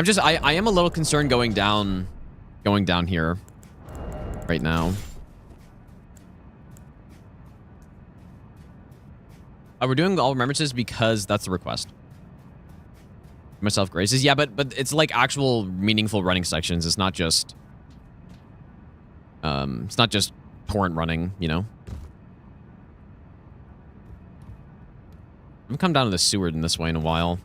I am a little concerned going down here right now. We're doing all remembrances because that's the request. Myself graces. Yeah, but it's like actual meaningful running sections. It's not just torrent running, you know. I've come down to the Seward in this way in a while.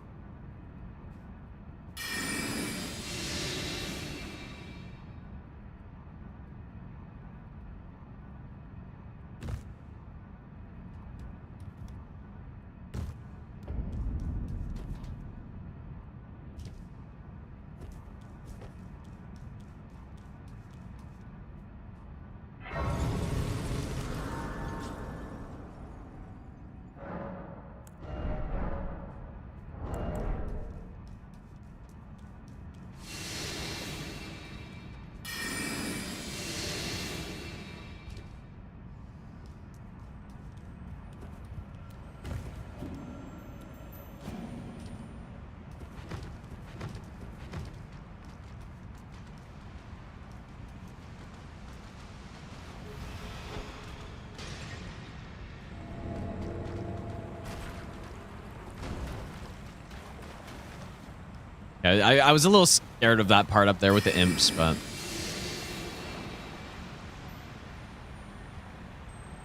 Yeah, I was a little scared of that part up there with the imps, but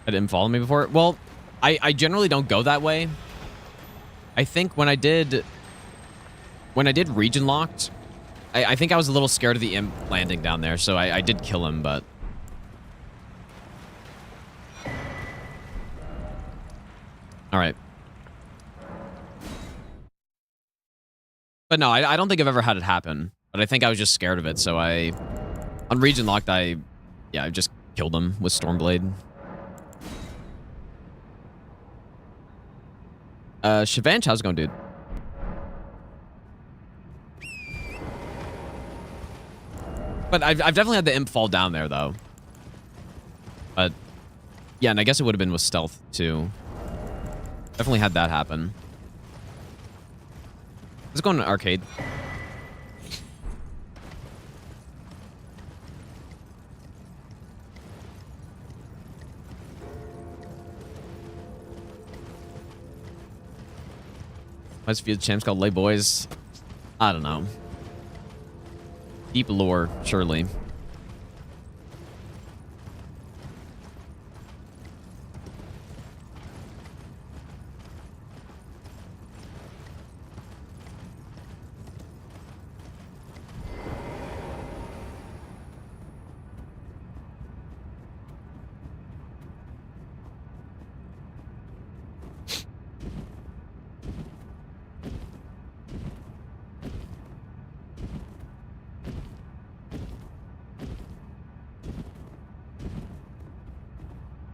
had imp follow me before. Well, I generally don't go that way. I think when I did region locked, I think I was a little scared of the imp landing down there, so I did kill him, but all right. But no, I don't think I've ever had it happen. But I think I was just scared of it, so on region locked, I just killed him with Stormblade. Shivanch, how's it going, dude? But I've definitely had the imp fall down there, though. But yeah, and I guess it would have been with stealth, too. Definitely had that happen. Let's go in an arcade. What's the champs called Lay Boys? I don't know. Deep lore, surely.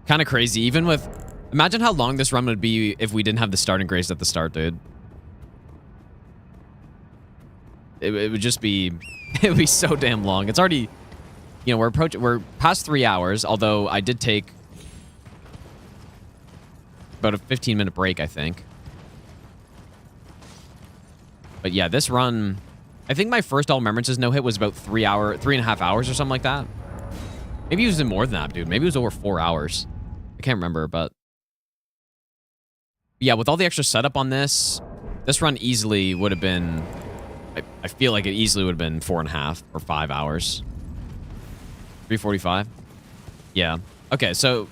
Kind of crazy, even with... Imagine how long this run would be if we didn't have the starting grace at the start, dude. It would just be... It would be so damn long. It's already... You know, we're past 3 hours, although I did take about a 15-minute break, I think. But yeah, this run... I think my first all remembrances no-hit was about 3.5 hours or something like that. Maybe it was more than that, dude. Maybe it was over 4 hours. I can't remember, but... Yeah, with all the extra setup on this run easily would have been... I feel like it easily would have been 4.5 or 5 hours. 3:45? Yeah. Okay, so...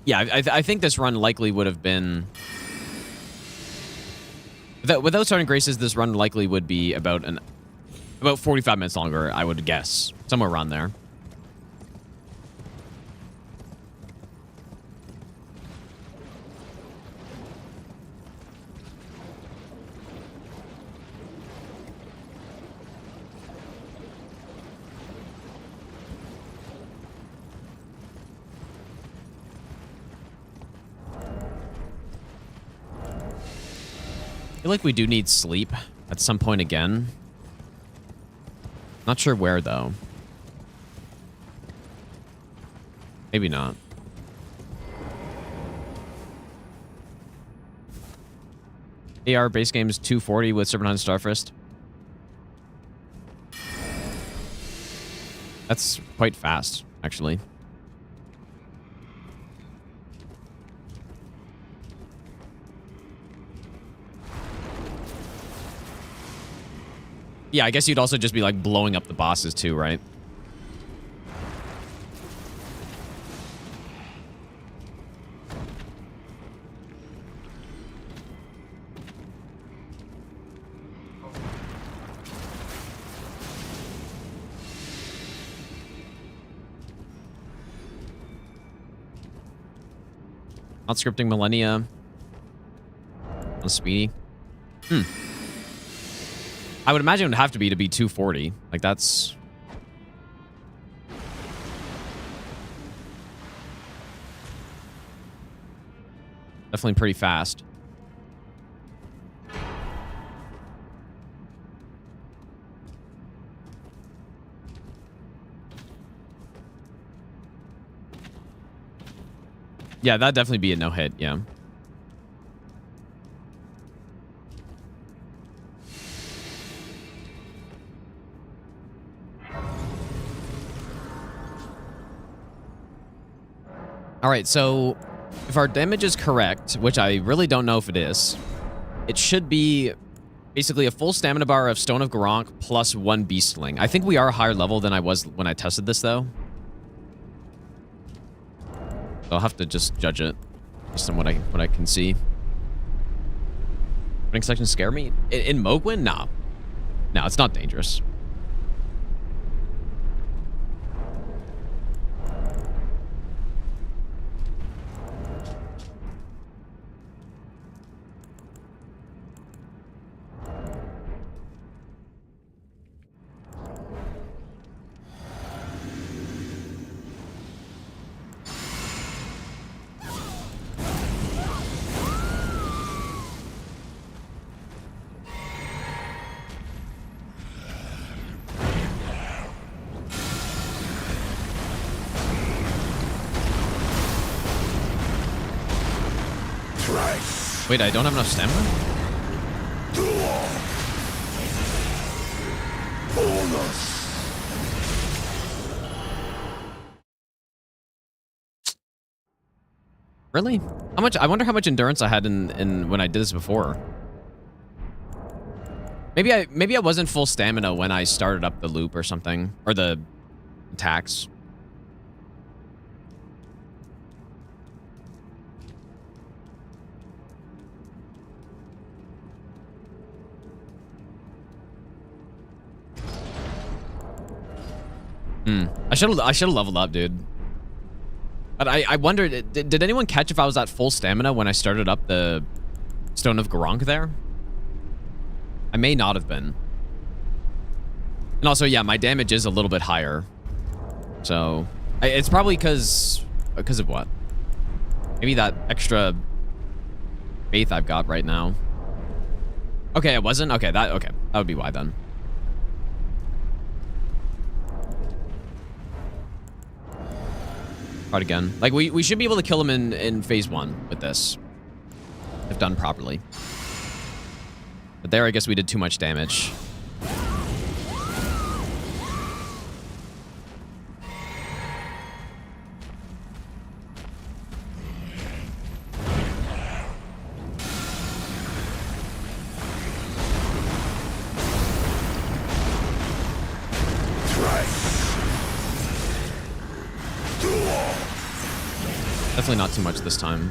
Yeah, I think this run likely would have been... Without starting graces, this run likely would be about 45 minutes longer, I would guess. Somewhere around there. I feel like we do need sleep at some point again. Not sure where, though. Maybe not. AR base game is 240 with Serpentine Starfist. That's quite fast, actually. Yeah, I guess you'd also just be like blowing up the bosses too, right? Not scripting Millennia. On Speedy. I would imagine it would have to be 240. Like, that's... definitely pretty fast. Yeah, that'd definitely be a no-hit, yeah. All right, so if our damage is correct, which I really don't know if it is, it should be basically a full stamina bar of Stone of Garank plus 1 Beastling. I think we are a higher level than I was when I tested this, though. So I'll have to just judge it based on what I can see. Running sections scare me? In Mogwin? No. No, it's not dangerous. Wait, I don't have enough stamina? Really? How much? I wonder how much endurance I had in when I did this before. Maybe I wasn't full stamina when I started up the loop or something, or the attacks. I should have leveled up, dude. But I wondered, did anyone catch if I was at full stamina when I started up the Stone of Garank there? I may not have been. And also, yeah, my damage is a little bit higher. So, it's probably because of what? Maybe that extra faith I've got right now. Okay, it wasn't? Okay, that would be why then. Try it again. Like, we should be able to kill him in phase 1 with this. If done properly. But there, I guess we did too much damage. Definitely not too much this time.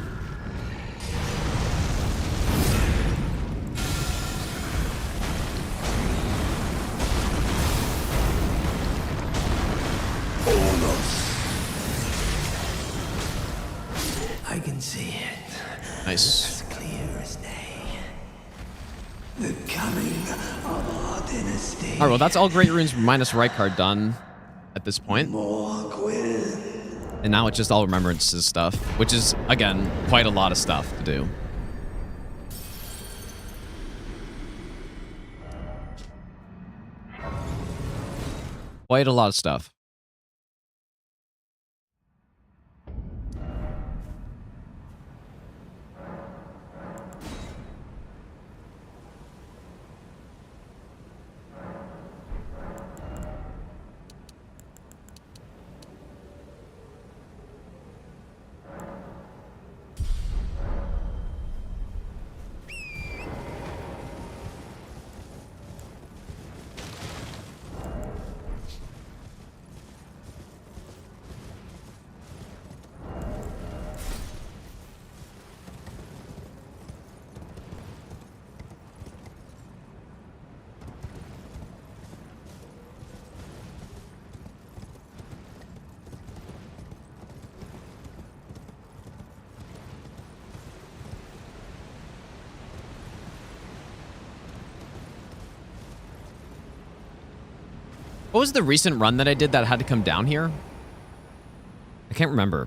I can see it. Nice. As clear as day. The coming of our dynasty. All right, well, that's all Great Runes minus Rykard done at this point. More Gwyn. And now it's just all Remembrances stuff, which is, again, quite a lot of stuff to do. Quite a lot of stuff. What was the recent run that I did that had to come down here? I can't remember.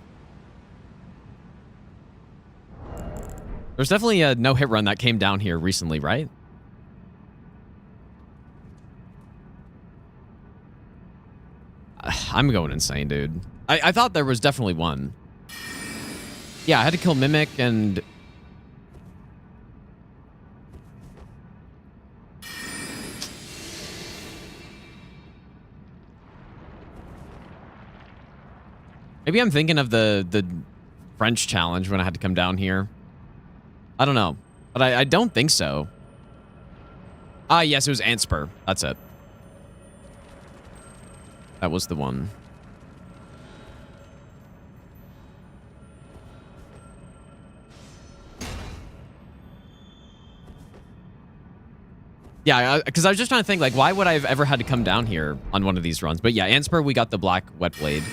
There's definitely a no-hit run that came down here recently, right? I'm going insane, dude. I thought there was definitely one. Yeah, I had to kill Mimic and... Maybe I'm thinking of the French challenge when I had to come down here. I don't know. But I don't think so. Ah, yes, it was Antspur. That's it. That was the one. Yeah, because I was just trying to think, like, why would I have ever had to come down here on one of these runs? But yeah, Antspur, we got the black wet blade.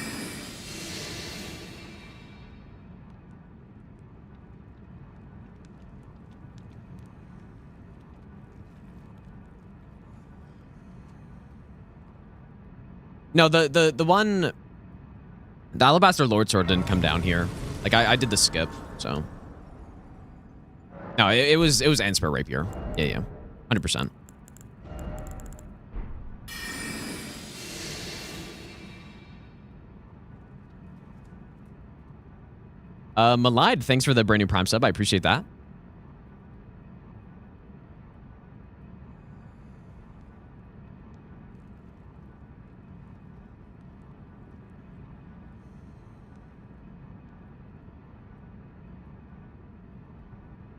No, the one... The Alabaster Lordsword didn't come down here. Like, I did the skip, so... No, it was Antspur Rapier. Yeah. 100%. Malide, thanks for the brand new Prime sub. I appreciate that.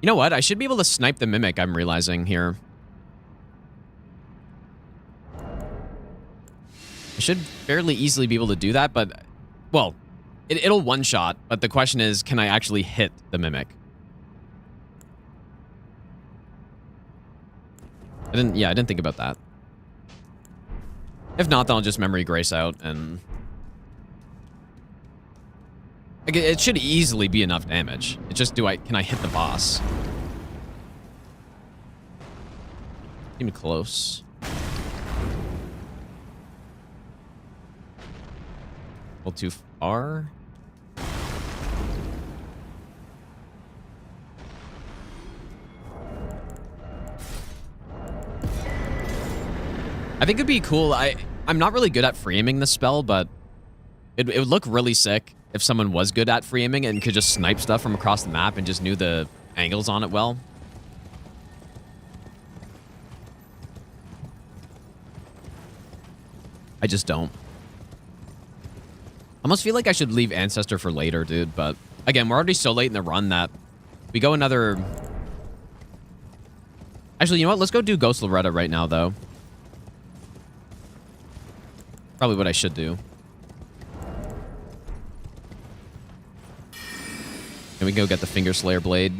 You know what? I should be able to snipe the Mimic, I'm realizing here. I should fairly easily be able to do that, but... Well, it'll one-shot, but the question is, can I actually hit the Mimic? I didn't think about that. If not, then I'll just Memory Grace out, and... Like, it should easily be enough damage. It's just, can I hit the boss? Seem close. A little too far. I think it'd be cool. I'm not really good at free aiming this spell, but it would look really sick if someone was good at free aiming and could just snipe stuff from across the map and just knew the angles on it well. I just don't. I almost feel like I should leave Ancestor for later, dude, but again, we're already so late in the run that we go another... Actually, you know what? Let's go do Ghost Loretta right now, though. Probably what I should do. And we can go get the Finger Slayer Blade.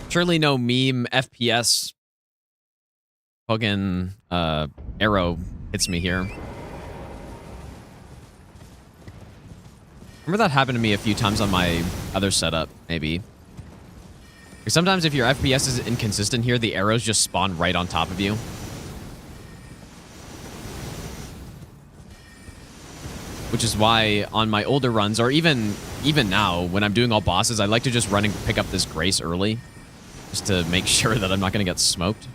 Surely no meme FPS fucking arrow hits me here. Remember that happened to me a few times on my other setup, maybe. Because sometimes if your FPS is inconsistent here, the arrows just spawn right on top of you. Which is why on my older runs, or even now, when I'm doing all bosses, I like to just run and pick up this Grace early. Just to make sure that I'm not going to get smoked.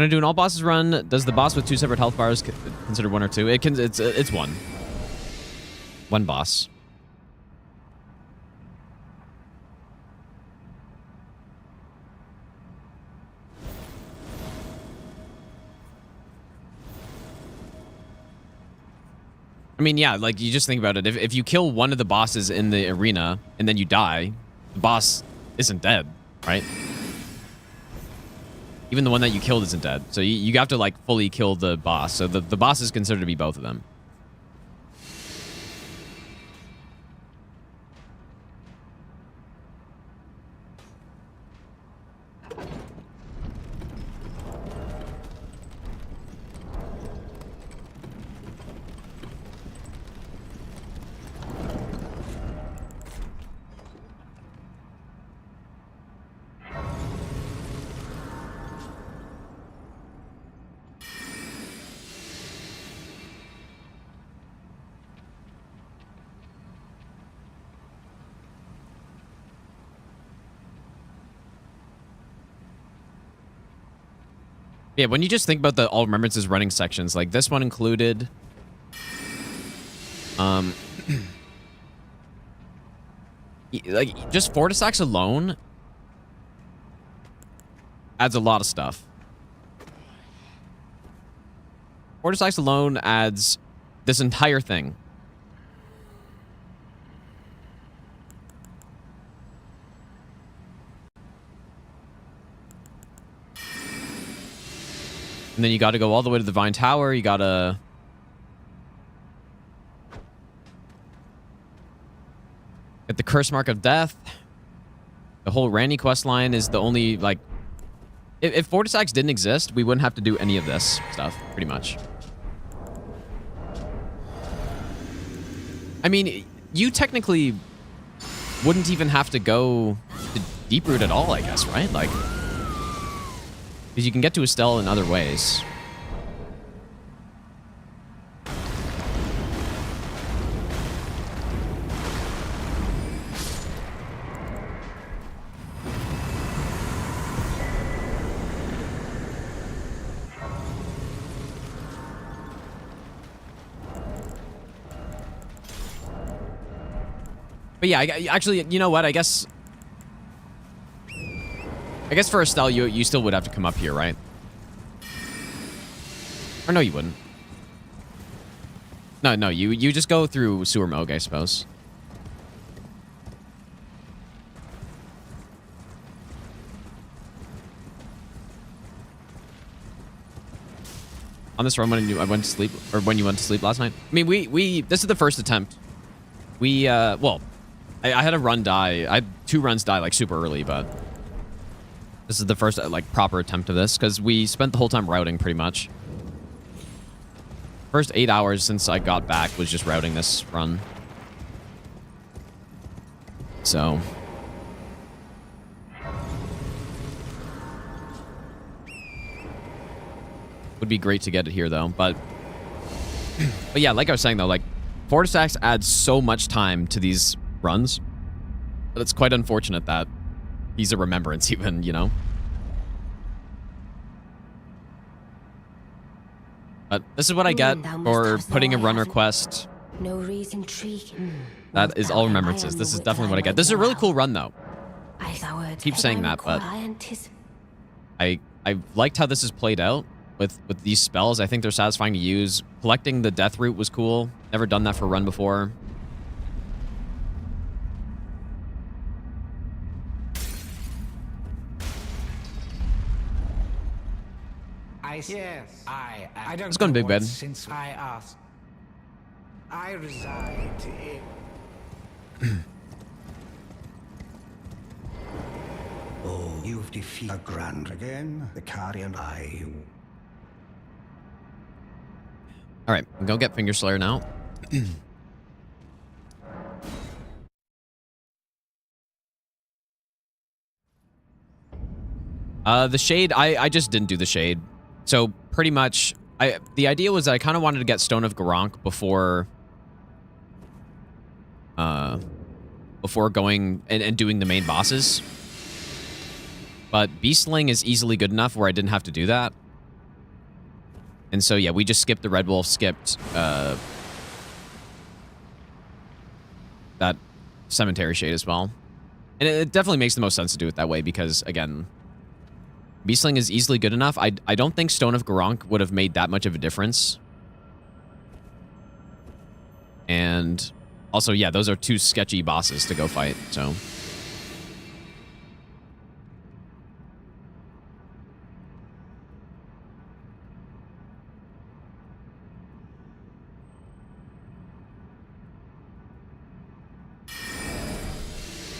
When I do an all bosses run, does the boss with 2 separate health bars consider 1 or 2? It's 1. 1 boss. I mean, yeah, like, you just think about it. If you kill one of the bosses in the arena and then you die, the boss isn't dead, right? Even the one that you killed isn't dead. So you have to, like, fully kill the boss. So the boss is considered to be both of them. Yeah, when you just think about the all remembrances running sections, like this one included, like just Fortisax alone adds a lot of stuff. Fortisax alone adds this entire thing. And then you got to go all the way to the Vine Tower. You got to... get the Curse Mark of Death. The whole Randy quest line is the only, like... If Fortisax didn't exist, we wouldn't have to do any of this stuff, pretty much. I mean, you technically wouldn't even have to go to Deeproot at all, I guess, right? Like... because you can get to Estelle in other ways. But yeah, actually, you know what? I guess for Estelle, you still would have to come up here, right? Or no, you wouldn't. No, you just go through Sewer Moog, I suppose. On this run when I went to sleep, or when you went to sleep last night. I mean, this is the first attempt. Well, I had a run die. I had 2 runs die like super early, but this is the first like proper attempt of this because we spent the whole time routing pretty much. First 8 hours since I got back was just routing this run. So would be great to get it here though, but yeah, like I was saying though, like Fortisax adds so much time to these runs, but it's quite unfortunate that he's a remembrance even, you know? But this is what I get for putting a run request. No reason That is all remembrances. This is definitely what I get. This is a really cool run though. Keep saying that, but I liked how this is played out with these spells. I think they're satisfying to use. Collecting the death root was cool. Never done that for a run before. Yes, I don't Let's go on Big Bed. Since I asked, I reside in. Oh, you've defeated a grand again. The carrion eye. All right, go get Finger Slayer now. The Shade, I just didn't do the Shade. So pretty much, the idea was that I kind of wanted to get Stone of Garank before going and doing the main bosses. But Beastling is easily good enough where I didn't have to do that. And so, yeah, we just skipped the Red Wolf, skipped that Cemetery Shade as well. And it definitely makes the most sense to do it that way because, again, Beastling is easily good enough. I don't think Stone of Garunk would have made that much of a difference. And also, yeah, those are two sketchy bosses to go fight, so...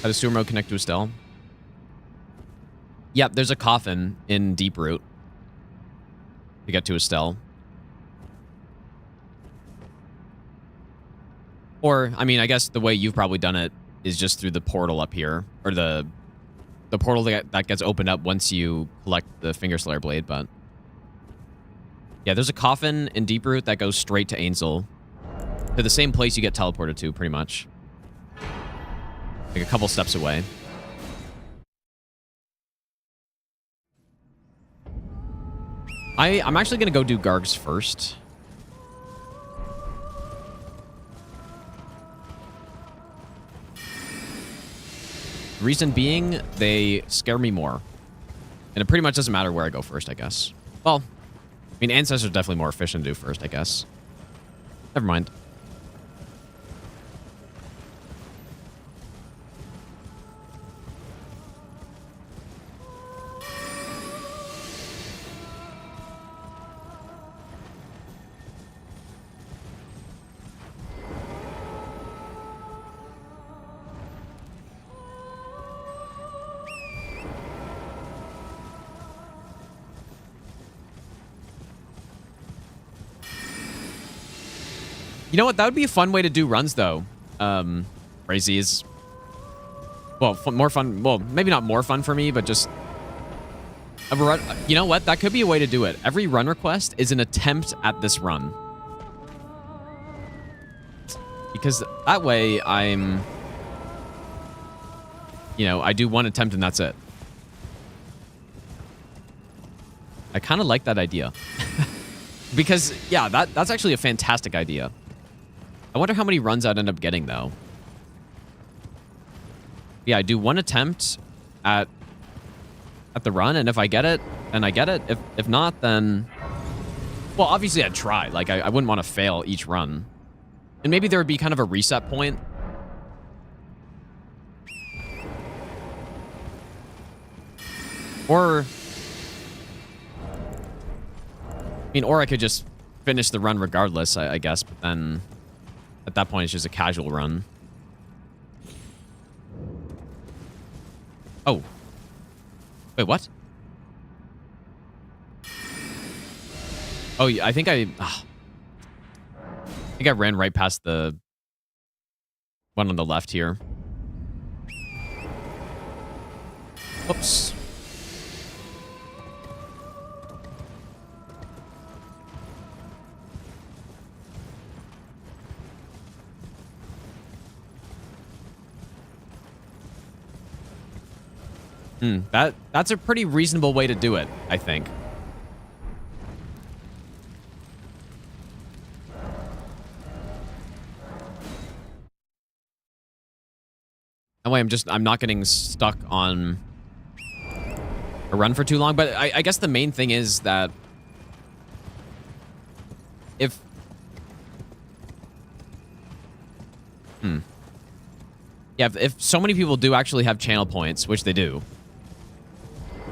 How does sewer mode connect to Estelle? Yep, there's a coffin in Deep Root to get to Estelle. Or, I mean, I guess the way you've probably done it is just through the portal up here. Or the portal that gets opened up once you collect the Finger Slayer Blade, but... Yeah, there's a coffin in Deep Root that goes straight to Ainsel. To the same place you get teleported to, pretty much. Like a couple steps away. I'm actually going to go do Gargs first. Reason being, they scare me more. And it pretty much doesn't matter where I go first, I guess. Well, I mean, Ancestor's definitely more efficient to do first, I guess. Never mind. You know what? That would be a fun way to do runs, though. Crazy is... Well, more fun... Well, maybe not more fun for me, but just... A run, you know what? That could be a way to do it. Every run request is an attempt at this run. Because that way, I'm... You know, I do one attempt and that's it. I kind of like that idea. Because, yeah, that's actually a fantastic idea. I wonder how many runs I'd end up getting, though. Yeah, I do one attempt at the run, and if I get it, then I get it. If not, then... Well, obviously I'd try. Like, I wouldn't want to fail each run. And maybe there would be kind of a reset point. Or... I mean, or I could just finish the run regardless, I guess, but then... At that point, it's just a casual run. Oh. Wait, what? Oh, yeah, I think I ran right past the one on the left here. Whoops. That's a pretty reasonable way to do it, I think. That way I'm not getting stuck on a run for too long. But I guess the main thing is that if... Yeah, if so many people do actually have channel points, which they do,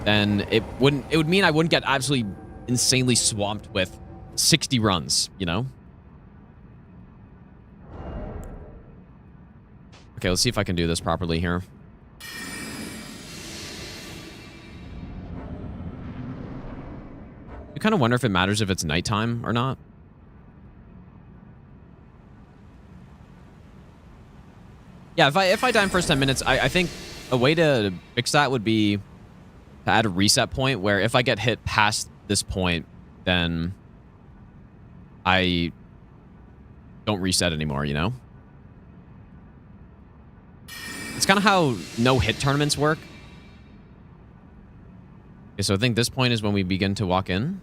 then it would mean I wouldn't get absolutely insanely swamped with 60 runs, you know? Okay, let's see if I can do this properly here. You kind of wonder if it matters if it's nighttime or not. Yeah, if I die in first 10 minutes, I think a way to fix that would be to add a reset point where if I get hit past this point, then I don't reset anymore, you know? It's kind of how no-hit tournaments work. Okay, so I think this point is when we begin to walk in.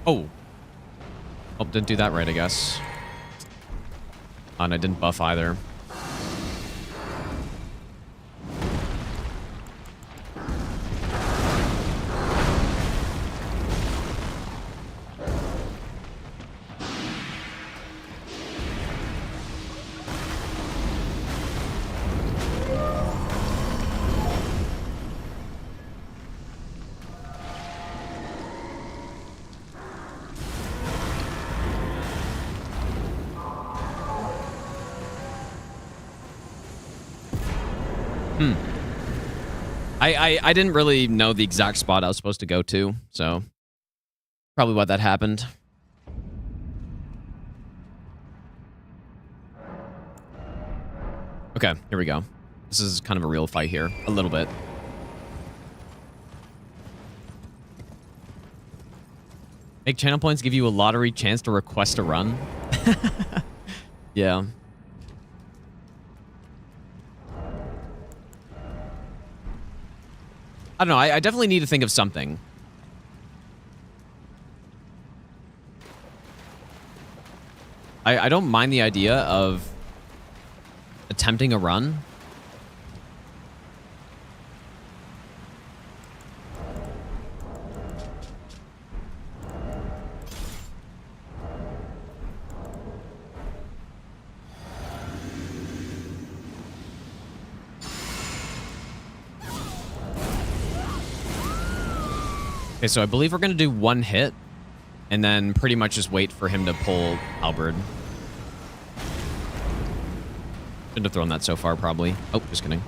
Oh. Oh, didn't do that right, I guess. And I didn't buff either. I didn't really know the exact spot I was supposed to go to, so probably why that happened. Okay, here we go. This is kind of a real fight here, a little bit. Make channel points give you a lottery chance to request a run. Yeah. I don't know. I definitely need to think of something. I don't mind the idea of attempting a run. Okay, so I believe we're going to do one hit and then pretty much just wait for him to pull Halberd. Shouldn't have thrown that so far, probably. Oh, just kidding.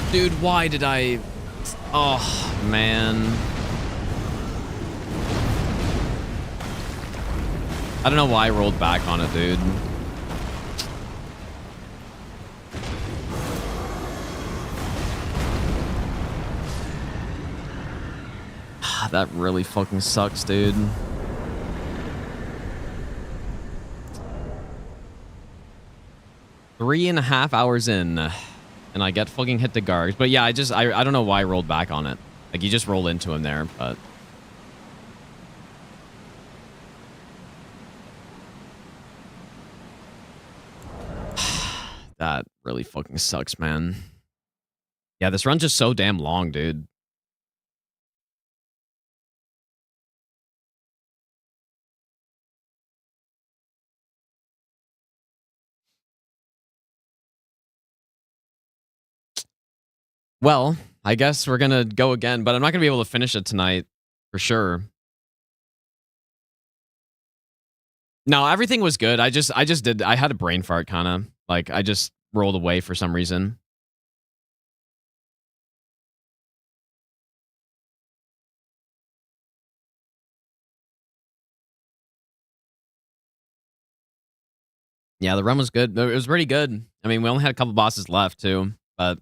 Dude, why did I... Oh, man. I don't know why I rolled back on it, dude. That really fucking sucks, dude. Three and a half hours in, and I get fucking hit the guards. But yeah, I don't know why I rolled back on it. Like, you just roll into him there, but... That really fucking sucks, man. Yeah, this run's just so damn long, dude. Well, I guess we're gonna go again, but I'm not gonna be able to finish it tonight, for sure. No, everything was good. I had a brain fart, kind of. Like, I just rolled away for some reason. Yeah, the run was good. It was pretty good. I mean, we only had a couple bosses left, too, but...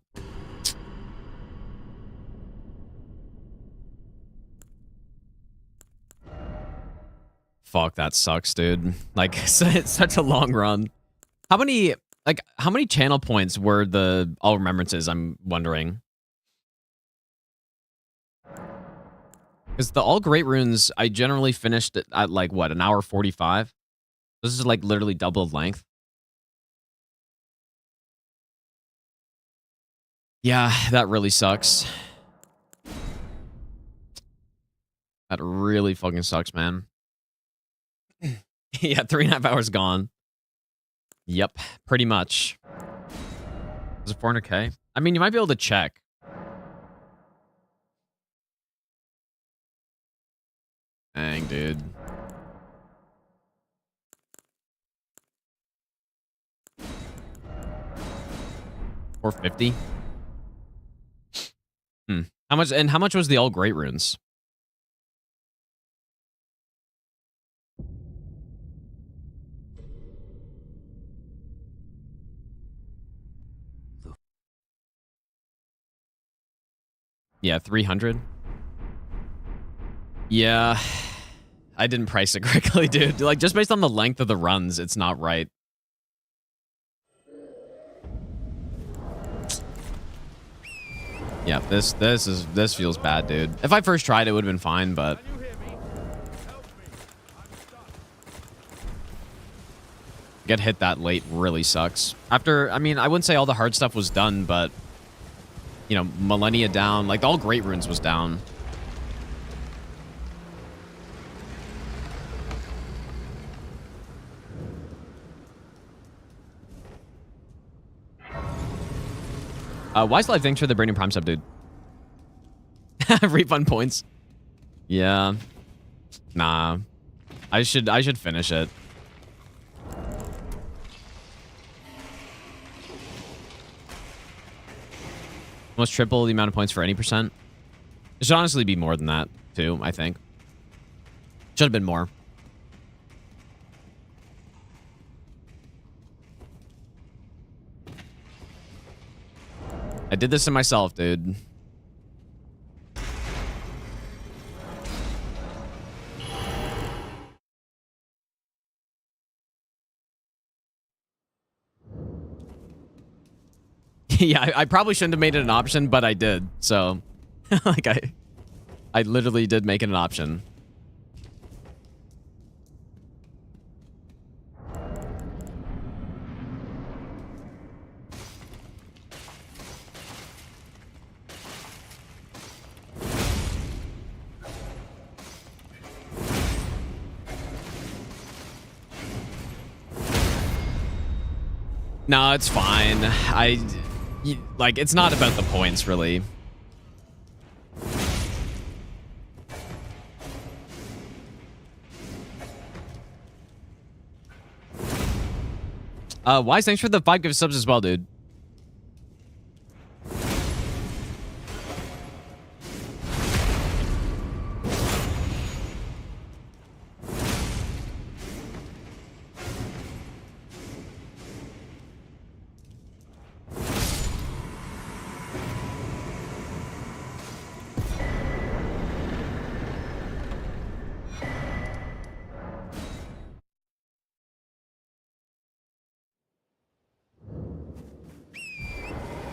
Fuck, that sucks, dude. Like, it's such a long run. How many channel points were the All Remembrances, I'm wondering? Because the All Great Runes, I generally finished it at, like, what, an hour 45? This is, like, literally double the length. Yeah, that really sucks. That really fucking sucks, man. Yeah, 3.5 hours gone. Yep, pretty much. Was it 400k? I mean, you might be able to check. Dang, dude. 450. How much was the all great runes? Yeah, 300. Yeah. I didn't price it correctly, dude. Like, just based on the length of the runs, it's not right. Yeah, this feels bad, dude. If I first tried, it would have been fine, but get hit that late really sucks. After, I mean, I wouldn't say all the hard stuff was done, but you know, Millennia down, like all great runes was down. Wise Life, thanks for the Burning Prime sub, dude. Refund points. Yeah. Nah. I should finish it. Almost triple the amount of points for any percent. It should honestly be more than that, too, I think. Should have been more. I did this to myself, dude. Yeah, I probably shouldn't have made it an option, but I did. So, like, I literally did make it an option. No, it's fine. Like, it's not about the points, really. Wise, thanks for the 5 gift subs as well, dude.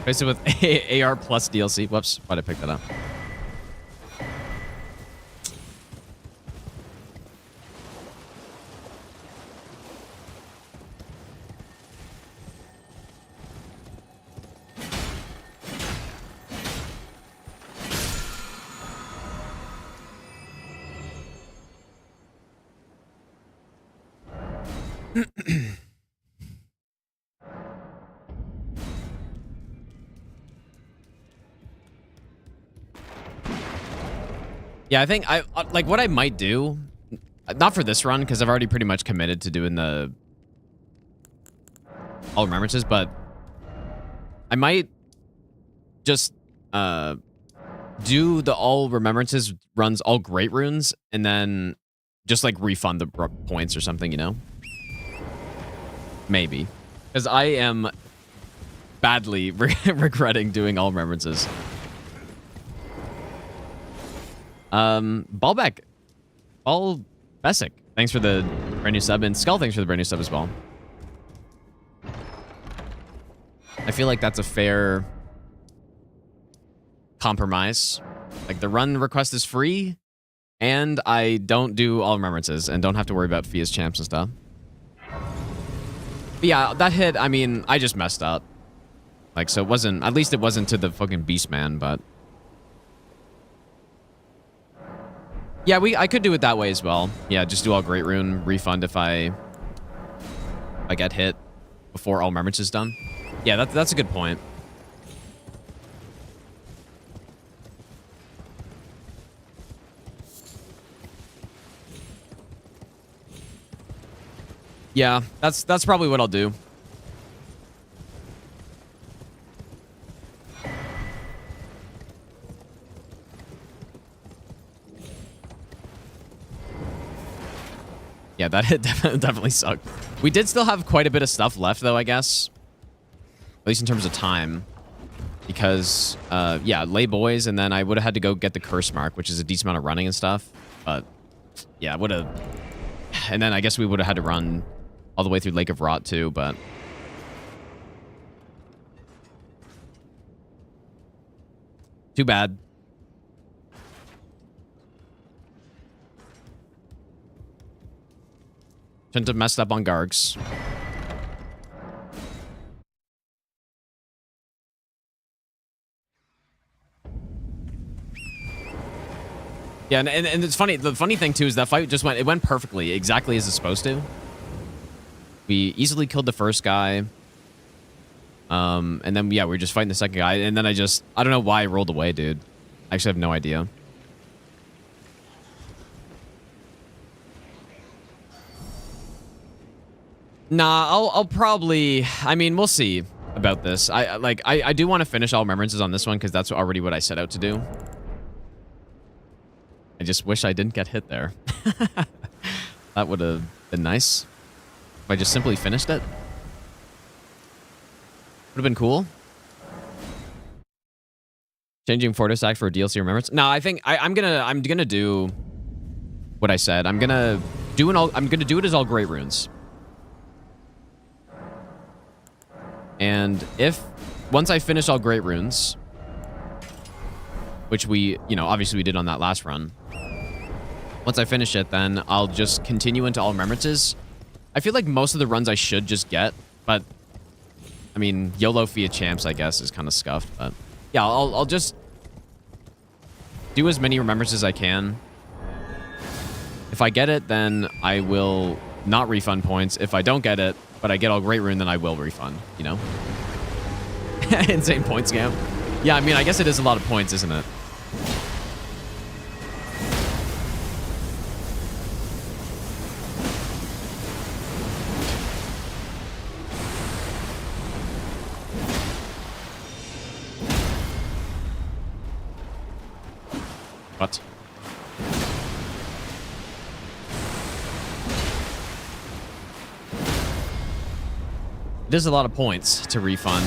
Basically with AR plus DLC. Whoops, why'd I pick that up? Yeah, I think like what I might do, not for this run because I've already pretty much committed to doing the all remembrances, but I might just do the all remembrances runs all great runes and then just like refund the points or something, you know? Maybe, because I am badly regretting doing all remembrances. Ballback. Ball Bessic. Thanks for the brand new sub. And Skull, thanks for the brand new sub as well. I feel like that's a fair compromise. Like, the run request is free, and I don't do all remembrances, and don't have to worry about fee as champs and stuff. But yeah, that hit, I mean, I just messed up. Like, so it wasn't, at least it wasn't to the fucking beast man, but yeah, I could do it that way as well. Yeah, just do all great rune, refund if I get hit before all remembrance is done. Yeah, that's a good point. Yeah, that's probably what I'll do. that hit definitely sucked. We did still have quite a bit of stuff left, though, I guess. At least in terms of time. Because, yeah, lay boys, and then I would have had to go get the curse mark, which is a decent amount of running and stuff. But, yeah, would have... And then I guess we would have had to run all the way through Lake of Rot, too, but... Too bad. Shouldn't have messed up on Gargs. Yeah, and it's funny. The funny thing, too, is that fight just it went perfectly, exactly as it's supposed to. We easily killed the first guy. And then, yeah, we were just fighting the second guy. And then I don't know why I rolled away, dude. I actually have no idea. Nah, I'll probably... I mean, we'll see about this. I do want to finish all remembrances on this one because that's already what I set out to do. I just wish I didn't get hit there. That would have been nice. If I just simply finished it. Would have been cool. Changing Fortis Act for a DLC remembrance. No, I think I'm gonna do what I said. I'm gonna do it as all great runes. And once I finish all great runes, which we, obviously we did on that last run. Once I finish it, then I'll just continue into all remembrances. I feel like most of the runs I should just get, but I mean, YOLO Fia Champs, I guess, is kind of scuffed, but yeah, I'll just do as many remembrances as I can. If I get it, then I will not refund points. If I don't get it, but I get all great rune, then I will refund, Insane point scam. Yeah, I mean, I guess it is a lot of points, isn't it? What? It is a lot of points to refund.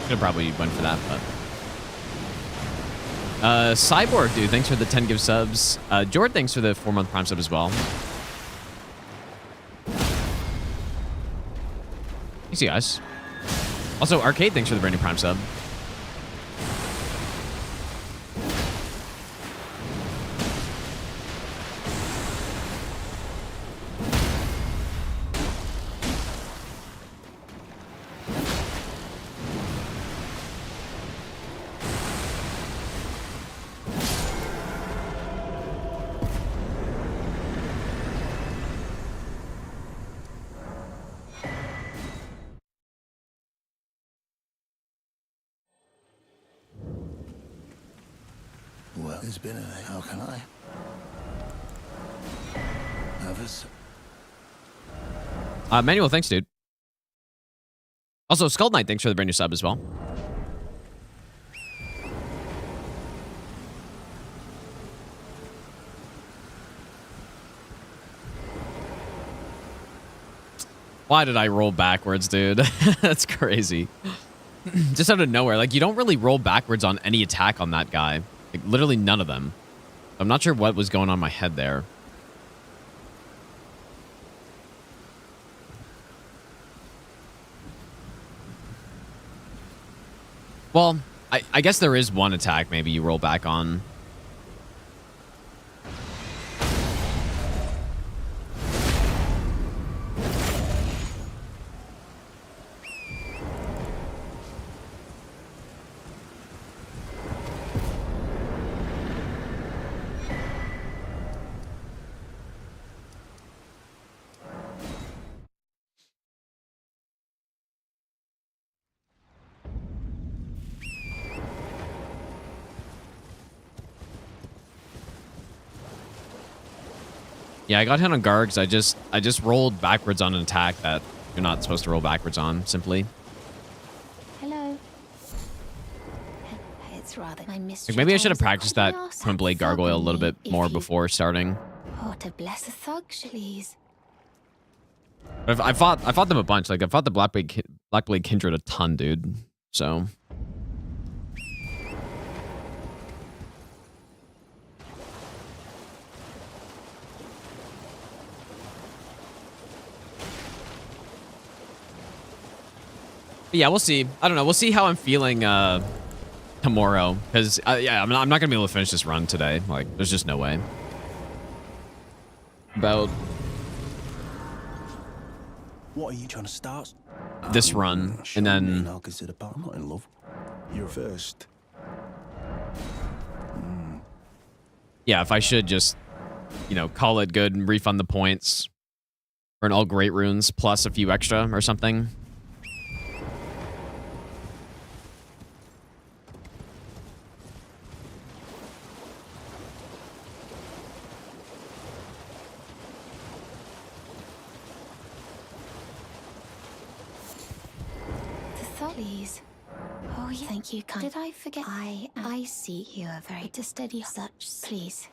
Could have probably went for that, but... Cyborg, dude, thanks for the 10 give subs. Jord, thanks for the 4-month Prime sub as well. Thanks, you guys. Also, Arcade, thanks for the brand new Prime sub. Well, it's been a... How can I? Nervous? Manuel, thanks, dude. Also, Skull Knight, thanks for the brand new sub as well. Why did I roll backwards, dude? That's crazy. Just out of nowhere. Like, you don't really roll backwards on any attack on that guy. Like, literally none of them. I'm not sure what was going on in my head there. Well, I guess there is one attack maybe you roll back on. Yeah, I got hit on Gargs. I just rolled backwards on an attack that you're not supposed to roll backwards on, simply. Hello. It's rather my mystery. Like maybe I should have practiced that Twin Blade Gargoyle a little bit more before starting. Oh, to bless a thug, please. But I fought them a bunch. Like I fought the Blackblade Kindred a ton, dude. So but yeah, we'll see. I don't know. We'll see how I'm feeling tomorrow, because yeah, I'm not gonna be able to finish this run today. Like, there's just no way. About What are you trying to start? this run, and then I'll consider, but I'm not in love. You're first. yeah, if I should just, you know, call it good and refund the points for an all great runes plus a few extra or something. Please. Oh, yeah. Thank you, kind. Did I forget? I see you are very to steady such. Please.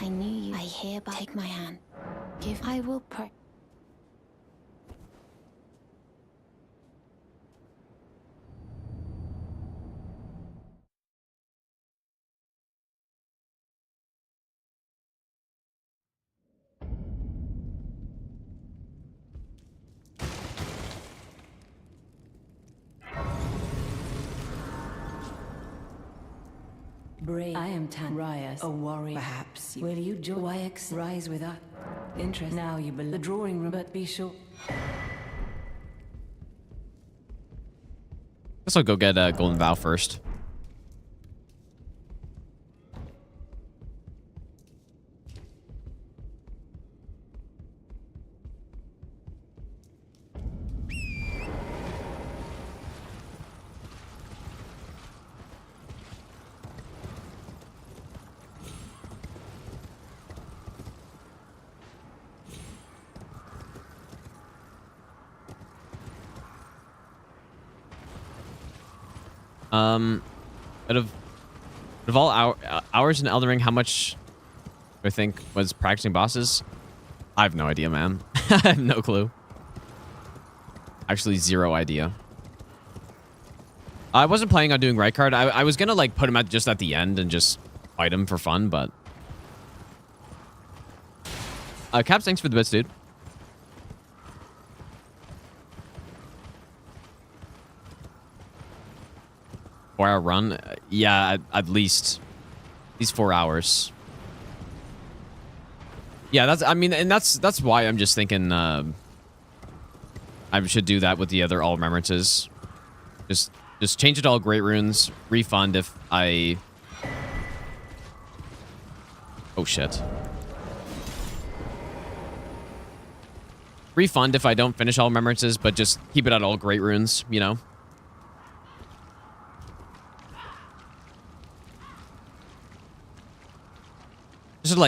I knew you. I hereby take my hand. I will pray. Brave. I am Tan Rias, a warrior. Perhaps will you join YX rise with us? Interest now you believe the drawing room, but be sure. Guess I'll go get Golden Vow first. Out of all hours in Elden Ring, how much do I think was practicing bosses? I have no idea, man. I have no clue. Actually, zero idea. I wasn't planning on doing right card. I was gonna like put him just at the end and just fight him for fun, but Caps, thanks for the bits, dude. Four-hour run? Yeah, at least. These 4 hours. Yeah, that's why I'm just thinking I should do that with the other all remembrances. Just change it to all great runes, refund if I... Oh shit. Refund if I don't finish all remembrances, but just keep it at all great runes, you know?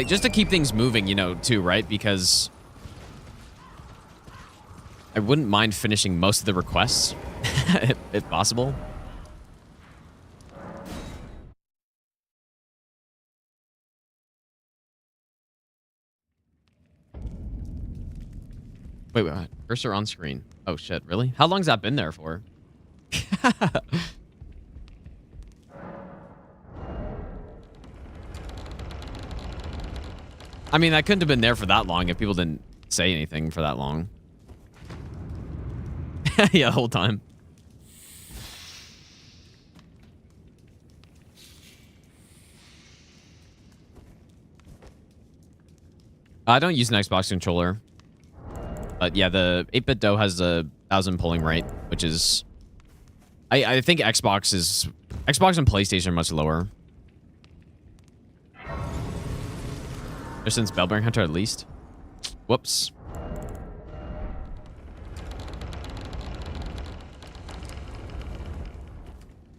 Just to keep things moving, you know, too, right? Because I wouldn't mind finishing most of the requests, if possible. Wait, cursor on screen. Oh shit, really? How long's that been there for? I mean, that couldn't have been there for that long if people didn't say anything for that long. Yeah, the whole time. I don't use an Xbox controller. But yeah, the 8-bit dough has a 1,000 polling rate, which is... I think Xbox and PlayStation are much lower. Since Bellbearing Hunter, at least. Whoops.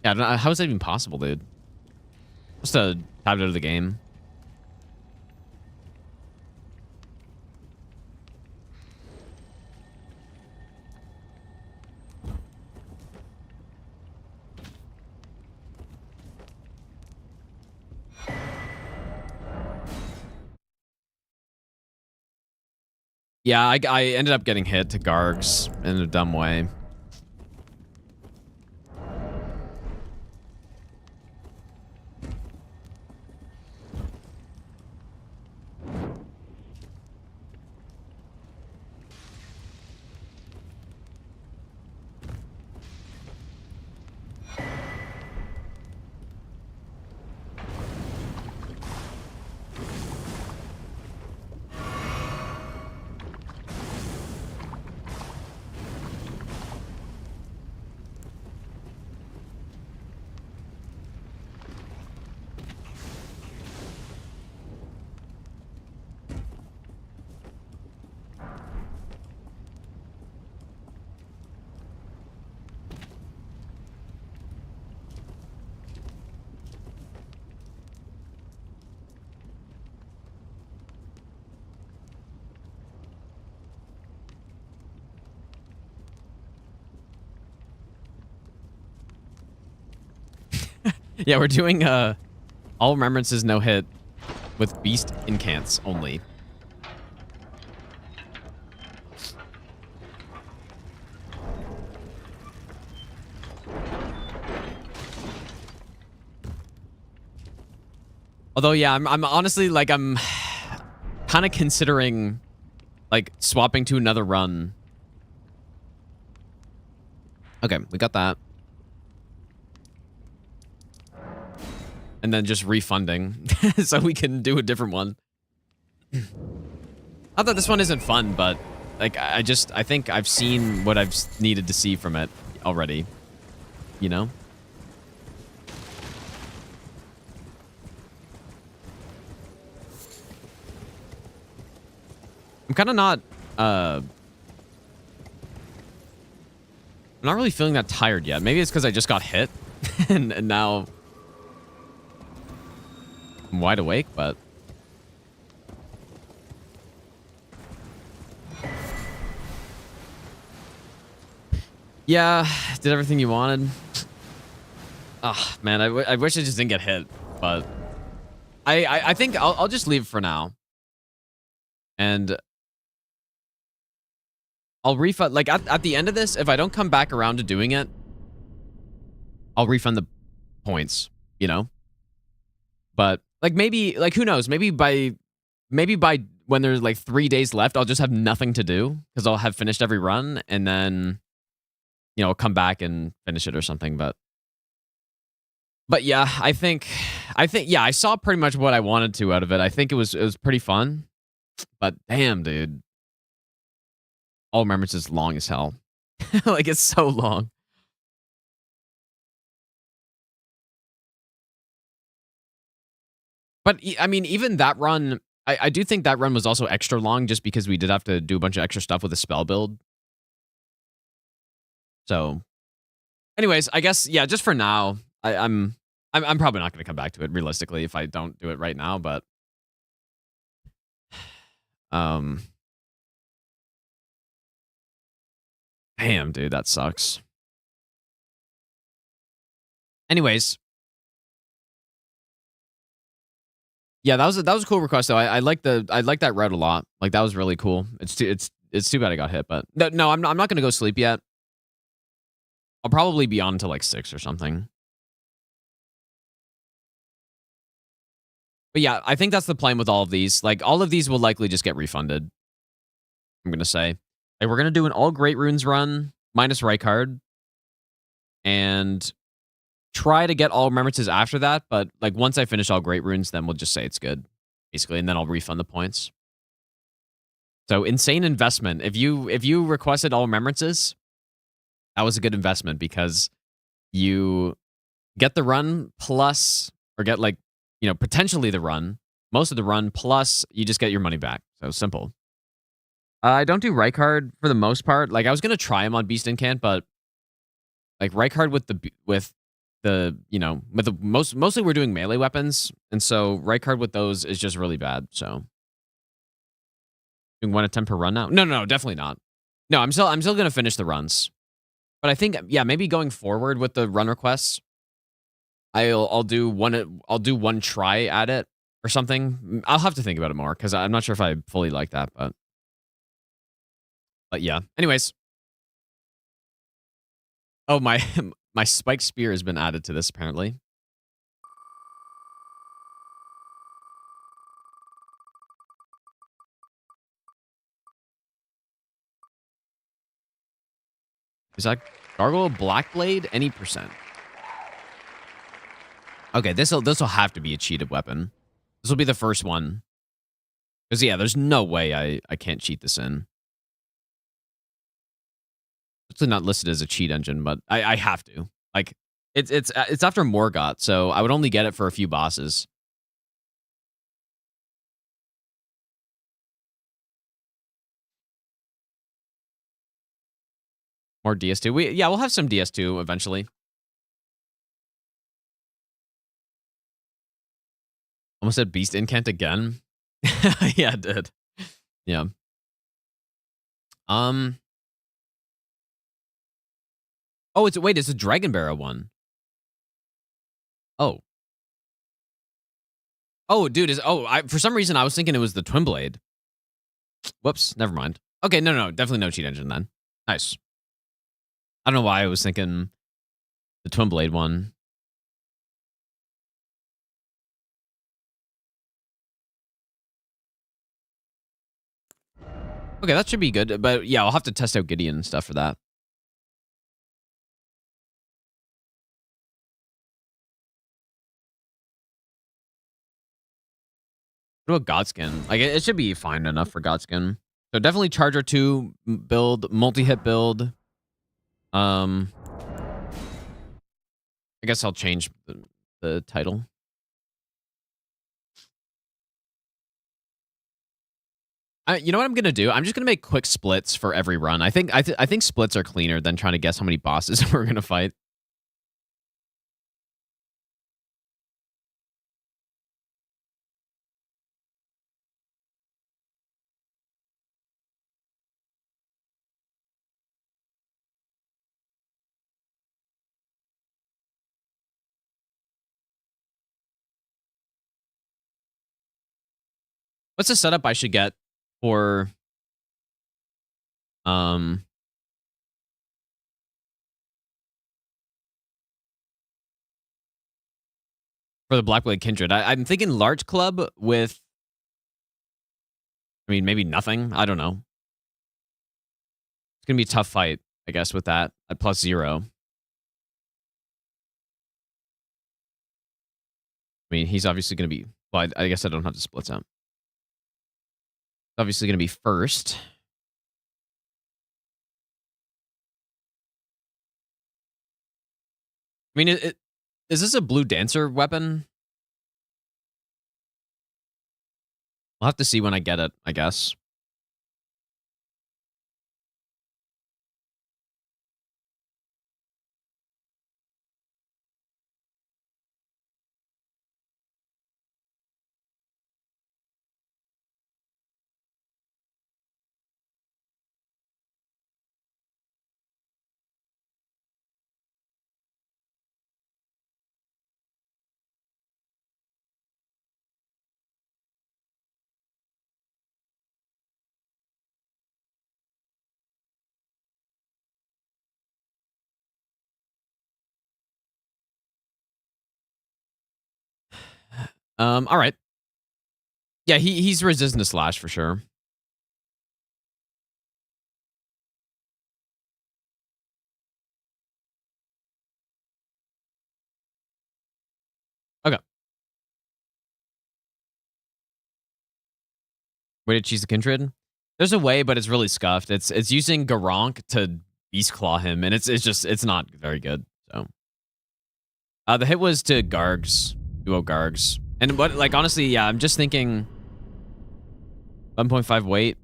Yeah, I don't know. How is that even possible, dude? Just to tap out of the game. Yeah, I ended up getting hit to Gargs in a dumb way. Yeah, we're doing all remembrances no hit with beast incants only. Although, yeah, I'm honestly like I'm kind of considering like swapping to another run. Okay, we got that. And then just refunding so we can do a different one. Not that this one isn't fun, but like I think I've seen what I've needed to see from it already. You know? I'm kind of not I'm not really feeling that tired yet. Maybe it's because I just got hit and now I'm wide awake, but yeah, did everything you wanted. Ah, man, I wish I just didn't get hit, but I think I'll just leave for now, and I'll refund. Like at the end of this, if I don't come back around to doing it, I'll refund the points. You know, but like maybe like who knows? Maybe by when there's like 3 days left, I'll just have nothing to do because I'll have finished every run, and then you know, come back and finish it or something. But yeah, I think yeah, I saw pretty much what I wanted to out of it. I think it was pretty fun. But damn, dude, all remembrance is long as hell. Like it's so long. But I mean, even that run, I do think that run was also extra long just because we did have to do a bunch of extra stuff with the spell build. So, anyways, I guess yeah, just for now, I'm probably not going to come back to it realistically if I don't do it right now. But damn, dude, that sucks. Anyways, yeah, that was a cool request though. I like that route a lot. Like that was really cool. It's too bad I got hit, but no, I'm not going to go sleep yet. I'll probably be on until like 6 or something. But yeah, I think that's the plan with all of these. Like all of these will likely just get refunded. I'm going to say. Like we're going to do an all Great Runes run minus Rykard and try to get all remembrances after that, but like once I finish all Great Runes, then we'll just say it's good, basically, and then I'll refund the points. So insane investment. If you requested all remembrances, that was a good investment because you get the run plus, or get like, you know, potentially the run, most of the run, plus you just get your money back. So simple. I don't do Rykard for the most part. Like I was gonna try him on Beast Incant, but like Rykard with you know, with the mostly we're doing melee weapons, and so right card with those is just really bad. So doing 1 to 10 per run now? No, definitely not. No, I'm still gonna finish the runs. But I think, yeah, maybe going forward with the run requests, I'll do one try at it or something. I'll have to think about it more because I'm not sure if I fully like that, but yeah. Anyways. Oh, my my spike spear has been added to this apparently. Is that Gargoyle Blackblade? Any percent. Okay, this'll have to be a cheated weapon. This will be the first one. Because yeah, there's no way I can't cheat this in. It's not listed as a cheat engine, but I have to. Like it's after Morgott, so I would only get it for a few bosses. More DS2. We'll have some DS2 eventually. Almost said Beast Incant again. Yeah, it did. Yeah. Oh, it's a Dragon Barrow one. Oh. Oh, dude, for some reason I was thinking it was the Twin Blade. Whoops, never mind. Okay, no, definitely no cheat engine then. Nice. I don't know why I was thinking the Twin Blade one. Okay, that should be good. But yeah, I'll have to test out Gideon and stuff for that. What about Godskin? Like, it should be fine enough for Godskin. So definitely Charger 2 build, multi-hit build. I guess I'll change the title. You know what I'm gonna do? I'm just gonna make quick splits for every run. I think splits are cleaner than trying to guess how many bosses we're gonna fight. What's the setup I should get for the Blackblade Kindred? I'm thinking large club with, I mean, maybe nothing. I don't know. It's gonna be a tough fight, I guess, with that at +0. I mean, he's obviously gonna be. Well, I guess I don't have to split out. Obviously gonna be first. I mean, is this a blue dancer weapon? I'll have to see when I get it, I guess. All right. Yeah, he's resistant to slash for sure. Okay. Way to cheese the Kindred? There's a way, but it's really scuffed. It's using Garank to Beast Claw him, and it's not very good. So the hit was to Gargs, duo Gargs. And what, like, honestly, yeah, I'm just thinking 11.5 weight.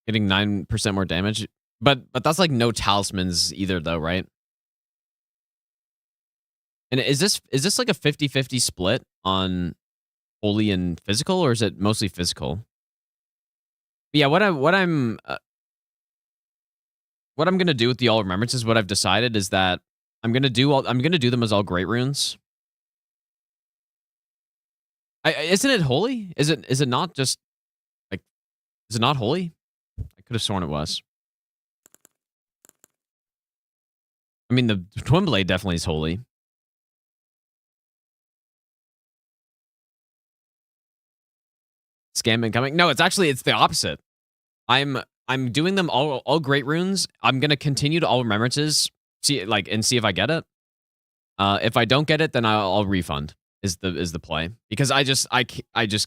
Getting 9% more damage. But that's like no talismans either though, right? And is this like a 50-50 split on holy and physical, or is it mostly physical? But yeah, what I'm gonna do with the all remembrances, what I've decided is that I'm gonna do them as all great runes. Isn't it holy? Is it not just like, is it not holy? I could have sworn it was. I mean, the Twin Blade definitely is holy. Scam incoming. No, it's the opposite. I'm doing them all great runes. I'm gonna continue to all remembrances, see if I get it. If I don't get it, then I'll refund. Is the play, because I just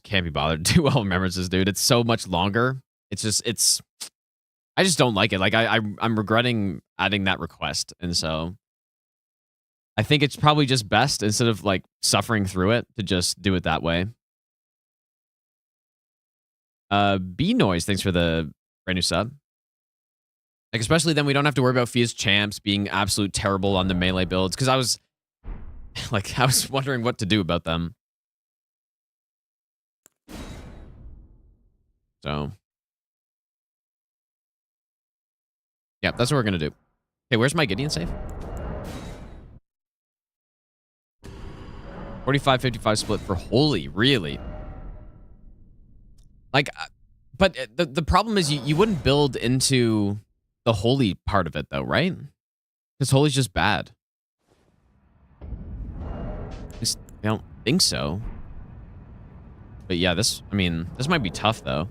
can't be bothered to do all remembrances, dude. It's so much longer. I just don't like it. Like I'm regretting adding that request, and so I think it's probably just best, instead of like suffering through it, to just do it that way. B Noise, thanks for the brand new sub. Like, especially then we don't have to worry about Fia's champs being absolute terrible on the melee builds, because I was wondering what to do about them. So yeah, that's what we're gonna do. Okay, where's my Gideon safe? 45-55 split for holy, really? Like, but the problem is you wouldn't build into the holy part of it though, right? Because holy's just bad. I don't think so. But yeah, this might be tough though.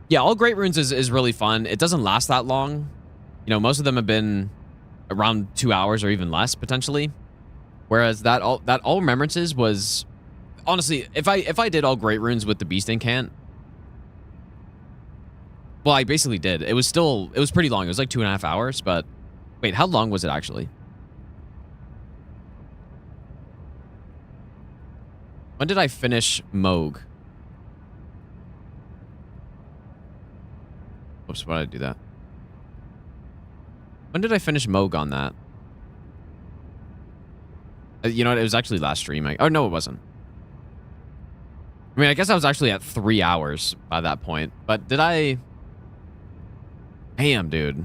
Yeah, all great runes is really fun. It doesn't last that long. You know, most of them have been around 2 hours or even less potentially. Whereas that all remembrances was, honestly, if I did all great runes with the beast incant, well, I basically did. It was pretty long. It was like 2.5 hours, but wait, how long was it actually? When did I finish Moog? Oops, why did I do that? When did I finish Moog on that? You know what? It was actually last stream. Oh, no, it wasn't. I mean, I guess I was actually at 3 hours by that point. But did I... Damn, dude.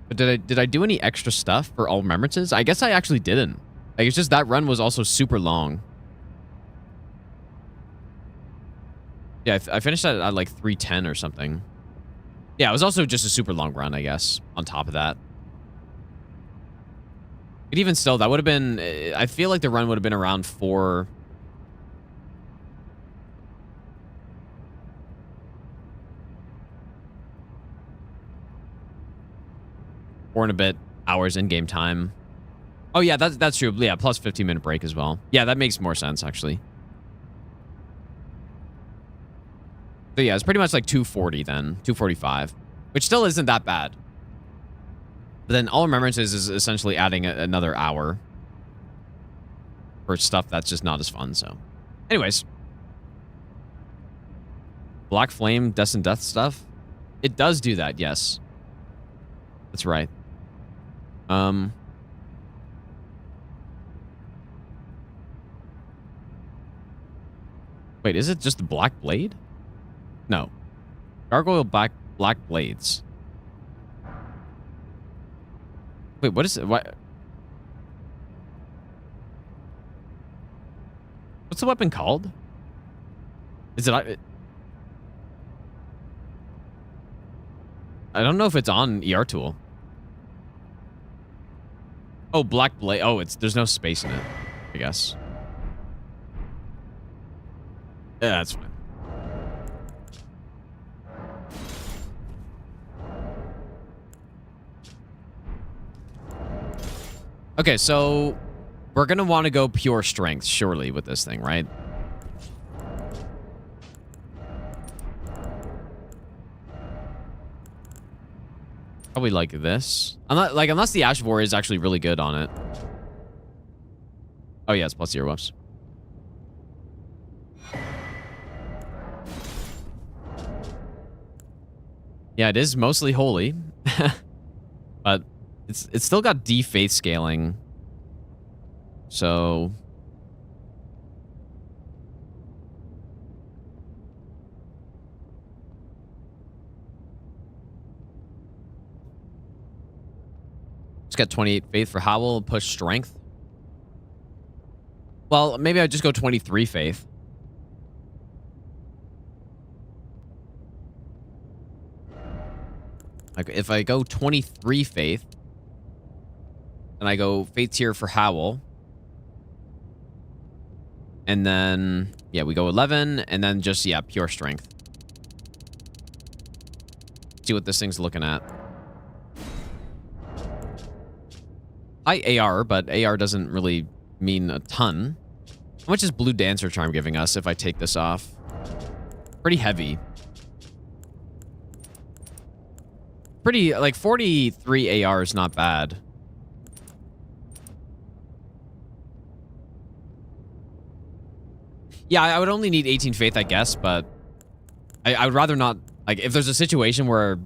But did I do any extra stuff for all remembrances? I guess I actually didn't. Like, it's just that run was also super long. Yeah, I finished that at like 3:10 or something. Yeah, it was also just a super long run, I guess, on top of that. But even still, that would have been... I feel like the run would have been around 4... and a bit hours in-game time. Oh, yeah, that's true. Yeah, plus 15-minute break as well. Yeah, that makes more sense, actually. So yeah, it's pretty much like 240 then. 245. Which still isn't that bad. But then all remembrances is essentially adding another hour for stuff that's just not as fun, so. Anyways. Black Flame, Destined Death stuff? It does do that, yes. That's right. Wait, is it just the Blackblade? No. Gargoyle Black Blades. Wait, what is it? What? What's the weapon called? Is it... I don't know if it's on ER Tool. Oh, Blackblade. Oh, there's no space in it, I guess. Yeah, that's fine. Okay, so we're going to want to go pure strength, surely, with this thing, right? Probably like this. Unless the Ash Warrior is actually really good on it. Oh, yeah, it's plus earwuffs. Yeah, it is mostly holy. But it's still got D faith scaling. So it's got 28 faith for Howl, push strength. Well, maybe I'd just go 23 faith. Like if I go 23 faith, then I go faith tier for Howl. And then, yeah, we go 11, and then just, yeah, pure strength. See what this thing's looking at. High AR, but AR doesn't really mean a ton. How much is Blue Dancer Charm giving us if I take this off? Pretty heavy. Pretty, like, 43 AR is not bad. Yeah, I would only need 18 faith, I guess, but I would rather not. Like, if there's a situation where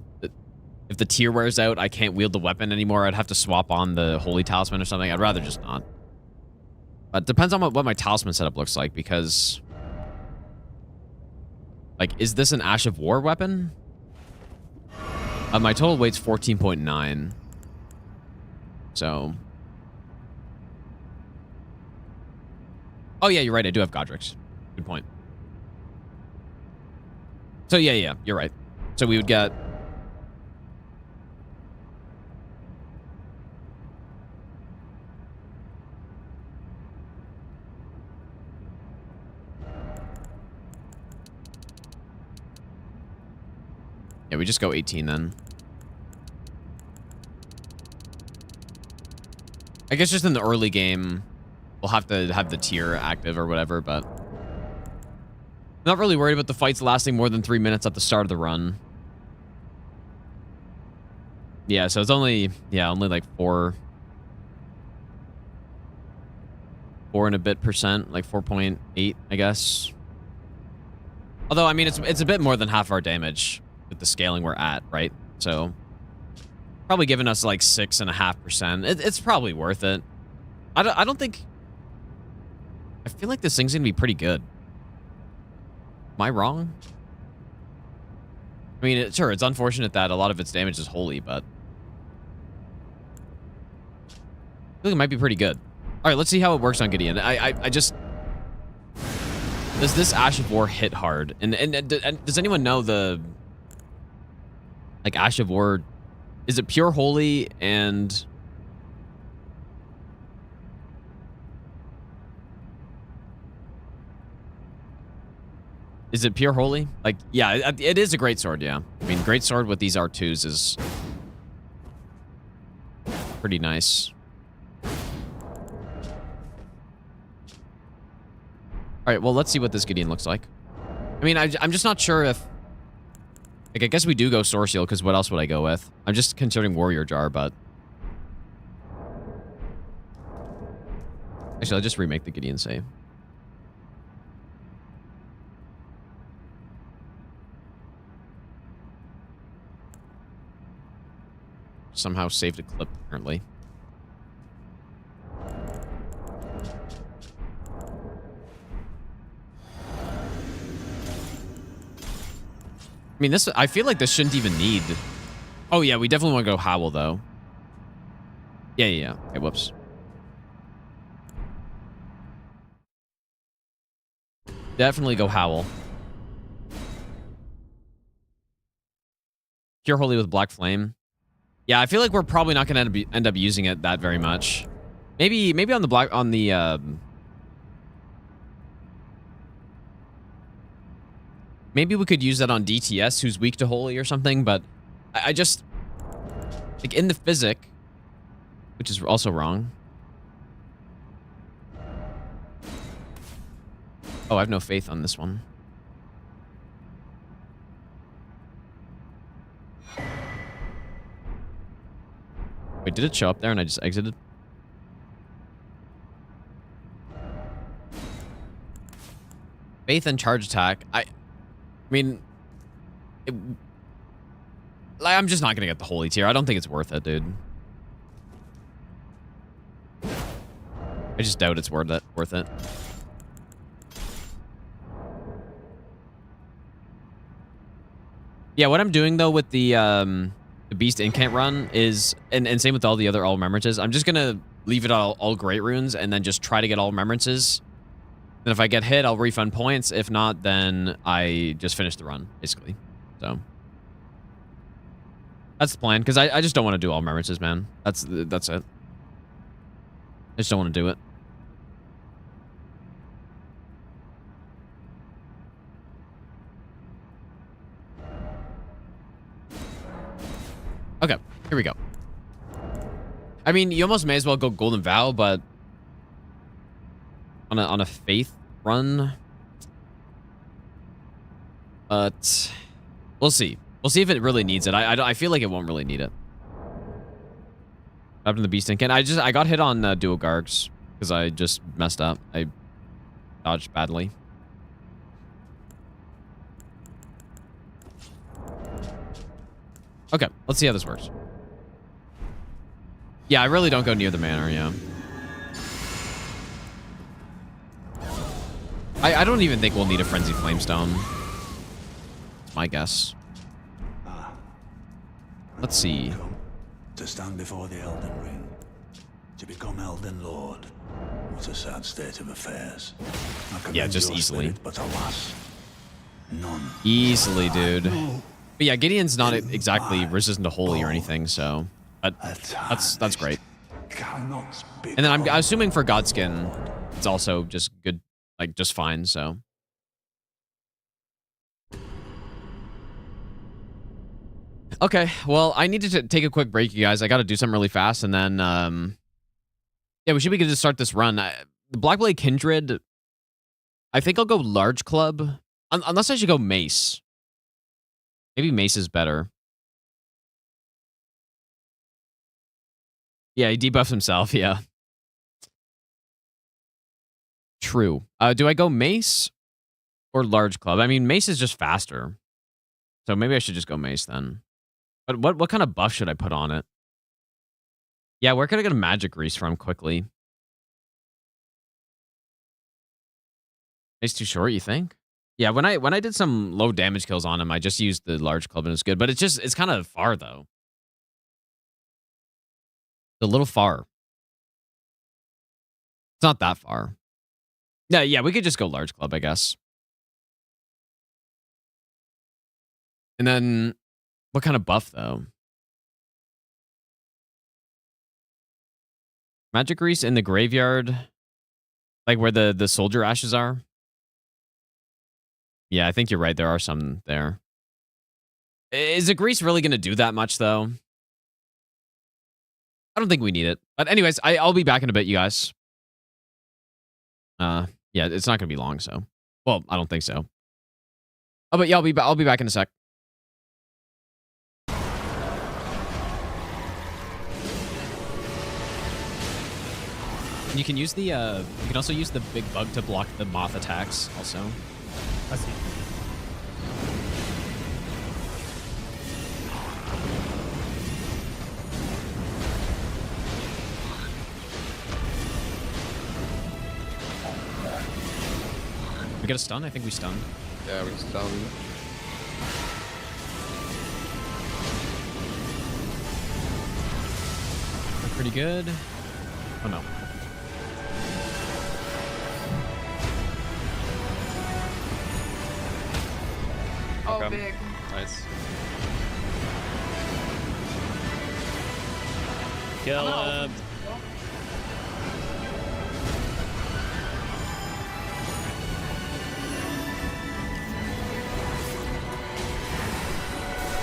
if the tier wears out, I can't wield the weapon anymore, I'd have to swap on the Holy Talisman or something. I'd rather just not. But it depends on what my talisman setup looks like, because... Like, is this an Ash of War weapon? My total weight's 14.9. So... Oh, yeah, you're right. I do have Godric's. Good point. So, yeah, you're right. So we would get... Yeah, we just go 18 then. I guess just in the early game, we'll have to have the tier active or whatever, but... Not really worried about the fights lasting more than 3 minutes at the start of the run. Yeah, so it's only... Yeah, only like 4 and a bit percent, like 4.8, I guess. Although, I mean, it's a bit more than half our damage with the scaling we're at, right? So, probably giving us like 6.5%. It's probably worth it. I don't think... I feel like this thing's gonna be pretty good. Am I wrong? I mean, sure, it's unfortunate that a lot of its damage is holy, but... I think it might be pretty good. Alright, let's see how it works on Gideon. I just... Does this Ash of War hit hard? And does anyone know the... Like, Ash of War... Is it pure holy and... Is it pure holy? Like, yeah, it is a great sword, yeah. I mean, great sword with these R2s is... pretty nice. Alright, well, let's see what this Gideon looks like. I mean, I'm just not sure if... Like, I guess we do go Sword Shield, because what else would I go with? I'm just considering Warrior Jar, but... Actually, I'll just remake the Gideon save. Somehow saved a clip, apparently. I mean, this... I feel like this shouldn't even need... Oh, yeah, we definitely want to go Howl, though. Yeah. Okay, whoops. Definitely go Howl. Pure Holy with Black Flame. Yeah, I feel like we're probably not going to end up using it that very much. Maybe on the black... On the... Maybe we could use that on DTS, who's weak to Holy or something, but I just... Like, in the Physic, which is also wrong. Oh, I have no faith on this one. Wait, did it show up there and I just exited? Faith and charge attack. I mean, Like, I'm just not gonna get the holy tier. I don't think it's worth it, dude. I just doubt it's worth it. Yeah, what I'm doing though with the Beast Incant run is, and same with all the other all remembrances, I'm just gonna leave it all great runes and then just try to get all remembrances. Then if I get hit, I'll refund points. If not, then I just finish the run, basically. So that's the plan, because I just don't want to do all remembrances, man. That's it. I just don't want to do it. Okay, here we go. I mean, you almost may as well go Golden Vow, but on a faith run. But we'll see. We'll see if it really needs it. I feel like it won't really need it. After the Beast Incant, I got hit on dual Gargs because I just messed up. I dodged badly. Okay, let's see how this works. Yeah, I really don't go near the manor, yeah. I don't even think we'll need a Frenzy Flamestone. That's my guess. Let's see. To stand before the Elden Ring. To become Elden Lord. What a sad state of affairs. Yeah, just easily. But alas, none. Easily, dude. But yeah, Gideon's not exactly resistant to holy or anything, so that's great. And then I'm assuming for Godskin, it's also just good, like just fine. So okay, well, I need to take a quick break, you guys. I got to do something really fast, and then yeah, we should be good to start this run. The Blackblade Kindred, I think I'll go large club, unless I should go mace. Maybe mace is better. Yeah, he debuffs himself, yeah. True. Do I go mace or large club? I mean, mace is just faster. So maybe I should just go mace then. But what kind of buff should I put on it? Yeah, where can I get a magic grease from quickly? Mace too short, you think? Yeah, when I did some low damage kills on him, I just used the large club and it's good. But it's kind of far though. It's a little far. It's not that far. Yeah, we could just go large club, I guess. And then what kind of buff though? Magic grease in the graveyard, like where the soldier ashes are. Yeah, I think you're right. There are some there. Is the grease really going to do that much, though? I don't think we need it. But anyways, I'll be back in a bit, you guys. Yeah, it's not going to be long, so. Well, I don't think so. Oh, but yeah, I'll be back in a sec. You can use the you can also use the big bug to block the moth attacks also. I see. We get a stun? I think we stunned. Yeah, we stunned. We're pretty good. Oh no. Oh, Okay. big. Nice. Kill him.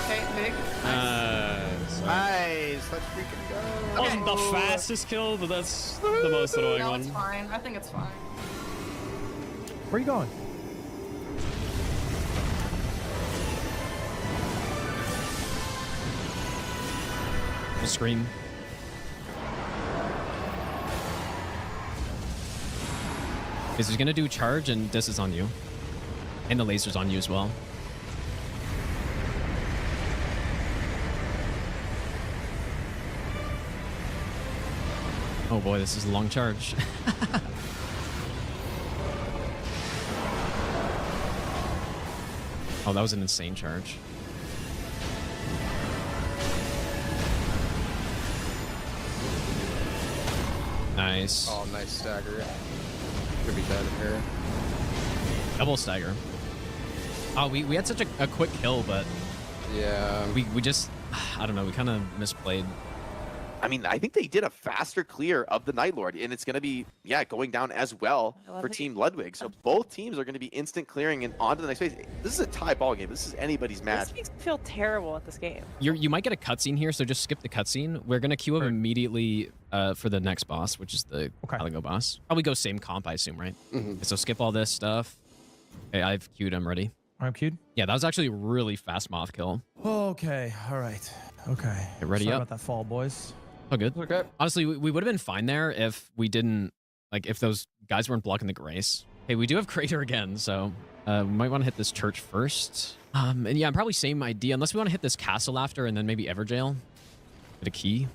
Okay, big. Nice. Let's freaking go. That wasn't the fastest kill, but that's the most annoying No, one. it's fine. I think it's fine. Where are you going? The scream. Is he's gonna do charge and this is on you. And the laser's on you as well. Oh boy, this is a long charge. Oh, that was an insane charge. Nice. Oh, nice stagger. Could be dead here. Double stagger. Oh, we had such a quick kill, but Yeah. we just, I don't know, we kind of misplayed. I mean, I think they did a faster clear of the Night Lord, and it's going to be, yeah, going down as well for Team Ludwig. So both teams are going to be instant clearing and on to the next phase. This is a tie ball game. This is anybody's match. This makes me feel terrible at this game. You might get a cutscene here, so just skip the cutscene. We're going to queue up immediately for the next boss, which is the Caligo boss. Probably go same comp, I assume, right? Okay, so skip all this stuff. Okay, I've queued. I'm ready. I'm queued? Yeah, that was actually a really fast moth kill. Okay, all right. Okay. Get ready Sorry up. about that fall, boys. Oh, good. Okay. Honestly, we would have been fine there if we didn't, like, if those guys weren't blocking the grace. Hey, we do have Crater again, so we might want to hit this church first. And yeah, probably same idea, unless we want to hit this castle after and then maybe Everjail. Get a key.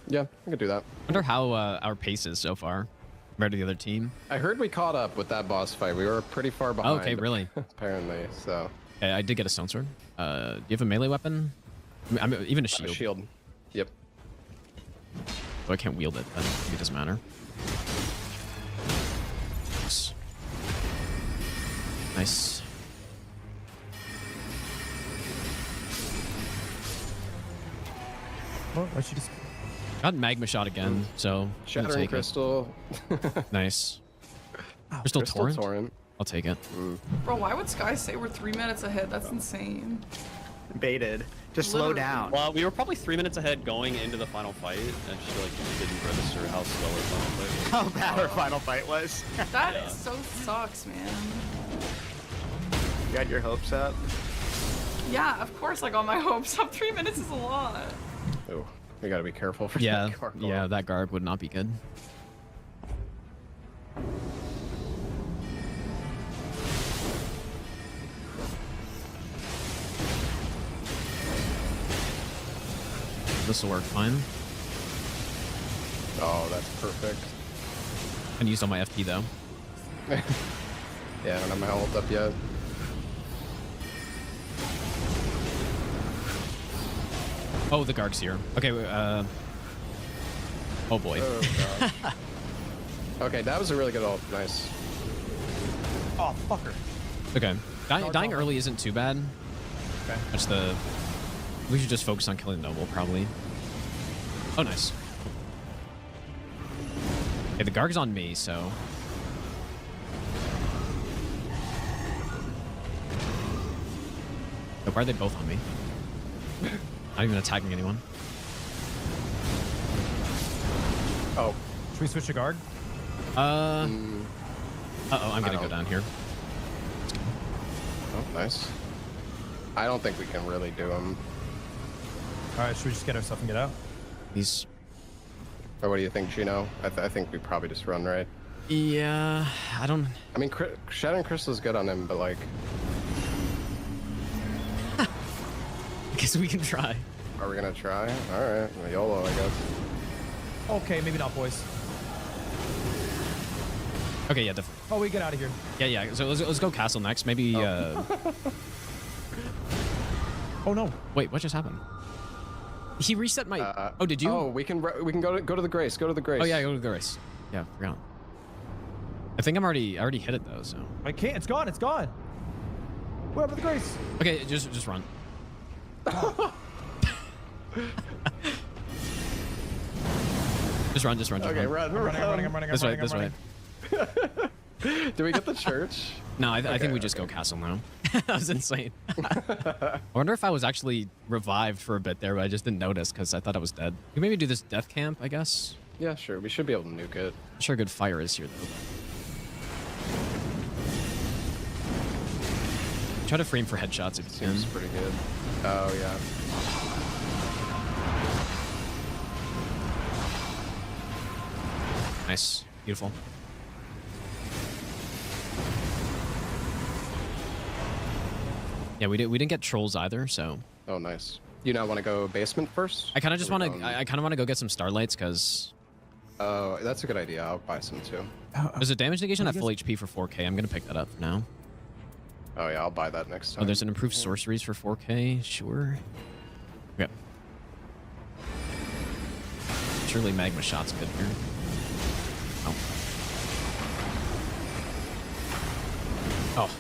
Yeah, I could do that. Wonder how our pace is so far compared to the other team. I heard we caught up with that boss fight. We were pretty far behind. Okay, really? Apparently, so. Okay, I did get a stone sword. Do you have a melee weapon? I mean, even a shield. Shield. Yep. Oh, I can't wield it, but it doesn't matter. Nice. Oh, I should just... Got magma shot again, so I'll Shattering take crystal. it. Nice. Crystal torrent? I'll take it. Bro, why would Sky say we're 3 minutes ahead? That's insane. Baited. Just slow Literally. down. Well, we were probably 3 minutes ahead going into the final fight. I just feel like you didn't register how slow our final fight was. How bad our final fight was. That so sucks, man. You got your hopes up? Yeah, of course I got my hopes up. 3 minutes is a lot. Oh, we gotta be careful for Yeah, that gargoyle. yeah, that garb would not be good. This will work fine. Oh, that's perfect. And used all my FP though. Yeah, I don't have my ult up yet. Oh, the Garg's here. Okay, oh boy. Oh, gosh. Okay, that was a really good ult. Nice. Oh, fucker. Okay. Dying early isn't too bad. Okay. That's the... We should just focus on killing Noble, probably. Oh, nice. Okay, the Garg's on me, so... Oh, why are they both on me? Not even attacking anyone. Oh. Should we switch to guard? Uh-oh, I'm gonna go down here. Oh, nice. I don't think we can really do him. All right, should we just get ourselves and get out? He's... Or what do you think, Gino? I think we probably just run, right? Yeah, I don't... I mean, Shattering Crystal is good on him, but like... I guess we can try. Are we gonna try? Alright, well, YOLO, I guess. Okay, maybe not, boys. Okay, yeah, Oh, we get out of here. yeah. So let's go castle next. Maybe. Oh no! Wait, what just happened? He reset my. Oh, did you? Oh, we can go to the Grace. Go to the Grace. Oh yeah, go to the race. Yeah, forgot. I think I already hit it though. So. I can't. It's gone. It's gone. What happened to the Grace? Okay, just run. Just run. Okay, run. I'm running. This way. Do we get the church? No, I think we just go castle now. That was insane. I wonder if I was actually revived for a bit there, but I just didn't notice because I thought I was dead. We can maybe do this death camp, I guess. Yeah, sure. We should be able to nuke it. I'm sure good fire is here though. Try to frame for headshots if you can. Seems pretty good. Oh yeah. Nice, beautiful. Yeah, we didn't get trolls either, so. Oh, nice. You now want to go basement first? I kind of just want to. I kind of want to go get some starlights because Oh, that's a good idea. I'll buy some too. There's a damage negation at full HP for 4K. I'm going to pick that up now. Oh yeah, I'll buy that next time. Oh, there's an improved sorceries for 4K. Sure. Okay. Surely magma shot's good here. Oh. Oh,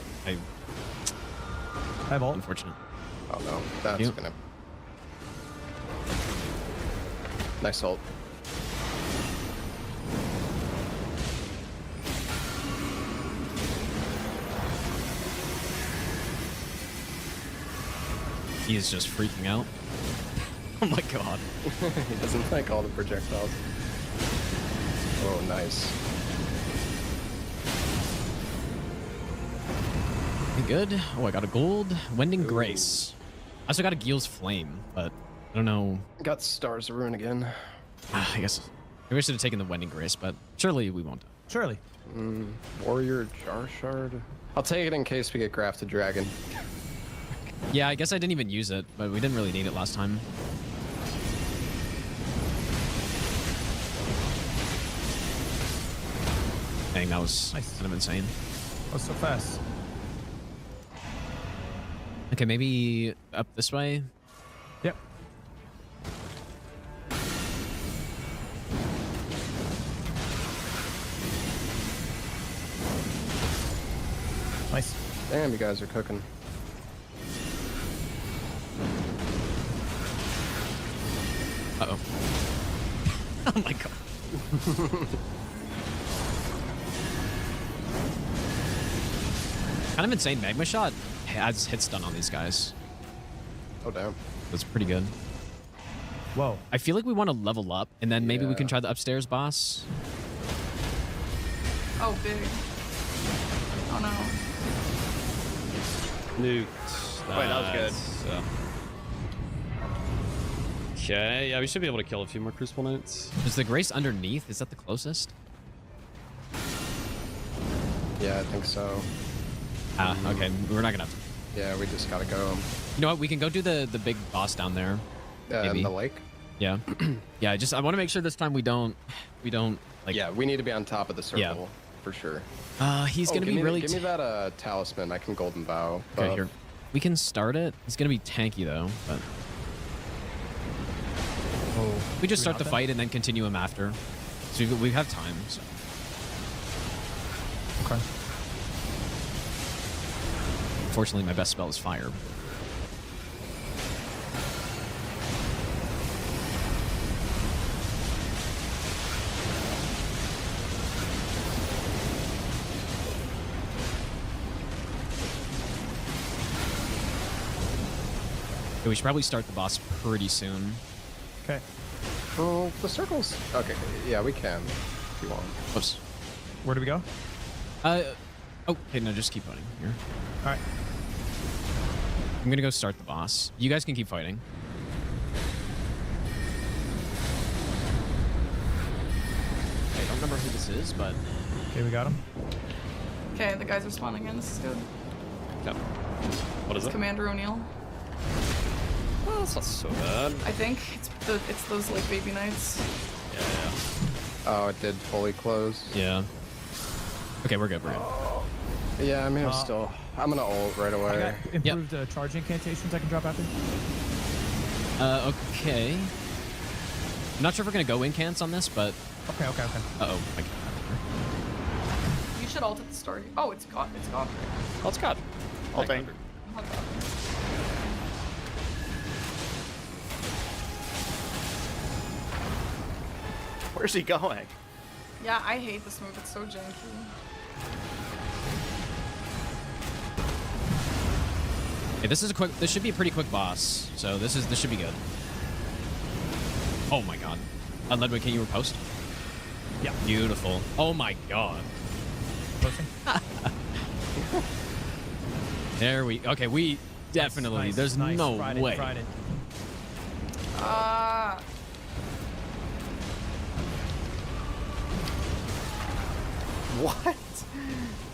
Hi, Vault. unfortunate. Oh no, that's Cute. gonna. Nice ult. He is just freaking out. Oh my god. He doesn't like all the projectiles. Oh, nice. We good? Oh, I got a gold. Wending Grace. I also got a Gil's Flame, but I don't know. Got Stars of Ruin again. I guess maybe I should have taken the Wending Grace, but surely we won't. Surely. Warrior Jar Shard. I'll take it in case we get Grafted Dragon. Yeah, I guess I didn't even use it, but we didn't really need it last time. Dang, that was kind of insane. That was so fast. Okay, maybe up this way. Yep. Nice. Damn, you guys are cooking. Uh-oh. Oh my god. Kind of insane. Magma Shot has hit stun on these guys. Oh, damn. That's pretty good. Whoa. I feel like we want to level up, and then maybe we can try the upstairs boss. Oh, big. Oh no. Nuked. Wait, that was good. So. Okay, yeah, we should be able to kill a few more Crucible Knights. Is the Grace underneath? Is that the closest? Yeah, I think so. Ah, okay. We're not gonna have to. Yeah, we just gotta go. You know what? We can go do the big boss down there. In the lake? Yeah. Yeah, I want to make sure this time we don't like. Yeah, we need to be on top of the circle for sure. He's gonna be really. Give me that talisman. I can golden bow. Okay, here. We can start it. He's gonna be tanky though, but. Oh. We just start the fight and then continue him after. So we have time. So. Okay. Unfortunately, my best spell is fire. Okay, we should probably start the boss pretty soon. Okay. Oh, the circles. Okay, yeah, we can if you want. Whoops. Where do we go? Okay, no, just keep fighting here. All right. I'm gonna go start the boss. You guys can keep fighting. I don't remember who this is, but... Okay, we got him. Okay, the guys are spawning in. This is good. Okay. What is It's it? Commander O'Neill. Well, that's not so bad. I think it's those like baby knights. Yeah, yeah. Oh, it did fully close. Yeah. Okay, we're good. We're good. Yeah, I mean, I'm gonna ult right I away. got improved charge incantations I can drop after. Okay. I'm not sure if we're gonna go incants on this, but... Okay. Uh-oh. My God. You should ult at the start. Oh, it's God. It's God. Oh, it's God. Ulting. Oh, God. Where's he going? Yeah, I hate this move. It's so janky. Okay, this should be a pretty quick boss. So this should be good. Oh my God. Ledwig, can you repost? Yeah. Beautiful. Oh my God. Posting. There we... Okay, we definitely... Nice, there's nice. no Fried way. It, fried it. What?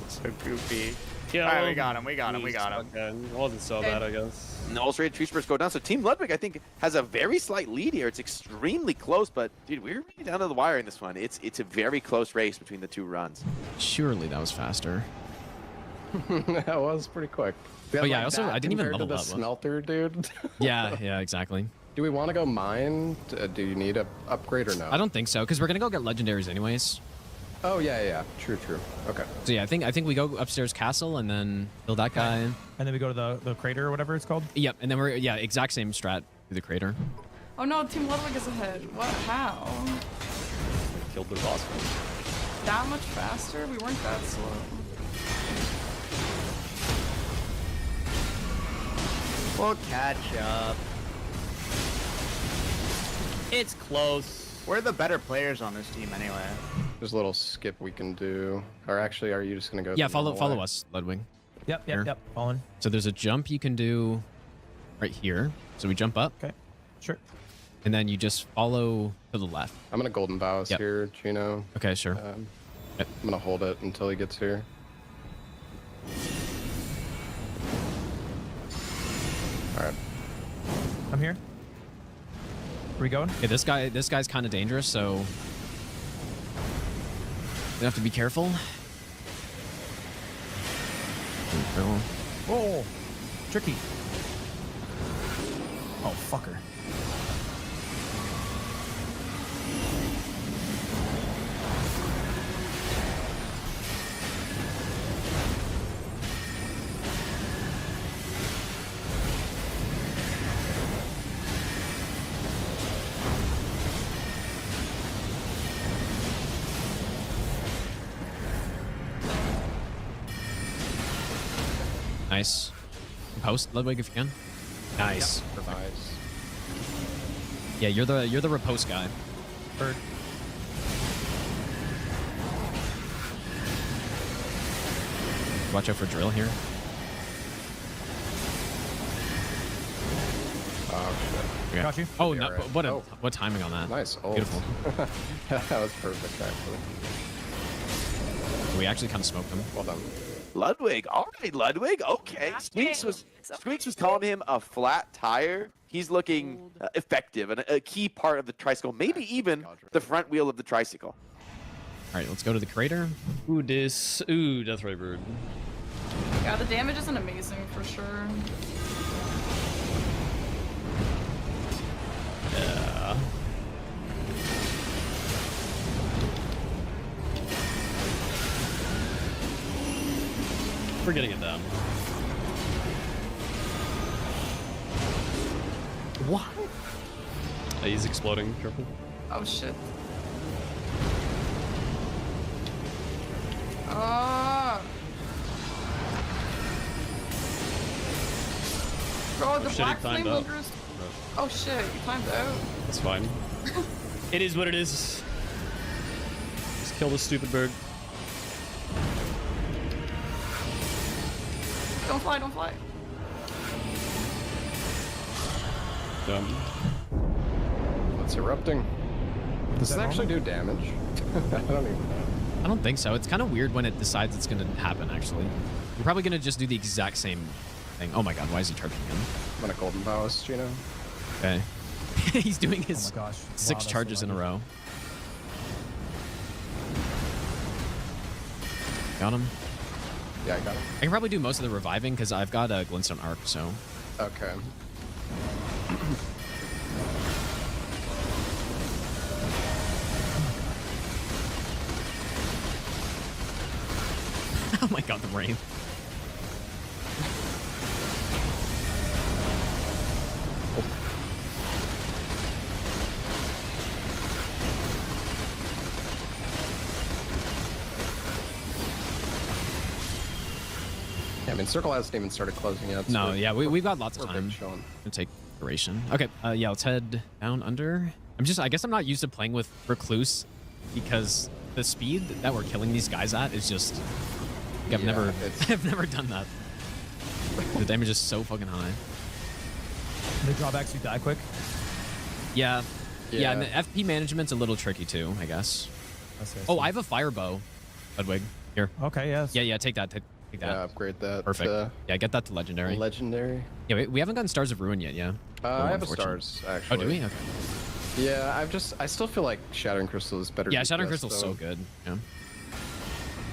So goofy. kill. Alright, we got him. We got him. We Jeez, got him. Okay. It wasn't so bad, I guess. And also tree spurs go down. So Team Ludwig, I think, has a very slight lead here. It's extremely close, but dude, we're really down to the wire in this one. It's a very close race between the two runs. Surely that was faster. That was pretty quick. Oh yeah, I didn't even level the that. smelter, dude. Yeah, exactly. Do we want to go mine? Do you need a upgrade or no? I don't think so, because we're gonna go get legendaries anyways. Oh yeah. True. Okay. So yeah, I think we go upstairs castle and then kill that guy. And then we go to the crater or whatever it's called. Yep, and then we're exact same strat through the crater. Oh no, Team Ludwig is ahead. What? How? Killed the boss. That much faster? We weren't that slow. We'll catch up. It's close. We're the better players on this team anyway. There's a little skip we can do. Or actually, are you just gonna go? Yeah, the follow normal way? us, Ludwig. Yep. Following. So there's a jump you can do right here. So we jump up. Okay. Sure. And then you just follow to the left. I'm gonna golden bow us here, Chino. Okay, sure. I'm gonna hold it until he gets here. All right. I'm here. Where we going? Okay, this guy's kind of dangerous, so you have to be careful. Whoa. Tricky. Oh, fucker. Nice. Post Ludwig if you can. Nice. Yep. Perfect. Nice. Yeah, you're the riposte guy. Bird. Watch out for drill here. Oh shit. Okay. Got you. Oh no! Right. What timing on that? Nice. Oh. Beautiful. That was perfect, actually. We actually kind of smoked him. Well done. Ludwig, all right, Ludwig. Okay, Squeaks was calling him a flat tire. He's looking effective and a key part of the tricycle, maybe even the front wheel of the tricycle. All right, let's go to the crater. Ooh, Death Ray Bird. Yeah, the damage isn't amazing for sure. Yeah. We're getting it down. What? He's exploding. Careful. Oh shit. Bro, the shit, black he flame timed out. lingers. Oh shit, you timed out. That's fine. It is what it is. Just kill this stupid bird. Don't fly, don't fly. Dumb. It's erupting. Does it actually do damage? I don't even know. I don't think so. It's kind of weird when it decides it's going to happen, actually. You're probably going to just do the exact same thing. Oh my god, why is he charging him? I'm gonna golden bow us, Gino. Okay. He's doing his Oh my gosh. 6 Wow, charges so in a lucky. row. Got him. Yeah, I got it. I can probably do most of the reviving because I've got a glintstone arc, so. Okay. Oh my god, the rain. Yeah, I mean, circle hasn't even started closing yet. So No, yeah, we've got lots of we're time. big chilling. Gonna take duration. Okay, yeah, let's head down under. I guess I'm not used to playing with Recluse because the speed that we're killing these guys at is just, like, I've never done that. The damage is so fucking high. The drawbacks, you die quick. Yeah. Yeah, and the Yeah. FP management's a little tricky too, I guess. I see. Oh, I have a fire bow, Ludwig. Here. Okay, yes. Yeah, take that. Take that. Yeah, upgrade that. Perfect. To Yeah, get that to legendary. legendary. Yeah, we haven't gotten Stars of Ruin yet, yeah. I have a stars actually. Oh, do we? Okay. Yeah, I still feel like Shattering Crystal is better. Yeah, DPS, Shattering Crystal's though. so good. Yeah.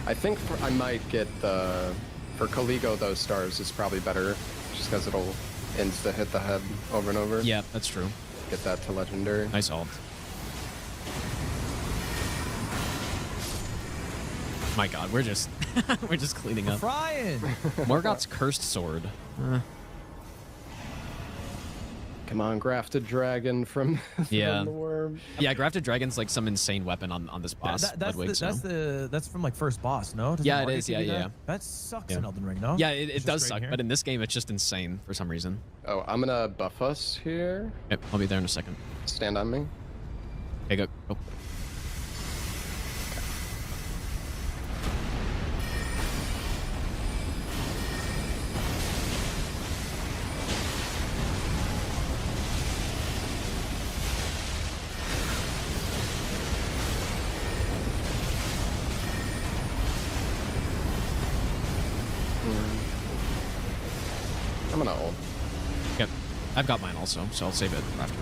I think I might get the for Caligo those stars is probably better, just because it'll insta hit the head over and over. Yeah, that's true. Get that to legendary. Nice ult. My God, we're just we're just cleaning up. Frying. Morgoth's cursed sword. Come on, grafted dragon from, Yeah. from the worm. Yeah, Grafted Dragon's like some insane weapon on this boss. That's from like first boss, no? Doesn't Yeah, it Margit is. give Yeah, you yeah. that? That sucks Yeah. in Elden Ring, no? Yeah, It's it just does right suck, here. but in this game, it's just insane for some reason. Oh, I'm gonna buff us here. Yep, I'll be there in a second. Stand on me. Okay, go. Oh. I'm gonna ult. Yep, I've got mine also, so I'll save it for after.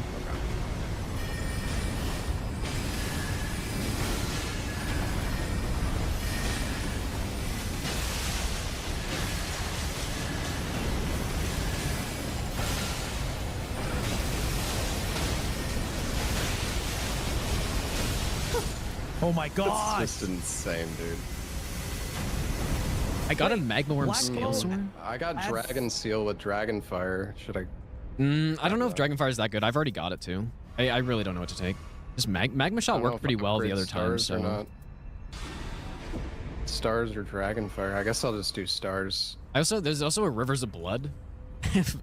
Oh my God. It's just insane, dude. I got a Magmaworm Scale Blackblade? Sword. I got Dragon Seal with Dragon Fire. Should I? I don't know if Dragonfire is that good. I've already got it too. I really don't know what to take. Just Magma I Shot don't know worked if pretty I'll well the upgrade other time, stars or so. not. Stars or Dragon Fire? I guess I'll just do stars. There's also a Rivers of Blood. if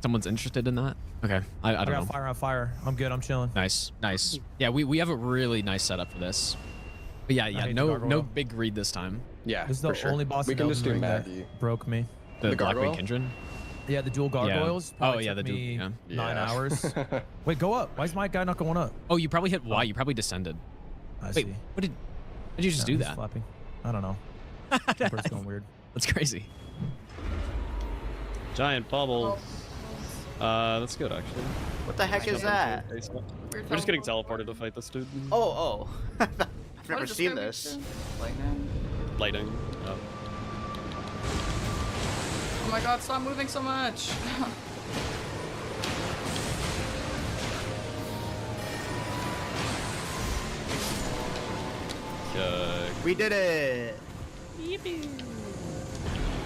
someone's interested in that. Okay, I I don't got know. fire on fire. I'm good. I'm chilling. Nice, nice. Yeah, we have a really nice setup for this. But yeah, hate the no Gargoyle. big greed this time. Yeah, This is the for sure. only boss We in can Elden just do Ring that Maggie. broke me. The The Gargoyle? Blackblade Kindred. Yeah, the dual gargoyles. Oh, probably yeah, took the dual- me yeah. 9 Yeah. hours. Wait, go up. Why is my guy not going up? Oh, you probably hit Y. You probably descended. I Wait, see. what did you just No, do he's that? Flapping. I don't know. The bird's going weird. That's crazy. Giant bubble. That's good actually. What the heck is that? We're just getting teleported to fight this dude. Oh. I've What never is seen gonna be this. too? Lightning. Lighting. Oh. Oh my God! Stop moving so much. We did it!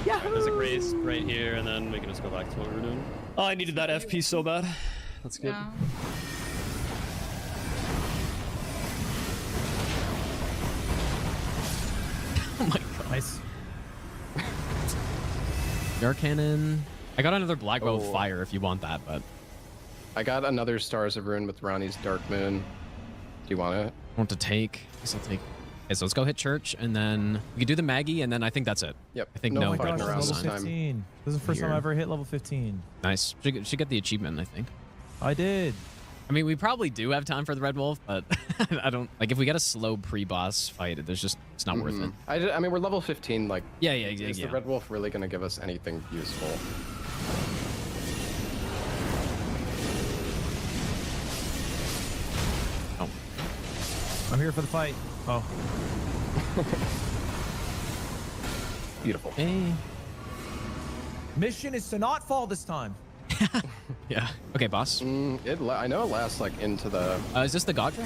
Yeah, there's a grace right here, and then we can just go back to what we were doing. Oh, I needed that FP so bad. That's good. Yeah. Oh my God. Nice. Dark Cannon. I got another Blackwell Oh. Fire if you want that, but I got another Stars of Ruin with Ronnie's Dark Moon. Do you want it? I want to take. I guess I'll take. Okay, so let's go hit church, and then we can do the Maggie, and then I think that's it. Yep. I think No no Oh my fucking gosh, around level this time. 15. This is the first time I Here. ever hit level 15. Nice. Should get the achievement, I think. I did. I mean, we probably do have time for the Red Wolf, but I don't like if we get a slow pre-boss fight. There's just it's not worth it. I mean, we're level 15. Like, Yeah. is the Red Wolf really gonna give us anything useful? Oh, I'm here for the fight. Oh. Beautiful. hey. Mission is to not fall this time. Yeah. Okay, boss. I know it lasts like into the. Is this the Godric?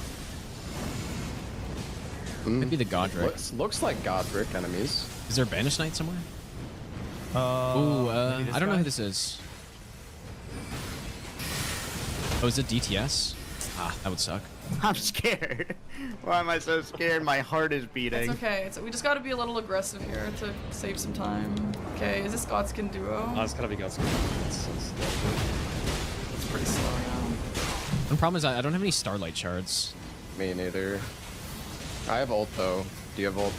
Could be the Godric. Looks like Godric enemies. Is there a Banished Knight somewhere? Maybe I this don't know guy? who this is. Oh, is it DTS? Ah, that would suck. I'm scared. Why am I so scared? My heart is beating. It's okay. We just gotta be a little aggressive here to save some time. Okay, is this Godskin Duo? Oh, it's gotta be Godskin. It's pretty slow now. The problem is I don't have any Starlight shards. Me neither. I have ult though. Do you have ult?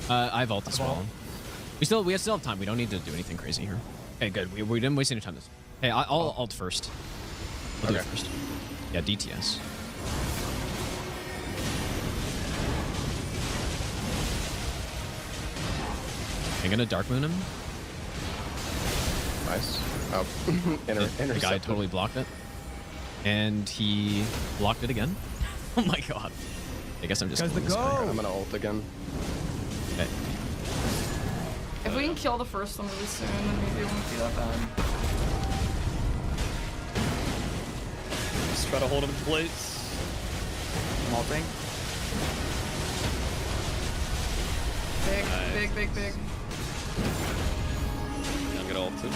I have ult as well. We still have time. We don't need to do anything crazy here. Okay, good. We didn't waste any time. Hey, I'll ult first. I'll do it first. Yeah, DTS. I'm gonna Dark Moon him. Nice. Oh, The guy totally blocked it. And he blocked it again. Oh my god. I guess I'm just Guys, killing the this guy. go. I'm gonna ult again. Okay. If we can kill the first one really soon, then maybe it won't be that bad. Just try to hold him in place. Malting. Big, Nice. big, big, big. Yeah, I'm gonna ult too.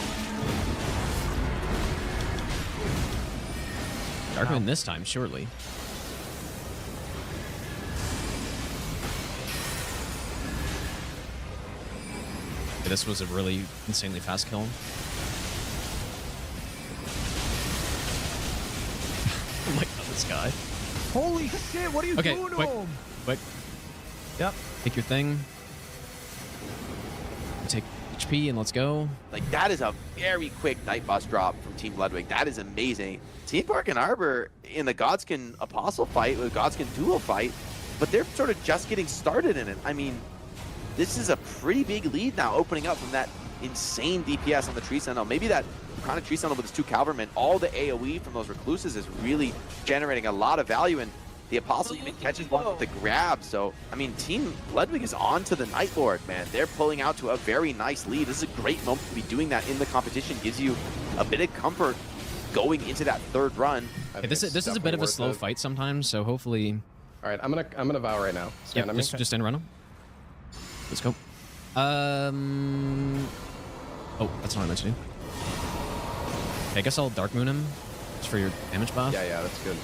Darkman this time, surely. Okay, this was a really insanely fast kill. Oh my god, this guy. Holy shit, what are you Okay, doing quick, to him? quick. Yep. Take your thing. Take HP and let's go. Like, that is a very quick Night Boss drop from Team Ludwig. That is amazing. Team Park and Arbor in the Godskin Apostle fight, or Godskin Duel fight, but they're sort of just getting started in it. I mean, this is a pretty big lead now opening up from that insane DPS on the Tree Sentinel. Maybe that kind of Tree Sentinel with his 2 Cavalrymen, all the AoE from those Recluses is really generating a lot of value, and the Apostle even catches one with the grab. So, I mean, Team Ludwig is on to the Night Lord, man. They're pulling out to a very nice lead. This is a great moment to be doing that in the competition. Gives you a bit of comfort going into that 3rd run. Okay, this is a bit of a slow fight sometimes, so hopefully. All right, I'm gonna vow right now. Yeah, Scan, just end run him. Let's go. Oh, that's not what I meant to do. Okay, I guess I'll Dark Moon him just for your damage buff. Yeah, that's good.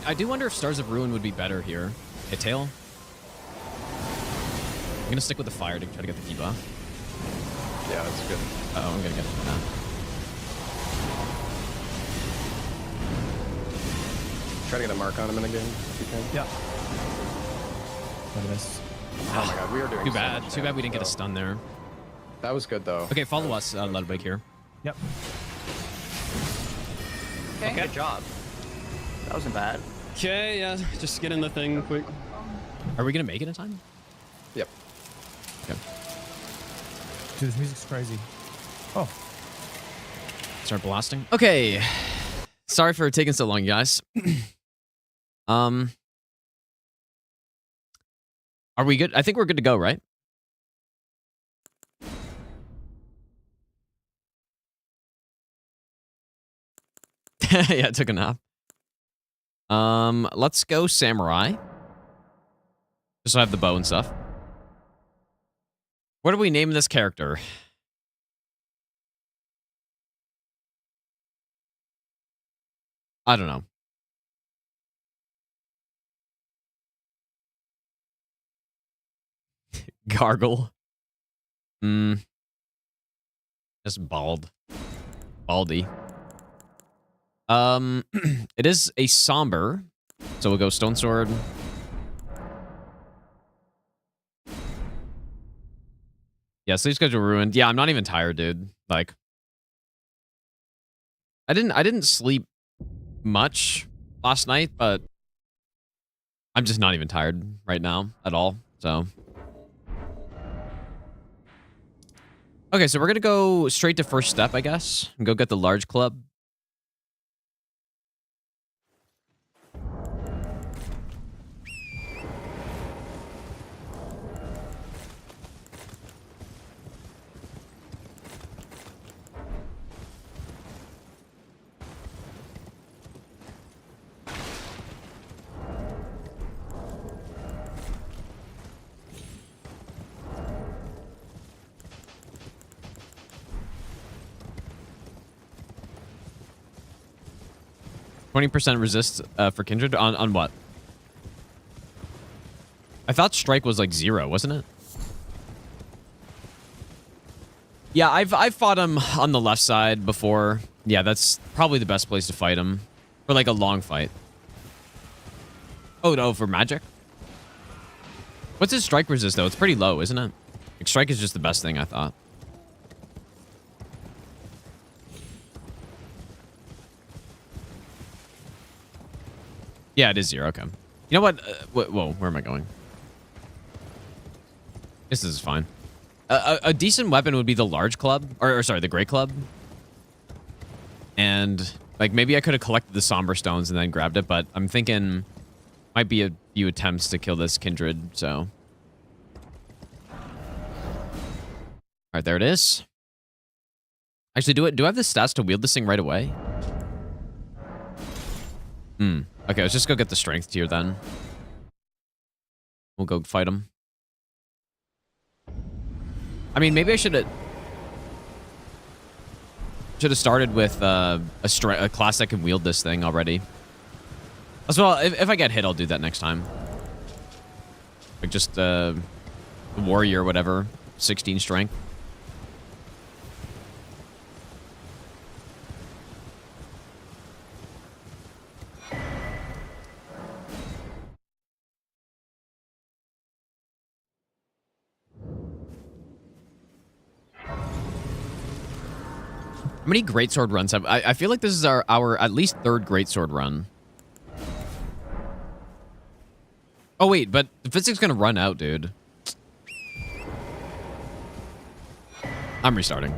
I do wonder if Stars of Ruin would be better here. Okay, Tail. I'm gonna stick with the fire to try to get the debuff. Yeah, that's good. Uh-oh, I'm gonna get it now. Try to get a mark on him in the game if you can. Yeah. What is? Oh my god, we are doing Too so bad. much Too bad we didn't get a damage, stun there. though. That was good though. Okay, follow us, Ludwig here. Yep. Okay. Good job. That wasn't bad. Okay, yeah, just get in the thing quick. Are we gonna make it in time? Yep. Okay. Dude, this music's crazy. Oh. Start blasting. Okay. Sorry for taking so long, guys. Are we good? I think we're good to go, right? Yeah, I took a nap. Let's go Samurai. Just so I have the bow and stuff. What do we name this character? I don't know. Gargoyle. Just bald. Baldy. It is a somber. So we'll go Stone Sword. Yeah, sleep schedule ruined. Yeah, I'm not even tired, dude. Like, I didn't sleep much last night, but I'm just not even tired right now at all. So, okay, so we're gonna go straight to first step, I guess, and go get the large club. %, resist for Kindred on what? I thought strike was like 0, wasn't it? Yeah, I've fought him on the left side before. Yeah, that's probably the best place to fight him for like a long fight. Oh no, for magic. What's his strike resist though? It's pretty low, isn't it? Like, strike is just the best thing, I thought. Yeah, it is 0. Okay. You know what? Whoa, where am I going? This is fine. A decent weapon would be the large club, or sorry, the great club. And like maybe I could have collected the somber stones and then grabbed it, but I'm thinking might be a few attempts to kill this kindred. So, all right, there it is. Actually, do I have the stats to wield this thing right away? Okay, let's just go get the strength tier then. We'll go fight him. I mean, maybe I should have started with a class that can wield this thing already. As well, if I get hit, I'll do that next time. Like just a warrior or whatever, 16 strength. How many greatsword runs have I feel like this is our at least third greatsword run. Oh wait, but the physic's gonna run out, dude. I'm restarting.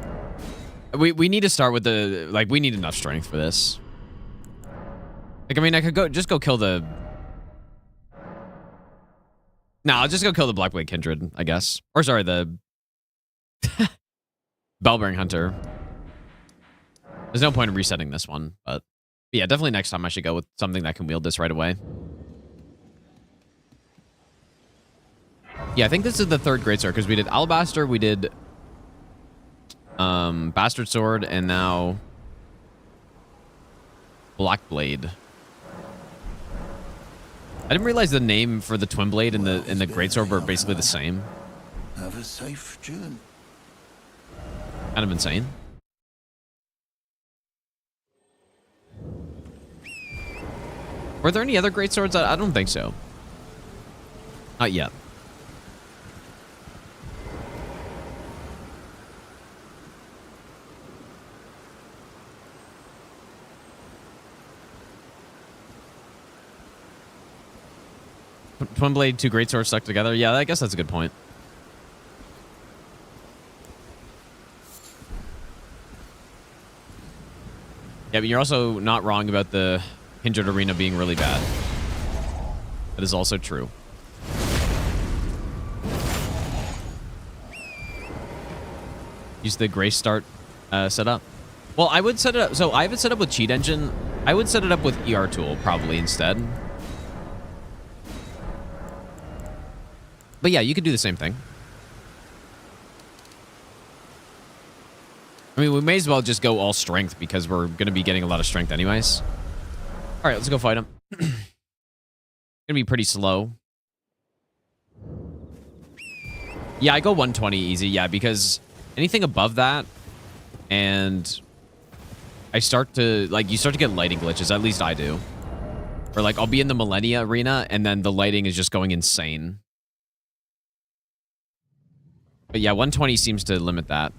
We need to start with the we need enough strength for this. Like I mean I could just go kill the I'll just go kill the Blackblade Kindred, I guess. Or sorry, the Bellbearing Hunter. There's no point in resetting this one, but yeah, definitely next time I should go with something that can wield this right away. Yeah, I think this is the third greatsword because we did Alabaster, we did Bastard Sword, and now Blackblade. I didn't realize the name for the Twin Blade and the greatsword were basically the same. Have a safe journey. Kind of insane. Were there any other greatswords? I don't think so. Not yet. Twin Blade, two greatswords stuck together. Yeah, I guess that's a good point. Yeah, but you're also not wrong about the Kindred Arena being really bad. That is also true. Use the Grace Start setup. Well, I would set it up. So I have it set up with Cheat Engine. I would set it up with ER Tool probably instead. But yeah, you could do the same thing. I mean, we may as well just go all strength because we're going to be getting a lot of strength anyways. All right, let's go fight him. Gonna be pretty slow. Yeah, I go 120 easy. Yeah, because anything above that, and I start to you start to get lighting glitches. At least I do. Or I'll be in the Millennia Arena, and then the lighting is just going insane. But yeah, 120 seems to limit that.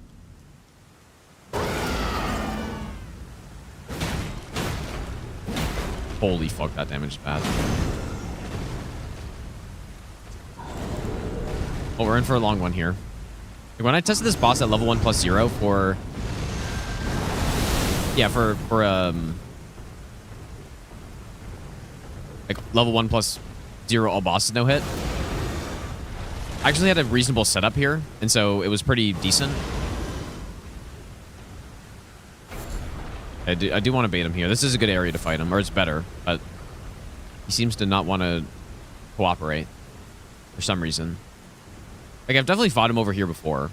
Holy fuck, that damage is bad. Oh, we're in for a long one here. When I tested this boss at level 1+0 for... Yeah, for level 1+0 all bosses no hit. I actually had a reasonable setup here, and so it was pretty decent. I do want to bait him here. This is a good area to fight him, or it's better, but he seems to not want to cooperate for some reason. I've definitely fought him over here before.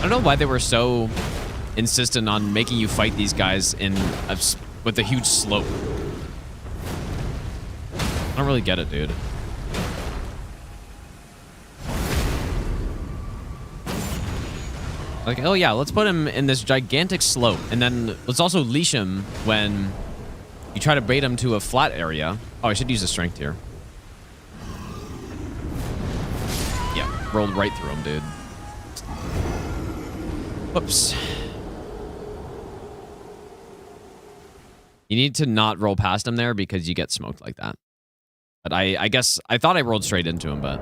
don't know why they were so insistent on making you fight these guys with a huge slope. I don't really get it, dude. Like, oh yeah, let's put him in this gigantic slope, and then let's also leash him when you try to bait him to a flat area. Oh, I should use the strength here. Yeah, rolled right through him, dude. Whoops. You need to not roll past him there because you get smoked like that. But I guess I thought I rolled straight into him, but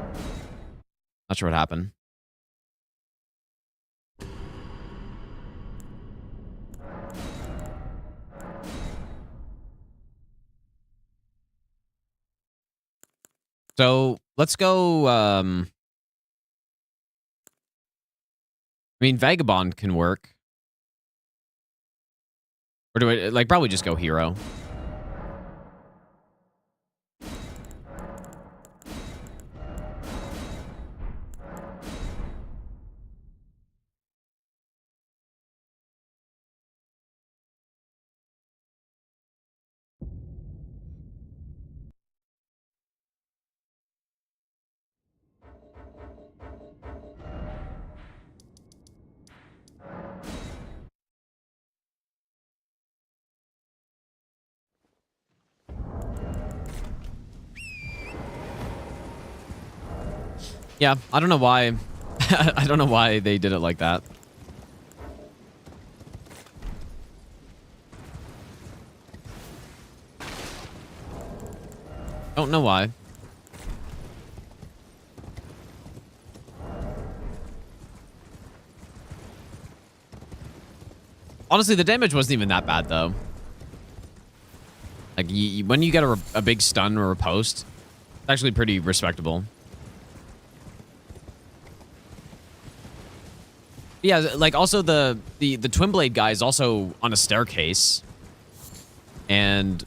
not sure what happened. So let's go. I mean, Vagabond can work. Or do I like probably just go hero? Yeah, I don't know why. I don't know why they did it like that. Don't know why. Honestly, the damage wasn't even that bad, though. Like, when you get a big stun or a post, it's actually pretty respectable. Yeah, like, also the Twin Blade guy is also on a staircase. And,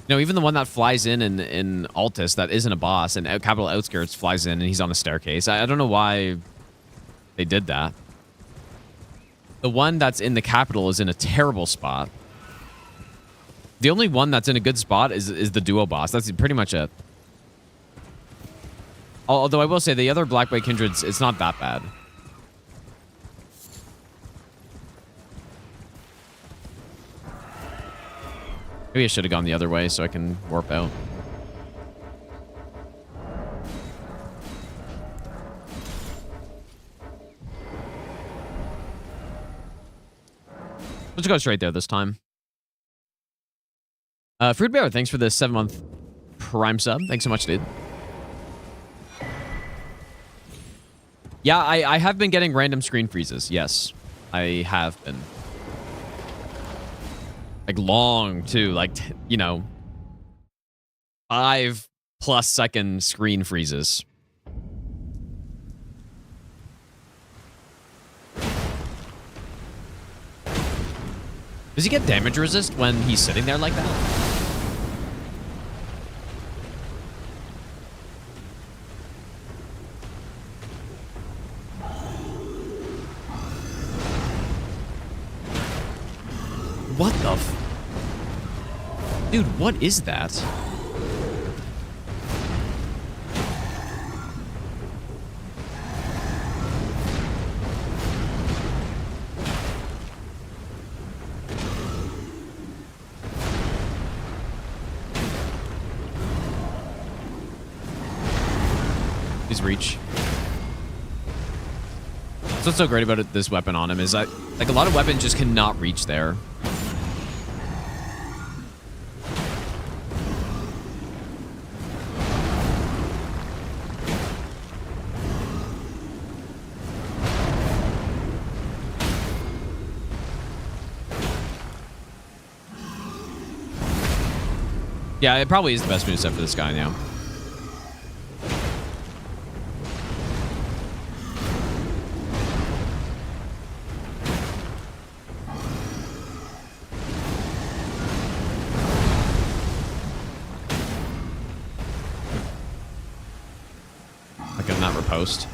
you know, even the one that flies in Altus that isn't a boss, and Capital Outskirts flies in and he's on a staircase. I don't know why they did that. The one that's in the capital is in a terrible spot. The only one that's in a good spot is the duo boss. That's pretty much it. Although I will say the other Blackblade Kindreds, it's not that bad. Maybe I should have gone the other way so I can warp out. Let's go straight there this time. Fruit Bear, thanks for the 7-month Prime sub. Thanks so much, dude. Yeah, I have been getting random screen freezes. Yes, I have been. Like, long, too. Like, you know, 5+ second screen freezes. Does he get damage resist when he's sitting there like that? What the f... Dude, what is that? Please reach. That's what's so great about this weapon on him is that, like, a lot of weapons just cannot reach there. Yeah, it probably is the best moveset for this guy now. Like in that riposte.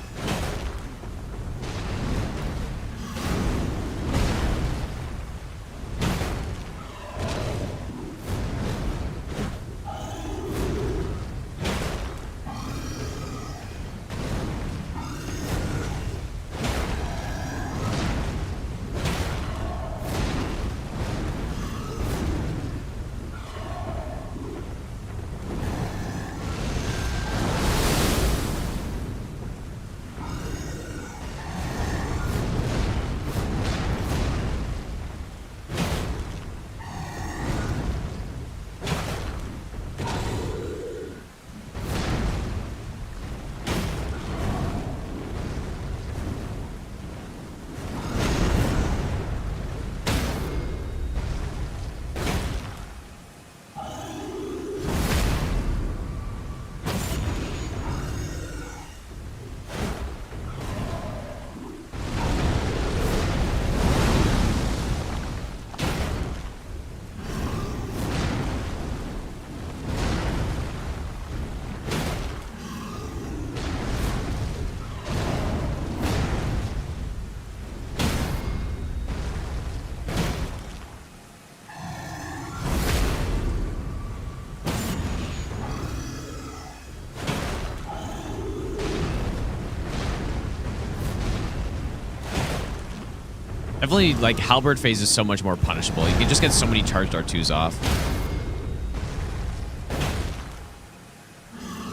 Definitely, like, Halberd phase is so much more punishable. You can just get so many charged R2s off.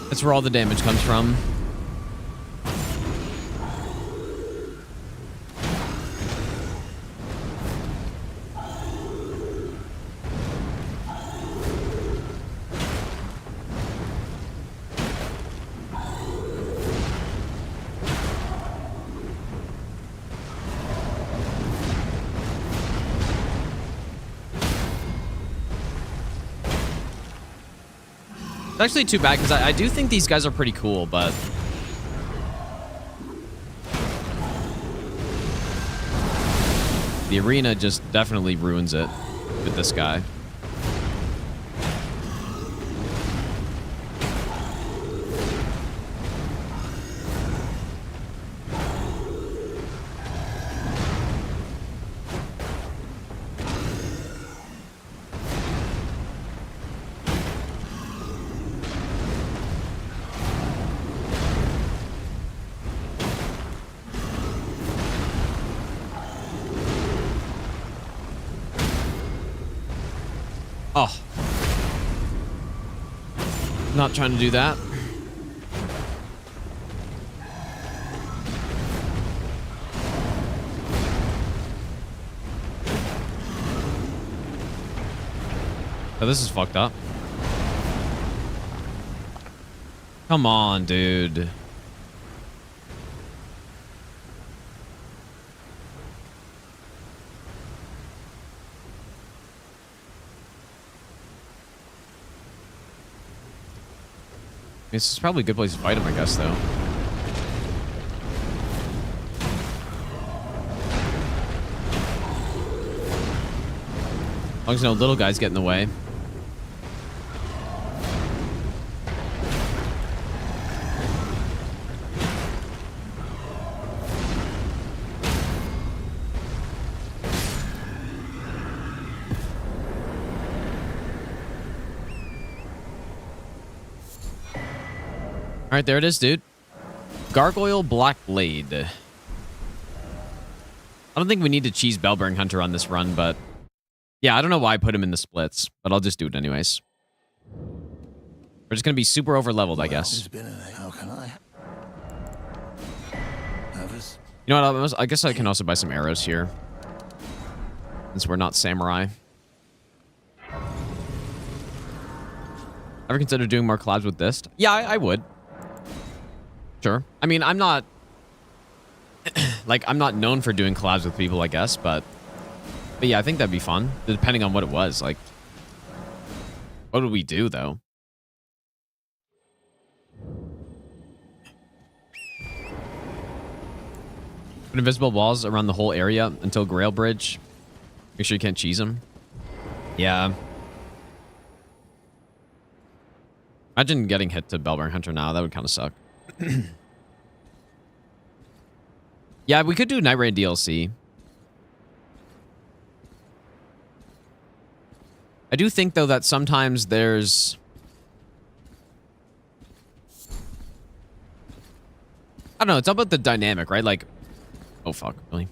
That's where all the damage comes from. It's actually too bad because I do think these guys are pretty cool, but the arena just definitely ruins it with this guy. Oh. Not trying to do that. Oh, this is fucked up. Come on, dude. This is probably a good place to fight him, I guess, though. As long as no little guys get in the way. All right, there it is, dude. Gargoyle, Blackblade. I don't think we need to cheese Bellbearing Hunter on this run, but yeah, I don't know why I put him in the splits, but I'll just do it anyways. We're just gonna be super over leveled, I guess. How can I? You know what? I guess I can also buy some arrows here, since we're not samurai. Ever consider doing more collabs with this? Yeah, I would. Sure. I mean, I'm not like I'm not known for doing collabs with people, I guess, but yeah, I think that'd be fun, depending on what it was. Like, what would we do though? Put invisible walls around the whole area until Grail Bridge. Make sure you can't cheese them. Yeah. Imagine getting hit to Bellbearing Hunter now. That would kind of suck. Yeah, we could do Night Raid DLC. I do think, though, that sometimes there's... I don't know. It's all about the dynamic, right? Like... Oh, fuck. Really?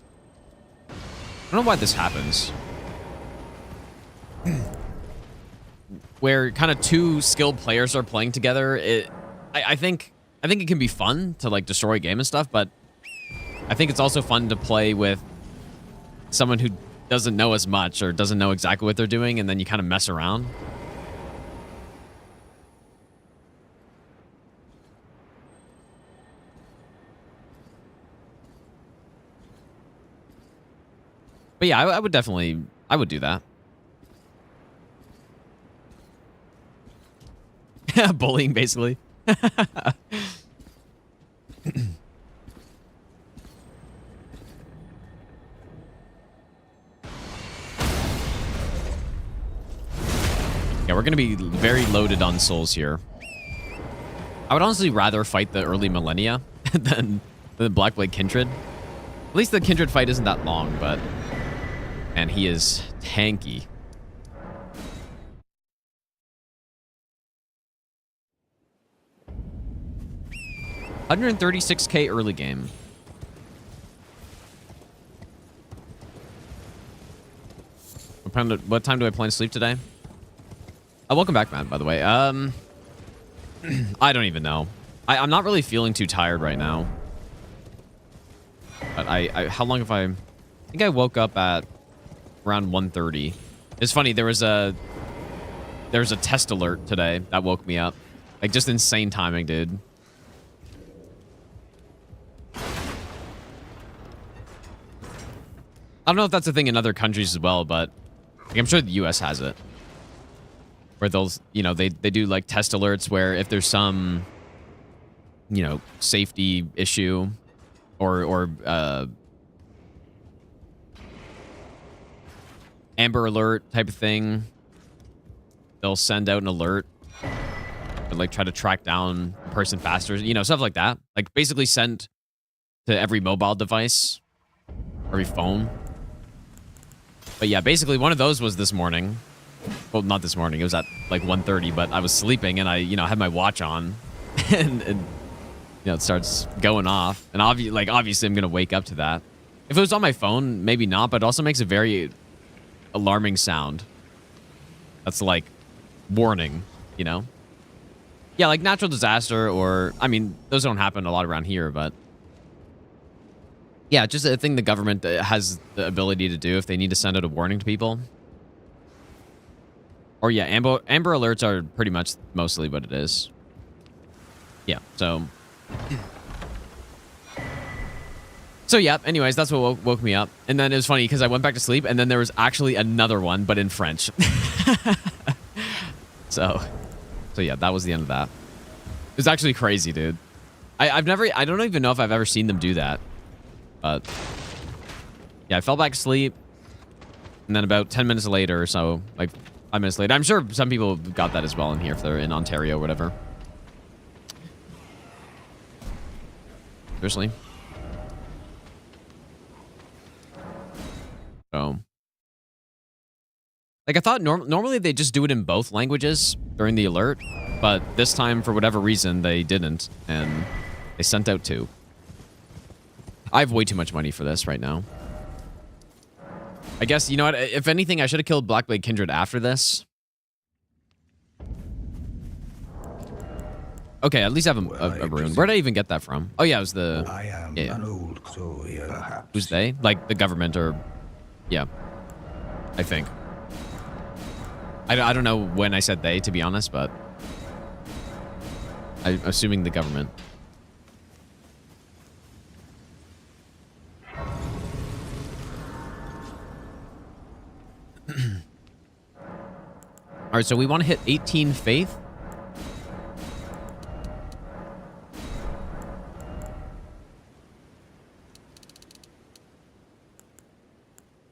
I don't know why this happens. Where kind of two skilled players are playing together. I think it can be fun to, like, destroy a game and stuff, but I think it's also fun to play with someone who doesn't know as much or doesn't know exactly what they're doing, and then you kind of mess around. But yeah, I would definitely, I would do that. Bullying, basically. Yeah, we're going to be very loaded on souls here. I would honestly rather fight the early Millennia than the Blackblade Kindred. At least the Kindred fight isn't that long, but... And he is tanky. $136K early game. What time do I plan to sleep today? Oh, welcome back, man, by the way. I don't even know. I'm not really feeling too tired right now. But how long have I think I woke up at around 1:30. It's funny, there was a test alert today that woke me up. Like, just insane timing, dude. I don't know if that's a thing in other countries as well, but like, I'm sure the US has it. Where they'll, you know, they do like test alerts where if there's some, you know, safety issue or Amber Alert type of thing, they'll send out an alert and like try to track down a person faster, you know, stuff like that. Like basically sent to every mobile device, every phone. But yeah, basically one of those was this morning. Well, not this morning. It was at like 1:30, but I was sleeping and I, you know, had my watch on and you know, it starts going off. And obviously I'm going to wake up to that. If it was on my phone, maybe not, but it also makes a very alarming sound. That's like warning, you know? Yeah, like natural disaster or, I mean, those don't happen a lot around here, but yeah, just a thing the government has the ability to do if they need to send out a warning to people. Or yeah, Amber Alerts are pretty much mostly what it is. Yeah, so... So yeah, anyways, that's what woke me up. And then it was funny because I went back to sleep and then there was actually another one, but in French. So yeah, that was the end of that. It was actually crazy, dude. I don't even know if I've ever seen them do that. But yeah, I fell back asleep. And then about 10 minutes later or so, like 5 minutes later, I'm sure some people got that as well in here if they're in Ontario or whatever. Seriously. So, like I thought normally they just do it in both languages during the alert, but this time for whatever reason they didn't, and they sent out 2. I have way too much money for this right now. I guess, you know what, if anything, I should have killed Blackblade Kindred after this. Okay, at least I have a rune. Where did I even get that from? Oh yeah, it was the... Yeah. An old crow here, perhaps. Who's they? Like the government or... Yeah, I think. I don't know when I said they, to be honest, but I'm assuming the government. All right, so we want to hit 18 faith.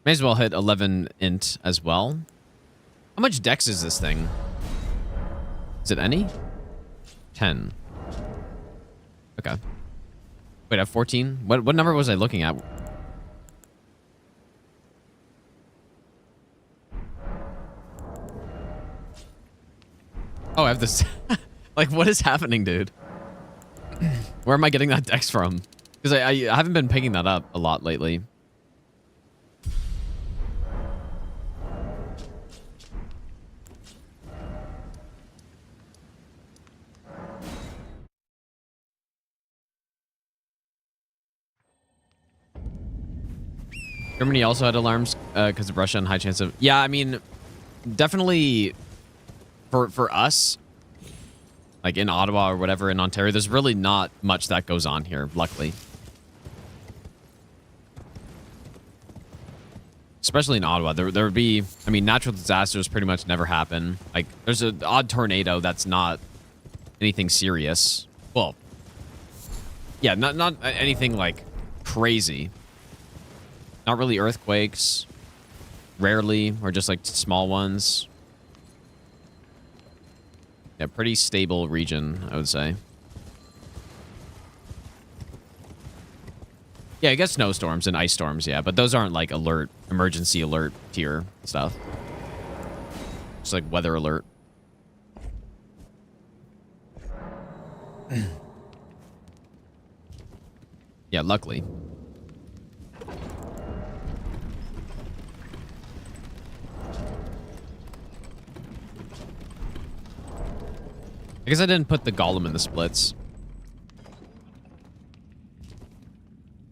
May as well hit 11 int as well. How much dex is this thing? Is it any? 10. Okay. Wait, I have 14? What number was I looking at? Oh, I have this. Like, what is happening, dude? Where am I getting that dex from? Because I haven't been picking that up a lot lately. Germany also had alarms because of Russia and high chance of... Yeah, I mean, definitely for us, like in Ottawa or whatever, in Ontario, there's really not much that goes on here, luckily. Especially in Ottawa. There would be... I mean, natural disasters pretty much never happen. Like, there's an odd tornado that's not anything serious. Well, yeah, not anything, like, crazy. Not really earthquakes. Rarely, or just like small ones. Yeah, pretty stable region, I would say. Yeah, I guess snowstorms and ice storms, yeah, but those aren't like emergency alert tier stuff. It's like weather alert. Yeah, luckily. I guess I didn't put the golem in the splits.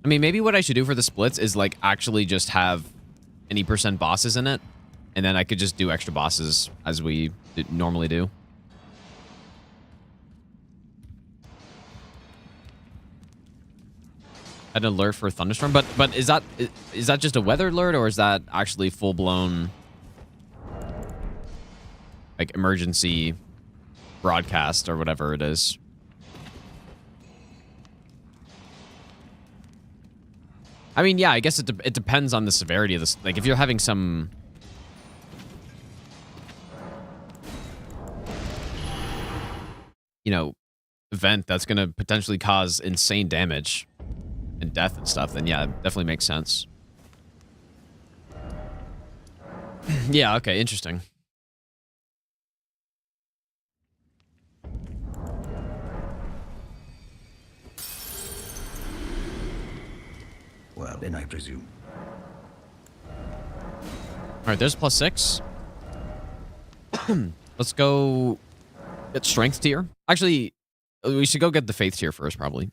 I mean, maybe what I should do for the splits is like actually just have any % bosses in it. And then I could just do extra bosses as we normally do. An alert for a thunderstorm, but is that just a weather alert, or is that actually full blown like emergency broadcast or whatever it is? I mean, yeah, I guess it depends on the severity of this. Like, if you're having some event that's going to potentially cause insane damage and death and stuff, then yeah, it definitely makes sense. Yeah, okay, interesting. Well, then I presume. All right, there's +6. Let's go get strength tier. Actually, we should go get the faith tier first, probably.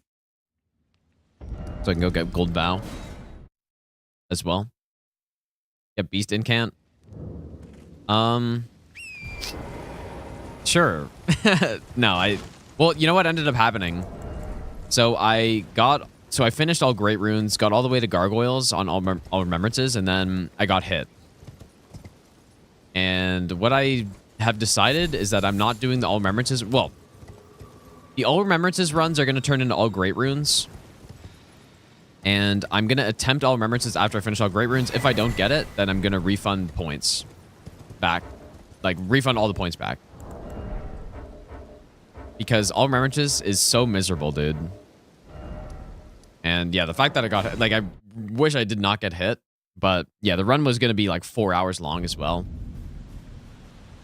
So I can go get gold vow as well. Get beast incant. Sure. No, well, you know what ended up happening? So I finished all great runes, got all the way to gargoyles on all remembrances, and then I got hit. And what I have decided is that I'm not doing the all remembrances. Well, the all remembrances runs are going to turn into all great runes. And I'm going to attempt all remembrances after I finish all great runes. If I don't get it, then I'm going to refund points back. Like, refund all the points back. Because all remembrances is so miserable, dude. And yeah, the fact that I got hit, like, I wish I did not get hit. But yeah, the run was going to be like 4 hours long as well.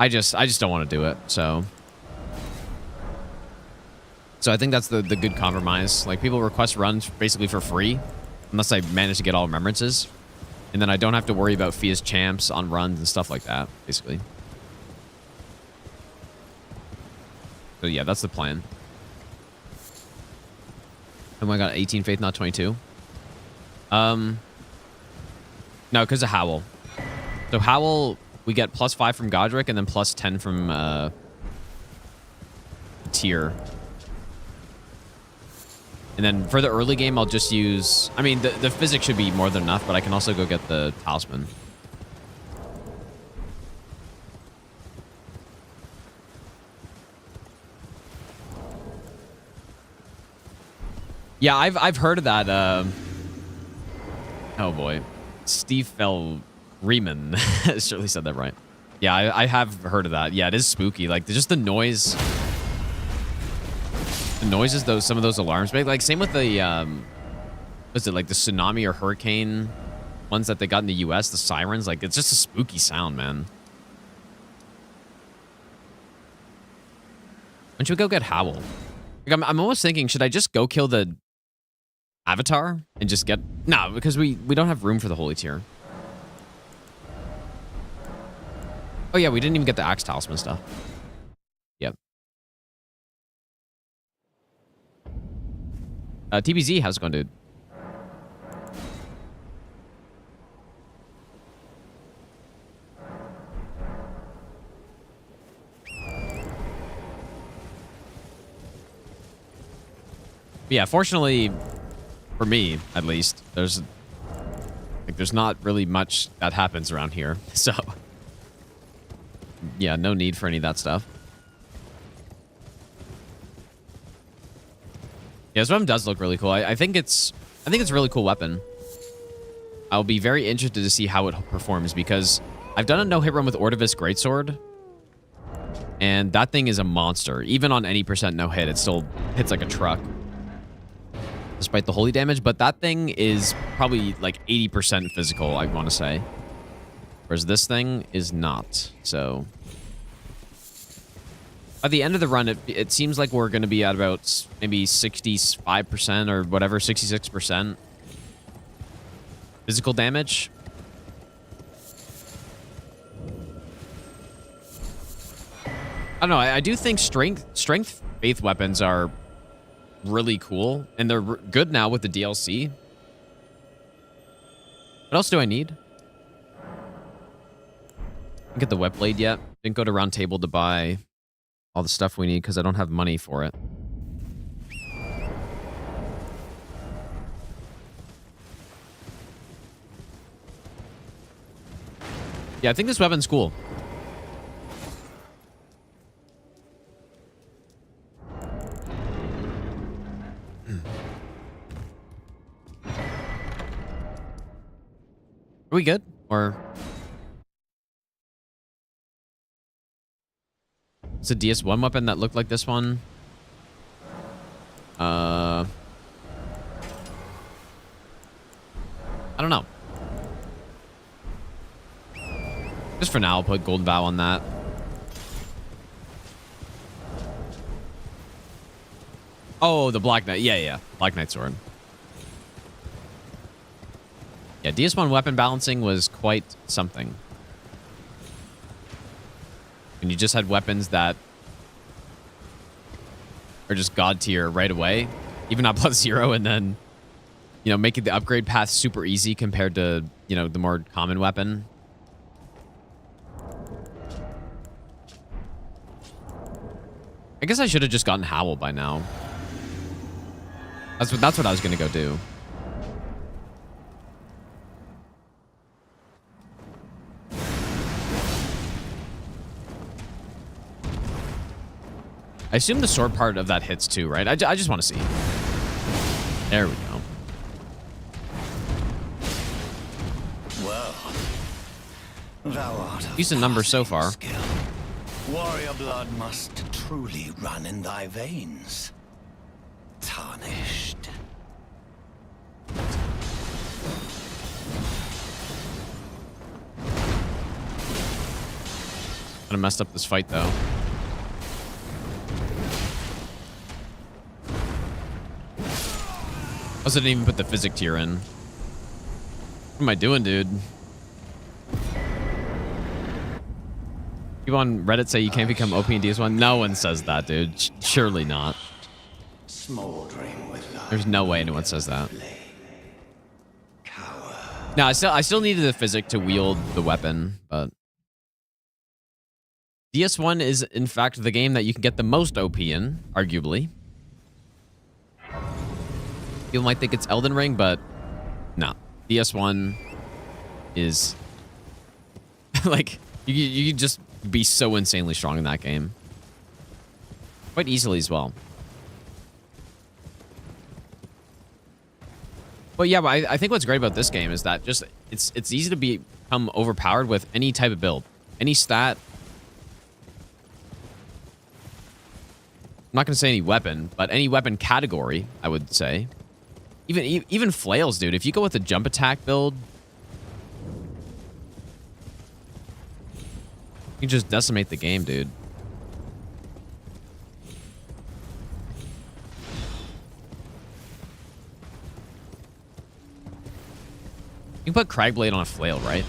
I just don't want to do it, so I think that's the good compromise. Like, people request runs basically for free, unless I manage to get all remembrances, and then I don't have to worry about Fia's champs on runs and stuff like that, basically. So yeah, that's the plan. Oh, I got 18 faith, not 22. No, because of Howl. So Howl, we get +5 from Godric, and then +10 from Tier. And then for the early game, I'll just use... I mean, the physics should be more than enough, but I can also go get the talisman. Yeah, I've heard of that. Oh boy, Steve Fell Riemann surely said that right. Yeah, I have heard of that. Yeah, it is spooky. Like, just the noise. The noises some of those alarms make. Like, same with the what's it, like the tsunami or hurricane ones that they got in the US, the sirens. Like, it's just a spooky sound, man. When should we go get Howl? Like, I'm almost thinking, should I just go kill the Avatar and just get... No, because we don't have room for the Holy Tier. Oh yeah, we didn't even get the Axe Talisman stuff. Yep. TBZ, how's it going, dude? But yeah, fortunately, for me, at least, there's not really much that happens around here. So, yeah, no need for any of that stuff. Yeah, this weapon does look really cool. I think it's a really cool weapon. I'll be very interested to see how it performs, because I've done a no-hit run with Ordovis Greatsword, and that thing is a monster. Even on any % no-hit, it still hits like a truck, despite the holy damage. But that thing is probably like 80% physical, I want to say. Whereas this thing is not. So at the end of the run, it seems like we're going to be at about maybe 65% or whatever, 66% physical damage. I don't know. I do think strength faith weapons are really cool, and they're good now with the DLC. What else do I need? Didn't get the Blackblade yet. Didn't go to Round Table to buy all the stuff we need because I don't have money for it. Yeah, I think this weapon's cool. Are we good? Or it's a DS1 weapon that looked like this one. I don't know. Just for now, I'll put Golden Vow on that. Oh, the Black Knight. Yeah. Black Knight sword. Yeah, DS1 weapon balancing was quite something. And you just had weapons that are just god tier right away, even at +0, and then, you know, making the upgrade path super easy compared to, you know, the more common weapon. I guess I should have just gotten Howl by now. That's what I was gonna go do. I assume the sword part of that hits too, right? I just want to see. There we go. Well, thou art a Decent number so far. skill. Warrior blood must truly run in thy veins. Tarnished. Kind of messed up this fight though. Also didn't even put the physic tier in. What am I doing, dude? People on Reddit say you can't become OP in DS1. No one says that, dude. Surely not. There's no way anyone says that. No, I still needed the physic to wield the weapon, but DS1 is in fact the game that you can get the most OP in, arguably. People might think it's Elden Ring, but no. DS1 is like you just be so insanely strong in that game. Quite easily as well. But yeah, but I think what's great about this game is that just it's easy to become overpowered with any type of build, any stat. I'm not gonna say any weapon, but any weapon category, I would say. Even flails, dude. If you go with a jump attack build, you can just decimate the game, dude. You can put Cragblade on a flail, right?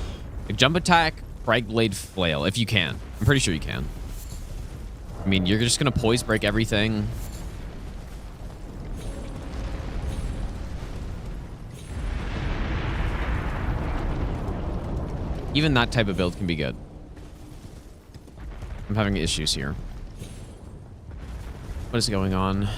Like jump attack, Cragblade, flail, if you can. I'm pretty sure you can. I mean, you're just gonna poise break everything. Even that type of build can be good. I'm having issues here. What is going on?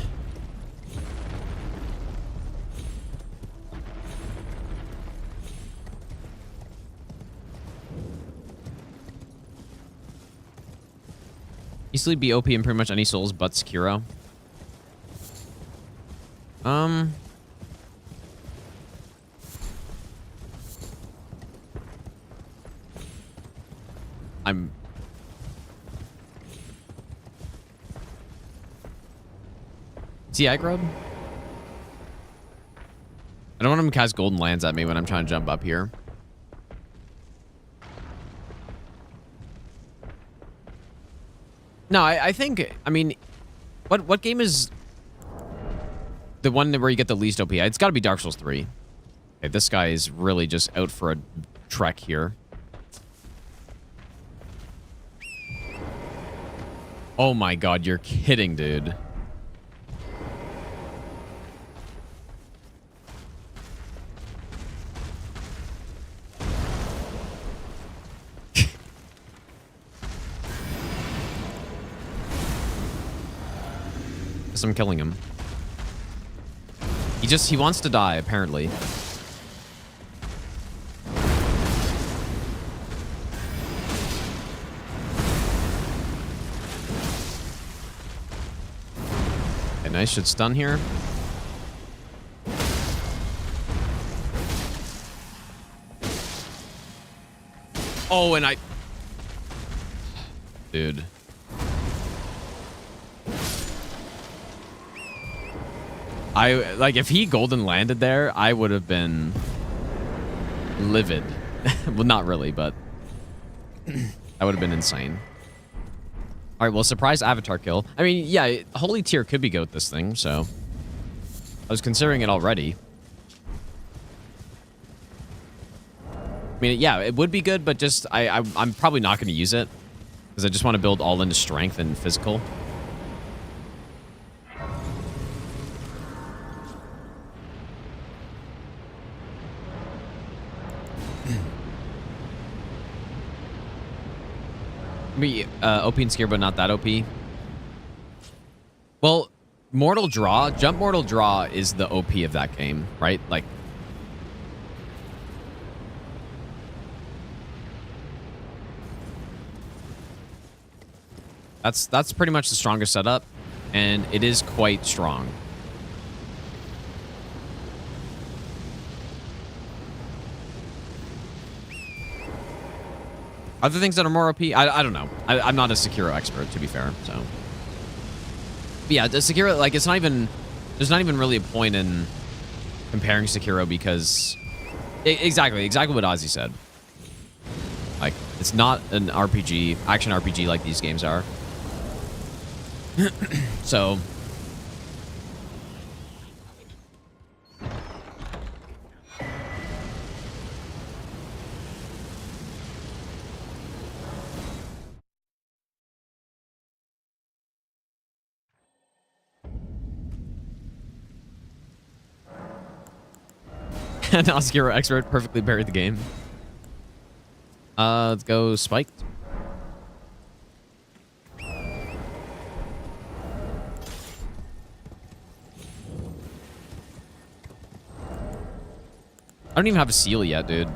Easily be OP in pretty much any Souls but Sekiro. Is he aggroed? I don't want him to cast golden lands at me when I'm trying to jump up here. No, I think, I mean, what game is the one where you get the least OP? It's got to be Dark Souls 3. Okay, this guy is really just out for a trek here. Oh my god, you're kidding, dude. Guess I'm killing him. He wants to die, apparently. Okay, nice, should stun here. Oh, and dude. Like, if he golden landed there, I would have been livid. Well, not really, but that would have been insane. All right, well, surprise avatar kill. I mean, yeah, holy tier could be GOAT this thing, so I was considering it already. I mean, yeah, it would be good, but just I'm probably not going to use it because I just want to build all into strength and physical. OP and Scare, but not that OP. Well, Mortal Draw, Jump Mortal Draw is the OP of that game, right? Like, that's pretty much the strongest setup, and it is quite strong. Other things that are more OP, I don't know. I'm not a Sekiro expert, to be fair, so. But yeah, the Sekiro, like, it's not even, there's not even really a point in comparing Sekiro because, exactly what Ozzy said. Like, it's not an RPG, action RPG like these games are. So. An Oscuro expert perfectly buried the game. Let's go spiked. I don't even have a seal yet, dude.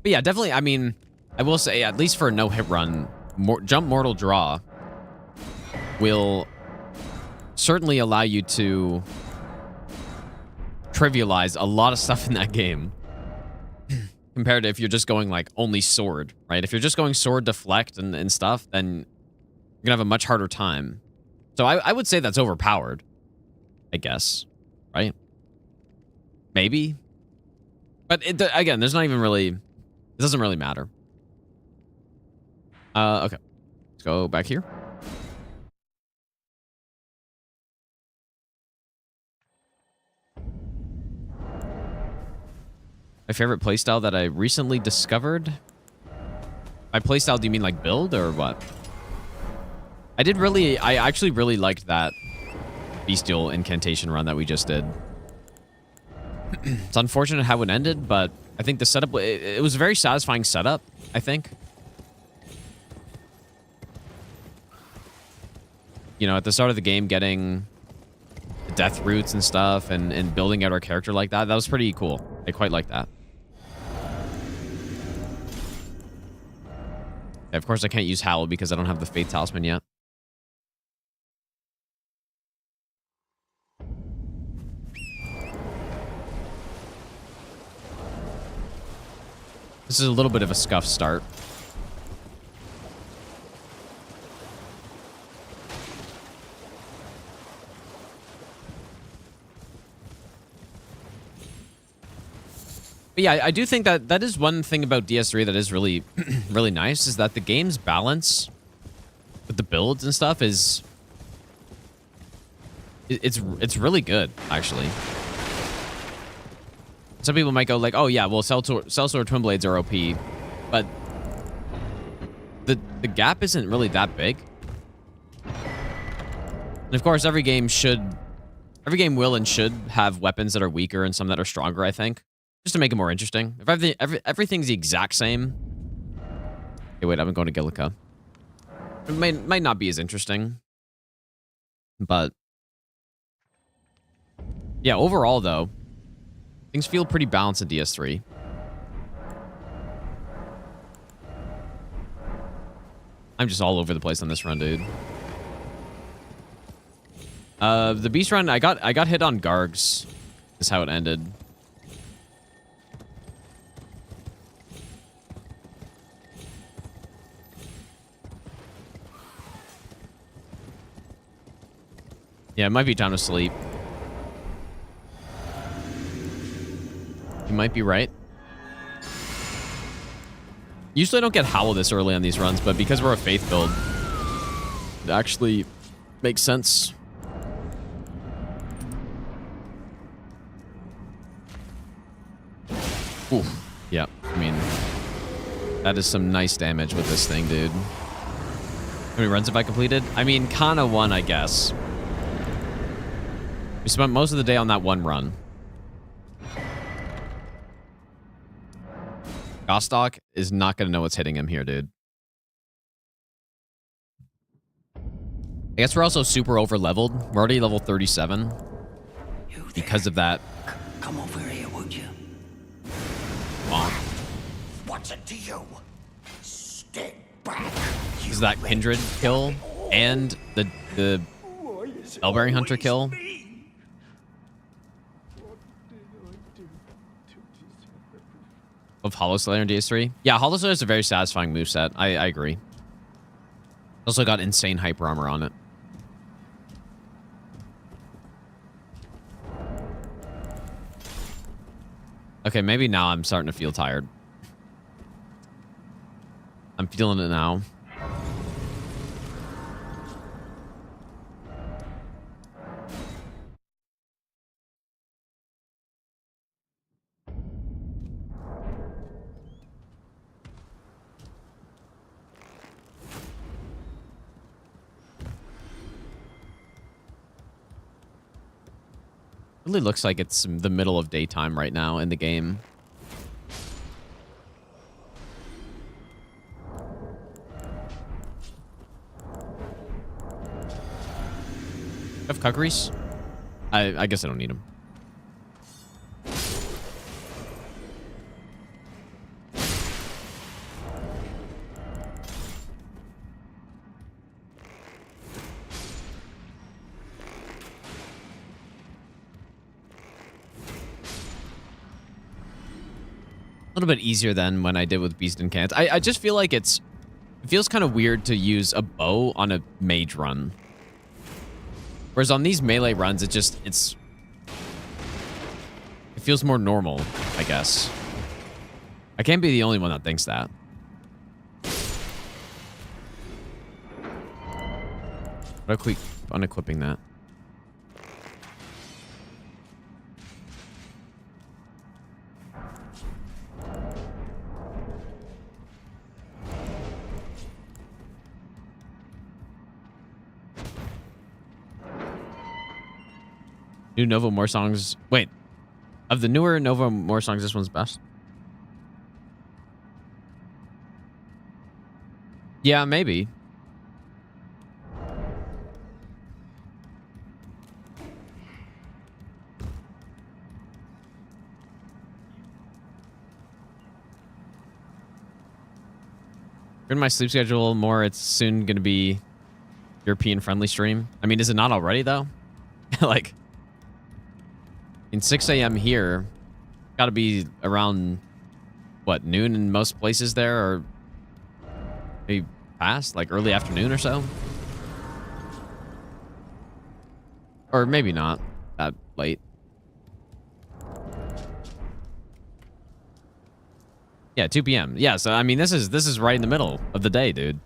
But yeah, definitely, I mean, I will say, at least for a no-hit run, Jump Mortal Draw will certainly allow you to trivialize a lot of stuff in that game. Compared to if you're just going, like, only sword, right? If you're just going sword, deflect, and stuff, then you're gonna have a much harder time. So I would say that's overpowered, I guess, right? Maybe. But, again, there's not even really... It doesn't really matter. Okay. Let's go back here. My favorite playstyle that I recently discovered? By playstyle, do you mean like build or what? I actually really liked that bestial incantation run that we just did. It's unfortunate how it ended, but I think the setup, it was a very satisfying setup, I think. You know, at the start of the game, getting the death roots and stuff and building out our character like that, that was pretty cool. I quite like that. Yeah, of course, I can't use Howl because I don't have the Faith Talisman yet. This is a little bit of a scuff start. But yeah, I do think that that is one thing about DS3 that is really, really nice, is that the game's balance with the builds and stuff is It's really good, actually. Some people might go like, oh yeah, well, Sellsword Twin Blades are OP, but the gap isn't really that big. And of course, every game will and should have weapons that are weaker and some that are stronger, I think, just to make it more interesting. If everything's the exact same. Hey, wait, I'm going to Gillica. It might not be as interesting, but yeah, overall though, things feel pretty balanced in DS3. I'm just all over the place on this run, dude. The beast run, I got hit on Gargs. Is how it ended. Yeah, it might be time to sleep. You might be right. Usually I don't get Howl this early on these runs, but because we're a Faith build, it actually makes sense. Ooh, yeah, I mean, that is some nice damage with this thing, dude. How many runs have I completed? I mean, kinda one, I guess. We spent most of the day on that one run. Gostock is not going to know what's hitting him here, dude. I guess we're also super over-leveled. We're already level 37. Because of that. Come over here, would you? Bonk. What's it to you? Stay back. Is that Kindred kill and the Spellbearing Hunter kill? Of Hollow Slayer in DS3? Yeah, Hollow Slayer is a very satisfying moveset. I agree. Also got insane hyper armor on it. Okay, maybe now I'm starting to feel tired. I'm feeling it now. Really looks like it's the middle of daytime right now in the game. Have Kukris? I guess I don't need them. A little bit easier than when I did with Beast and Cant. I just feel like it feels kind of weird to use a bow on a mage run. Whereas on these melee runs, it feels more normal, I guess. I can't be the only one that thinks that. What quick unequipping that. New Nova More songs. Wait. Of the newer Nova More songs, this one's best? Yeah, maybe. In my sleep schedule more, it's soon going to be European friendly stream. I mean, is it not already though? Like, in 6 a.m. here, got to be around, what, noon in most places there, or maybe past, like early afternoon or so? Or maybe not that late. Yeah, 2 p.m. Yeah, so I mean, this is right in the middle of the day, dude.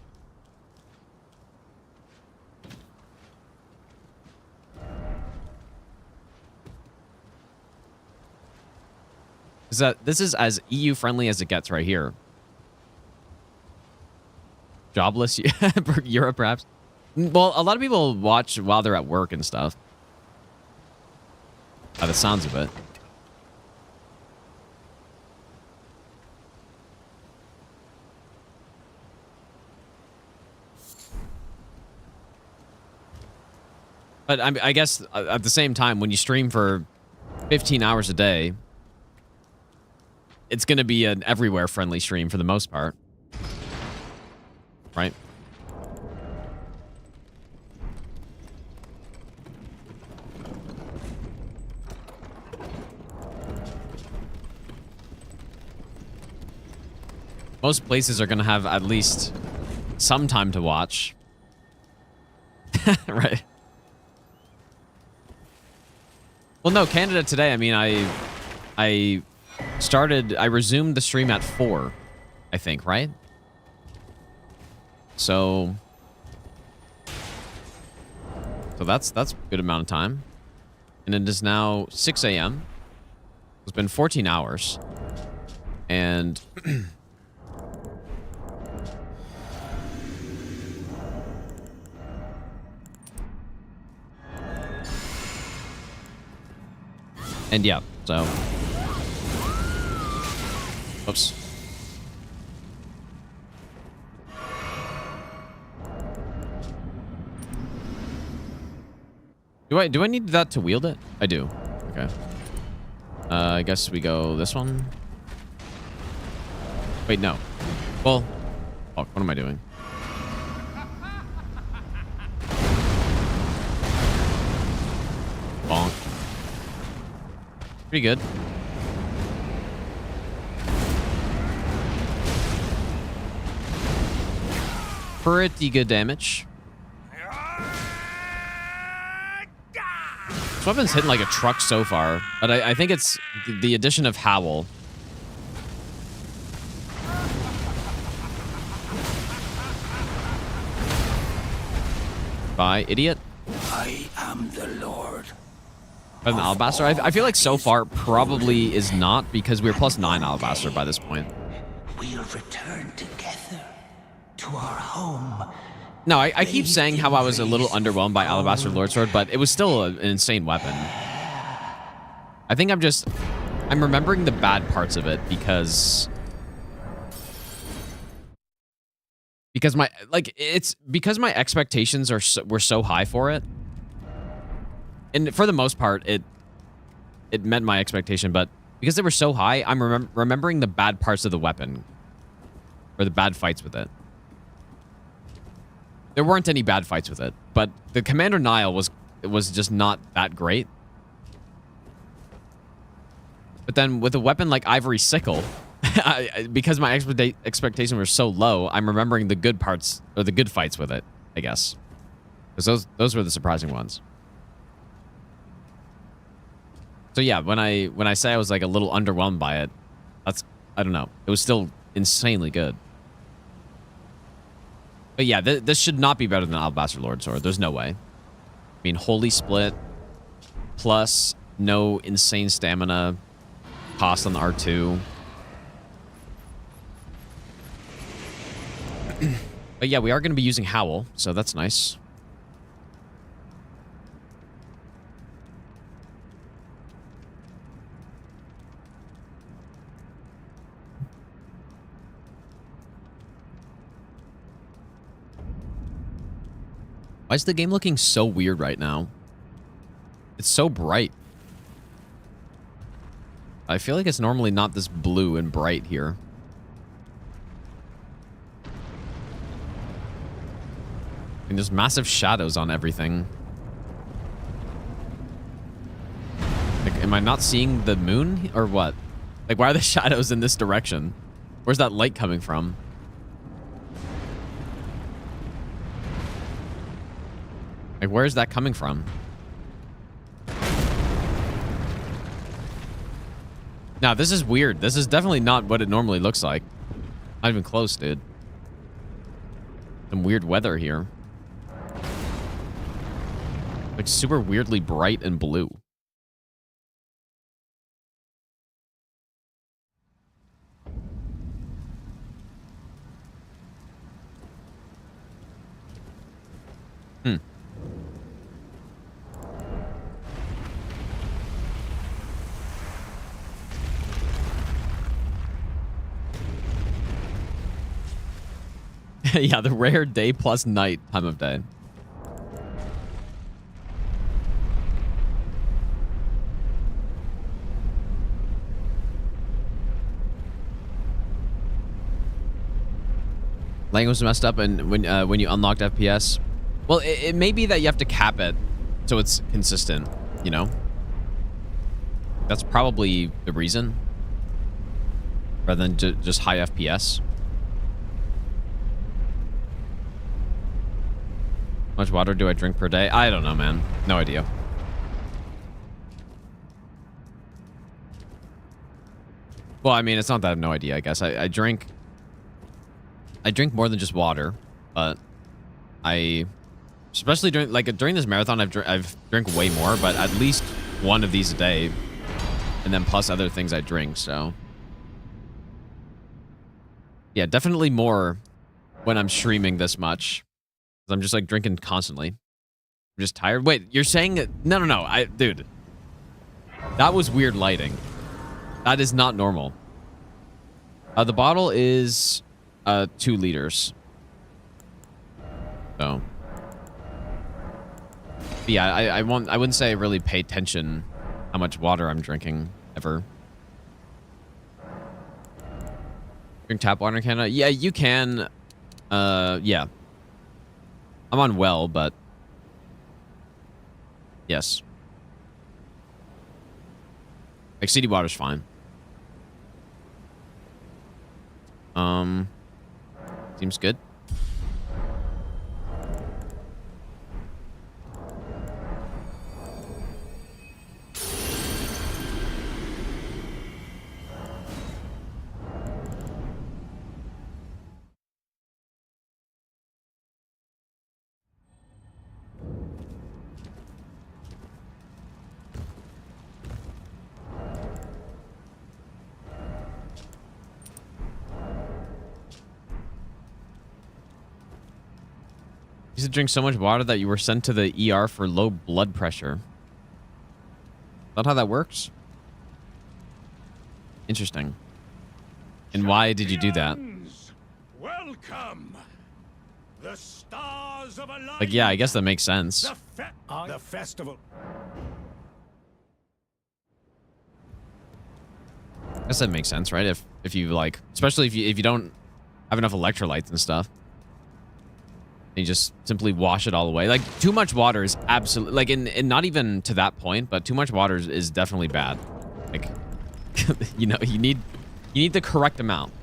Is that this is as EU friendly as it gets right here. Jobless Europe, perhaps. Well, a lot of people watch while they're at work and stuff. By the sounds of it. But I guess at the same time, when you stream for 15 hours a day, it's going to be an everywhere friendly stream for the most part. Right? Most places are going to have at least some time to watch. Right. Well, no, Canada today, I mean, I resumed the stream at 4, I think, right? So that's a good amount of time. And it is now 6 a.m. It's been 14 hours. And and yeah, so oops. Do I need that to wield it? I do. Okay. I guess we go this one. Wait, no. Well, fuck, what am I doing? Bonk. Pretty good. Pretty good damage. This weapon's hitting like a truck so far, but I think it's the addition of Howl. Bye, idiot. I am the Lord. Better than Alabaster? I feel like so far probably is not, because we're +9 Alabaster by this point. We'll return together to our home. No, I keep saying how I was a little underwhelmed by Alabaster Lordsword, but it was still an insane weapon. I think I'm remembering the bad parts of it because my expectations were so high for it. And for the most part, it met my expectation, but because they were so high, I'm remembering the bad parts of the weapon. Or the bad fights with it. There weren't any bad fights with it, but the Commander Nile was just not that great. But then with a weapon like Ivory Sickle, because my expectations were so low, I'm remembering the good parts, or the good fights with it, I guess. Because those were the surprising ones. So yeah, when I say I was like a little underwhelmed by it, I don't know. It was still insanely good. But yeah, this should not be better than Alabaster Lordsword. There's no way. I mean, Holy Split, plus no insane stamina cost on the R2. But yeah, we are going to be using Howl, so that's nice. Why is the game looking so weird right now? It's so bright. I feel like it's normally not this blue and bright here. And there's massive shadows on everything. Like, am I not seeing the moon or what? Like, why are the shadows in this direction? Where's that light coming from? Like, where's that coming from? Now, this is weird. This is definitely not what it normally looks like. Not even close, dude. Some weird weather here. Like, super weirdly bright and blue. Yeah, the rare day plus night time of day. Language was messed up, and when you unlocked FPS, well, it may be that you have to cap it so it's consistent. You know, that's probably the reason, rather than just high FPS. How much water do I drink per day? I don't know, man. No idea. Well, I mean, it's not that I have no idea. I guess I drink more than just water, but especially during this marathon, I've drank way more, but at least one of these a day, and then plus other things I drink. So yeah, definitely more when I'm streaming this much, because I'm just like drinking constantly. I'm just tired. Wait, you're saying no, dude, that was weird lighting. That is not normal. The bottle is 2 liters. So yeah, I wouldn't say I really pay attention how much water I'm drinking ever. Drink tap water in Canada? Yeah, you can. Yeah. I'm on well, but yes. Like city water's fine. Seems good. You used to drink so much water that you were sent to the ER for low blood pressure. Is that how that works? Interesting. And why did you do that? Welcome. The stars of a Like, yeah, I guess that makes sense. The festival. I guess that makes sense, right? If you like, especially if you don't have enough electrolytes and stuff, and you just simply wash it all away. Like, too much water is absolutely, like, and not even to that point, but too much water is definitely bad. Like, you know, you need the correct amount.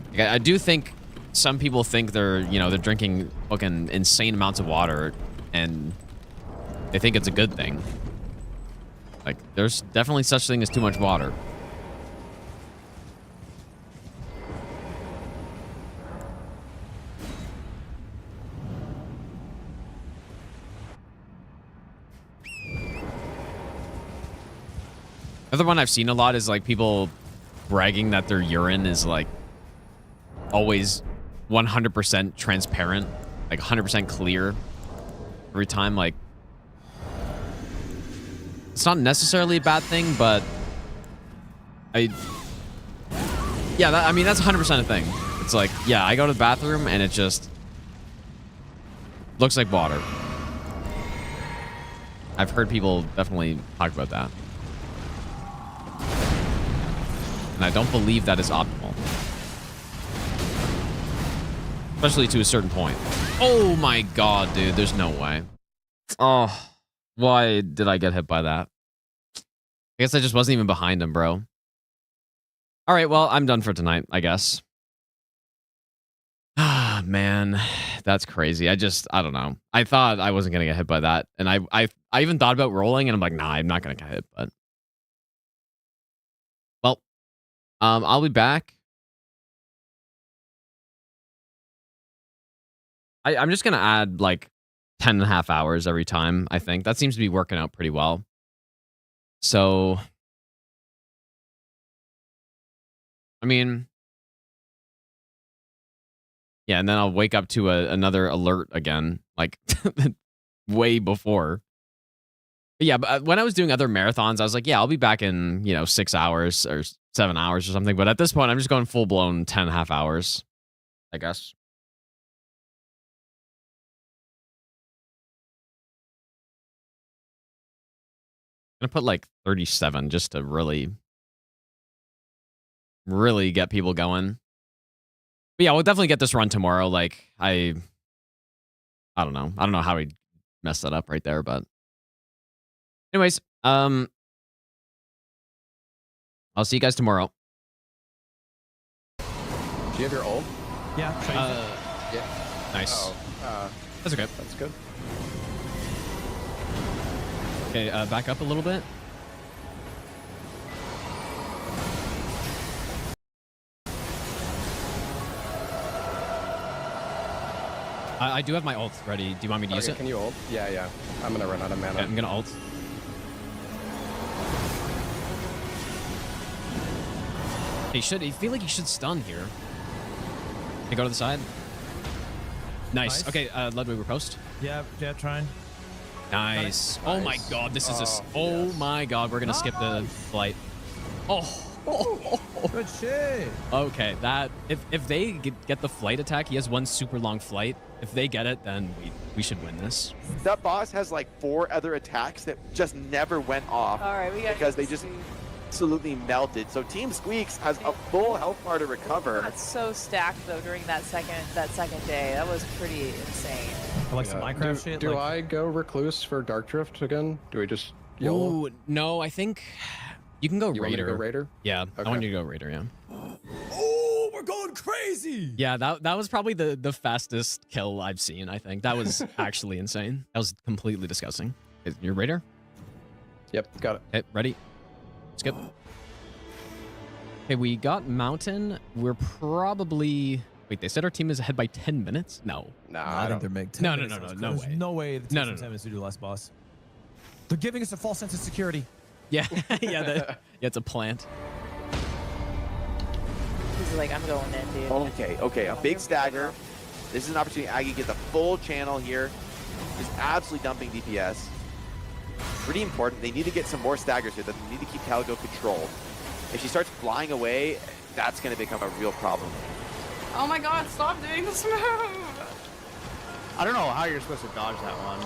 Like, I do think some people think they're drinking fucking insane amounts of water, and they think it's a good thing. Like, there's definitely such thing as too much water. Another one I've seen a lot is like people bragging that their urine is like always 100% transparent, like 100% clear every time. Like, it's not necessarily a bad thing, but I mean, that's 100% a thing. It's like, yeah, I go to the bathroom and it just looks like water. I've heard people definitely talk about that. And I don't believe that is optimal. Especially to a certain point. Oh my god, dude. There's no way. Oh, why did I get hit by that? I guess I just wasn't even behind him, bro. All right, well, I'm done for tonight, I guess. Ah, man. That's crazy. I don't know. I thought I wasn't going to get hit by that. And I even thought about rolling, and I'm like, nah, I'm not going to get hit, but... Well, I'll be back. I'm just going to add like 10.5 hours every time, I think. That seems to be working out pretty well. So, I mean, yeah, and then I'll wake up to another alert again, like way before. But yeah, but when I was doing other marathons, I was like, yeah, I'll be back in, 6 hours or 7 hours or something. But at this point, I'm just going full blown 10.5 hours. I guess. I'm gonna put like 37 just to really get people going. But yeah, we'll definitely get this run tomorrow. Like I don't know. I don't know how we messed that up right there, but anyways, I'll see you guys tomorrow. Do you have your ult? Yeah. Yeah. Nice. Oh, That's okay. that's good. Okay, back up a little bit. I do have my ult ready. Do you want me to use it? Can you ult? Yeah. I'm gonna run out of mana. Okay, I'm gonna ult. He should. I feel like he should stun here. Can you go to the side? Nice. Okay, Ludwig, we're post. Yeah, trying. Nice. Oh my god, this is a... Oh yes. my god, we're gonna skip the flight. Oh. Good shit. Okay, that... If they get the flight attack, he has one super long flight. If they get it, then we should win this. That boss has like 4 other attacks that just never went off. All right, we got because they just absolutely melted. So Team Squeaks has a full health bar to recover. That's so stacked though during that second day. That was pretty insane. I like some Minecraft shit. Do I go Recluse for Dark Drift again? Do we just YOLO? Ooh, no, I think you can go You want me to Raider. go Raider? Yeah, Okay. I want you to go Raider, yeah. Oh, we're going crazy. Yeah, that was probably the fastest kill I've seen, I think. That was actually insane. That was completely disgusting. You're Raider? Yep, got it. Okay, ready? Skip. Okay, we got Mountain. We're probably... Wait, they said our team is ahead by 10 minutes? No. Nah, I think they're making 10 No, minutes. no There's way. no way the team's 10 minutes to do the last boss. They're giving us a false sense of security. Yeah, yeah, it's a plant. He's like, I'm going in, dude. Okay, a big stagger. This is an opportunity Aggie get the full channel here. Just absolutely dumping DPS. Pretty important. They need to get some more staggers here. They need to keep Calico controlled. If she starts flying away, that's going to become a real problem. Oh my god, stop doing this move! I don't know how you're supposed to dodge that one.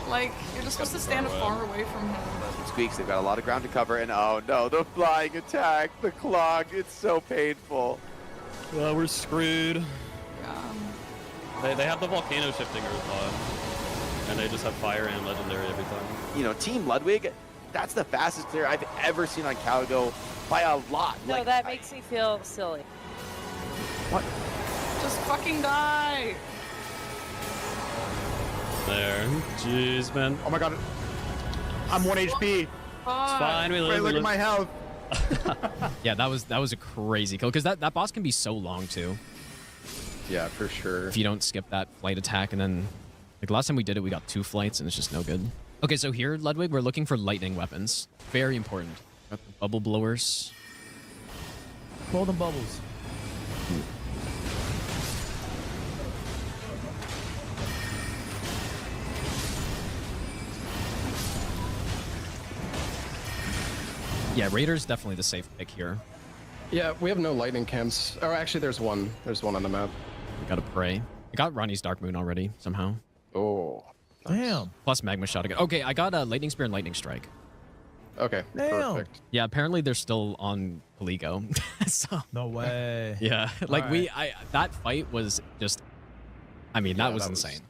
Like, you're just supposed to stand far away from him. Squeaks, they've got a lot of ground to cover, and oh no, the flying attack, the clog, it's so painful. Well, we're screwed. Yeah. They have the volcano shifting Earth and they just have fire and legendary every time. You know, Team Ludwig, that's the fastest clear I've ever seen on Calico by a lot. No, like, that makes me feel silly. What? Just fucking die! There. Jeez, man. Oh my god. I'm 1 HP. It's fine, we Wait, live. look at my health. Yeah, that was a crazy kill because that boss can be so long too. Yeah, for sure. If you don't skip that flight attack, and then like last time we did it, we got 2 flights and it's just no good. Okay, so here, Ludwig, we're looking for lightning weapons. Very important. Got the bubble blowers. Blow them bubbles. Yeah, Raider's definitely the safe pick here. Yeah, we have no lightning camps. Oh, actually, there's one. There's one on the map. We gotta pray. I got Ronnie's Dark Moon already, somehow. Oh. Nice. Damn. Plus Magma Shot again. Okay, I got a Lightning Spear and Lightning Strike. Okay, Damn. perfect. Yeah, apparently they're still on Paligo. So, no way. Yeah, like that fight was just, I mean, that was that was insane.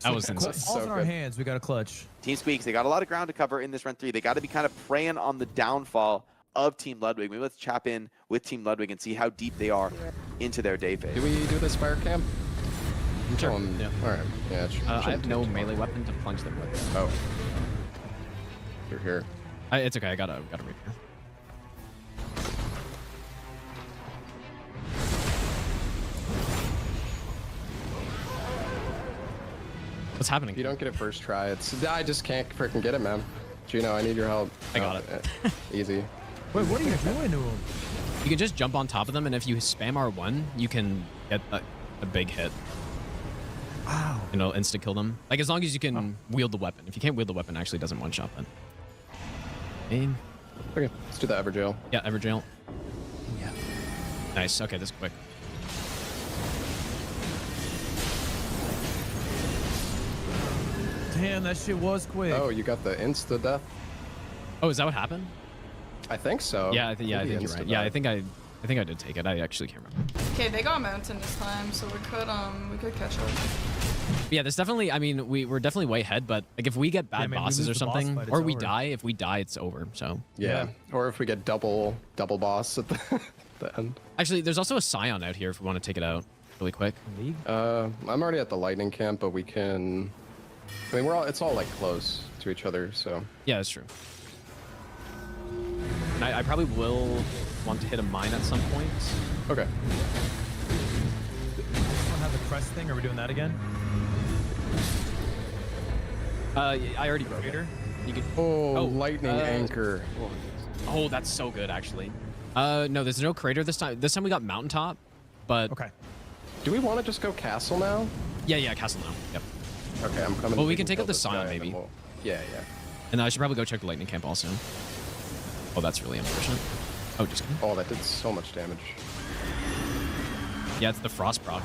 That was insane. Balls in our hands. We got a clutch. Team Squeaks, they got a lot of ground to cover in this run 3. They got to be kind of preying on the downfall of Team Ludwig. Maybe let's chap in with Team Ludwig and see how deep they are into their day phase. Do we do this fire camp? Sure. Yeah. All right. Yeah. I have no melee weapon to plunge them with. Oh. You're here. It's okay. I got a rapier. What's happening? If you don't get it first try, I just can't freaking get it, man. Gino, I need your help. I got it. Easy. Wait, what are you doing to him? You can just jump on top of them, and if you spam R1, you can get a big hit. Wow. You know, insta kill them. Like as long as you can wield the weapon. If you can't wield the weapon, it actually doesn't one shot them. Aim. Okay, let's do the Everjail. Yeah, Everjail. Yeah. Nice. Okay, this is quick. Damn, that shit was quick. Oh, you got the insta death. Oh, is that what happened? I think so. Yeah, I think you're right. Yeah, I think I did take it. I actually can't remember. Okay, they got mountain this time, so we could catch up. Yeah, there's definitely. I mean, we're definitely way ahead, but like if we get bad bosses or something, or we die, if we die, it's over. So yeah. Or if we get double boss at the end. Actually, there's also a Scion out here if we want to take it out really quick. I'm already at the lightning camp, but we can. I mean, it's all like close to each other, so. Yeah, that's true. And I probably will want to hit a mine at some point. Okay. This one have the crest thing. Are we doing that again? I already broke it. You could. Oh, lightning anchor. Oh, that's so good, actually. No, there's no crater this time. This time we got mountaintop, but. Okay. Do we want to just go castle now? Yeah, castle now. Yep. Okay, I'm coming. Well, we can take out the Scion, maybe. Yeah. And I should probably go check the lightning camp also. Oh, that's really unfortunate. Oh, just kidding. Oh, that did so much damage. Yeah, it's the frost proc.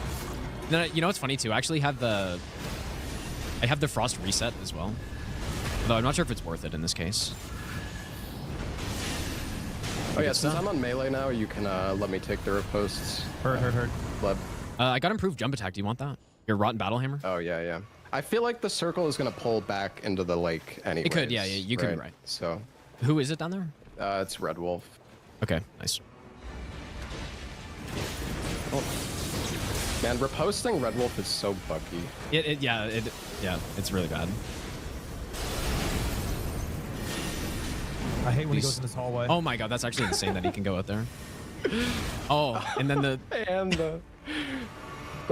Then you know what's funny too? I actually have the frost reset as well. Although I'm not sure if it's worth it in this case. Oh yeah, since I'm on melee now, you can let me take the riposts. Heard. Blood. I got improved jump attack. Do you want that? Your rotten battle hammer? Oh yeah. I feel like the circle is gonna pull back into the lake anyway. It could, yeah, you could be right. So. Who is it down there? It's Red Wolf. Okay, nice. Oh. Man, riposting Red Wolf is so buggy. Yeah, it's really bad. I hate when he goes in this hallway. Oh my god, that's actually insane that he can go out there. Oh, and then the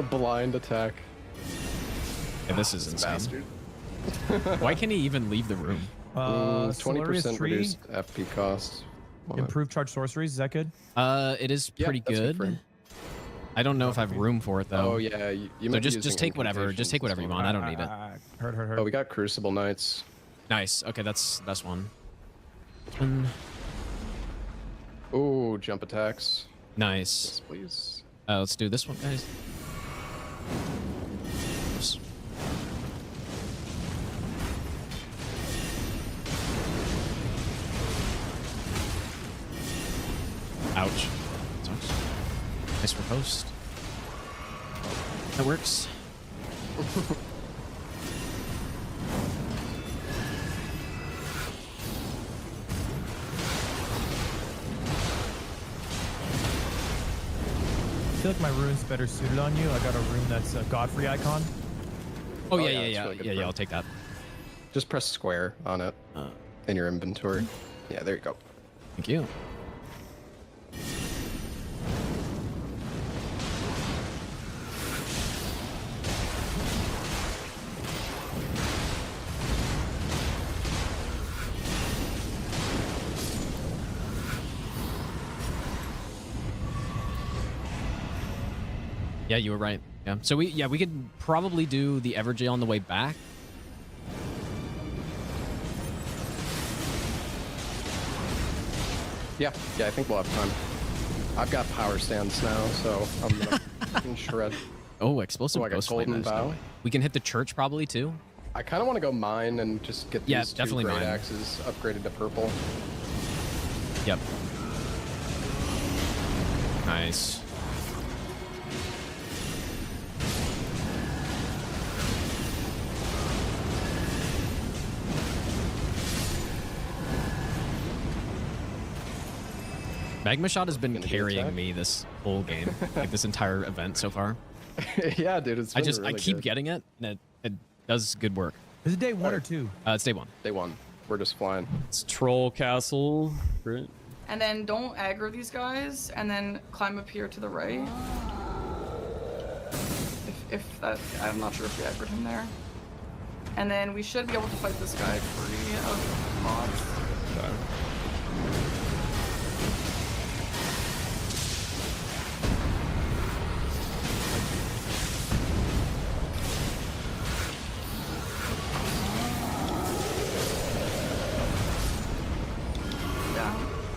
blind attack. Yeah, this is insane. Bastard. Why can't he even leave the room? 20% reduced FP cost. Improved charge sorceries. Is that good? It is pretty good. I don't know if I have room for it though. Oh yeah, so just take whatever. Just take whatever you want. I don't need it. Heard. Oh, we got Crucible Knights. Nice. Okay, that's one. Ooh, jump attacks. Nice. Yes, please. Let's do this one, guys. Ouch. Sucks. Nice riposte. That works. I feel like my rune's better suited on you. I got a rune that's a Godfrey icon. Oh yeah. Really I'll take that. Just press square on it in your inventory. Yeah, there you go. Thank you. Yeah, you were right. Yeah. So we could probably do the Everjail on the way back. Yeah, I think we'll have time. I've got power stands now, so I'm gonna shred. Oh, explosive ghost golden bow. We can hit the church probably too. I kind of want to go mine and just get these definitely two great mine. axes upgraded to purple. Yep. Nice. Magma Shot has been carrying me this whole game, like this entire event so far. Yeah, dude, it's been really I keep good. getting it, and it does good work. Is it day 1 or 2? It's day 1. Day 1. We're just flying. It's Troll Castle, right? And then don't aggro these guys, and then climb up here to the right. If that, I'm not sure if we aggroed him there. And then we should be able to fight this guy free of mods. Okay.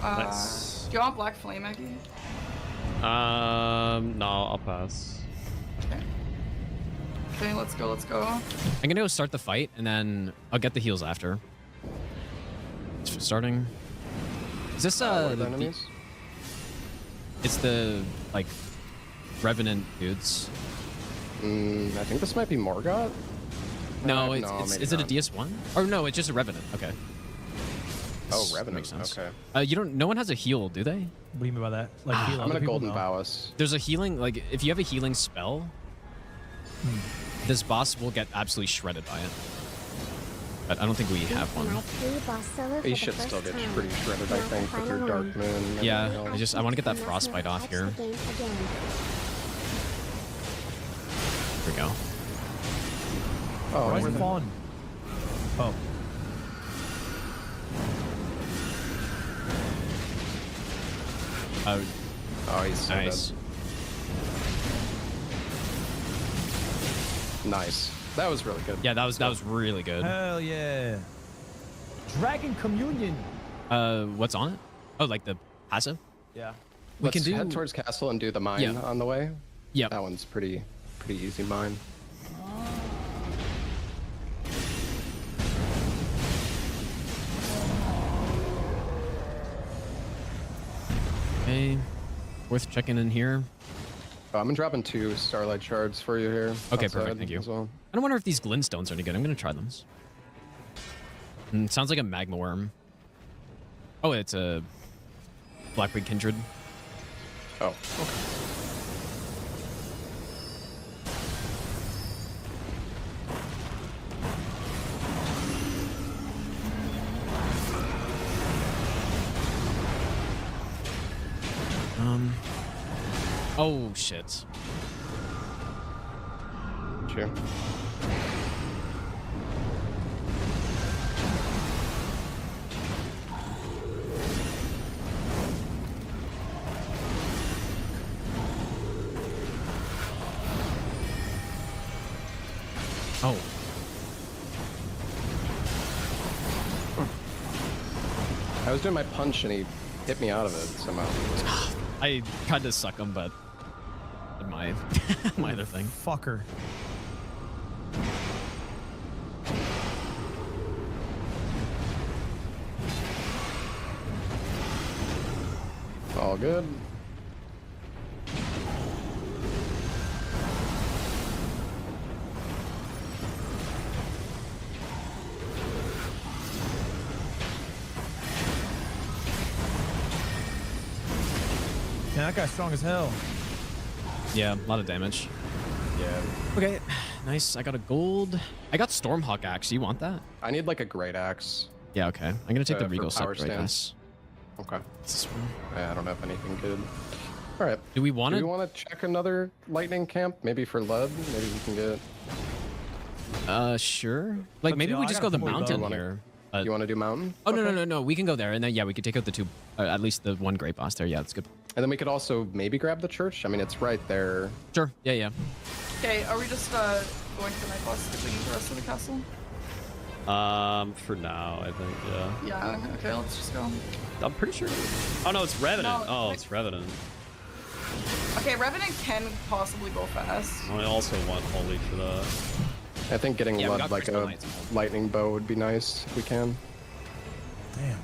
Nice. Do you want Black Flame, Maggie? No, I'll pass. Okay. Okay, let's go, let's go. I'm gonna go start the fight, and then I'll get the heals after. Starting. Is this the enemies? It's the like Revenant dudes. I think this might be Morgoth. No, no, is it a DS1? Or no, it's just a Revenant. Okay. Oh, This Revenant. makes sense. Okay. You don't. No one has a heal, do they? What do you mean by that? Like heal I'm other gonna people? Golden No. Bowis. There's a healing. Like if you have a healing spell, this boss will get absolutely shredded by it. But I don't think we have one. You should still get pretty shredded, I think, with your Dark Moon. and everything Yeah, else. I want to get that frostbite off here. Here we go. Oh, Why is where's it falling? Oh. Oh, he's so nice. dead. Nice. That was really good. Yeah, that was really good. Hell yeah. Dragon Communion. What's on it? Oh, like the passive? Yeah. Let's head towards castle and do the mine on the way. Yeah. That one's pretty easy mine. Okay. Worth checking in here. I'm dropping 2 Starlight Shards for you here. Okay, outside perfect. Thank you. as well. I don't wonder if these glintstones are any good. I'm gonna try them. Sounds like a magma worm. Oh, it's a Blackblade Kindred. Oh, okay. Oh shit. Sure. Oh. I was doing my punch and he hit me out of it somehow. I tried to suck him, but my my other thing. Fucker. All good. Man, that guy's strong as hell. Yeah, a lot of damage. Yeah. Okay, nice. I got a gold. I got Stormhawk axe. You want that? I need like a great axe. Yeah, okay. I'm gonna take the for Regal power Scepter, I stance. guess. Okay. This one. I don't have anything good. All right. Do we want Do to? we want to check another lightning camp? Maybe for lead? Maybe we can get... Sure. Like, maybe we just go the mountain here. You want to do mountain? Oh, no. We can go there, and then, yeah, we could take out the 2, at least the 1 great boss there. Yeah, that's good. And then we could also maybe grab the church. I mean, it's right there. Sure. Yeah. Okay, are we just going to the night boss to the rest of the castle? For now, I think, yeah. Yeah, okay, let's just go. I'm pretty sure. Oh, no, it's Revenant. No, it's Revenant. Okay, Revenant can possibly go fast. I also want Holy for that. I think getting Yeah, we lead got like Crystal a Knights. lightning bow would be nice if we can. Damn.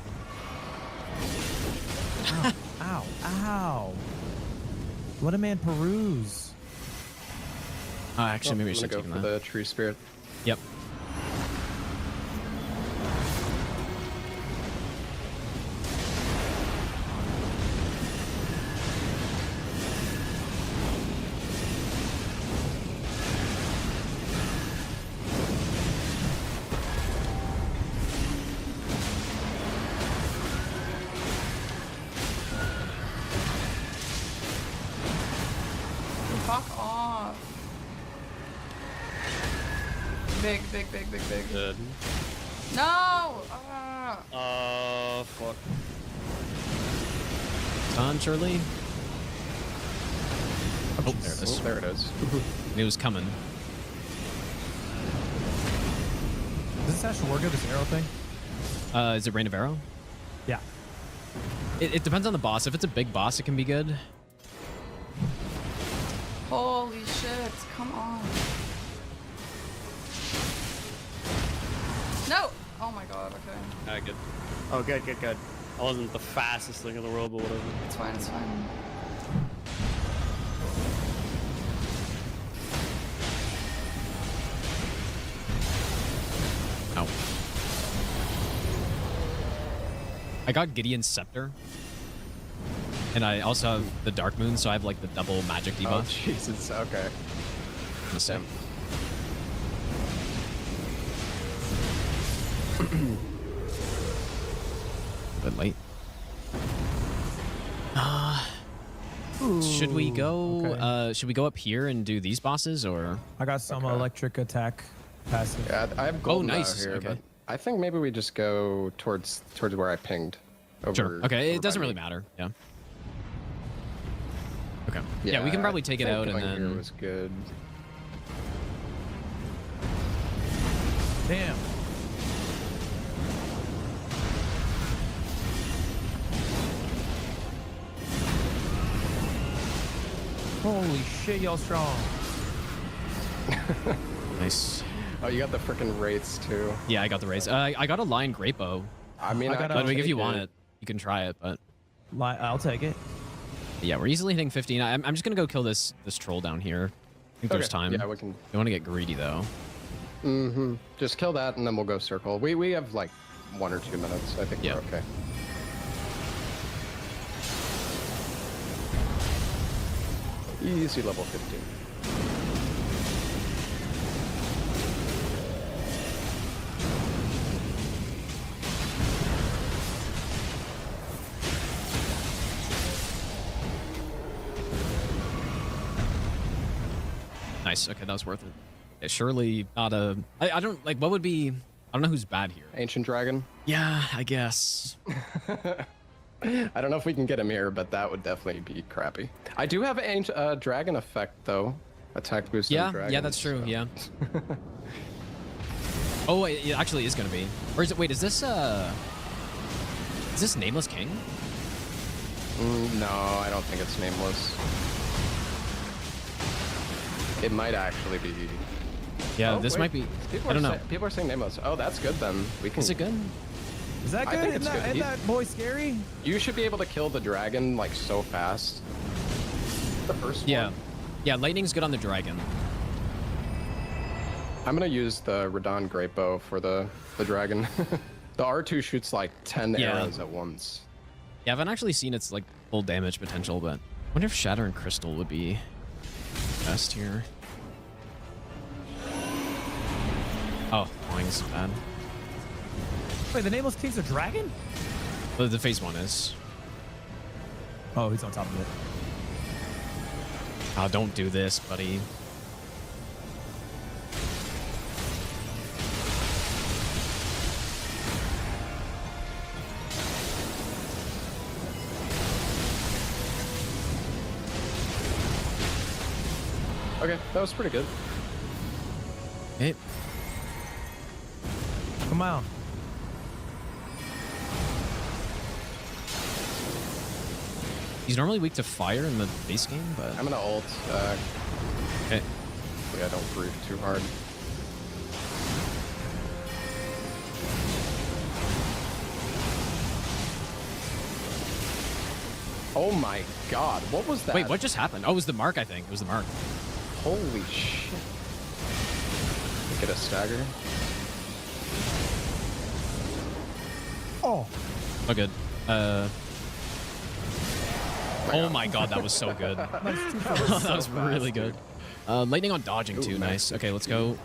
Ow. Ow. Let a man peruse. Actually, maybe I I'm should gonna take go for that. the tree spirit. Yep. Fuck off. Big. Good. No! Fuck. On, Shirley. Oh, there it is. Oh, there it is. It was coming. Does this actually work, this arrow thing? Is it Rain of Arrow? Yeah. It depends on the boss. If it's a big boss, it can be good. Holy shit, come on. Oh my god, okay. Alright, good. Oh, good, good, good. I wasn't the fastest thing in the world, but whatever. It's fine, it's fine. Oh. I got Gideon's Scepter. And I also have the Dark Moon, so I have like the double magic debuff. Oh, Jesus, okay. The same. A bit late. Should we go? Okay. Should we go up here and do these bosses, or? I got some electric attack passive. Yeah, I have golden nice. here, Okay. but I think maybe we just go towards where I pinged. Over, Sure. Okay, over it doesn't by really me. matter. Yeah. Okay. Yeah, we can probably take it I think out and going here then. was good. Damn. Holy shit, y'all strong. Nice. Oh, you got the freaking rates too. Yeah, I got the raise. I got a lion great bow. I mean, I got But a- if you want it, you can try it. But I'll take it. yeah, we're easily hitting 15. I'm just gonna go kill this troll down here. I think there's Okay, time. yeah, we can. You want to get greedy though. Mm-hmm. Just kill that, and then we'll go circle. We have like 1 or 2 minutes. I think Yeah. we're okay. Easy level 15. Nice. Okay, that was worth it. Yeah, surely not a. I don't like. What would be? I don't know who's bad here. Ancient Dragon. Yeah, I guess. I don't know if we can get him here, but that would definitely be crappy. I do have ancient dragon effect though. Attack boost. Yeah, on dragons, yeah, that's true. so. Yeah. Oh, it actually is gonna be. Or is it? Wait, is this Nameless King? No, I don't think it's nameless. It might actually be. Yeah, Oh, this wait. might be. People I don't are know. People are saying nameless. Oh, that's good then. We can. Is it good? Is that I good? think it's Isn't that, good. isn't that boy scary? You should be able to kill the dragon like so fast. The first Yeah. one. Yeah, lightning's good on the dragon. I'm gonna use the Radon Great Bow for the dragon. The R2 shoots like 10 Yeah. arrows at once. Yeah, I haven't actually seen its like full damage potential, but I wonder if Shatter and Crystal would be best here. Oh, flying's bad. Wait, the Nameless King's a dragon? The phase 1 is. Oh, he's on top of it. Oh, don't do this, buddy. Okay, that was pretty good. Hey. Come on. He's normally weak to fire in the base game, but I'm gonna ult. okay. Yeah, I don't breathe too hard. Oh my god, what was that? Wait, what just happened? Oh, it was the mark, I think. It was the mark. Holy shit. Get a stagger. Oh. Oh, good. Oh my god, that was so good. That was really good. Lightning on dodging too, nice. Okay, let's go.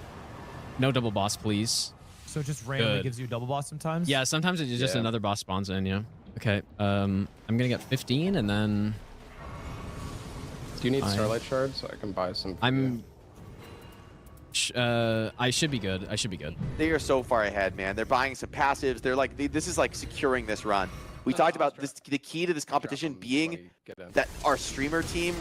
No double boss, please. So it just randomly Good. gives you double boss sometimes? Yeah, sometimes it's just Yeah. another boss spawns in, yeah. Okay, I'm gonna get 15 and then... Do you need Starlight Shards so I can buy some? I should be good. I should be good. They are so far ahead, man. They're buying some passives. They're like, this is like securing this run. We talked about this. The key to this competition being that our streamer team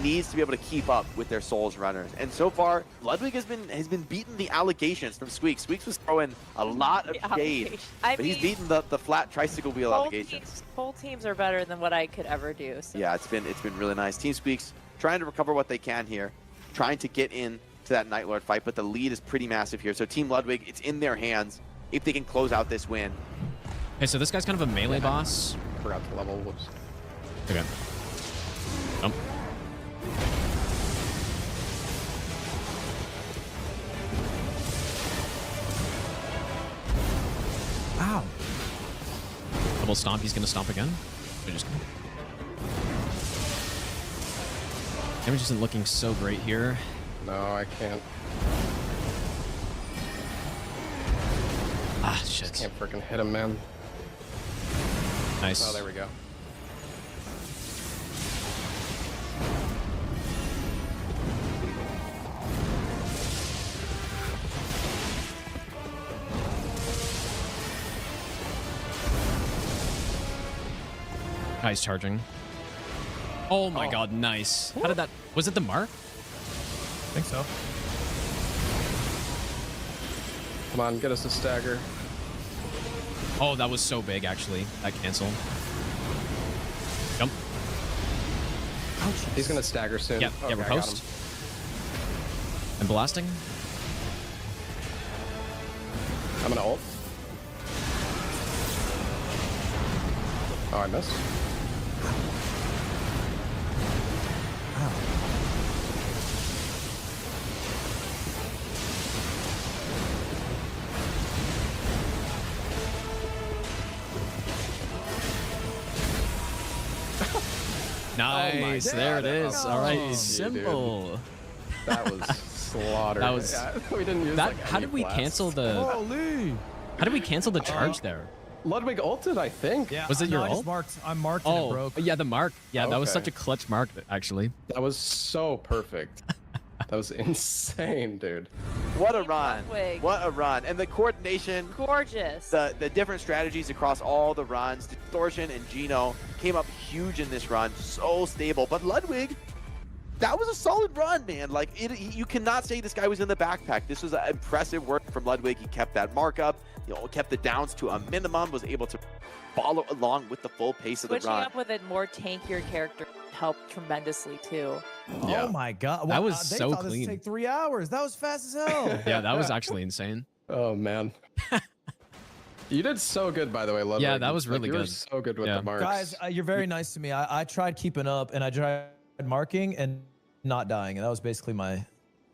needs to be able to keep up with their Souls runners. And so far, Ludwig has been beating the allegations from Squeaks. Squeaks was throwing a lot of shade, but he's beaten the flat tricycle wheel allegations. Both teams are better than what I could ever do. So. Yeah, it's been really nice. Team Squeaks trying to recover what they can here, trying to get in to that Night Lord fight, but the lead is pretty massive here. So Team Ludwig, it's in their hands. if they can close out this win. Okay, so this guy's kind of a melee boss. Forgot to level. Whoops. Okay. Jump. Ow. Double stomp. He's gonna stomp again. Or just damage isn't looking so great here. No, I can't. Ah, shit. Just can't freaking hit him, man. Nice. Oh, there we go. Guy's charging. Oh my god, nice. How did that... Was it the mark? I think so. Come on, get us a stagger. Oh, that was so big, actually. That cancel. Jump. Ouch. He's gonna stagger soon. Yep, Okay, we're I got post. him. And blasting. I'm gonna ult. Oh, I missed. Nice. God. there it is. All right. GG, Simple. That was slaughter. That was... Yeah, we didn't use that, like how any did we blasts. cancel the... Holy. How did we cancel the charge there? Ludwig ulted, I think. Yeah. Was it your I just ult? marked. I marked and it Oh, broke. yeah, the mark. Yeah, that was Okay. such a clutch mark, actually. That was so perfect. That was insane, dude. What a run. Ludwig. What a run. And the coordination, Gorgeous. the different strategies across all the runs. Distortion and Gino came up huge in this run. So stable. But Ludwig, that was a solid run, man. Like, you cannot say this guy was in the backpack. This was impressive work from Ludwig. He kept that mark up, kept the downs to a minimum, was able to follow along with the full pace of the Switching run. up with a more tankier character helped tremendously too. Yeah. Oh my god. That was they so thought this clean. would take 3 hours. That was fast as hell. Yeah, that was actually insane. Oh, man. You did so good, by the way, Ludwig. Yeah, that was really you were good. so good with Yeah. the marks. Guys, you're very nice to me. I tried keeping up and I tried marking and not dying, and that was basically my.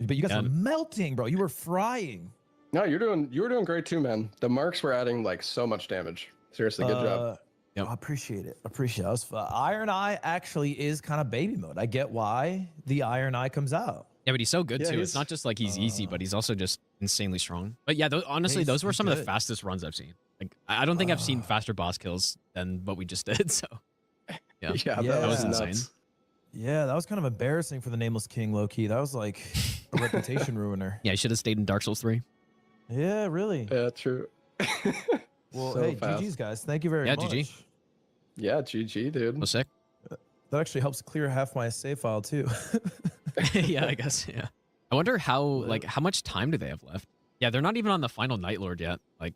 But you guys were melting, bro. You were frying. No, you were doing great too, man. The marks were adding like so much damage. Seriously, good job. Yep. I appreciate it. It was Iron Eye actually is kind of baby mode. I get why the Iron Eye comes out. Yeah, but he's so good Yeah, too. he's- It's not just like he's easy, but he's also just insanely strong. But yeah, honestly, those were he's some of the good. fastest runs I've seen. Like, I don't think I've seen faster boss kills than what we just did. So yeah, Yeah, that was Yeah. insane. nuts. Yeah, that was kind of embarrassing for the Nameless King, low key. That was like a reputation ruiner. Yeah, I should have stayed in Dark Souls 3. Yeah, really. Yeah, true. Well, So hey, fast. GG's guys. Thank you very Yeah, much. GG. Yeah, GG, dude. Was sick. That actually helps clear half my save file too. Yeah, I guess. Yeah. I wonder how much time do they have left? Yeah, they're not even on the final Night Lord yet. Like,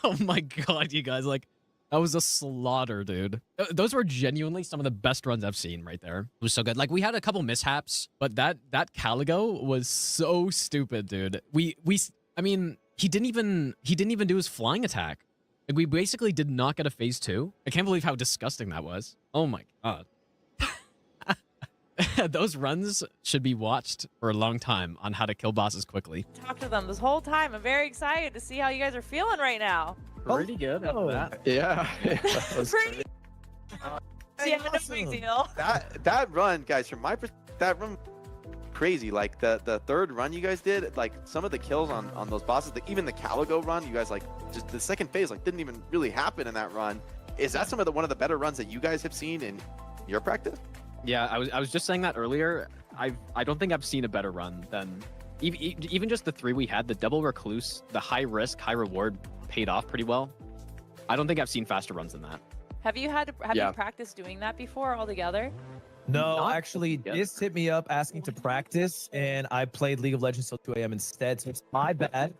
oh my god, you guys! Like, that was a slaughter, dude. Those were genuinely some of the best runs I've seen right there. It was so good. Like, we had a couple mishaps, but that Caligo was so stupid, dude. I mean, he didn't even do his flying attack. Like, we basically did not get a phase 2. I can't believe how disgusting that was. Oh my god. Those runs should be watched for a long time on how to kill bosses quickly. Talk to them this whole time. I'm very excited to see how you guys are feeling right now. Pretty good after that. Yeah. that was Pretty. Hey, Yeah, no big awesome. deal. That run, guys, from my perspective, that run crazy. Like the third run you guys did, like some of the kills on those bosses, even the Caligo run, you guys like just the second phase like didn't even really happen in that run. Is that one of the better runs that you guys have seen in your practice? Yeah, I was just saying that earlier. I don't think I've seen a better run than even just the 3 we had. The double recluse, the high risk, high reward paid off pretty well. I don't think I've seen faster runs than that. Have you Yeah. practiced doing that before altogether? No, Not actually, yet. Dis hit me up asking to practice, and I played League of Legends till 2 a.m. instead. So it's my bad.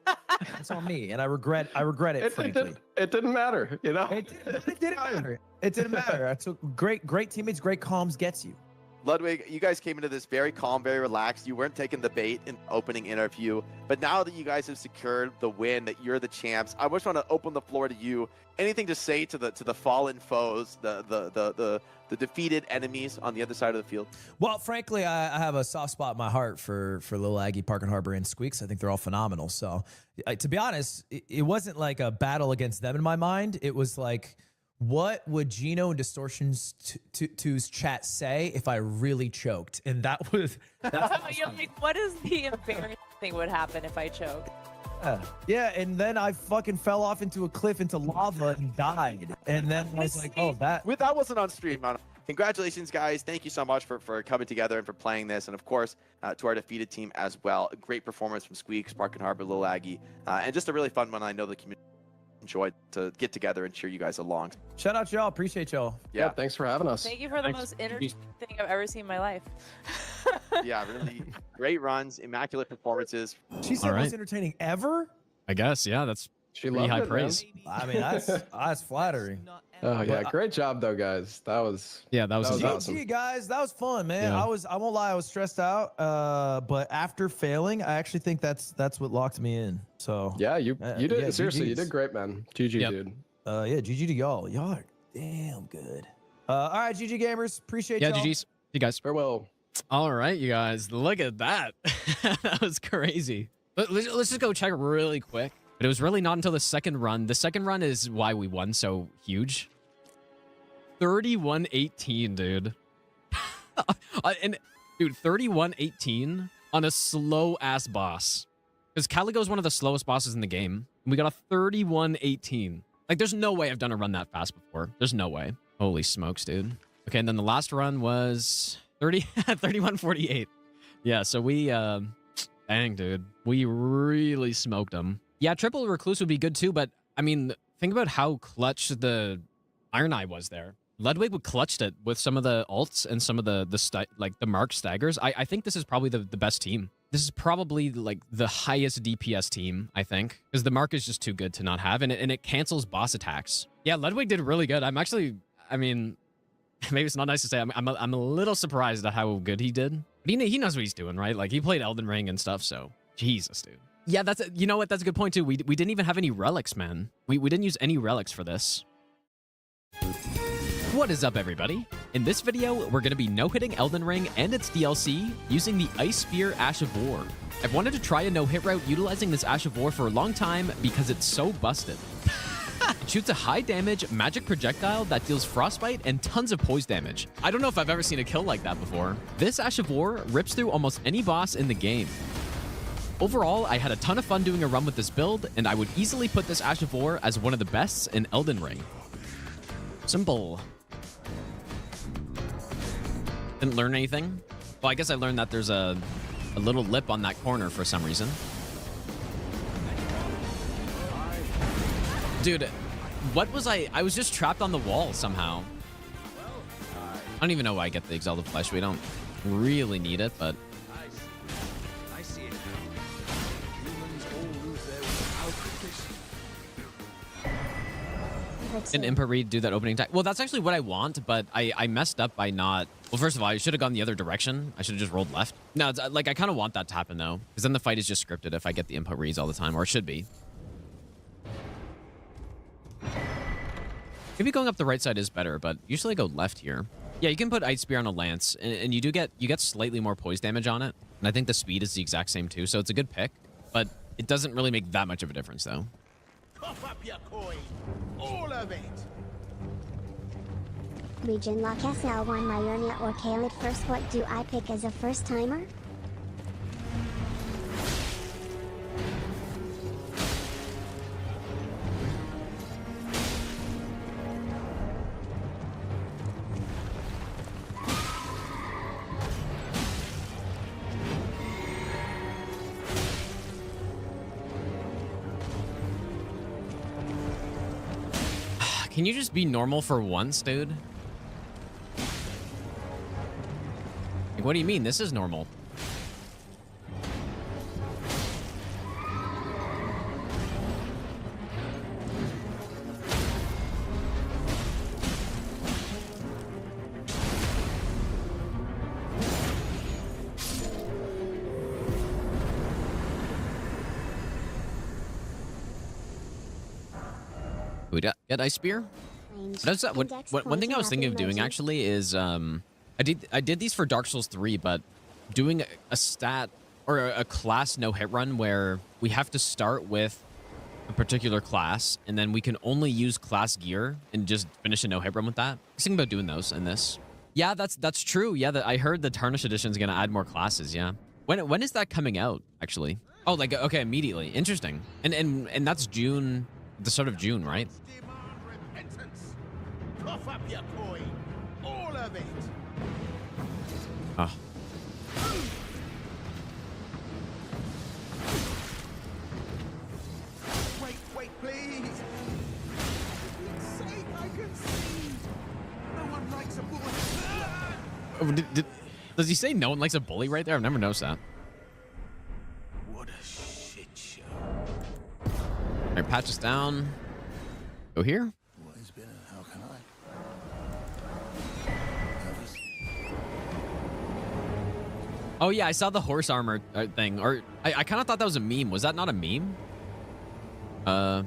It's on me, and I regret it. Frankly, it didn't matter, you know. it didn't matter. It didn't matter. I took great teammates, great comms gets you. Ludwig, you guys came into this very calm, very relaxed. You weren't taking the bait in opening interview, but now that you guys have secured the win, that you're the champs, I just want to open the floor to you. Anything to say to the fallen foes, the defeated enemies on the other side of the field? Well, frankly, I have a soft spot in my heart for Lil Aggie, Park and Harbor, and Squeaks. I think they're all phenomenal. So, to be honest, it wasn't like a battle against them in my mind. It was like, what would Gino and Distortion's 2's chat say if I really choked? And that was... You're like, what is the embarrassing thing would happen if I choked? Yeah, and then I fucking fell off into a cliff into lava and died. And then I was like, oh, that wasn't on stream. Congratulations, guys. Thank you so much for coming together and for playing this. And of course, to our defeated team as well. A great performance from Squeaks, Park and Harbor, Lil Aggie, and just a really fun one. I know the community enjoyed to get together and cheer you guys along. Shout out y'all. Appreciate y'all. Yeah, thanks for having us. Thank you for the most interesting thing I've ever seen in my life. Yeah, really great runs, immaculate performances. She said most entertaining ever? I guess, yeah, that's pretty high praise. I mean, that's flattering. Oh yeah, great job though, guys. That was awesome. GG, guys, that was fun, man. Yeah. I won't lie, I was stressed out. But after failing, I actually think that's what locked me in. So yeah, you did seriously, you did great, man. GG, dude. Yeah, GG to y'all. Y'all are damn good. All right, GG gamers, appreciate y'all. Yeah, GG's. You guys. Farewell. All right, you guys. Look at that. That was crazy. Let's just go check really quick. But it was really not until the second run. The second run is why we won so huge. 31-18, dude. And dude, 31-18 on a slow ass boss. Because Caligo is one of the slowest bosses in the game. And we got a 31-18. Like, there's no way I've done a run that fast before. There's no way. Holy smokes, dude. Okay, and then the last run was 31-48. Yeah, so we dang, dude. We really smoked them. Yeah, triple recluse would be good too, but I mean, think about how clutch the Iron Eye was there. Ludwig would clutched it with some of the ults and some of the Mark staggers. I think this is probably the best team. This is probably like the highest DPS team, I think, because the Mark is just too good to not have, and it cancels boss attacks. Yeah, Ludwig did really good. I'm actually, I mean, maybe it's not nice to say. I'm a little surprised at how good he did. But he knows what he's doing, right? Like, he played Elden Ring and stuff, so Jesus, dude. Yeah, you know what? That's a good point too. We didn't even have any relics, man. We didn't use any relics for this. What is up, everybody? In this video, we're going to be no-hitting Elden Ring and its DLC using the Ice Spear Ash of War. I've wanted to try a no-hit route utilizing this Ash of War for a long time because it's so busted. It shoots a high damage magic projectile that deals frostbite and tons of poise damage. I don't know if I've ever seen a kill like that before. This Ash of War rips through almost any boss in the game. Overall, I had a ton of fun doing a run with this build, and I would easily put this Ash of War as one of the bests in Elden Ring. Simple. Didn't learn anything? Well, I guess I learned that there's a little lip on that corner for some reason. Dude, what was I was just trapped on the wall somehow. I don't even know why I get the Exalted Flesh. We don't really need it, but... I see it now. Humans all lose their without Didn't Impa Reed do that opening attack? Well, that's actually what I want, but I messed up by not... Well, first of all, I should have gone the other direction. I should have just rolled left. No, it's, like, I kind of want that to happen, though, because then the fight is just scripted if I get the Impa Reeds all the time, or it should be. Maybe going up the right side is better, but usually I go left here. Yeah, you can put Ice Spear on a Lance, and you get slightly more poise damage on it. And I think the speed is the exact same too, so it's a good pick. But it doesn't really make that much of a difference, though. Cough up your coin. All of it. Region La SL1 Myurnia or Khaled first. What do I pick as a first timer? Can you just be normal for once, dude? Like, what do you mean? This is normal. Get Ice Spear? That's one thing I was thinking of doing actually is I did these for Dark Souls 3, but doing a stat or a class no hit run where we have to start with a particular class and then we can only use class gear and just finish a no hit run with that. I was thinking about doing those in this. Yeah, that's true. Yeah, I heard the Tarnished Edition is gonna add more classes. Yeah, when is that coming out actually? Oh, like okay, immediately. Interesting. And that's June, the start of June, right? Cough up your coin. All of it. Oh. Wait, please. For Pete's sake, I can see. No one likes a bully. Oh, does he say no one likes a bully right there? I've never noticed that. What a shit show. All right, patch us down. Go here. What has been and how can I? Oh yeah, I saw the horse armor thing, or I kind of thought that was a meme. Was that not a meme? I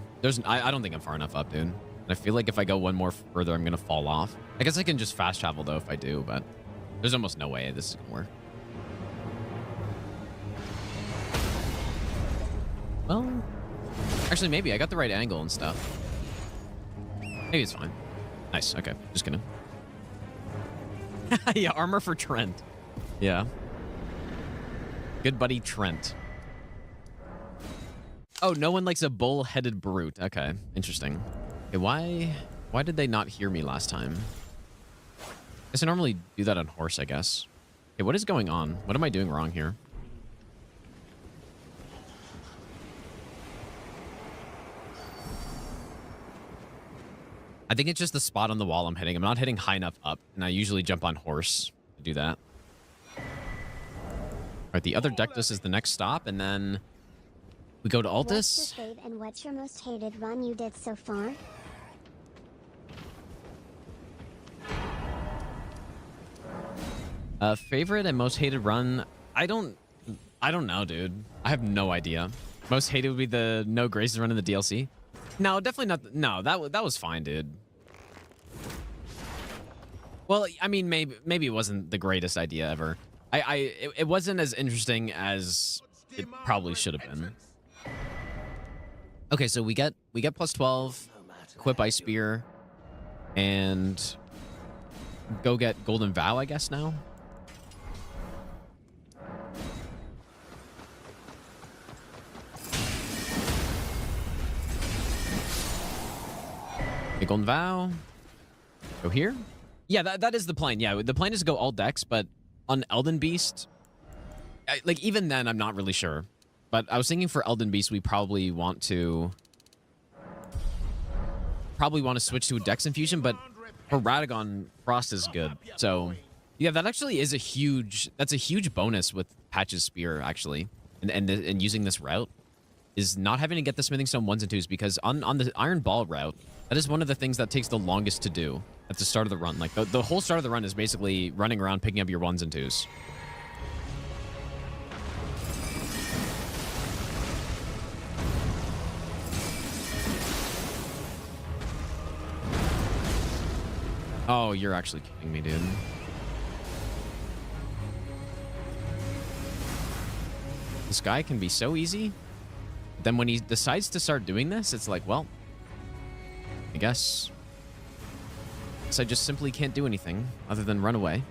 don't think I'm far enough up, dude. And I feel like if I go one more further, I'm gonna fall off. I guess I can just fast travel though if I do, but there's almost no way this is gonna work. Well, actually, maybe I got the right angle and stuff. Maybe it's fine. Nice. Okay, just gonna. Yeah, armor for Trent. Yeah. Good buddy Trent. Oh, no one likes a bull-headed brute. Okay, interesting. Okay, why did they not hear me last time? I guess I normally do that on horse, I guess. Okay, what is going on? What am I doing wrong here? I think it's just the spot on the wall I'm hitting. I'm not hitting high enough up, and I usually jump on horse to do that. All right, the other Dectus is the next stop, and then we go to Altus. What's your fave and what's your most hated run you did so far? Favorite and most hated run? I don't know, dude. I have no idea. Most hated would be the No Graces run in the DLC. No, definitely not. No, that was fine, dude. Well, I mean, maybe it wasn't the greatest idea ever. It wasn't as interesting as it probably should have been. Okay, so we get plus 12, equip Ice Spear, and go get Golden Vow, I guess now. Okay, Golden Vow. Go here. Yeah, that is the plan. Yeah, the plan is to go all decks, but on Elden Beast, like even then, I'm not really sure. But I was thinking for Elden Beast, we probably want to switch to a Dex Infusion, but for Radagon, Frost is good. So yeah, that actually is a huge bonus with Patch's Spear actually, and using this route is not having to get the Smithing Stone 1s and 2s, because on the Iron Ball route, that is one of the things that takes the longest to do at the start of the run. Like the whole start of the run is basically running around picking up your 1s and 2s. Oh, you're actually kidding me, dude. This guy can be so easy. Then when he decides to start doing this, it's like, well, I guess I just simply can't do anything other than run away.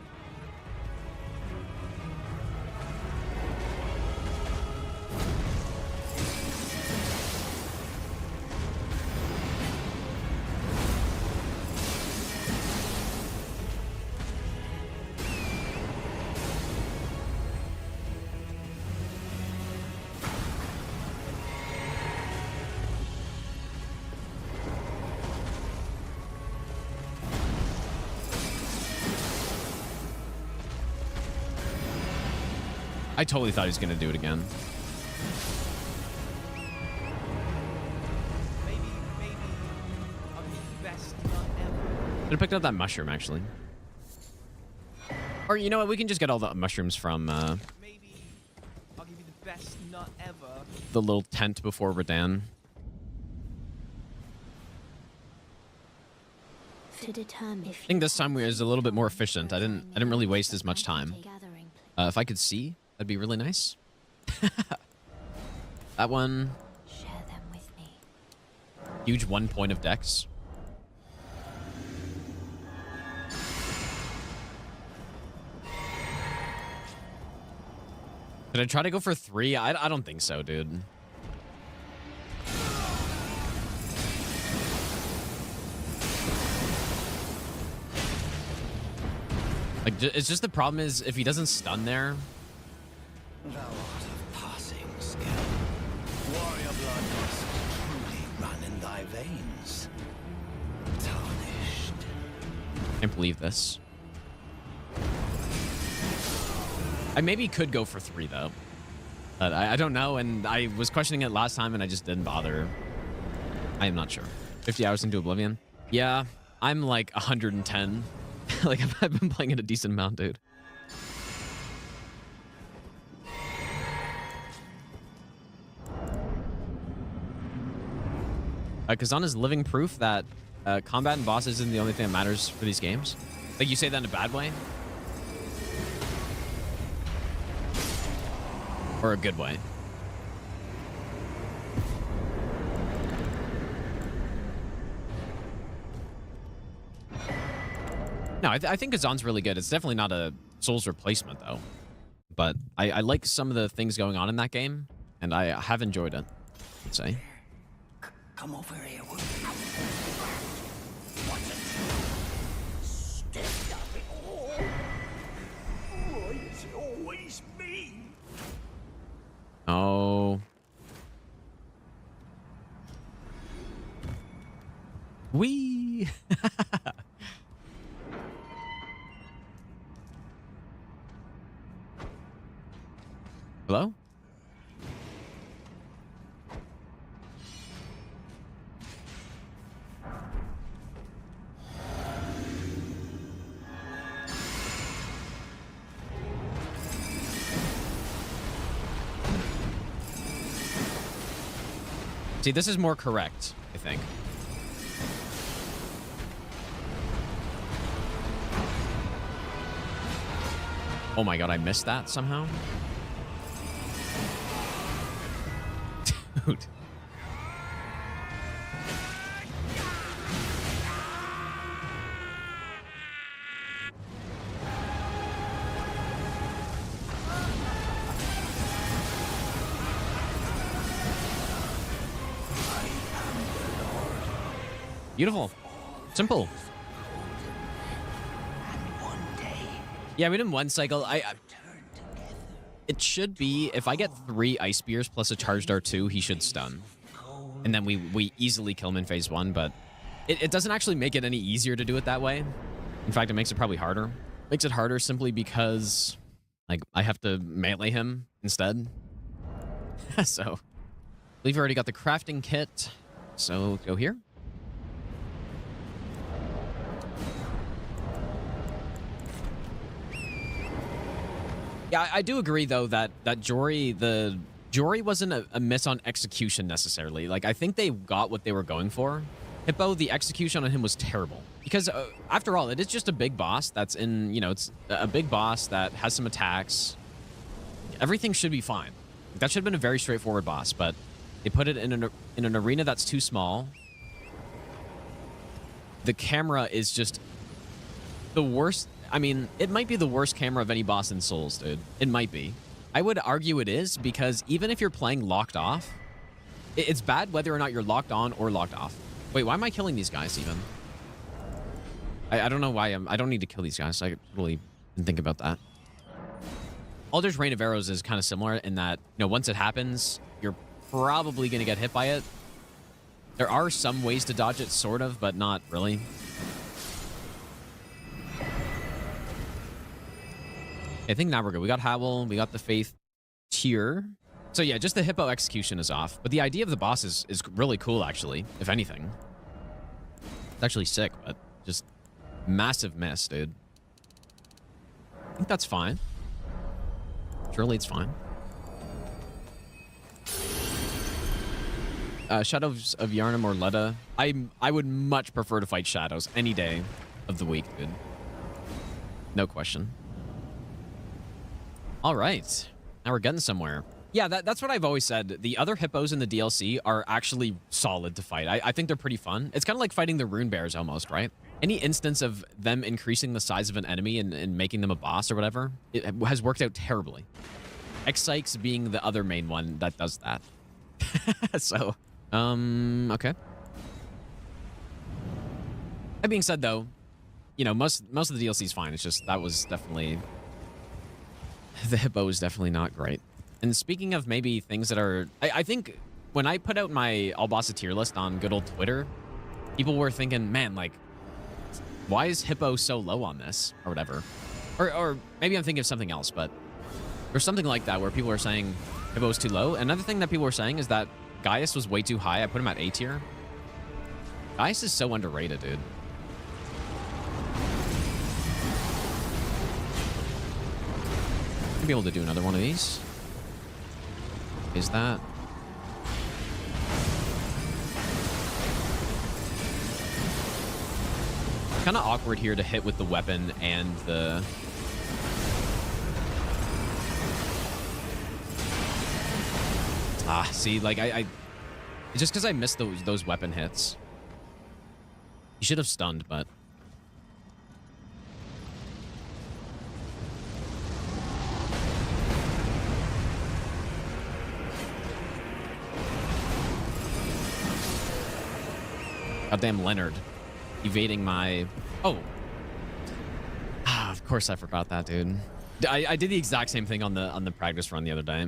I totally thought he was going to do it again. Should have picked up that mushroom, actually. Or, you know what? We can just get all the mushrooms from I'll give you the best nut ever. the little tent before Radan. to determine if I think this time was a little bit more efficient. I didn't really waste as much time. If I could see, that'd be really nice. That one. Share them with me. Huge 1 point of dex. Did I try to go for 3? I don't think so, dude. Like, it's just the problem is if he doesn't stun there. Thou art of passing skill. Warrior blood must truly run in thy veins. Tarnished. Can't believe this. I maybe could go for 3 though, but I don't know. And I was questioning it last time and I just didn't bother. I am not sure. 50 hours into Oblivion. Yeah, I'm like 110. Like I've been playing it a decent amount, dude. Kazana's living proof that combat and bosses isn't the only thing that matters for these games. Like, you say that in a bad way? Or a good way? No, I think Kazan's really good. It's definitely not a Souls replacement, though. But I like some of the things going on in that game, and I have enjoyed it, I'd say. Come over here. What's it? Step up it all. Why is it always me? Oh. Wee. Hello? See, this is more correct, I think. Oh my god, I missed that somehow? Dude. Beautiful. Simple. Yeah, we did one cycle. It should be, if I get 3 Ice Spears plus a Charged R2, he should stun. And then we easily kill him in phase 1, but it doesn't actually make it any easier to do it that way. In fact, it makes it probably harder. Makes it harder simply because, like, I have to melee him instead. So, I believe we already got the crafting kit. So, go here. Yeah, I do agree, though, that Jory wasn't a miss on execution necessarily. Like, I think they got what they were going for. Hippo, the execution on him was terrible. Because, after all, it is just a big boss that's in, you know, it's a big boss that has some attacks. Everything should be fine. That should have been a very straightforward boss, but they put it in an arena that's too small. The camera is just the worst. I mean, it might be the worst camera of any boss in Souls, dude. It might be. I would argue it is, because even if you're playing locked off, it's bad whether or not you're locked on or locked off. Wait, why am I killing these guys even? I don't know why I don't need to kill these guys. I really didn't think about that. Alder's Rain of Arrows is kind of similar in that, you know, once it happens, you're probably going to get hit by it. There are some ways to dodge it, sort of, but not really. I think now we're good. We got Howl, we got the Faith tier. So yeah, just the Hippo execution is off. But the idea of the boss is really cool, actually, if anything. It's actually sick, but just massive miss, dude. I think that's fine. Surely it's fine. Shadows of Yharnam or Letta. I would much prefer to fight Shadows any day of the week, dude. No question. All right. Now we're getting somewhere. Yeah, that's what I've always said. The other hippos in the DLC are actually solid to fight. I think they're pretty fun. It's kind of like fighting the rune bears almost, right? Any instance of them increasing the size of an enemy and making them a boss or whatever, it has worked out terribly. X-Sykes being the other main one that does that. So, okay. That being said, though, you know, most of the DLC is fine. It's just that was definitely... The hippo is definitely not great. And speaking of maybe things that are... I think when I put out my All Bossa tier list on good old Twitter, people were thinking, man, like, why is Hippo so low on this? Or whatever. Or maybe I'm thinking of something else, but there's something like that where people are saying Hippo's too low. Another thing that people were saying is that Gaius was way too high. I put him at A tier. Gaius is so underrated, dude. I'll be able to do another one of these. Is that... kind of awkward here to hit with the weapon and the... See, like, I just because I missed those weapon hits. You should have stunned, but... Goddamn Leonard. Evading my... Oh. Of course I forgot that, dude. I did the exact same thing on the practice run the other day.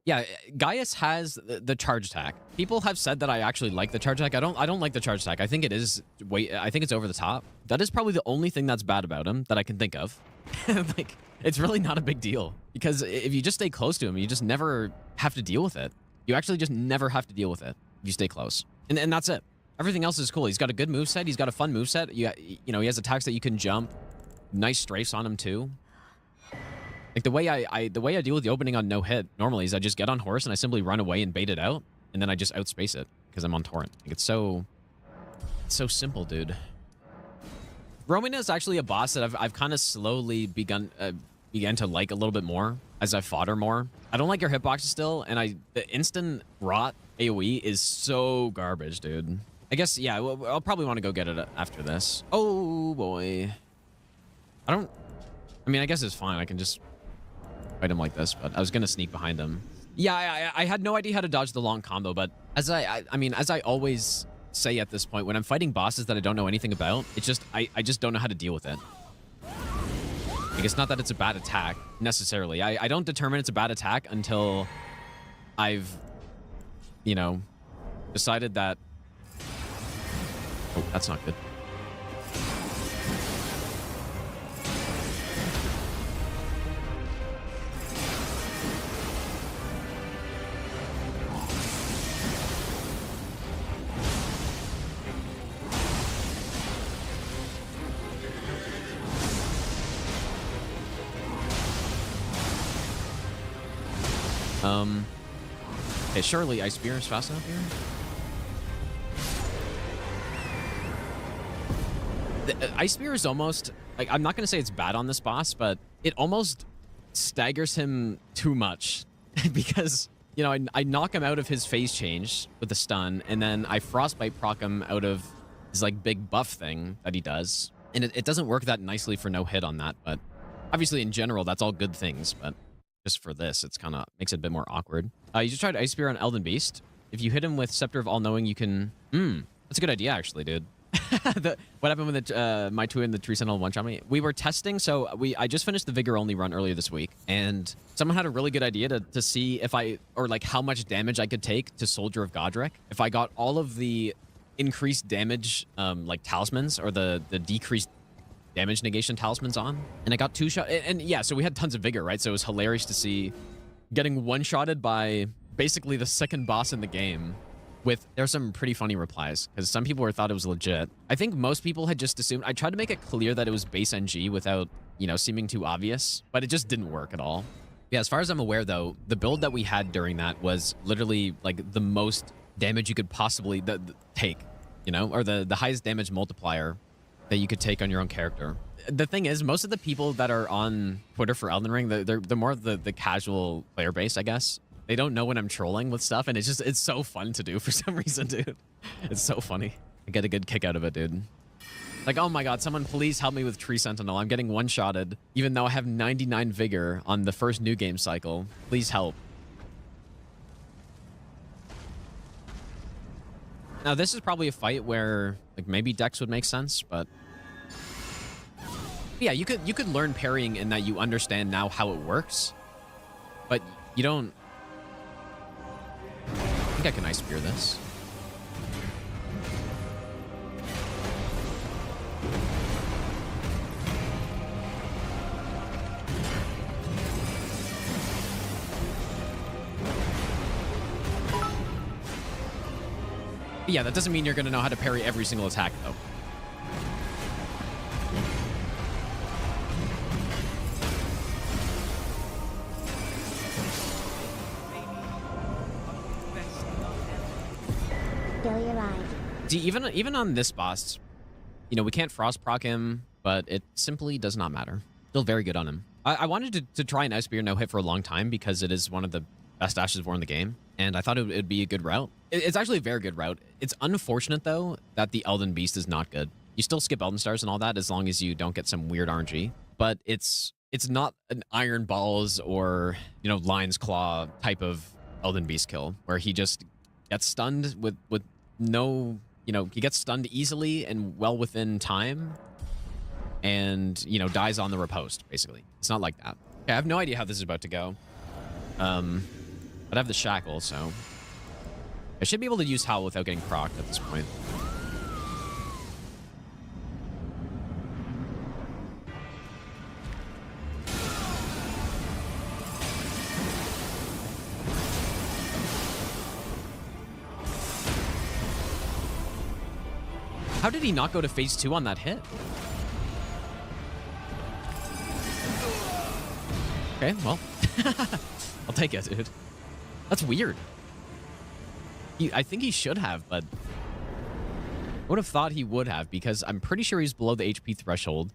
Yeah, Gaius has the charge attack. People have said that I actually like the charge attack. I don't like the charge attack. I think it is I think it's over the top. That is probably the only thing that's bad about him that I can think of. Like, it's really not a big deal because if you just stay close to him, you just never have to deal with it. You actually just never have to deal with it if you stay close. And that's it. Everything else is cool. He's got a good moveset. He's got a fun moveset. You know, he has attacks that you can jump. Nice strafes on him too. Like the way I deal with the opening on no hit normally is I just get on horse and I simply run away and bait it out, and then I just outspace it because I'm on torrent. Like it's so simple, dude. Rowena is actually a boss that I've kind of slowly began to like a little bit more as I fought her more. I don't like her hitboxes still, and the instant rot AoE is so garbage, dude. I guess, yeah, I'll probably want to go get it after this. Oh, boy. I mean, I guess it's fine. I can just fight him like this, but I was going to sneak behind him. Yeah, I had no idea how to dodge the long combo, but as I mean, as I always say at this point, when I'm fighting bosses that I don't know anything about, it's just, I just don't know how to deal with it. Like, it's not that it's a bad attack, necessarily. I don't determine it's a bad attack until I've, you know, decided that... Oh, that's not good. Okay, surely Ice Spear is fast enough here? The Ice Spear is almost... Like, I'm not going to say it's bad on this boss, but it almost staggers him too much. Because, you know, I knock him out of his phase change with the stun, and then I Frostbite proc him out of his, like, big buff thing that he does. And it doesn't work that nicely for no hit on that, but obviously in general, that's all good things, but... Just for this, it's kind of makes it a bit more awkward. You just tried Ice Spear on Elden Beast. If you hit him with Scepter of All-Knowing, you can... that's a good idea, actually, dude. What happened with my two and the Tree Sentinel one-shot me? We were testing, so I just finished the Vigor-only run earlier this week, and someone had a really good idea to see if like how much damage I could take to Soldier of Godric if I got all of the increased damage, like talismans, or the decreased damage negation talismans on, and I got two shot, and yeah, so we had tons of vigor, right? So it was hilarious to see getting one-shotted by basically the second boss in the game. There's some pretty funny replies because some people thought it was legit. I think most people had just assumed. I tried to make it clear that it was base NG without, you know, seeming too obvious, but it just didn't work at all. Yeah, as far as I'm aware though, the build that we had during that was literally like the most damage you could possibly take, you know, or the highest damage multiplier that you could take on your own character. The thing is, most of the people that are on Twitter for Elden Ring, they're more of the casual player base, I guess. They don't know when I'm trolling with stuff, and it's so fun to do for some reason, dude. It's so funny. I get a good kick out of it, dude. Like, oh my god, someone please help me with Tree Sentinel. I'm getting one-shotted, even though I have 99 vigor on the first new game cycle. Please help. Now, this is probably a fight where, like, maybe Dex would make sense, but... Yeah, you could learn parrying in that you understand now how it works, but you don't... I think I can Ice Spear this. But yeah, that doesn't mean you're going to know how to parry every single attack, though. Feel your ride. See, even on this boss, you know, we can't frost proc him, but it simply does not matter. Still very good on him. I wanted to try an Ice Spear no hit for a long time because it is one of the best Ashes of War in the game, and I thought it would be a good route. It's actually a very good route. It's unfortunate, though, that the Elden Beast is not good. You still skip Elden Stars and all that as long as you don't get some weird RNG, but it's not an Iron Balls or, you know, Lion's Claw type of Elden Beast kill, where he just gets stunned with no, you know, he gets stunned easily and well within time and, you know, dies on the riposte, basically. It's not like that. Okay, I have no idea how this is about to go. But I have the shackle, so I should be able to use Howl without getting procced at this point. How did he not go to phase 2 on that hit? Okay, well, I'll take it, dude. That's weird. I think he should have, but I would have thought he would have because I'm pretty sure he's below the HP threshold.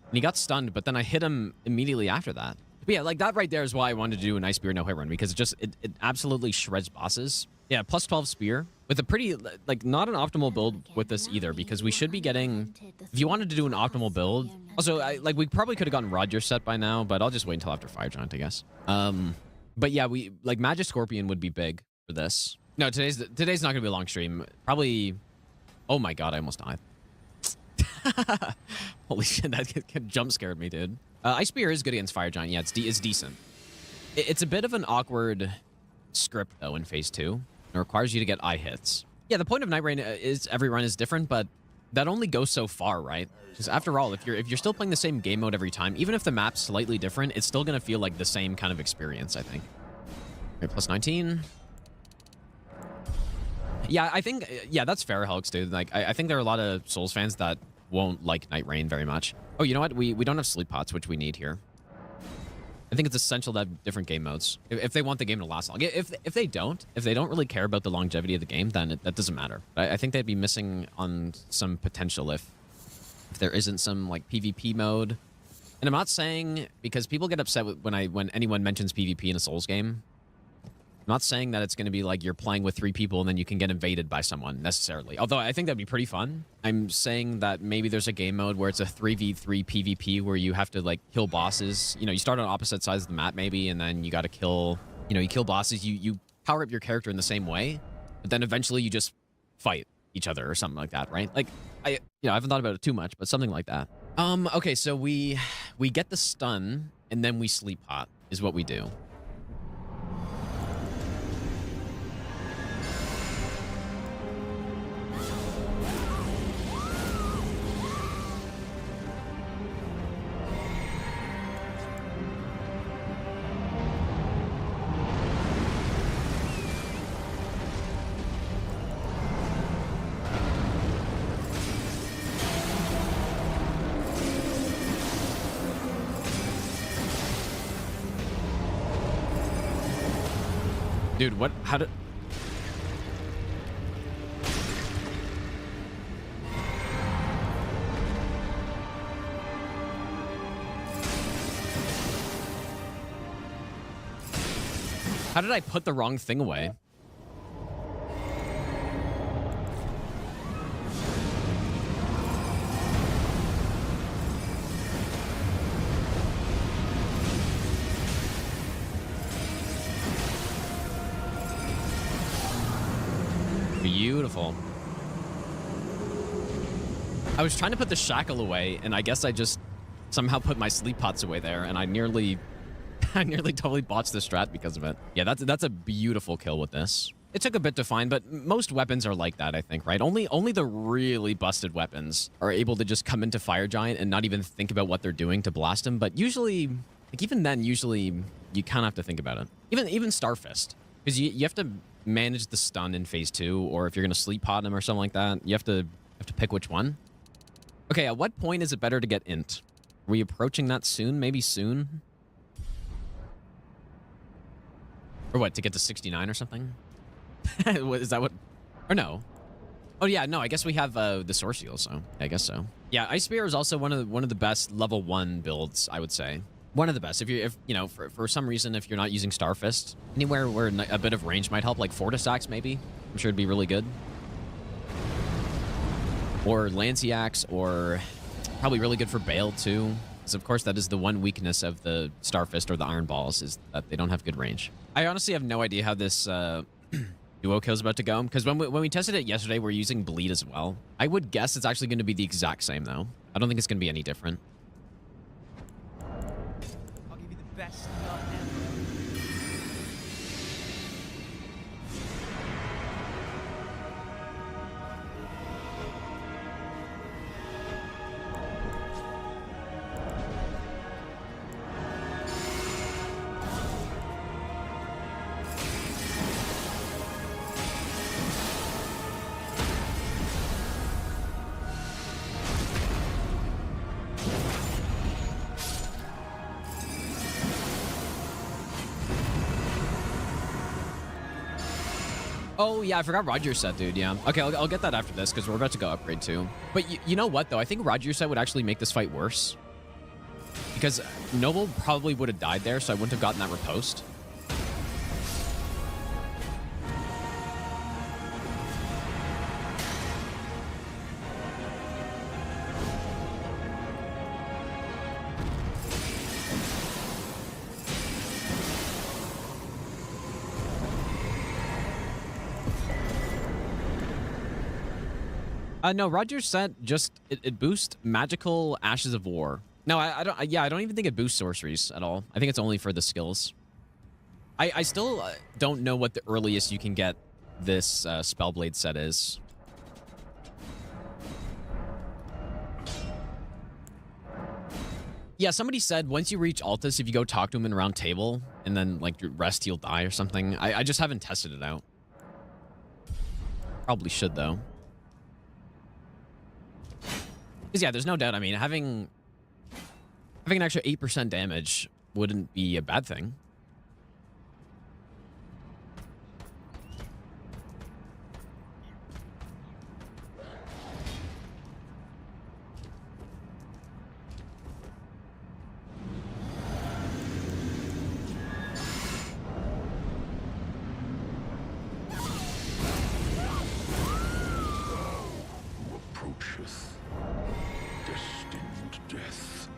And he got stunned, but then I hit him immediately after that. But yeah, like that right there is why I wanted to do an Ice Spear no hit run, because it absolutely shreds bosses. Yeah, plus 12 spear with a pretty, like, not an optimal build with this either, because we should be getting, if you wanted to do an optimal build, also, like, we probably could have gotten Roger set by now, but I'll just wait until after Fire Giant, I guess. But yeah, like, Magic Scorpion would be big for this. No, today's not gonna be a long stream. Probably, oh my god, I almost died. Holy shit, that jump scared me, dude. Ice Spear is good against Fire Giant. Yeah, it's decent. It's a bit of an awkward script, though, in phase 2. It requires you to get eye hits. Yeah, the point of Night Rain is every run is different, but that only goes so far, right? Because after all, if you're still playing the same game mode every time, even if the map's slightly different, it's still gonna feel like the same kind of experience, I think. Okay, plus 19. Yeah, I think, yeah, that's fair, Helix, dude. Like, I think there are a lot of Souls fans that won't like Night Rain very much. Oh, you know what? We don't have sleep pots, which we need here. I think it's essential to have different game modes if they want the game to last long. If they don't really care about the longevity of the game, then that doesn't matter. I think they'd be missing on some potential if there isn't some like PvP mode. And I'm not saying, because people get upset when anyone mentions PvP in a Souls game. I'm not saying that it's going to be like you're playing with 3 people and then you can get invaded by someone necessarily. Although I think that'd be pretty fun. I'm saying that maybe there's a game mode where it's a 3v3 PvP where you have to like kill bosses. You know, you start on opposite sides of the map maybe, and then you got to kill, you know, you kill bosses. You power up your character in the same way, but then eventually you just fight each other or something like that, right? Like, I haven't thought about it too much, but something like that. Okay, so we get the stun and then we sleep pot is what we do. Dude, what? How did... How did I put the wrong thing away? Beautiful. I was trying to put the shackle away, and I guess I just somehow put my sleep pots away there, and I nearly totally botched the strat because of it. Yeah, that's a beautiful kill with this. It took a bit to find, but most weapons are like that, I think, right? Only the really busted weapons are able to just come into Fire Giant and not even think about what they're doing to blast him. But usually, like even then, usually you kind of have to think about it. Even Starfist, because you have to manage the stun in phase 2, or if you're gonna sleep pot him or something like that, you have to pick which one. Okay, at what point is it better to get int? Are we approaching that soon? Maybe soon? Or what, to get to 69 or something? Is that what? Or no? Oh yeah, no, I guess we have the Source Seal, so I guess so. Yeah, Ice Spear is also one of the best level 1 builds, I would say. One of the best. If you know, for some reason, if you're not using Starfist, anywhere where a bit of range might help, like Fortis Axe maybe, I'm sure it'd be really good. Or Lancy Axe, or probably really good for Bale too. Because of course that is the one weakness of the Starfist or the Iron Balls, is that they don't have good range. I honestly have no idea how this duo kill is about to go, because when we tested it yesterday, we're using Bleed as well. I would guess it's actually going to be the exact same though. I don't think it's going to be any different. I'll give you the best nut ever. Oh, yeah, I forgot Roger set, dude, yeah. Okay, I'll get that after this, because we're about to go upgrade, too. But you know what, though? I think Roger set would actually make this fight worse. Because Noble probably would have died there, so I wouldn't have gotten that riposte. No, Roger's set just it boosts magical Ashes of War. No, I don't. Yeah, I don't even think it boosts sorceries at all. I think it's only for the skills. I still don't know what the earliest you can get this Spellblade set is. Yeah, somebody said once you reach Altus, if you go talk to him in a round table and then like rest, he'll die or something. I just haven't tested it out. Probably should though. Because yeah, there's no doubt. I mean, having an extra 8% damage wouldn't be a bad thing. Approacheth destined death.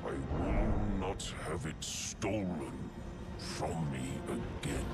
I will not have it stolen from me again.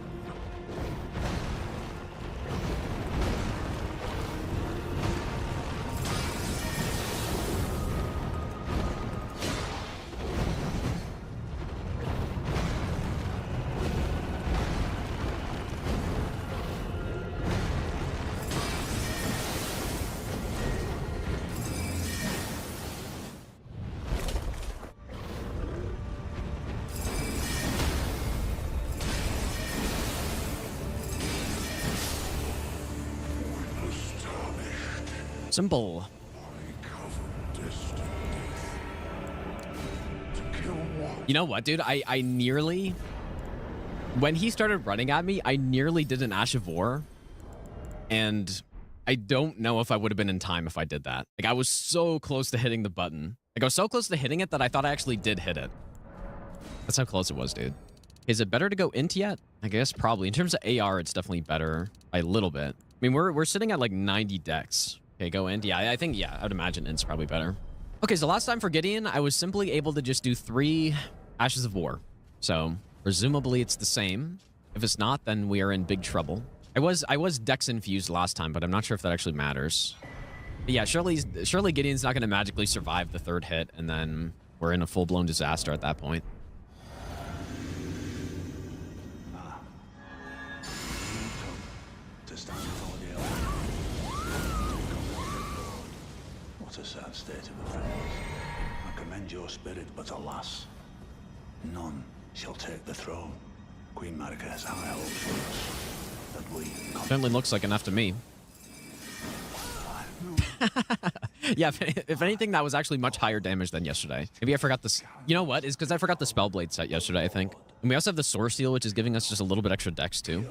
Simple. You know what, dude? I nearly... When he started running at me, I nearly did an Ash of War. And I don't know if I would have been in time if I did that. Like, I was so close to hitting the button. Like, I was so close to hitting it that I thought I actually did hit it. That's how close it was, dude. Is it better to go int yet? I guess probably. In terms of AR, it's definitely better by a little bit. I mean, we're sitting at like 90 decks. Okay, go int. Yeah, I think, yeah, I would imagine int's probably better. Okay, so last time for Gideon, I was simply able to just do 3 Ashes of War. So presumably it's the same. If it's not, then we are in big trouble. I was Dex infused last time, but I'm not sure if that actually matters. But yeah, surely Gideon's not going to magically survive the 3rd hit, and then we're in a full-blown disaster at that point. To stand before the Elden. What a sad state of affairs. I commend your spirit, but alas, none shall take the throne. Queen Marika has high hopes for us, that we... Certainly looks like enough to me. Yeah, if anything, that was actually much higher damage than yesterday. Maybe I forgot this. You know what? It's because I forgot the Spellblade set yesterday, I think. And we also have the Source Seal, which is giving us just a little bit extra dex, too.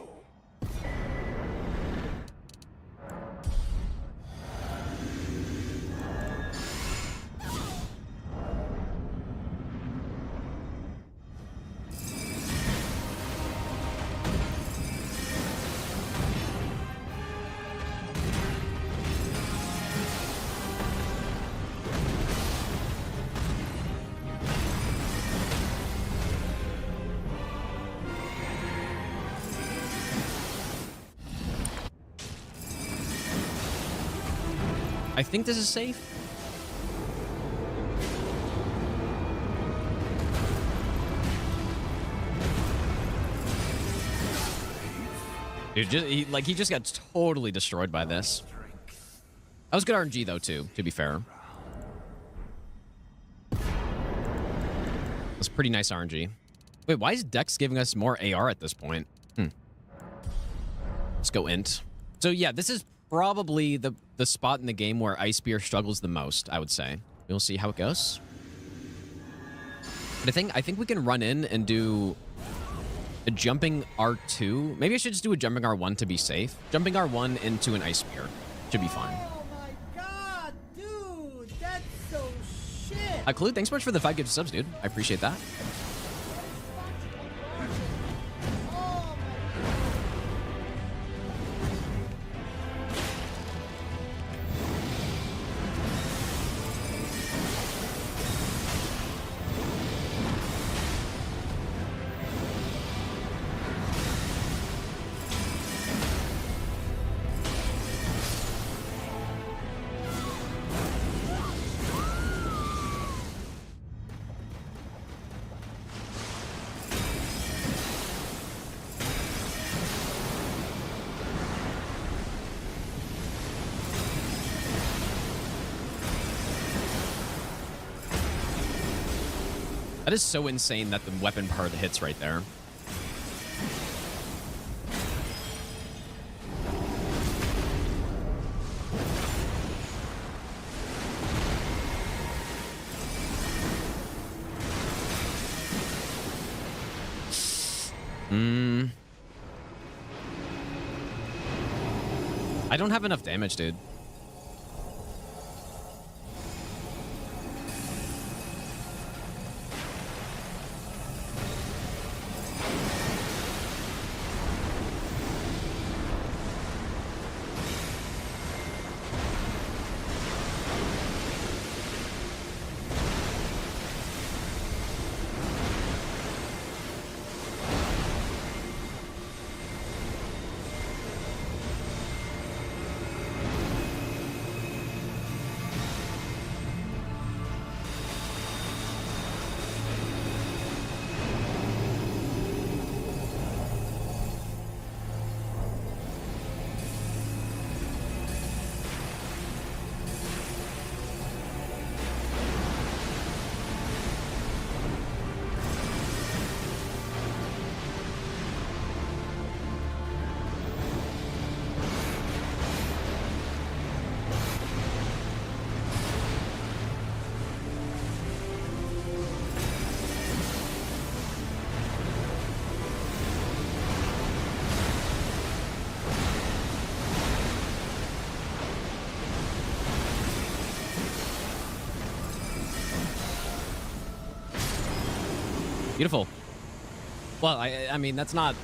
I think this is safe. Dude, he just got totally destroyed by this. That was good RNG though, too, to be fair. That's pretty nice RNG. Wait, why is Dex giving us more AR at this point? Let's go int. So yeah, this is probably the spot in the game where Ice Spear struggles the most, I would say. We'll see how it goes. But I think we can run in and do a jumping R2. Maybe I should just do a jumping R1 to be safe. Jumping R1 into an Ice Spear should be fine. Oh my god, dude, that's so shit. Clue, thanks so much for the 5 gifted subs, dude. I appreciate that. That is so insane that the weapon part hits right there. I don't have enough damage, dude. Beautiful. Well, I mean, that's not...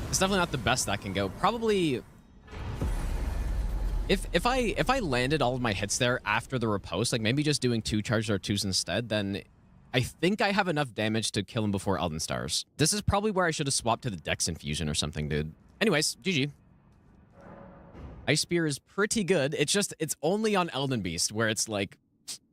It's definitely not the best that can go. Probably... If I landed all of my hits there after the riposte, like maybe just doing 2 charged R2s instead, then I think I have enough damage to kill him before Elden Stars. This is probably where I should have swapped to the Dex Infusion or something, dude. Anyways, GG. Ice Spear is pretty good. It's just, it's only on Elden Beast where it's like,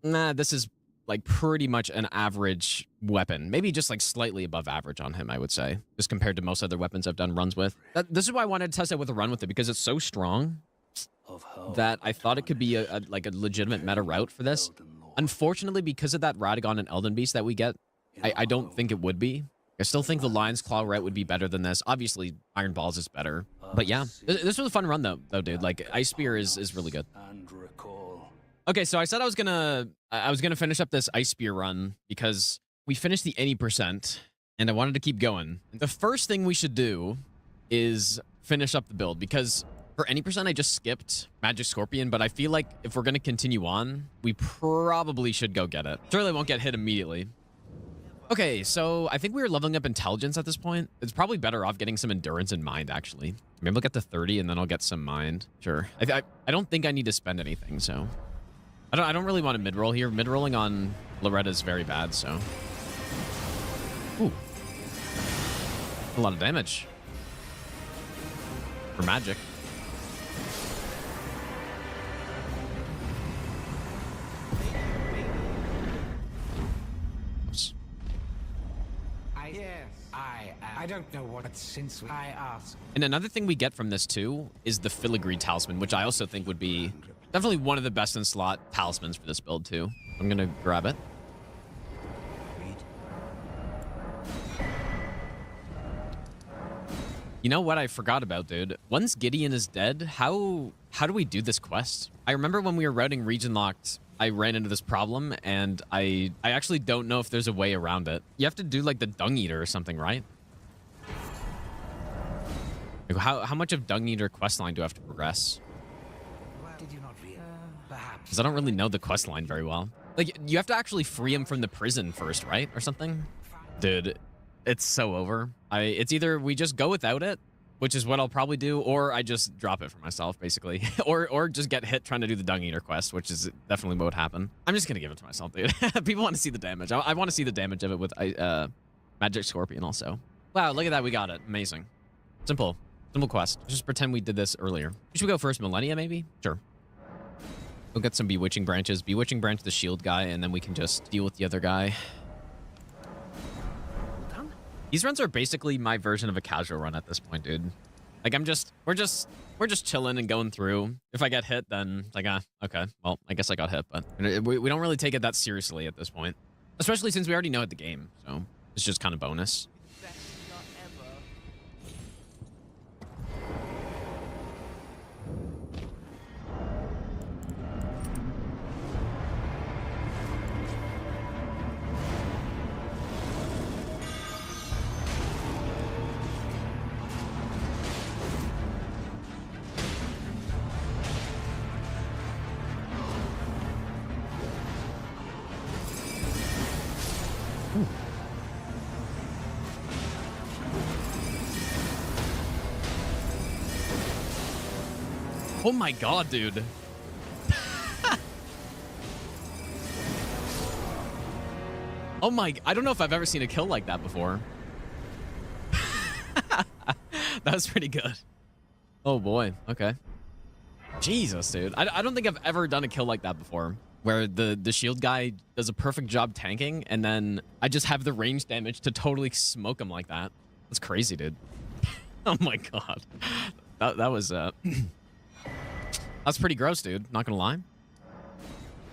nah, this is like pretty much an average weapon. Maybe just like slightly above average on him, I would say, just compared to most other weapons I've done runs with. This is why I wanted to test it with a run with it, because it's so strong that I thought it could be like a legitimate meta route for this. Unfortunately, because of that Radagon and Elden Beast that we get, I don't think it would be. I still think the Lion's Claw route would be better than this. Obviously, Iron Balls is better. But yeah, this was a fun run though, dude. Like, Ice Spear is really good. Okay, so I said I was gonna finish up this Ice Spear run because we finished the 80%, and I wanted to keep going. The first thing we should do is finish up the build, because for any percent, I just skipped Magic Scorpion, but I feel like if we're going to continue on, we probably should go get it. Surely won't get hit immediately. Okay, so I think we were leveling up Intelligence at this point. It's probably better off getting some Endurance in Mind, actually. Maybe I'll get to 30, and then I'll get some Mind. Sure. I don't think I need to spend anything, so... I don't really want to mid-roll here. Mid-rolling on Loretta is very bad, so... Ooh. A lot of damage. For magic. I don't know what, since I asked. And another thing we get from this too is the Filigree Talisman, which I also think would be definitely one of the best in slot talismans for this build too. I'm gonna grab it. You know what I forgot about, dude? Once Gideon is dead, how do we do this quest? I remember when we were routing Region Locked, I ran into this problem, and I actually don't know if there's a way around it. You have to do like the Dung Eater or something, right? Like, how much of Dung Eater questline do I have to progress? Did you not read? Perhaps. Because I don't really know the questline very well. Like, you have to actually free him from the prison first, right? Or something? Dude, it's so over. It's either we just go without it, which is what I'll probably do, or I just drop it for myself, basically. or just get hit trying to do the Dung Eater quest, which is definitely what would happen. I'm just gonna give it to myself, dude. People want to see the damage. I want to see the damage of it with Magic Scorpion also. Wow, look at that. We got it. Amazing. Simple quest. Just pretend we did this earlier. Should we go first Millennia, maybe? Sure. We'll get some Bewitching Branches. Bewitching Branch the shield guy, and then we can just deal with the other guy. These runs are basically my version of a casual run at this point, dude. Like, we're just chilling and going through. If I get hit, then it's like, okay, well, I guess I got hit, but we don't really take it that seriously at this point. Especially since we already know the game, so it's just kind of bonus. Oh my god, dude. Oh my, I don't know if I've ever seen a kill like that before. That was pretty good. Oh boy, okay. Jesus, dude. I don't think I've ever done a kill like that before, where the shield guy does a perfect job tanking, and then I just have the range damage to totally smoke him like that. That's crazy, dude. Oh my god. That was that's pretty gross, dude. Not gonna lie.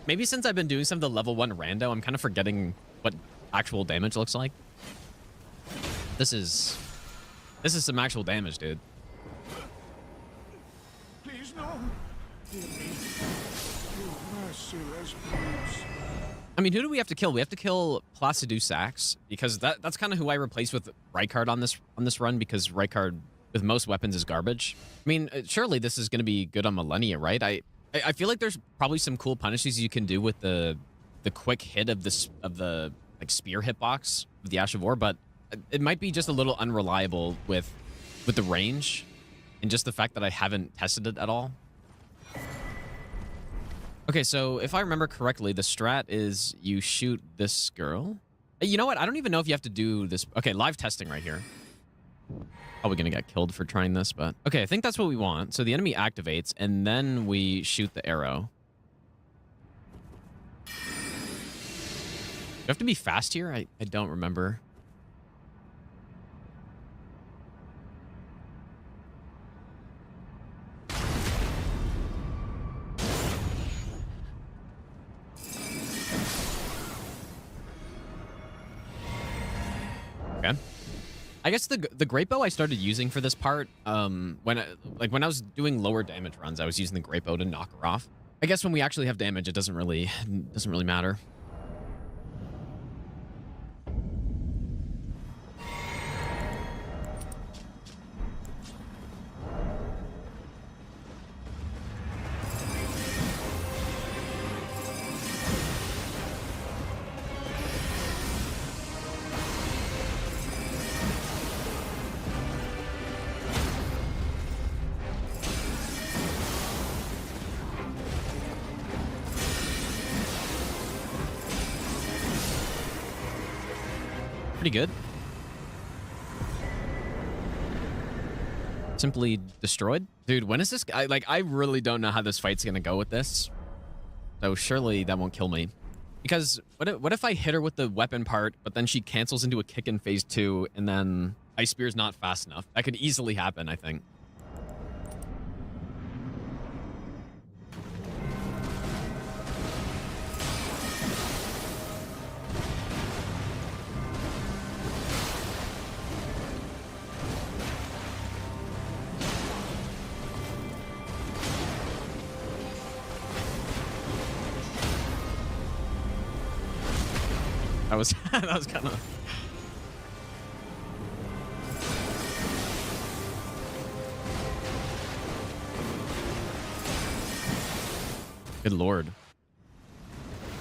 Maybe since I've been doing some of the level 1 rando, I'm kind of forgetting what actual damage looks like. This is some actual damage, dude. Please, no. Merciless brutes. I mean, who do we have to kill? We have to kill Placidu Sax, because that's kind of who I replaced with Rykard on this run, because Rykard with most weapons is garbage. I mean, surely this is going to be good on Millennia, right? I feel like there's probably some cool punishes you can do with the quick hit of the like spear hitbox of the Ash of War, but it might be just a little unreliable with the range and just the fact that I haven't tested it at all. Okay, so if I remember correctly, the strat is you shoot this girl. You know what? I don't even know if you have to do this. Okay, live testing right here. Probably gonna get killed for trying this, but okay, I think that's what we want. So the enemy activates, and then we shoot the arrow. Do you have to be fast here? I don't remember. Okay. I guess the great bow I started using for this part, when I was doing lower damage runs, I was using the great bow to knock her off. I guess when we actually have damage, it doesn't really matter. Pretty good. Simply destroyed. Dude, when is this guy? Like, I really don't know how this fight's gonna go with this. So surely that won't kill me. Because what if I hit her with the weapon part, but then she cancels into a kick in phase 2, and then Ice Spear's not fast enough? That could easily happen, I think. That was kind of... Good lord.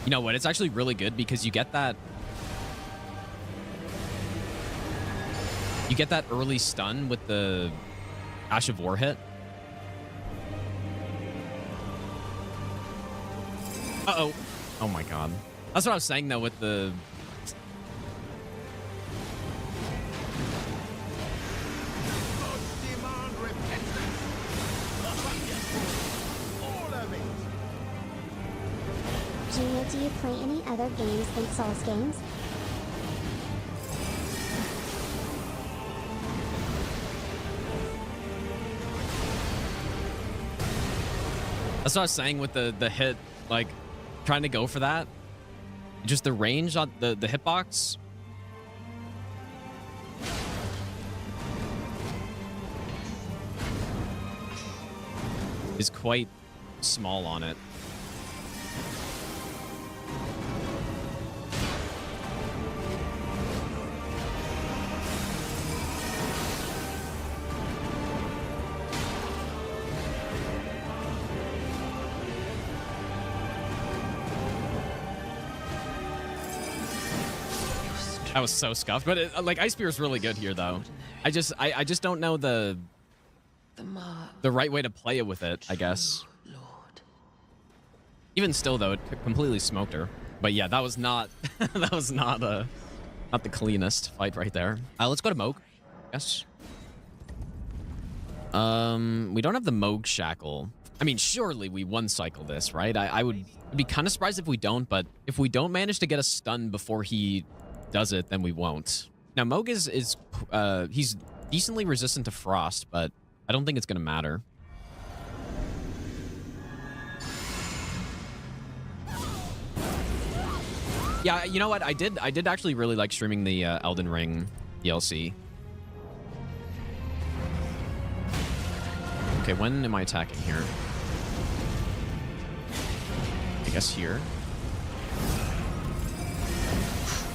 You know what? It's actually really good because you get that... You get that early stun with the Ash of War hit. Uh-oh. Oh my god. That's what I was saying, though, with the... Julia, do you play any other games than Souls games? That's what I was saying with the hit, like, trying to go for that. Just the range on the hitbox. Is quite small on it. That was so scuffed, but like Ice Spear is really good here, though. I just don't know the right way to play it with it, I guess. Even still, though, it completely smoked her. But yeah, that was not that was not the cleanest fight right there. Let's go to Moog. Yes. We don't have the Moog Shackle. I mean, surely we one cycle this, right? I would be kind of surprised if we don't, but if we don't manage to get a stun before he does it, then we won't. Now, Moog is he's decently resistant to frost, but I don't think it's gonna matter. Yeah, you know what? I did actually really like streaming the Elden Ring DLC. Okay, when am I attacking here? I guess here.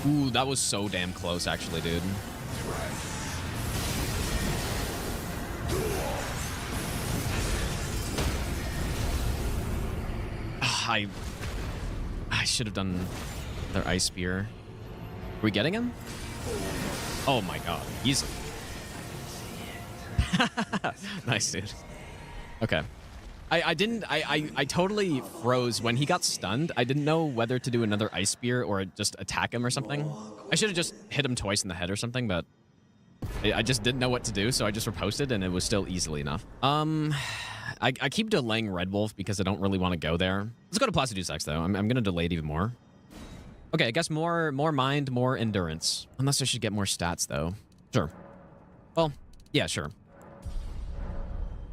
Ooh, that was so damn close, actually, dude. I should have done their Ice Spear. Are we getting him? Oh my god, easily. Nice, dude. Okay. I totally froze when he got stunned. I didn't know whether to do another ice spear or just attack him or something. I should have just hit him twice in the head or something, but I just didn't know what to do, so I just riposted and it was still easily enough. I keep delaying Red Wolf because I don't really want to go there. Let's go to Placiduous X though. I'm gonna delay it even more. Okay, I guess more mind, more endurance. Unless I should get more stats though. Sure. Well, yeah, sure.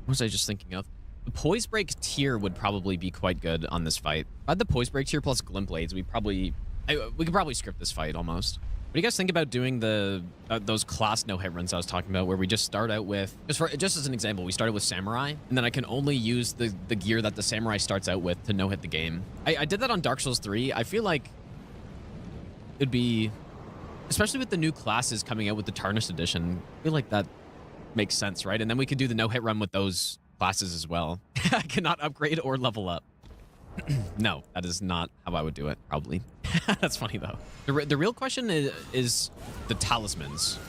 What was I just thinking of? The Poise Break tier would probably be quite good on this fight. If I had the Poise Break tier plus Glint Blades, we could probably script this fight almost. What do you guys think about doing the those class no-hit runs I was talking about, where we just start out with, just as an example, we started with Samurai, and then I can only use the gear that the Samurai starts out with to no-hit the game. I did that on Dark Souls 3. I feel like it'd be, especially with the new classes coming out with the Tarnished Edition, I feel like that makes sense, right? And then we could do the no-hit run with those classes as well. I cannot upgrade or level up. No, that is not how I would do it, probably. That's funny, though. The real question is the talismans.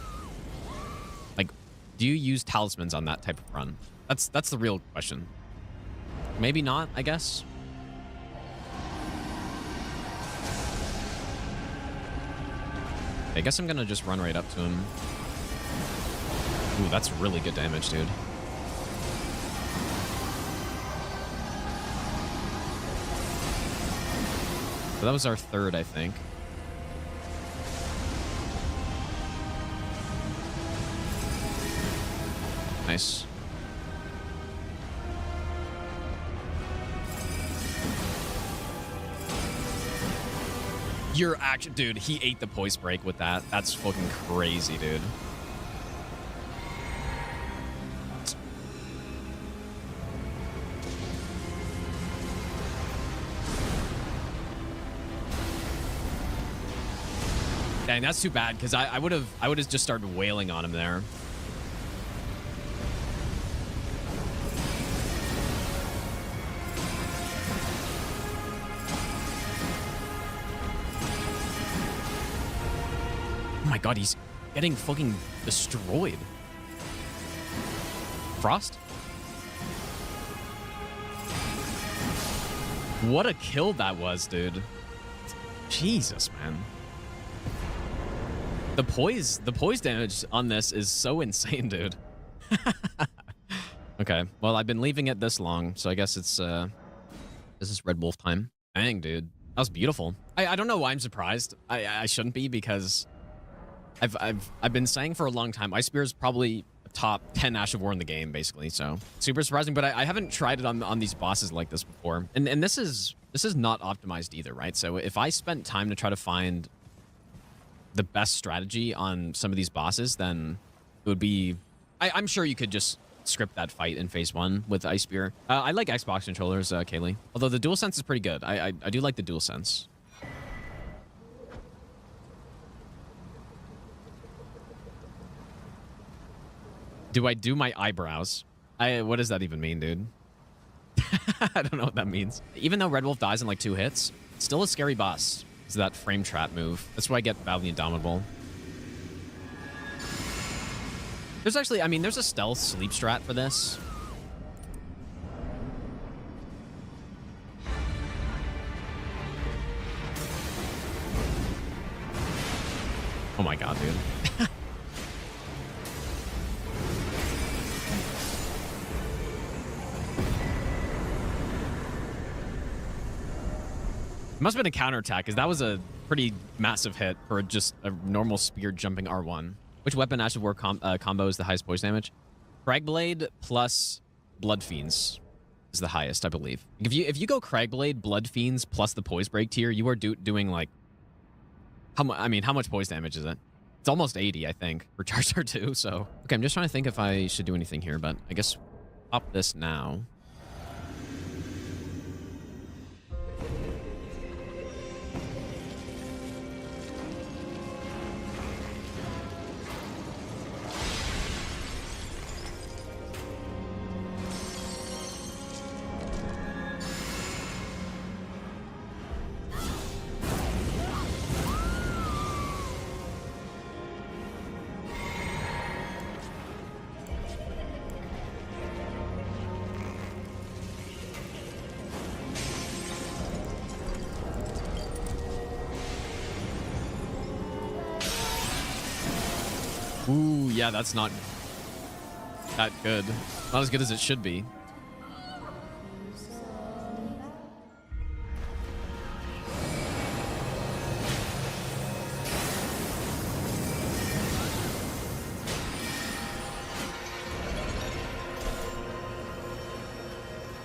Like, do you use talismans on that type of run? That's the real question. Maybe not, I guess. I guess I'm gonna just run right up to him. Ooh, that's really good damage, dude. So that was our third, I think. Nice. You're actually, dude, he ate the Poise Break with that. That's fucking crazy, dude. Dang, that's too bad, because I would have just started wailing on him there. Oh my god, he's getting fucking destroyed. Frost? What a kill that was, dude. Jesus, man. The poise damage on this is so insane, dude. Okay, well, I've been leaving it this long, so I guess it's this is Red Wolf time. Dang, dude, that was beautiful. I don't know why I'm surprised. I shouldn't be, because I've been saying for a long time, Ice Spear is probably a top 10 Ash of War in the game, basically. So super surprising, but I haven't tried it on these bosses like this before, and this is not optimized either, right? So if I spent time to try to find the best strategy on some of these bosses, then it would be, I'm sure you could just script that fight in phase 1 with Ice Spear. I like Xbox controllers, Kaylee. Although the DualSense is pretty good. I do like the DualSense. Do I do my eyebrows? What does that even mean, dude? I don't know what that means. Even though Red Wolf dies in like 2 hits, still a scary boss. Is that frame trap move. That's why I get Battle the Indomitable. There's actually, I mean, there's a stealth sleep strat for this. Oh my god, dude. It must have been a counterattack, because that was a pretty massive hit for just a normal spear jumping R1. Which weapon Ash of War combo is the highest poise damage? Cragblade plus Blood Fiends is the highest, I believe. If you go Cragblade, Blood Fiends plus the Poise Break tier, you are doing like, how much poise damage is it? It's almost 80, I think, for Jar Jar 2. So okay, I'm just trying to think if I should do anything here, but I guess pop this now. Ooh, yeah, that's not that good. Not as good as it should be.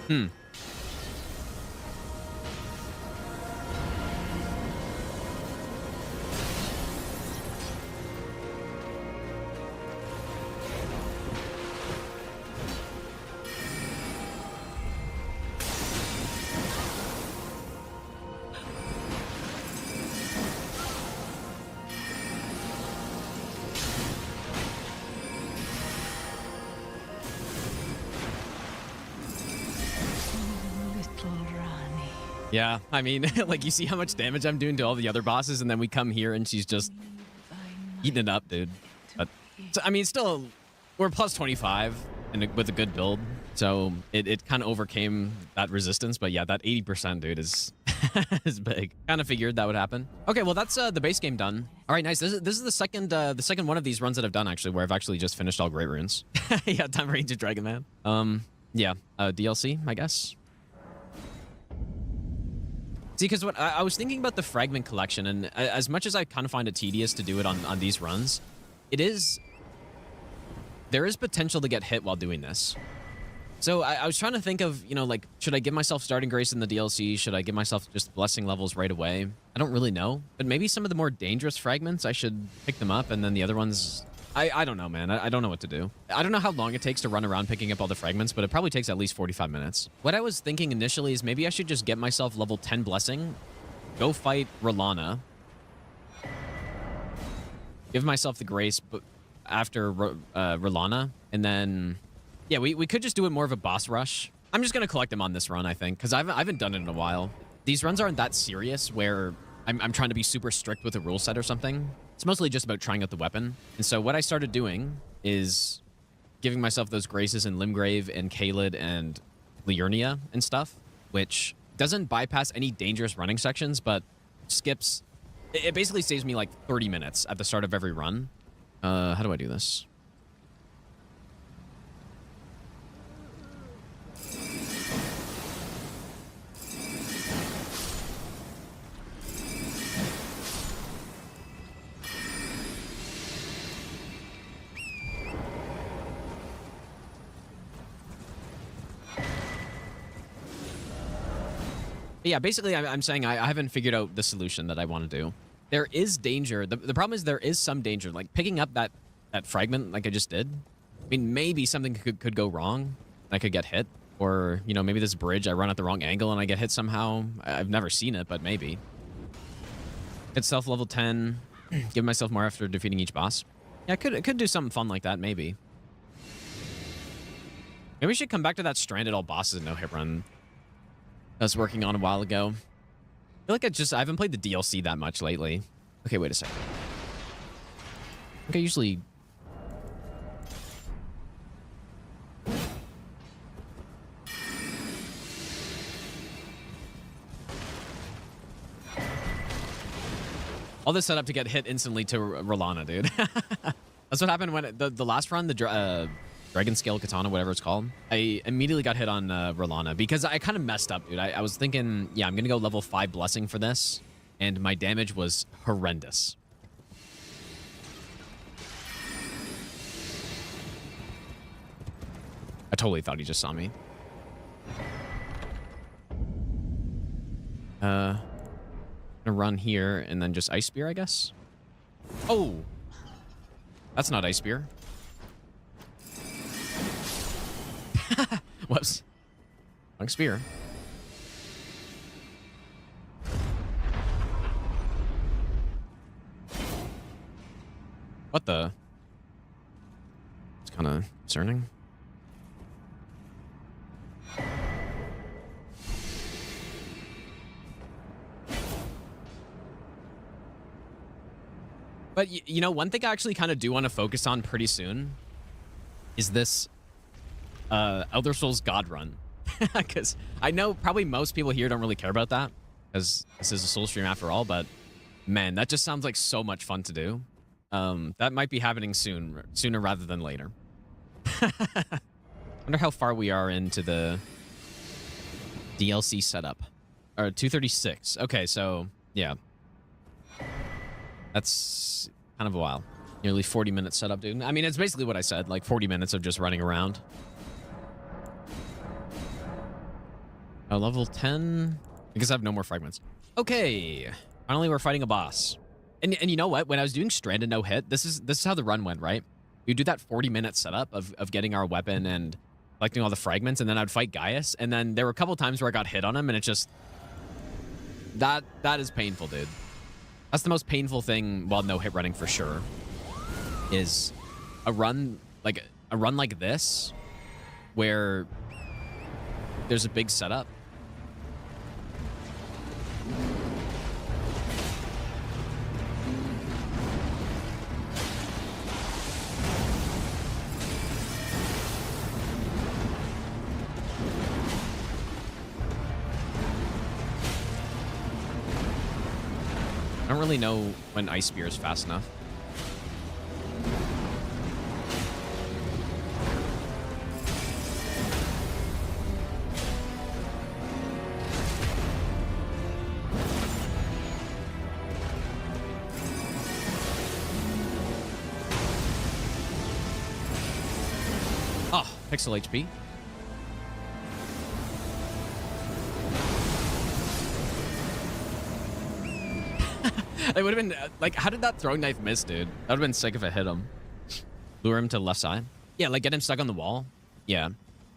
Hmm. Yeah, I mean, like, you see how much damage I'm doing to all the other bosses, and then we come here and she's just eating it up, dude. But, so, I mean, still, we're plus 25 and with a good build, so it kind of overcame that resistance. But yeah, that 80%, dude, is is big. Kind of figured that would happen. Okay, well, that's the base game done. All right, nice. This is the second one of these runs that I've done, actually, where I've actually just finished all Great Runes. Yeah, Time Range of Dragon Man. Yeah, DLC, I guess. See, because what I was thinking about the fragment collection, and as much as I kind of find it tedious to do it on these runs, there is potential to get hit while doing this. So I was trying to think of, you know, like, should I give myself Starting Grace in the DLC? Should I give myself just Blessing levels right away? I don't really know, but maybe some of the more dangerous fragments, I should pick them up, and then the other ones, I don't know, man. I don't know what to do. I don't know how long it takes to run around picking up all the fragments, but it probably takes at least 45 minutes. What I was thinking initially is maybe I should just get myself level 10 Blessing, go fight Rolana, give myself the Grace after Rolana, and then, yeah, we could just do it more of a boss rush. I'm just going to collect them on this run, I think, because I haven't done it in a while. These runs aren't that serious where I'm trying to be super strict with a rule set or something. It's mostly just about trying out the weapon. And so what I started doing is giving myself those Graces in Limgrave and Caelid and Liurnia and stuff, which doesn't bypass any dangerous running sections, but skips... It basically saves me like 30 minutes at the start of every run. How do I do this? Yeah, basically, I'm saying I haven't figured out the solution that I want to do. There is danger. The problem is there is some danger. Like, picking up that fragment like I just did, I mean, maybe something could go wrong. I could get hit. Or, you know, maybe this bridge, I run at the wrong angle and I get hit somehow. I've never seen it, but maybe. Get self level 10. Give myself more after defeating each boss. Yeah, I could do something fun like that, maybe. Maybe we should come back to that stranded all bosses no hit run I was working on a while ago. I feel like I haven't played the DLC that much lately. Okay, wait a second. I think I usually... All this set up to get hit instantly to Rolana, dude. That's what happened when the last run, the Dragon Scale Katana, whatever it's called. I immediately got hit on Rolana because I kind of messed up, dude. I was thinking, yeah, I'm going to go level 5 Blessing for this, and my damage was horrendous. I totally thought he just saw me. Gonna run here and then just Ice Spear, I guess. Oh! That's not Ice Spear. Whoops. Wrong spear. What the? It's kind of concerning. But, you know, one thing I actually kind of do want to focus on pretty soon is this Elder Scrolls God run. Because I know probably most people here don't really care about that, because this is a Soul stream after all, but man, that just sounds like so much fun to do. That might be happening sooner rather than later. Wonder how far we are into the DLC setup. Or 236. Okay, so yeah. That's kind of a while. Nearly 40 minutes setup, dude. I mean, it's basically what I said, like 40 minutes of just running around. Oh, level 10. I guess I have no more fragments. Okay. Finally, we're fighting a boss. And you know what? When I was doing Stranded No Hit, this is how the run went, right? You do that 40-minute setup of getting our weapon and collecting all the fragments, and then I'd fight Gaius, and then there were a couple times where I got hit on him, and it just... That is painful, dude. That's the most painful thing while no-hit running for sure. Is a run like this, where there's a big setup. I don't really know when Ice Spear is fast enough. Oh, pixel HP. It would have been like, how did that throwing knife miss, dude? That would have been sick if it hit him. Lure him to left side. Yeah, like get him stuck on the wall. Yeah.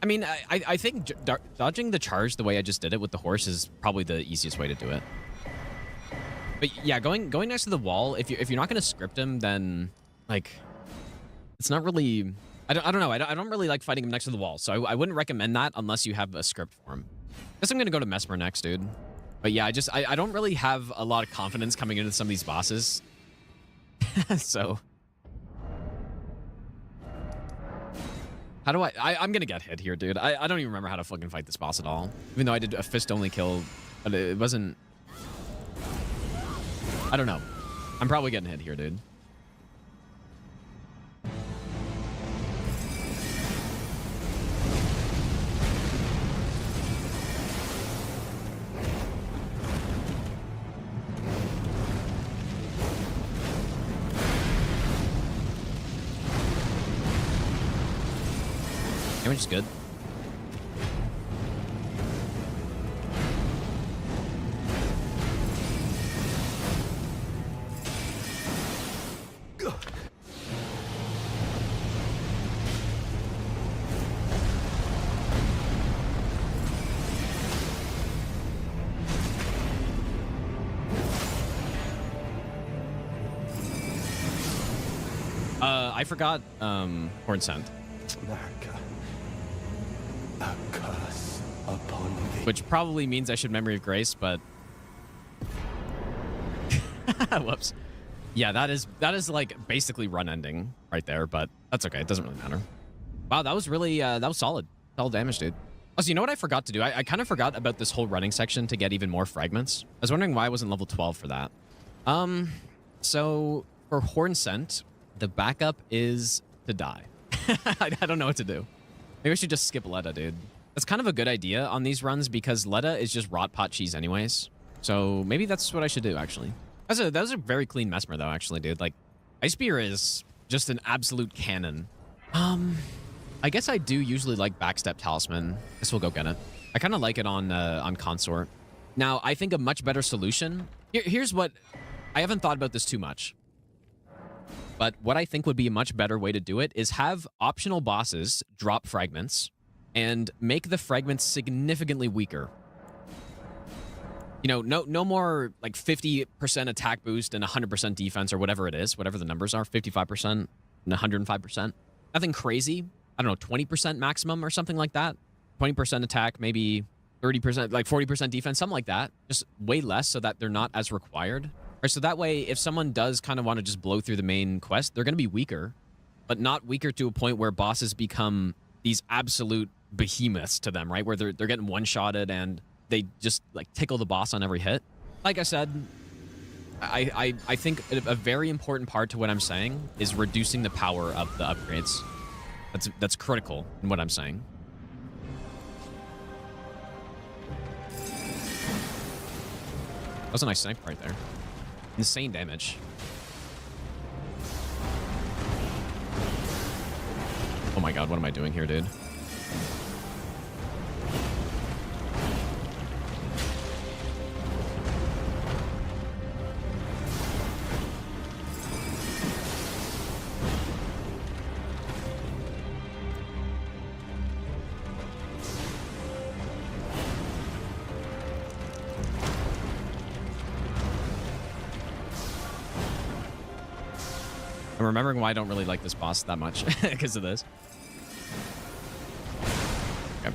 I mean, I think dodging the charge the way I just did it with the horse is probably the easiest way to do it. But yeah, going next to the wall, if you're not going to script him, then like, it's not really. I don't know. I don't really like fighting him next to the wall, so I wouldn't recommend that unless you have a script for him. Guess I'm gonna go to Mesmer next, dude. But yeah, I don't really have a lot of confidence coming into some of these bosses. So how do I'm gonna get hit here, dude. I don't even remember how to fucking fight this boss at all. Even though I did a fist only kill, but it wasn't. I don't know. I'm probably getting hit here, dude. Damage is good. I forgot Horn Scent. A curse upon thee. Which probably means I should Memory of Grace, but whoops. Yeah, that is like basically run ending right there, but that's okay. It doesn't really matter. Wow, that was really that was solid. Solid damage, dude. Also, you know what I forgot to do? I kind of forgot about this whole running section to get even more fragments. I was wondering why I wasn't level 12 for that. So for Horn Scent, the backup is to die. I don't know what to do. Maybe I should just skip Letta, dude. That's kind of a good idea on these runs because Letta is just rot pot cheese anyways. So maybe that's what I should do, actually. That was a very clean Mesmer, though, actually, dude. Like, Ice Spear is just an absolute cannon. I guess I do usually like Backstep Talisman. Guess we'll go get it. I kind of like it on Consort. Now, I think a much better solution... Here's what... I haven't thought about this too much. But what I think would be a much better way to do it is have optional bosses drop fragments and make the fragments significantly weaker. You know, no more like 50% attack boost and 100% defense or whatever it is, whatever the numbers are, 55% and 105%. Nothing crazy. I don't know, 20% maximum or something like that. 20% attack, maybe 30%, like 40% defense, something like that. Just way less so that they're not as required. Or so that way, if someone does kind of want to just blow through the main quest, they're going to be weaker, but not weaker to a point where bosses become these absolute behemoths to them, right? Where they're getting one-shotted and they just like tickle the boss on every hit. Like I said, I think a very important part to what I'm saying is reducing the power of the upgrades. That's critical in what I'm saying. That was a nice snipe right there. Insane damage. Oh my god, what am I doing here, dude? I'm remembering why I don't really like this boss that much because of this. Okay.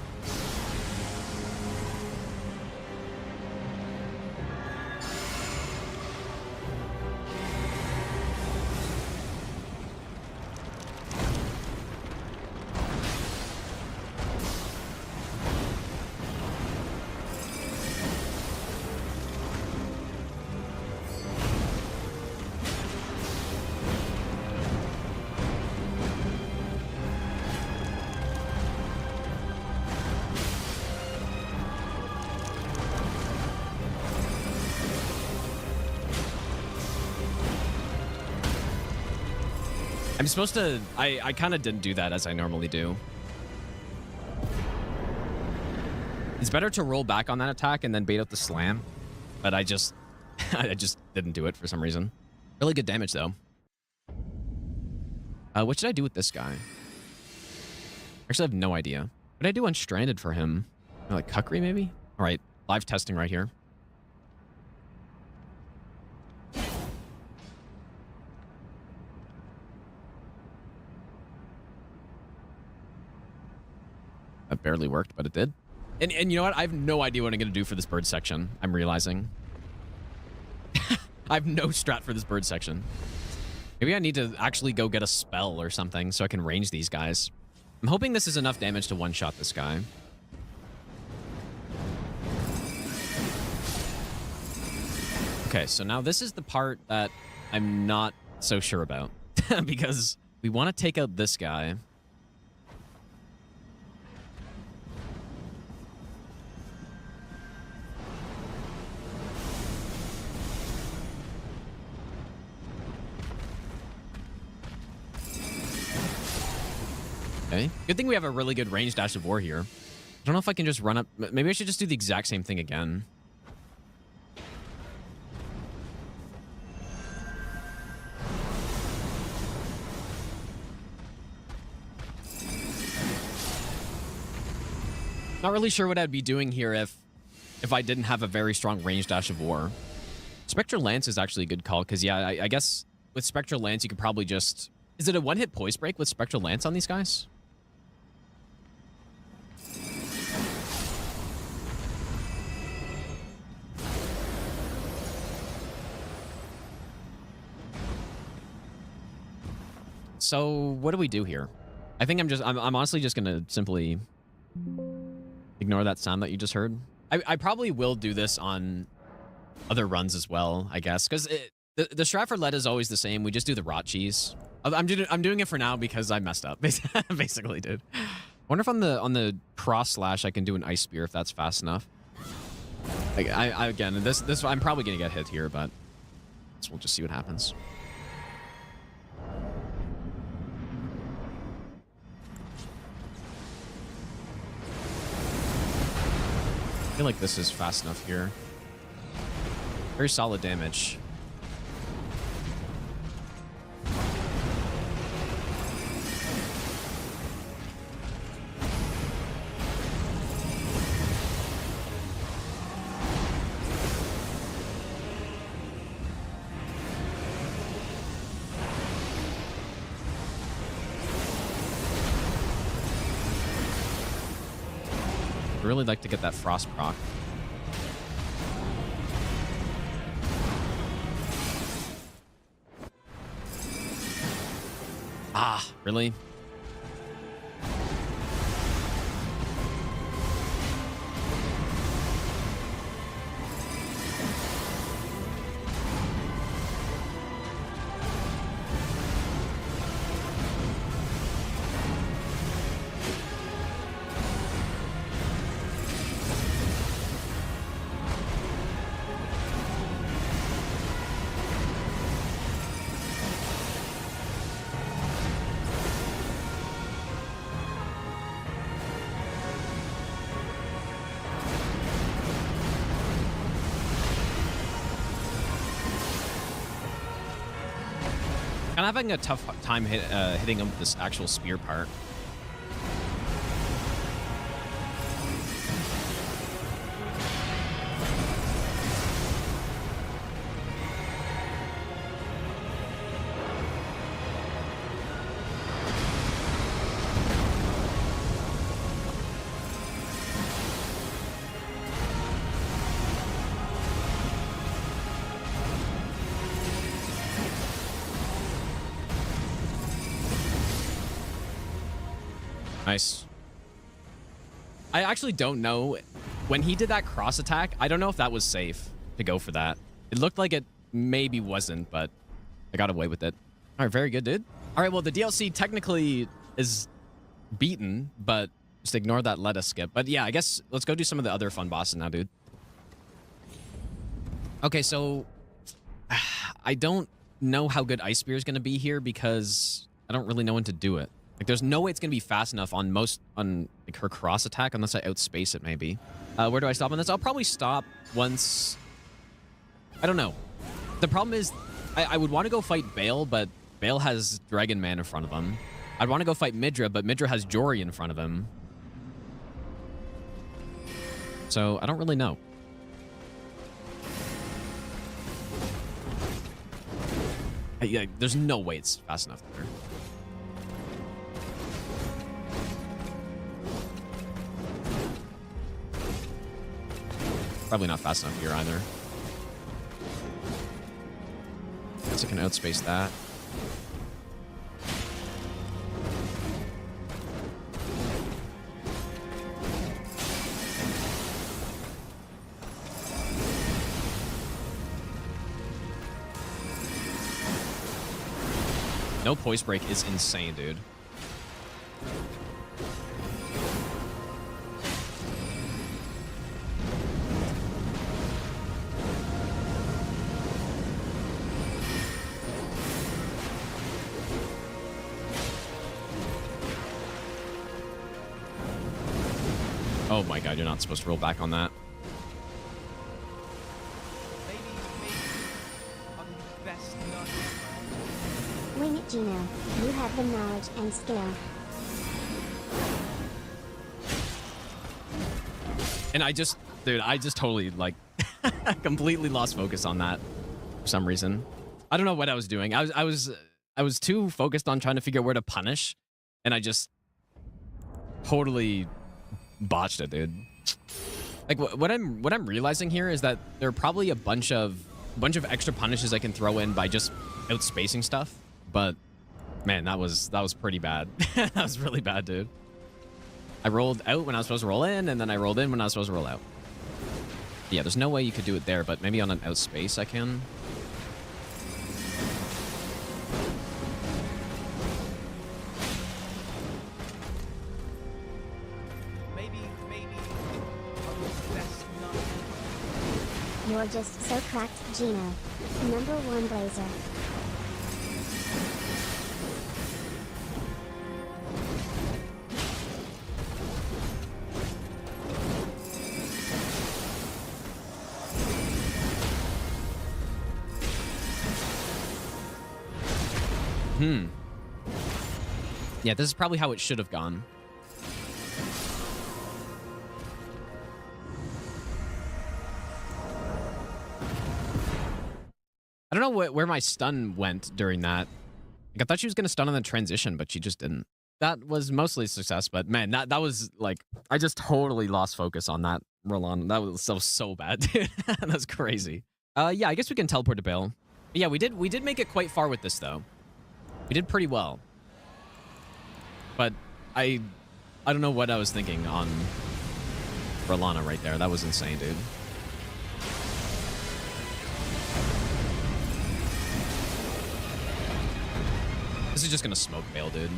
I'm supposed to... I kind of didn't do that as I normally do. It's better to roll back on that attack and then bait out the slam. But I just... I just didn't do it for some reason. Really good damage, though. What should I do with this guy? Actually, I have no idea. What did I do unstranded for him? Like Kukri, maybe? All right, live testing right here. That barely worked, but it did. And you know what? I have no idea what I'm going to do for this bird section. I'm realizing. I have no strat for this bird section. Maybe I need to actually go get a spell or something so I can range these guys. I'm hoping this is enough damage to one-shot this guy. Okay, so now this is the part that I'm not so sure about. Because we want to take out this guy. Okay. Good thing we have a really good range dash of war here. I don't know if I can just run up. Maybe I should just do the exact same thing again. Not really sure what I'd be doing here if I didn't have a very strong range dash of war. Spectral Lance is actually a good call because, yeah, I guess with Spectral Lance, you could probably just... Is it a one-hit poise break with Spectral Lance on these guys? So what do we do here? I think I'm honestly just gonna simply ignore that sound that you just heard. I probably will do this on other runs as well, I guess, because the strat for lead is always the same. We just do the rot cheese. I'm doing it for now because I messed up, basically, dude. I wonder if on the cross slash I can do an ice spear if that's fast enough. Like again, this I'm probably gonna get hit here, but we'll just see what happens. I feel like this is fast enough here. Very solid damage. I'd really like to get that frost proc. Ah, really? Kind of having a tough time hitting him with this actual spear part. Nice. I actually don't know. When he did that cross attack, I don't know if that was safe to go for that. It looked like it maybe wasn't, but I got away with it. All right, very good, dude. All right, well, the DLC technically is beaten, but just ignore that let us skip. But yeah, I guess let's go do some of the other fun bosses now, dude. Okay, so I don't know how good Ice Spear is going to be here because I don't really know when to do it. Like, there's no way it's going to be fast enough on like her cross attack unless I outspace it, maybe. Where do I stop on this? I'll probably stop once... I don't know. The problem is I would want to go fight Bale, but Bale has Dragon Man in front of him. I'd want to go fight Midra, but Midra has Jory in front of him. So I don't really know. Yeah, there's no way it's fast enough there. Probably not fast enough here either. Guess I can outspace that. No poise break is insane, dude. Oh my god, you're not supposed to roll back on that. Wing it, Gino. You have the knowledge and skill. And I just totally, like, completely lost focus on that for some reason. I don't know what I was doing. I was too focused on trying to figure out where to punish, and I just totally botched it, dude. Like, what I'm realizing here is that there are probably a bunch of extra punishes I can throw in by just outspacing stuff. But man, that was pretty bad. That was really bad, dude. I rolled out when I was supposed to roll in, and then I rolled in when I was supposed to roll out. Yeah, there's no way you could do it there, but maybe on an outspace I can. You're just so cracked, Gino. #1 Blazer. Yeah, this is probably how it should have gone. I don't know where my stun went during that. Like, I thought she was going to stun on the transition, but she just didn't. That was mostly a success, but man, that was like, I just totally lost focus on that roll on. That was so bad, dude. That's crazy. Yeah, I guess we can teleport to Bale. Yeah, we did make it quite far with this, though. We did pretty well. But I don't know what I was thinking on Rolana right there. That was insane, dude. This is just gonna smoke Bale, dude.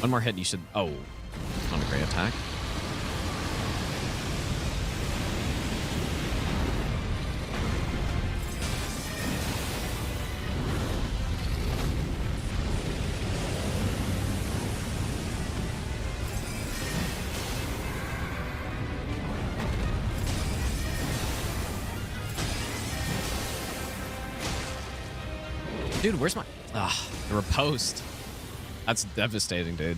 One more hit and you should... Oh, not a great attack. Dude, where's my... Ah, the riposte. That's devastating, dude.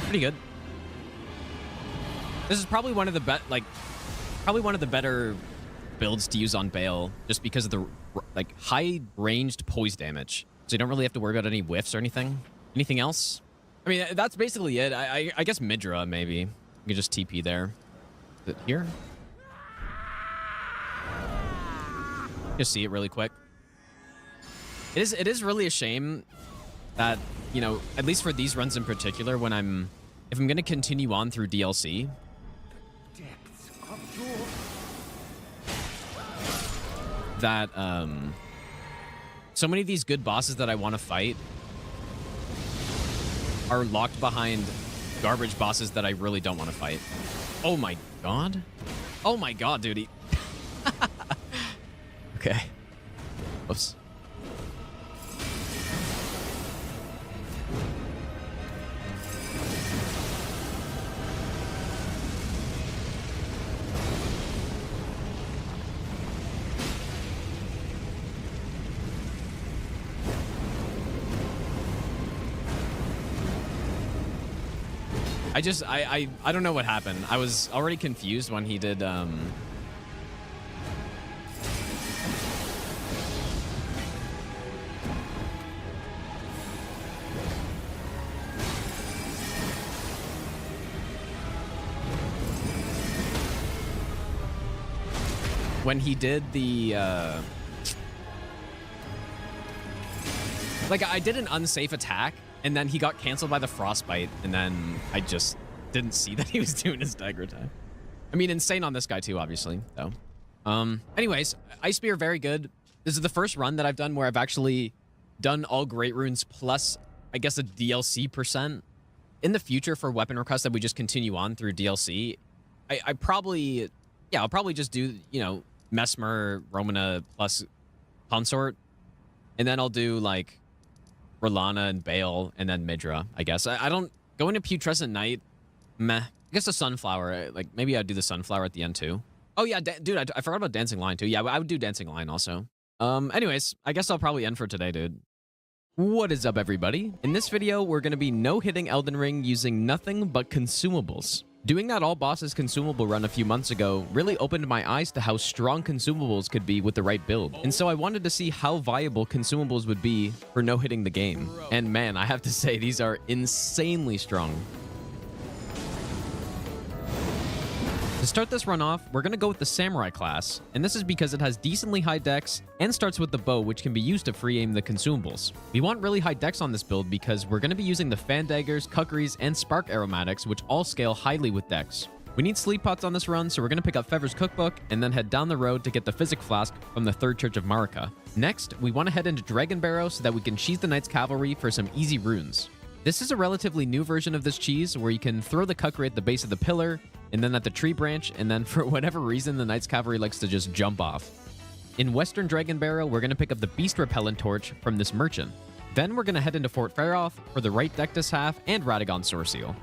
Pretty good. This is probably one of the better builds to use on Bale, just because of the like high ranged poise damage. So you don't really have to worry about any whiffs or anything. Anything else? I mean, that's basically it. I guess Midra maybe. You can just TP there. Is it here? Just see it really quick. It is really a shame that, you know, at least for these runs in particular, when if I'm going to continue on through DLC, that so many of these good bosses that I want to fight are locked behind garbage bosses that I really don't want to fight. Oh my god. Oh my god, dude. Okay. Whoops. I don't know what happened. I was already confused when he did when he did the like I did an unsafe attack and then he got canceled by the frostbite, and then I just didn't see that he was doing his dagger attack. I mean, insane on this guy too, obviously, though. Anyways, Ice Spear, very good. This is the first run that I've done where I've actually done all Great Runes plus, I guess, a DLC percent. In the future, for weapon requests that we just continue on through DLC, I'll probably just do, you know, Mesmer, Romana plus Consort, and then I'll do, like, Rolana and Bale, and then Midra, I guess. I don't... Going to Putrescent Knight, meh. I guess the Sunflower, like, maybe I'd do the Sunflower at the end, too. Oh, yeah, dude, I forgot about Dancing Lion, too. Yeah, I would do Dancing Lion also. Anyways, I guess I'll probably end for today, dude. What is up, everybody? In this video, we're going to be no-hitting Elden Ring using nothing but consumables. Doing that all bosses consumable run a few months ago really opened my eyes to how strong consumables could be with the right build. And so I wanted to see how viable consumables would be for no-hitting the game. And man, I have to say, these are insanely strong. To start this run off, we're going to go with the Samurai class, and this is because it has decently high dex and starts with the bow, which can be used to free aim the consumables. We want really high dex on this build because we're going to be using the Fan Daggers, Kukris, and Spark Aromatics, which all scale highly with dex. We need sleep pots on this run, so we're going to pick up Fever's Cookbook and then head down the road to get the Physic Flask from the Third Church of Marika. Next, we want to head into Dragon Barrow so that we can sheath the Knight's Cavalry for some easy runes. This is a relatively new version of this cheese where you can throw the Kukri at the base of the pillar, and then at the tree branch, and then for whatever reason, the Knight's Cavalry likes to just jump off. In Western Dragon Barrow, we're going to pick up the Beast Repellent Torch from this merchant. Then we're going to head into Fort Faroth for the right Dectus Half and Radagon Soreseal.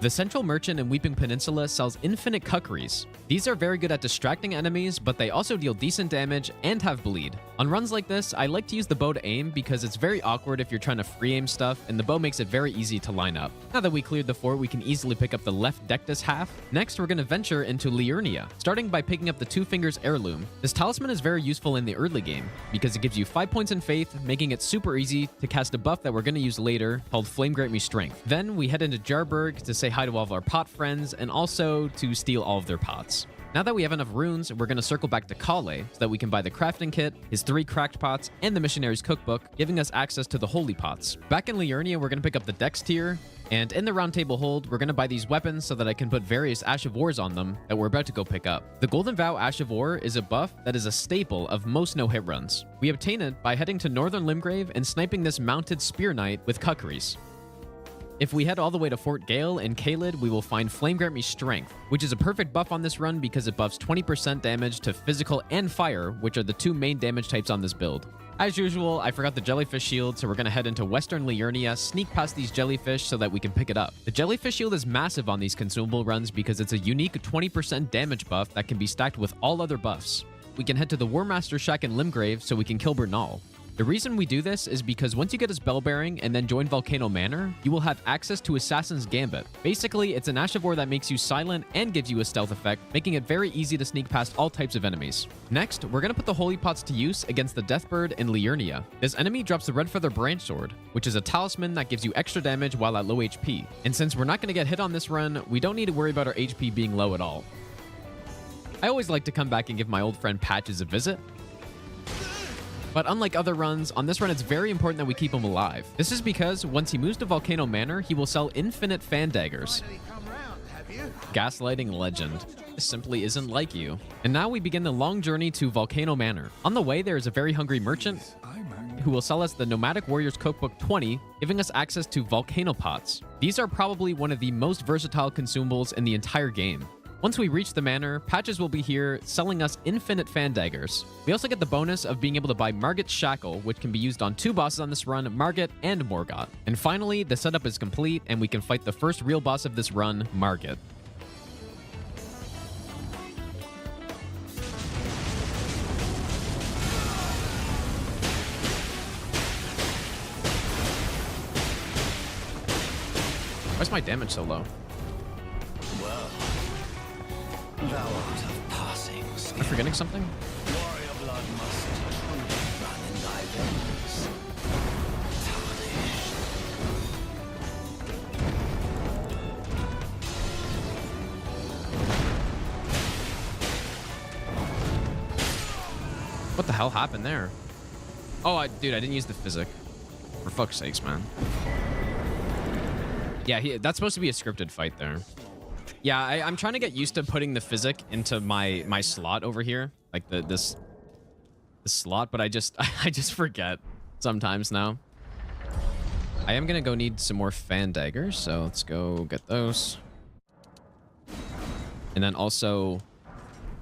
The Central Merchant in Weeping Peninsula sells infinite Kukris. These are very good at distracting enemies, but they also deal decent damage and have bleed. On runs like this, I like to use the bow to aim because it's very awkward if you're trying to free aim stuff, and the bow makes it very easy to line up. Now that we cleared the fort, we can easily pick up the left Dectus Half. Next, we're going to venture into Liurnia, starting by picking up the Two Fingers Heirloom. This talisman is very useful in the early game because it gives you 5 points in Faith, making it super easy to cast a buff that we're going to use later called Flame Grant Me Strength. Then we head into Jarburg to say hi to all of our pot friends and also to steal all of their pots. Now that we have enough runes, we're going to circle back to Kale so that we can buy the crafting kit, his 3 cracked pots, and the missionary's cookbook, giving us access to the holy pots. Back in Liurnia, we're going to pick up the Dex tier, and in the round table hold, we're going to buy these weapons so that I can put various Ash of Wars on them that we're about to go pick up. The Golden Vow Ash of War is a buff that is a staple of most no-hit runs. We obtain it by heading to Northern Limgrave and sniping this mounted Spear Knight with Kukris. If we head all the way to Fort Gale in Caelid, we will find Flame Grant Me Strength, which is a perfect buff on this run because it buffs 20% damage to physical and fire, which are the 2 main damage types on this build. As usual, I forgot the Jellyfish Shield, so we're going to head into Western Liurnia, sneak past these Jellyfish so that we can pick it up. The Jellyfish Shield is massive on these consumable runs because it's a unique 20% damage buff that can be stacked with all other buffs. We can head to the War Master Shack in Limgrave so we can kill Bernal. The reason we do this is because once you get his Bell Bearing and then join Volcano Manor, you will have access to Assassin's Gambit. Basically, it's an Ash of War that makes you silent and gives you a stealth effect, making it very easy to sneak past all types of enemies. Next, we're going to put the Holy Pots to use against the Deathbird in Liurnia. This enemy drops the Red Feather Branch Sword, which is a talisman that gives you extra damage while at low HP. And since we're not going to get hit on this run, we don't need to worry about our HP being low at all. I always like to come back and give my old friend Patches a visit. But unlike other runs, on this run it's very important that we keep him alive. This is because once he moves to Volcano Manor, he will sell infinite fan daggers. Gaslighting legend. This simply isn't like you. And now we begin the long journey to Volcano Manor. On the way, there is a very hungry merchant who will sell us the Nomadic Warriors Cookbook 20, giving us access to Volcano Pots. These are probably one of the most versatile consumables in the entire game. Once we reach the manor, Patches will be here selling us infinite fan daggers. We also get the bonus of being able to buy Margit's Shackle, which can be used on 2 bosses on this run, Margit and Morgott. And finally, the setup is complete and we can fight the first real boss of this run, Margit. Why's my damage so low? Thou art of passing skill. Am I forgetting something? Warrior blood must truly run in thy veins. What the hell happened there? Oh, dude, I didn't use the physic. For fuck's sakes, man. Yeah, that's supposed to be a scripted fight there. Yeah, I'm trying to get used to putting the physic into my slot over here, like this slot, but I just forget sometimes now. I am gonna go need some more fan daggers, so let's go get those. And then also,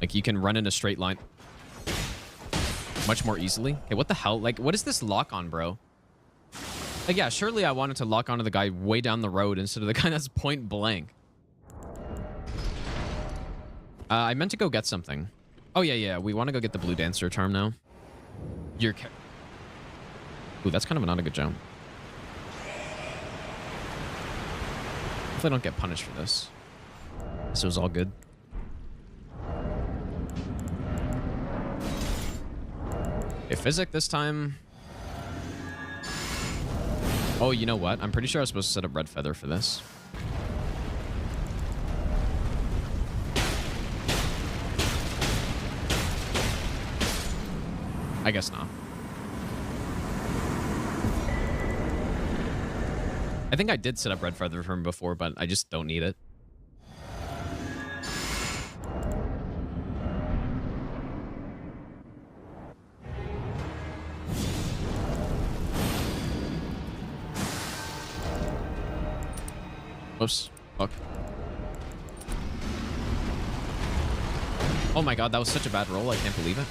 like, you can run in a straight line much more easily. Okay, what the hell? Like, what is this lock on, bro? Like, yeah, surely I wanted to lock onto the guy way down the road instead of the guy that's point blank. I meant to go get something. Oh, yeah. We want to go get the Blue Dancer charm now. Ooh, that's kind of not a good jump. Hopefully I don't get punished for this. This was all good. Okay, physic this time. Oh, you know what? I'm pretty sure I was supposed to set up Red Feather for this. I guess not. I think I did set up Red Feather for him before, but I just don't need it. Oops. Fuck. Oh my god, that was such a bad roll. I can't believe it.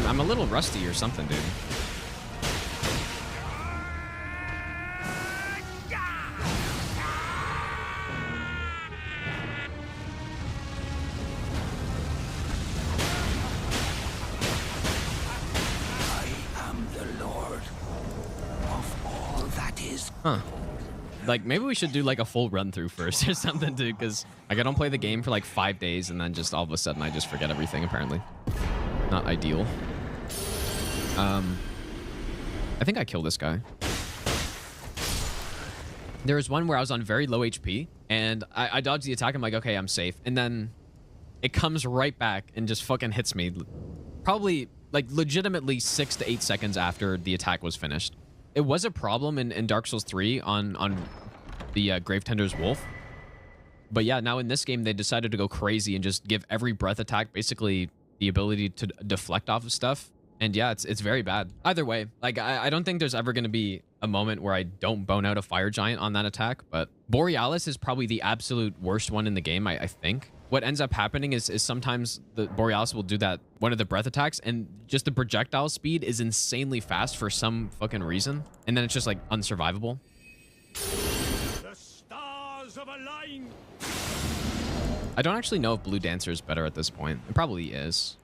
I'm a little rusty or something, dude. I am the Lord of all that is. Huh. Like, maybe we should do like a full run through first or something, dude, because like I don't play the game for like 5 days and then just all of a sudden I just forget everything, apparently. Not ideal. I think I killed this guy. There was one where I was on very low HP and I dodged the attack. I'm like, okay, I'm safe. And then it comes right back and just fucking hits me. Probably like legitimately 6 to 8 seconds after the attack was finished. It was a problem in Dark Souls 3 on the Gravetender's Wolf. But yeah, now in this game, they decided to go crazy and just give every breath attack basically the ability to deflect off of stuff. And yeah, it's very bad. Either way, like I don't think there's ever going to be a moment where I don't bone out a fire giant on that attack, but Borealis is probably the absolute worst one in the game, I think. What ends up happening is sometimes the Borealis will do that, one of the breath attacks, and just the projectile speed is insanely fast for some fucking reason. And then it's just like unsurvivable. The stars have aligned. I don't actually know if Blue Dancer is better at this point. It probably is.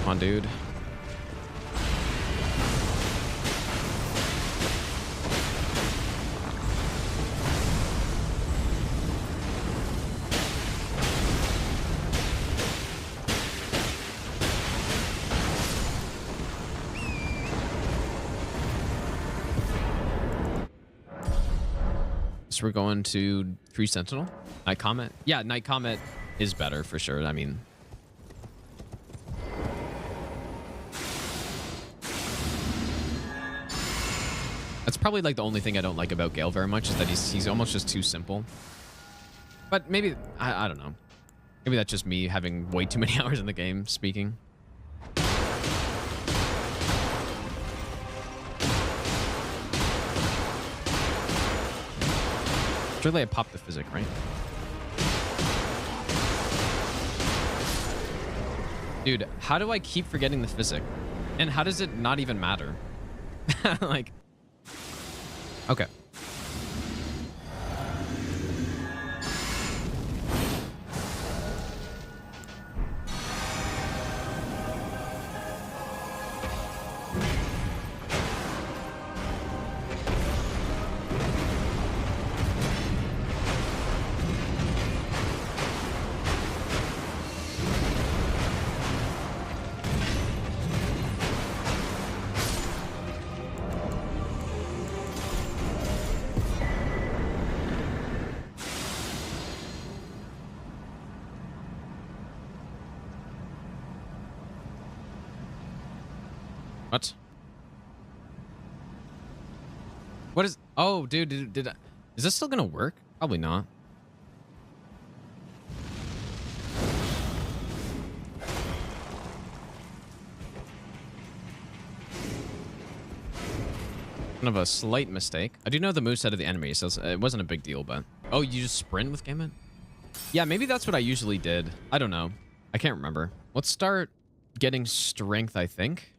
Come on, dude. So we're going to Tree Sentinel. Night Comet. Yeah, Night Comet is better for sure. I mean, that's probably like the only thing I don't like about Gale very much is that he's almost just too simple. But maybe, I don't know. Maybe that's just me having way too many hours in the game speaking. Surely I popped the physic, right? Dude, how do I keep forgetting the physic? And how does it not even matter? Like, okay. What? What is... Oh, dude, did I... Is this still gonna work? Probably not. Kind of a slight mistake. I do know the moveset of the enemy, so it wasn't a big deal, but... Oh, you just sprint with Gambit? Yeah, maybe that's what I usually did. I don't know. I can't remember. Let's start getting strength, I think.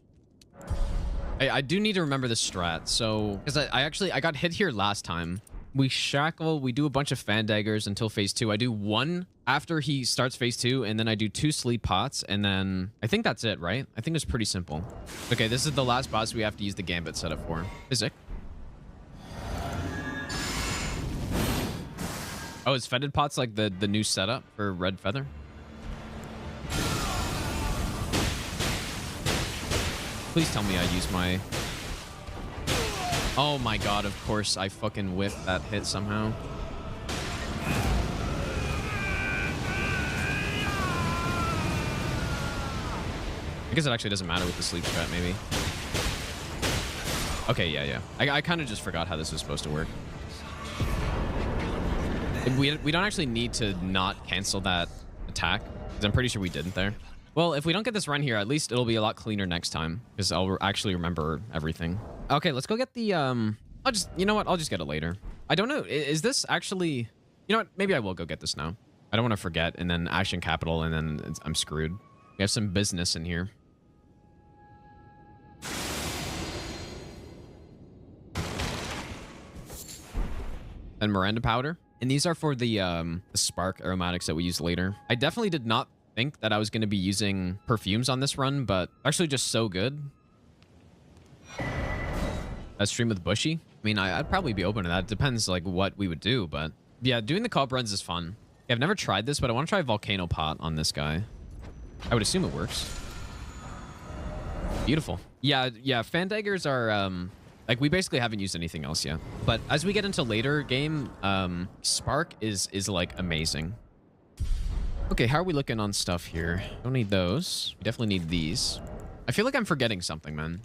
I do need to remember the strat, so... Because I got hit here last time. We shackle, we do a bunch of fan daggers until phase 2. I do 1 after he starts phase 2, and then I do 2 sleep pots, and then... I think that's it, right? I think it's pretty simple. Okay, this is the last boss we have to use the Gambit setup for. Physic. Oh, is Fetid Pots like the new setup for Red Feather? Please tell me I use my... Oh my god, of course I fucking whiffed that hit somehow. I guess it actually doesn't matter with the sleep strat, maybe. Okay, yeah. I kind of just forgot how this was supposed to work. We don't actually need to not cancel that attack, because I'm pretty sure we didn't there. Well, if we don't get this run here, at least it'll be a lot cleaner next time, because I'll actually remember everything. Okay, let's go get the, you know what? I'll just get it later. I don't know. Is this actually, you know what? Maybe I will go get this now. I don't want to forget, and then Action Capital, and then I'm screwed. We have some business in here. and Miranda powder. And these are for the spark aromatics that we use later. I definitely did not think that I was going to be using perfumes on this run, but actually just so good. A stream with Bushy. I mean, I'd probably be open to that. It depends like what we would do, but yeah, doing the co-op runs is fun. Yeah, I've never tried this, but I want to try Volcano Pot on this guy. I would assume it works. Beautiful. Yeah, fan daggers are like we basically haven't used anything else yet. But as we get into later game, spark is like amazing. Okay, how are we looking on stuff here? Don't need those. We definitely need these. I feel like I'm forgetting something, man.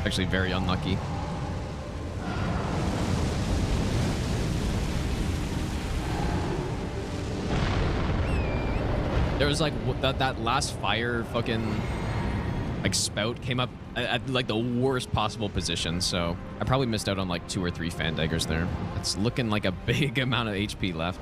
Actually very unlucky. There was like that last fire fucking like spout came up at like the worst possible position, so I probably missed out on like 2 or 3 fan daggers there. It's looking like a big amount of HP left.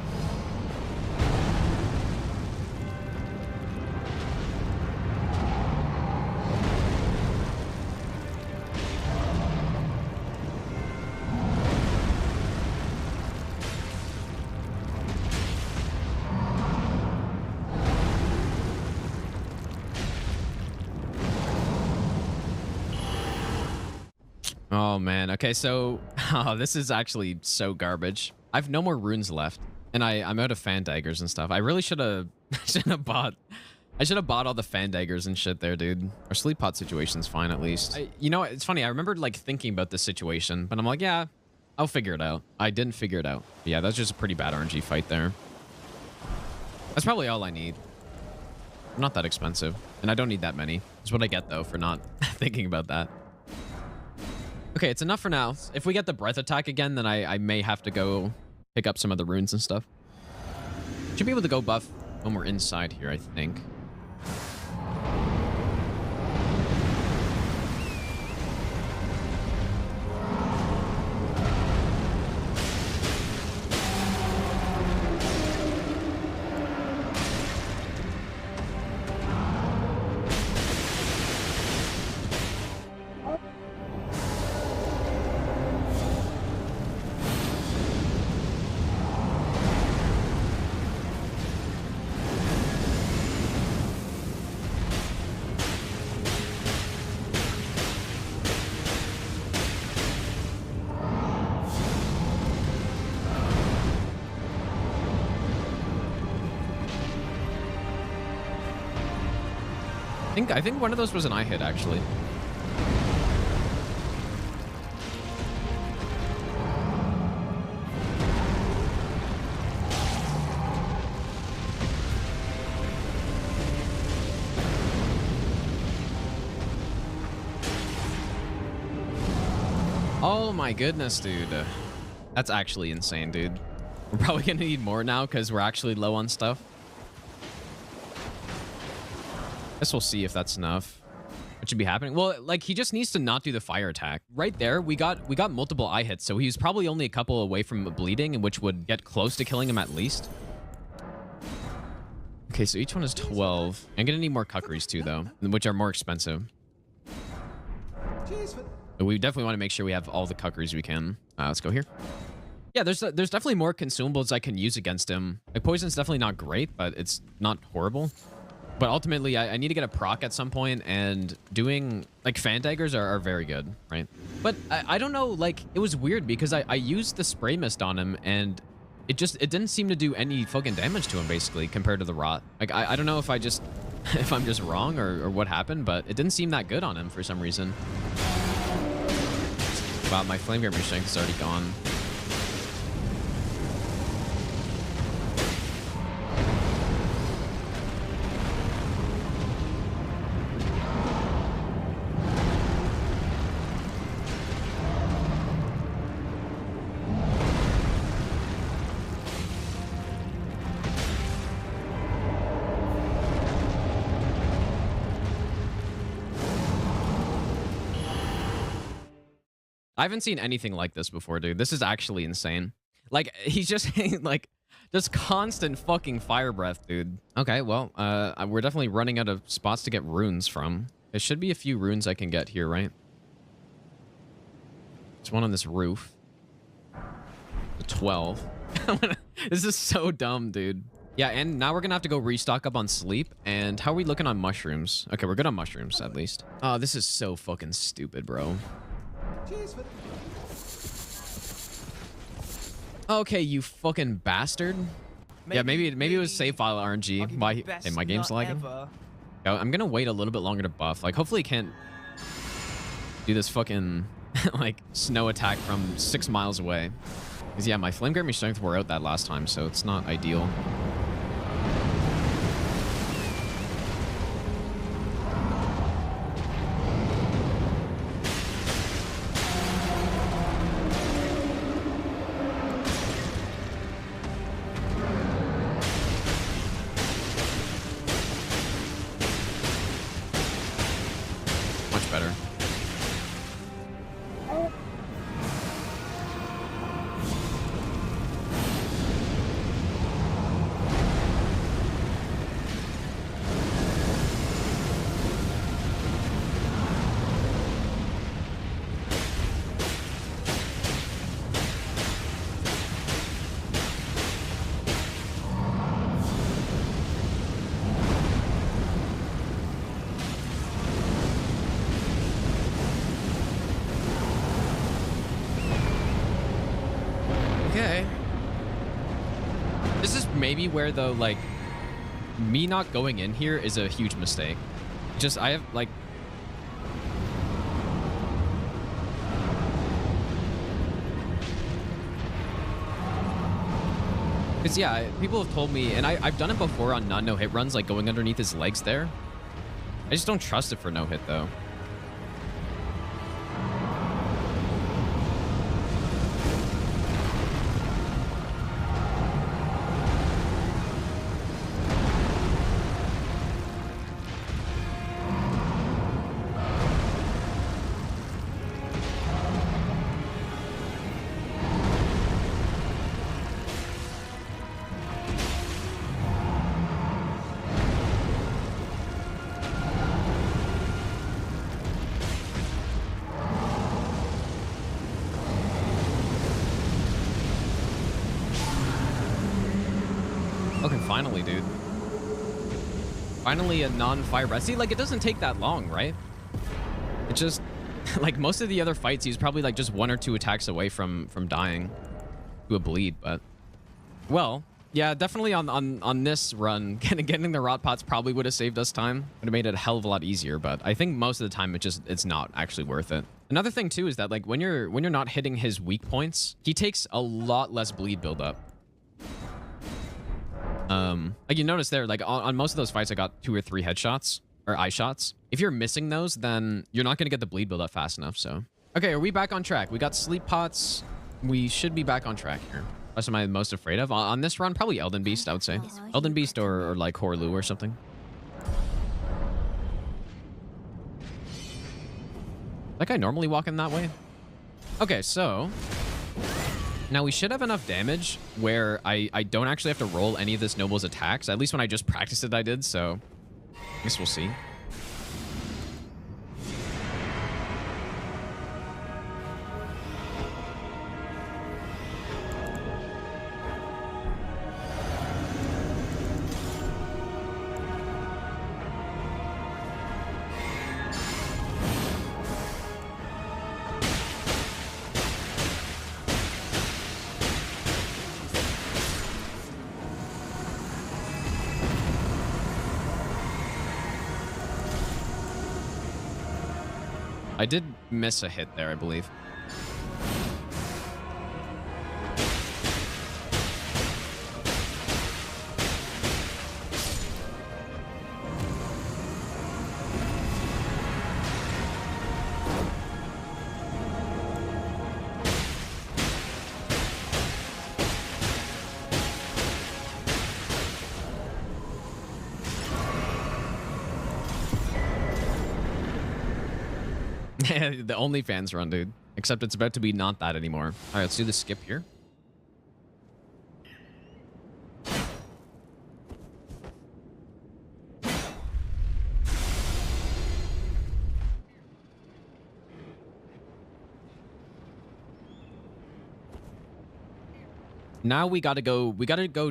Oh man. Okay, so this is actually so garbage. I have no more runes left, and I'm out of fan daggers and stuff. I really should have bought. I should have bought all the fan daggers and shit there, dude. Our sleep pot situation's fine at least. You know, it's funny. I remember like thinking about this situation, but I'm like, yeah, I'll figure it out. I didn't figure it out. But yeah, that's just a pretty bad RNG fight there. That's probably all I need. Not that expensive, and I don't need that many. That's what I get though for not thinking about that. Okay, it's enough for now. If we get the breath attack again, then I may have to go pick up some of the runes and stuff. Should be able to go buff when we're inside here, I think. I think one of those was an eye hit, actually. Oh my goodness, dude. That's actually insane, dude. We're probably gonna need more now because we're actually low on stuff. Guess we'll see if that's enough. What should be happening? Well, like he just needs to not do the fire attack. Right there, we got multiple eye hits, so he was probably only a couple away from bleeding, which would get close to killing him at least. Okay, so each one is 12. I'm gonna need more cuckeries too, though, which are more expensive. But we definitely want to make sure we have all the cuckeries we can. Let's go here. Yeah, there's definitely more consumables I can use against him. Like poison's definitely not great, but it's not horrible. But ultimately, I need to get a proc at some point, and doing, like, fan daggers are very good, right? But I don't know, like, it was weird because I used the spray mist on him, and it didn't seem to do any fucking damage to him basically compared to the rot. Like I don't know if I'm just wrong or what happened, but it didn't seem that good on him for some reason. Wow, my flame grip strength is already gone. I haven't seen anything like this before, dude. This is actually insane. Like, he's just like, just constant fucking fire breath, dude. Okay, well, we're definitely running out of spots to get runes from. There should be a few runes I can get here, right? There's one on this roof. 12. This is so dumb, dude. Yeah, and now we're gonna have to go restock up on sleep. And how are we looking on mushrooms? Okay, we're good on mushrooms, at least. Oh, this is so fucking stupid, bro. Okay, you fucking bastard. Yeah, maybe it was save file RNG. Why? Hey, my game's lagging. Oh, I'm gonna wait a little bit longer to buff. Like, hopefully, it can't do this fucking like snow attack from 6 miles away. Because yeah, my flame grip strength wore out that last time, so it's not ideal. Better. Okay. This is maybe where, though, like, me not going in here is a huge mistake. Just, I have, like... Because, yeah, people have told me, and I've done it before on non-no-hit runs, like going underneath his legs there. I just don't trust it for no-hit, though. Okay, finally, dude. Finally a non-fire breath. See, like, it doesn't take that long, right? It just... like, most of the other fights, he's probably, like, just 1 or 2 attacks away from dying to a bleed, but... Well, yeah, definitely on this run, getting the rot pots probably would have saved us time. Would have made it a hell of a lot easier, but I think most of the time it's not actually worth it. Another thing, too, is that, like, when you're not hitting his weak points, he takes a lot less bleed buildup. Like you notice there, like on most of those fights, I got 2 or 3 headshots or eye shots. If you're missing those, then you're not going to get the bleed build up fast enough. So, okay, are we back on track? We got sleep pots. We should be back on track here. What am I most afraid of on this run? Probably Elden Beast, I would say. Elden Beast or like Horlu or something. Like I normally walk in that way. Okay, so now we should have enough damage where I don't actually have to roll any of this noble's attacks. At least when I just practiced it, I did. So I guess we'll see. I did miss a hit there, I believe. The OnlyFans run, dude. Except it's about to be not that anymore. All right, let's do the skip here. Now we gotta go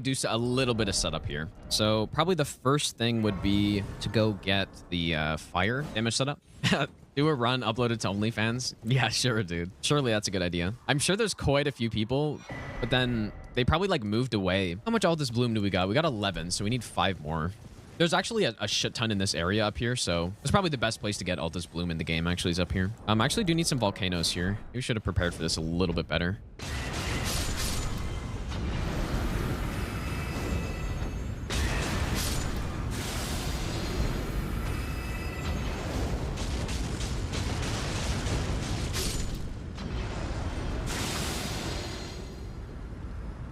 do a little bit of setup here. So probably the first thing would be to go get the fire damage setup. Do a run, upload it to OnlyFans. Yeah, sure, dude. Surely that's a good idea. I'm sure there's quite a few people, but then they probably like moved away. How much Altus Bloom do we got? We got 11, so we need 5 more. There's actually a shit ton in this area up here, so it's probably the best place to get Altus Bloom in the game actually is up here. I actually do need some volcanoes here. We should have prepared for this a little bit better.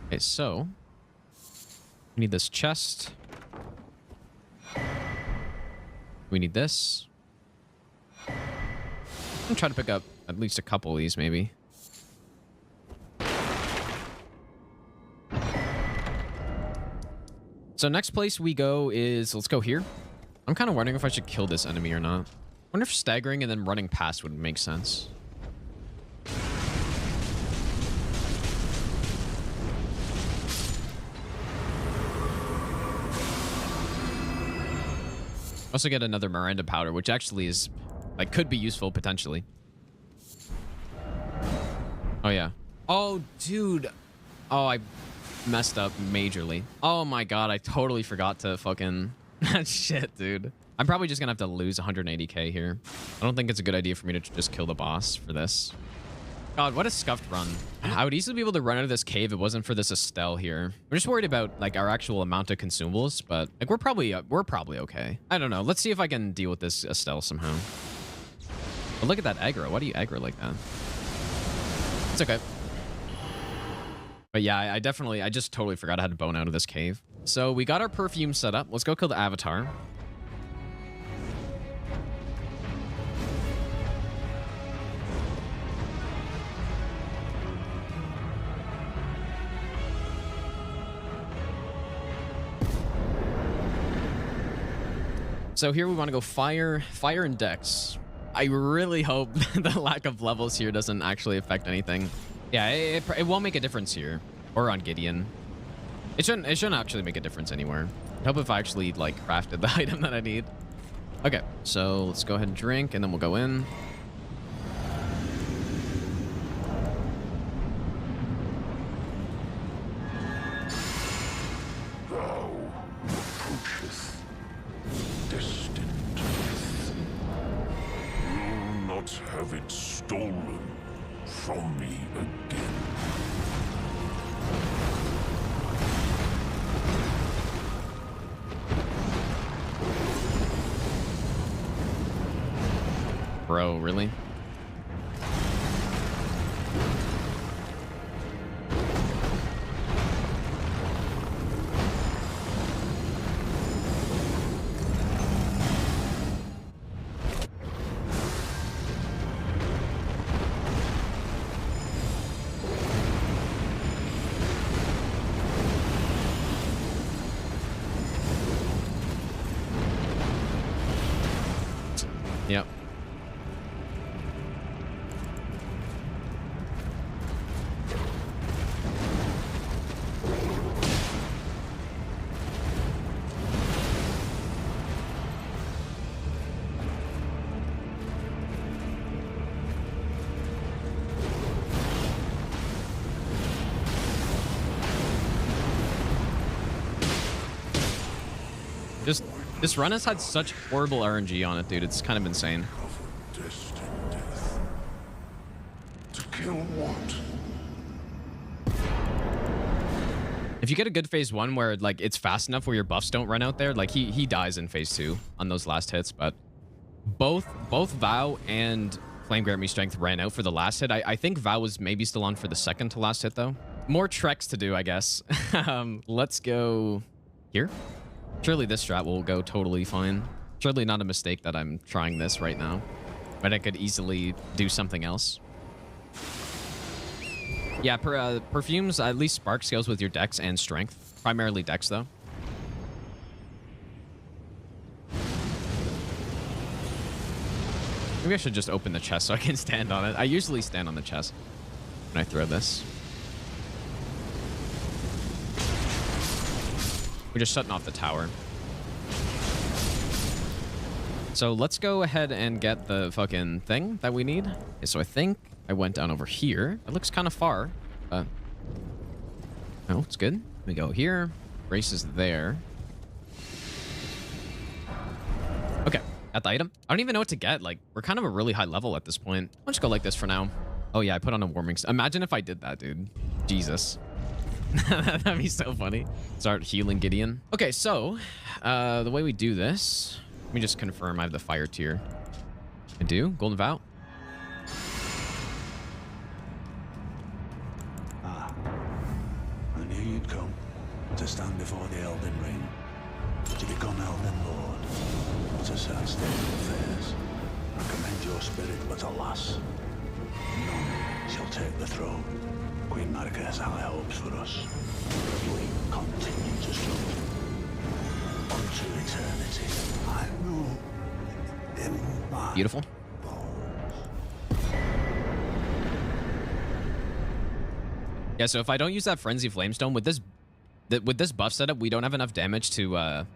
Okay, so we need this chest. We need this. I'm gonna try to pick up at least a couple of these, maybe. So next place we go is, let's go here. I'm kind of wondering if I should kill this enemy or not. I wonder if staggering and then running past would make sense. Also get another Miranda powder, which actually is, like, could be useful potentially. Oh, yeah. Oh, dude. Oh, I messed up majorly. Oh, my God. I totally forgot to fucking... Shit, dude. I'm probably just gonna have to lose 180k here. I don't think it's a good idea for me to just kill the boss for this. God, what a scuffed run. I would easily be able to run out of this cave if it wasn't for this Estelle here. I'm just worried about like our actual amount of consumables, but like we're probably okay. I don't know. Let's see if I can deal with this Estelle somehow. But look at that aggro. Why do you aggro like that? It's okay. But yeah, I just totally forgot I had to bone out of this cave. So we got our perfume set up. Let's go kill the Avatar. So here we want to go fire and dex. I really hope the lack of levels here doesn't actually affect anything. Yeah, it won't make a difference here or on Gideon. It shouldn't actually make a difference anywhere. I hope if I actually like crafted the item that I need. Okay, so let's go ahead and drink and then we'll go in. Have it stolen from me again. Bro, really? Yep. This run has had such horrible RNG on it, dude. It's kind of insane. you want. If you get a good phase 1 where like it's fast enough where your buffs don't run out there, like he dies in phase 2 on those last hits, but both Vow and Flame Grant Me Strength ran out for the last hit. I think Vow was maybe still on for the second to last hit though. More treks to do, I guess. Let's go here. Surely this strat will go totally fine. Surely not a mistake that I'm trying this right now, but I could easily do something else. Yeah, perfumes, at least spark scales with your dex and strength. Primarily dex, though. Maybe I should just open the chest so I can stand on it. I usually stand on the chest when I throw this. We're just shutting off the tower. So let's go ahead and get the fucking thing that we need. Okay, so I think I went down over here. It looks kind of far, but no, it's good. We go here. Grace is there. Okay, got the item. I don't even know what to get. Like, we're kind of a really high level at this point. I'll just go like this for now. Oh yeah, I put on a warming. Imagine if I did that, dude. Jesus. That'd be so funny. Start healing Gideon. Okay, so the way we do this, let me just confirm I have the fire tier. I do. Golden Vow. I knew you'd come to stand before the Elden Ring, to become Elden Lord. What a sad state of affairs. I commend your spirit, but alas, none shall take the throne. Queen Marika has high hopes for us. We continue to struggle unto eternity. I know in my Beautiful. Yeah, so if I don't use that Frenzy Flamestone with this buff setup, we don't have enough damage to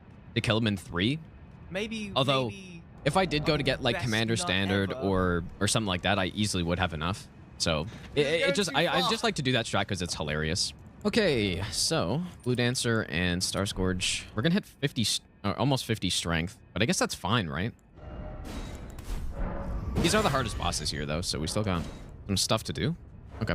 kill him in 3. Although, if I did go to get like Commander Standard or something like that, I easily would have enough. So I just like to do that strat because it's hilarious. Okay, so Blue Dancer and Star Scourge. We're gonna hit 50, almost 50 strength, but I guess that's fine, right? These are the hardest bosses here, though, so we still got some stuff to do. Okay.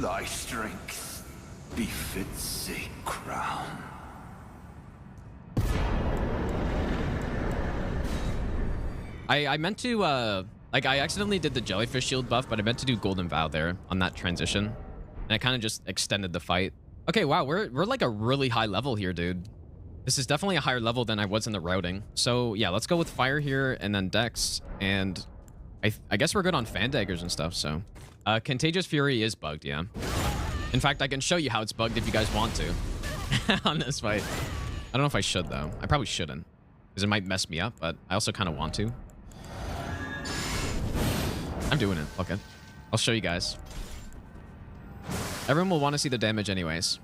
Thy strength befits a crown. I meant to, like, I accidentally did the Jellyfish Shield buff, but I meant to do Golden Vow there on that transition. And I kind of just extended the fight. Okay, wow, we're like a really high level here, dude. This is definitely a higher level than I was in the routing. So, yeah, let's go with Fire here and then Dex. And I guess we're good on Fan Daggers and stuff, so. Contagious Fury is bugged, yeah. In fact, I can show you how it's bugged if you guys want to on this fight. I don't know if I should, though. I probably shouldn't, because it might mess me up, but I also kind of want to. I'm doing it. Okay. I'll show you guys. Everyone will want to see the damage anyways.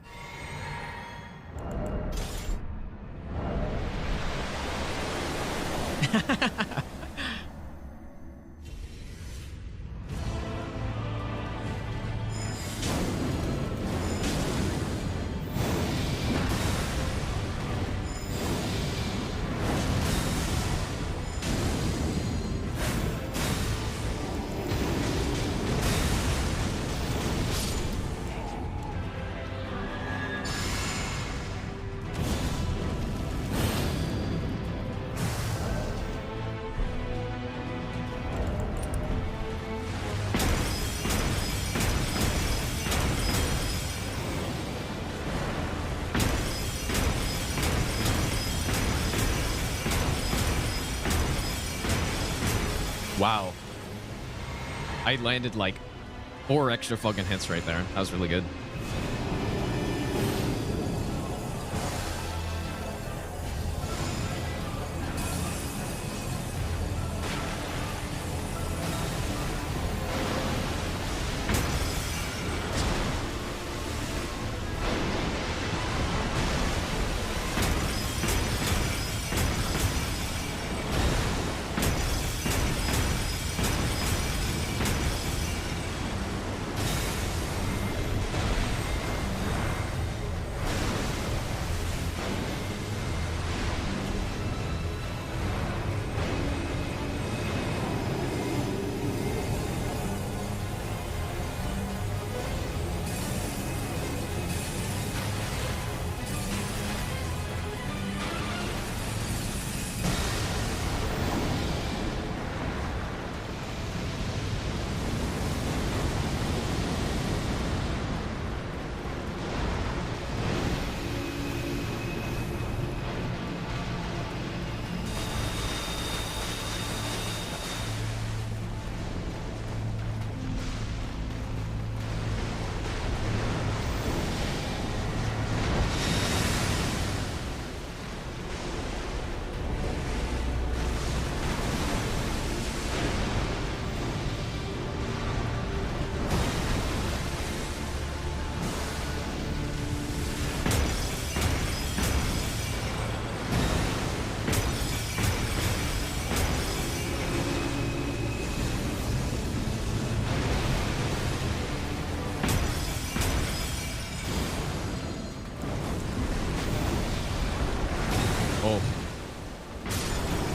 Wow. I landed like 4 extra fucking hits right there. That was really good.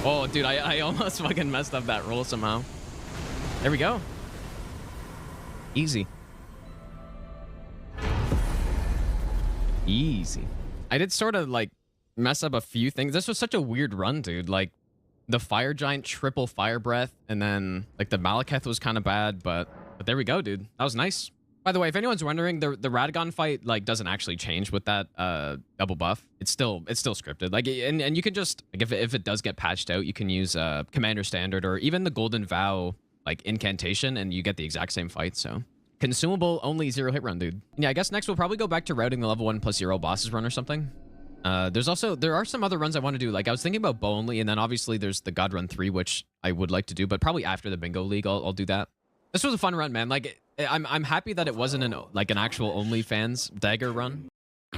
Oh, dude, I almost fucking messed up that roll somehow. There we go. Easy. Easy. I did sort of like mess up a few things. This was such a weird run, dude. Like the Fire Giant triple Fire Breath, and then like the Malekith was kind of bad, but there we go, dude. That was nice. By the way, if anyone's wondering, the Radagon fight like doesn't actually change with that double buff. It's still scripted. Like, and you can just like if it does get patched out, you can use Commander Standard or even the Golden Vow like incantation, and you get the exact same fight. So consumable only 0 hit run, dude. Yeah, I guess next we'll probably go back to routing the level 1+0 bosses run or something. There are some other runs I want to do. Like I was thinking about bow only, and then obviously there's the God Run 3, which I would like to do, but probably after the Bingo League, I'll do that. This was a fun run, man. Like I'm happy that it wasn't an actual OnlyFans dagger run.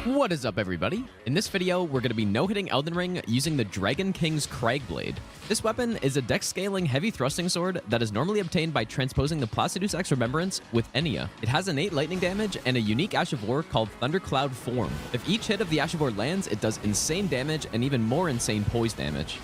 What is up, everybody? In this video, we're going to be no-hitting Elden Ring using the Dragon King's Cragblade. This weapon is a dex-scaling heavy thrusting sword that is normally obtained by transposing the Placidus X Remembrance with Enya. It has innate lightning damage and a unique Ash of War called Thundercloud Form. If each hit of the Ash of War lands, it does insane damage and even more insane poise damage.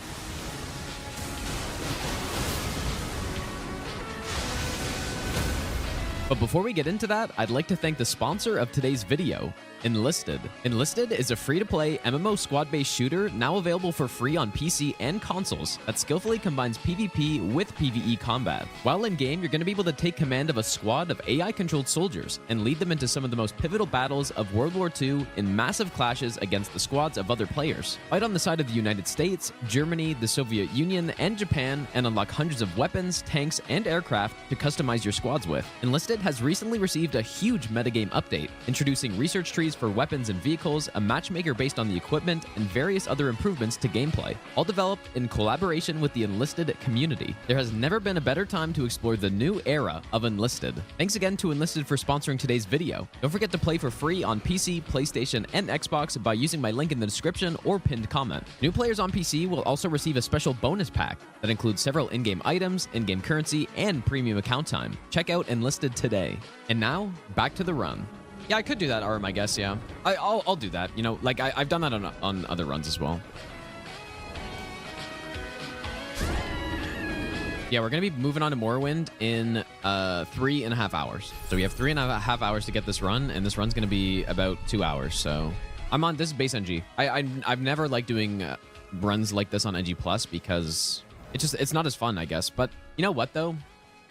But before we get into that, I'd like to thank the sponsor of today's video, Enlisted. Enlisted is a free-to-play MMO squad-based shooter now available for free on PC and consoles that skillfully combines PvP with PvE combat. While in-game, you're going to be able to take command of a squad of AI-controlled soldiers and lead them into some of the most pivotal battles of World War II in massive clashes against the squads of other players. Fight on the side of the United States, Germany, the Soviet Union, and Japan, and unlock hundreds of weapons, tanks, and aircraft to customize your squads with. Enlisted has recently received a huge metagame update, introducing research trees for weapons and vehicles, a matchmaker based on the equipment, and various other improvements to gameplay, all developed in collaboration with the Enlisted community. There has never been a better time to explore the new era of Enlisted. Thanks again to Enlisted for sponsoring today's video. Don't forget to play for free on PC, PlayStation, and Xbox by using my link in the description or pinned comment. New players on PC will also receive a special bonus pack that includes several in-game items, in-game currency, and premium account time. Check out Enlisted today. And now, back to the run. Yeah, I could do that arm, I guess, yeah. I'll do that, you know, like I've done that on other runs as well. Yeah, we're going to be moving on to Morrowind in 3.5 hours. So we have 3.5 hours to get this run, and this run's going to be about 2 hours. So I'm on, this is base NG. I've never liked doing runs like this on NG Plus because it's not as fun, I guess. But you know what, though?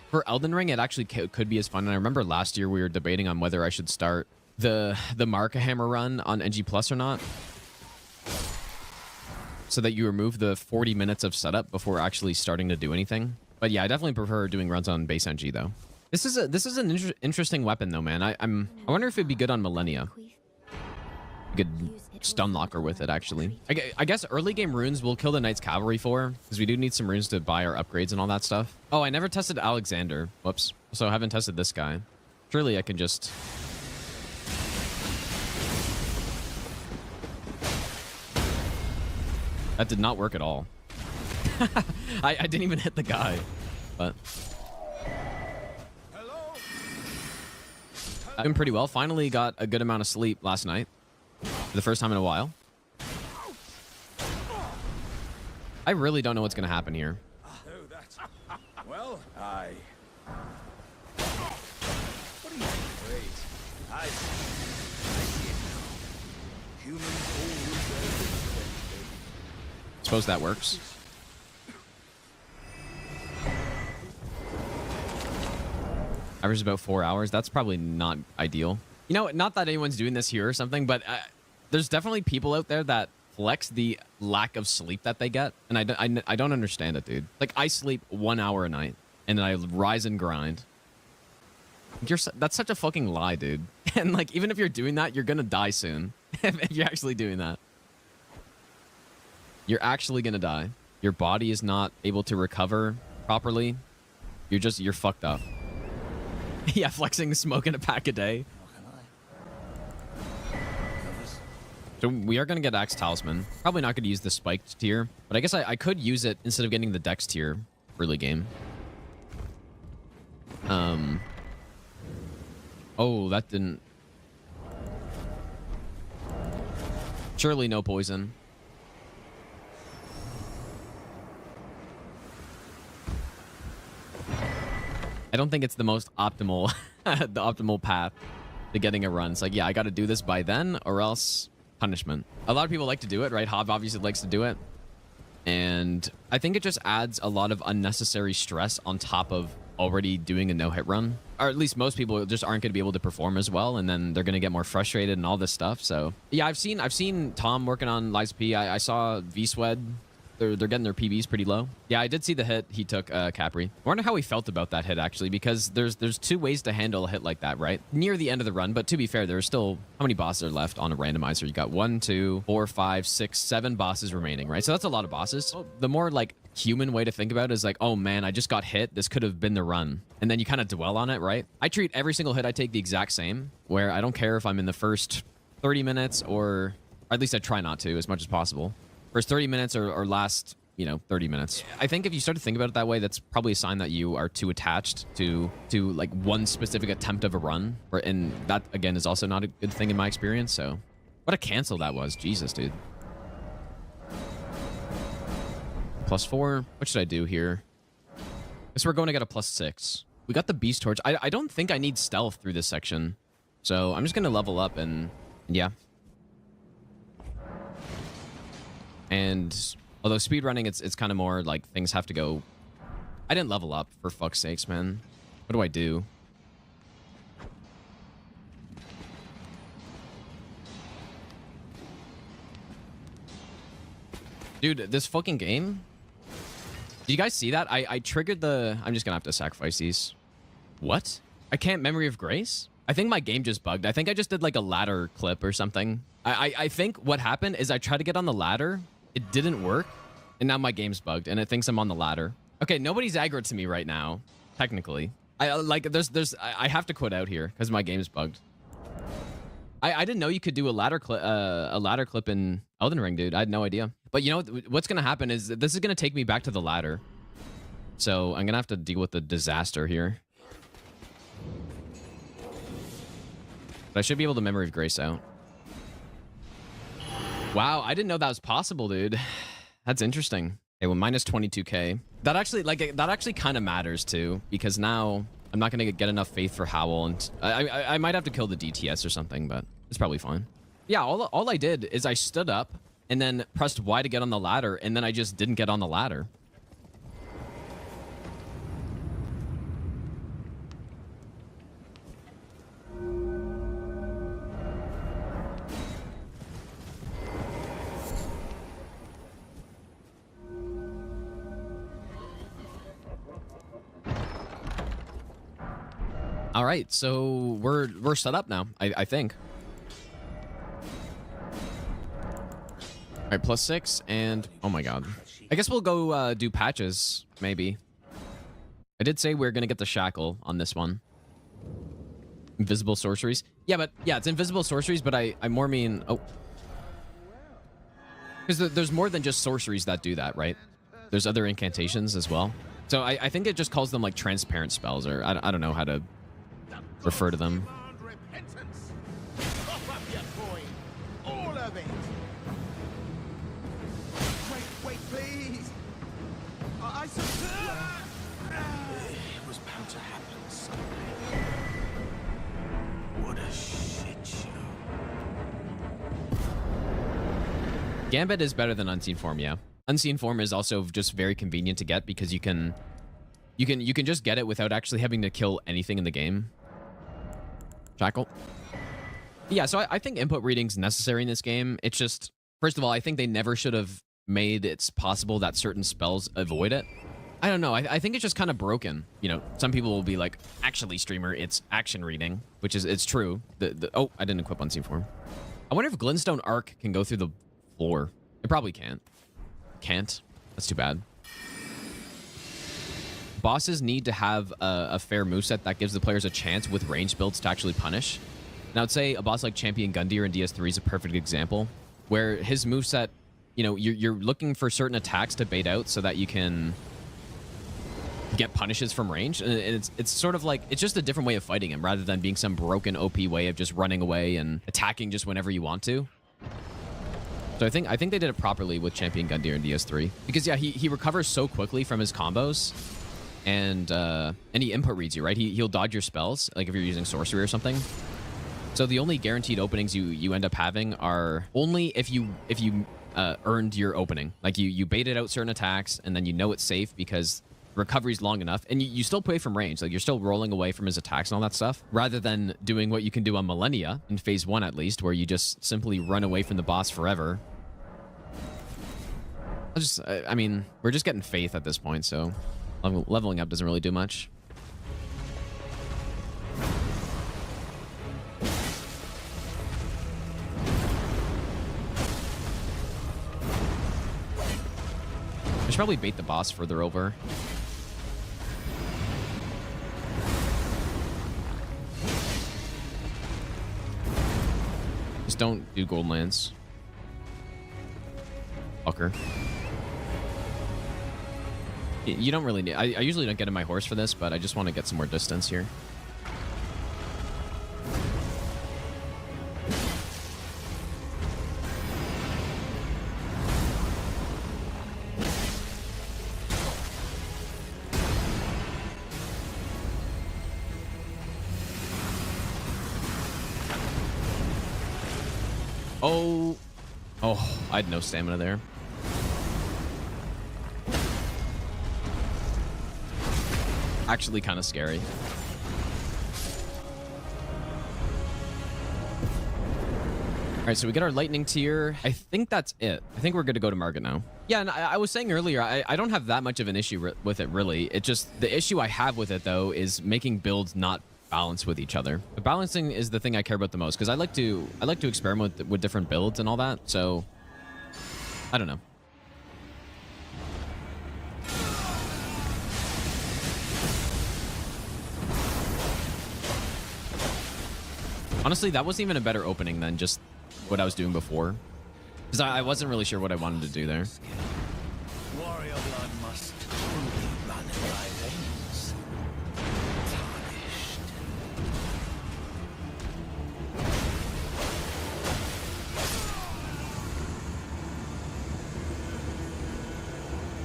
For Elden Ring, it actually could be as fun. And I remember last year we were debating on whether I should start the Markahammer run on NG Plus or not, so that you remove the 40 minutes of setup before actually starting to do anything. But yeah, I definitely prefer doing runs on base NG though. This is an interesting weapon though, man. I wonder if it'd be good on Millennia. You could stun locker with it actually. I guess early game runes we'll kill the Knights Cavalry for, because we do need some runes to buy our upgrades and all that stuff. Oh, I never tested Alexander. Whoops. So I haven't tested this guy. Surely I can just... That did not work at all. I didn't even hit the guy, but... Doing pretty well. Finally got a good amount of sleep last night. For the first time in a while. I really don't know what's going to happen here. Well, what are you afraid? I see it now. Humans always Suppose that works. Average about 4 hours. That's probably not ideal. You know, not that anyone's doing this here or something, but there's definitely people out there that flex the lack of sleep that they get. And I don't understand it, dude. Like, I sleep 1 hour a night, and then I rise and grind. That's such a fucking lie, dude. And, like, even if you're doing that, you're gonna die soon. If you're actually doing that. You're actually gonna die. Your body is not able to recover properly. You're fucked up. Yeah, flexing, smoking a pack a day. So we are going to get Axe Talisman. Probably not going to use the spiked tier, but I guess I could use it instead of getting the Dex tier early game. Oh, that didn't... Surely no poison. I don't think it's the most optimal, the optimal path to getting a run. It's like, yeah, I got to do this by then or else punishment. A lot of people like to do it, right? Hob obviously likes to do it. And I think it just adds a lot of unnecessary stress on top of already doing a no-hit run. Or at least most people just aren't going to be able to perform as well, and then they're going to get more frustrated and all this stuff. So yeah, I've seen Tom working on Lies P. I saw V-Swed. They're getting their PBs pretty low. Yeah, I did see the hit he took, Capri. I wonder how he felt about that hit, actually, because there's two ways to handle a hit like that, right? Near the end of the run, but to be fair, there's still... How many bosses are left on a randomizer? You got 1, 2, 4, 5, 6, 7 bosses remaining, right? So that's a lot of bosses. The more, like, human way to think about it is like, oh, man, I just got hit. This could have been the run. And then you kind of dwell on it, right? I treat every single hit I take the exact same, where I don't care if I'm in the first 30 minutes or at least I try not to as much as possible. First 30 minutes or last... 30 minutes. I think if you start to think about it that way, that's probably a sign that you are too attached to like one specific attempt of a run. And that, again, is also not a good thing in my experience. So what a cancel that was. Jesus, dude. +4. What should I do here? I guess we're going to get a +6. We got the Beast Torch. I don't think I need stealth through this section. So I'm just going to level up and yeah. And although speedrunning, it's kind of more like things have to go. I didn't level up, for fuck's sakes, man. What do I do? Dude, this fucking game. Do you guys see that? I triggered the... I'm just gonna have to sacrifice these. What? I can't Memory of Grace? I think my game just bugged. I think I just did like a ladder clip or something. I think what happened is I tried to get on the ladder. It didn't work. And now my game's bugged and it thinks I'm on the ladder. Okay, nobody's aggro to me right now. Technically. I have to quit out here because my game's bugged. I didn't know you could do a ladder clip in Elden Ring, dude. I had no idea. But you know what's gonna happen is this is gonna take me back to the ladder. So I'm gonna have to deal with the disaster here. But I should be able to Memory of Grace out. Wow, I didn't know that was possible, dude. That's interesting. Okay, well, minus 22k. That actually kind of matters too, because now I'm not gonna get enough faith for Howl, and I might have to kill the DTS or something, but it's probably fine. Yeah, all I did is I stood up and then pressed Y to get on the ladder, and then I just didn't get on the ladder. All right, so we're set up now, I think. All right, +6 and oh my god. I guess we'll go do patches, maybe. I did say we're gonna get the shackle on this one. Invisible sorceries. Yeah, but yeah, it's invisible sorceries, but I more mean because there's more than just sorceries that do that, right? There's other incantations as well. So I think it just calls them like transparent spells, or I don't know how to refer to them. All of it. Wait, please. I It was bound to happen someday. What a shit show. Gambit is better than Unseen Form, yeah. Unseen Form is also just very convenient to get because you can just get it without actually having to kill anything in the game. Shackle. Yeah, so I think input reading's necessary in this game. It's just, first of all, I think they never should have made it possible that certain spells avoid it. I don't know. I think it's just kind of broken. You know, some people will be like, actually, streamer, it's action reading, which is, it's true. Oh, I didn't equip Unseen Form. I wonder if Glintstone Arc can go through the floor. It probably can't. Can't. That's too bad. Bosses need to have a fair moveset that gives the players a chance with range builds to actually punish. Now, I'd say a boss like Champion Gundyr in DS3 is a perfect example, where his moveset, you know, you're looking for certain attacks to bait out so that you can get punishes from range. And it's sort of like, it's just a different way of fighting him rather than being some broken OP way of just running away and attacking just whenever you want to. So I think they did it properly with Champion Gundyr in DS3. Because yeah, he recovers so quickly from his combos. And he input reads you, right? He'll dodge your spells, like if you're using sorcery or something. So the only guaranteed openings you end up having are only if you earned your opening. Like you baited out certain attacks, and then you know it's safe because recovery's long enough, and you still play from range. Like you're still rolling away from his attacks and all that stuff, rather than doing what you can do on Millennia in phase 1 at least, where you just simply run away from the boss forever. I mean, we're just getting faith at this point, so leveling up doesn't really do much. I should probably bait the boss further over. Just don't do Golden Lance. Fucker. You don't really need... I usually don't get in my horse for this, but I just want to get some more distance here. Oh. Oh, I had no stamina there. Actually kind of scary. All right, so we get our lightning tier. I think that's it. I think we're good to go to market now. Yeah, and I was saying earlier, I don't have that much of an issue with it, really. It just, the issue I have with it, though, is making builds not balance with each other. The balancing is the thing I care about the most, because I like to experiment with different builds and all that, so I don't know. Honestly, that wasn't even a better opening than just what I was doing before, because I wasn't really sure what I wanted to do there. Warrior blood must truly run in thy veins. Tarnished.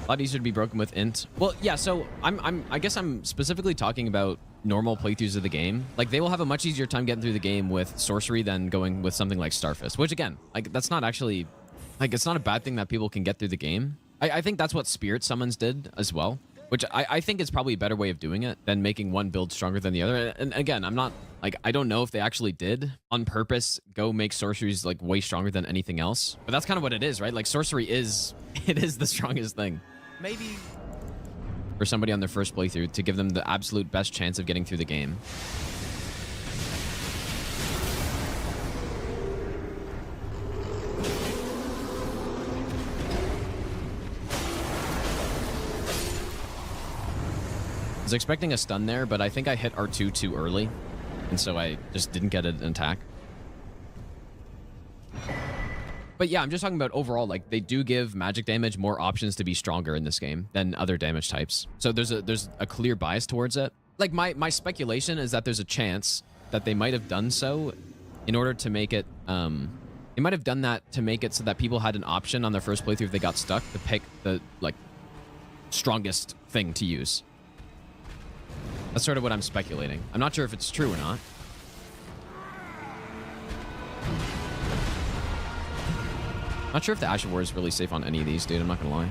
A lot easier to be broken with int. Well, yeah, so I guess I'm specifically talking about normal playthroughs of the game. Like, they will have a much easier time getting through the game with sorcery than going with something like Starfist, which, again, like, that's not actually, like, it's not a bad thing that people can get through the game. I think that's what Spirit Summons did as well, which I think is probably a better way of doing it than making one build stronger than the other. And again, I'm not, like, I don't know if they actually did on purpose go make sorceries, like, way stronger than anything else. But that's kind of what it is, right? Like, sorcery is, it is the strongest thing. Maybe For somebody on their first playthrough to give them the absolute best chance of getting through the game. I was expecting a stun there, but I think I hit R2 too early, and so I just didn't get an attack. But yeah, I'm just talking about overall, like, they do give magic damage more options to be stronger in this game than other damage types. So there's a clear bias towards it. Like, my speculation is that there's a chance that they might have done so in order to make it, they might have done that to make it so that people had an option on their first playthrough if they got stuck to pick the, like, strongest thing to use. That's sort of what I'm speculating. I'm not sure if it's true or not. Not sure if the Ash of War is really safe on any of these, dude. I'm not gonna lie.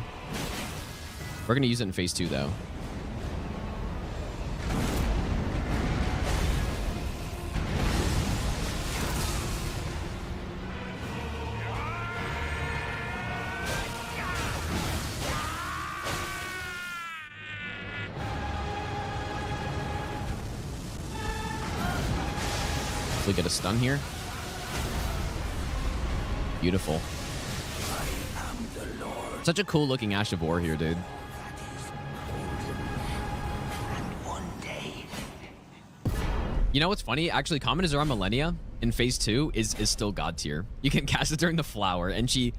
We're gonna use it in phase 2, though. We get a stun here. Beautiful. Such a cool looking Ash of War here, dude. You know what's funny? Actually, Common Azura Millennia in phase 2 is still god tier. You can cast it during the flower, and she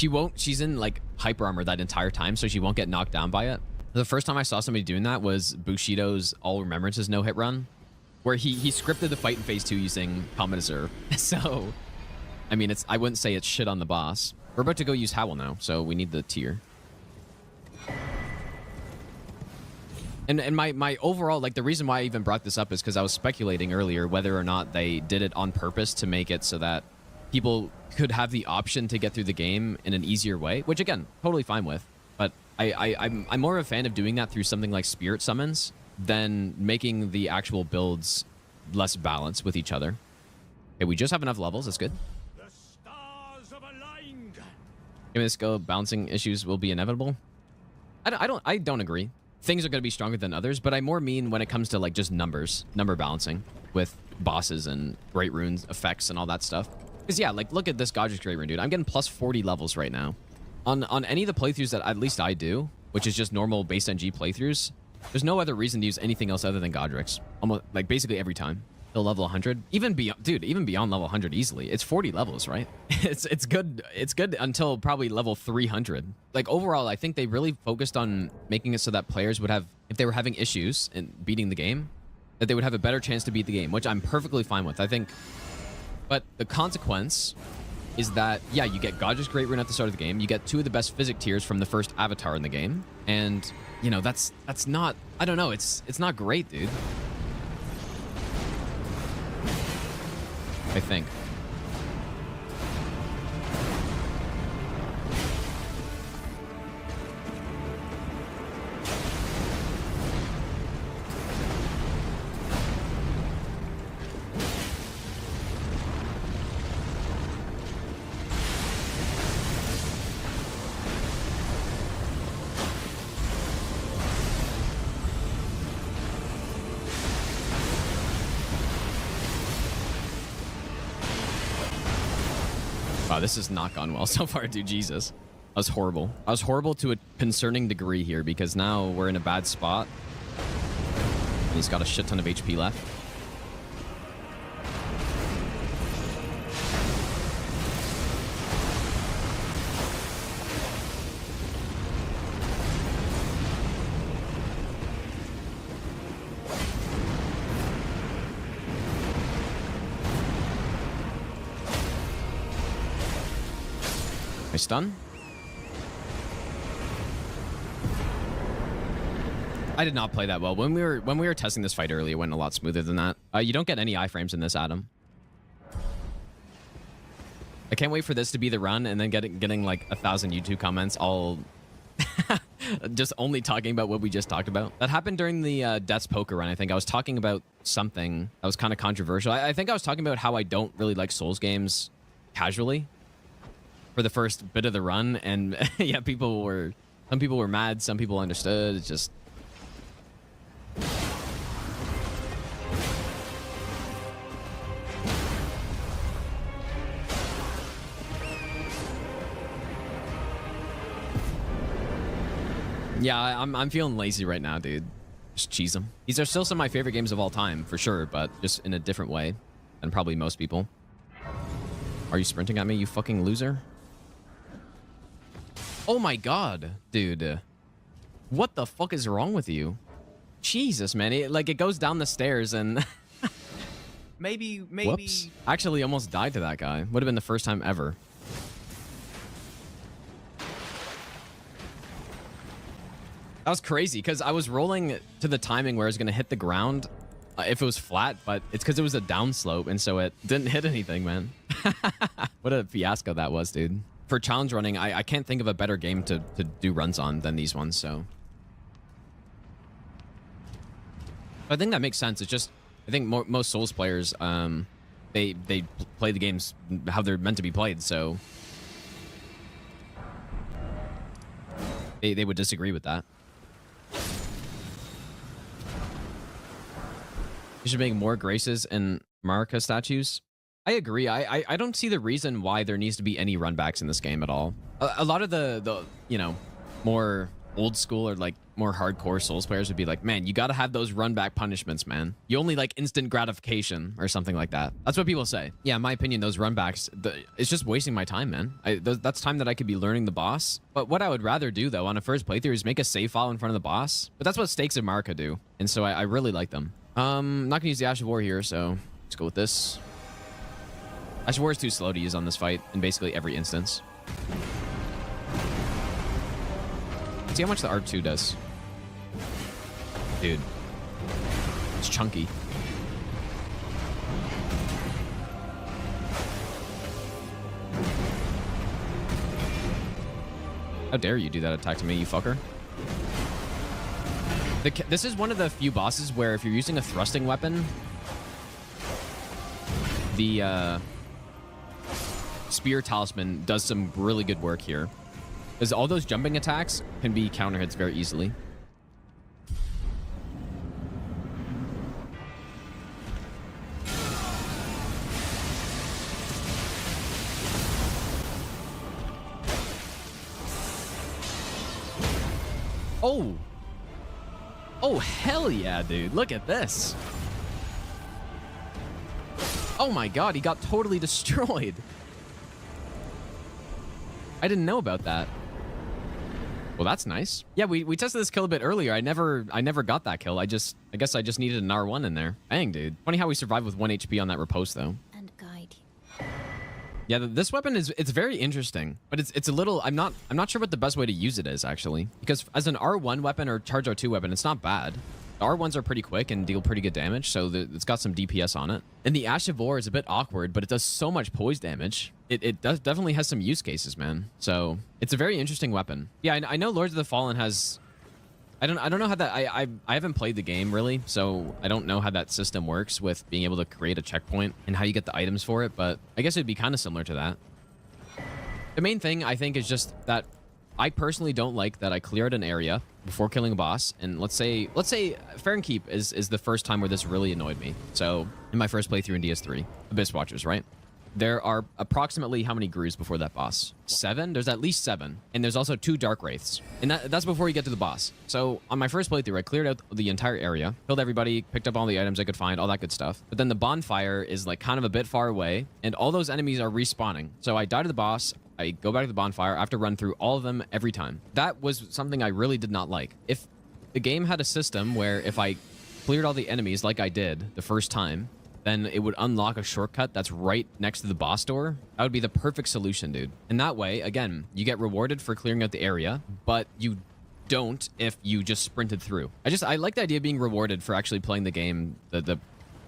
won't, she's in like hyper armor that entire time, so she won't get knocked down by it. The first time I saw somebody doing that was Bushido's All Remembrances no hit run, where he scripted the fight in phase 2 using Common Azura. So, I mean, I wouldn't say it's shit on the boss. We're about to go use Howl now, so we need the tier. And my overall, like, the reason why I even brought this up is because I was speculating earlier whether or not they did it on purpose to make it so that people could have the option to get through the game in an easier way, which, again, totally fine with. But I'm more of a fan of doing that through something like Spirit Summons than making the actual builds less balanced with each other. Okay, we just have enough levels. That's good. Give me this go. Bouncing issues will be inevitable. I don't agree. Things are going to be stronger than others, but I more mean when it comes to, like, just number balancing with bosses and Great Runes effects and all that stuff. Because yeah, like, look at this Godric's Great Rune, dude. I'm getting plus 40 levels right now. On any of the playthroughs that at least I do, which is just normal base NG playthroughs, there's no other reason to use anything else other than Godric's. Almost, like, basically every time. Till level 100, even beyond, dude, even beyond level 100 easily. It's 40 levels, right? It's good. It's good until probably level 300. Like, overall, I think they really focused on making it so that players would have, if they were having issues in beating the game, that they would have a better chance to beat the game, which I'm perfectly fine with, I think. But the consequence is that, yeah, you get Godric's Great Rune at the start of the game. You get 2 of the best physic tiers from the first avatar in the game, and you know that's not. I don't know. It's not great, dude. I think. this has not gone well so far, dude. Jesus. I was horrible. I was horrible to a concerning degree here because now we're in a bad spot. And he's got a shit ton of HP left. Nice stun. I did not play that well. When we were testing this fight earlier, it went a lot smoother than that. You don't get any iframes in this, Adam. I can't wait for this to be the run and then getting like 1,000 YouTube comments all just only talking about what we just talked about. That happened during the Death's Poker run, I think. I was talking about something that was kind of controversial. I think I was talking about how I don't really like Souls games casually for the first bit of the run, and yeah, some people were mad, some people understood. It's just yeah, I'm feeling lazy right now, dude. Just cheese them. These are still some of my favorite games of all time, for sure, but just in a different way than probably most people. Are you sprinting at me, you fucking loser? Oh my god, dude. What the fuck is wrong with you? Jesus, man. It goes down the stairs and... maybe... Whoops. Actually, almost died to that guy. Would have been the first time ever. That was crazy, because I was rolling to the timing where I was going to hit the ground if it was flat, but it's because it was a downslope, and so it didn't hit anything, man. What a fiasco that was, dude. For challenge running, I can't think of a better game to do runs on than these ones, so... I think that makes sense. It's just, I think most Souls players, they play the games how they're meant to be played, so... They would disagree with that. You should make more Graces and Marika statues. I agree. I don't see the reason why there needs to be any runbacks in this game at all. A lot of the you know, more old school or like more hardcore Souls players would be like, man, you got to have those runback punishments, man. You only like instant gratification or something like that. That's what people say. Yeah, in my opinion, those runbacks, it's just wasting my time, man. That's time that I could be learning the boss. But what I would rather do, though, on a first playthrough is make a save file in front of the boss. But that's what Stakes and Marika do. And so I really like them. I'm not going to use the Ash of War here, so let's go with this. Ash of War is too slow to use on this fight in basically every instance. Let's see how much the R2 does. Dude. It's chunky. How dare you do that attack to me, you fucker. This is one of the few bosses where if you're using a thrusting weapon, the Spear Talisman does some really good work here. Because all those jumping attacks can be counter hits very easily. Oh! Oh, hell yeah, dude. Look at this. Oh my god, he got totally destroyed. I didn't know about that. Well, that's nice. Yeah, we tested this kill a bit earlier. I never got that kill. I guess I just needed an R1 in there. Dang, dude. Funny how we survived with 1 HP on that riposte, though. And guide. Yeah, this weapon it's very interesting, but it's a little... I'm not sure what the best way to use it is, actually. Because as an R1 weapon or charge R2 weapon, it's not bad. The R1s are pretty quick and deal pretty good damage, so it's got some DPS on it. And the Ash of War is a bit awkward, but it does so much poise damage. It definitely has some use cases, man. So it's a very interesting weapon. Yeah, I know Lords of the Fallen has... I don't know how that... I haven't played the game, really, so I don't know how that system works with being able to create a checkpoint and how you get the items for it, but I guess it'd be kind of similar to that. The main thing, I think, is just that I personally don't like that I clear out an area before killing a boss, and let's say Fair and Keep is the first time where this really annoyed me. So in my first playthrough in DS3, Abyss Watchers, right? there are approximately how many Grus before that boss? 7? There's at least 7. And there's also 2 Dark Wraiths. And that's before you get to the boss. So on my first playthrough, I cleared out the entire area, killed everybody, picked up all the items I could find, all that good stuff. But then the bonfire is like kind of a bit far away, and all those enemies are respawning. So I die to the boss, I go back to the bonfire, I have to run through all of them every time. That was something I really did not like. If the game had a system where if I cleared all the enemies like I did the first time, then it would unlock a shortcut that's right next to the boss door. That would be the perfect solution, dude. And that way, again, you get rewarded for clearing out the area, but you don't if you just sprinted through. I like the idea of being rewarded for actually playing the game the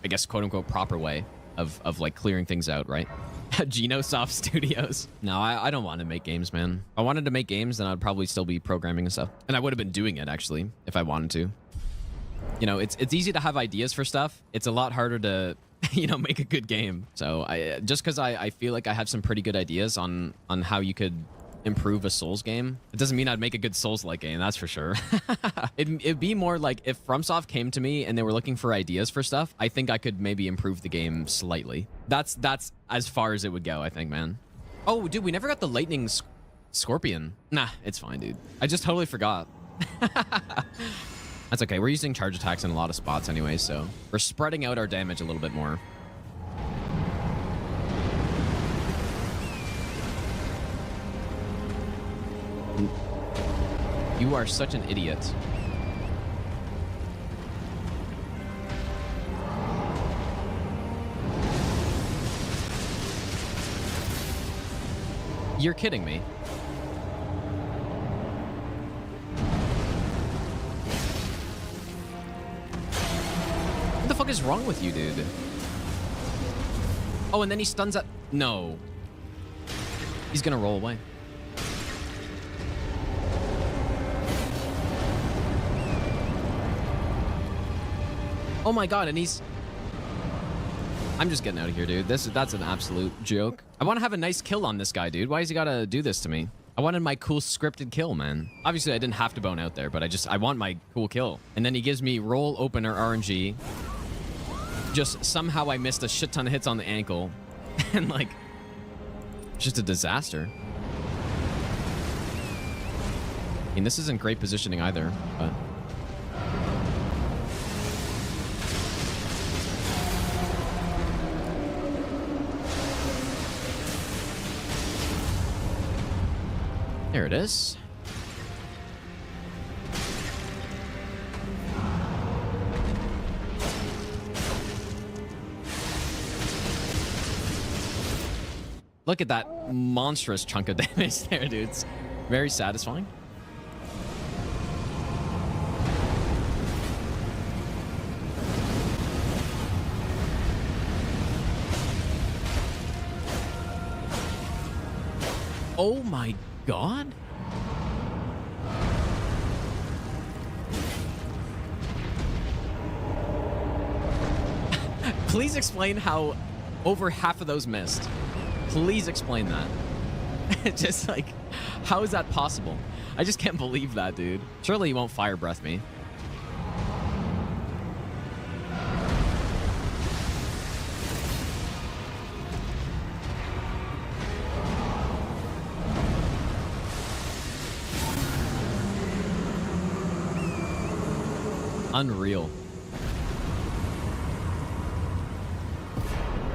I guess, quote unquote, proper way of like clearing things out, right? Genosoft Studios. No, I don't want to make games, man. If I wanted to make games, then I'd probably still be programming and stuff. And I would have been doing it, actually, if I wanted to. You know, it's easy to have ideas for stuff. It's a lot harder to, you know, make a good game. So just because I feel like I have some pretty good ideas on how you could improve a Souls game, it doesn't mean I'd make a good Souls-like game, that's for sure. It'd be more like if FromSoft came to me and they were looking for ideas for stuff, I think I could maybe improve the game slightly. That's as far as it would go, I think, man. Oh, dude, we never got the lightning scorpion. Nah, it's fine, dude. I just totally forgot. That's okay. We're using charge attacks in a lot of spots anyway, so we're spreading out our damage a little bit more. You are such an idiot. You're kidding me. What the fuck is wrong with you, dude? Oh, and then he stuns at... No. He's gonna roll away. Oh my god, and he's... I'm just getting out of here, dude. That's an absolute joke. I want to have a nice kill on this guy, dude. Why has he got to do this to me? I wanted my cool scripted kill, man. Obviously, I didn't have to bone out there, but I want my cool kill. And then he gives me roll opener RNG. Just somehow I missed a shit ton of hits on the ankle. And like, just a disaster. I mean, this isn't great positioning either, but... There it is. Look at that monstrous chunk of damage there, dude. It's very satisfying. Oh my god. Please explain how over half of those missed. Please explain that. Just like, how is that possible? I just can't believe that, dude. Surely he won't fire breath me. Unreal.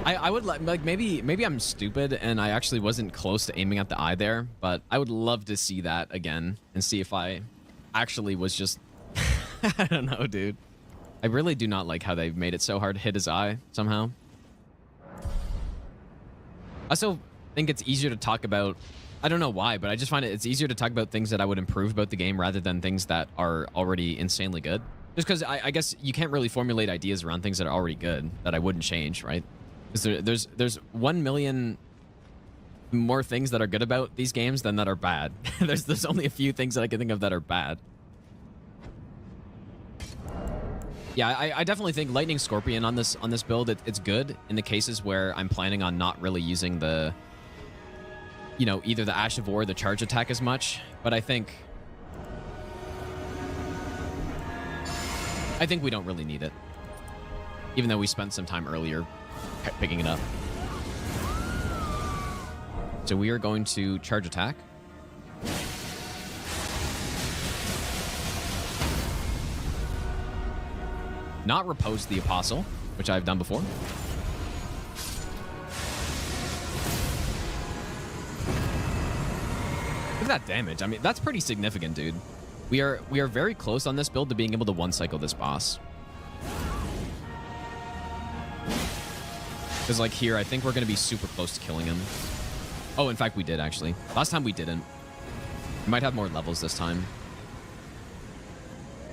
I would like maybe I'm stupid and I actually wasn't close to aiming at the eye there, but I would love to see that again and see if I actually was just I don't know, dude. I really do not like how they've made it so hard to hit his eye somehow. I also think it's easier to talk about, I don't know why, but I just find it's easier to talk about things that I would improve about the game rather than things that are already insanely good. Just because I guess you can't really formulate ideas around things that are already good that I wouldn't change, right? Because there's 1 million more things that are good about these games than that are bad. there's only a few things that I can think of that are bad. Yeah, I definitely think Lightning Scorpion on this build, it's good in the cases where I'm planning on not really using the, you know, either the Ash of War or the charge attack as much. But I think we don't really need it, even though we spent some time earlier picking it up. So we are going to charge attack. Not repose the Apostle, which I've done before. Look at that damage. I mean, that's pretty significant, dude. We are very close on this build to being able to one-cycle this boss. Because, like, here, I think we're going to be super close to killing him. Oh, in fact, we did, actually. Last time we didn't. We might have more levels this time.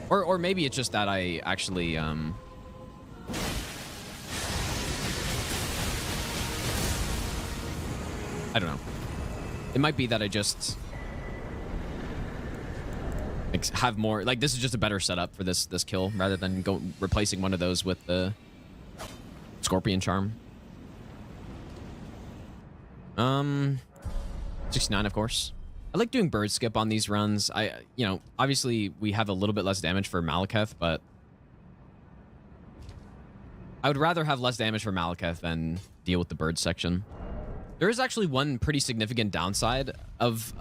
Or maybe it's just that I actually, I don't know. It might be that I just like, have more... Like, this is just a better setup for this kill, rather than replacing one of those with the Scorpion Charm. 69, of course. I like doing bird skip on these runs. You know, obviously we have a little bit less damage for Malekith, but I would rather have less damage for Malekith than deal with the bird section. There is actually one pretty significant downside of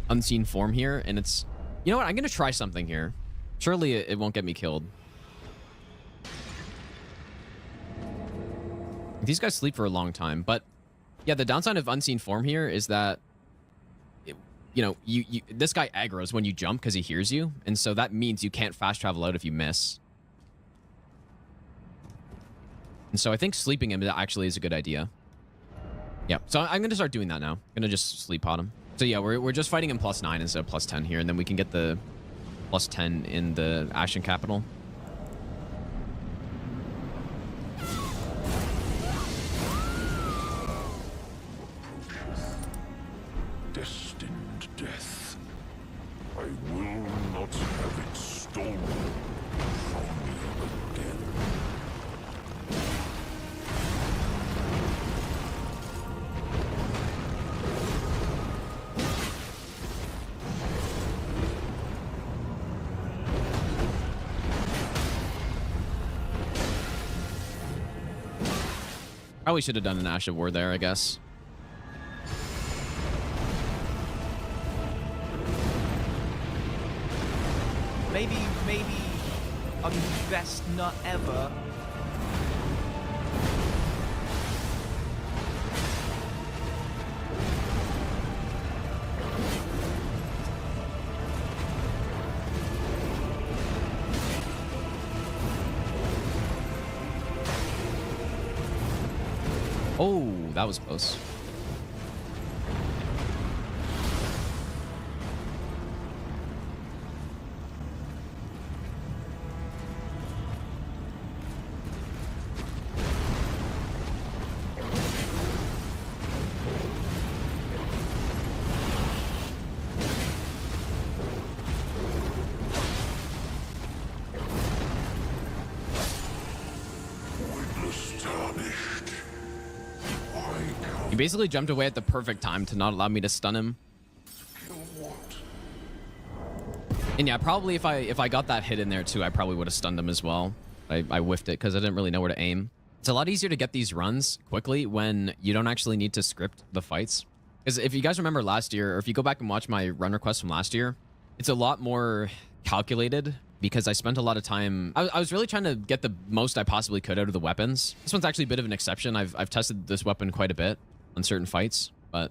Unseen Form here, and it's... You know what? I'm going to try something here. Surely it won't get me killed. These guys sleep for a long time, but yeah, the downside of Unseen Form here is that you know, this guy aggroes when you jump because he hears you, and so that means you can't fast travel out if you miss. And so I think sleeping him actually is a good idea. Yeah, so I'm going to start doing that now. I'm going to just sleep pot him. So yeah, we're just fighting him +9 instead of +10 here, and then we can get the +10 in the Ashen Capital. Destined death. I will not have it stolen from me again. Probably should have done an Ash of War there, I guess. Maybe best not ever. Oh, that was close. He basically jumped away at the perfect time to not allow me to stun him. And yeah, probably if I got that hit in there too, I probably would have stunned him as well. I whiffed it because I didn't really know where to aim. It's a lot easier to get these runs quickly when you don't actually need to script the fights. Because if you guys remember last year, or if you go back and watch my run request from last year, it's a lot more calculated because I spent a lot of time... I was really trying to get the most I possibly could out of the weapons. This one's actually a bit of an exception. I've tested this weapon quite a bit on certain fights, but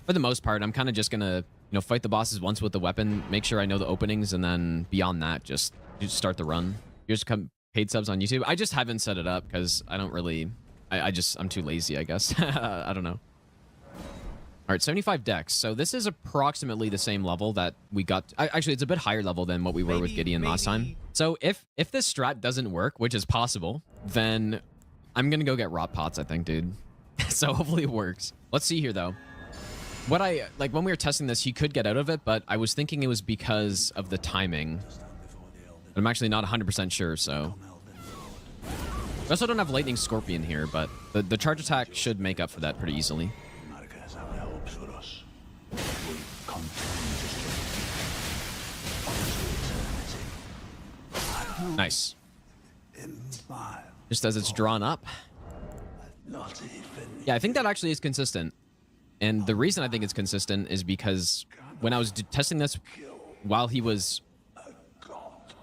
for the most part, I'm kind of just gonna, you know, fight the bosses once with the weapon, make sure I know the openings, and then beyond that, just start the run. Here's come paid subs on YouTube. I just haven't set it up because I don't really... I'm too lazy, I guess. I don't know. All right, 75 dex. So this is approximately the same level that we got. Actually, it's a bit higher level than what we were with Gideon last time. So if this strat doesn't work, which is possible, then I'm going to go get rot pots, I think, dude. So hopefully it works. Let's see here, though. What like when we were testing this, he could get out of it, but I was thinking it was because of the timing. But I'm actually not 100% sure, so... We also don't have Lightning Scorpion here, but the charge attack should make up for that pretty easily. Nice. Just as it's drawn up. Yeah, I think that actually is consistent. And the reason I think it's consistent is because when I was testing this while he was,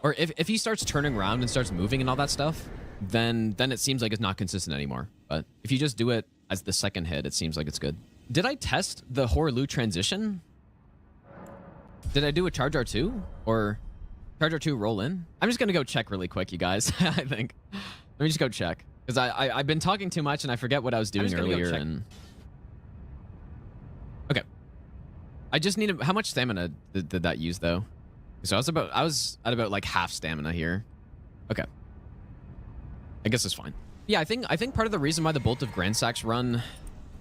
or if he starts turning around and starts moving and all that stuff, then it seems like it's not consistent anymore. But if you just do it as the second hit, it seems like it's good. Did I test the Horlu transition? Did I do a charge R2 or charge R2 roll in? I'm just gonna go check really quick, you guys. I think. Let me just go check because I've been talking too much and I forget what I was doing earlier. And okay, I just needed. How much stamina did that use though? So I was at about like half stamina here. Okay, I guess it's fine. Yeah, I think part of the reason why the Bolt of Grandsack's run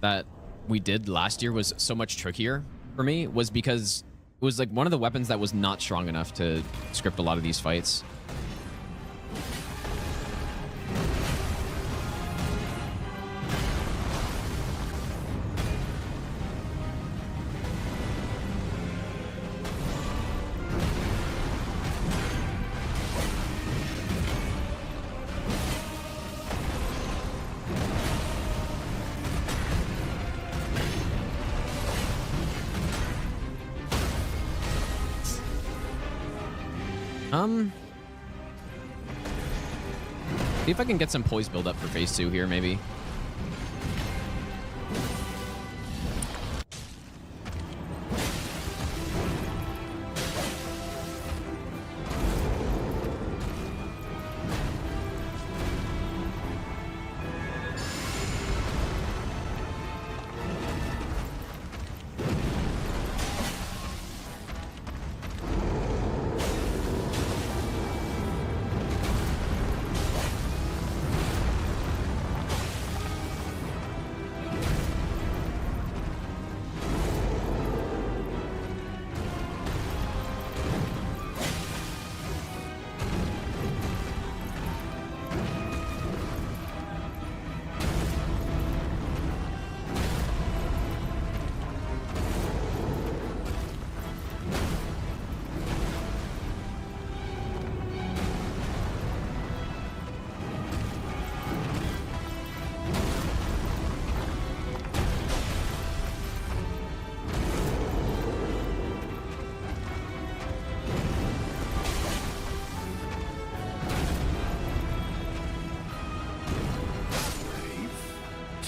that we did last year was so much trickier for me was because it was like one of the weapons that was not strong enough to script a lot of these fights. See if I can get some poise build up for phase 2 here, maybe.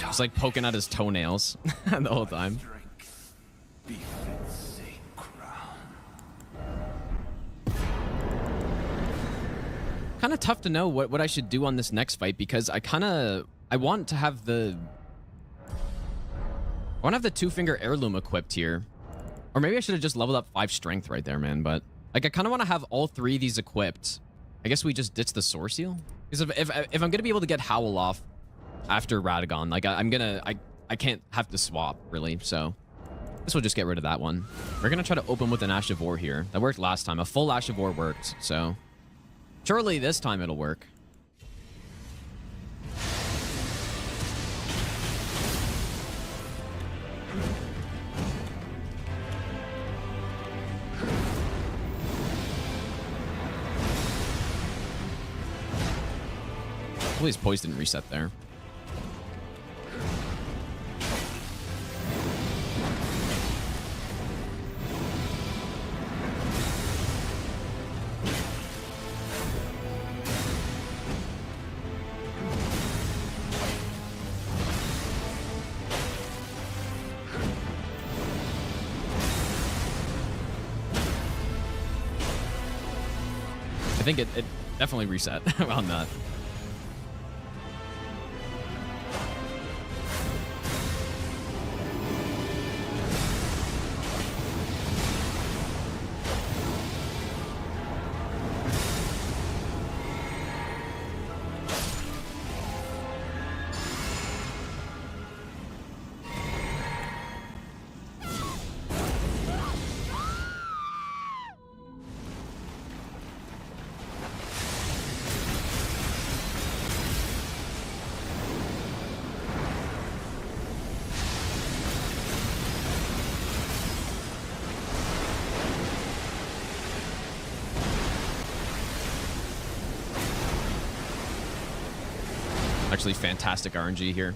It's like poking at his toenails the whole time. Kind of tough to know what I should do on this next fight because I want to have the 2-finger heirloom equipped here. Or maybe I should have just leveled up 5 strength right there, man. But like I kind of want to have all 3 of these equipped. I guess we just ditch the Soar Seal. Because if I'm gonna be able to get Howl off after Radagon, like I can't have to swap really, so this will just get rid of that one. We're gonna try to open with an Ash of War here. That worked last time. A full Ash of War worked, so surely this time it'll work. Hopefully his poise didn't reset there. I think it definitely reset on that. Actually, fantastic RNG here.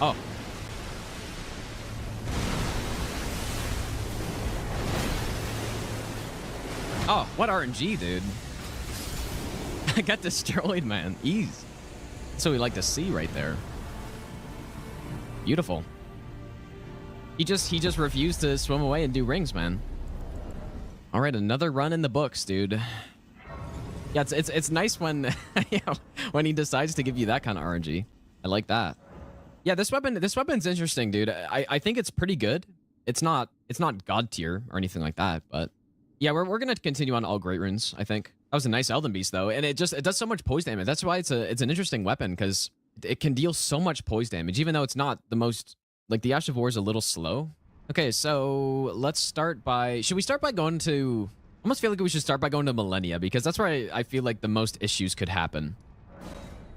Oh. Oh, what RNG, dude. I got destroyed, man. Ease. That's what we like to see right there. Beautiful. He just refused to swim away and do rings, man. All right, another run in the books, dude. Yeah, it's nice when when he decides to give you that kind of RNG. I like that. Yeah, this weapon's interesting, dude. I think it's pretty good. It's not god tier or anything like that, but yeah, we're gonna continue on all great runes. I think that was a nice Elden Beast though, and it does so much poise damage. That's why it's an interesting weapon, because it can deal so much poise damage, even though it's not the most, like, the Ash of War is a little slow. Okay, so let's start by, should we start by going to, I almost feel like we should start by going to Millennia, because that's where I feel like the most issues could happen.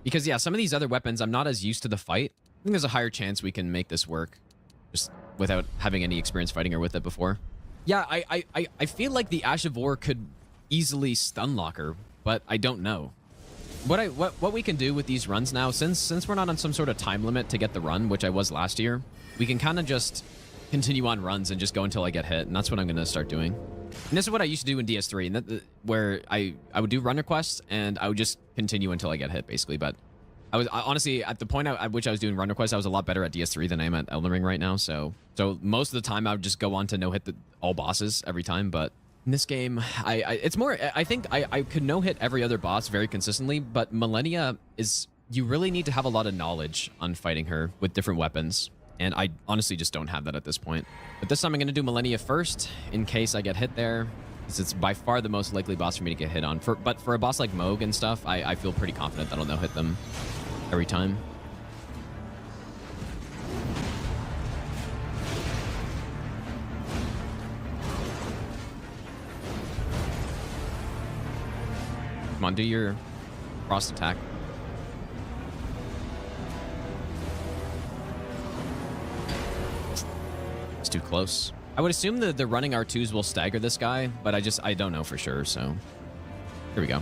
Because yeah, some of these other weapons, I'm not as used to the fight. I think there's a higher chance we can make this work just without having any experience fighting her with it before. Yeah, I feel like the Ash of War could easily stun lock her, but I don't know. What we can do with these runs now, since we're not on some sort of time limit to get the run, which I was last year, we can kind of just continue on runs and just go until I get hit, and that's what I'm going to start doing. And this is what I used to do in DS3, and where I would do run requests, and I would just continue until I get hit, basically. But I honestly, at the point at which I was doing run requests, I was a lot better at DS3 than I am at Elden Ring right now, so most of the time I would just go on to no-hit all bosses every time, but in this game, it's more, I think I could no-hit every other boss very consistently, but Millennia is, you really need to have a lot of knowledge on fighting her with different weapons, and I honestly just don't have that at this point. But this time I'm going to do Millennia first, in case I get hit there, because it's by far the most likely boss for me to get hit on. But for a boss like Moog and stuff, I feel pretty confident that I'll no-hit them every time. Come on, do your frost attack. It's too close. I would assume that the running R2s will stagger this guy, but I don't know for sure, so here we go.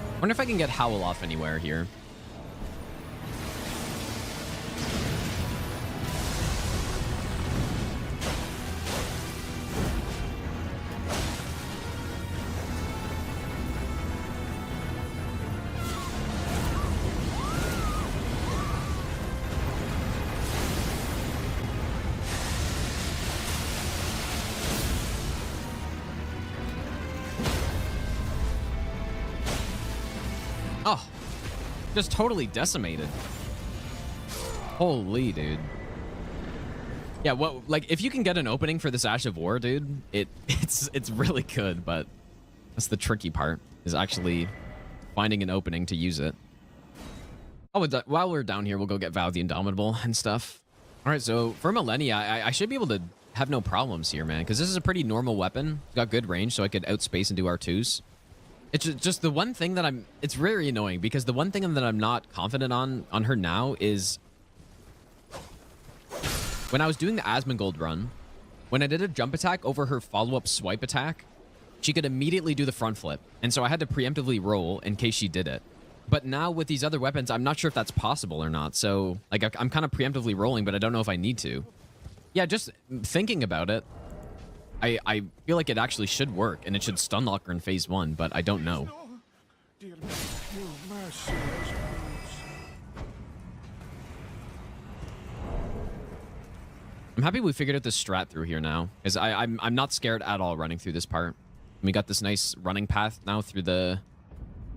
I wonder if I can get Howl off anywhere here. Oh, just totally decimated. Holy, dude. Yeah, like, if you can get an opening for this Ash of War, dude, it's really good, but that's the tricky part, is actually finding an opening to use it. Oh, while we're down here, we'll go get Vow the Indomitable and stuff. All right, so for Millennia, I should be able to have no problems here, man, because this is a pretty normal weapon. It's got good range, so I could outspace and do R2s. It's just the one thing that it's very annoying, because the one thing that I'm not confident on her now is when I was doing the Asmongold run, when I did a jump attack over her follow-up swipe attack, she could immediately do the front flip. And so I had to preemptively roll in case she did it. But now with these other weapons, I'm not sure if that's possible or not. So like I'm kind of preemptively rolling, but I don't know if I need to. Yeah, just thinking about it, I feel like it actually should work, and it should stun lock her in phase 1, but I don't know. I'm happy we figured out the strat through here now, because I'm not scared at all running through this part. We got this nice running path now through the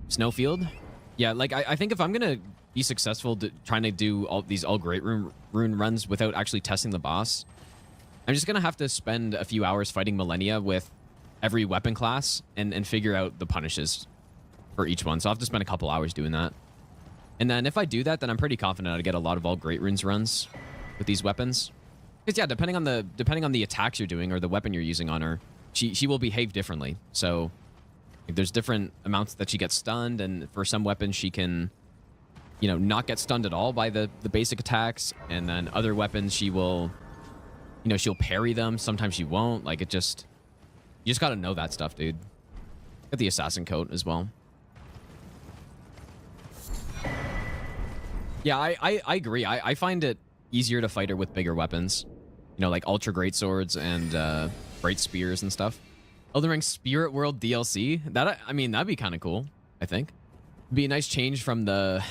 snowfield. Yeah, like I think if I'm gonna be successful trying to do all these great rune runs without actually testing the boss, I'm just gonna have to spend a few hours fighting Millennia with every weapon class and figure out the punishes for each one. So I'll have to spend a couple hours doing that. And then if I do that, then I'm pretty confident I'd get a lot of all great runes runs with these weapons. Because yeah, depending on the attacks you're doing or the weapon you're using on her, she will behave differently. So like, there's different amounts that she gets stunned, and for some weapons she can you know, not get stunned at all by the basic attacks, and then other weapons she will, you know, she'll parry them. Sometimes she won't. Like, it just, you just got to know that stuff, dude. Get the assassin coat as well. Yeah, I agree. I find it easier to fight her with bigger weapons. You know, like ultra great swords and great spears and stuff. Elden Ring Spirit World DLC. That, I mean, that'd be kind of cool, I think. Be a nice change from the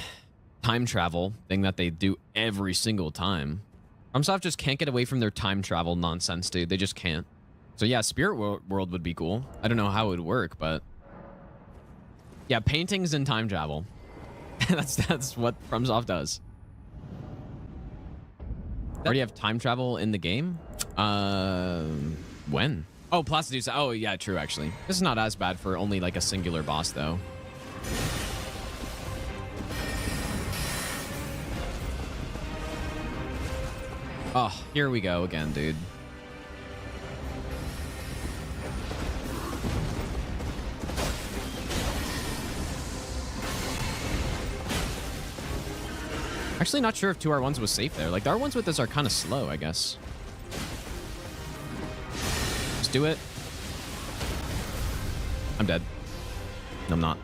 time travel thing that they do every single time. FromSoft just can't get away from their time travel nonsense, dude. They just can't. So yeah, Spirit World would be cool. I don't know how it would work, but yeah, paintings and time travel. that's what FromSoft does. Already have time travel in the game? When? Oh, Placidusa. Oh, yeah, true, actually. This is not as bad for only like a singular boss, though. Oh, here we go again, dude. Actually, not sure if 2R1s was safe there. Like, the R1s with this are kind of slow, I guess. Just do it. I'm dead. No, I'm not.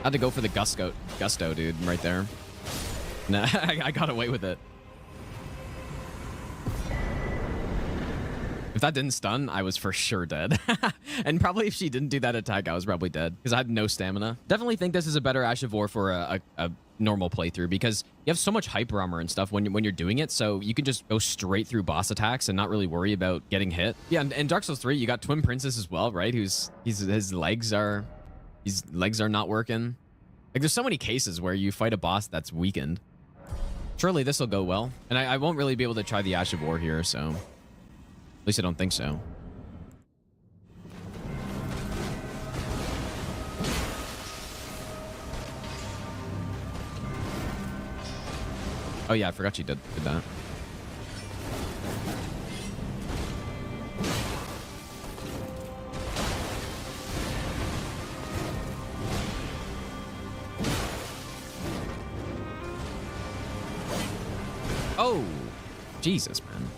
I had to go for the gusto, dude, right there. Nah, I got away with it. If that didn't stun, I was for sure dead. And probably if she didn't do that attack, I was probably dead because I had no stamina. Definitely think this is a better Ash of War for a normal playthrough because you have so much hyper armor and stuff when you're doing it, so you can just go straight through boss attacks and not really worry about getting hit. Yeah, and in Dark Souls 3, you got Twin Princess as well, right? His legs are not working. Like, there's so many cases where you fight a boss that's weakened. Surely this will go well, and I won't really be able to try the Ash of War here, so. At least I don't think so. Oh yeah, I forgot you did that. Oh, Jesus, man.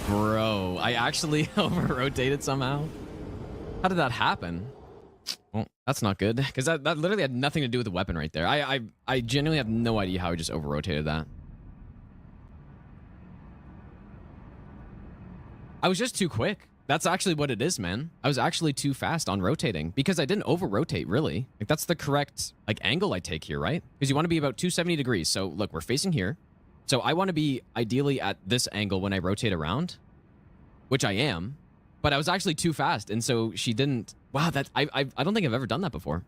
Bro, I actually over-rotated somehow. How did that happen? Well, that's not good, because that literally had nothing to do with the weapon right there. I genuinely have no idea how I just over-rotated that. I was just too quick. That's actually what it is, man. I was actually too fast on rotating, because I didn't over-rotate, really. Like, that's the correct, like, angle I take here, right? Because you want to be about 270 degrees. So, look, we're facing here. So I want to be ideally at this angle when I rotate around, which I am, but I was actually too fast, and so she didn't. Wow, that I don't think I've ever done that before.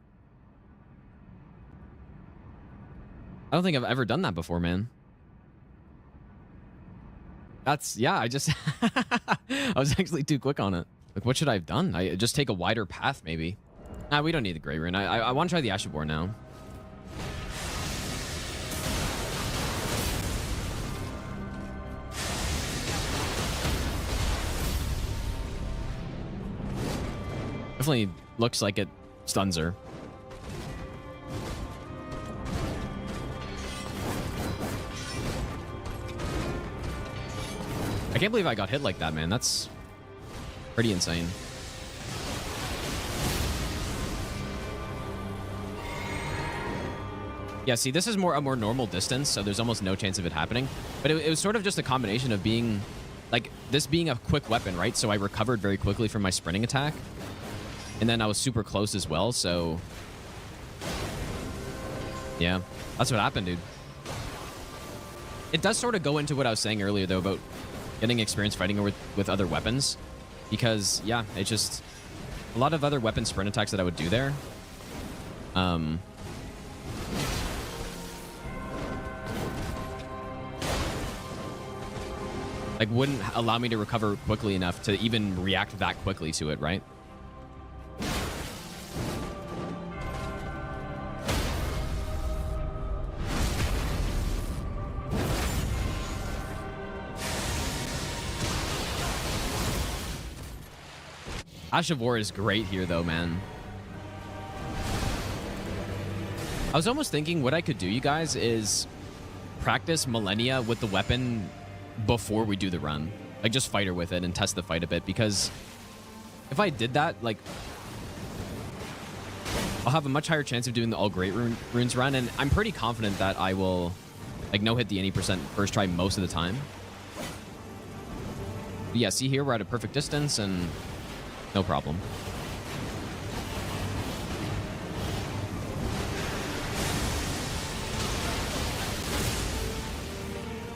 I don't think I've ever done that before, man. That's, yeah, I just I was actually too quick on it. Like, what should I have done? I just take a wider path, maybe. Nah, we don't need the Grey Rune. I want to try the Ash of War now. Definitely looks like it stuns her. I can't believe I got hit like that, man. That's pretty insane. Yeah, see, this is a more normal distance, so there's almost no chance of it happening. But it was sort of just a combination of being, like, this being a quick weapon, right? So I recovered very quickly from my sprinting attack. And then I was super close as well, so. Yeah, that's what happened, dude. It does sort of go into what I was saying earlier, though, about getting experience fighting with other weapons. Because, yeah, it's just a lot of other weapon sprint attacks that I would do there. Like, wouldn't allow me to recover quickly enough to even react that quickly to it, right? Ash of War is great here, though, man. I was almost thinking what I could do, you guys, is practice Millennia with the weapon before we do the run. Like, just fight her with it and test the fight a bit, because if I did that, like, I'll have a much higher chance of doing the all great runes run, and I'm pretty confident that I will, like, no hit the 80% first try most of the time. But yeah, see here, we're at a perfect distance, and no problem.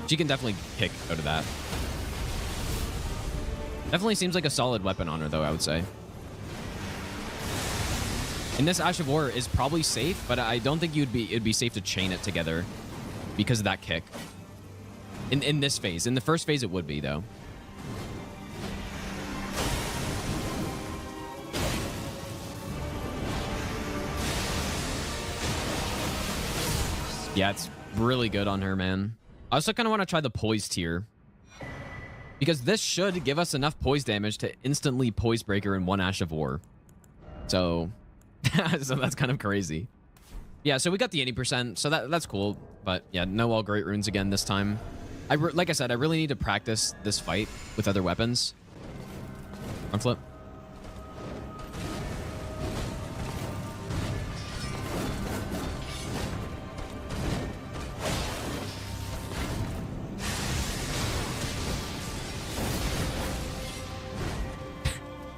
She can definitely kick out of that. Definitely seems like a solid weapon on her, though, I would say. And this Ash of War is probably safe, but I don't think it'd be safe to chain it together because of that kick. In this phase. In the first phase, it would be, though. Yeah, it's really good on her, man. I also kind of want to try the poise tier, because this should give us enough poise damage to instantly poise breaker in one Ash of War. So, so that's kind of crazy. Yeah, so we got the 80%, so that's cool. But yeah, no all great runes again this time. Like I said, I really need to practice this fight with other weapons. Front flip.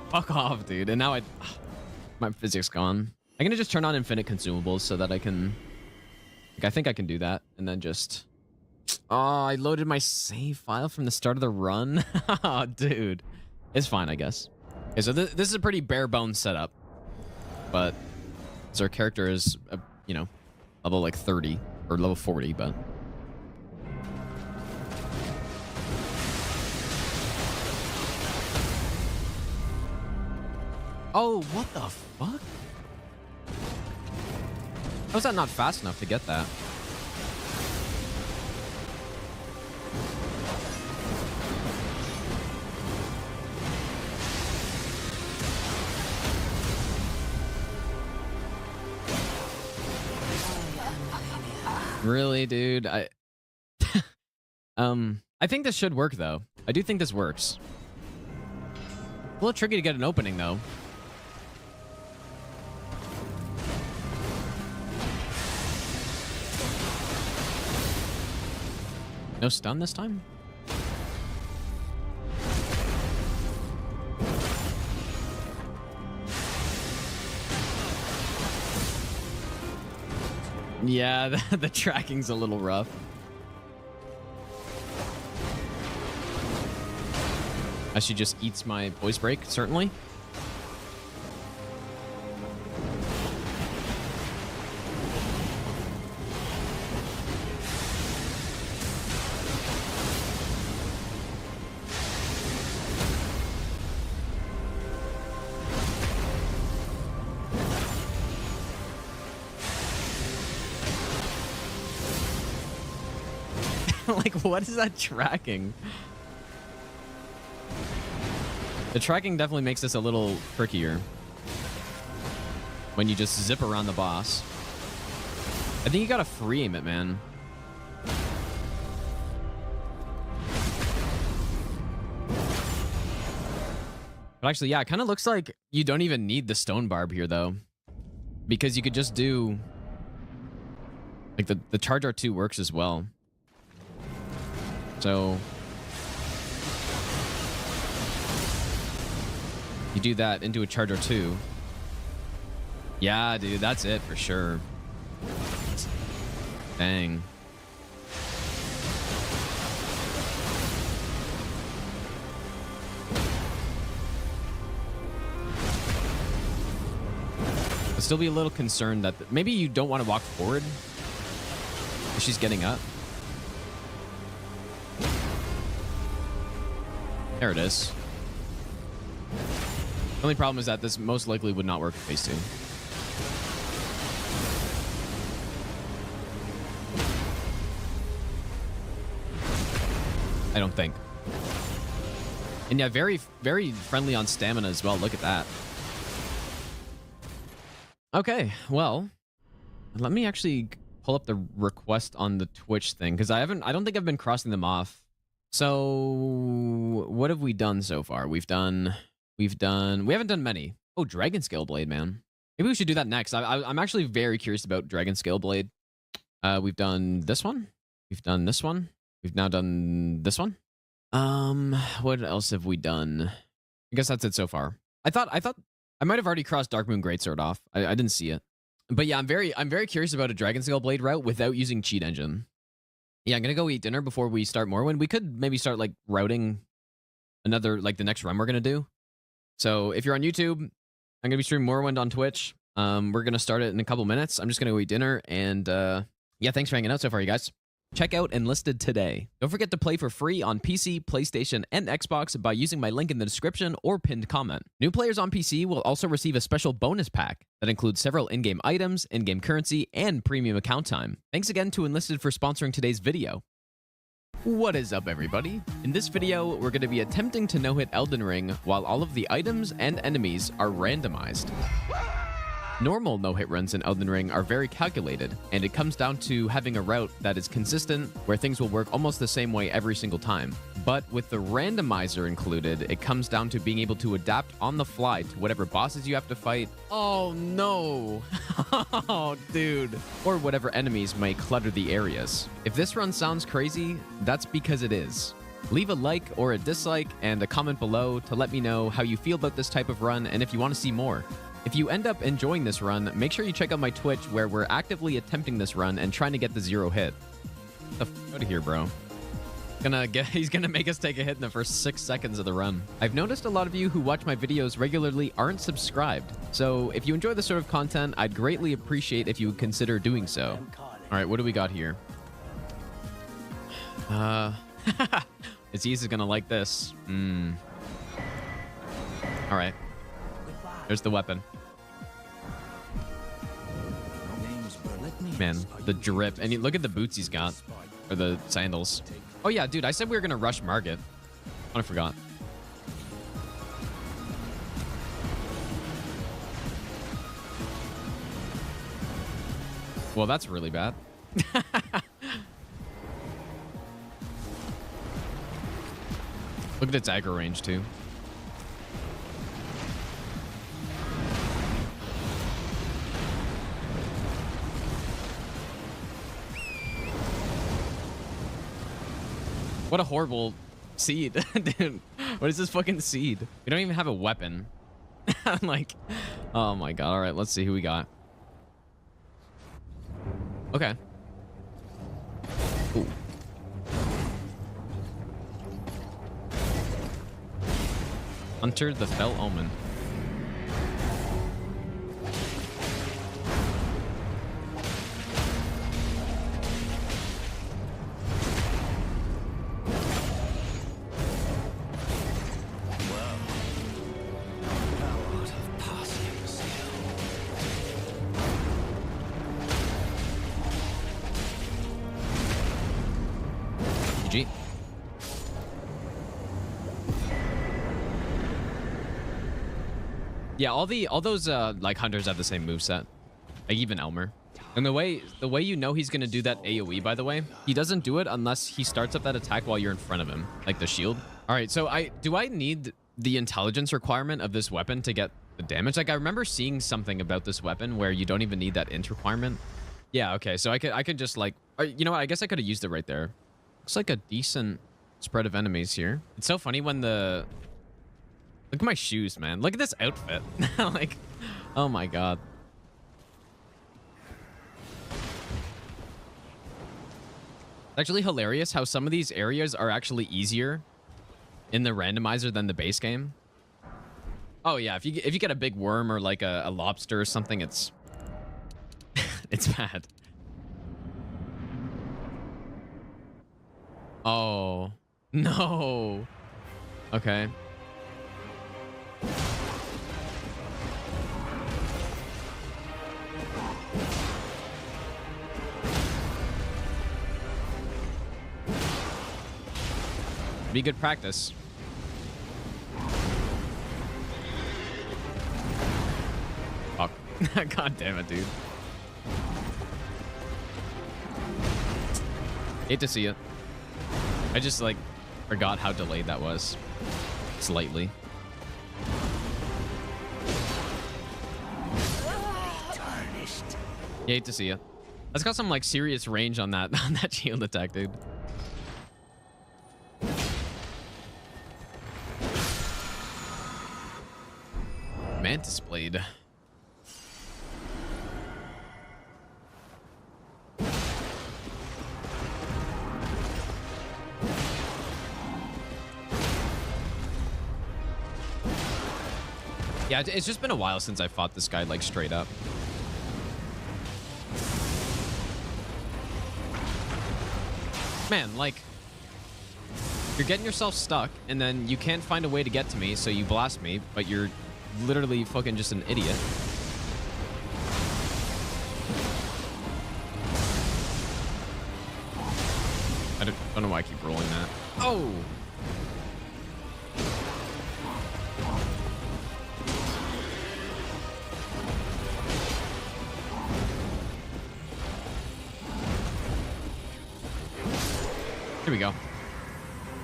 Fuck off, dude. And now my physics gone. I'm gonna just turn on infinite consumables so that I can, like, I think I can do that. And then just, oh, I loaded my save file from the start of the run. Oh, dude. It's fine, I guess. Okay, so this is a pretty bare bones setup. But our character is, you know, level like 30 or level 40, but. Oh, what the fuck? How was that not fast enough to get that? Really, dude? I think this should work, though. I do think this works. A little tricky to get an opening, though. No stun this time? Yeah, the tracking's a little rough. She just eats my voice break, certainly. Like, what is that tracking? The tracking definitely makes this a little trickier when you just zip around the boss. I think you gotta free aim it, man. But actually, yeah, it kind of looks like you don't even need the stone barb here, though, because you could just do, like, the charge R2 works as well. So you do that into a charger 2. Yeah, dude, that's it for sure. Dang. I'll still be a little concerned that maybe you don't want to walk forward if she's getting up. There it is. The only problem is that this most likely would not work in phase 2. I don't think. And yeah, very, very friendly on stamina as well. Look at that. Okay, well, let me actually pull up the request on the Twitch thing because I don't think I've been crossing them off. So what have we done so far? We haven't done many. Oh, Dragon Scale Blade, man. Maybe we should do that next. I'm actually very curious about Dragon Scale Blade. We've done this one. We've done this one. We've now done this one. What else have we done? I guess that's it so far. I thought I might have already crossed Darkmoon Greatsword off. I didn't see it. But yeah, I'm very curious about a Dragon Scale Blade route without using cheat engine. Yeah, I'm gonna go eat dinner before we start Morrowind. We could maybe start like routing another, like the next run we're gonna do. So if you're on YouTube, I'm gonna be streaming Morrowind on Twitch. We're gonna start it in a couple minutes. I'm just gonna go eat dinner and yeah, thanks for hanging out so far, you guys. Check out Enlisted today. Don't forget to play for free on PC, PlayStation, and Xbox by using my link in the description or pinned comment. New players on PC will also receive a special bonus pack that includes several in-game items, in-game currency, and premium account time. Thanks again to Enlisted for sponsoring today's video. What is up, everybody? In this video, we're going to be attempting to no-hit Elden Ring while all of the items and enemies are randomized. Normal no-hit runs in Elden Ring are very calculated, and it comes down to having a route that is consistent, where things will work almost the same way every single time. But with the randomizer included, it comes down to being able to adapt on the fly to whatever bosses you have to fight. Oh no! Oh dude! Or whatever enemies may clutter the areas. If this run sounds crazy, that's because it is. Leave a like or a dislike and a comment below to let me know how you feel about this type of run and if you want to see more. If you end up enjoying this run, make sure you check out my Twitch where we're actively attempting this run and trying to get the 0 hit. Get the f out of here, bro. He's gonna make us take a hit in the first 6 seconds of the run. I've noticed a lot of you who watch my videos regularly aren't subscribed. So if you enjoy this sort of content, I'd greatly appreciate if you would consider doing so. All right, what do we got here? Aziz is gonna like this. All right. There's the weapon. Man, the drip. And look at the boots he's got. Or the sandals. Oh yeah, dude, I said we were gonna rush Margit. I forgot. Well, that's really bad. Look at its aggro range too. What a horrible seed. Dude, what is this fucking seed? We don't even have a weapon. I'm like, oh my god. All right, let's see who we got. Okay. Ooh. Hunter the Fell Omen. GG. Yeah, all those like hunters have the same moveset. Like even Elmer. And the way you know he's gonna do that AoE, by the way, he doesn't do it unless he starts up that attack while you're in front of him, like the shield. All right, so do I need the intelligence requirement of this weapon to get the damage? Like I remember seeing something about this weapon where you don't even need that int requirement. Yeah, okay, so I could just like, you know what? I guess I could have used it right there. Looks like a decent spread of enemies here. It's so funny when look at my shoes, man. Look at this outfit. Like, oh my god. It's actually hilarious how some of these areas are actually easier in the randomizer than the base game. Oh yeah, if you get a big worm or like a lobster or something, it's it's bad. Oh no. Okay. Be good practice. God damn it, dude. Hate to see it. I just, like, forgot how delayed that was. Slightly. Yeah, hate to see it. That's got some, like, serious range on that, on that shield attack, dude. Mantis Blade. Yeah, it's just been a while since I fought this guy, like, straight up. Man, like, you're getting yourself stuck, and then you can't find a way to get to me, so you blast me, but you're literally fucking just an idiot. I don't know why I keep rolling that. Oh! Here we go.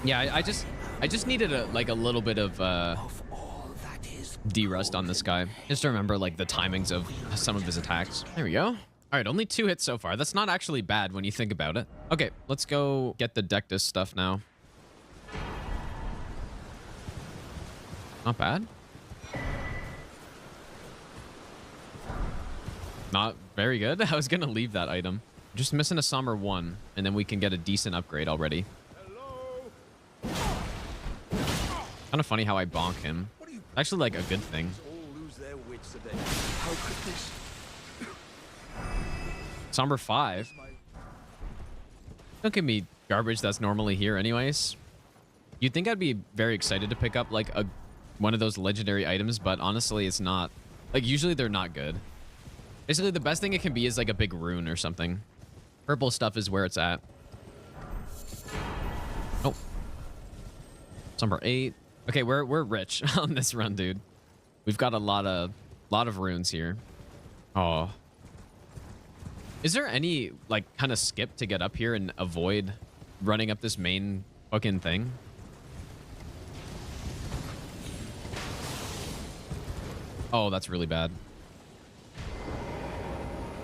Yeah, I just needed a little bit of de-rust on this guy. Just to remember like the timings of some of his attacks. There we go. All right, only 2 hits so far. That's not actually bad when you think about it. Okay, let's go get the Dectus stuff now. Not bad. Not very good. I was gonna leave that item. Just missing a Somber 1, and then we can get a decent upgrade already. Kind of funny how I bonk him. Actually, like, a good thing. Somber 5. Don't give me garbage that's normally here anyways. You'd think I'd be very excited to pick up, like, one of those legendary items, but honestly, it's not. Like, usually they're not good. Basically, the best thing it can be is, like, a big rune or something. Purple stuff is where it's at. Oh. Somber 8. Okay, we're rich on this run, dude. We've got a lot of runes here. Oh. Is there any, like, kind of skip to get up here and avoid running up this main fucking thing? Oh, that's really bad.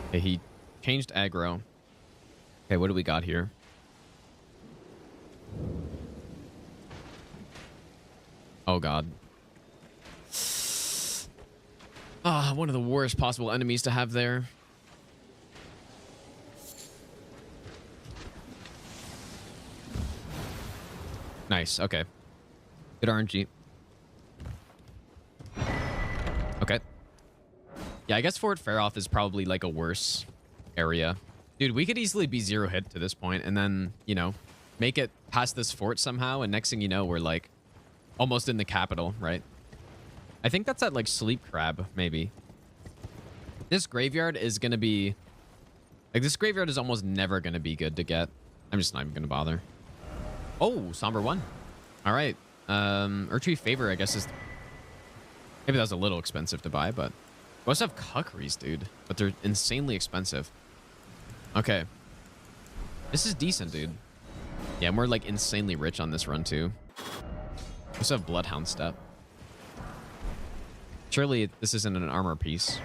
Okay, he changed aggro. Okay, what do we got here? Oh, God. Ah, one of the worst possible enemies to have there. Nice, okay. Good RNG. Okay. Yeah, I guess Fort Faroth is probably like a worse area. Dude, we could easily be 0 hit to this point and then, you know, make it past this fort somehow, and next thing you know, we're like almost in the capital, right? I think that's at like Sleep Crab, maybe. This graveyard is gonna be like, this graveyard is almost never gonna be good to get. I'm just not even gonna bother. Oh, Somber 1. All right. Urtree Favor, I guess, is maybe that was a little expensive to buy, but we also have Cuckeries, dude, but they're insanely expensive. Okay. This is decent, dude. Yeah, and we're like insanely rich on this run too. We also have Bloodhound Step. Surely this isn't an armor piece.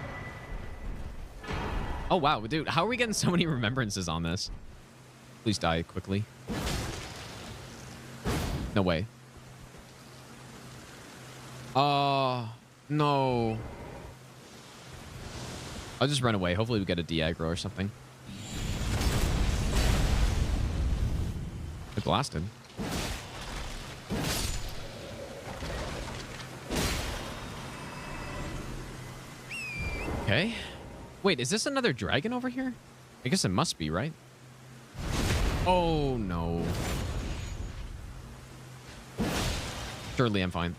Oh wow, dude, how are we getting so many remembrances on this? Please die quickly. No way. Oh, no. I'll just run away. Hopefully we get a de-aggro or something. It blasted. Okay. Wait, is this another dragon over here? I guess it must be, right? Oh, no. Surely I'm fine.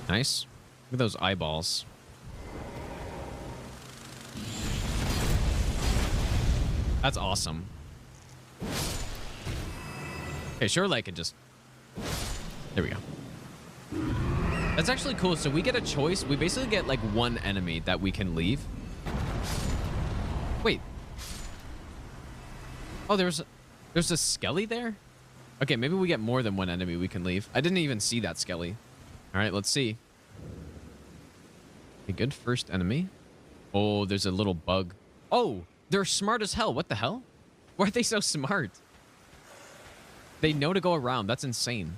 Nice. Look at those eyeballs. That's awesome. Okay, surely I could just... There we go. That's actually cool. So we get a choice. We basically get like one enemy that we can leave. Wait. Oh, there's a Skelly there? Okay, maybe we get more than one enemy we can leave. I didn't even see that Skelly. All right, let's see. A good first enemy. Oh, there's a little bug. Oh, they're smart as hell. What the hell? Why are they so smart? They know to go around. That's insane.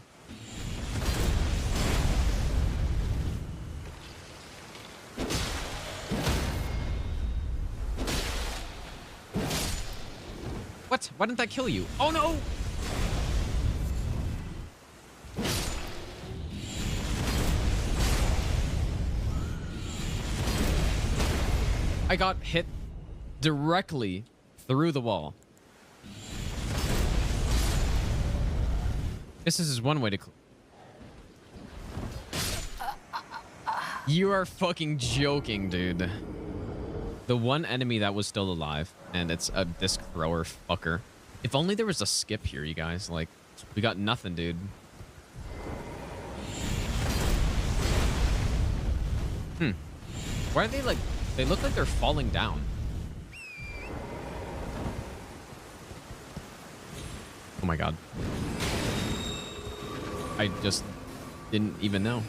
What? Why didn't that kill you? Oh, no! I got hit directly through the wall. This is one way to... You are fucking joking, dude. The one enemy that was still alive, and it's a disc thrower fucker. If only there was a skip here, you guys. Like, we got nothing, dude. Why are they like... They look like they're falling down. Oh my god. I just didn't even know.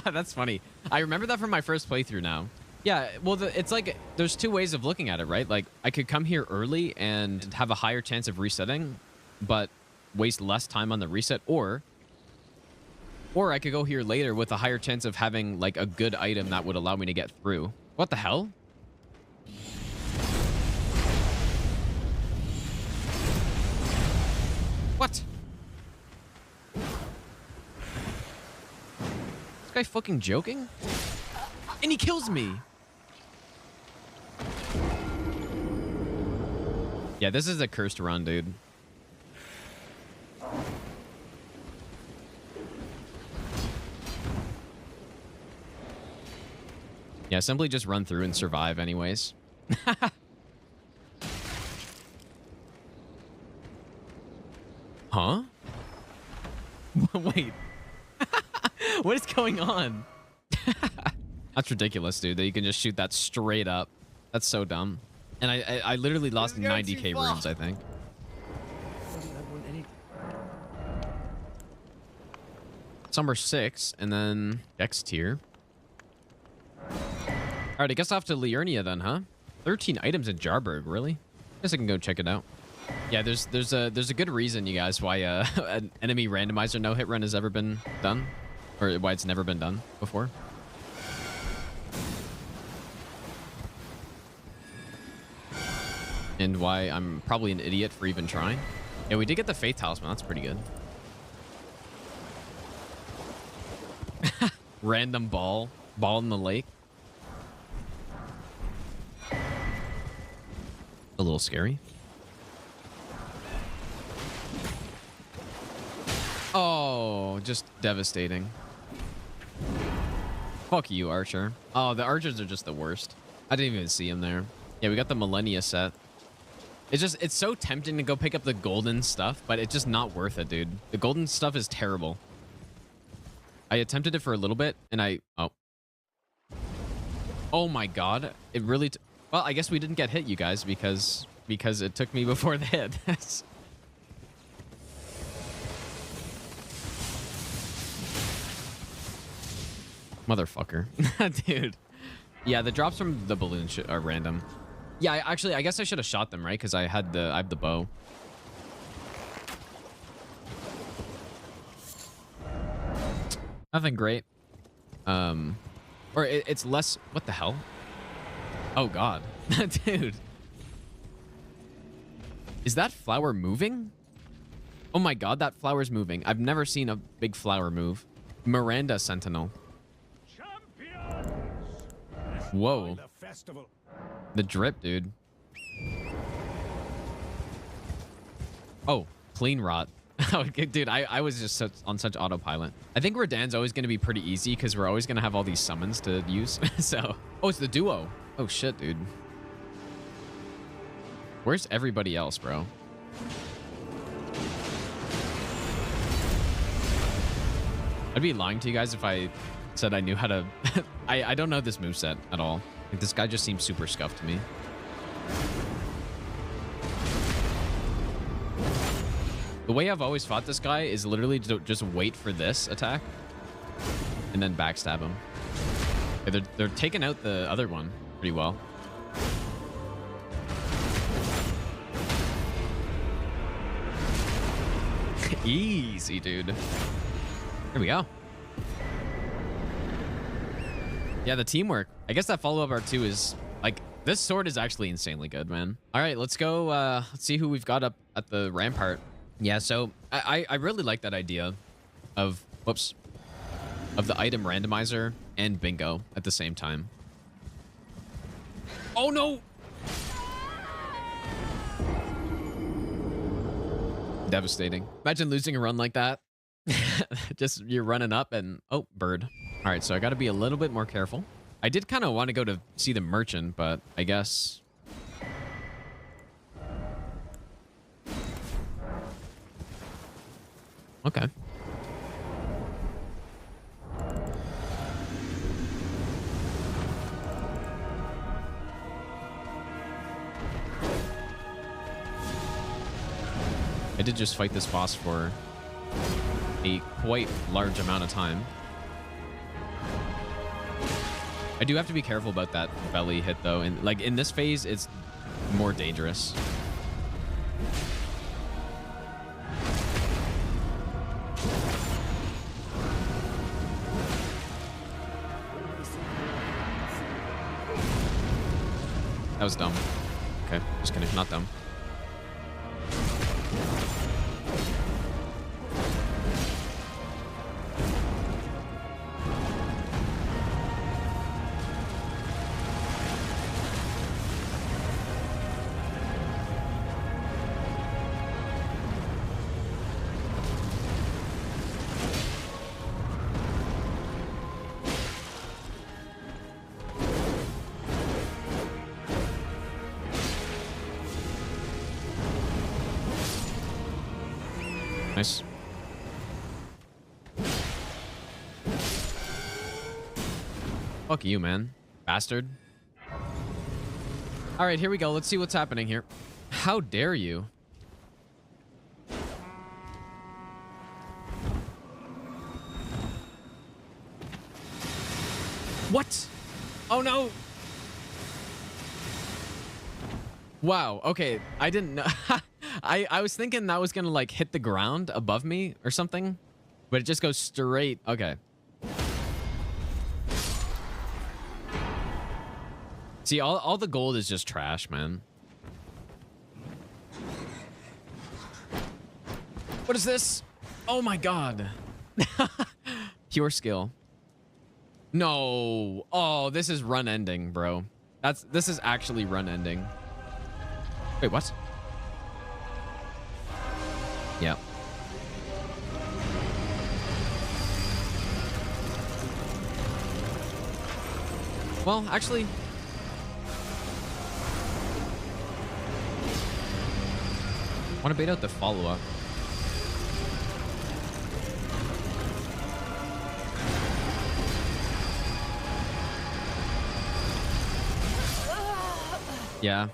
That's funny. I remember that from my first playthrough now. Yeah, well, it's like there's two ways of looking at it, right? Like, I could come here early and have a higher chance of resetting, but waste less time on the reset, or I could go here later with a higher chance of having, like, a good item that would allow me to get through. What the hell? What? This guy fucking joking? And he kills me. Yeah, this is a cursed run, dude. Yeah, simply just run through and survive anyways. Huh? Wait. What is going on? That's ridiculous, dude, that you can just shoot that straight up. That's so dumb. And I literally lost 90k runes, I think. Summer 6, and then X tier. All right, I guess off to Liurnia then, huh? 13 items in Jarburg, really? Guess I can go check it out. Yeah, there's a good reason, you guys, why an enemy randomizer no-hit run has ever been done, or why it's never been done before. And why I'm probably an idiot for even trying. Yeah, we did get the Faith Talisman. That's pretty good. Random ball in the lake. A little scary. Oh, just devastating. Fuck you, Archer. Oh, the Archers are just the worst. I didn't even see him there. Yeah, we got the Millennia set. It's so tempting to go pick up the golden stuff, but it's just not worth it, dude. The golden stuff is terrible. I attempted it for a little bit, and oh my god. It really... Well, I guess we didn't get hit, you guys, because it took me before the hit. Motherfucker. Dude. Yeah, the drops from the balloon are random. Yeah, I guess I should have shot them, right? Because I have the bow. Nothing great. Or it's less... What the hell? Oh, God. Dude. Is that flower moving? Oh, my God. That flower's moving. I've never seen a big flower move. Miranda Sentinel. Whoa. The drip, dude. Oh, clean rot. Oh, dude, I was just on such autopilot. I think Radan's always going to be pretty easy because we're always going to have all these summons to use. So, oh, it's the duo. Oh, shit, dude. Where's everybody else, bro? I'd be lying to you guys if I said I knew how to... I don't know this moveset at all. Like, this guy just seems super scuffed to me. The way I've always fought this guy is literally to just wait for this attack and then backstab him. Okay, they're taking out the other one pretty well. Easy, dude. Here we go. Yeah, the teamwork. I guess that follow-up R2 is like, this sword is actually insanely good, man. All right, let's go. Let's see who we've got up at the rampart. Yeah, so I really like that idea of, whoops, of the item randomizer and bingo at the same time. Oh no! Devastating. Imagine losing a run like that. Just you're running up and, oh, bird. All right, so I got to be a little bit more careful. I did kind of want to go to see the merchant, but I guess... Okay. I did just fight this boss for a quite large amount of time. I do have to be careful about that belly hit though, and like in this phase it's more dangerous. That was dumb. Okay, just kidding, not dumb. Nice. Fuck you, man. Bastard. All right, here we go. Let's see what's happening here. How dare you? What? Oh, no. Wow. Okay. I didn't know. I was thinking that was going to like hit the ground above me or something, but it just goes straight. Okay. See, all the gold is just trash, man. What is this? Oh my God. Pure skill. No. Oh, this is run ending, bro. This is actually run ending. Wait, what? Yeah. Well, actually, I want to bait out the follow-up. Yeah.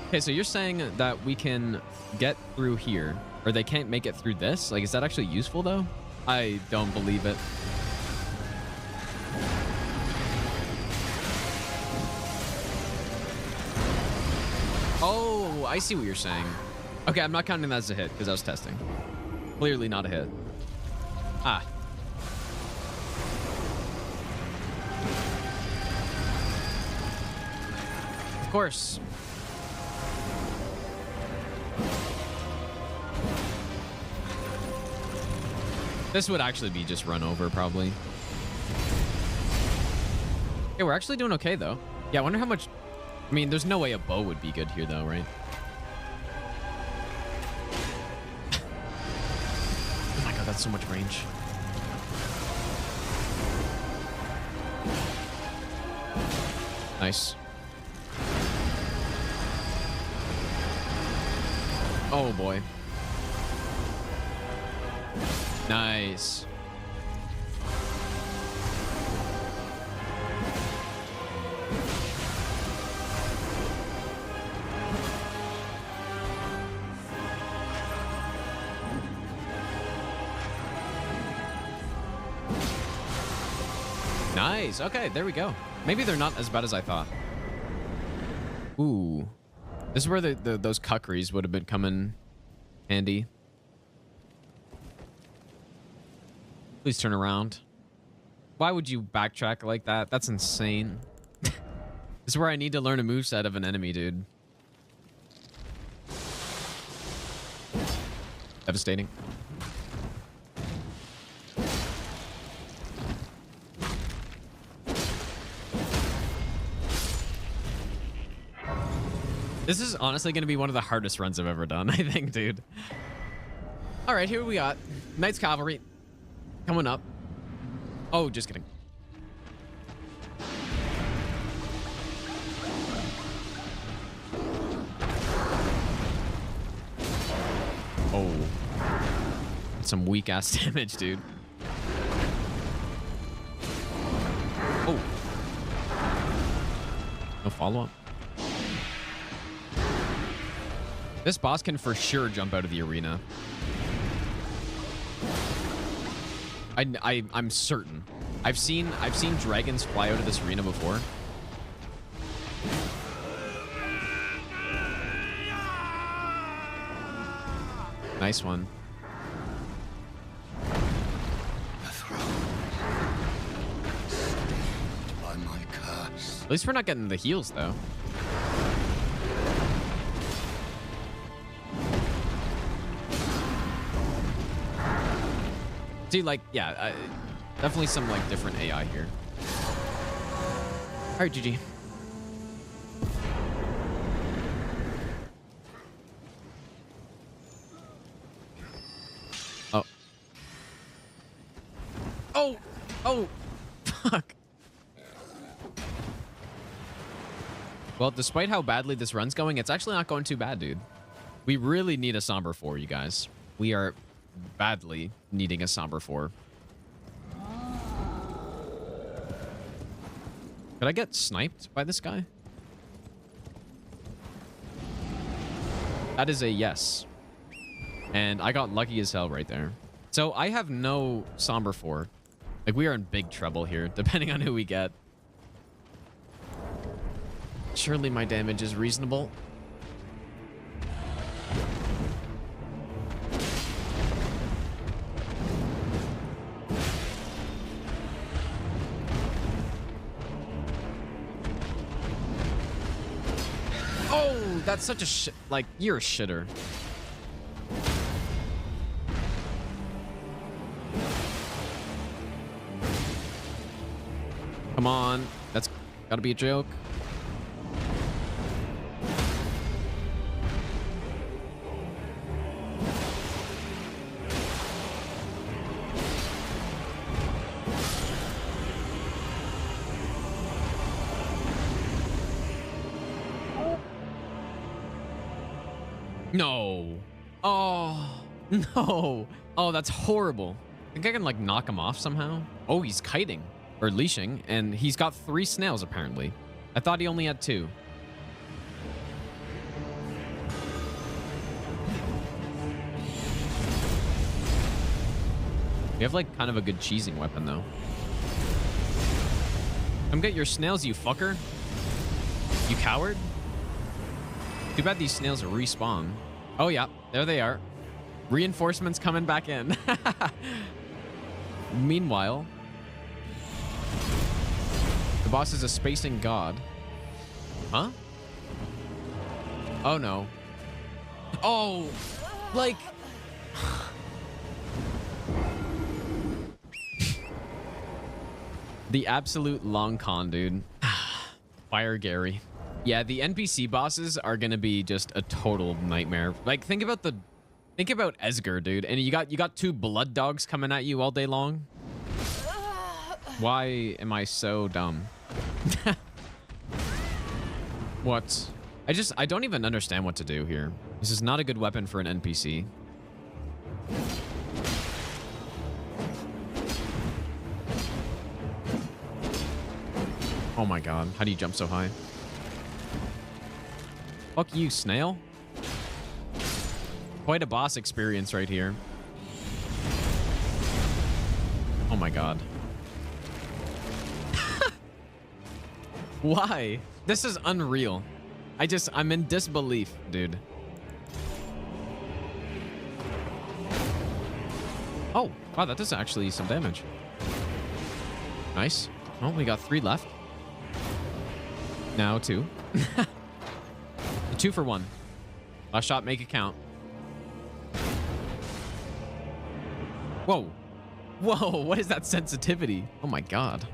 Okay, so you're saying that we can get through here, or they can't make it through this? Like, is that actually useful, though? I don't believe it. Oh, I see what you're saying. Okay, I'm not counting that as a hit, because I was testing. Clearly not a hit. Ah. Of course. This would actually be just run over, probably. Okay, we're actually doing okay, though. Yeah, I wonder how much... I mean, there's no way a bow would be good here, though, right? Oh my God, that's so much range. Oh boy. Nice. Nice. Okay, there we go. Maybe they're not as bad as I thought. Ooh. This is where those cuckeries would have been coming handy. Please turn around. Why would you backtrack like that? That's insane. This is where I need to learn a moveset of an enemy, dude. Devastating. This is honestly going to be one of the hardest runs I've ever done, I think, dude. All right, here we got Knights Cavalry coming up. Oh, just kidding. Oh. That's some weak ass damage, dude. Oh. No follow-up. This boss can for sure jump out of the arena. I'm certain. I've seen dragons fly out of this arena before. Nice one. By my curse. At least we're not getting the heals though. See, like, yeah, definitely some like different AI here. All right, GG. Oh. Oh. Oh. Fuck. Well, despite how badly this run's going, it's actually not going too bad, dude. We really need a Somber 4, you guys. We are badly needing a Somber 4. Could I get sniped by this guy? That is a yes. And I got lucky as hell right there. So I have no Somber 4. Like, we are in big trouble here, depending on who we get. Surely my damage is reasonable. Oh, that's such a shit. Like, you're a shitter. Come on. That's gotta be a joke. No. Oh, no. Oh, that's horrible. I think I can, like, knock him off somehow. Oh, he's kiting. Or leashing. And he's got 3 snails, apparently. I thought he only had 2. We have, like, kind of a good cheesing weapon, though. Come get your snails, you fucker. You coward. Too bad these snails respawn. Oh, yeah. There they are. Reinforcements coming back in. Meanwhile, the boss is a spacing god. Huh? Oh, no. Oh, like... The absolute long con, dude. Fire Gary. Yeah, the NPC bosses are gonna be just a total nightmare. Like, think about Esger, dude, and you got 2 blood dogs coming at you all day long. Why am I so dumb? What? I don't even understand what to do here. This is not a good weapon for an NPC. Oh my god. How do you jump so high? Fuck you, snail. Quite a boss experience right here. Oh my god. Why? This is unreal. I'm in disbelief, dude. Oh, wow, that does actually some damage. Nice. Well, we got 3 left. Now 2. 2 for 1. Last shot, make it count. Whoa. Whoa, what is that sensitivity? Oh my god.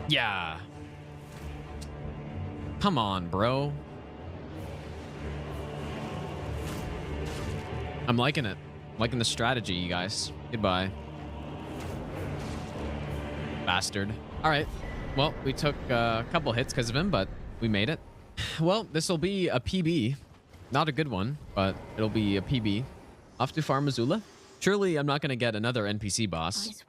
Yeah. Come on, bro. I'm liking it. Liking the strategy, you guys. Goodbye. Bastard. All right. Well, we took a couple hits because of him, but we made it. Well, this will be a PB. Not a good one, but it'll be a PB. Off to Farm Missoula. Surely I'm not going to get another NPC boss.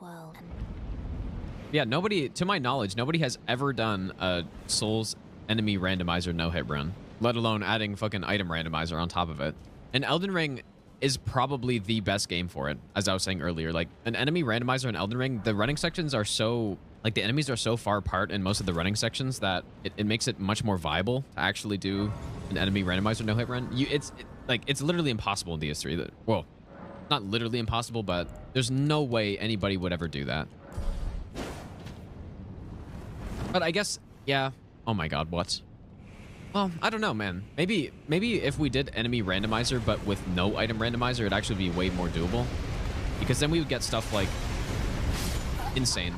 Yeah, nobody, to my knowledge, nobody has ever done a Souls enemy randomizer no-hit run, let alone adding fucking item randomizer on top of it. And Elden Ring is probably the best game for it, as I was saying earlier. Like, an enemy randomizer in Elden Ring, the running sections are so... Like, the enemies are so far apart in most of the running sections that it makes it much more viable to actually do an enemy randomizer no-hit run. It's literally impossible in DS3. Well, not literally impossible, but there's no way anybody would ever do that. But I guess, yeah. Oh my god, what? Well, I don't know, man. Maybe if we did enemy randomizer, but with no item randomizer, it'd actually be way more doable. Because then we would get stuff like insane.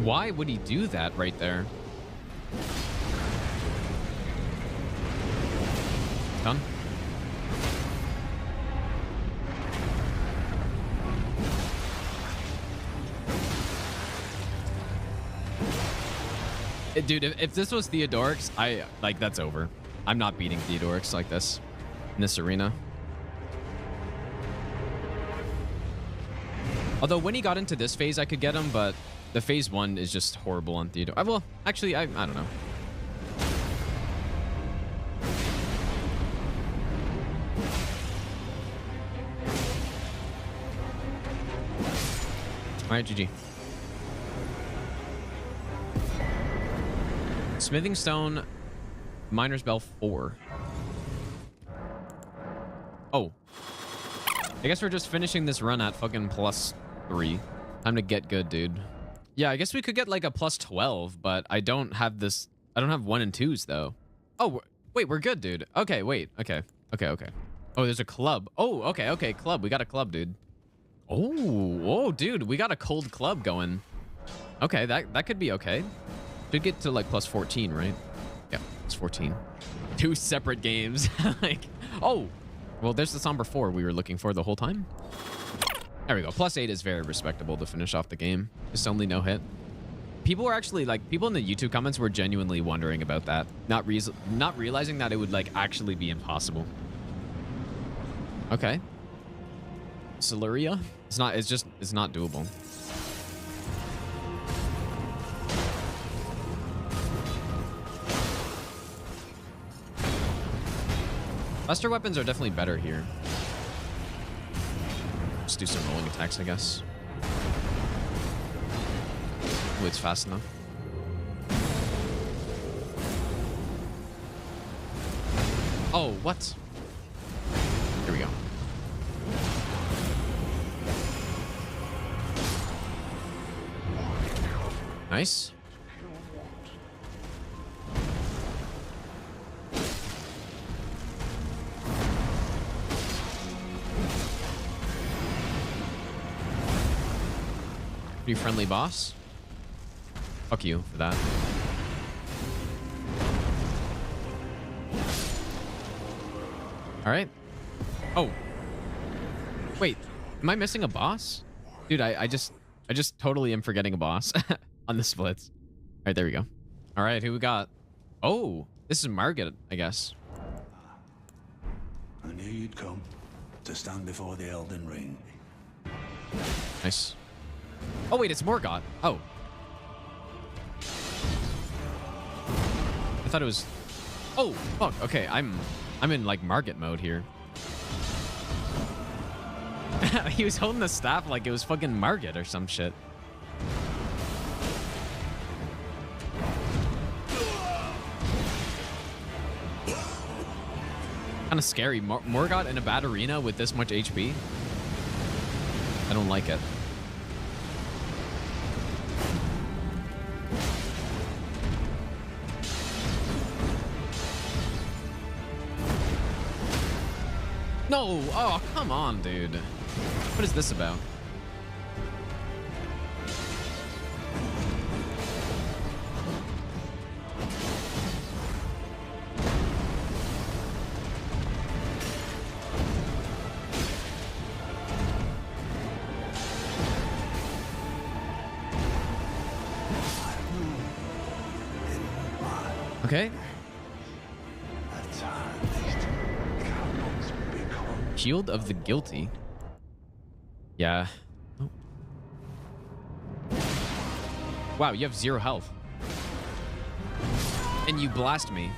Why would he do that right there? Done. Dude, if this was Theodorix, that's over. I'm not beating Theodorix like this in this arena. Although when he got into this phase, I could get him, but the phase 1 is just horrible on Theodore. Well, actually, I don't know. All right, GG. Smithing Stone, Miner's Bell 4. Oh. I guess we're just finishing this run at fucking +3. Time to get good, dude. Yeah, I guess we could get like a +12, but I don't have this. I don't have 1 and 2s though. Oh, wait, we're good, dude. Okay, wait. Okay. Oh, there's a club. Oh, okay, club. We got a club, dude. Oh, dude, we got a cold club going. Okay, that could be okay. Should get to like +14, right? Yeah, it's 14. 2 separate games. Like, oh, well, there's the Somber 4 we were looking for the whole time. There we go. +8 is very respectable to finish off the game. Just only no hit. People were actually like, people in the YouTube comments were genuinely wondering about that. Not realizing that it would like actually be impossible. Okay. Siluria? It's not doable. Buster weapons are definitely better here. Just do some rolling attacks, I guess. Oh, it's fast enough. Oh, what? Here we go. Nice. Pretty friendly boss. Fuck you for that. All right. Oh. Wait, am I missing a boss? Dude, I just totally am forgetting a boss on the splits. All right, there we go. All right, who we got? Oh, this is Margaret, I guess. I knew you'd come to stand before the Elden Ring. Nice. Oh wait, it's Morgoth. Oh. I thought it was. Oh fuck. Okay, I'm in like Margit mode here. He was holding the staff like it was fucking Margit or some shit. Kind of scary. Morgoth in a bad arena with this much HP. I don't like it. No! Oh, come on, dude. What is this about? Okay. Shield of the Guilty. Yeah. Oh. Wow, you have 0 health. And you blast me.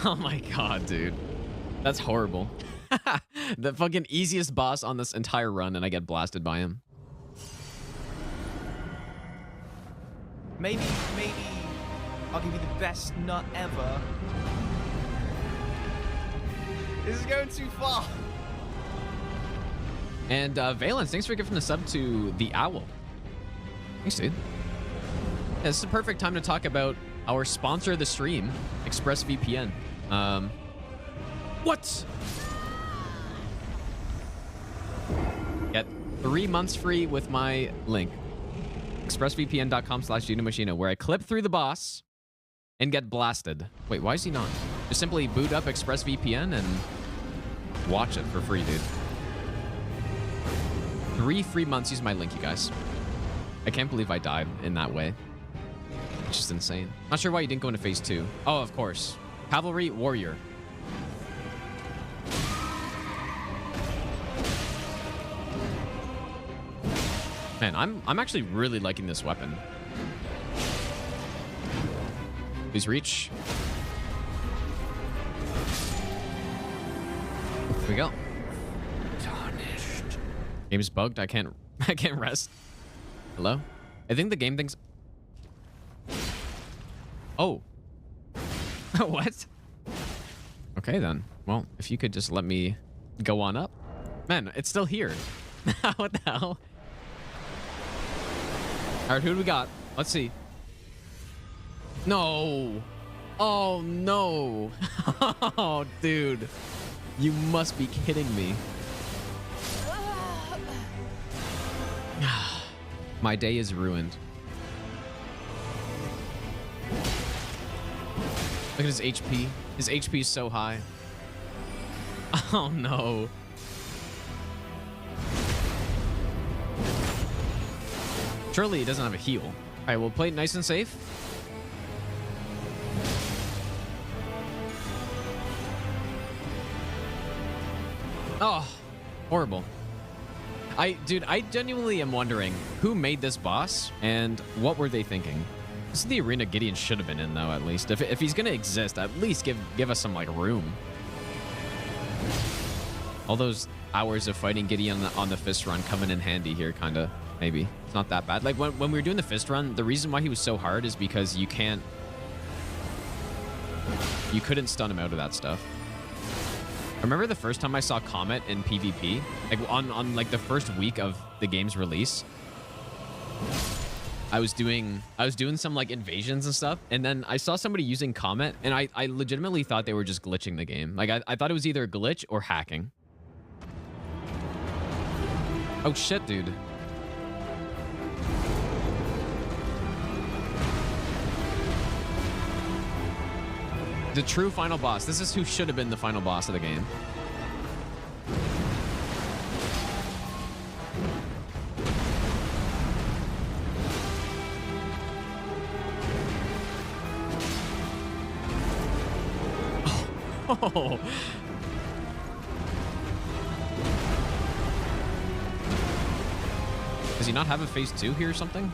Oh my god, dude. That's horrible. The fucking easiest boss on this entire run, and I get blasted by him. Maybe I'll give you the best nut ever. This is going too far. And Valence, thanks for giving the sub to the Owl. Thanks, dude. Yeah, this is a perfect time to talk about our sponsor of the stream, ExpressVPN. What? Get 3 months free with my link. expressvpn.com/GinoMachino, where I clip through the boss and get blasted. Wait, why is he not? Just simply boot up ExpressVPN and watch it for free, dude. 3 free months. Use my link, you guys. I can't believe I died in that way. It's just insane. Not sure why you didn't go into phase 2. Oh, of course. Cavalry Warrior. Man, I'm actually really liking this weapon. Please reach. Here we go. Tarnished. Game's bugged. I can't rest. Hello? I think the game thinks. Oh. What? Okay then. Well, if you could just let me go on up. Man, it's still here. What the hell? All right, who do we got? Let's see. No. Oh, no. Oh, dude. You must be kidding me. My day is ruined. Look at his HP. His HP is so high. Oh, no. Surely he doesn't have a heal. All right, we'll play it nice and safe. Oh, horrible. Dude, I genuinely am wondering who made this boss and what were they thinking? This is the arena Gideon should have been in, though, at least. If he's going to exist, at least give us some, like, room. All those hours of fighting Gideon on the fist run coming in handy here, kind of. Maybe. It's not that bad. Like, when we were doing the fist run, the reason why he was so hard is because you couldn't stun him out of that stuff. I remember the first time I saw Comet in PvP, like on like the first week of the game's release. I was doing some like invasions and stuff, and then I saw somebody using Comet, and I legitimately thought they were just glitching the game. Like I thought it was either a glitch or hacking. Oh shit, dude. The true final boss. This is who should have been the final boss of the game. Oh. Does he not have a phase 2 here or something?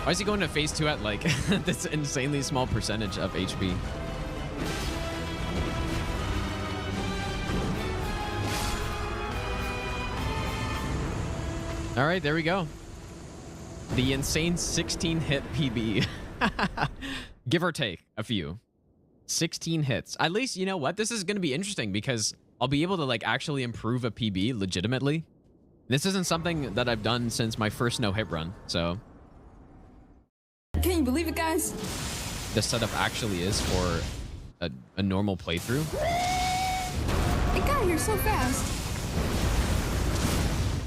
Why is he going to phase 2 at like this insanely small percentage of HP? All right, there we go. The insane 16 hit PB. Give or take a few. 16 hits. At least, you know what? This is going to be interesting because I'll be able to like actually improve a PB legitimately. This isn't something that I've done since my first no-hit run, so... Can you believe it, guys? The setup actually is for a normal playthrough. It got here so fast.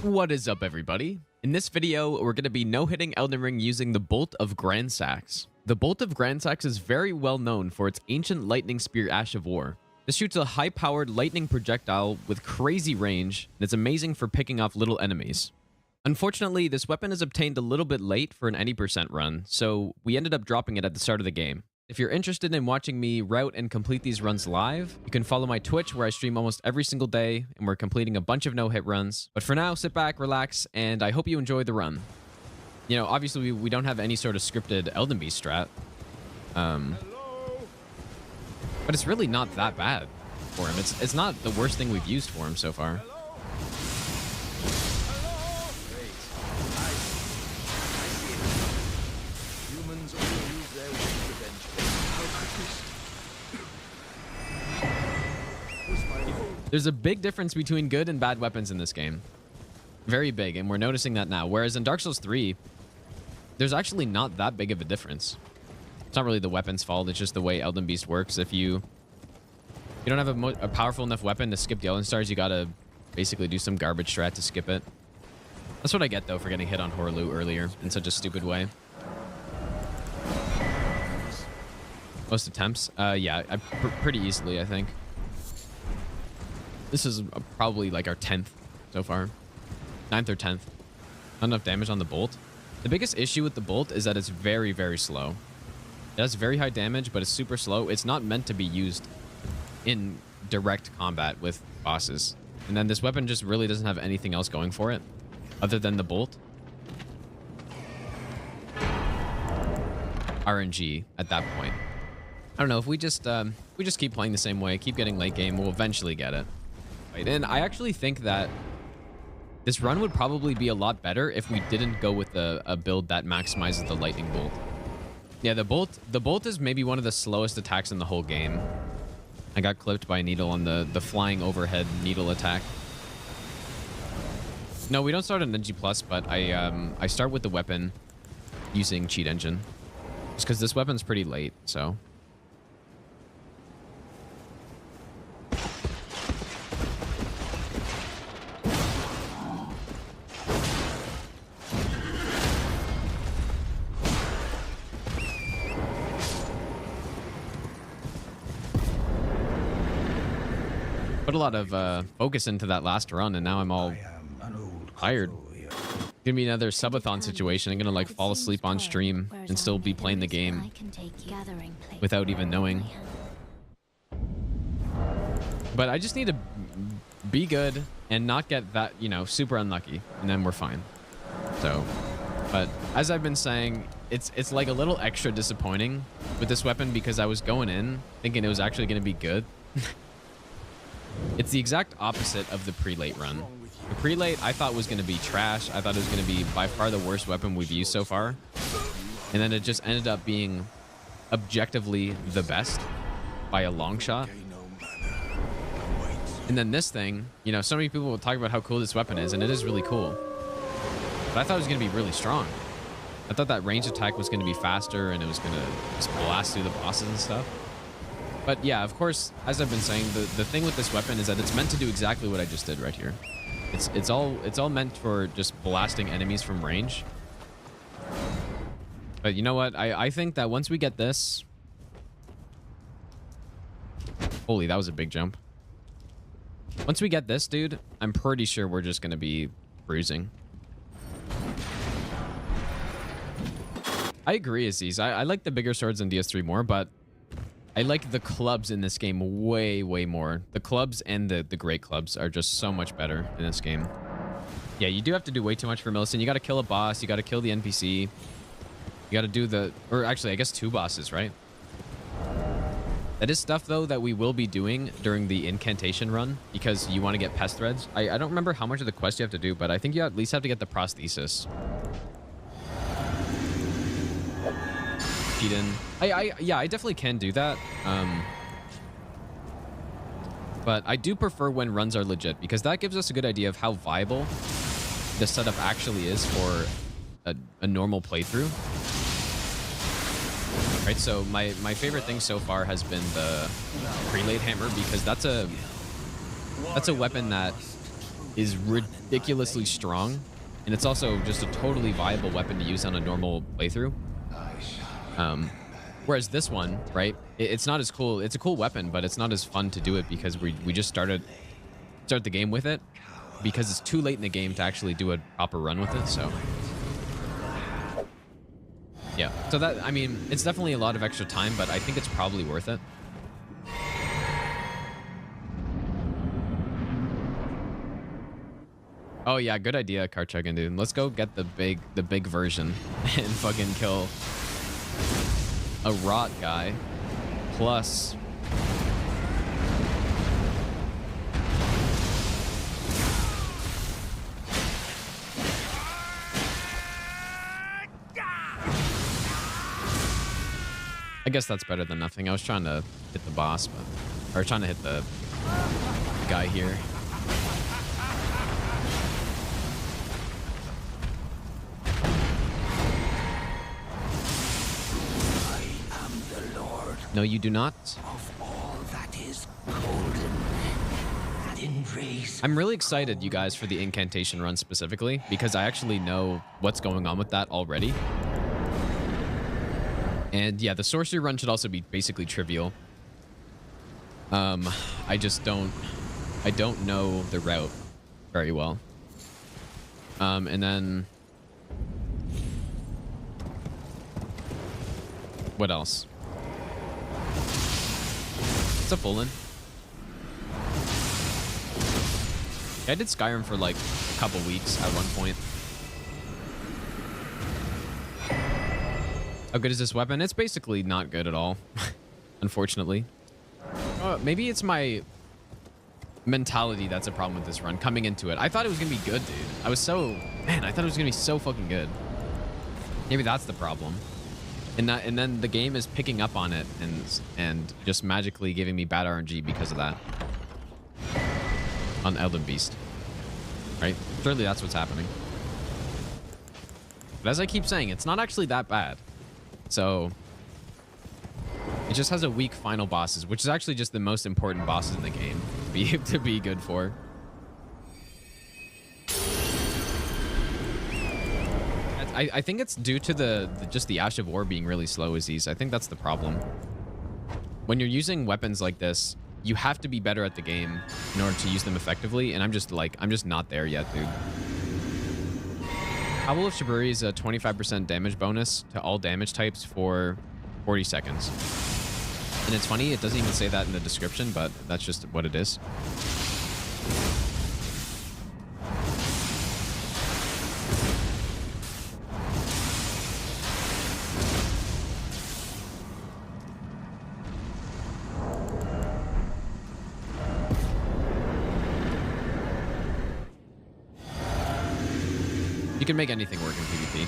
What is up, everybody? In this video, we're going to be no-hitting Elden Ring using the Bolt of Gransax. The Bolt of Gransax is very well known for its ancient lightning spear Ash of War. This shoots a high-powered lightning projectile with crazy range, and it's amazing for picking off little enemies. Unfortunately, this weapon is obtained a little bit late for an 80% run, so we ended up dropping it at the start of the game. If you're interested in watching me route and complete these runs live, you can follow my Twitch where I stream almost every single day, and we're completing a bunch of no-hit runs. But for now, sit back, relax, and I hope you enjoy the run. You know, obviously we don't have any sort of scripted Elden Beast strat. But it's really not that bad for him. It's not the worst thing we've used for him so far. There's a big difference between good and bad weapons in this game. Very big, and we're noticing that now. Whereas in Dark Souls 3, there's actually not that big of a difference. It's not really the weapon's fault, it's just the way Elden Beast works. If you don't have a powerful enough weapon to skip the Elden Stars, you gotta basically do some garbage strat to skip it. That's what I get, though, for getting hit on Horlu earlier in such a stupid way. Most attempts? Yeah, pretty easily, I think. This is probably like our 10th so far. 9th or 10th. Not enough damage on the bolt. The biggest issue with the bolt is that it's very, very slow. It has very high damage, but it's super slow. It's not meant to be used in direct combat with bosses. And then this weapon just really doesn't have anything else going for it other than the bolt. RNG at that point. I don't know, if we just keep playing the same way, keep getting late game, we'll eventually get it. And I actually think that this run would probably be a lot better if we didn't go with a build that maximizes the lightning bolt. Yeah, the bolt is maybe one of the slowest attacks in the whole game. I got clipped by a needle on the flying overhead needle attack. No, we don't start on Ninja Plus, but I start with the weapon using Cheat Engine. Just because this weapon's pretty late, so... Put a lot of focus into that last run, and now I'm all tired. Give me another subathon situation. I'm gonna like fall asleep on stream and still be playing the game without even knowing. But I just need to be good and not get that, you know, super unlucky, and then we're fine. So, but as I've been saying, it's like a little extra disappointing with this weapon because I was going in thinking it was actually gonna be good. It's the exact opposite of the prelate run. The prelate I thought was going to be trash. I thought it was going to be by far the worst weapon we've used so far. And then it just ended up being objectively the best by a long shot. And then this thing, you know, so many people will talk about how cool this weapon is, and it is really cool. But I thought it was going to be really strong. I thought that range attack was going to be faster, and it was going to just blast through the bosses and stuff. But yeah, of course, as I've been saying, the thing with this weapon is that it's meant to do exactly what I just did right here. It's all meant for just blasting enemies from range. But you know what? I think that once we get this... Holy, that was a big jump. Once we get this, dude, I'm pretty sure we're just going to be bruising. I agree, Aziz. I like the bigger swords in DS3 more, but I like the clubs in this game way, way more. The clubs and the great clubs are just so much better in this game. Yeah, you do have to do way too much for Millicent. You got to kill a boss. You got to kill the NPC. You got to do the... Or actually, I guess 2 bosses, right? That is stuff, though, that we will be doing during the incantation run because you want to get pest threads. I don't remember how much of the quest you have to do, but I think you at least have to get the prosthesis. Cheatin'. Yeah, I definitely can do that. But I do prefer when runs are legit because that gives us a good idea of how viable the setup actually is for a normal playthrough. Right, so my favorite thing so far has been the prelate hammer because that's a weapon that is ridiculously strong, and it's also just a totally viable weapon to use on a normal playthrough. Whereas this one, right, it's not as cool. It's a cool weapon, but it's not as fun to do it because we just start the game with it because it's too late in the game to actually do a proper run with it. So yeah, so that, I mean, it's definitely a lot of extra time, but I think it's probably worth it. Oh yeah, good idea, car chugging, dude. Let's go get the big version and fucking kill a rot guy plus I guess that's better than nothing. I was trying to hit the boss, or trying to hit the guy here. No, you do not. Of all that is golden and in race. I'm really excited, you guys, for the incantation run specifically, because I actually know what's going on with that already. And yeah, the sorcery run should also be basically trivial. I don't know the route very well. And then what else? It's a full in. Yeah, I did Skyrim for like a couple weeks at one point. How good is this weapon? It's basically not good at all, unfortunately. Maybe it's my mentality that's a problem with this run, coming into it. I thought it was going to be good, dude. I thought it was going to be so fucking good. Maybe that's the problem. And then the game is picking up on it and just magically giving me bad RNG because of that. On Elden Beast. Right? Surely that's what's happening. But as I keep saying, it's not actually that bad. So it just has a weak final bosses, which is actually just the most important bosses in the game to be good for. I think it's due to just the Ash of War being really slow, Aziz. I think that's the problem. When you're using weapons like this, you have to be better at the game in order to use them effectively, and I'm just not there yet, dude. Howl of Shiburi is a 25% damage bonus to all damage types for 40 seconds. And it's funny, it doesn't even say that in the description, but that's just what it is. You can make anything work in PvP.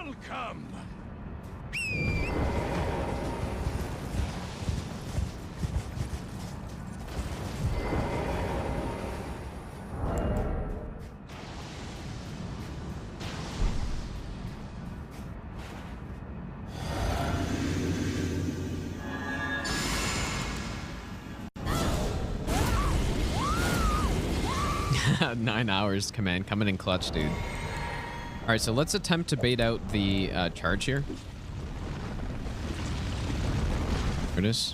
Welcome. Nine hours command coming in clutch, dude. All right, so let's attempt to bait out the charge here. There it is.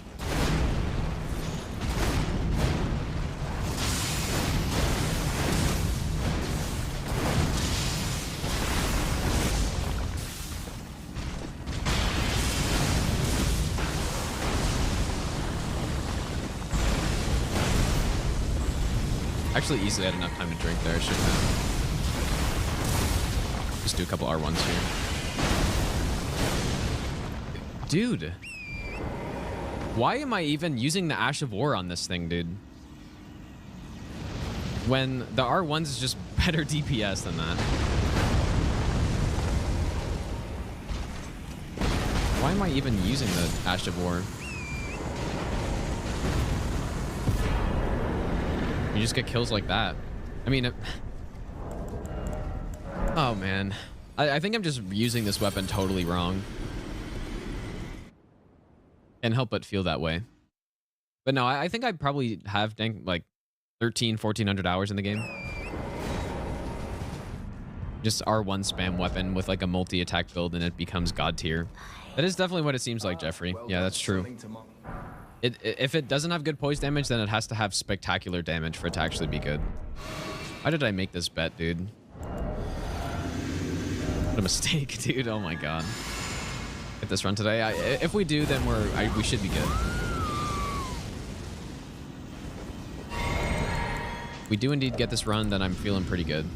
Actually, easily had enough time to drink there. I shouldn't have. Just do a couple R1s here. Dude. Why am I even using the Ash of War on this thing, dude? When the R1s is just better DPS than that. Why am I even using the Ash of War? You just get kills like that. I mean, oh man. I think I'm just using this weapon totally wrong. Can't help but feel that way. But no, I think I probably have like 1,400 hours in the game. Just R1 spam weapon with like a multi-attack build and it becomes god tier. That is definitely what it seems like, Jeffrey. Yeah, that's true. If it doesn't have good poise damage, then it has to have spectacular damage for it to actually be good. Why did I make this bet, dude? What a mistake, dude. Oh my god. Get this run today. If we do, then we should be good. If we do indeed get this run, then I'm feeling pretty good.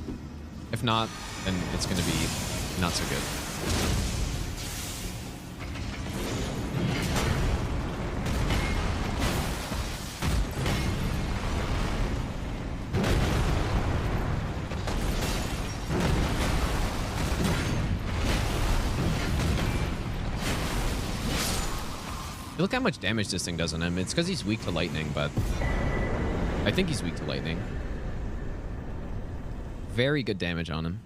If not, then it's going to be not so good. Look how much damage this thing does on him. It's because he's weak to lightning, but I think he's weak to lightning. Very good damage on him.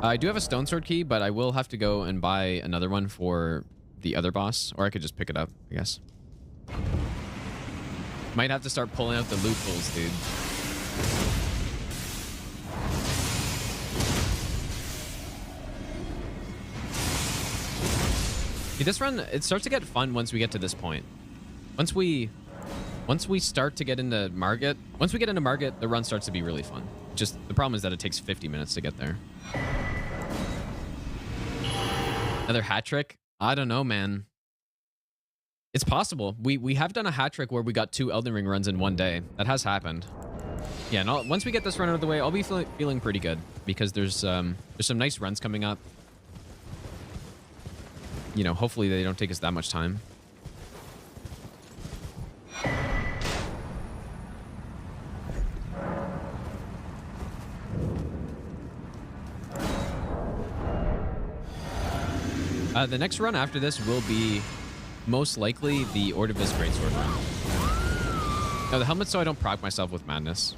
I do have a stone sword key, but I will have to go and buy another one for the other boss, or I could just pick it up, I guess. Might have to start pulling out the loopholes, dude. See, this run, it starts to get fun once we get to this point. Once we start to get into Margit, the run starts to be really fun. Just the problem is that it takes 50 minutes to get there. Another hat trick? I don't know, man. It's possible. We have done a hat trick where we got 2 Elden Ring runs in one day. That has happened. Yeah, and once we get this run out of the way, I'll be feeling pretty good because there's some nice runs coming up. You know, hopefully they don't take us that much time. The next run after this will be most likely the Ordovis Greatsword run. Now the helmet so I don't proc myself with madness.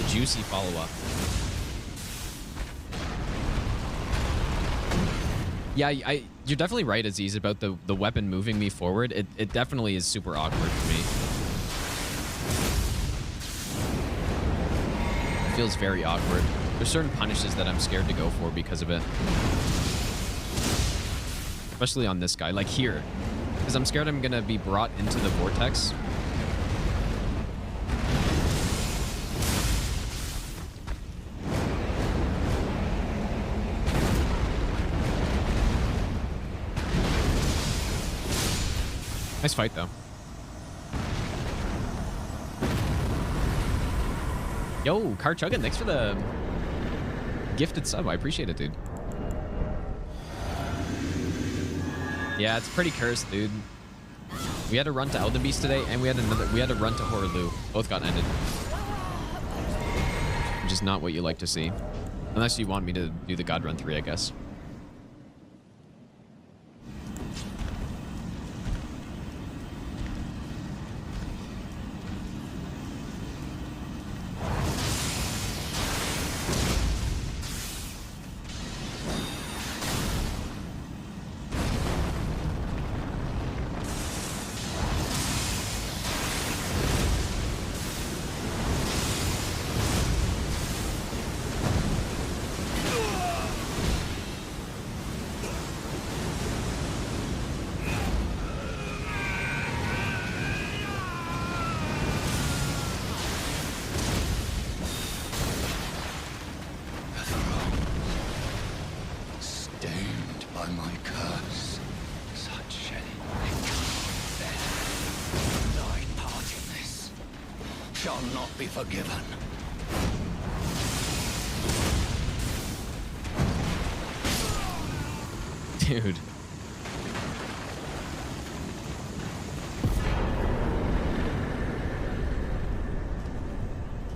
Juicy follow-up. Yeah, you're definitely right, Aziz, about the weapon moving me forward. It definitely is super awkward for me. It feels very awkward. There's certain punishes that I'm scared to go for because of it. Especially on this guy, like here. Because I'm scared I'm going to be brought into the vortex. Nice fight, though. Yo, Car Chuggin, thanks for the gifted sub. I appreciate it, dude. Yeah, it's pretty cursed, dude. We had to run to Elden Beast today, and we had to run to Horaloo. Both got ended. Which is not what you like to see. Unless you want me to do the God Run 3, I guess. Stained by my curse, such shedding there. Thy part in this shall not be forgiven. Dude.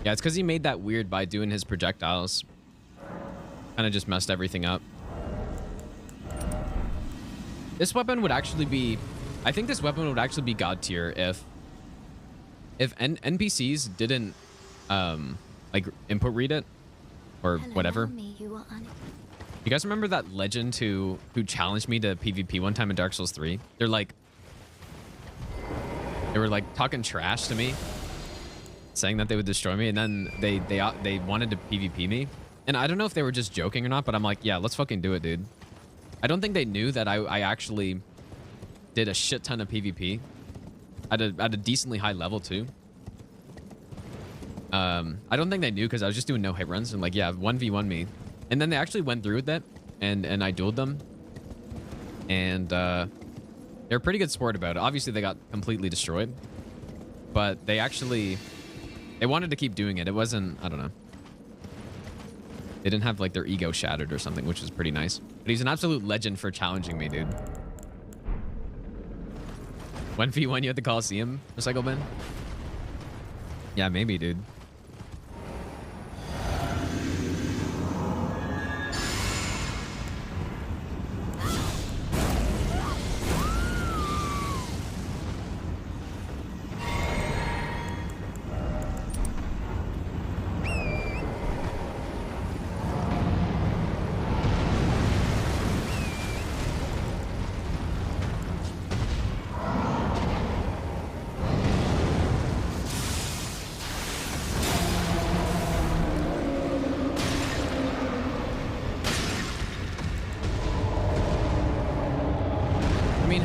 Yeah, it's because he made that weird by doing his projectiles. Kind of just messed everything up. This weapon would actually be... I think this weapon would actually be God tier if NPCs didn't, like, input read it. Or whatever. You guys remember that legend who challenged me to PvP one time in Dark Souls 3? They were like talking trash to me, saying that they would destroy me, and then they wanted to PvP me. And I don't know if they were just joking or not, but I'm like, yeah, let's fucking do it, dude. I don't think they knew that I actually did a shit ton of PvP at a decently high level too. I don't think they knew because I was just doing no hit runs and like, yeah, 1v1 me. And then they actually went through with it, and I dueled them. And they're pretty good sport about it. Obviously, they got completely destroyed. But they wanted to keep doing it. It wasn't, I don't know. They didn't have like their ego shattered or something, which was pretty nice. But he's an absolute legend for challenging me, dude. 1v1 you at the Coliseum, Recycle Bin? Yeah, maybe, dude.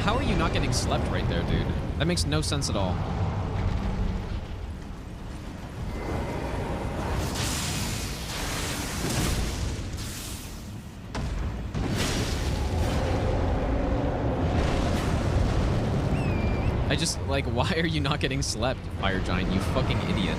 How are you not getting slept right there, dude? That makes no sense at all. I just, like, why are you not getting slept, Fire Giant, you fucking idiot?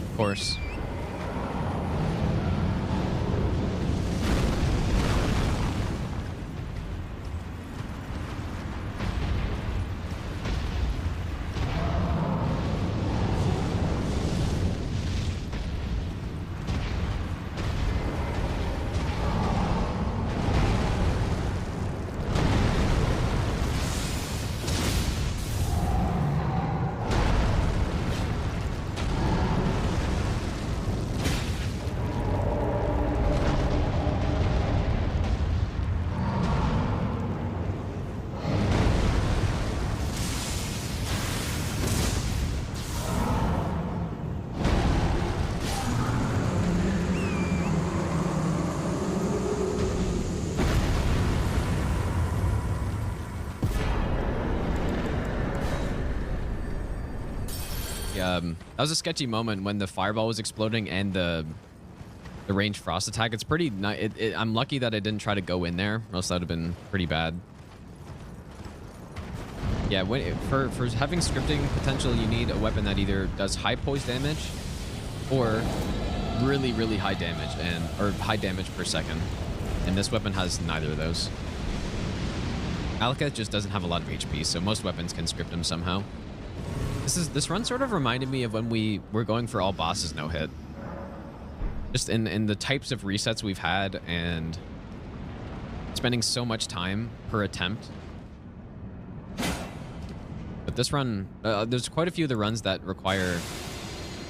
Of course. that was a sketchy moment when the fireball was exploding and the ranged frost attack. It's pretty nice. I'm lucky that I didn't try to go in there, or else that would have been pretty bad. Yeah, for having scripting potential, you need a weapon that either does high poise damage or really, really high damage or high damage per second. And this weapon has neither of those. Alaka just doesn't have a lot of HP, so most weapons can script him somehow. This run sort of reminded me of when we were going for all bosses no hit. Just in the types of resets we've had and spending so much time per attempt. But this run, there's quite a few of the runs that require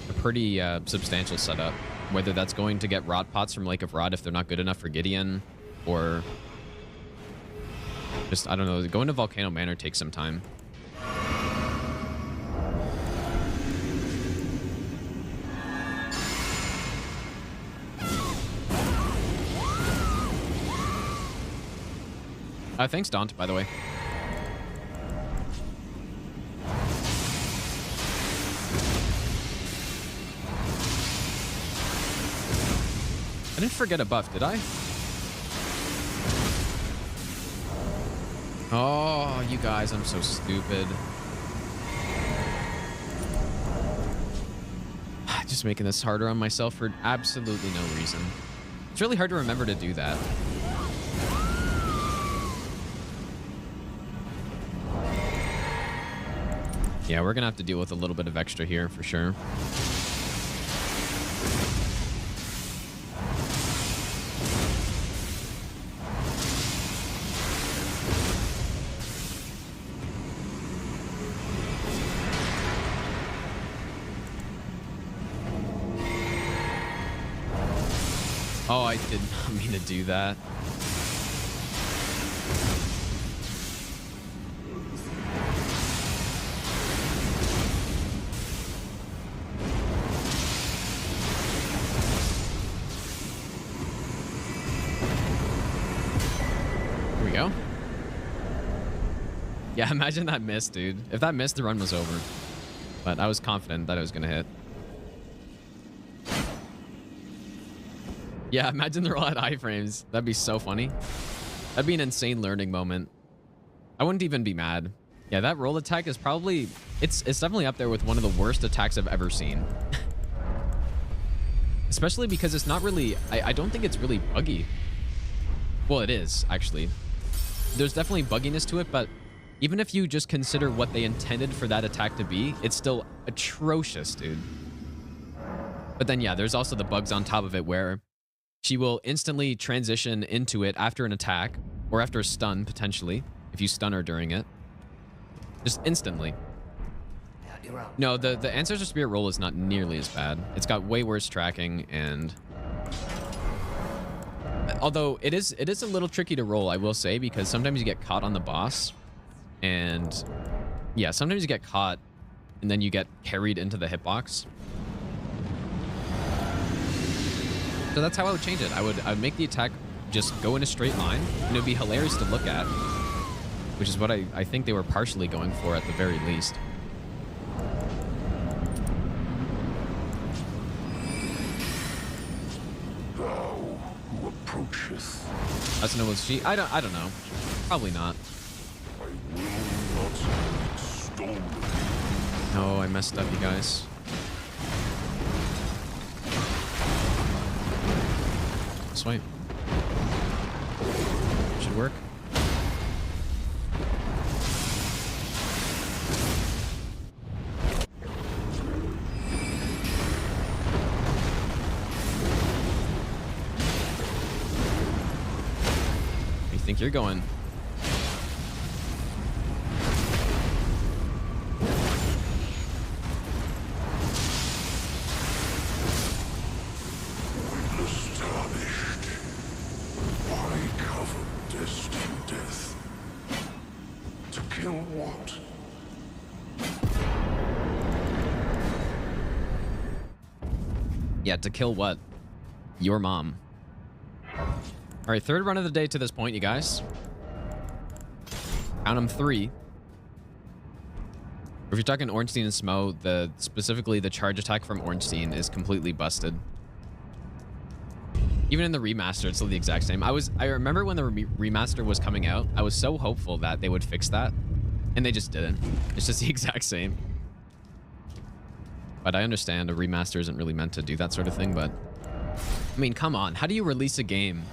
a pretty substantial setup. Whether that's going to get rot pots from Lake of Rot if they're not good enough for Gideon, or just, I don't know, going to Volcano Manor takes some time. Thanks, Daunt, by the way. I didn't forget a buff, did I? Oh, you guys, I'm so stupid. Just making this harder on myself for absolutely no reason. It's really hard to remember to do that. Yeah, we're gonna have to deal with a little bit of extra here for sure. Oh, I did not mean to do that. Here we go. Yeah, imagine that miss, dude. If that missed, the run was over. But I was confident that it was going to hit. Yeah, imagine they're all at iframes. That'd be so funny. That'd be an insane learning moment. I wouldn't even be mad. Yeah, that roll attack is probably... It's definitely up there with one of the worst attacks I've ever seen. Especially because it's not really... I don't think it's really buggy. Well, it is, actually. There's definitely bugginess to it, but even if you just consider what they intended for that attack to be, it's still atrocious, dude. But then, yeah, there's also the bugs on top of it where... She will instantly transition into it after an attack, or after a stun, potentially, if you stun her during it. Just instantly. No, the Ancestor Spirit roll is not nearly as bad. It's got way worse tracking, and... Although, it is a little tricky to roll, I will say, because sometimes you get caught on the boss, and... Yeah, sometimes you get caught, and then you get carried into the hitbox. So that's how I would change it. I would make the attack just go in a straight line, and it would be hilarious to look at, which is what I think they were partially going for at the very least. Thou who approacheth. Asuna was she? I don't know. Probably not. I will not have it stolen. No, I messed up, you guys. Swipe. Should work. Where do you think you're going? Yeah, to kill what? Your mom. All right, third run of the day to this point, you guys. Count them 3. If you're talking Ornstein and Smo, specifically the charge attack from Ornstein is completely busted. Even in the remaster, it's still the exact same. I remember when the remaster was coming out, I was so hopeful that they would fix that, and they just didn't. It's just the exact same. But I understand a remaster isn't really meant to do that sort of thing, but I mean, come on. How do you release a game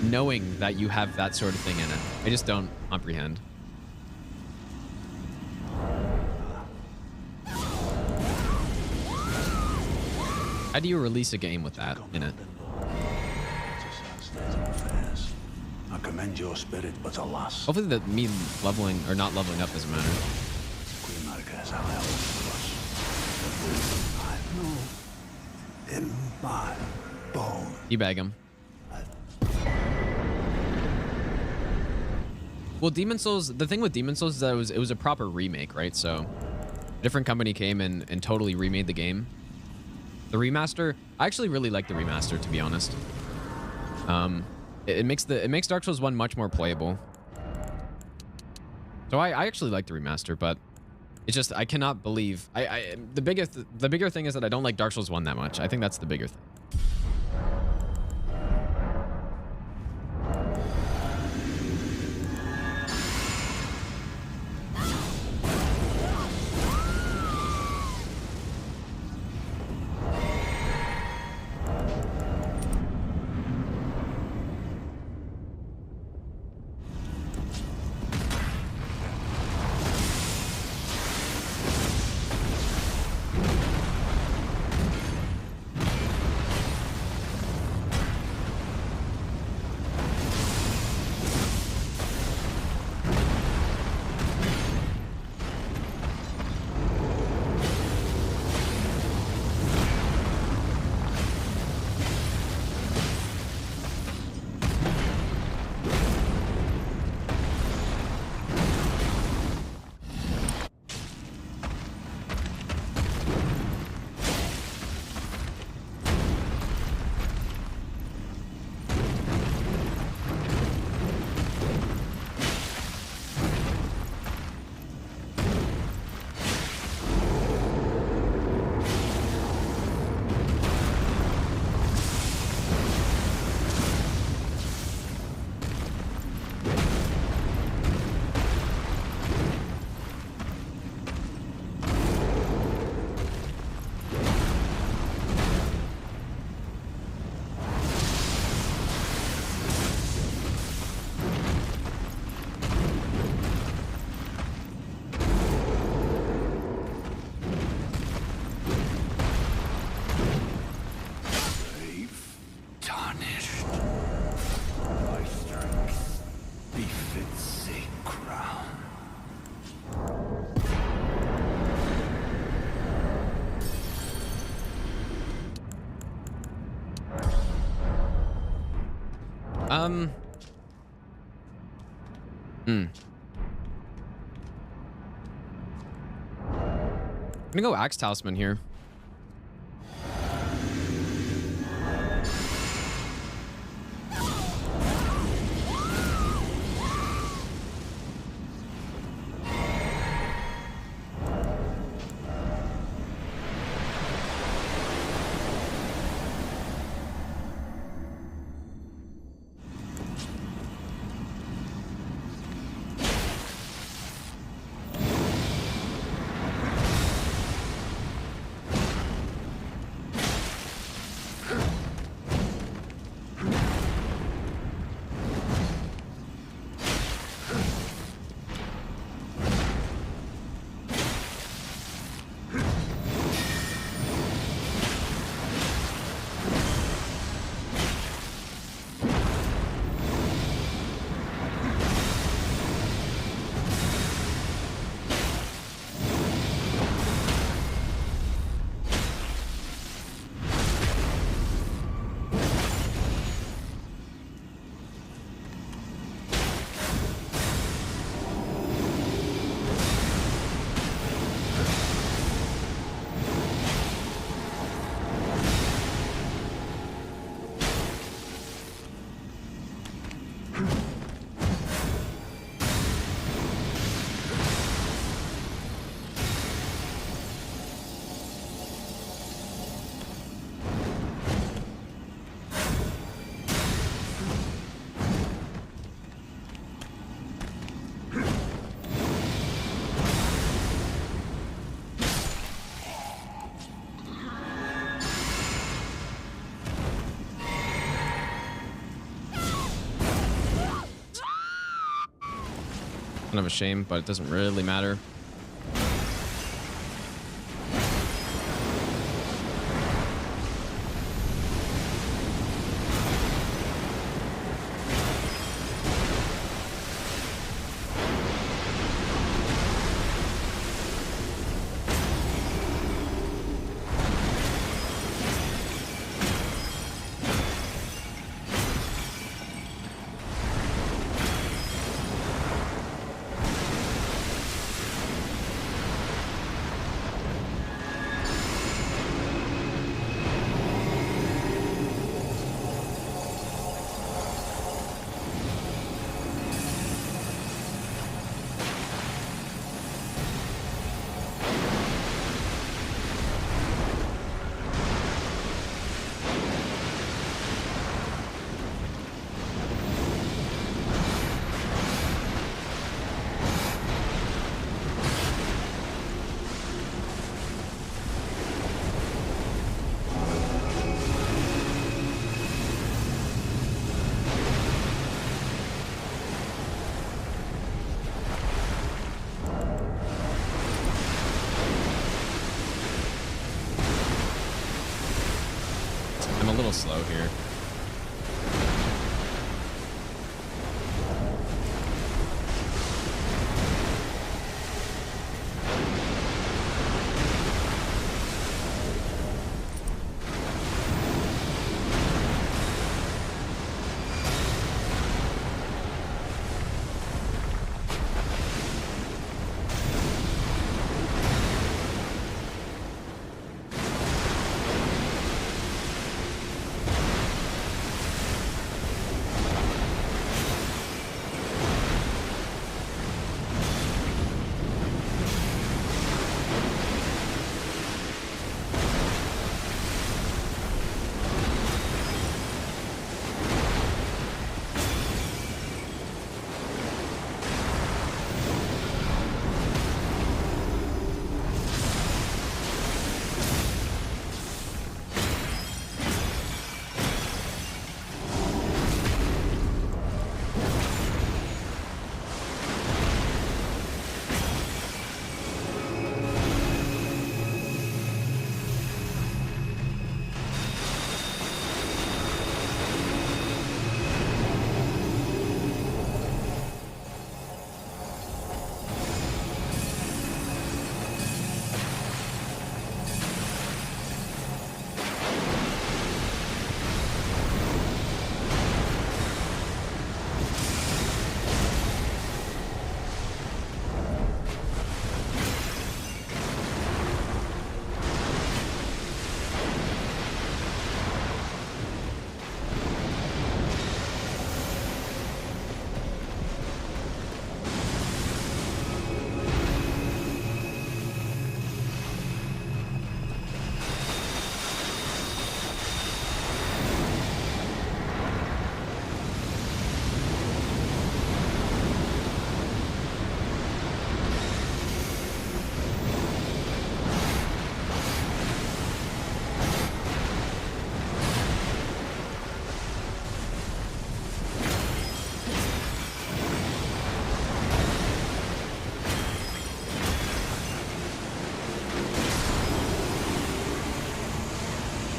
knowing that you have that sort of thing in it? I just don't comprehend. How do you release a game with that in it? I commend your spirit, but alas. Hopefully that me leveling or not leveling up doesn't matter. Queen Marika has high hopes for us. I know in my bones. Debag him. Well, Demon Souls, the thing with Demon Souls is that it was a proper remake, right? So a different company came and totally remade the game. The remaster, I actually really like the remaster, to be honest. It makes Dark Souls 1 much more playable. So I actually like the remaster, but it's just I cannot believe the bigger thing is that I don't like Dark Souls 1 that much. I think that's the bigger thing. I'm gonna go Axe Talisman here. Kind of a shame, but it doesn't really matter. I'm a little slow here.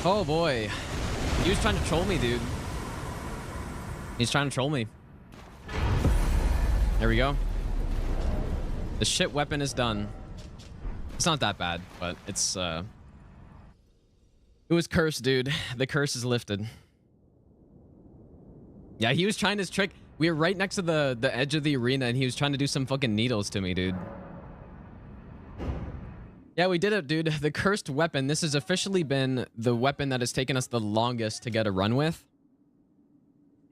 Oh boy. He was trying to troll me, dude. He's trying to troll me. There we go. The shit weapon is done. It's not that bad, but it's it was cursed, dude. The curse is lifted. Yeah, he was trying his trick. We were right next to the edge of the arena and he was trying to do some fucking needles to me, dude. Yeah, we did it, dude. The cursed weapon. This has officially been the weapon that has taken us the longest to get a run with.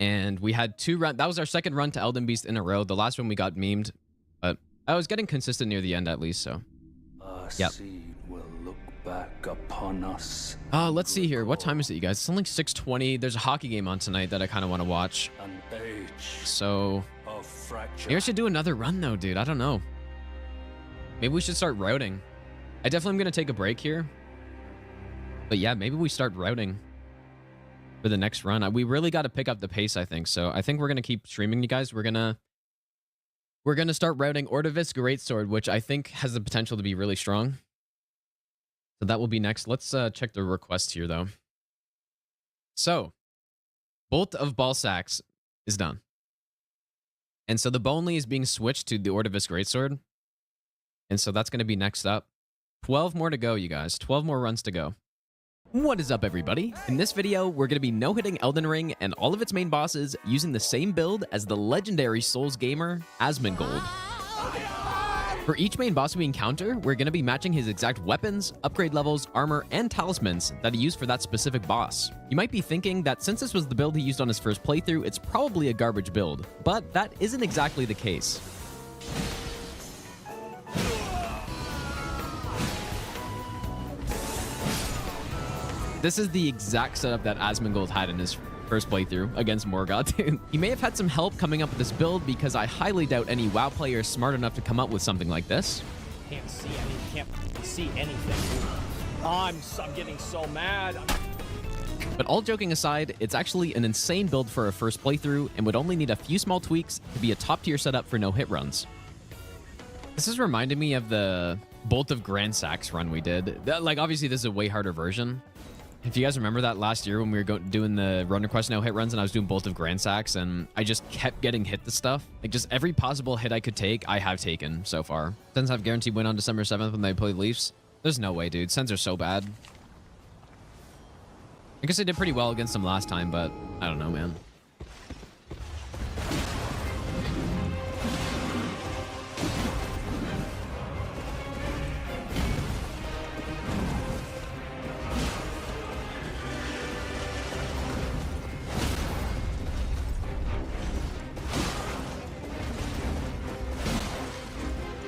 And we had 2 runs. That was our second run to Elden Beast in a row. The last one we got memed. But I was getting consistent near the end at least, so. Yep. Seed will look back upon us. Let's see here. What time is it, you guys? It's only 6:20. There's a hockey game on tonight that I kind of want to watch. An age So of fracture. maybe I should do another run though, dude. I don't know. Maybe we should start routing. I definitely am going to take a break here. But yeah, maybe we start routing for the next run. We really got to pick up the pace, I think. So I think we're going to keep streaming, you guys. We're going to we're going to start routing Ordovis Greatsword, which I think has the potential to be really strong. So that will be next. Let's check the request here, though. So, Bolt of Balsax is done. And so the Bonely is being switched to the Ordovis Greatsword. And so that's going to be next up. 12 more to go, you guys. 12 more runs to go. What is up, everybody? In this video, we're going to be no-hitting Elden Ring and all of its main bosses using the same build as the legendary Souls gamer, Asmongold. For each main boss we encounter, we're going to be matching his exact weapons, upgrade levels, armor, and talismans that he used for that specific boss. You might be thinking that since this was the build he used on his first playthrough, it's probably a garbage build, but that isn't exactly the case. This is the exact setup that Asmongold had in his first playthrough against Morgoth. He may have had some help coming up with this build because I highly doubt any WoW player is smart enough to come up with something like this. Can't see, I mean, can't see anything. I'm getting so mad. But all joking aside, it's actually an insane build for a first playthrough and would only need a few small tweaks to be a top tier setup for no hit runs. This is reminding me of the Bolt of Grand Sax run we did. Like, obviously this is a way harder version. If you guys remember that last year when we were doing the run request no hit runs and I was doing Bolt of Grand Sax and I just kept getting hit to stuff. Like, just every possible hit I could take, I have taken so far. Sens have guaranteed win on December 7th when they play Leafs. There's no way, dude. Sens are so bad. I guess I did pretty well against them last time, but I don't know, man.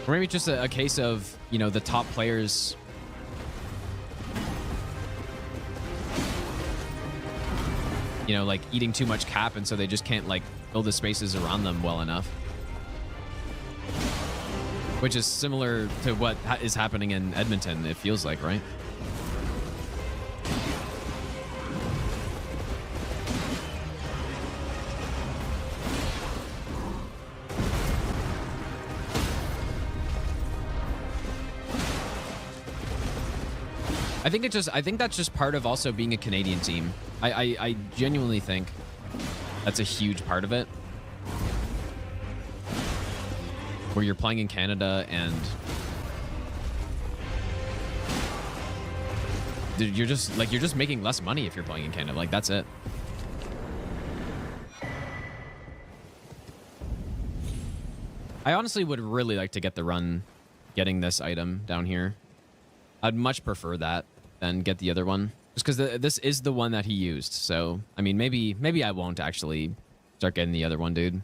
Or maybe just a case of, you know, the top players like eating too much cap, and so they just can't like fill the spaces around them well enough. Which is similar to what is happening in Edmonton, it feels like, right? I think that's just part of also being a Canadian team. I genuinely think that's a huge part of it. Where you're playing in Canada and dude, you're just making less money if you're playing in Canada. Like, that's it. I honestly would really like to get the run getting this item down here. I'd much prefer that than get the other one. Just because this is the one that he used. So, I mean, maybe I won't actually start getting the other one, dude.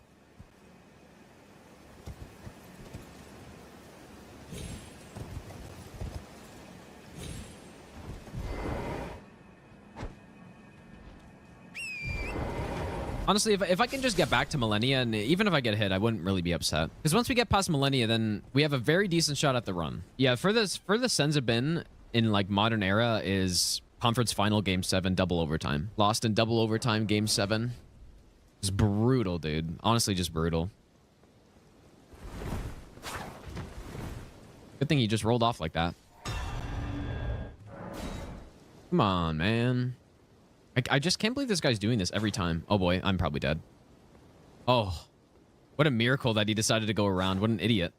Honestly, if I can just get back to Millennia, and even if I get hit, I wouldn't really be upset. Because once we get past Millennia, then we have a very decent shot at the run. Yeah, for the Senza bin in like modern era is conference final game 7 double overtime. Lost in double overtime game 7. It's brutal, dude. Honestly, just brutal. Good thing he just rolled off like that. Come on, man. I just can't believe this guy's doing this every time. Oh boy, I'm probably dead. Oh, what a miracle that he decided to go around. What an idiot.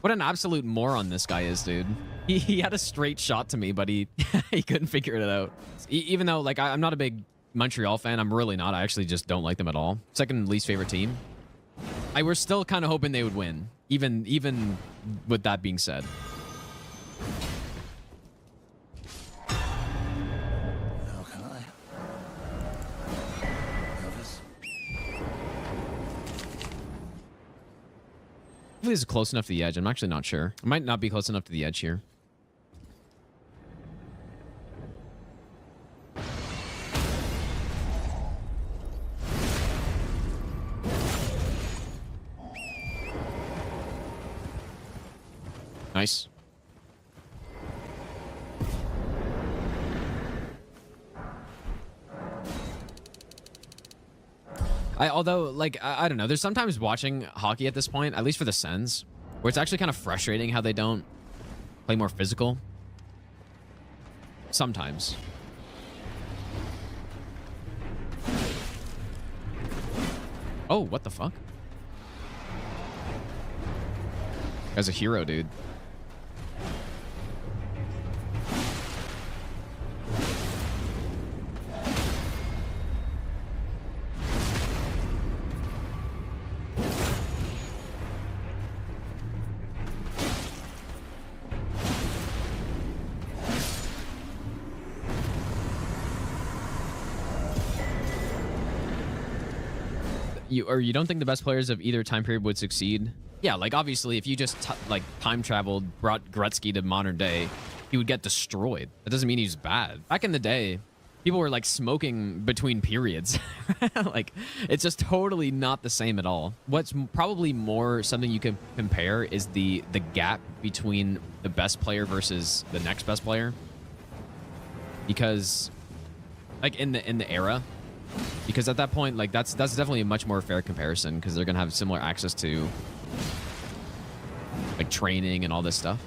What an absolute moron this guy is, dude. He had a straight shot to me, but he couldn't figure it out. Even though, like, I'm not a big Montreal fan. I'm really not. I actually just don't like them at all. Second least favorite team. I was still kind of hoping they would win, even with that being said. Hopefully this is close enough to the edge. I'm actually not sure. It might not be close enough to the edge here. Nice. Although, like, I don't know. There's sometimes watching hockey at this point, at least for the Sens, where it's actually kind of frustrating how they don't play more physical. Sometimes. Oh, what the fuck? Guy's a hero, dude. You don't think the best players of either time period would succeed? Yeah, like obviously if you just like time traveled, brought Gretzky to modern day, he would get destroyed. That doesn't mean he's bad. Back in the day, people were like smoking between periods. Like it's just totally not the same at all. What's probably more something you can compare is the gap between the best player versus the next best player. Because like in the era, because at that point, like that's definitely a much more fair comparison because they're gonna have similar access to like training and all this stuff.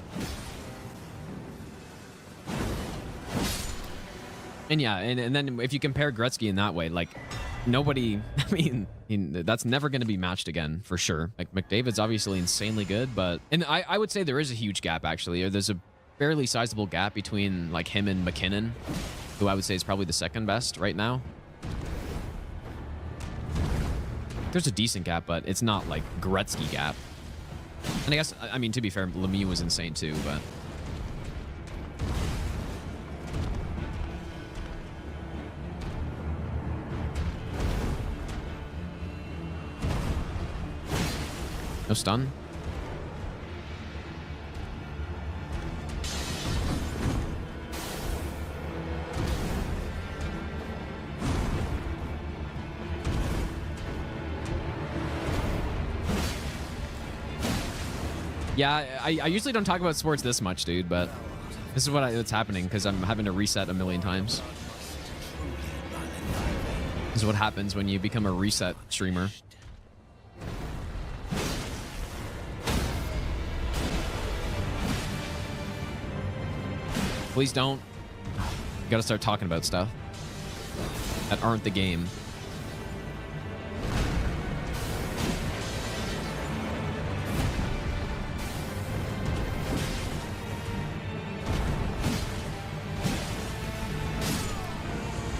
And yeah, and then if you compare Gretzky in that way, like nobody, I mean that's never going to be matched again for sure. Like McDavid's obviously insanely good, but and I would say there is a huge gap actually. Or there's a fairly sizable gap between like him and McKinnon, who I would say is probably the second best right now. There's a decent gap, but it's not like Gretzky gap. And I guess, I mean, to be fair, Lemieux was insane too, but... No stun? Yeah, I usually don't talk about sports this much, dude, but this is what's happening because I'm having to reset a million times. This is what happens when you become a reset streamer. Please don't. You gotta start talking about stuff that aren't the game.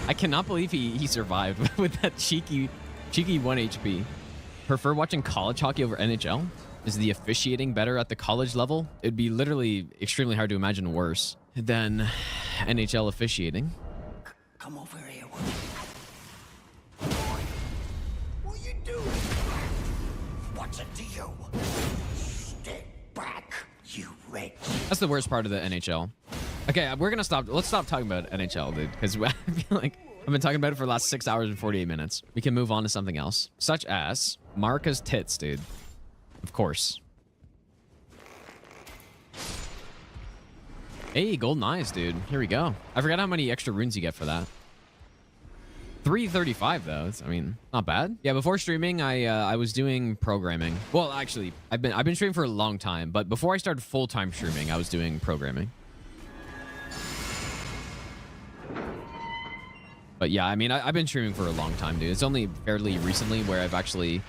I cannot believe he survived with that cheeky 1 HP. Prefer watching college hockey over NHL? Is the officiating better at the college level? It'd be literally extremely hard to imagine worse than NHL officiating. Come over here. What you doing? What's it to you? Stay back, you wretch. That's the worst part of the NHL. Okay, we're gonna stop. Let's stop talking about NHL, dude, because I feel like I've been talking about it for the last 6 hours and 48 minutes. We can move on to something else, such as Marika's tits, dude. Of course. Hey, golden eyes, dude. Here we go. I forgot how many extra runes you get for that. 335 though. I mean, not bad. Yeah, before streaming, I was doing programming. Well, actually, I've been streaming for a long time, but before I started full-time streaming, I was doing programming. But yeah, I mean, I've been streaming for a long time, dude. It's only fairly recently where I've actually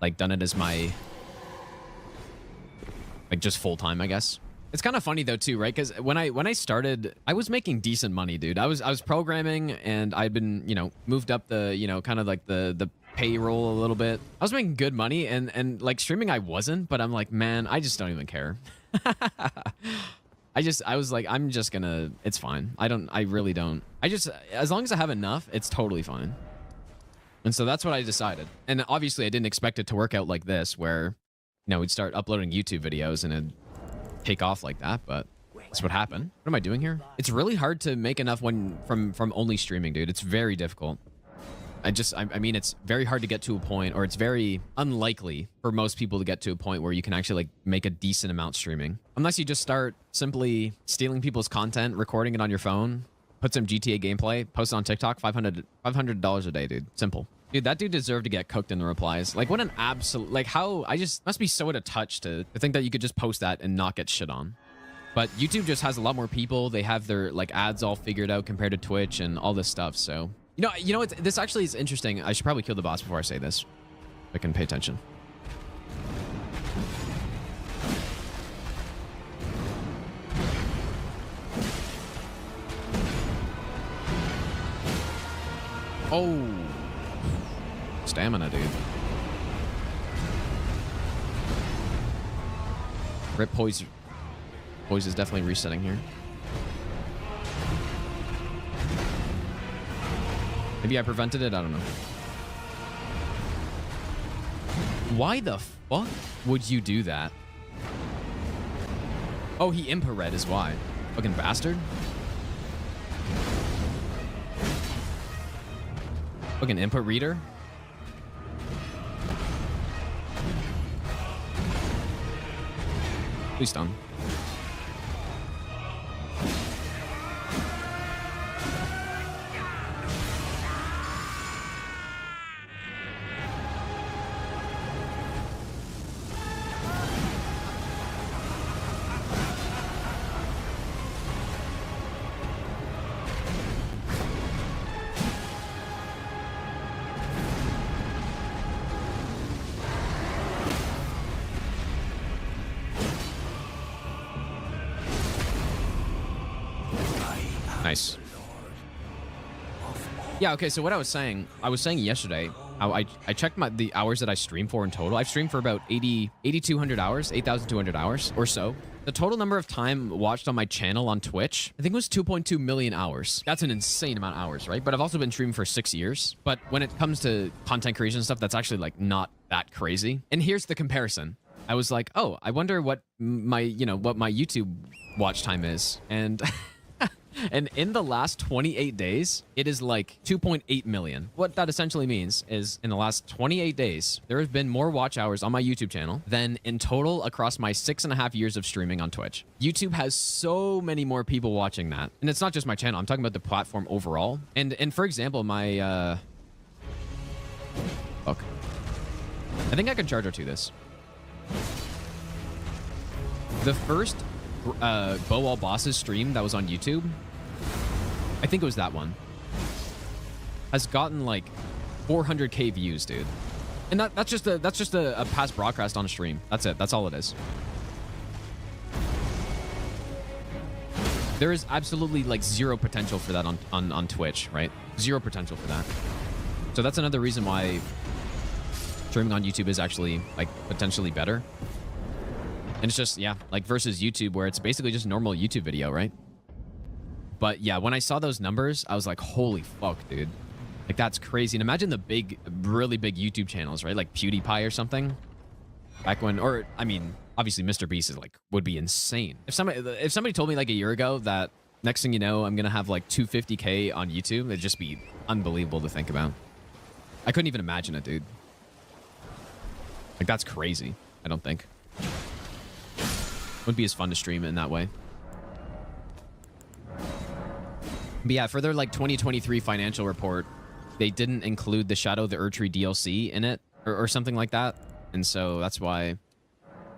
like done it as my like just full-time, I guess. It's kind of funny though too, right? Because when I started, I was making decent money, dude. I was programming and I'd been, you know, moved up the, you know, kind of like the payroll a little bit. I was making good money and like streaming I wasn't, but I'm like, man, I just don't even care. I was like, I'm just gonna, it's fine. I really don't. As long as I have enough, it's totally fine. And so that's what I decided. And obviously I didn't expect it to work out like this, where, you know, we'd start uploading YouTube videos and it'd take off like that, but that's what happened. What am I doing here? It's really hard to make enough from only streaming, dude. It's very difficult. I mean, it's very hard to get to a point, or it's very unlikely for most people to get to a point where you can actually like make a decent amount streaming. Unless you just start simply stealing people's content, recording it on your phone, put some GTA gameplay, post it on TikTok, $500 a day, dude. Simple. Dude, that dude deserved to get cooked in the replies. Like, what an absolute... Like, how... I just... Must be so out of touch to think that you could just post that and not get shit on. But YouTube just has a lot more people. They have their, like, ads all figured out compared to Twitch and all this stuff, so... You know, this actually is interesting. I should probably kill the boss before I say this. If I can pay attention. Oh. Stamina, dude. Rip Poise. Poise is definitely resetting here. Maybe I prevented it? I don't know. Why the fuck would you do that? Oh, he infrared is why. Fucking bastard. Fucking input reader. Please stun. Nice. Yeah, okay, so what I was saying yesterday, I checked the hours that I stream for in total. I've streamed for about 8,200 hours, 8,200 hours or so. The total number of time watched on my channel on Twitch, I think it was 2.2 million hours. That's an insane amount of hours, right? But I've also been streaming for 6 years. But when it comes to content creation and stuff, that's actually like not that crazy. And here's the comparison. I was like, oh, I wonder what my YouTube watch time is. And and in the last 28 days, it is like 2.8 million. What that essentially means is in the last 28 days, there has been more watch hours on my YouTube channel than in total across my 6.5 years of streaming on Twitch. YouTube has so many more people watching that. And it's not just my channel. I'm talking about the platform overall. And for example, my... Fuck. I think I can charge her to this. The first Bow All Bosses stream that was on YouTube, I think it was that one, has gotten like 400k views, dude. And that's just a past broadcast on a stream. That's it. That's all it is. There is absolutely like zero potential for that on Twitch, right? Zero potential for that. So that's another reason why streaming on YouTube is actually like potentially better. And it's just, yeah, like versus YouTube where it's basically just normal YouTube video, right? But yeah, when I saw those numbers, I was like, holy fuck, dude. Like, that's crazy. And imagine the big, really big YouTube channels, right? Like PewDiePie or something. Back when, or, I mean, obviously Mr. Beast is like, would be insane. If somebody told me like a year ago that next thing you know, I'm going to have like 250k on YouTube, it'd just be unbelievable to think about. I couldn't even imagine it, dude. Like, that's crazy, I don't think. Wouldn't be as fun to stream in that way. But yeah, for their like 2023 financial report, they didn't include the Shadow of the Erdtree DLC in it or something like that. And so that's why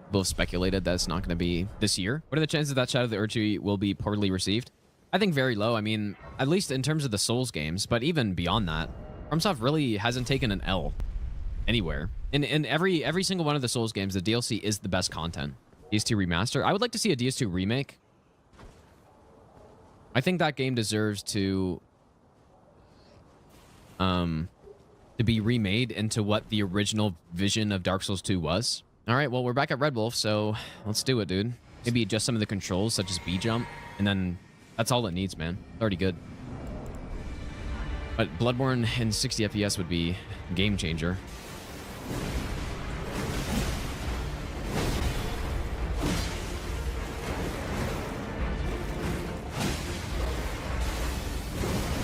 people have speculated that it's not going to be this year. What are the chances that Shadow of the Erdtree will be poorly received? I think very low. I mean, at least in terms of the Souls games, but even beyond that, FromSoft really hasn't taken an L anywhere. In every single one of the Souls games, the DLC is the best content. DS2 remaster. I would like to see a DS2 remake. I think that game deserves to be remade into what the original vision of Dark Souls 2 was. All right, well, we're back at Red Wolf, so let's do it, dude. Maybe adjust some of the controls, such as B jump, and then that's all it needs, man. It's already good. But Bloodborne in 60 FPS would be a game changer.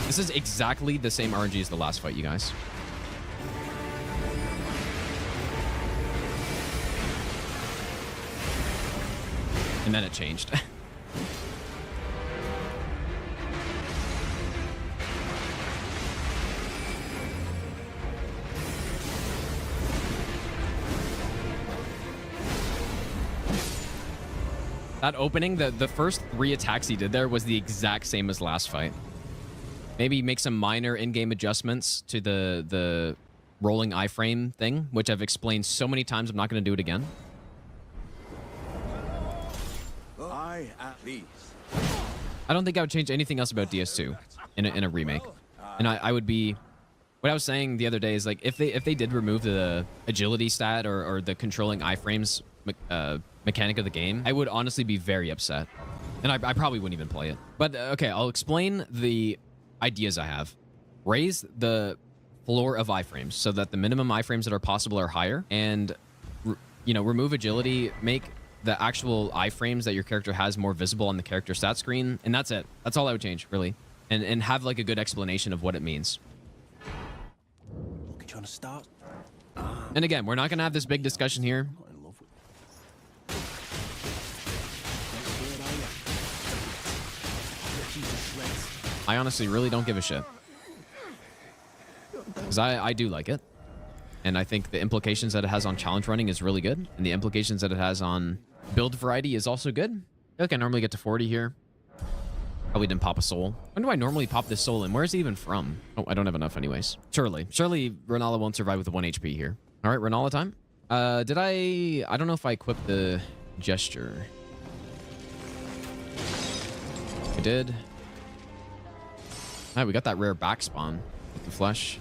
This is exactly the same RNG as the last fight, you guys. And then it changed. That opening, the first 3 attacks he did there was the exact same as last fight. Maybe make some minor in-game adjustments to the rolling iframe thing, which I've explained so many times I'm not going to do it again. I at least. I don't think I would change anything else about DS2 in a remake. And I would be... What I was saying the other day is, like, if they did remove the agility stat or the controlling iframes mechanic of the game, I would honestly be very upset. And I probably wouldn't even play it. But, okay, I'll explain the ideas I have. Raise the floor of iframes so that the minimum iframes that are possible are higher. And, you know, remove agility, make the actual iframes that your character has more visible on the character stat screen. And that's it. That's all I would change, really. And have, like, a good explanation of what it means. Trying to start. And again, we're not going to have this big discussion here. I honestly really don't give a shit. Because I do like it. And I think the implications that it has on challenge running is really good. And the implications that it has on build variety is also good. I feel like I normally get to 40 here. Probably didn't pop a soul. When do I normally pop this soul in? Where is it even from? Oh, I don't have enough anyways. Surely Renala won't survive with the 1 HP here. All right, Renala time. Did I don't know if I equipped the gesture. I did. All right, we got that rare back spawn with the flesh.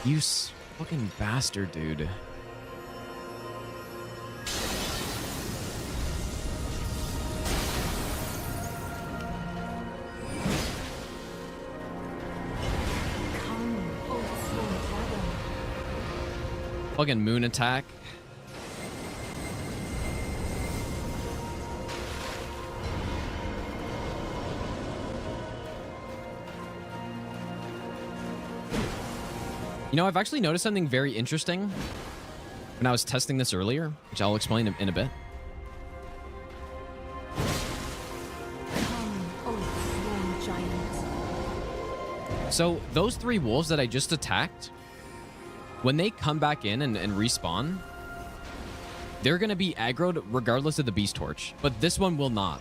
You fucking bastard, dude. Fucking moon attack. You know, I've actually noticed something very interesting when I was testing this earlier, which I'll explain in a bit. So those 3 wolves that I just attacked, when they come back in and respawn, they're going to be aggroed regardless of the beast torch. But this one will not,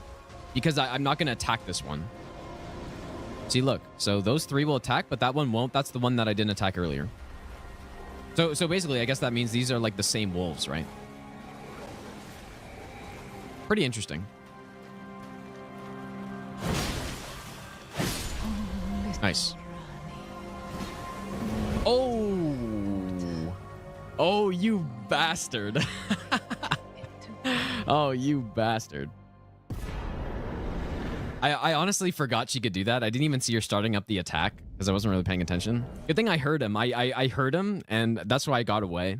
because I'm not going to attack this one. See, look. So those 3 will attack, but that one won't. That's the one that I didn't attack earlier. So basically, I guess that means these are like the same wolves, right? Pretty interesting. Nice. Oh. Oh, you bastard. Oh, you bastard. I honestly forgot she could do that. I didn't even see her starting up the attack because I wasn't really paying attention. Good thing I heard him. I heard him, and that's why I got away.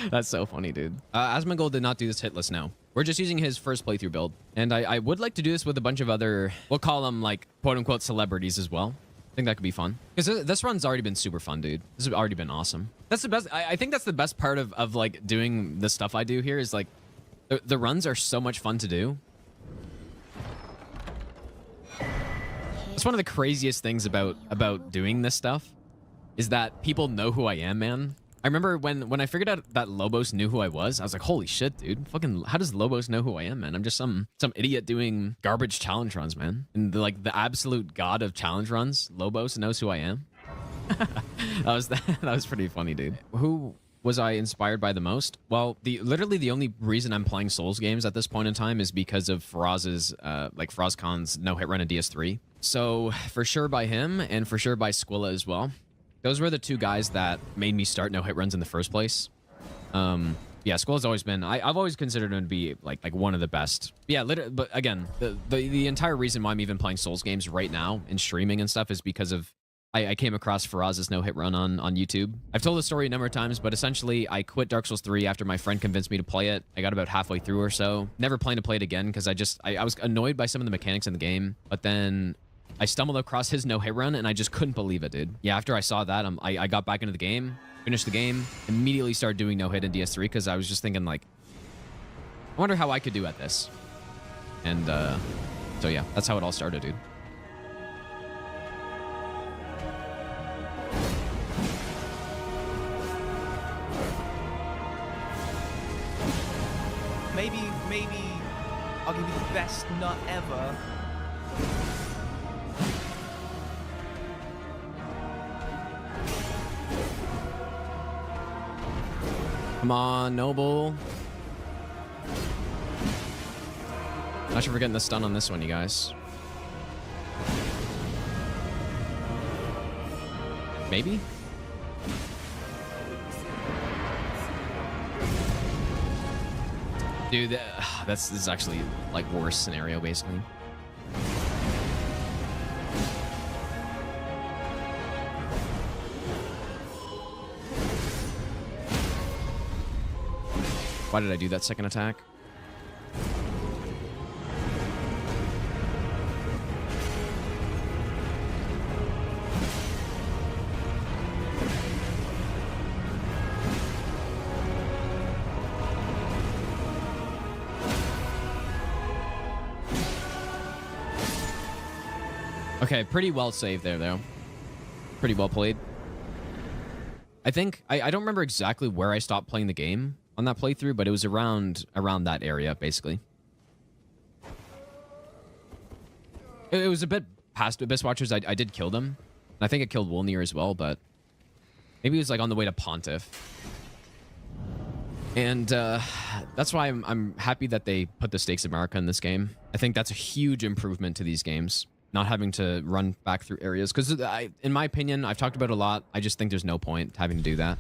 That's so funny, dude. Asmongold did not do this hitless now. We're just using his first playthrough build. And I would like to do this with a bunch of other, we'll call them like quote-unquote celebrities as well. I think that could be fun. Because this run's already been super fun, dude. This has already been awesome. That's the best. I think that's the best part of like doing the stuff I do here is like the runs are so much fun to do. It's one of the craziest things about doing this stuff is that people know who I am, man. I remember when I figured out that Lobos knew who I was I was like, holy shit, dude. Fucking, how does Lobos know who I am, man? I'm just some idiot doing garbage challenge runs, man. And the absolute god of challenge runs, Lobos knows who I am. that was pretty funny, dude. Who was I inspired by the most? Well, literally the only reason I'm playing Souls games at this point in time is because of Faraz's, Faraz Khan's no-hit run in DS3. So for sure by him and for sure by Squilla as well. Those were the 2 guys that made me start no-hit runs in the first place. Yeah, Squilla's always been, I've always considered him to be like one of the best. Yeah, literally, but again, the entire reason why I'm even playing Souls games right now and streaming and stuff is because of I came across Faraz's no-hit run on YouTube. I've told the story a number of times, but essentially I quit Dark Souls 3 after my friend convinced me to play it. I got about halfway through or so. Never plan to play it again because I was annoyed by some of the mechanics in the game. But then I stumbled across his no-hit run and I just couldn't believe it, dude. Yeah, after I saw that, I got back into the game, finished the game, immediately started doing no-hit in DS3 because I was just thinking like, I wonder how I could do at this. And so yeah, that's how it all started, dude. Maybe I'll give you the best nut ever. Come on, Noble. Not sure we're getting the stun on this one, you guys. Maybe? Dude, this is actually like worst scenario, basically. Why did I do that second attack? Okay, pretty well saved there, though. Pretty well played. I think, I don't remember exactly where I stopped playing the game on that playthrough, but it was around that area, basically. It was a bit past Abyss Watchers. I did kill them. And I think it killed Wolnir as well, but maybe it was like on the way to Pontiff. And that's why I'm happy that they put the Stakes of Marika in this game. I think that's a huge improvement to these games. Not having to run back through areas. Because in my opinion, I've talked about it a lot. I just think there's no point having to do that.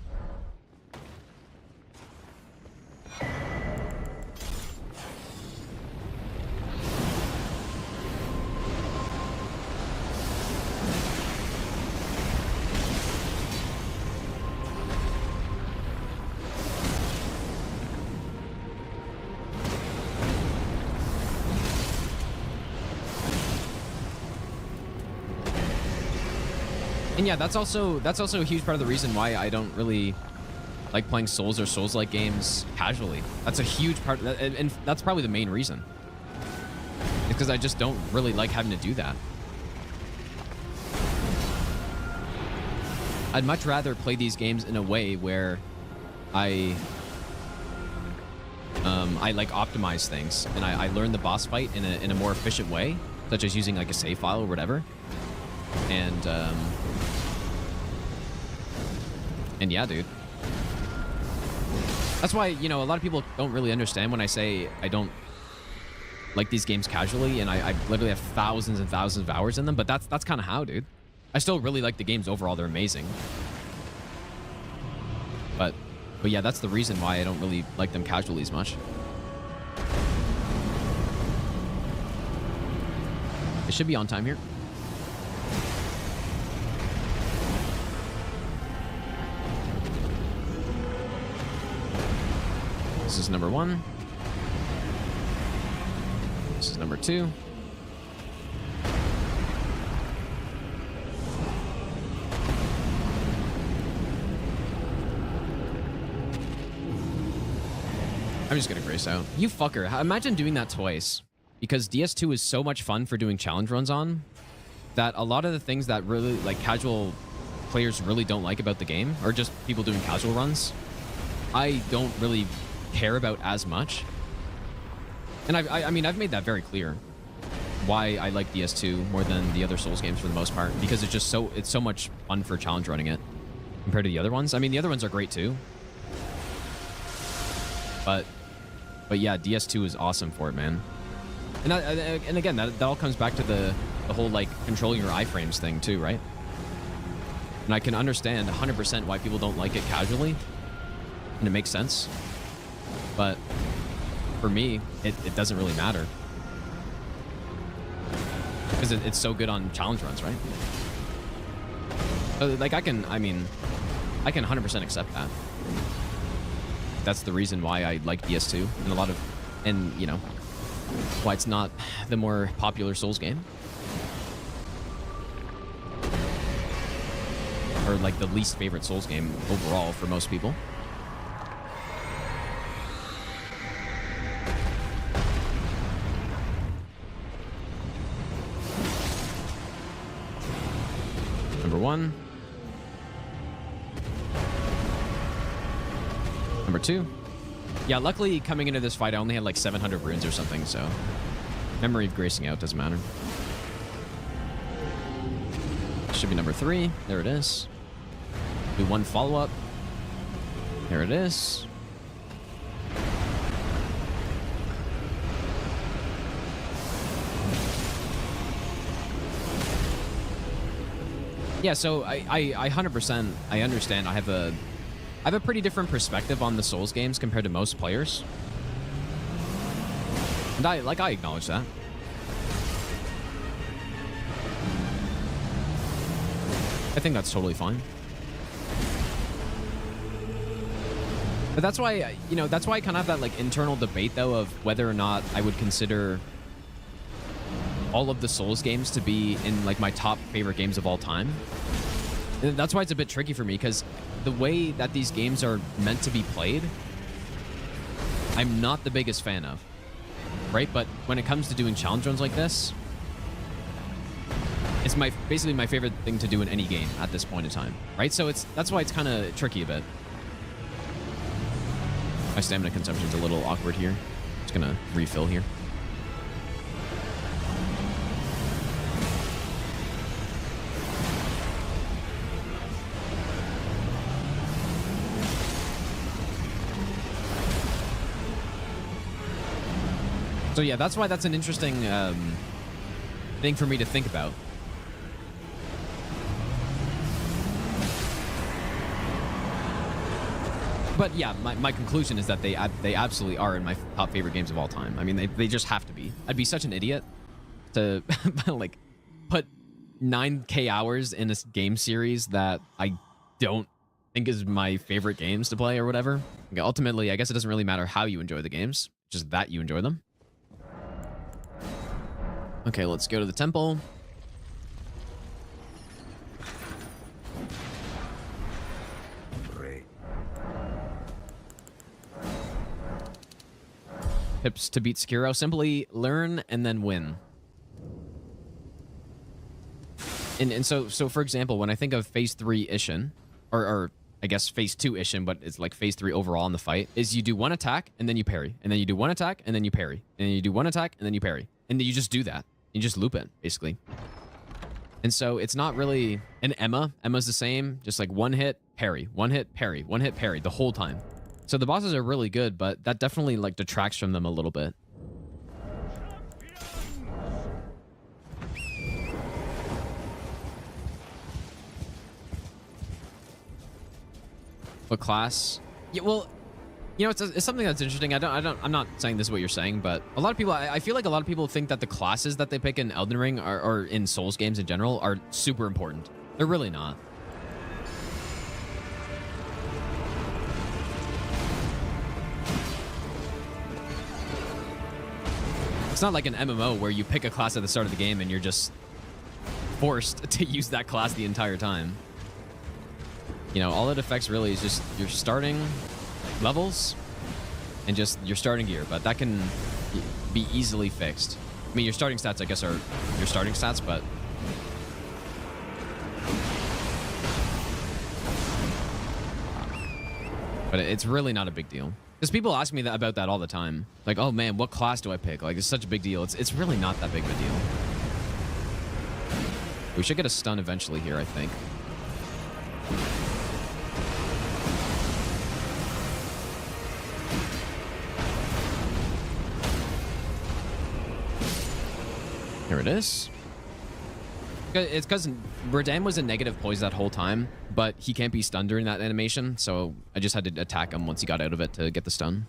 And yeah, that's also a huge part of the reason why I don't really like playing Souls or Souls-like games casually. That's a huge part, and that's probably the main reason. It's because I just don't really like having to do that. I'd much rather play these games in a way where I like optimize things and I learn the boss fight in a more efficient way, such as using like a save file or whatever. And yeah, dude. That's why, you know, a lot of people don't really understand when I say I don't like these games casually, and I literally have thousands and thousands of hours in them, but that's kind of how, dude. I still really like the games overall. They're amazing. But yeah, that's the reason why I don't really like them casually as much. It should be on time here. This is number 1. This is number 2. I'm just gonna grace out. You fucker. Imagine doing that twice. Because DS2 is so much fun for doing challenge runs on that a lot of the things that really, like, casual players really don't like about the game, or just people doing casual runs, I don't really care about as much. And I mean, I've made that very clear why I like DS2 more than the other Souls games for the most part, because it's just so much fun for challenge running it compared to the other ones. I mean, the other ones are great too, but yeah, DS2 is awesome for it, man. And again, that all comes back to the whole like controlling your iframes thing too, right? And I can understand 100% why people don't like it casually, and it makes sense. But for me, it doesn't really matter. Because it's so good on challenge runs, right? Like, I can 100% accept that. That's the reason why I like DS2 and you know, why it's not the more popular Souls game. Or like the least favorite Souls game overall for most people. Number 1. Number 2. Yeah, luckily coming into this fight, I only had like 700 runes or something, so memory of gracing out doesn't matter. Should be number 3. There it is. Do 1 follow-up. There it is. Yeah, so I 100% I understand. I have a pretty different perspective on the Souls games compared to most players. And I acknowledge that. I think that's totally fine. But that's why, you know, that's why I kind of have that like internal debate though of whether or not I would consider all of the Souls games to be in like my top favorite games of all time. And that's why it's a bit tricky for me, because the way that these games are meant to be played, I'm not the biggest fan of, right? But when it comes to doing challenge runs like this, it's basically my favorite thing to do in any game at this point in time, right? So that's why it's kind of tricky a bit. My stamina consumption's a little awkward here. Just gonna refill here. So yeah, that's why that's an interesting thing for me to think about. But yeah, my conclusion is that they absolutely are in my top favorite games of all time. I mean, they just have to be. I'd be such an idiot to like put 9K hours in a game series that I don't think is my favorite games to play or whatever. Okay, ultimately, I guess it doesn't really matter how you enjoy the games, just that you enjoy them. Okay, let's go to the temple. Tips to beat Sekiro: simply learn and then win. And so for example, when I think of phase 3 Ishin, or I guess phase 2 Ishin, but it's like phase 3 overall in the fight, is you do 1 attack and then you parry, and then you do 1 attack and then you parry, and then you do 1 attack and then you parry, and then you just do that. You just loop it basically. And so it's not really an Emma's the same, just like 1 hit parry, 1 hit parry, 1 hit parry the whole time. So the bosses are really good, but that definitely like detracts from them a little bit. What class? Yeah, well, you know, it's something that's interesting. I'm not saying this is what you're saying, but a lot of people, I feel like a lot of people think that the classes that they pick in Elden Ring or in Souls games in general are super important. They're really not. It's not like an MMO where you pick a class at the start of the game and you're just forced to use that class the entire time. You know, all it affects really is just your starting levels and just your starting gear, but that can be easily fixed. I mean, your starting stats, I guess, are your starting stats, but it's really not a big deal. Because people ask me about that all the time. Like, oh man, what class do I pick? Like, it's such a big deal. It's really not that big of a deal. We should get a stun eventually here, I think. Here it is. It's because Radahn was a negative poise that whole time, but he can't be stunned during that animation, so I just had to attack him once he got out of it to get the stun.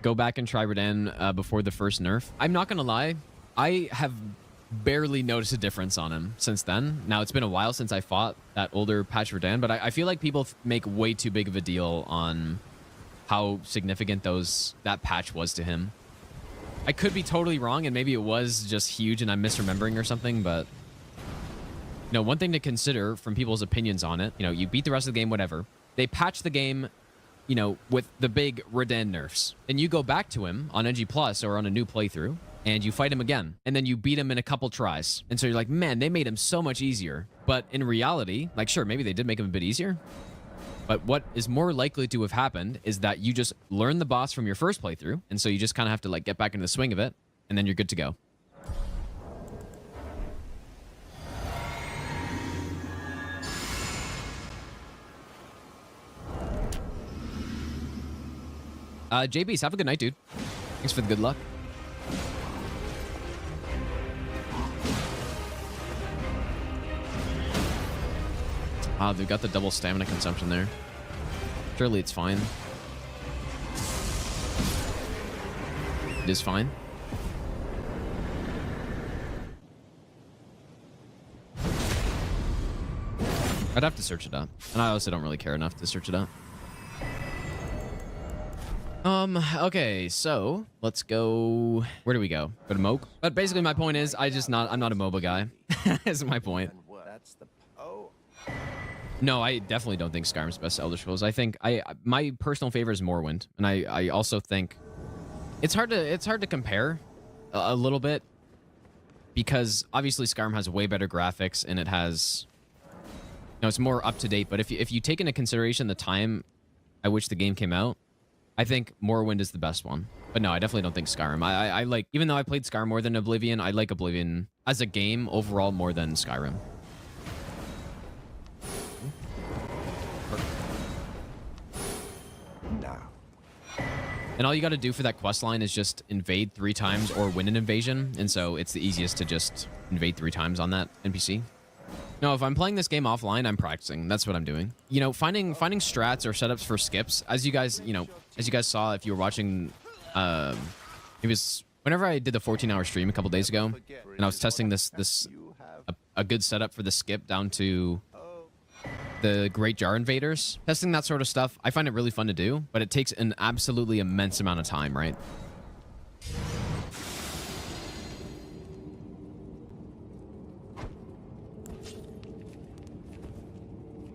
Go back and try Radahn before the first nerf. I'm not gonna lie, I have barely noticed a difference on him since then. Now, it's been a while since I fought that older Patch Verdan, but I feel like people make way too big of a deal on how significant that patch was to him. I could be totally wrong, and maybe it was just huge and I'm misremembering or something, but you know, one thing to consider from people's opinions on it, you know, you beat the rest of the game, whatever. They patch the game, you know, with the big Redan nerfs. And you go back to him on NG Plus or on a new playthrough, and you fight him again. And then you beat him in a couple tries. And so you're like, man, they made him so much easier. But in reality, like, sure, maybe they did make him a bit easier. But what is more likely to have happened is that you just learn the boss from your first playthrough. And so you just kind of have to, like, get back into the swing of it. And then you're good to go. JBs, have a good night, dude. Thanks for the good luck. Ah, they've got the double stamina consumption there. Surely it's fine. It is fine. I'd have to search it up. And I also don't really care enough to search it up. Okay, so let's go. Where do we go? Go to Moog? But basically my point is I'm not a MOBA guy. Is my point. That's the No, I definitely don't think Skyrim's the best Elder Scrolls. I think my personal favorite is Morrowind, and I also think it's hard to compare a little bit because obviously Skyrim has way better graphics and it has, you know, it's more up to date. But if you take into consideration the time at which the game came out, I think Morrowind is the best one. But no, I definitely don't think Skyrim. I like, even though I played Skyrim more than Oblivion, I like Oblivion as a game overall more than Skyrim. And all you got to do for that quest line is just invade 3 times or win an invasion. And so it's the easiest to just invade 3 times on that NPC. No, if I'm playing this game offline, I'm practicing. That's what I'm doing. You know, finding strats or setups for skips, as you guys saw if you were watching, it was whenever I did the 14-hour stream a couple days ago, and I was testing a good setup for the skip down to the Great Jar Invaders. Testing that sort of stuff, I find it really fun to do, but it takes an absolutely immense amount of time, right?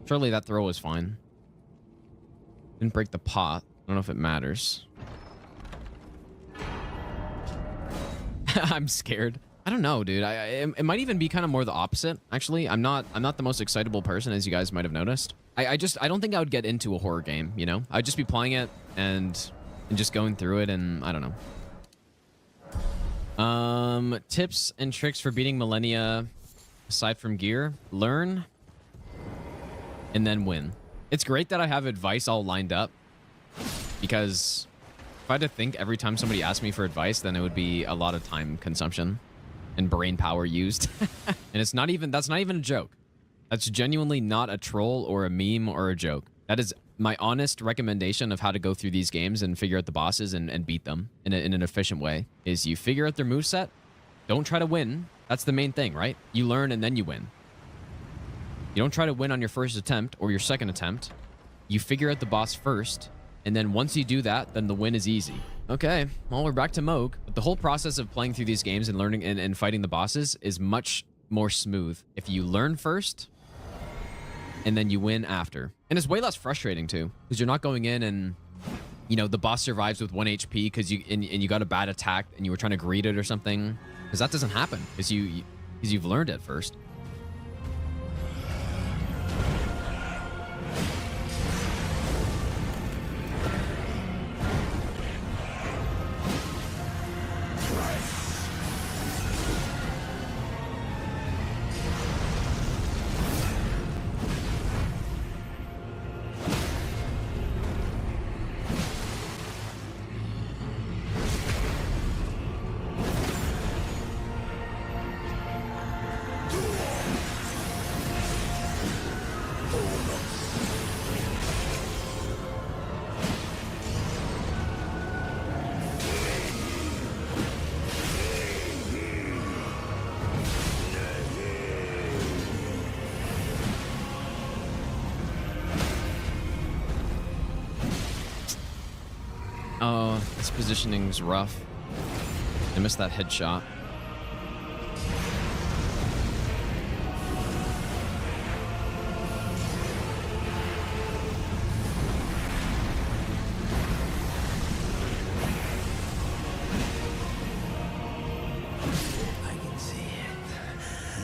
Surely that throw was fine. Didn't break the pot. I don't know if it matters. I'm scared. I don't know, dude. It might even be kind of more the opposite. Actually, I'm not the most excitable person, as you guys might have noticed. I don't think I would get into a horror game. You know, I'd just be playing it and just going through it, and I don't know. Tips and tricks for beating Millennia aside from gear: learn and then win. It's great that I have advice all lined up, because if I had to think every time somebody asked me for advice, then it would be a lot of time consumption and brain power used. And that's not even a joke. That's genuinely not a troll or a meme or a joke. That is my honest recommendation of how to go through these games and figure out the bosses and beat them in an efficient way. Is you figure out their moveset. Don't try to win. That's the main thing, right? You learn and then you win. You don't try to win on your first attempt or your second attempt. You figure out the boss first, and then once you do that, then the win is easy. Okay, well, we're back to Moog. But the whole process of playing through these games and learning and fighting the bosses is much more smooth if you learn first and then you win after. And it's way less frustrating too, because you're not going in and, you know, the boss survives with 1 HP because you got a bad attack and you were trying to greet it or something, because that doesn't happen because you've learned it first. Oh, this positioning's rough. I missed that headshot.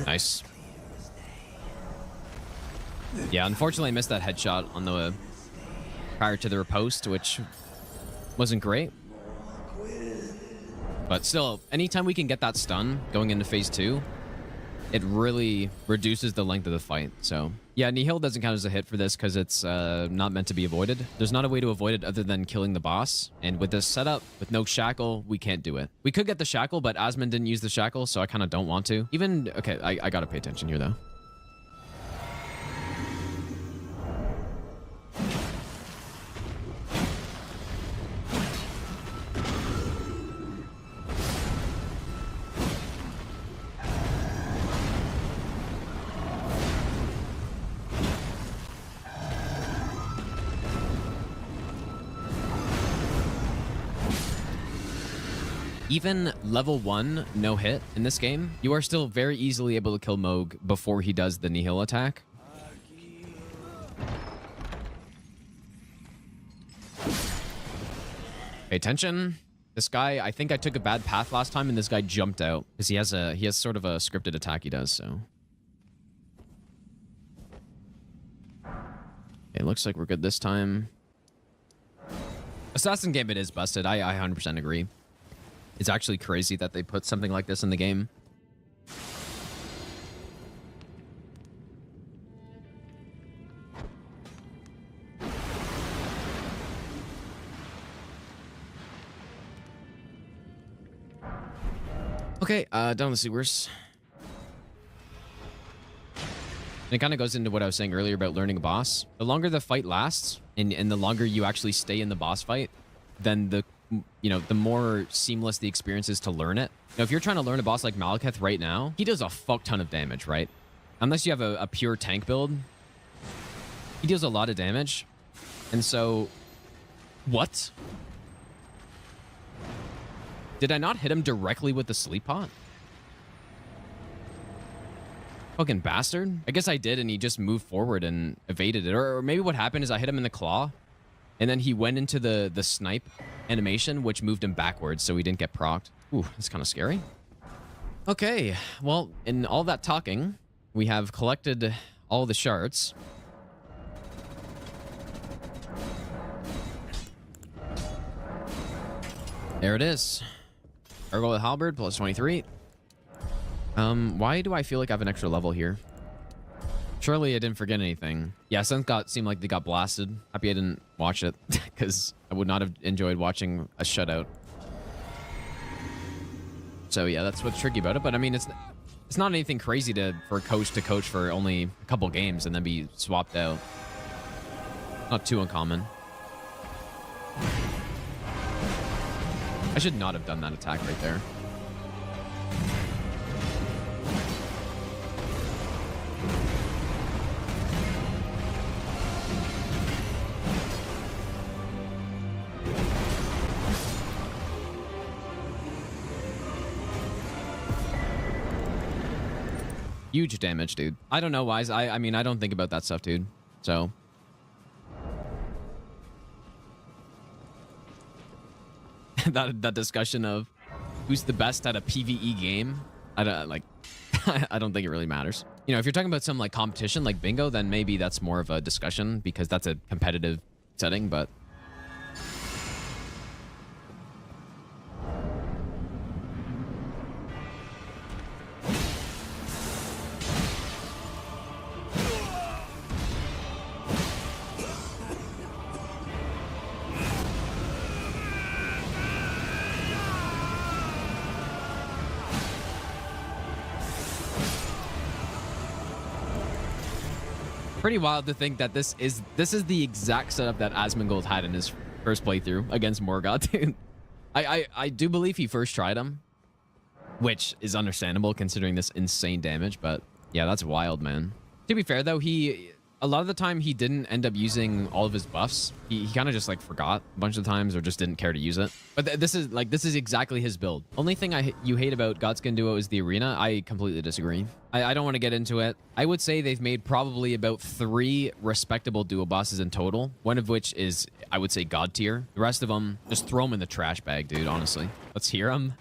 Nice. Yeah, unfortunately I missed that headshot on the prior to the riposte, which wasn't great. But still, anytime we can get that stun going into phase 2, it really reduces the length of the fight. So yeah, Nihil doesn't count as a hit for this because it's not meant to be avoided. There's not a way to avoid it other than killing the boss. And with this setup, with no shackle, we can't do it. We could get the shackle, but Asmund didn't use the shackle, so I kind of don't want to. Even, okay, I gotta pay attention here though. Even level 1 no hit in this game, you are still very easily able to kill Moog before he does the Nihil attack. Pay attention. This guy, I think I took a bad path last time and this guy jumped out because he has sort of a scripted attack he does, so. It looks like we're good this time. Assassin Gambit is busted. I 100% agree. It's actually crazy that they put something like this in the game. Okay, down the sewers. And it kind of goes into what I was saying earlier about learning a boss. The longer the fight lasts, and the longer you actually stay in the boss fight, then the more seamless the experience is to learn it. Now, if you're trying to learn a boss like Malekith right now, he does a fuck ton of damage, right? Unless you have a pure tank build, he deals a lot of damage. And so, what? Did I not hit him directly with the sleep pot? Fucking bastard. I guess I did, and he just moved forward and evaded it. Or maybe what happened is I hit him in the claw, and then he went into the snipe animation, which moved him backwards, so he didn't get procced. Ooh, that's kind of scary. Okay, well, in all that talking, we have collected all the shards. There it is. Gargoyle Halberd, plus 23. Why do I feel like I have an extra level here? Surely I didn't forget anything. Yeah, some seemed like they got blasted. Happy I didn't watch it, because I would not have enjoyed watching a shutout. So yeah, that's what's tricky about it. But I mean, it's not anything crazy for a coach to coach for only a couple games and then be swapped out. Not too uncommon. I should not have done that attack right there. Huge damage, dude. I don't know why. I mean, I don't think about that stuff, dude. So. that discussion of who's the best at a PvE game, I don't think it really matters. You know, if you're talking about some like competition like bingo, then maybe that's more of a discussion because that's a competitive setting, but pretty wild to think that this is the exact setup that Asmongold had in his first playthrough against Morgoth, dude. I do believe he first tried him, which is understandable considering this insane damage, but yeah, that's wild, man. To be fair though, he A lot of the time he didn't end up using all of his buffs. He kind of just like forgot a bunch of times or just didn't care to use it. But this is exactly his build. Only thing you hate about Godskin Duo is the arena. I completely disagree. I don't want to get into it. I would say they've made probably about 3 respectable duo bosses in total. One of which is, I would say, God tier. The rest of them, just throw them in the trash bag, dude, honestly. Let's hear them.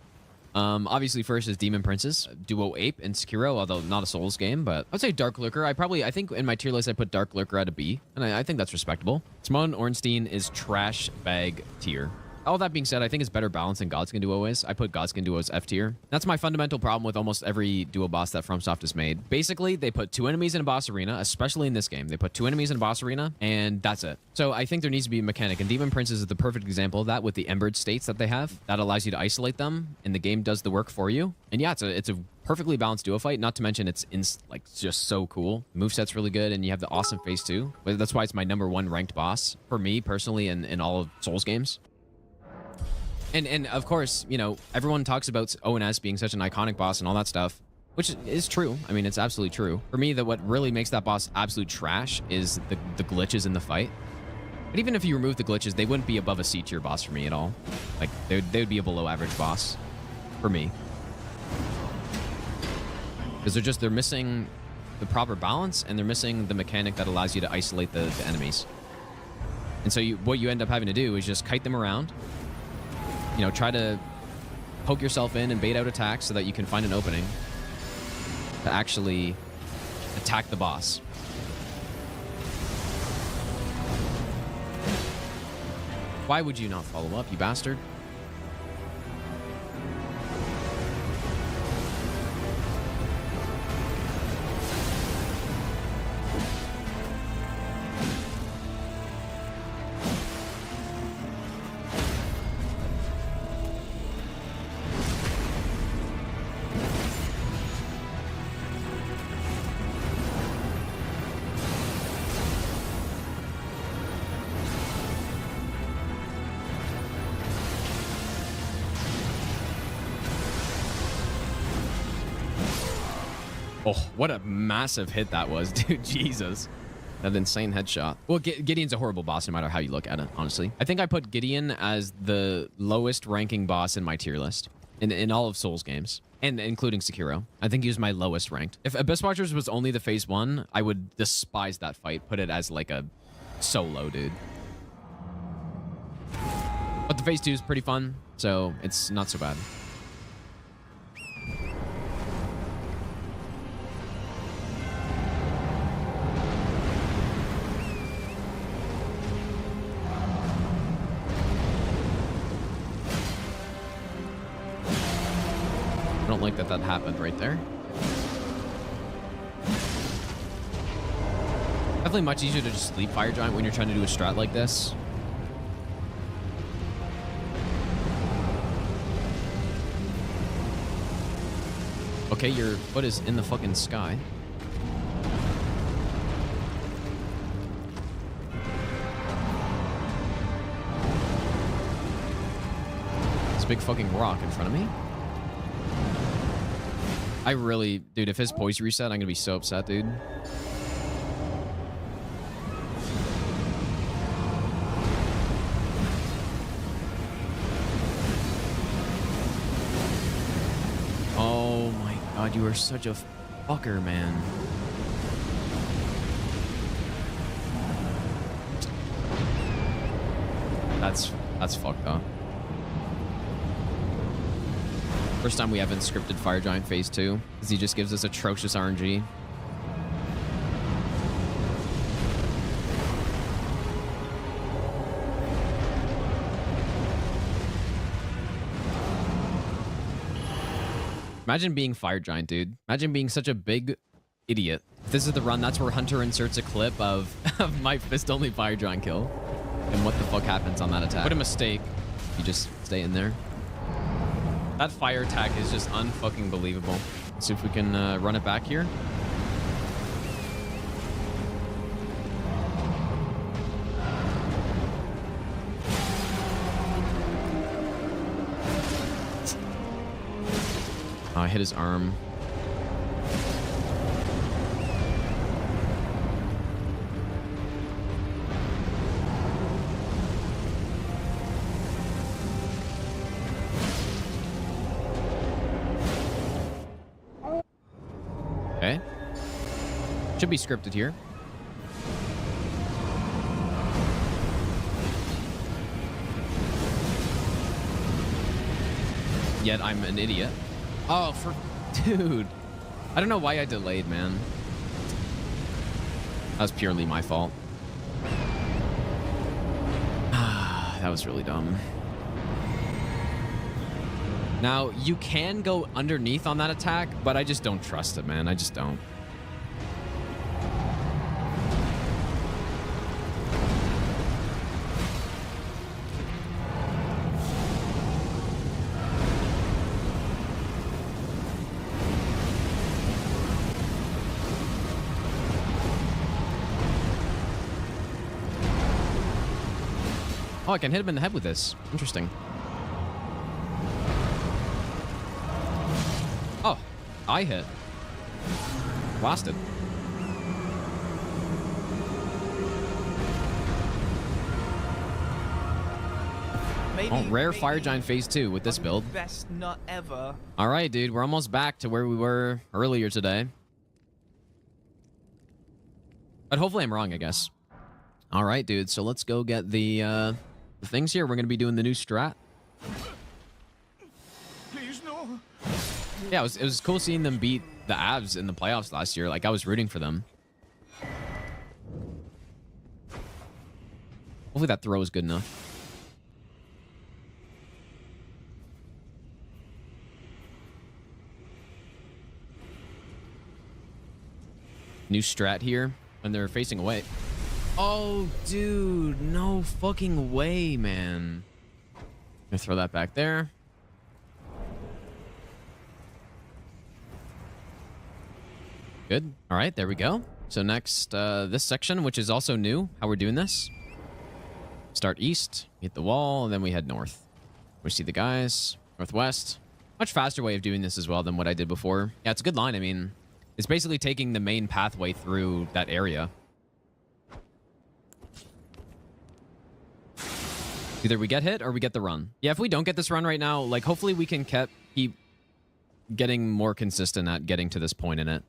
Obviously first is Demon Princess, Duo Ape, and Sekiro, although not a Souls game, but I'd say Dark Lurker. I think in my tier list I put Dark Lurker at a B, and I think that's respectable. Simone Ornstein is trash bag tier. All that being said, I think it's better balanced than Godskin Duo is. I put Godskin Duo as F tier. That's my fundamental problem with almost every duo boss that FromSoft has made. Basically, they put 2 enemies in a boss arena, especially in this game. They put 2 enemies in a boss arena, and that's it. So I think there needs to be a mechanic, and Demon Princess is the perfect example of that with the embered states that they have. That allows you to isolate them, and the game does the work for you. And yeah, it's a perfectly balanced duo fight, not to mention it's like just so cool. The moveset's really good, and you have the awesome phase 2. But that's why it's my #1 ranked boss for me personally in all of Souls games. And of course, you know, everyone talks about ONS being such an iconic boss and all that stuff, which is true. I mean, it's absolutely true. For me, what really makes that boss absolute trash is the glitches in the fight. But even if you remove the glitches, they wouldn't be above a C tier boss for me at all. Like, they would be a below average boss for me. Because they're missing the proper balance, and they're missing the mechanic that allows you to isolate the enemies. And so what you end up having to do is just kite them around. You know, try to poke yourself in and bait out attacks so that you can find an opening to actually attack the boss. Why would you not follow up, you bastard? Oh, what a massive hit that was, dude. Jesus. That insane headshot. Well, Gideon's a horrible boss no matter how you look at it, honestly. I think I put Gideon as the lowest ranking boss in my tier list in all of Souls games, and including Sekiro. I think he was my lowest ranked. If Abyss Watchers was only the phase 1, I would despise that fight. Put it as like a solo, dude. But the phase 2 is pretty fun, so it's not so bad. I don't like that happened right there. Definitely much easier to just sleep Fire Giant when you're trying to do a strat like this. Okay, your foot is in the fucking sky. This big fucking rock in front of me. I really, dude, if his poise reset, I'm gonna be so upset, dude. Oh my god, you are such a fucker, man. That's fucked up. First time we haven't scripted Fire Giant phase 2, because he just gives us atrocious RNG. Imagine being Fire Giant, dude. Imagine being such a big idiot. If this is the run, that's where Hunter inserts a clip of my fist-only Fire Giant kill. And what the fuck happens on that attack. What a mistake. You just stay in there. That fire attack is just unfucking believable. Let's see if we can run it back here. Oh, I hit his arm. Should be scripted here. Yet I'm an idiot. Oh, dude. I don't know why I delayed, man. That was purely my fault. That was really dumb. Now, you can go underneath on that attack, but I just don't trust it, man. I just don't. Oh, I can hit him in the head with this. Interesting. Oh, I hit. Blasted. Maybe, oh, rare Fire Giant phase 2 with this build. Best nut ever. All right, dude. We're almost back to where we were earlier today. But hopefully I'm wrong, I guess. All right, dude. So let's go get the things here. We're going to be doing the new strat. Please, no. Yeah, it was cool seeing them beat the Avs in the playoffs last year. Like, I was rooting for them. Hopefully that throw is good enough. New strat here when they're facing away. Oh, dude. No fucking way, man. Gonna throw that back there. Good. All right, there we go. So next, this section, which is also new, how we're doing this. Start east, hit the wall, and then we head north. We see the guys. Northwest. Much faster way of doing this as well than what I did before. Yeah, it's a good line. I mean, it's basically taking the main pathway through that area. Either we get hit or we get the run. Yeah, if we don't get this run right now, like, hopefully we can keep getting more consistent at getting to this point in it.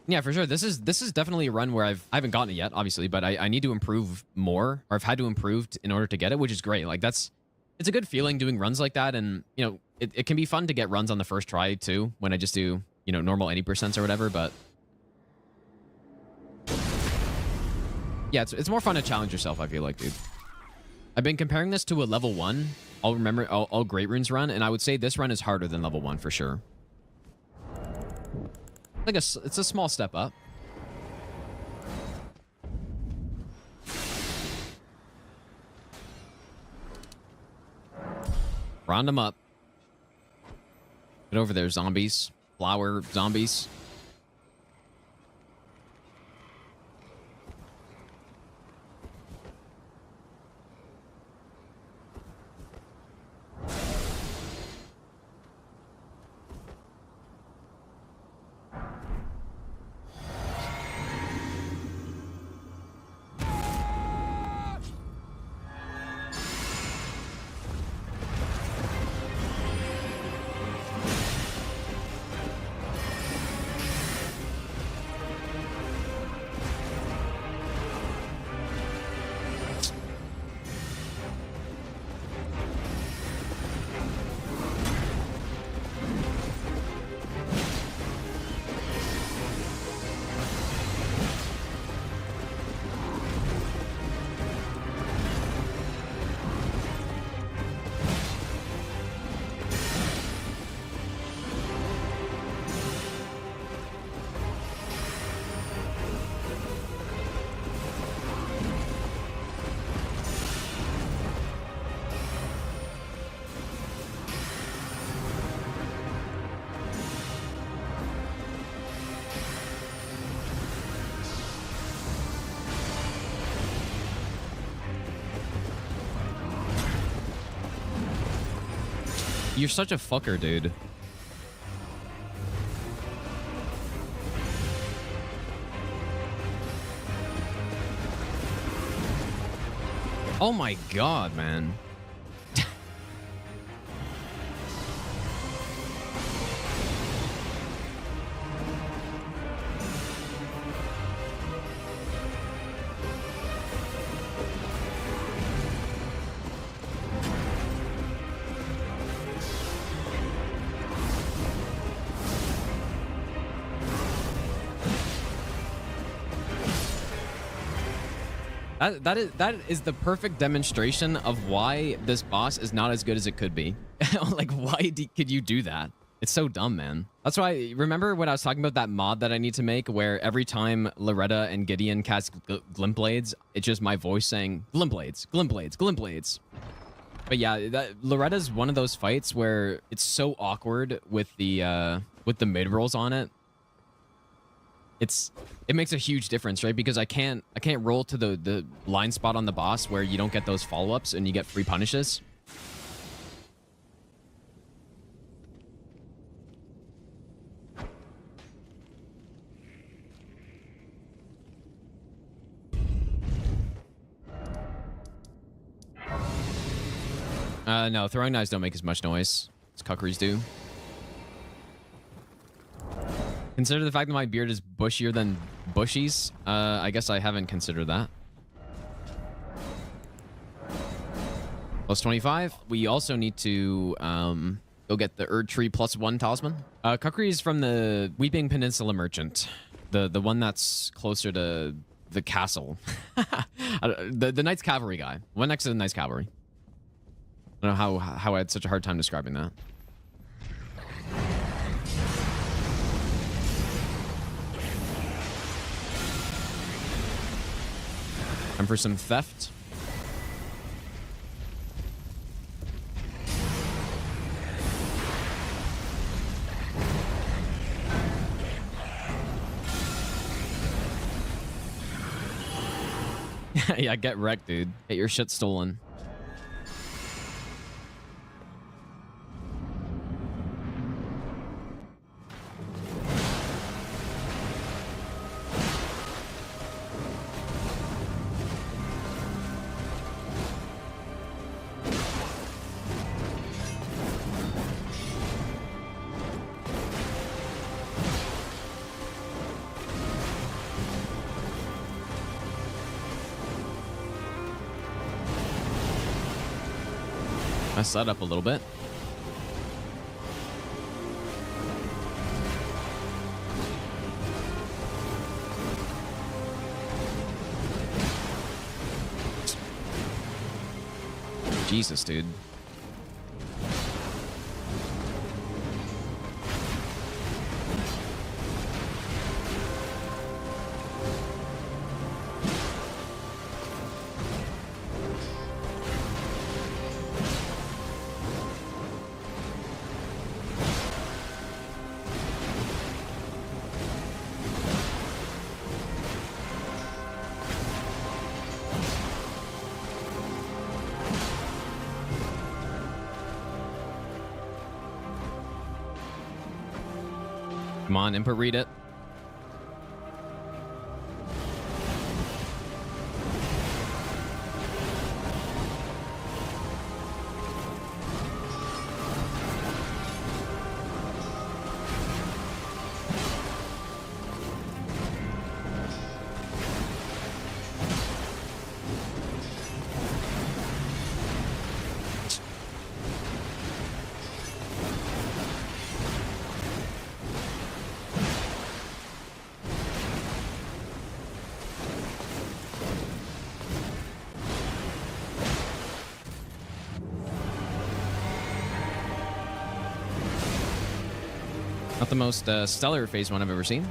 Yeah, for sure. This is definitely a run where I haven't gotten it yet, obviously, but I need to improve more, or I've had to improve in order to get it, which is great. Like, it's a good feeling doing runs like that, and, you know, it can be fun to get runs on the first try, too, when I just do, you know, normal any percents or whatever, but... yeah, it's more fun to challenge yourself, I feel like, dude. I've been comparing this to a level 1, all Great Runes run, and I would say this run is harder than level 1 for sure. Like it's a small step up. Round them up. Get over there, zombies. Flower zombies. You're such a fucker, dude. Oh my god, man. That is the perfect demonstration of why this boss is not as good as it could be. Like, why could you do that? It's so dumb, man. That's why, remember when I was talking about that mod that I need to make where every time Loretta and Gideon cast Glint Blades, it's just my voice saying, Glint Blades, Glint Blades, Glint Blades. But yeah, Loretta's one of those fights where it's so awkward with the mid rolls on it. It makes a huge difference, right? Because I can't roll to the line spot on the boss where you don't get those follow-ups and you get free punishes. No, throwing knives don't make as much noise as Kukris do. Consider the fact that my beard is bushier than Bushy's. I guess I haven't considered that. Plus 25. We also need to go get the Erd Tree +1 talisman. Kukri is from the Weeping Peninsula Merchant. The one that's closer to the castle. the Knights Cavalry guy. One next to the Knights Cavalry. I don't know how I had such a hard time describing that. Time for some theft. Yeah, get wrecked, dude. Get your shit stolen. Mess that up a little bit. Jesus, dude. Come on, input read it. Not the most stellar phase 1 I've ever seen.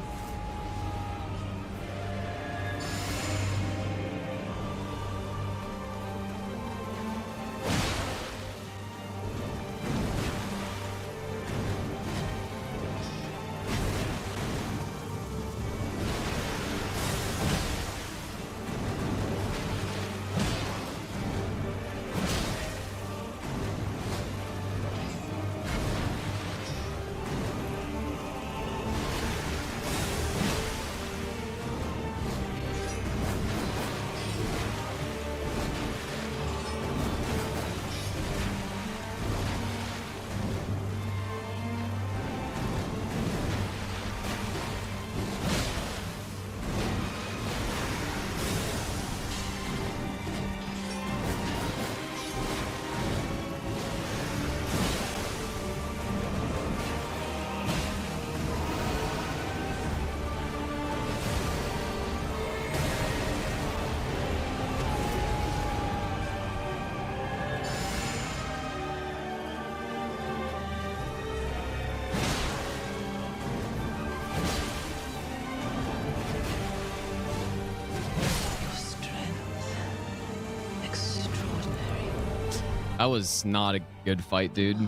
That was not a good fight, dude.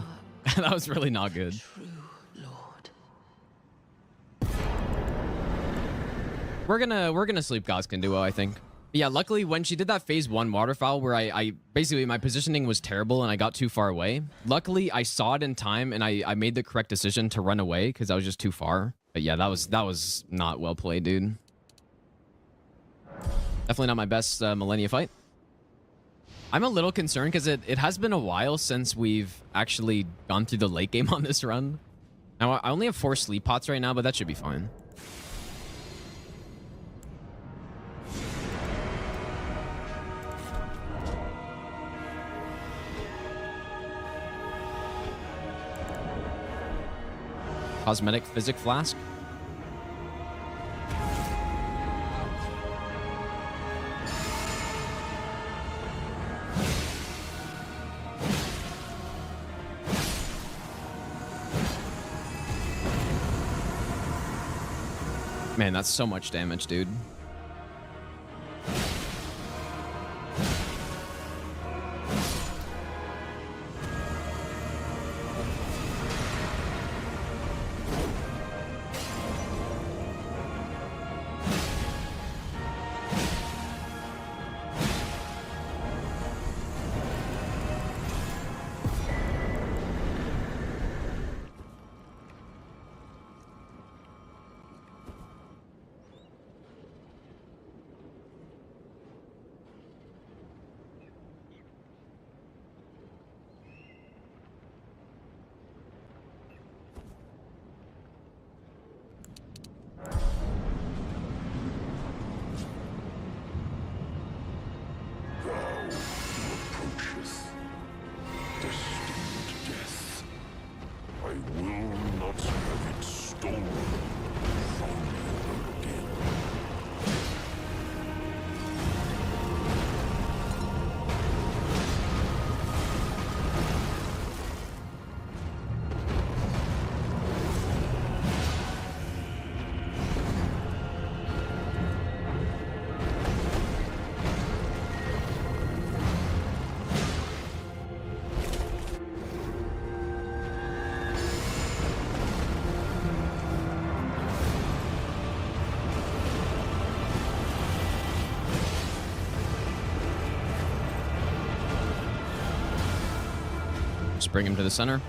That was really not good. We're gonna sleep Goskin duo, I think. Yeah, luckily when she did that phase 1 waterfowl where I basically my positioning was terrible and I got too far away. Luckily I saw it in time and I made the correct decision to run away because I was just too far. But yeah, that was not well played, dude. Definitely not my best Millennia fight. I'm a little concerned because it has been a while since we've actually gone through the late game on this run. Now, I only have 4 sleep pots right now, but that should be fine. Cosmetic Physic Flask. Man, that's so much damage, dude. Just bring him to the center.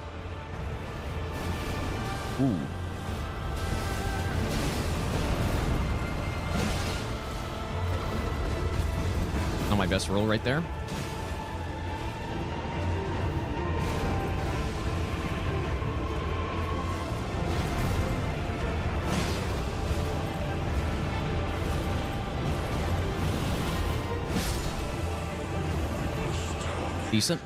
Ooh. Not my best roll right there. Decent.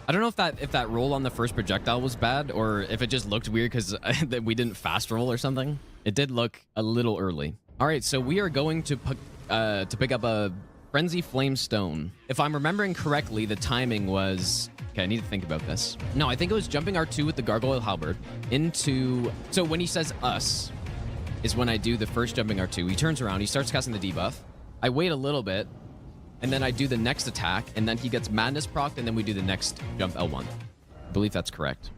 I don't know if that roll on the first projectile was bad or if it just looked weird because we didn't fast roll or something. It did look a little early. All right, so we are going to pick up a Frenzy Flame Stone. If I'm remembering correctly, the timing was... Okay, I need to think about this. No, I think it was jumping R2 with the Gargoyle Halberd into... So when he says us is when I do the first jumping R2. He turns around, he starts casting the debuff. I wait a little bit, and then I do the next attack, and then he gets Madness procced, and then we do the next jump L1. I believe that's correct.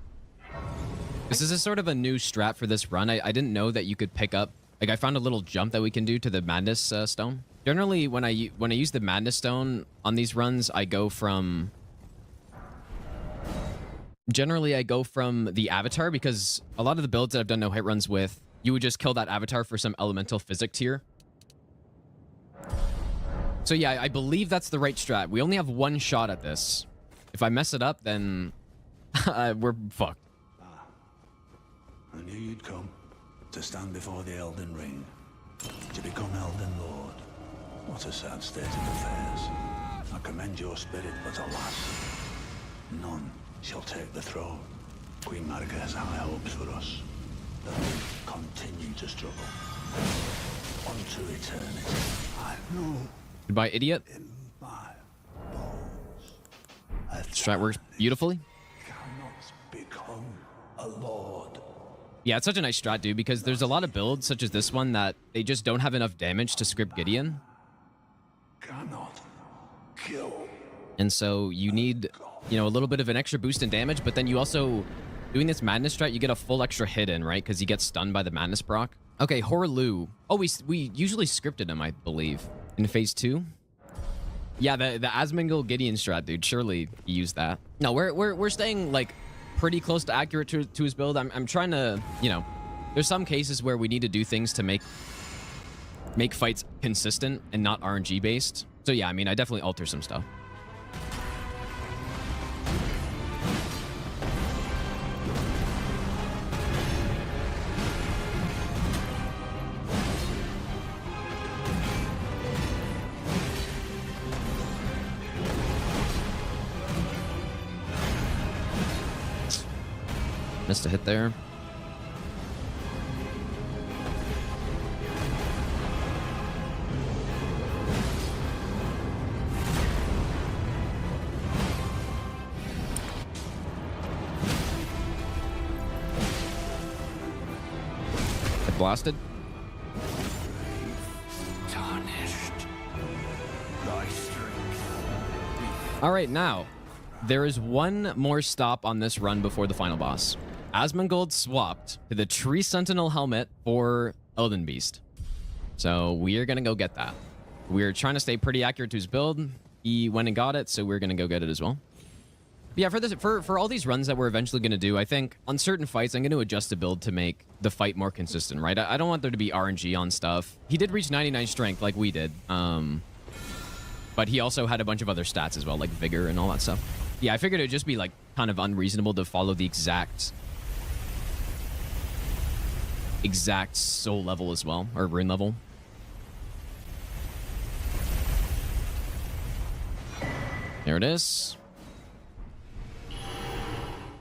This is a sort of a new strat for this run. I didn't know that you could pick up... Like, I found a little jump that we can do to the Madness Stone. Generally, when I use the Madness Stone on these runs, I go from... Generally, I go from the Avatar, because a lot of the builds that I've done no-hit runs with, you would just kill that Avatar for some Elemental Physic tier. So yeah, I believe that's the right strat. We only have one shot at this. If I mess it up, then we're fucked. I knew you'd come to stand before the Elden Ring, to become Elden Lord. What a sad state of affairs. I commend your spirit, but alas, none shall take the throne. Queen Marika has high hopes for us, that we continue to struggle. Unto eternity. I know. Goodbye, idiot. Strat works beautifully. Cannot become a lord. Yeah, it's such a nice strat, dude, because there's a lot of builds, such as this one, that they just don't have enough damage to script Gideon. Cannot kill. And so you need, you know, a little bit of an extra boost in damage, but then you also, doing this Madness strat, you get a full extra hit in, right? Because he gets stunned by the Madness proc. Okay, Horlu. Oh, we usually scripted him, I believe, in phase 2. Yeah, the Asmongold Gideon strat, dude. Surely he used that. No, we're staying like pretty close to accurate to his build. I'm trying to, you know, there's some cases where we need to do things to make fights consistent and not RNG based. So yeah, I mean, I definitely alter some stuff. Missed a hit there. Get blasted. Tarnished. Thy strength. All right, now there is one more stop on this run before the final boss. Asmongold swapped to the Tree Sentinel helmet for Elden Beast. So we are going to go get that. We're trying to stay pretty accurate to his build. He went and got it, so we're going to go get it as well. But yeah, for all these runs that we're eventually going to do, I think on certain fights, I'm going to adjust the build to make the fight more consistent, right? I don't want there to be RNG on stuff. He did reach 99 strength like we did. But he also had a bunch of other stats as well, like vigor and all that stuff. Yeah, I figured it would just be like kind of unreasonable to follow the exact soul level as well, or rune level. There it is.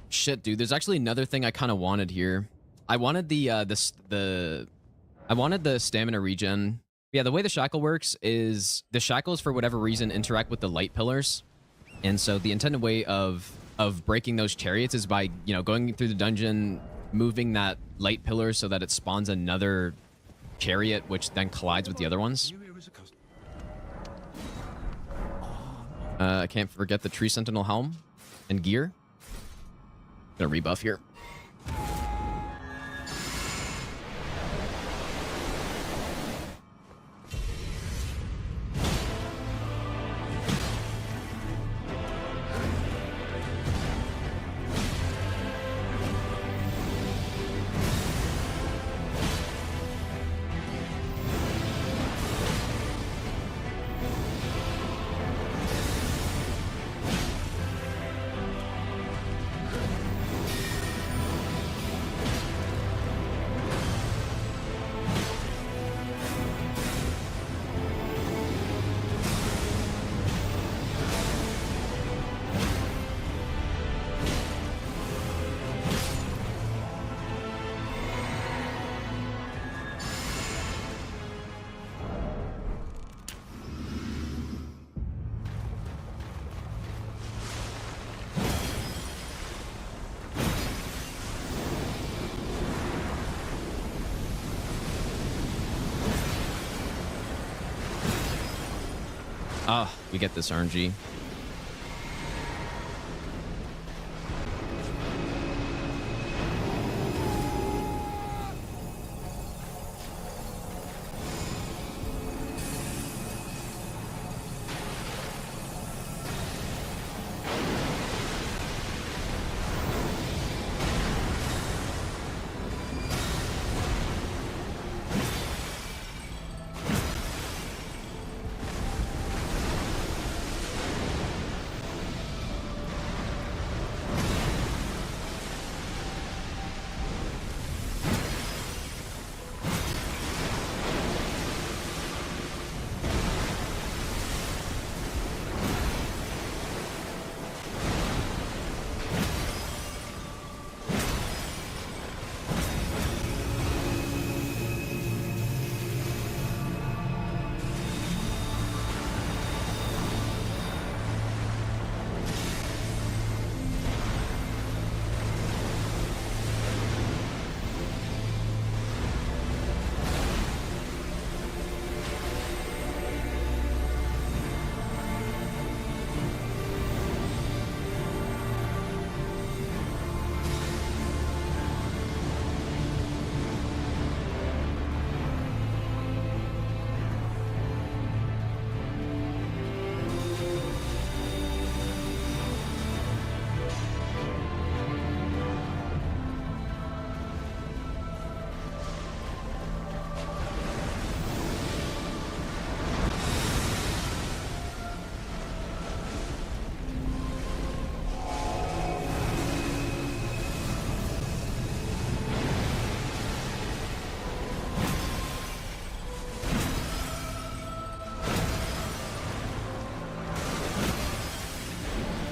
Shit, dude, there's actually another thing I kind of wanted here. I wanted the stamina regen. Yeah, the way the shackle works is the shackles, for whatever reason, interact with the light pillars. And so the intended way of breaking those chariots is by, you know, going through the dungeon, moving that light pillar so that it spawns another chariot, which then collides with the other ones. I can't forget the Tree Sentinel helm and gear. Gonna rebuff here. Ah, we get this RNG.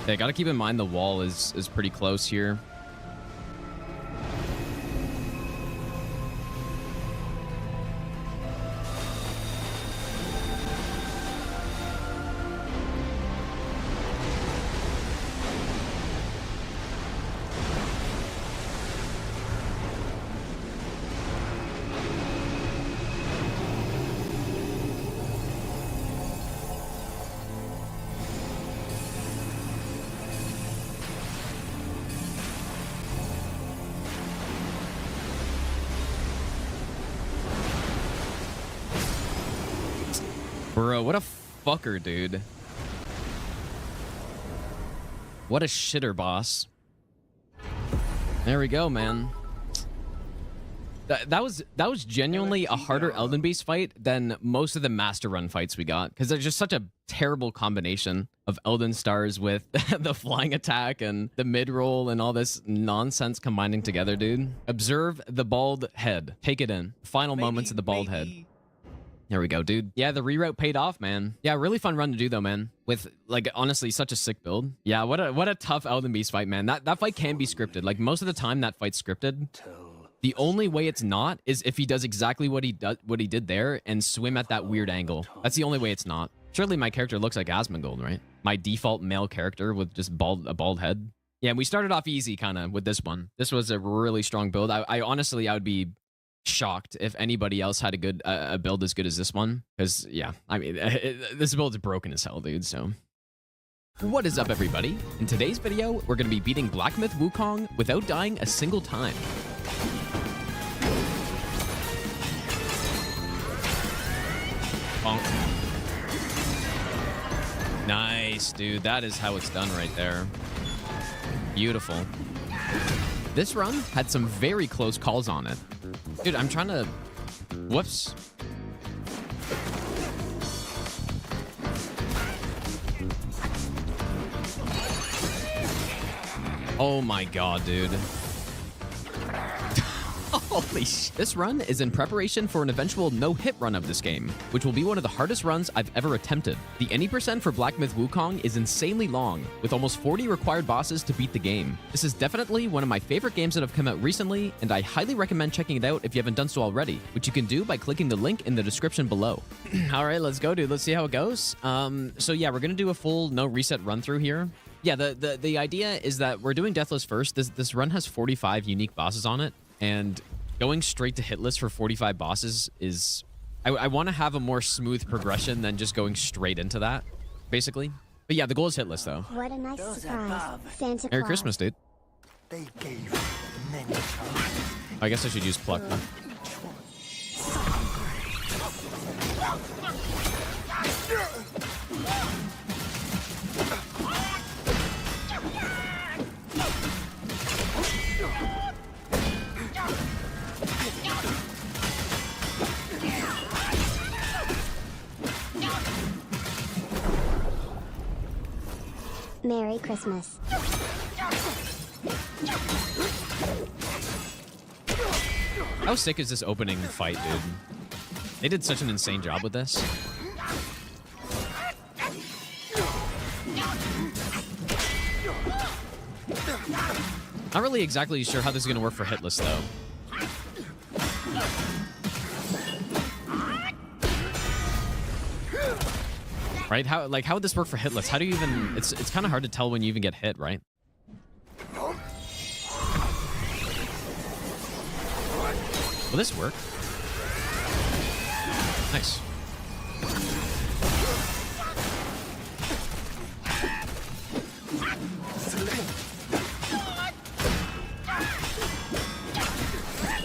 Okay, gotta keep in mind the wall is pretty close here. Bro, what a fucker, dude. What a shitter, boss. There we go, man. That was genuinely a harder Elden Beast fight than most of the Master Run fights we got, because there's just such a terrible combination of Elden Stars with the flying attack and the mid-roll and all this nonsense combining together, dude. Observe the bald head. Take it in. Final moments of the bald head. There we go, dude. Yeah, the reroute paid off, man. Yeah, really fun run to do though, man. With like honestly such a sick build. Yeah, what a tough Elden Beast fight, man. That fight can be scripted. Like most of the time that fight's scripted. The only way it's not is if he does exactly what he did there and swim at that weird angle. That's the only way it's not. Surely my character looks like Asmongold, right? My default male character with just a bald head. Yeah, and we started off easy kind of with this one. This was a really strong build. I honestly would be shocked if anybody else had a build as good as this one, because yeah, I mean this build is broken as hell, dude. So what is up, everybody? In today's video we're going to be beating Black Myth Wukong without dying a single time. Bonk. Nice, dude. That is how it's done right there. Beautiful. This run had some very close calls on it. Dude, I'm trying to... Whoops. Oh my god, dude. Holy shit. This run is in preparation for an eventual no-hit run of this game, which will be one of the hardest runs I've ever attempted. The any percent for Black Myth Wukong is insanely long, with almost 40 required bosses to beat the game. This is definitely one of my favorite games that have come out recently, and I highly recommend checking it out if you haven't done so already, which you can do by clicking the link in the description below. All right, let's go, dude. Let's see how it goes. So yeah, we're gonna do a full no reset run through here. Yeah, the idea is that we're doing Deathless first. This run has 45 unique bosses on it, and going straight to hitless for 45 bosses is... I want to have a more smooth progression than just going straight into that, basically. But yeah, the goal is hitless, though. What a nice surprise, Santa Merry Claus. Christmas, dude. They gave many times. I guess I should use Pluck, though. Merry Christmas. How sick is this opening fight, dude? They did such an insane job with this. Not really exactly sure how this is going to work for hitless, though. Right? How would this work for hitless? How do you even... It's kind of hard to tell when you even get hit, right? Will this work? Nice.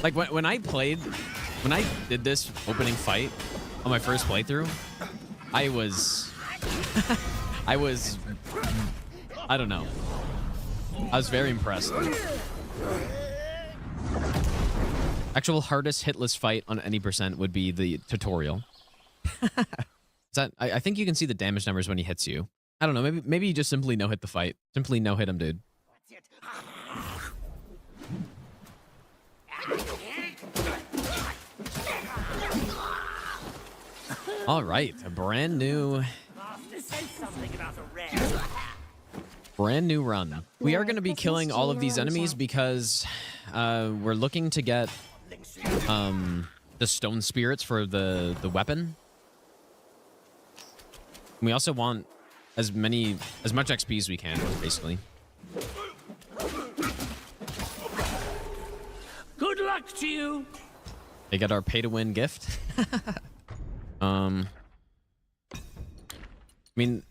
Like when I did this opening fight on my first playthrough, I don't know. I was very impressed. Actual hardest hitless fight on any percent would be the tutorial. I think you can see the damage numbers when he hits you. I don't know. Maybe you just simply no hit the fight. Simply no hit him, dude. All right, a brand new. Brand new run. We are going to be killing all of these enemies because we're looking to get the stone spirits for the weapon. We also want as much XP as we can, basically. Good luck to you. They get our pay-to-win gift. I mean,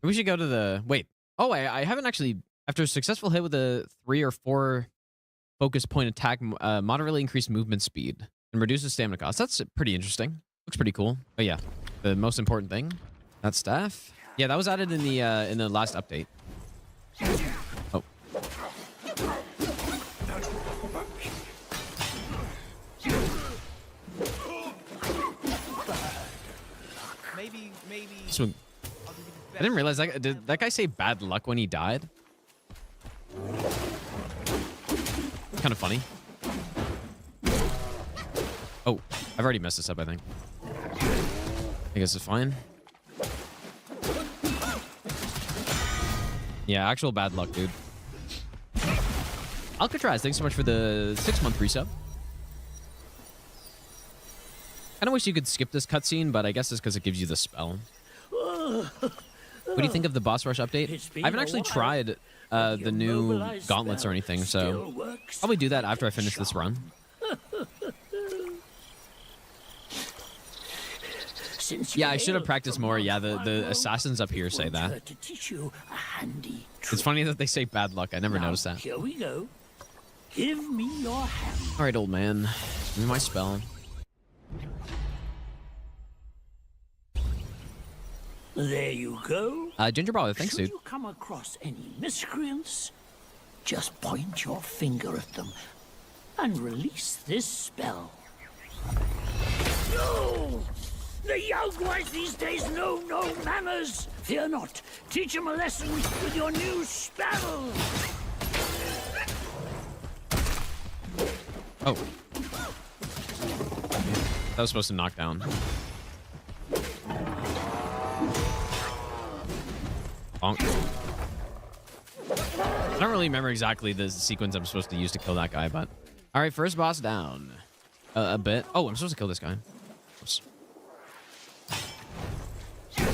we should go to the... Wait. Oh, I haven't actually... After a successful hit with a 3 or 4 focus point attack, moderately increased movement speed and reduces stamina cost. That's pretty interesting. Looks pretty cool. But yeah, the most important thing, that staff. Yeah, that was added in the last update. Oh. Maybe. So, I didn't realize that. Did that guy say bad luck when he died? Kind of funny. Oh, I've already messed this up, I think. I guess it's fine. Yeah, actual bad luck, dude. Alcatraz, thanks so much for the 6-month resub. I wish you could skip this cutscene, but I guess it's because it gives you the spell. What do you think of the boss rush update? I haven't actually tried the new gauntlets or anything, so probably do that after I finish this run. Yeah, I should have practiced more. Yeah, the assassins up here say that. It's funny that they say bad luck. I never noticed that. Here we go. Give me your hand. All right, old man. Give me my spell. There you go. Ginger Brother, thanks, Should dude. you come across any miscreants, just point your finger at them and release this spell. No! The young boys these days know no manners. Fear not. Teach them a lesson with your new spell. Oh. That was supposed to knock down. Bonk. I don't really remember exactly the sequence I'm supposed to use to kill that guy, but... All right, first boss down. A bit. Oh, I'm supposed to kill this guy. Oops. Here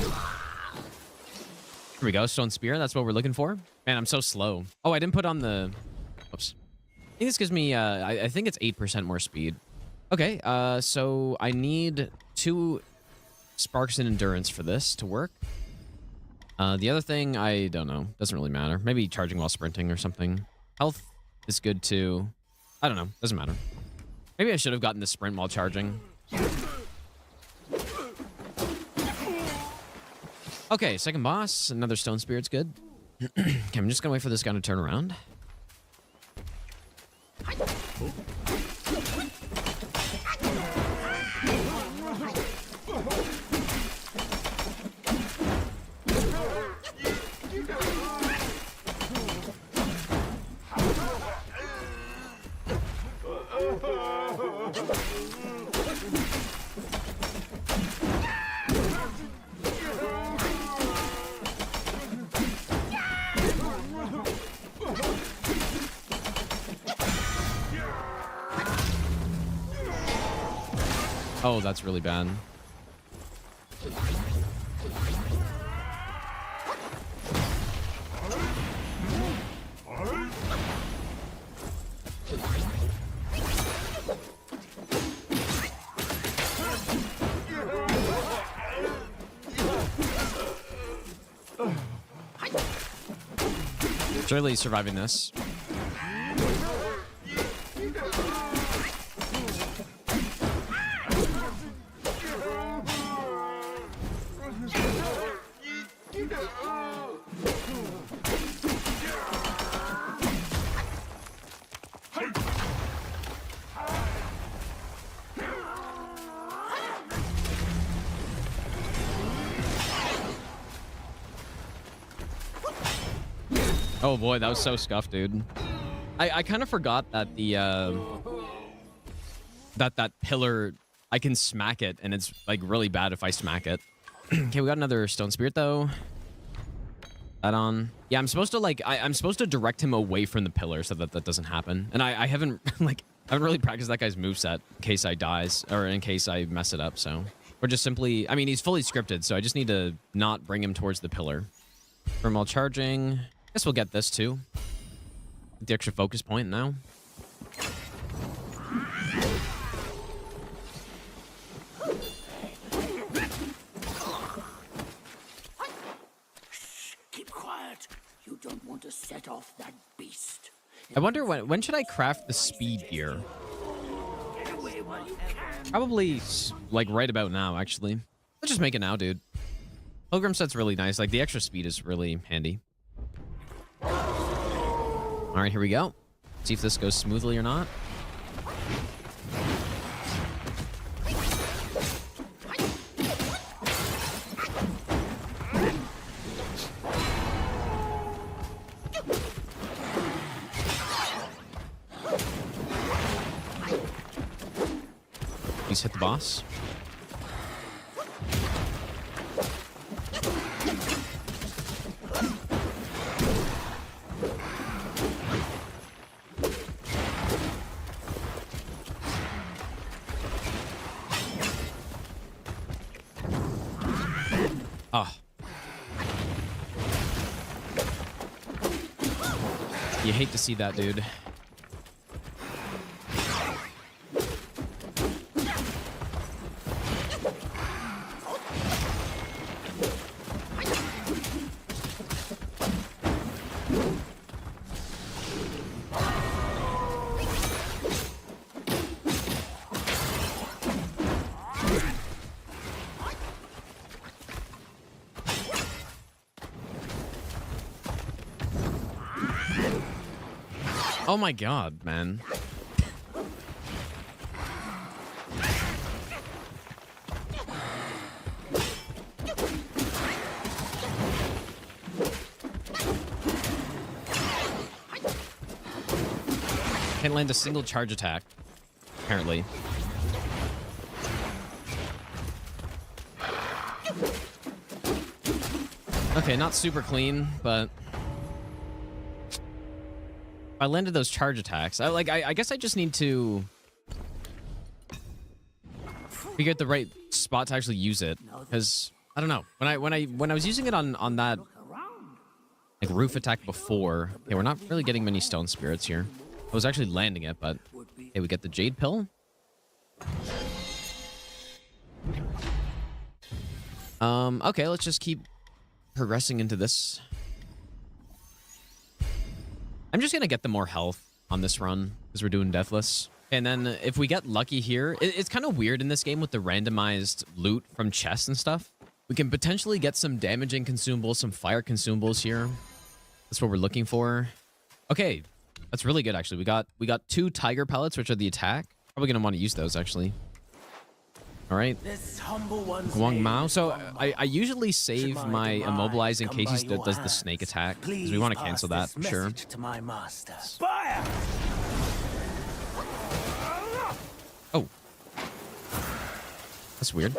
we go, stone spear. That's what we're looking for. Man, I'm so slow. Oh, I didn't put on the... Oops. I think this gives me... I think it's 8% more speed. Okay, so I need 2 sparks in endurance for this to work. The other thing, I don't know. Doesn't really matter. Maybe charging while sprinting or something. Health is good too. I don't know. Doesn't matter. Maybe I should have gotten the sprint while charging. Okay, second boss. Another stone spirit's good. Okay, I'm just gonna wait for this guy to turn around. Oh, that's really bad. Surely surviving this. Oh boy, that was so scuffed, dude. I kind of forgot that the that pillar, I can smack it and it's like really bad if I smack it. Okay, we got another stone spirit though. That on. Yeah, I'm supposed to like I'm supposed to direct him away from the pillar so that that doesn't happen. And I haven't like I haven't really practiced that guy's moveset in case I dies or in case I mess it up. So we're just simply. I mean, he's fully scripted, so I just need to not bring him towards the pillar. From while charging, I guess we'll get this too. The extra focus point now. Keep quiet. You don't want to set off that beast. I wonder when should I craft the speed gear? Probably like right about now, actually. Let's just make it now, dude. Pilgrim set's really nice. Like the extra speed is really handy. All right, here we go. See if this goes smoothly or not. Please hit the boss. Oh. You hate to see that, dude. Oh my god, man. Can't land a single charge attack, apparently. Okay, not super clean, but I landed those charge attacks. I guess I just need to figure out the right spot to actually use it, because I don't know. When I was using it on that like roof attack before. Okay, we're not really getting many stone spirits here. I was actually landing it, but hey, we get the jade pill. Okay, let's just keep progressing into this. I'm just gonna get the more health on this run because we're doing deathless. And then if we get lucky here, it's kind of weird in this game with the randomized loot from chests and stuff. We can potentially get some damaging consumables, some fire consumables here. That's what we're looking for. Okay, that's really good actually. We got 2 tiger pellets, which are the attack. Probably gonna want to use those actually. All right. Guang Mao. So I usually save my immobilize in case he does the snake attack, because we want to cancel that for sure. To my master. Oh, that's weird.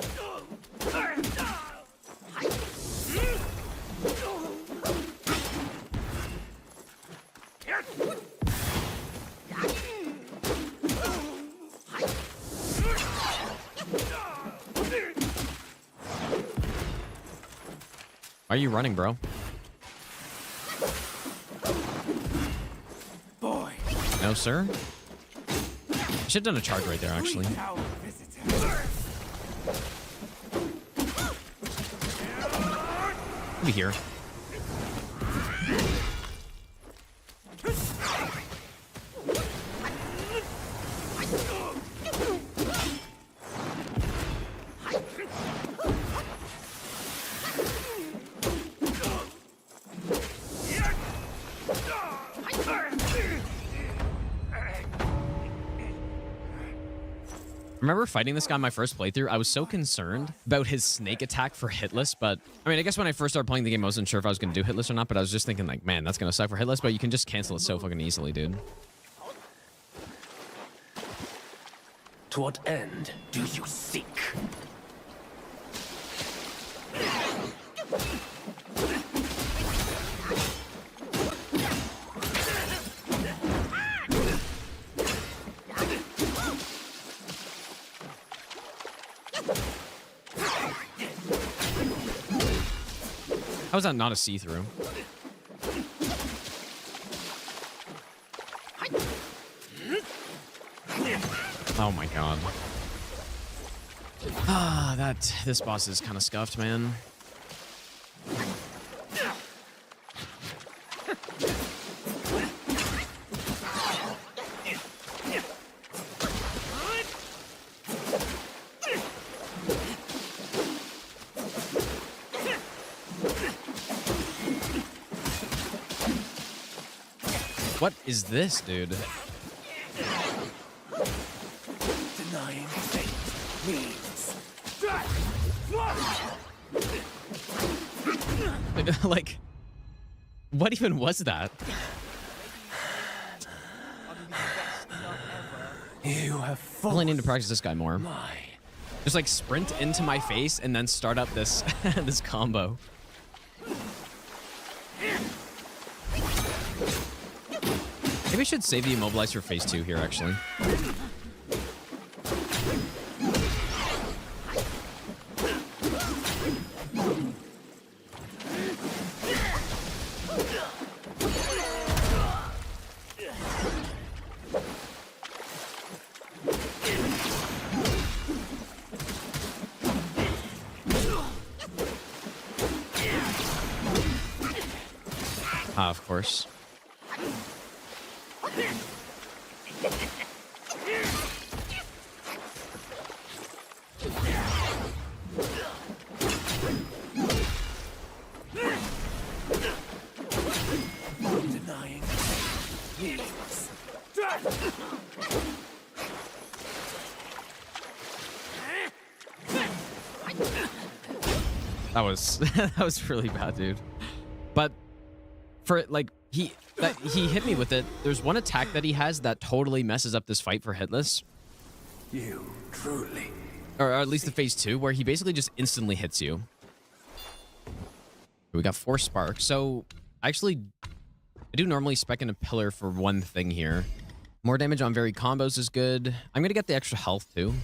Why are you running, bro? Boy. No, sir. I should have done a charge right there, actually. Be here. I remember fighting this guy on my first playthrough. I was so concerned about his snake attack for hitless, but I mean, I guess when I first started playing the game, I wasn't sure if I was going to do hitless or not, but I was just thinking like, man, that's going to suck for hitless, but you can just cancel it so fucking easily, dude. To what end do you seek? How is that not a see-through? Oh my god. Ah, this boss is kind of scuffed, man. What is this, dude? Denying fate means like, what even was that? you have I really need to practice this guy more. Just like sprint into my face and then start up this this combo. Maybe I should save the immobilize for phase 2 here, actually. Of course. denying means That was that was really bad, dude. But for like he hit me with it. There's one attack that he has that totally messes up this fight for hitless. you truly. Or at least the phase 2, where he basically just instantly hits you. We got 4 sparks. So I do normally spec in a pillar for one thing here. More damage on varied combos is good. I'm gonna get the extra health too.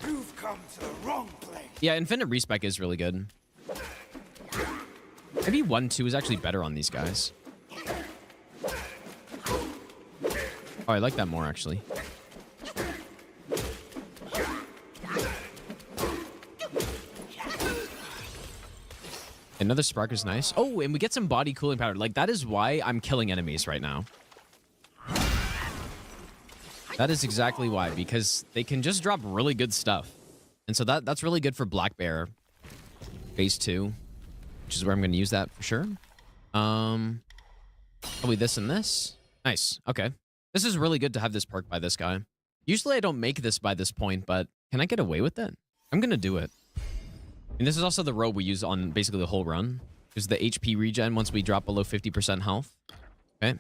You've come to the wrong place. Yeah, infinite respec is really good. Maybe 1-2 is actually better on these guys. Oh, I like that more, actually. Another spark is nice. Oh, and we get some body cooling powder. Like, that is why I'm killing enemies right now. That is exactly why, because they can just drop really good stuff. And so that's really good for Black Bear phase 2, which is where I'm going to use that for sure. Probably this and this. Nice. Okay. This is really good to have this perk by this guy. Usually I don't make this by this point, but can I get away with it? I'm going to do it. And this is also the robe we use on basically the whole run. This is the HP regen once we drop below 50% health. Okay.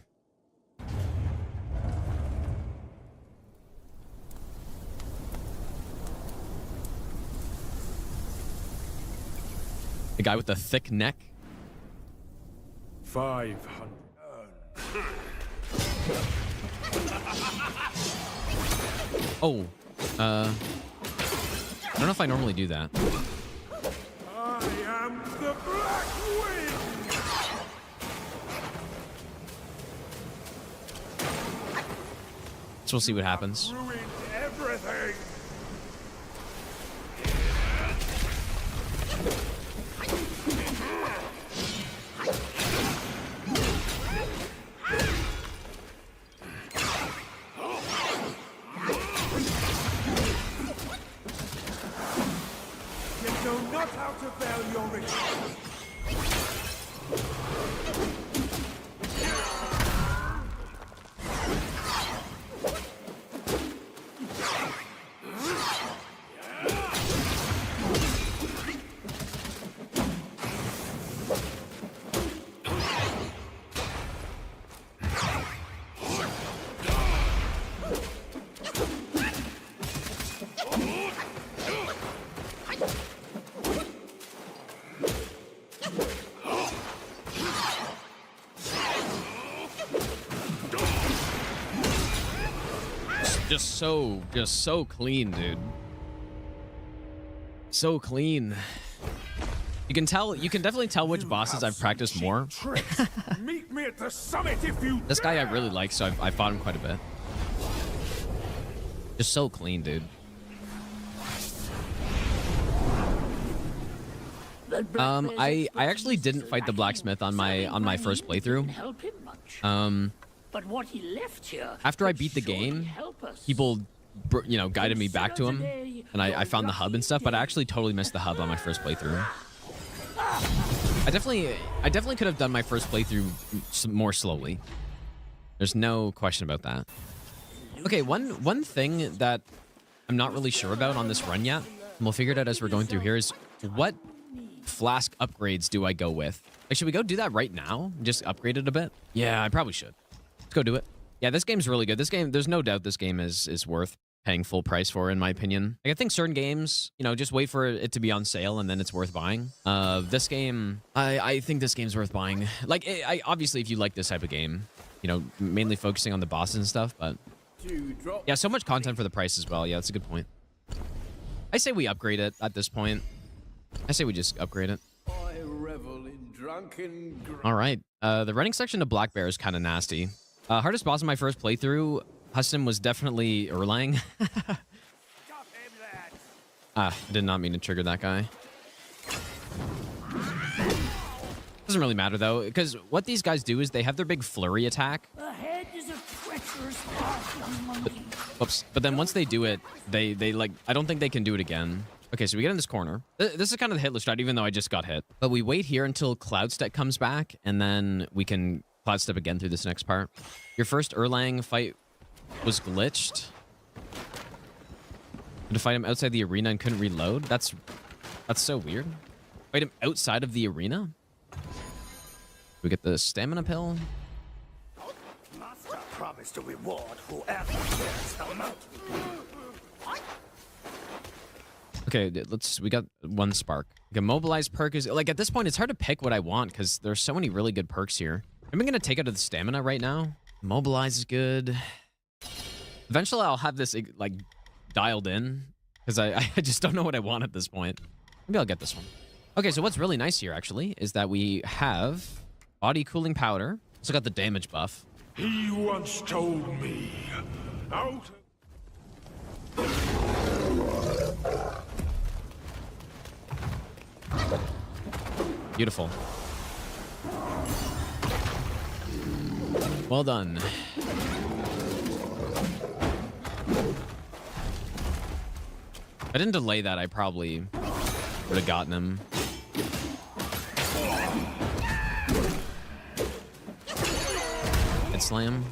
The guy with the thick neck. 500. Oh, I don't know if I normally do that. I am the Black Wind. So we'll see what happens. Ruined everything. You know not how to fail your ritual. Just so clean, dude. So clean. You can definitely tell which bosses I've practiced more. Meet me at the summit if you This guy I really like, so I fought him quite a bit. Just so clean, dude. I actually didn't fight the blacksmith on my first playthrough. But what he left here After I beat the game, people guided me back to him, and I found the hub and stuff. But I actually totally missed the hub on my first playthrough. I definitely could have done my first playthrough more slowly. There's no question about that. Okay, one thing that I'm not really sure about on this run yet, and we'll figure it out as we're going through here, is what flask upgrades do I go with? Like, should we go do that right now? Just upgrade it a bit? Yeah, I probably should. Let's go do it. Yeah, this game's really good. This game, there's no doubt this game is worth paying full price for, in my opinion. Like, I think certain games, just wait for it to be on sale and then it's worth buying. This game, I think this game's worth buying. Like, obviously, if you like this type of game, mainly focusing on the bosses and stuff, but yeah, so much content for the price as well. Yeah, that's a good point. I say we upgrade it at this point. I say we just upgrade it. I revel in drunken All right. The running section to Black Bear is kind of nasty. Hardest boss in my first playthrough, Huston, was definitely Erlang. Did not mean to trigger that guy. Doesn't really matter, though, because what these guys do is they have their big flurry attack. Ahead is a treacherous path, young monkey. Oops. But then once they do it, they like, I don't think they can do it again. Okay, so we get in this corner. This is kind of the hitless strat, even though I just got hit. But we wait here until Cloudstep comes back, and then we can Cloudstep again through this next part. Your first Erlang fight was glitched. To fight him outside the arena and couldn't reload? That's so weird. Fight him outside of the arena? We get the stamina pill. Master promised to reward whoever dares the most. Okay, we got one spark. Like, a mobilize perk is, like, at this point, it's hard to pick what I want because there's so many really good perks here. I'm going to take out the stamina right now. Mobilize is good. Eventually, I'll have this, like, dialed in because I just don't know what I want at this point. Maybe I'll get this one. Okay, so what's really nice here, actually, is that we have body cooling powder. Also got the damage buff. He once told me, out. Beautiful. Well done. If I didn't delay that, I probably would have gotten him. Hit slam.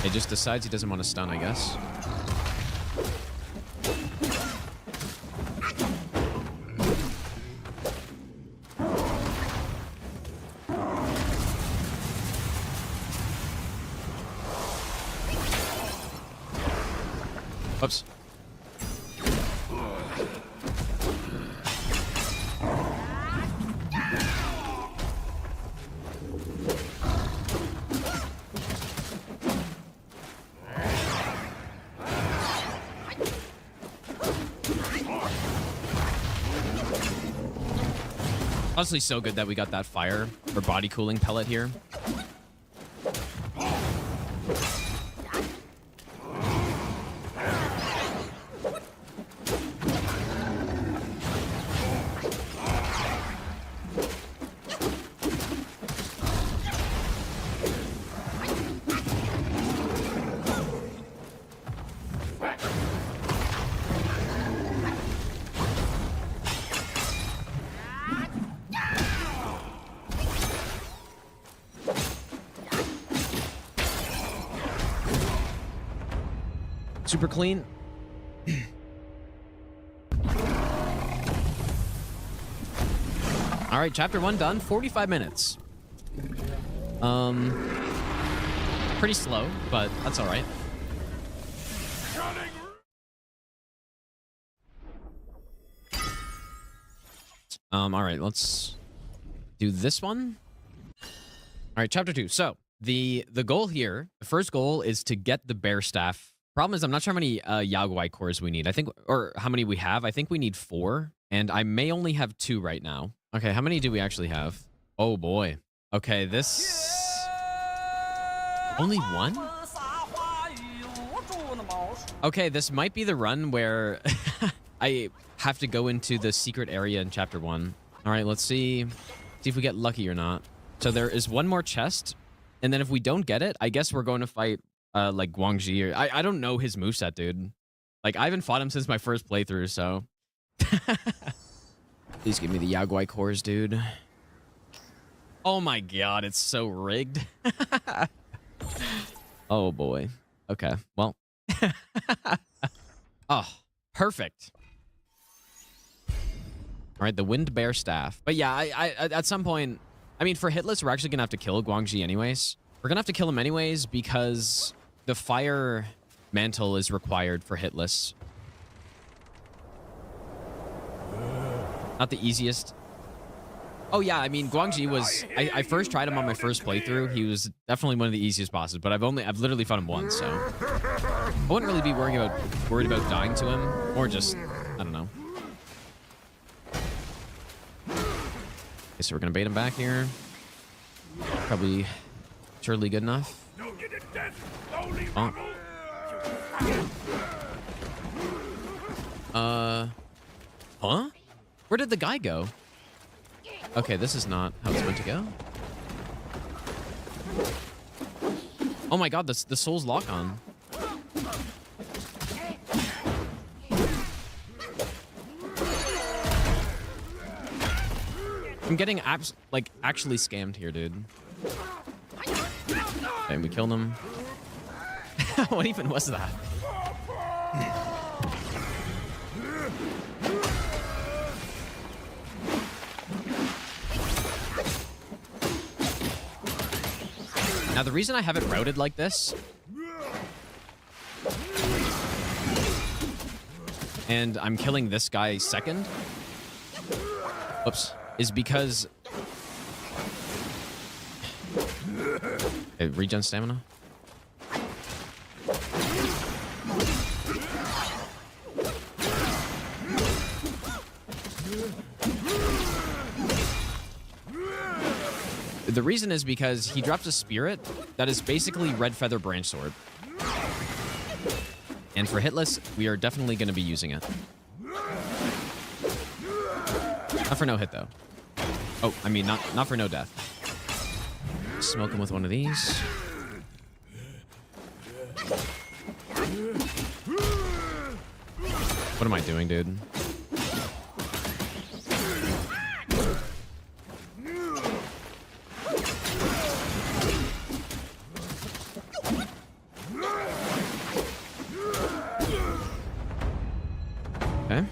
He just decides he doesn't want to stun, I guess. Oops. Honestly, so good that we got that fire or body cooling pellet here. Super clean. All right, chapter 1 done. 45 minutes. Pretty slow, but that's all right. All right, let's do this one. All right, chapter 2. So the goal here, the first goal is to get the bear staff. Problem is, I'm not sure how many Gargoyle cores we need. I think, or how many we have. I think we need 4, and I may only have 2 right now. Okay, how many do we actually have? Oh boy. Okay, this only 1. Okay, this might be the run where I have to go into the secret area in chapter 1. All right, let's see if we get lucky or not. So there is 1 more chest, and then if we don't get it, I guess we're going to fight like Guangxi. Or I don't know his moveset, dude. Like, I haven't fought him since my first playthrough, so. Please give me the Gargoyle cores, dude. Oh my god, it's so rigged. Oh boy. Okay, well. Oh, perfect. All right, the Wind Bear Staff. But yeah, I at some point, I mean, for Hitless, we're actually going to have to kill Guangxi anyways. We're going to have to kill him anyways because the Fire Mantle is required for Hitless. Not the easiest. Oh yeah, I mean, Guangxi was... I first tried him on my first playthrough. He was definitely one of the easiest bosses, but I've literally fought him once, so... I wouldn't really be worried about dying to him, or just... I don't know. Okay, so we're gonna bait him back here. Probably... surely good enough. Oh. Huh? Where did the guy go? Okay, this is not how it's meant to go. Oh my god, the soul's lock on. I'm getting actually scammed here, dude. Okay, we killed him. What even was that? Now, the reason I have it routed like this, and I'm killing this guy second, whoops, is because... Okay, regen stamina. The reason is because he drops a spirit that is basically Red Feather Branch Sword. And for Hitless, we are definitely going to be using it. Not for no hit, though. Oh, I mean, not for no death. Smoke him with one of these. What am I doing, dude? Okay.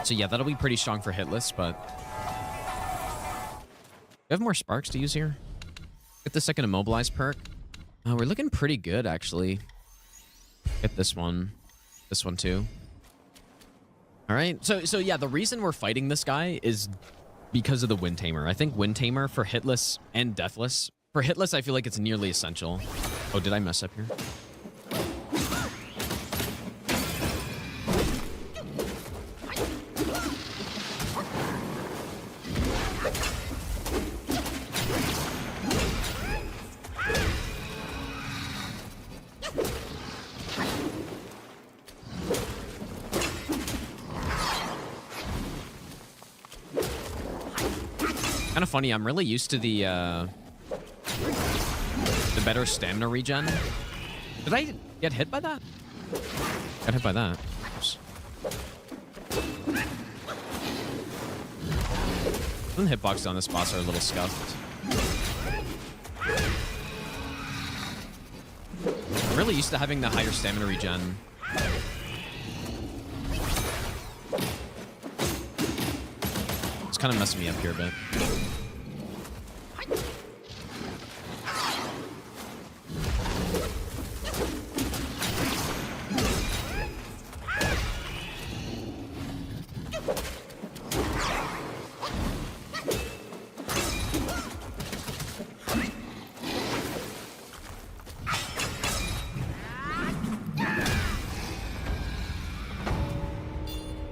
So yeah, that'll be pretty strong for Hitless, but... Do we have more sparks to use here? Get the second immobilize perk. We're looking pretty good, actually. Get this one. This one, too. All right. So yeah, the reason we're fighting this guy is because of the Wind Tamer. I think Wind Tamer for Hitless and Deathless. For Hitless, I feel like it's nearly essential. Oh, did I mess up here? Kind of funny. I'm really used to the better stamina regen. Did I get hit by that? Got hit by that. Oops. The hitboxes on this boss are a little scuffed. I'm really used to having the higher stamina regen. It's kind of messing me up here a bit.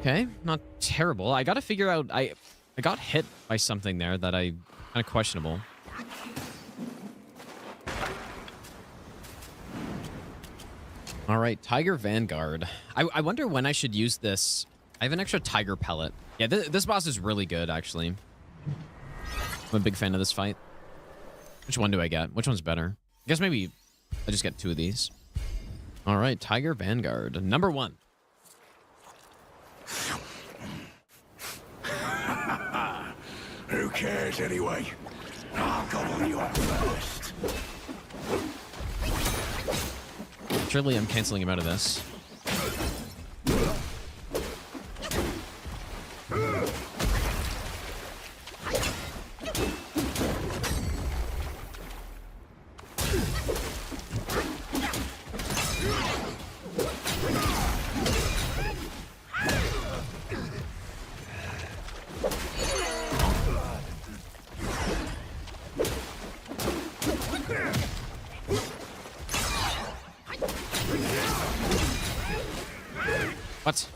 Okay, not terrible. I gotta figure out... I got hit by something there that I... kind of questionable. All right, Tiger Vanguard. I wonder when I should use this. I have an extra Tiger pellet. Yeah, this boss is really good, actually. I'm a big fan of this fight. Which one do I get? Which one's better? I guess maybe I just get 2 of these. All right, Tiger Vanguard. Number 1. Who cares anyway? I'll go on you first. Surely I'm canceling him out of this. What?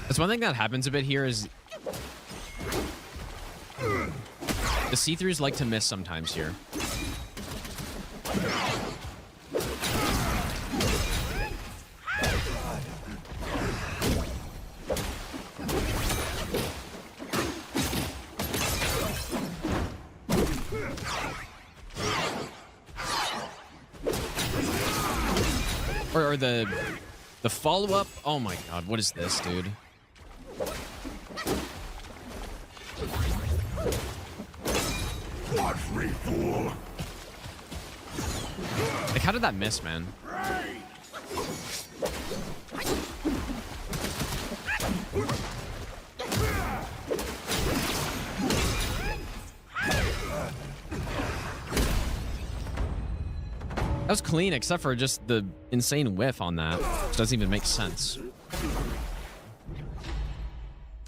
That's one thing that happens a bit here is the see-throughs like to miss sometimes here. Or the follow-up. Oh my god, what is this, dude? Watch me, fool. Like, how did that miss, man? That was clean, except for just the insane whiff on that. Which doesn't even make sense.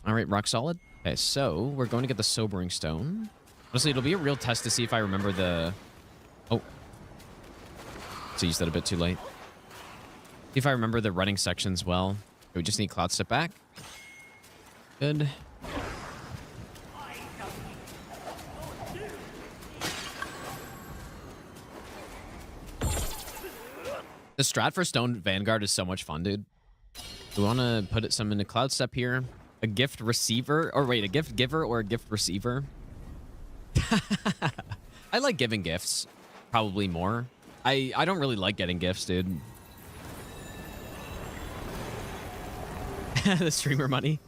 All right, rock solid. Okay, so we're going to get the Sobering Stone. Honestly, it'll be a real test to see if I remember the... Oh. So you said a bit too late. See if I remember the running sections well. We just need Cloud Step back. Good. The strat for Stone Vanguard is so much fun, dude. We want to put some into Cloud Step here. A gift receiver, or wait, a gift giver or a gift receiver? I like giving gifts, probably more. I don't really like getting gifts, dude. The streamer money.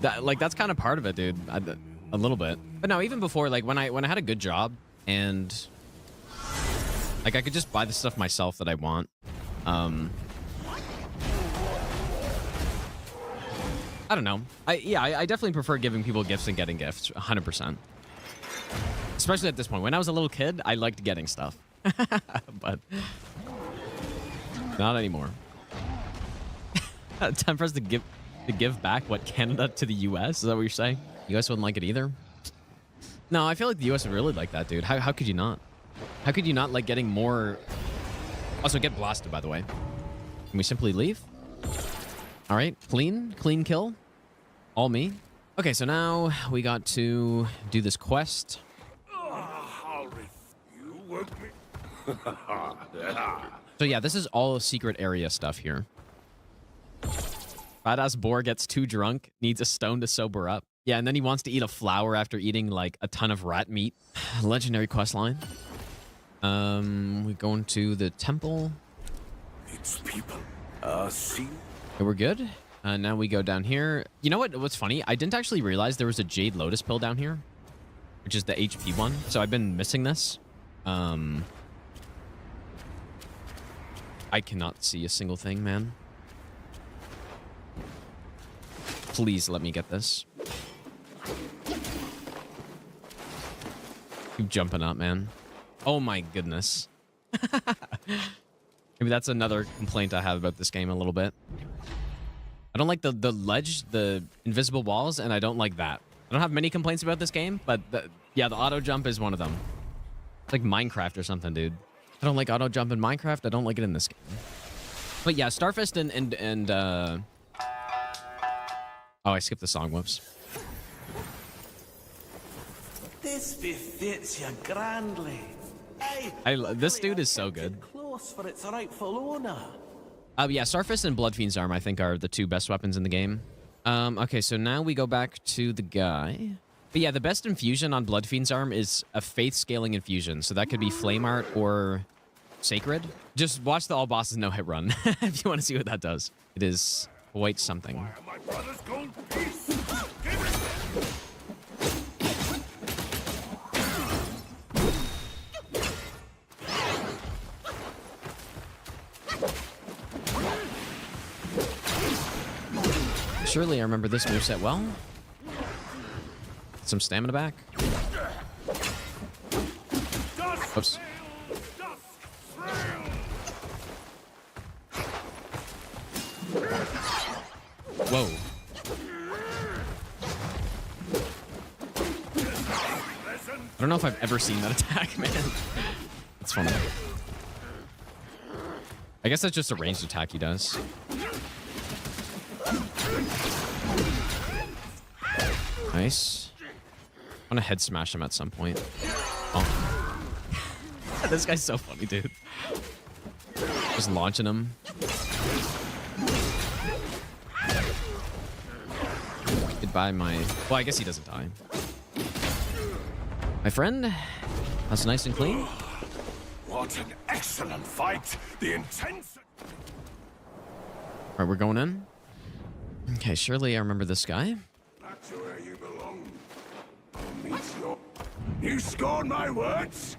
That's kind of part of it, dude. A little bit. But no, even before, like when I had a good job and like I could just buy the stuff myself that I want. I don't know. I definitely prefer giving people gifts than getting gifts, 100%. Especially at this point. When I was a little kid, I liked getting stuff. But not anymore. Time for us to give back, what, Canada to the US? Is that what you're saying? The US wouldn't like it either? No, I feel like the US would really like that, dude. How could you not? How could you not like getting more... Also, get blasted, by the way. Can we simply leave? All right, clean kill. All me. Okay, so now we got to do this quest. So yeah, this is all secret area stuff here. Badass boar gets too drunk, needs a stone to sober up. Yeah, and then he wants to eat a flower after eating like a ton of rat meat. Legendary quest line. We're going to the temple. It's people. See. Okay, we're good. Now we go down here. You know what? What's funny? I didn't actually realize there was a Jade Lotus pill down here, which is the HP one. So I've been missing this. I cannot see a single thing, man. Please let me get this. Keep jumping up, man. Oh my goodness. Maybe that's another complaint I have about this game a little bit. I don't like the ledge, the invisible walls, and I don't like that. I don't have many complaints about this game, but yeah, the auto jump is one of them. It's like Minecraft or something, dude. I don't like auto jump in Minecraft. I don't like it in this game. But yeah, Starfist and oh, I skipped the song. Whoops. This befits you grandly. This dude is so good. Close for its rightful owner. Yeah, Starfist and Bloodfiend's Arm, I think, are the two best weapons in the game. Okay, so now we go back to the guy. But yeah, the best infusion on Bloodfiend's Arm is a faith scaling infusion. So that could be Flame Art or Sacred. Just watch the all bosses no hit run if you want to see what that does. It is quite something. My brother's gold piece. Surely I remember this moveset well. Some stamina back. Oops. Whoa. I don't know if I've ever seen that attack, man. That's funny. I guess that's just a ranged attack he does. Nice. I want to head smash him at some point. Oh. This guy's so funny, dude. Just launching him. Goodbye, my... Well, I guess he doesn't die. My friend, that's nice and clean. What an excellent fight! The intense... Alright, we're going in. Okay, surely I remember this guy. Back to where you belong. I'll meet your... You scorn my words?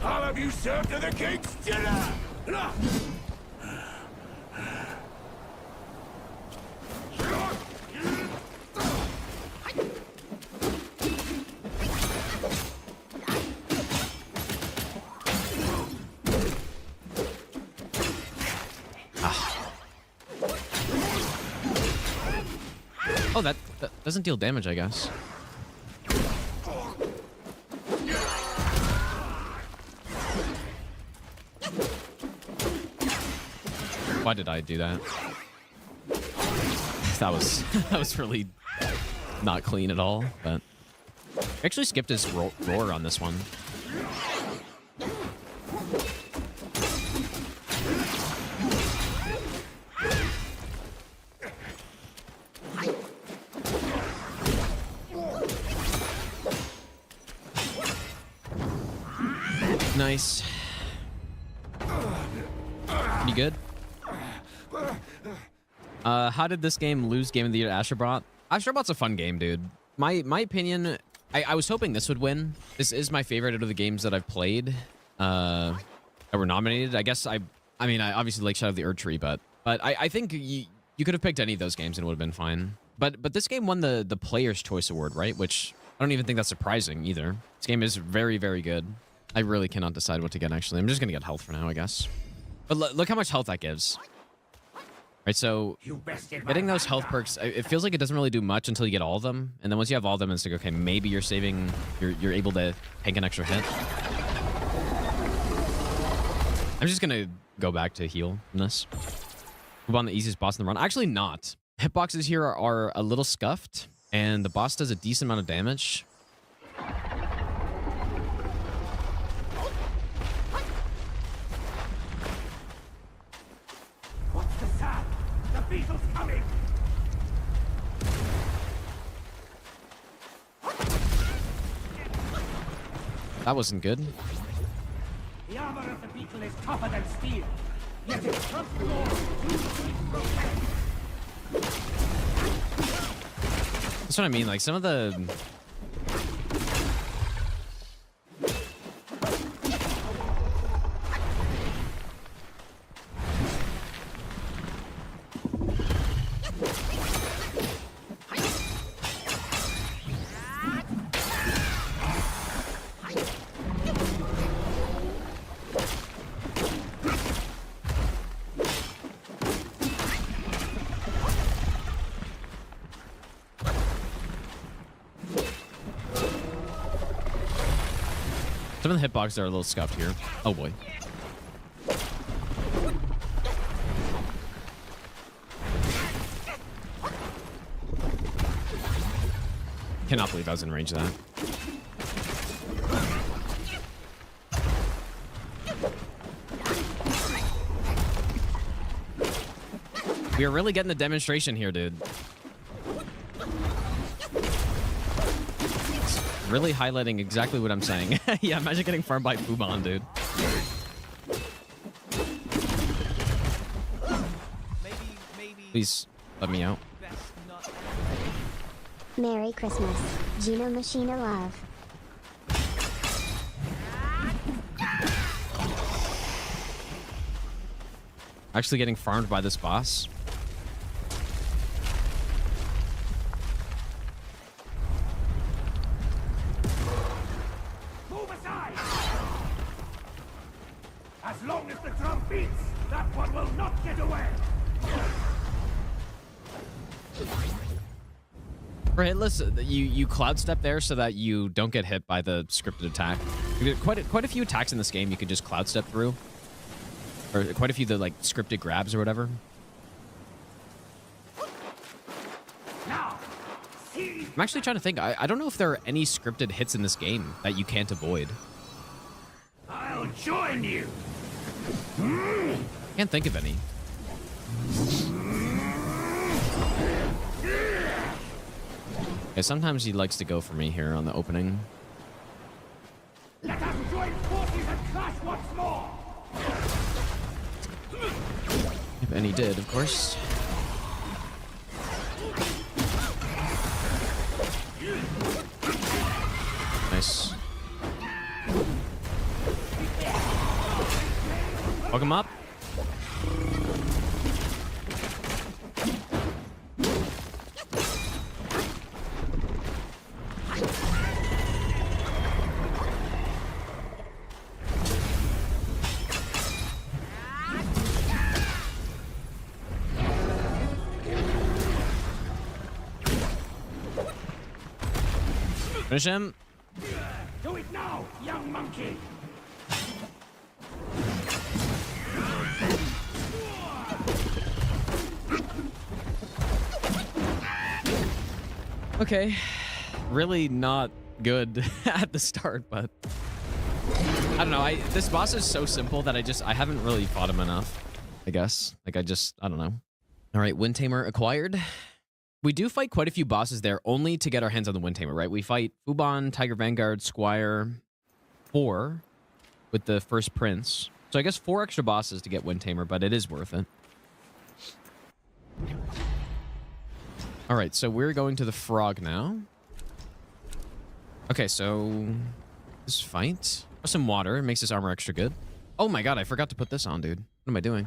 I'll have you served to the king's dinner! Oh, that doesn't deal damage, I guess. Why did I do that? That was really not clean at all, but I actually skipped his roar on this one. Nice. You good? How did this game lose Game of the Year to Astrobot? Astrobot's a fun game, dude. My opinion, I was hoping this would win. This is my favorite out of the games that I've played that were nominated. I guess I mean, I obviously like Shadow of the Erd Tree, but I think you could have picked any of those games and it would have been fine. But this game won the Player's Choice Award, right? Which I don't even think that's surprising either. This game is very, very good. I really cannot decide what to get, actually. I'm just going to get health for now, I guess. But look how much health that gives. Right, so getting those health perks, it feels like it doesn't really do much until you get all of them. And then once you have all of them, it's like, okay, maybe you're saving, you're able to tank an extra hit. I'm just going to go back to heal in this. Move on the easiest boss in the run. Actually not. Hitboxes here are a little scuffed, and the boss does a decent amount of damage. Beetle's coming! That wasn't good. The armor of the beetle is tougher than steel, yet its front door That's what I mean. Like some of the... Some of the hitboxes are a little scuffed here. Oh boy. Cannot believe I was in range of that. We are really getting the demonstration here, dude. It's really highlighting exactly what I'm saying. Yeah, imagine getting farmed by Fuban, dude. Please let me out. Merry Christmas, Gino Machina Love. Actually getting farmed by this boss. Move aside! As long as the drum beats, that one will not get away! For hitless, you cloud step there so that you don't get hit by the scripted attack. Quite a few attacks in this game you can just cloud step through. Or quite a few like scripted grabs or whatever. I'm actually trying to think. I don't know if there are any scripted hits in this game that you can't avoid. I'll join you! Can't think of any. Okay, sometimes he likes to go for me here on the opening. Let us join forces and clash once more! And he did, of course. Nice. Welcome up. Finish him. Do it now, young monkey! Okay. Really not good at the start, but I don't know. This boss is so simple that I haven't really fought him enough, I guess. Like I don't know. All right, Wind Tamer acquired. We do fight quite a few bosses there only to get our hands on the Wind Tamer, right? We fight Fuban, Tiger Vanguard, Squire, 4 with the first Prince. So I guess 4 extra bosses to get Wind Tamer, but it is worth it. All right, so we're going to the Frog now. Okay, so this fight. Some water. It makes this armor extra good. Oh my god, I forgot to put this on, dude. What am I doing?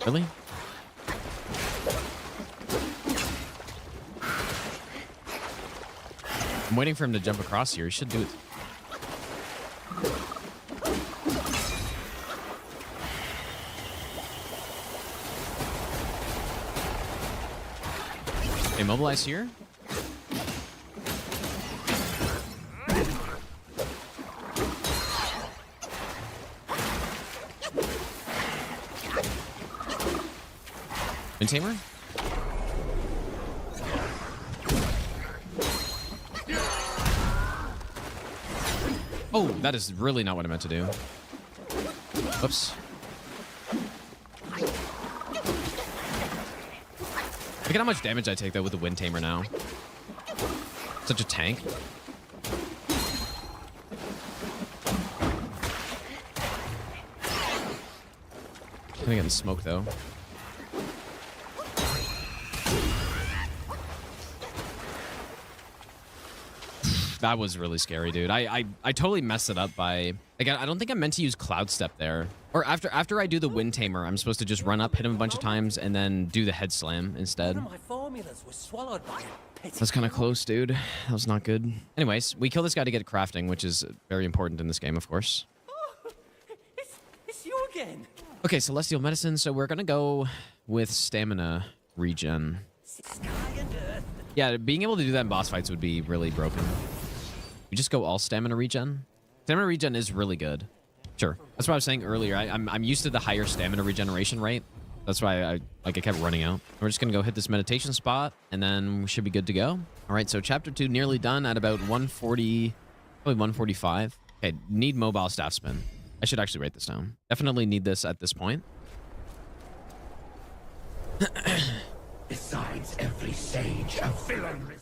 Really? I'm waiting for him to jump across here. He should do it. Immobilize here. Wind Tamer? Oh, that is really not what I meant to do. Oops. Look at how much damage I take, though, with the Wind Tamer now. Such a tank. Gonna get in smoke, though. That was really scary, dude. I totally messed it up by... Like, I don't think I meant to use Cloud Step there. Or after I do the Wind Tamer, I'm supposed to just run up, hit him a bunch of times, and then do the Head Slam instead. What am I farming formulas were swallowed by a pit. That's kind of close, dude. That was not good. Anyways, we kill this guy to get crafting, which is very important in this game, of course. Oh, it's you again. Okay, Celestial Medicine. So we're going to go with stamina regen. Yeah, being able to do that in boss fights would be really broken. We just go all stamina regen. Stamina regen is really good. Sure. That's what I was saying earlier. I'm used to the higher stamina regeneration rate. That's why I kept running out. We're just going to go hit this meditation spot, and then we should be good to go. All right, so chapter 2 nearly done at about 140, probably 145. Okay, need mobile staff spin. I should actually write this down. Definitely need this at this point. Besides every sage, a villain.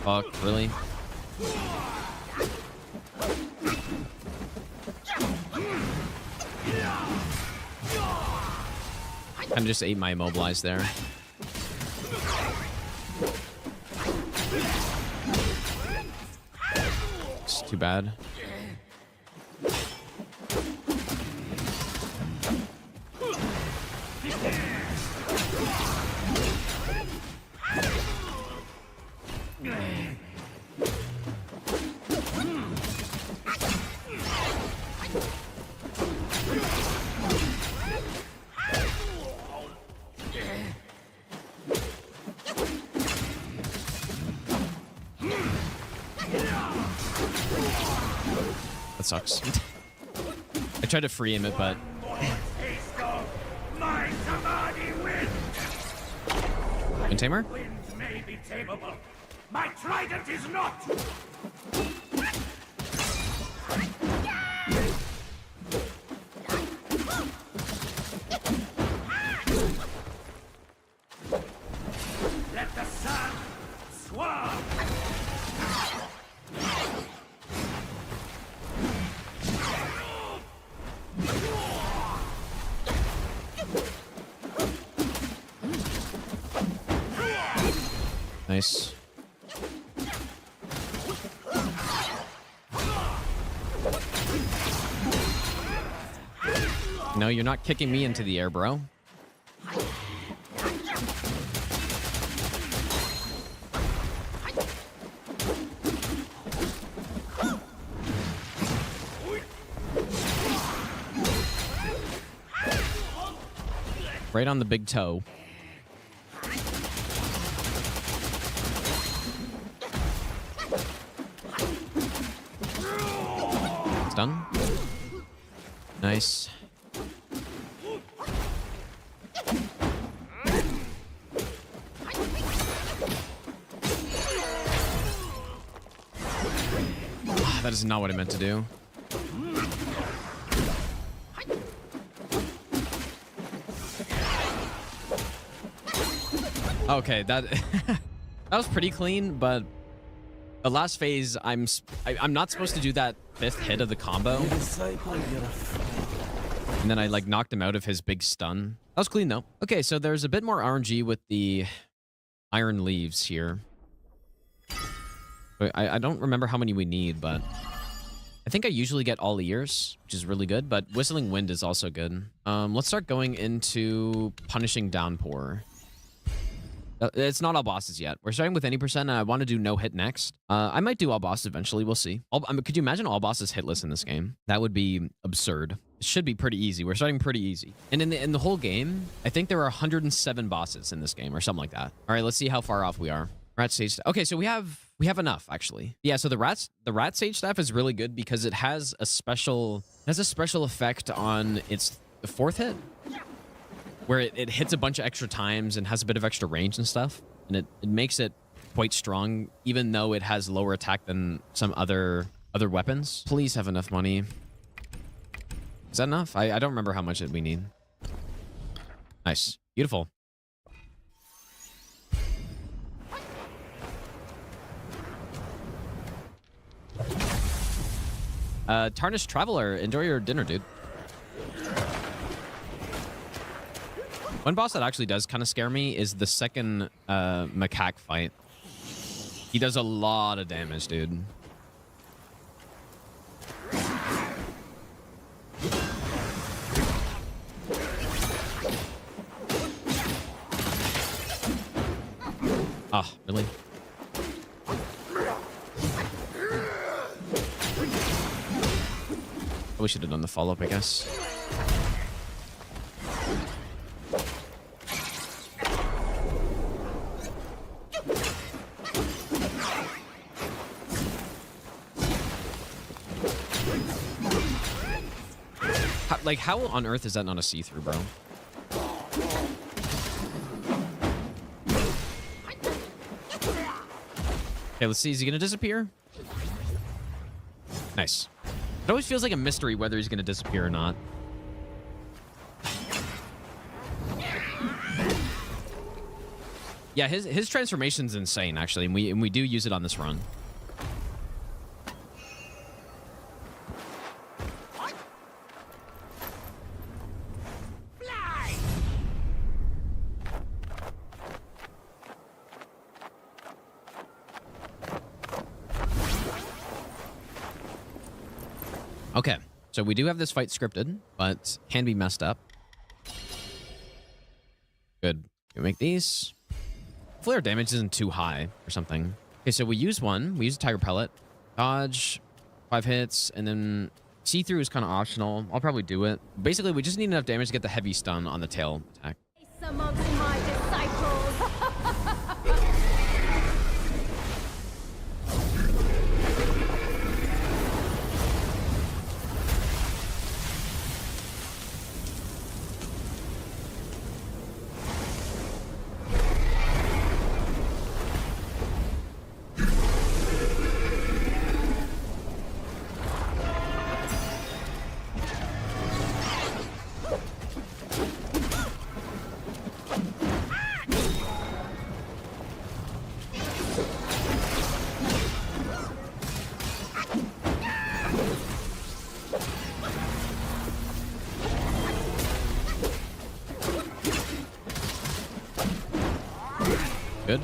Fuck, really? Kind of just ate my immobilize there. It's too bad. That sucks. I tried to free him it, but and tamer? Winds may be tameable. My trident is not. Let the sun swarm. Nice. No, you're not kicking me into the air, bro. Right on the big toe. It's done. Nice. That is not what I meant to do. Okay, that that was pretty clean, but the last phase, I'm not supposed to do that 5th hit of the combo. And then I like knocked him out of his big stun. That was clean though. Okay, so there's a bit more RNG with the iron leaves here. I don't remember how many we need, but I think I usually get all ears, which is really good, but Whistling Wind is also good. Let's start going into Punishing Downpour. It's not all bosses yet. We're starting with any percent, and I want to do no hit next. I might do all bosses eventually. We'll see. Could you imagine all bosses hitless in this game? That would be absurd. It should be pretty easy. We're starting pretty easy. And in the whole game, I think there are 107 bosses in this game or something like that. All right, let's see how far off we are. Rat stage. Okay, so we have enough actually. Yeah, so the rat stage staff is really good because it has a special effect on its 4th hit, where it hits a bunch of extra times and has a bit of extra range and stuff, and it makes it quite strong, even though it has lower attack than some other weapons. Please have enough money. Is that enough? I don't remember how much we need. Nice, beautiful. Tarnished Traveler, enjoy your dinner, dude. One boss that actually does kind of scare me is the second macaque fight. He does a lot of damage, dude. Ah, really? We should have done the follow-up, I guess. How on earth is that not a see-through, bro? Okay, let's see. Is he gonna disappear? Nice. It always feels like a mystery whether he's gonna disappear or not. Yeah, his transformation's insane, actually, and we do use it on this run. Okay, so we do have this fight scripted, but can be messed up. Good. We make these. Hopefully our damage isn't too high or something. Okay, so we use one. We use a tiger pellet. Dodge, 5 hits, and then see-through is kind of optional. I'll probably do it. Basically, we just need enough damage to get the heavy stun on the tail attack. Amongst my disciples. Good.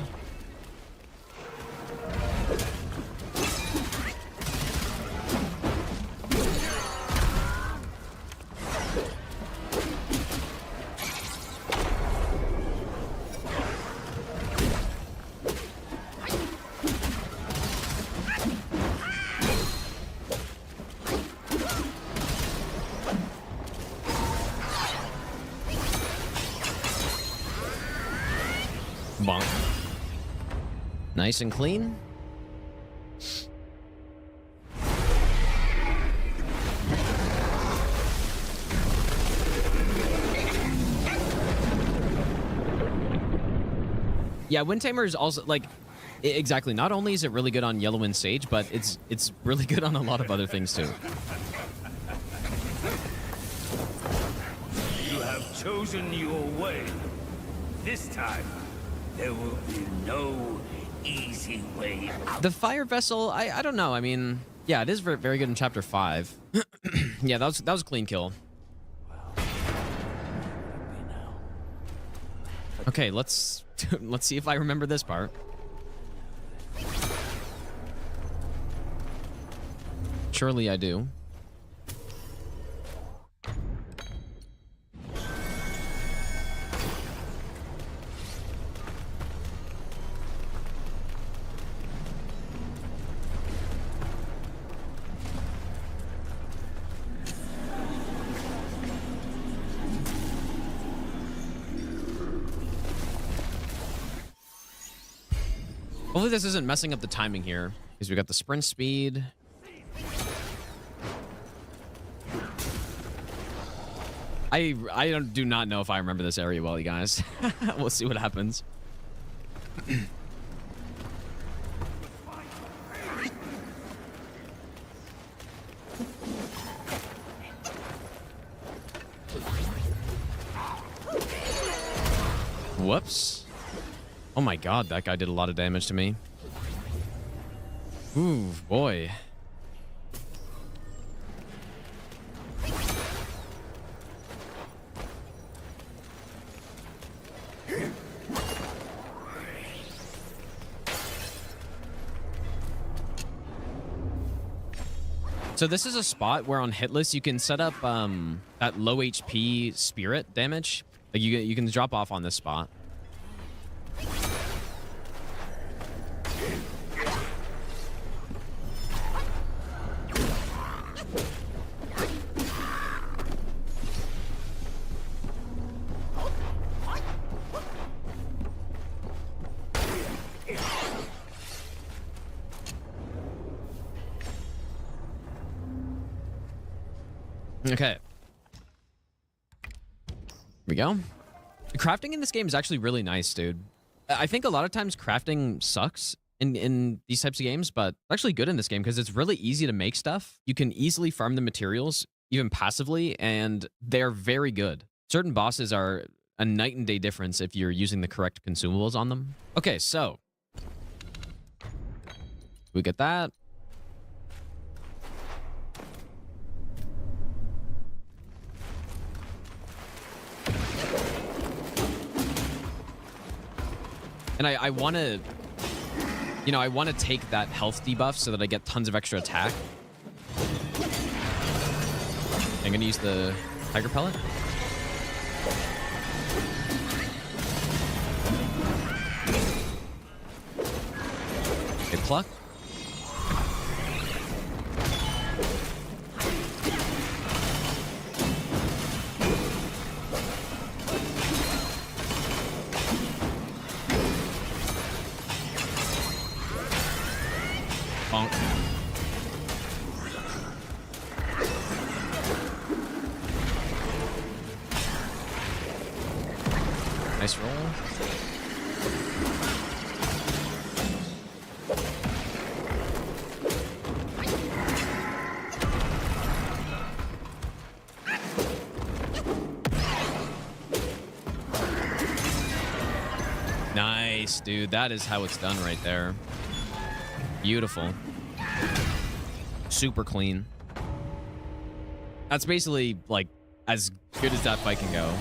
Bonk. Nice and clean. Yeah, Wind Tamer is also like exactly. Not only is it really good on Yellow and Sage, but it's really good on a lot of other things too. You have chosen your way. This time, there will be no easy way out. The Fire Vessel, I don't know. I mean, yeah, it is very, very good in Chapter 5. Yeah, that was a clean kill. Okay, let's see if I remember this part. Surely I do. Hopefully this isn't messing up the timing here, because we got the sprint speed. I do not know if I remember this area well, you guys. We'll see what happens. Whoops. Oh my god, that guy did a lot of damage to me. Ooh, boy. So this is a spot where on hitless you can set up that low HP spirit damage. Like you can drop off on this spot. Okay. Here we go. The crafting in this game is actually really nice, dude. I think a lot of times crafting sucks in these types of games, but it's actually good in this game because it's really easy to make stuff. You can easily farm the materials, even passively, and they're very good. Certain bosses are a night and day difference if you're using the correct consumables on them. Okay, so we get that. And I want to, you know, I want to take that health debuff so that I get tons of extra attack. I'm going to use the tiger pellet. Okay, pluck. Bonk. Nice roll. Nice, dude. That is how it's done right there. Beautiful. Super clean. That's basically like as good as that fight can go.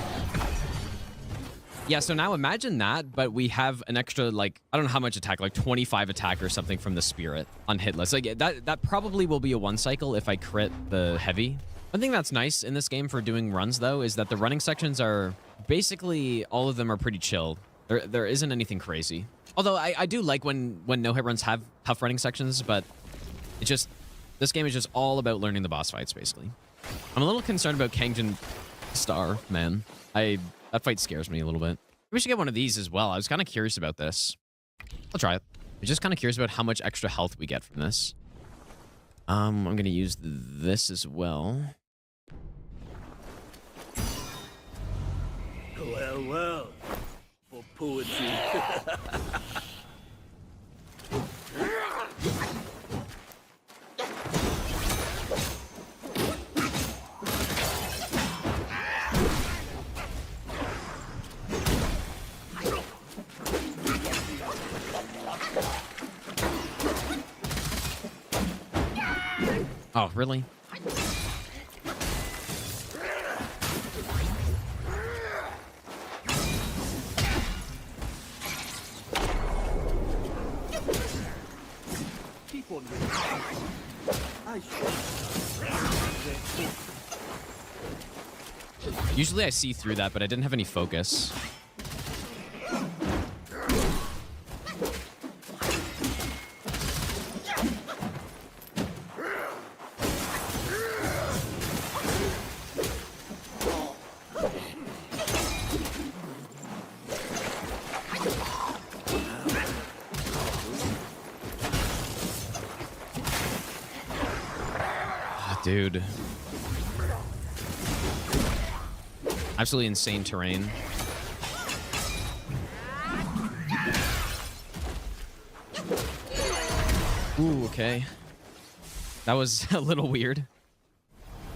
Yeah, so now imagine that, but we have an extra, like, I don't know how much attack, like 25 attack or something from the spirit on hitless. Like that probably will be a one cycle if I crit the heavy. One thing that's nice in this game for doing runs though is that the running sections are basically all of them are pretty chill. There isn't anything crazy. Although I do like when no-hit runs have tough running sections, but it's just, this game is just all about learning the boss fights, basically. I'm a little concerned about Kangjin Star, man. That fight scares me a little bit. We should get one of these as well. I was kind of curious about this. I'll try it. I'm just kind of curious about how much extra health we get from this. I'm going to use this as well. Well, well. For poetry. Oh, really? Usually I see through that, but I didn't have any focus. Dude. Absolutely insane terrain. Ooh, okay. That was a little weird.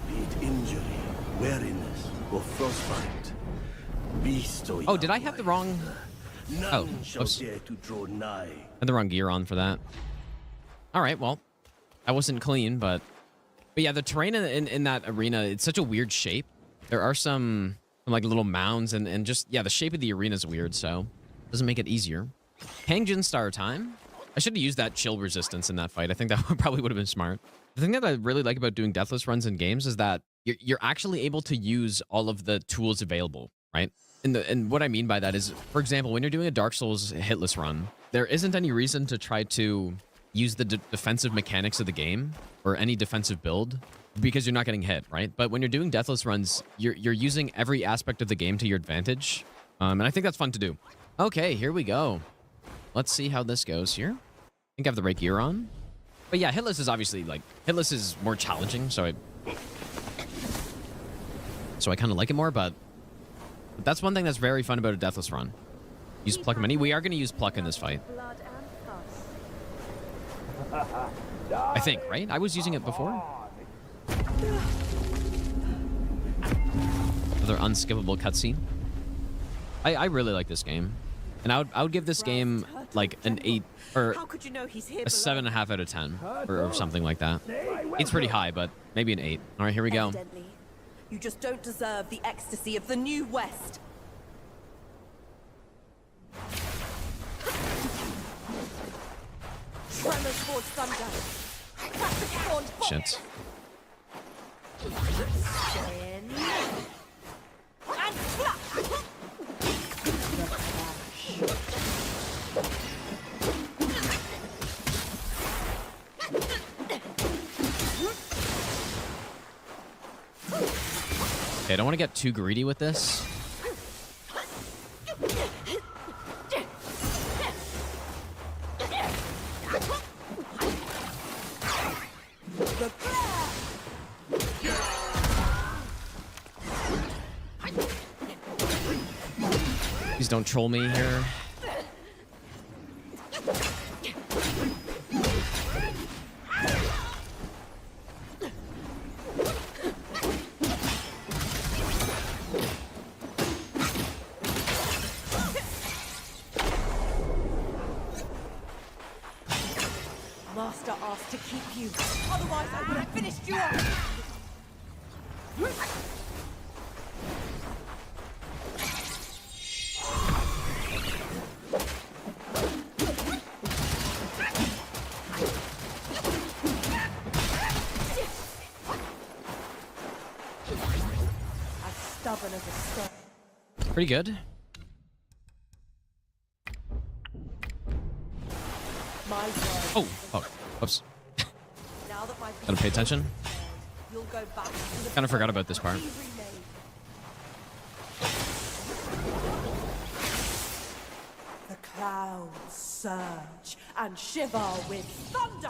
Be it injury, weariness, or frostbite. Beast or Oh, did I have the wrong... Oh, shall dare to draw nigh. I had the wrong gear on for that. All right, well, I wasn't clean, but yeah, the terrain in that arena, it's such a weird shape. There are some like little mounds and just, yeah, the shape of the arena is weird, so doesn't make it easier. Kangjin Star time. I should have used that chill resistance in that fight. I think that probably would have been smart. The thing that I really like about doing deathless runs in games is that you're actually able to use all of the tools available, right? And what I mean by that is, for example, when you're doing a Dark Souls hitless run, there isn't any reason to try to use the defensive mechanics of the game or any defensive build because you're not getting hit, right? But when you're doing deathless runs, you're using every aspect of the game to your advantage. And I think that's fun to do. Okay, here we go. Let's see how this goes here. I think I have the right gear on. But yeah, hitless is obviously like, hitless is more challenging, so so I kind of like it more, but that's one thing that's very fun about a Deathless run. Use Pluck Many. We are going to use Pluck in this fight. I think, right? I was using it before. Another unskippable cutscene. I really like this game. And I would give this game like an 8 or How could you know he's here a 7.5 out of 10 or something like that. It's pretty high, but maybe an 8. All right, here we go. Evidently, you just don't deserve the ecstasy of the New West. Tremors forge thunder. Classic spawned fire. Shit. Spin. And clap. Okay, I don't want to get too greedy with this. Please don't troll me here. Master asked to keep you. Otherwise, I would have finished you off. As stubborn as a stone. Pretty good. My word. Oh, fuck. Oops. Now that my Gotta pay attention. you'll go back to the Kind of forgot about this part. The clouds surge and shiver with thunder.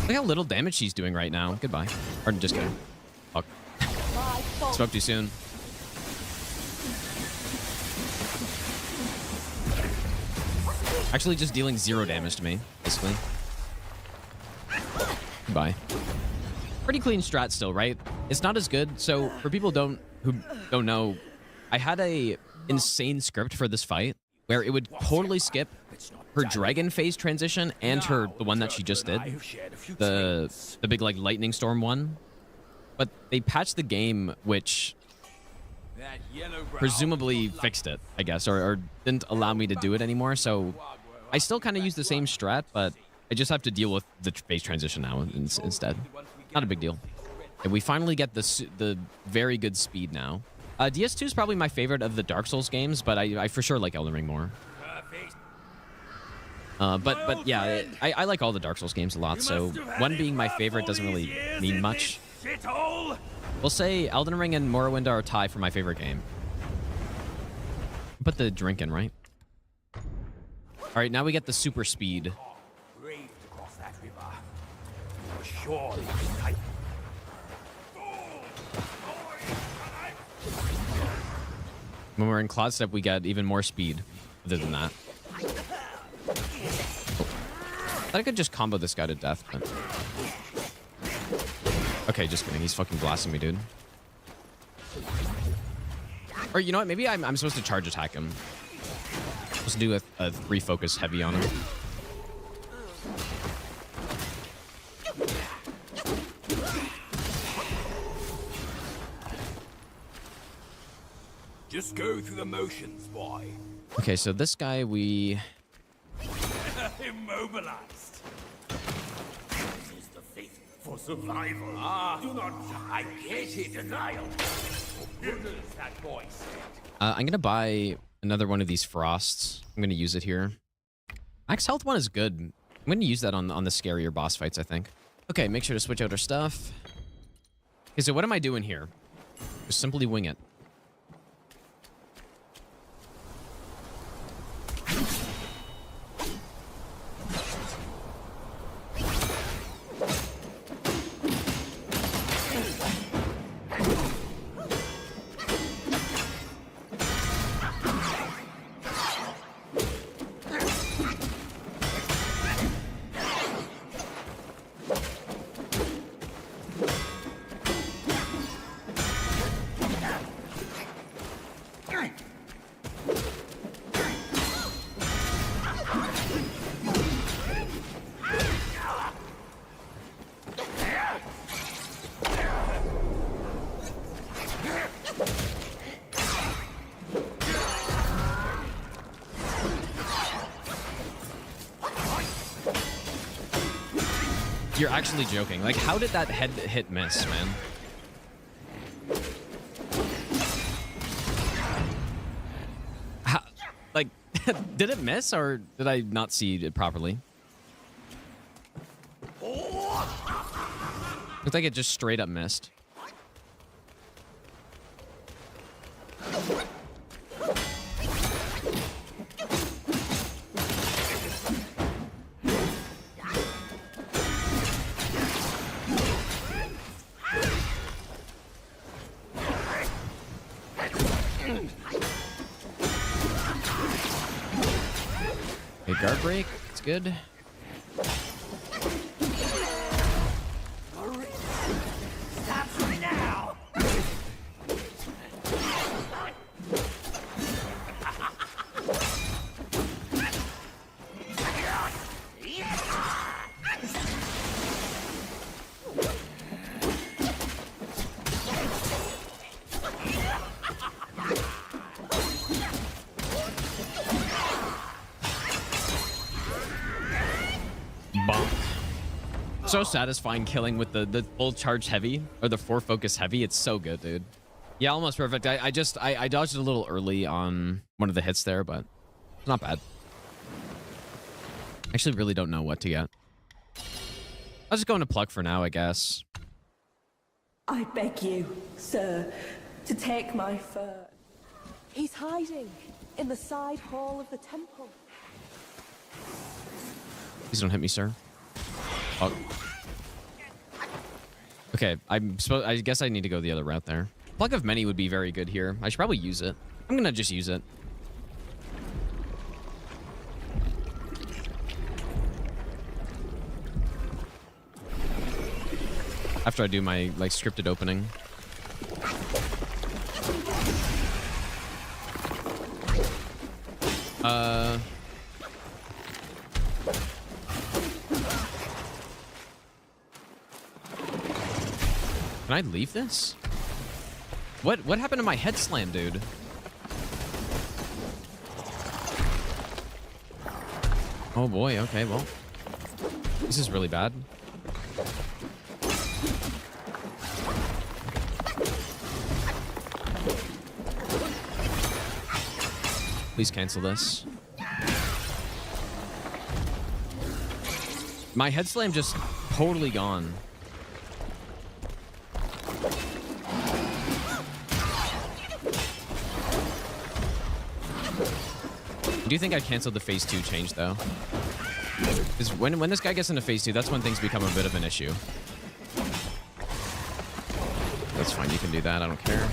Look how little damage she's doing right now. Goodbye. Or just kidding. Fuck. Spoke too soon. Actually, just dealing 0 damage to me, basically. Goodbye. Pretty clean strat still, right? It's not as good. So for people who don't know, I had a insane script for this fight where it would totally skip her dragon phase transition and the one that she just did, the big like lightning storm one. But they patched the game, which presumably fixed it, I guess, or didn't allow me to do it anymore. So I still kind of use the same strat, but I just have to deal with the phase transition now instead. Not a big deal. And we finally get the very good speed now. DS2 is probably my favorite of the Dark Souls games, but I for sure like Elden Ring more. But yeah, I like all the Dark Souls games a lot, so one being my favorite doesn't really mean much. We'll say Elden Ring and Morrowind are a tie for my favorite game. Put the drink in, right? All right, now we get the super speed. When we're in Cloud Step, we get even more speed other than that. I thought I could just combo this guy to death, but... Okay, just kidding. He's fucking blasting me, dude. Or you know what? Maybe I'm supposed to charge attack him. Supposed to do a 3 focus heavy on him. Just go through the motions, boy. Okay, so this guy we... Immobilized. This is the faith for survival. Do not I hate denial. What is that boy said? I'm gonna buy another one of these frosts. I'm gonna use it here. Max health one is good. I'm gonna use that on the scarier boss fights, I think. Okay, make sure to switch out our stuff. Okay, so what am I doing here? Just simply wing it. You're actually joking. Like, how did that head hit miss, man? How, like, did it miss or did I not see it properly? Looks like it just straight up missed. Okay, guard break. It's good. So satisfying killing with the full charge heavy or the 4 focus heavy. It's so good, dude. Yeah, almost perfect. I dodged it a little early on one of the hits there, but it's not bad. I actually really don't know what to get. I'll just go into pluck for now, I guess. I beg you, sir, to take my fur. He's hiding in the side hall of the temple. Please don't hit me, sir. Oh. Okay, I guess I need to go the other route there. Plug of Many would be very good here. I should probably use it. I'm gonna just use it. After I do my like scripted opening. Can I leave this? What happened to my head slam, dude? Oh boy, okay, well. This is really bad. Please cancel this. My head slam just totally gone. I do think I canceled the phase 2 change though. Because when this guy gets into phase 2, that's when things become a bit of an issue. That's fine, you can do that, I don't care.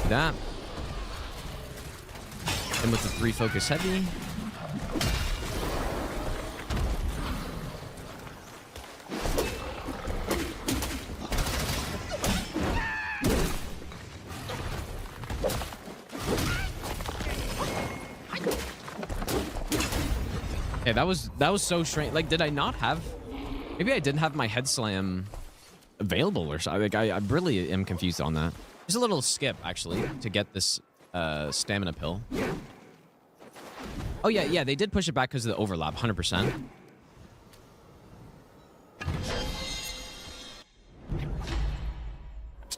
Do that. And with the 3 focus heavy. Okay, that was so strange. Like, did I not have? Maybe I didn't have my head slam available or something. Like, I really am confused on that. There's a little skip actually to get this stamina pill. Oh yeah, they did push it back because of the overlap, 100%.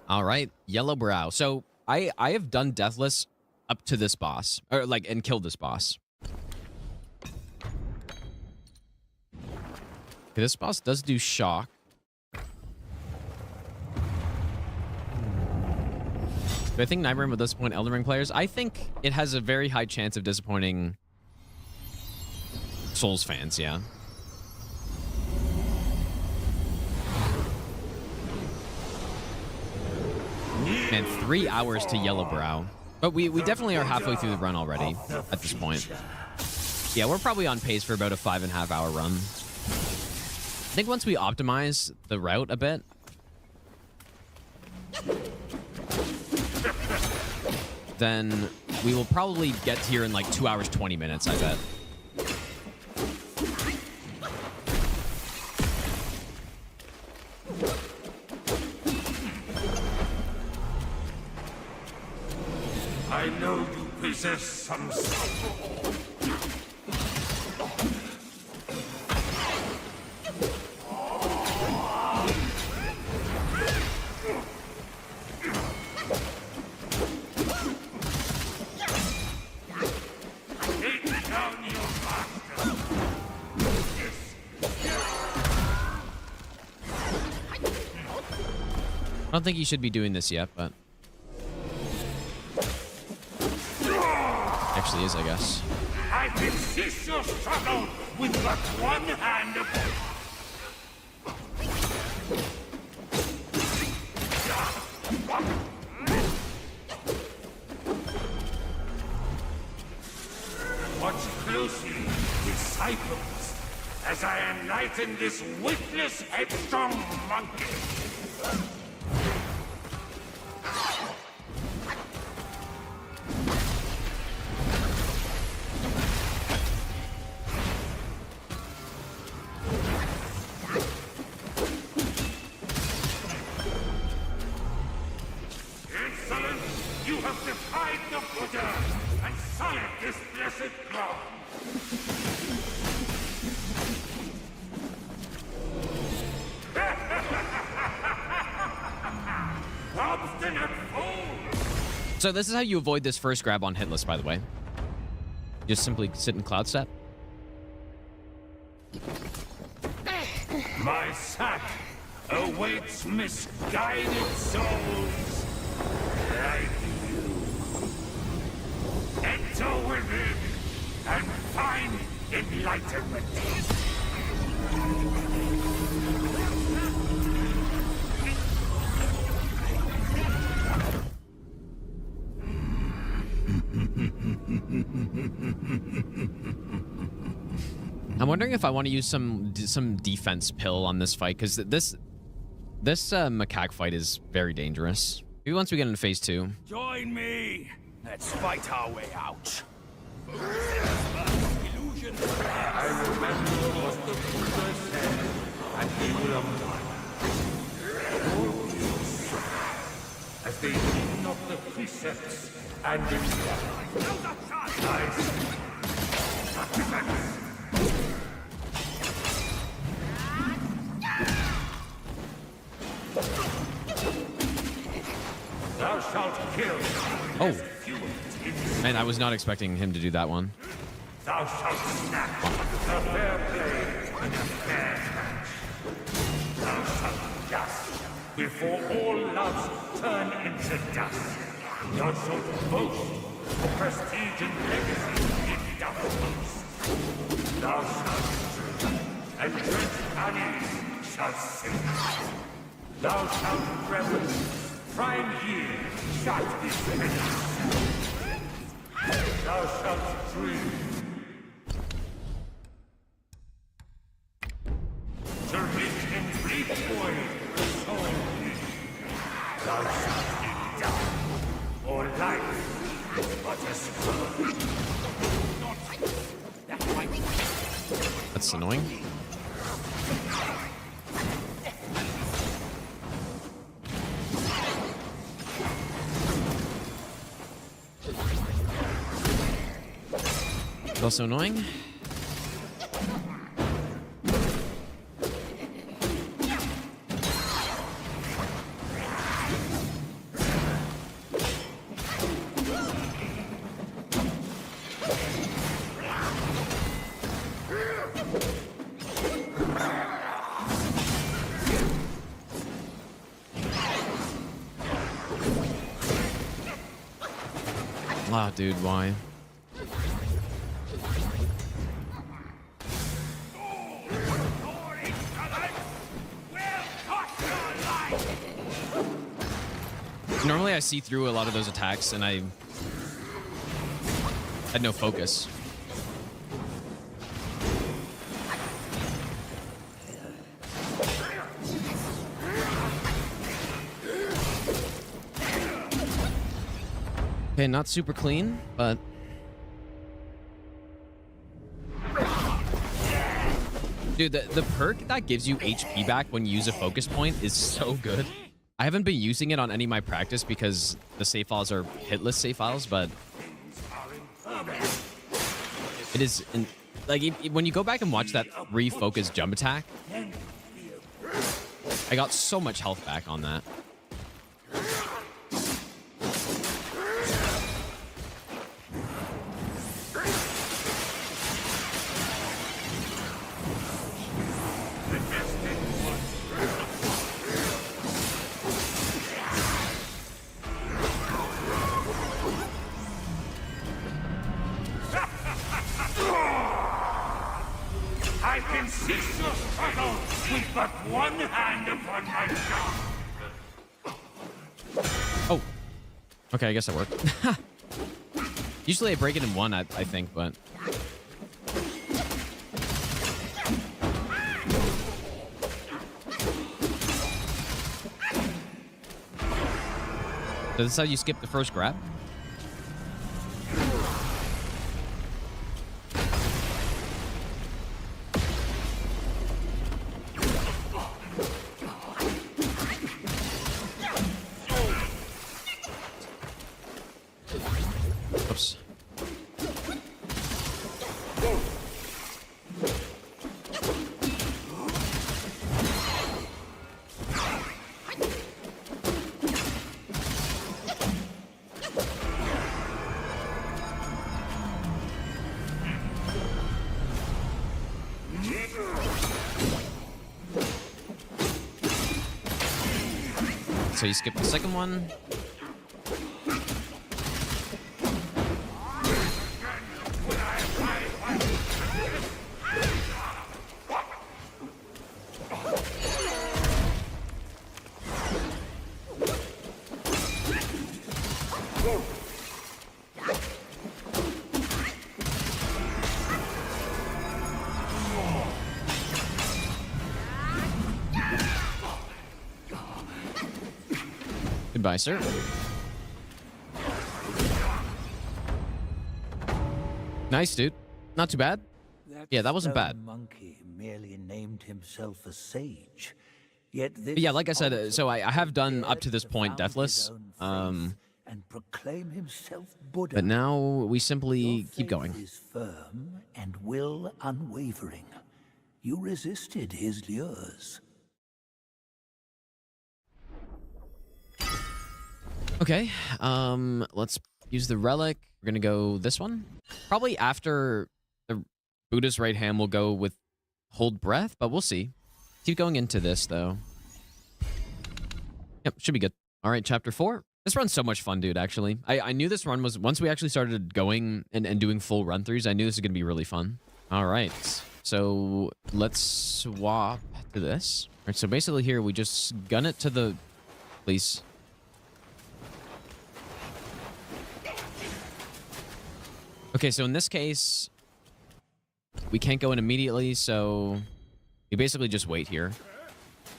All right, Yellow Brow. So I have done Deathless up to this boss, or like, and killed this boss. Okay, this boss does do shock. Do I think Nightmare will disappoint Elden Ring players? I think it has a very high chance of disappointing Souls fans, yeah. Man, 3 hours to Yellowbrow. But we definitely are halfway through the run already at this point. Yeah, we're probably on pace for about a 5.5 hour run. I think once we optimize the route a bit, then we will probably get here in like 2 hours, 20 minutes, I bet. I know you possess some I don't think you should be doing this yet, but actually is, I guess. I can cease your struggle with but one hand of... Watch closely, disciples, as I enlighten this witless, headstrong monkey. Insolent, you have defied the Buddha and sullied this blessed ground. Obstinate fool! So this is how you avoid this first grab on hitless, by the way. Just simply sit in cloud step. My sack awaits misguided souls like you. Enter within and find enlightenment. I'm wondering if I want to use some defense pill on this fight, because this macaque fight is very dangerous. Maybe once we get into phase 2. Join me. Let's fight our way out. Illusion. I remember what the Buddha said, and he will apply. As they heed not the precepts and Thou shalt kill. Oh. Man, I was not expecting him to do that one. Thou shalt snatch the fair play and the fair match. Thou shalt dust before all loves turn into dust. Thou shalt boast the prestige and legacy it doth boast. Thou shalt drink, and drenched alleys shall sing. Thou shalt revel, prime year shalt be finished. Thou shalt dream. To reach in bleak void the soul bleed. Thou shalt be done, or life but a struggle. That's annoying. Also annoying. Ah, dude, why? Normally I see through a lot of those attacks and I had no focus. Okay, not super clean, but dude, the perk that gives you HP back when you use a focus point is so good. I haven't been using it on any of my practice because the save files are hitless save files, but it is when you go back and watch that refocus jump attack, I got so much health back on that. I can cease your struggle with but one hand upon my gun. Oh. Okay, I guess that worked. Usually I break it in one, I think, but... So this is how you skip the first grab? Oops. So you skip the second one. Goodbye, sir. Nice, dude. Not too bad. Yeah, that wasn't bad. Monkey merely named himself a sage. Yet this But yeah, like I said, so I have done up to this point Deathless. and proclaim himself Buddha. But now we simply keep going. Is firm and will unwavering. You resisted his lures. Okay, let's use the relic. We're gonna go this one. Probably after the Buddha's right hand, we'll go with Hold Breath, but we'll see. Keep going into this, though. Yep, should be good. All right, chapter 4. This run's so much fun, dude, actually. I knew this run was... Once we actually started going and doing full run-throughs, I knew this was gonna be really fun. All right, so let's swap to this. All right, so basically here, we just gun it to the... Please. Okay, so in this case, we can't go in immediately, so we basically just wait here.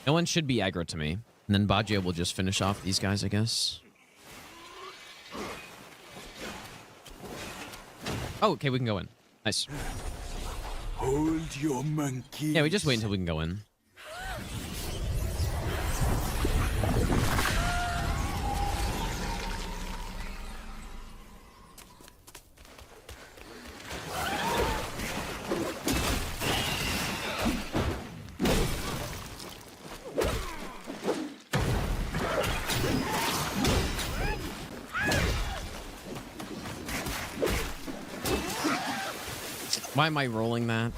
No one should be aggro to me. And then Bajia will just finish off these guys, I guess. Oh, okay, we can go in. Nice. Hold your monkey. Yeah, we just wait until we can go in. Why am I rolling that?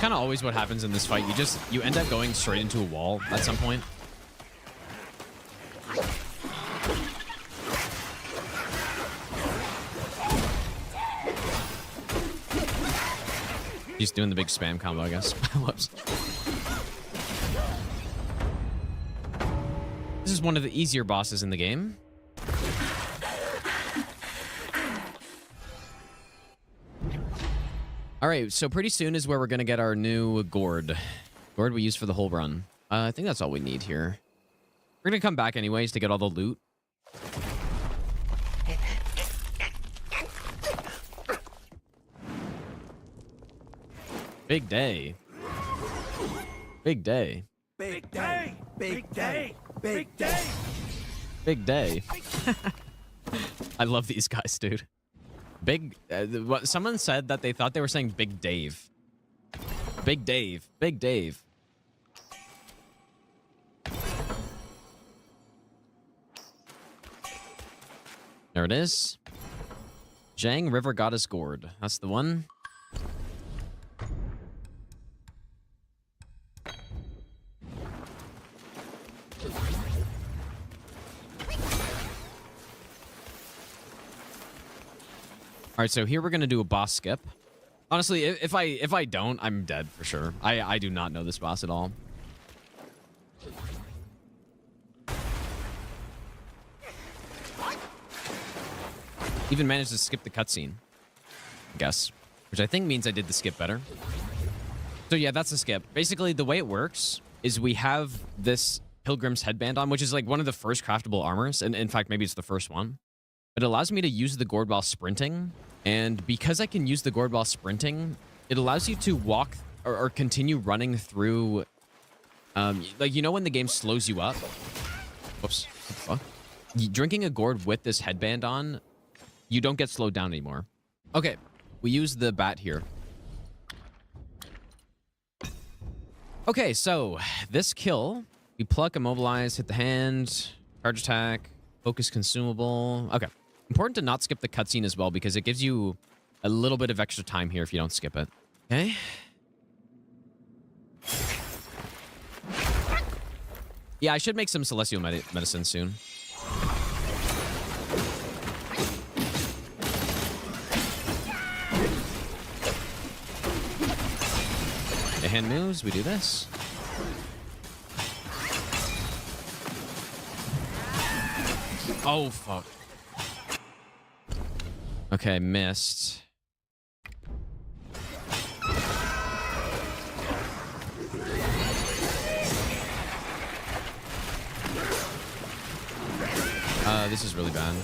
kind of always what happens in this fight. You end up going straight into a wall at some point. He's doing the big spam combo, I guess. Whoops. This is one of the easier bosses in the game. All right, so pretty soon is where we're going to get our new gourd. Gourd we use for the whole run. I think that's all we need here. We're going to come back anyways to get all the loot. Big day. Big day. Big day. Big day. Big day. Big day. I love these guys, dude. Big. Someone said that they thought they were saying Big Dave. Big Dave. Big Dave. There it is. Zhang River Goddess Gourd. That's the one. All right, so here we're gonna do a boss skip. Honestly, if I don't, I'm dead for sure. I do not know this boss at all. Even managed to skip the cutscene, I guess, which I think means I did the skip better. So yeah, that's the skip. Basically, the way it works is we have this Pilgrim's headband on, which is like one of the first craftable armors, and in fact, maybe it's the first one. It allows me to use the gourd while sprinting, and because I can use the gourd while sprinting, it allows you to walk or continue running through, like, you know when the game slows you up? Whoops, what the fuck? Drinking a gourd with this headband on, you don't get slowed down anymore. Okay, we use the bat here. Okay, so this kill, we pluck, immobilize, hit the hand, charge attack, focus consumable. Okay. Important to not skip the cutscene as well because it gives you a little bit of extra time here if you don't skip it. Okay. Yeah, I should make some celestial medicine soon. The hand moves, we do this. Oh, fuck. Okay, missed. This is really bad.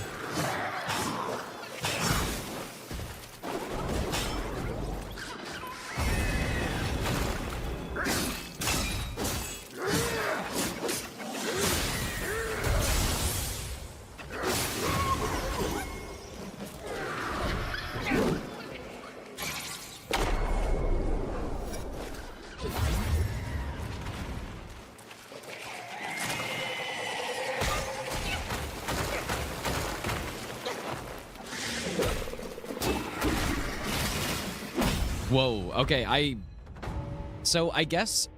Whoa, okay, so I guess...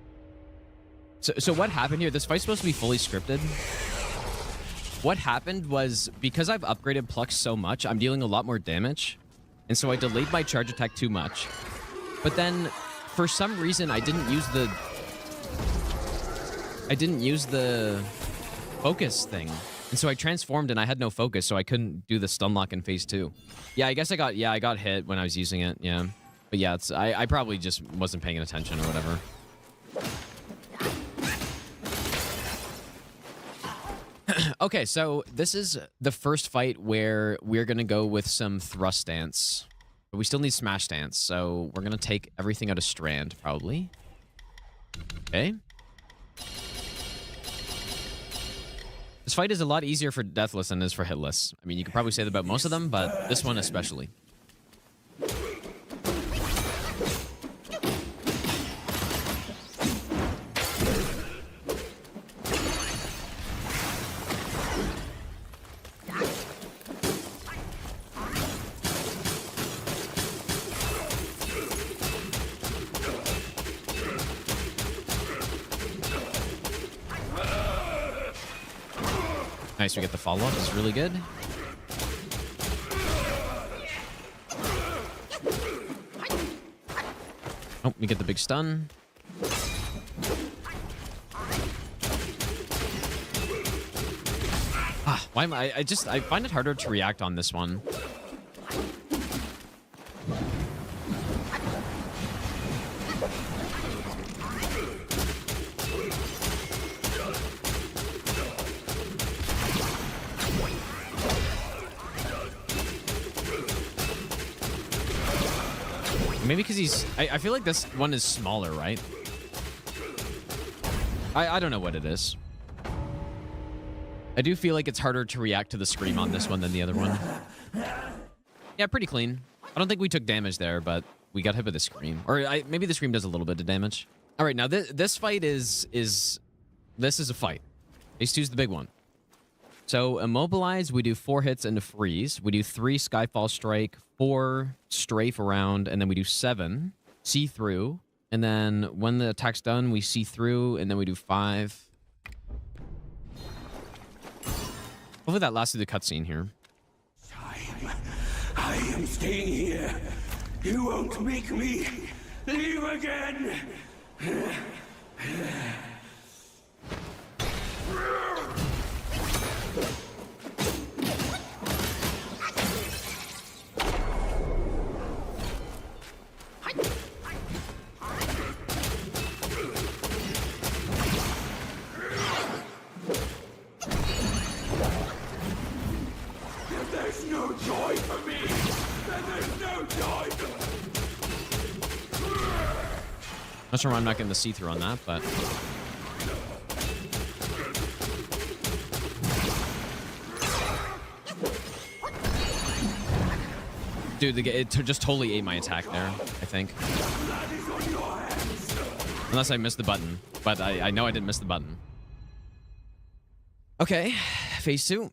So what happened here? This fight's supposed to be fully scripted. What happened was, because I've upgraded Pluck so much, I'm dealing a lot more damage. And so I delayed my charge attack too much. But then, for some reason, I didn't use the focus thing. And so I transformed and I had no focus, so I couldn't do the stun lock in phase 2. Yeah, I guess I got hit when I was using it, yeah. But yeah, I probably just wasn't paying attention or whatever. Okay, so this is the first fight where we're going to go with some thrust stance. But we still need smash stance, so we're going to take everything out of strand, probably. Okay. This fight is a lot easier for Deathless than it is for Hitless. I mean, you could probably say that about most of them, but this one especially. Nice, we get the follow-up. This is really good. Oh, we get the big stun. Ah, why am I find it harder to react on this one. Maybe because he's... I feel like this one is smaller, right? I don't know what it is. I do feel like it's harder to react to the scream on this one than the other one. Yeah, pretty clean. I don't think we took damage there, but we got hit with the scream. Or maybe the scream does a little bit of damage. All right, now this fight is a fight. Phase 2 is the big one. So immobilize, we do 4 hits and a freeze. We do 3 Skyfall Strike, 4 strafe around, and then we do 7 see through. And then when the attack's done, we see through, and then we do 5. Hopefully that lasts through the cutscene here. I am staying here. You won't make me leave again. If there's no joy for me, then there's no joy. Not sure why I'm not getting the see-through on that, but... Dude, it just totally ate my attack there, I think. Unless I missed the button. But I know I didn't miss the button. Okay, phase 2.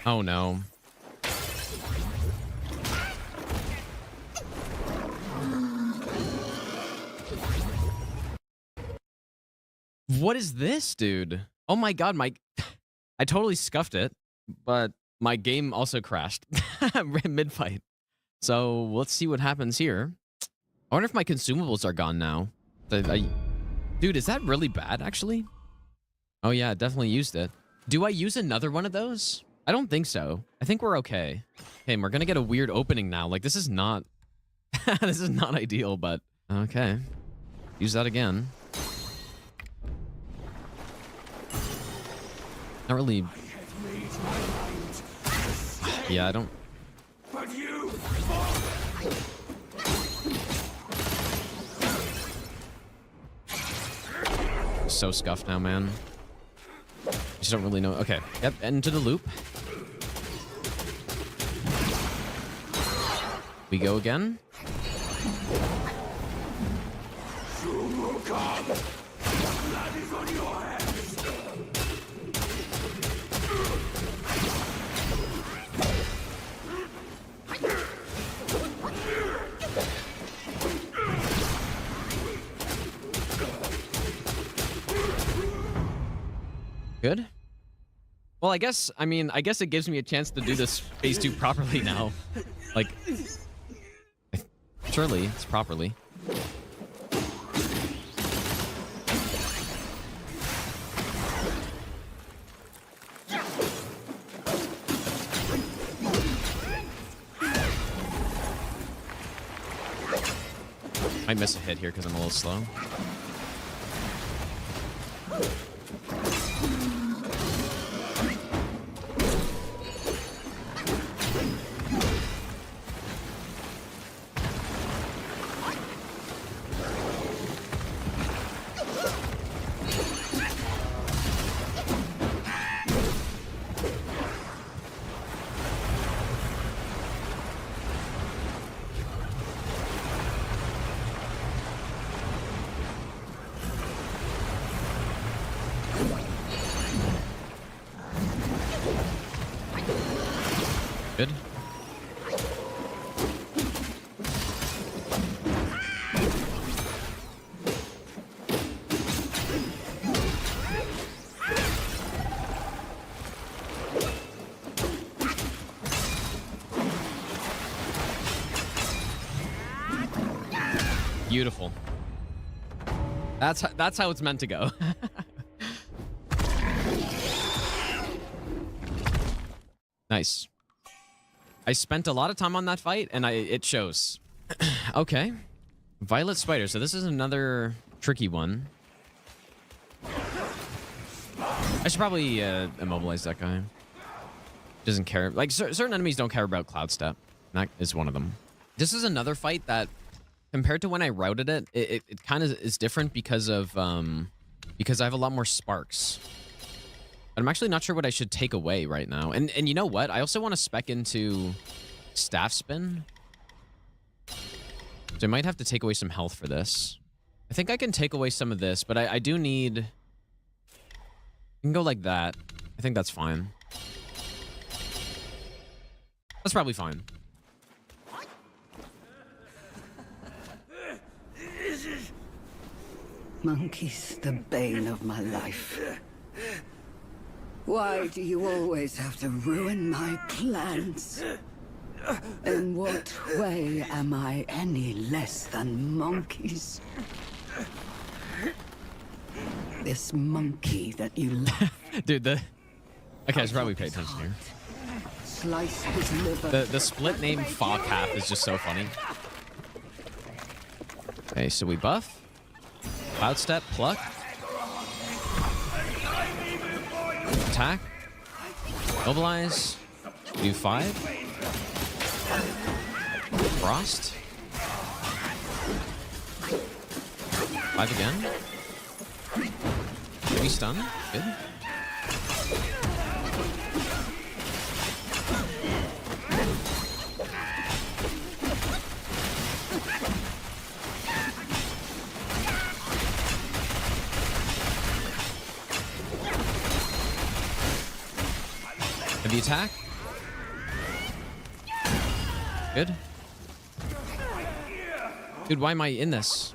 Oh no. What is this, dude? Oh my god, I totally scuffed it, but my game also crashed mid-fight. So let's see what happens here. I wonder if my consumables are gone now. Dude, is that really bad, actually? Oh yeah, definitely used it. Do I use another one of those? I don't think so. I think we're okay. Okay, we're gonna get a weird opening now. Like, this is not... this is not ideal, but... Okay. Use that again. Not really... Yeah, I don't... But you... So scuffed now, man. Just don't really know. Okay. Yep, into the loop. We go again. Soon will come. Blood is on your hands. Good. Well, I guess it gives me a chance to do this phase 2 properly now. Like, Surely, it's properly. Might miss a hit here because I'm a little slow. Good. Beautiful. That's how it's meant to go. Nice. I spent a lot of time on that fight, and it shows. Okay. Violet Spider. So this is another tricky one. I should probably immobilize that guy. Doesn't care. Like, certain enemies don't care about Cloud Step. That is one of them. This is another fight that, compared to when I routed it, it kind of is different because of because I have a lot more sparks. But I'm actually not sure what I should take away right now. And you know what? I also want to spec into Staff Spin. So I might have to take away some health for this. I think I can take away some of this, but I do need... I can go like that. I think that's fine. That's probably fine. Monkey's the bane of my life. Why do you always have to ruin my plans? In what way am I any less than monkeys? This monkey that you love. Dude, okay, I should probably pay attention here. Slice his liver. The split name Fogcalf is just so funny. Okay, so we buff. Cloud Step, pluck. Attack. Mobilize. Do 5. Frost. 5 again. Heavy stun. Good. Heavy attack. Good. Dude, why am I in this?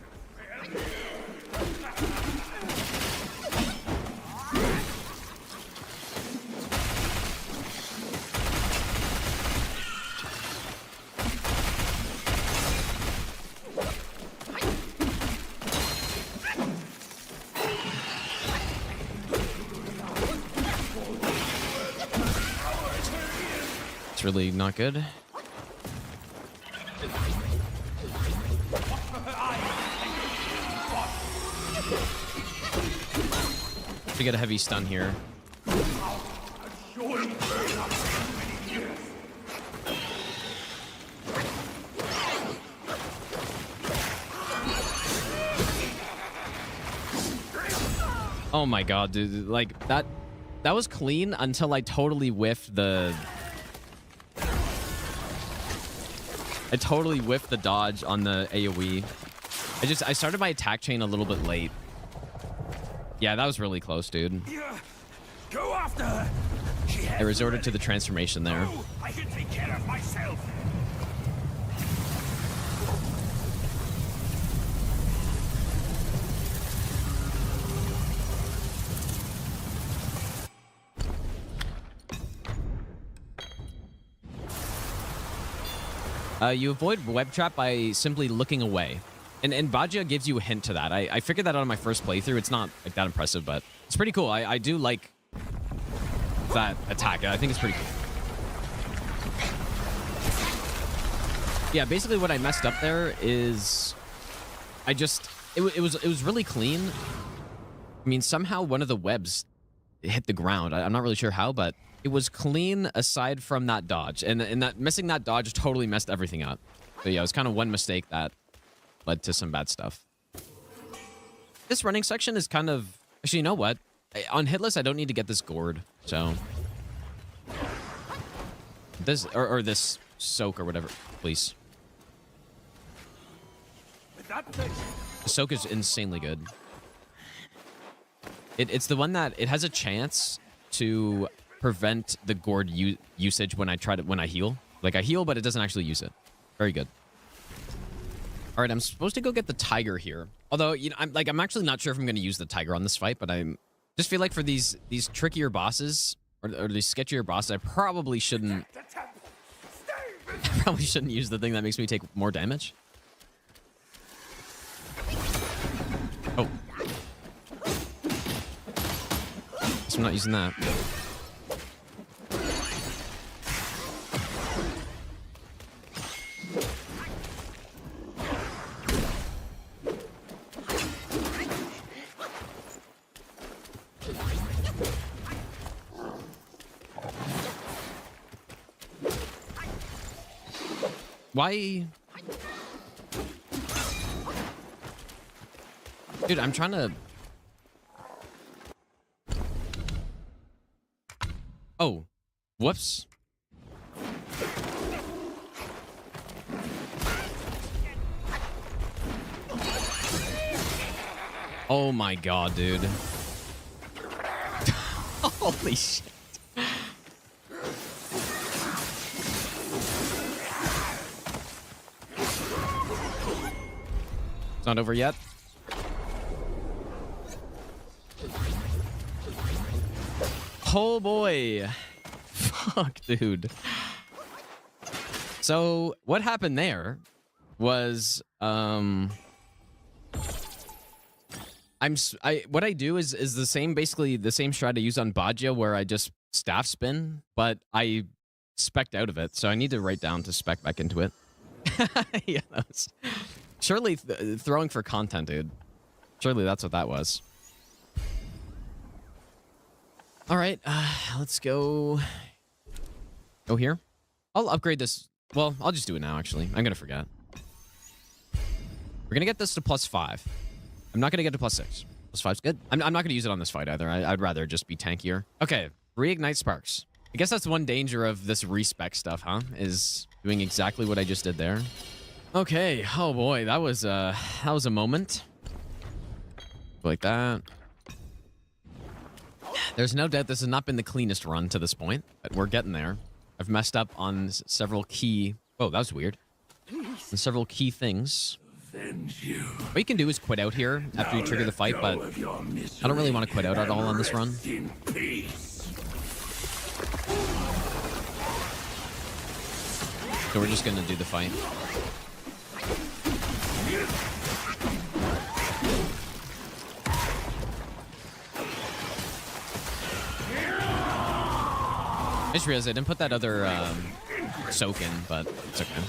It's really not good. We get a heavy stun here. Oh my god, dude. Like, that was clean until I totally whiffed the... I totally whiffed the dodge on the AoE. I started my attack chain a little bit late. Yeah, that was really close, dude. Go after her. I resorted to the transformation there. I can take care of myself. You avoid web trap by simply looking away. And Bajia gives you a hint to that. I figured that out on my first playthrough. It's not like that impressive, but it's pretty cool. I do like that attack. I think it's pretty cool. Yeah, basically what I messed up there is it was really clean. I mean, somehow one of the webs hit the ground. I'm not really sure how, but it was clean aside from that dodge. And that missing that dodge totally messed everything up. So yeah, it was kind of one mistake that led to some bad stuff. This running section is kind of... Actually, you know what? On hitless, I don't need to get this gourd, so... This... Or this soak or whatever, please. The soak is insanely good. It's the one that... It has a chance to prevent the gourd usage when I heal. Like, I heal, but it doesn't actually use it. Very good. All right, I'm supposed to go get the tiger here. Although, you know, I'm actually not sure if I'm going to use the tiger on this fight, but I just feel like for these trickier bosses or these sketchier bosses, I probably shouldn't use the thing that makes me take more damage. Oh. So I'm not using that. Why? Dude, I'm trying to... Oh. Whoops. Oh my god, dude. Holy shit. It's not over yet. Oh boy. Fuck, dude. So what happened there was what I do is the same, basically the same strat I use on Bajia, where I just staff spin, but I spec'd out of it, so I need to write down to spec back into it. Yeah, that was... Surely throwing for content, dude. Surely that's what that was. All right, let's go here. I'll upgrade this. Well, I'll just do it now, actually. I'm going to forget. We're going to get this to +5. I'm not going to get to +6. +5's good. I'm not going to use it on this fight either. I'd rather just be tankier. Okay, reignite sparks. I guess that's one danger of this respec stuff, huh? Is doing exactly what I just did there. Okay, oh boy, that was a moment. Like that. There's no doubt this has not been the cleanest run to this point, but we're getting there. I've messed up on several key... Oh, that was weird. On several key things. What you can do is quit out here after you trigger the fight, but I don't really want to quit out at all on this run. So we're just going to do the fight. I just realized I didn't put that other soak in, but it's okay.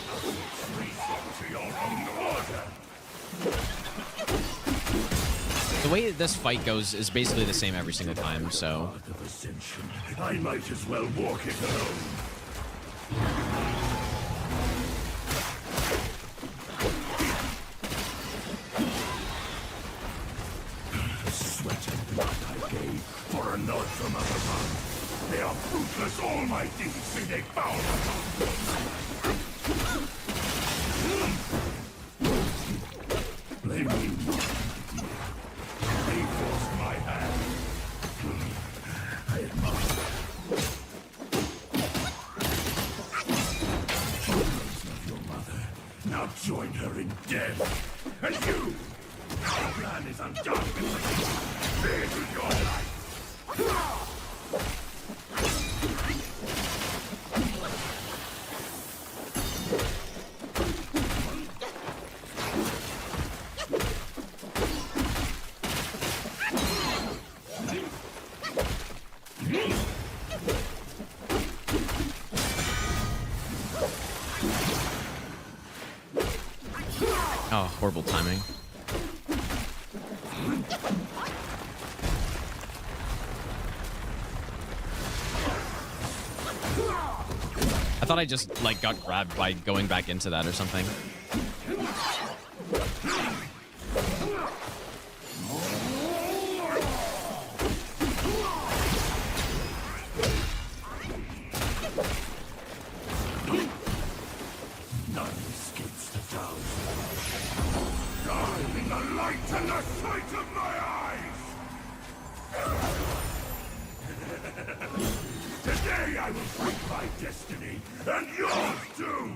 The way this fight goes is basically the same every single time, so... I might as well walk it alone. Sweat and blood I gave for a nod from above. They are fruitless, all my deeds, may they bow upon. Blame me not, my dear. They forced my hand. I admire. Of your mother. Now join her in death. And you! Our plan is undone. There to your life. Oh, horrible timing. I thought I just like got grabbed by going back into that or something. None escapes the thousand. Die in the light and the sight of my eyes! Today I will break my destiny, and yours too!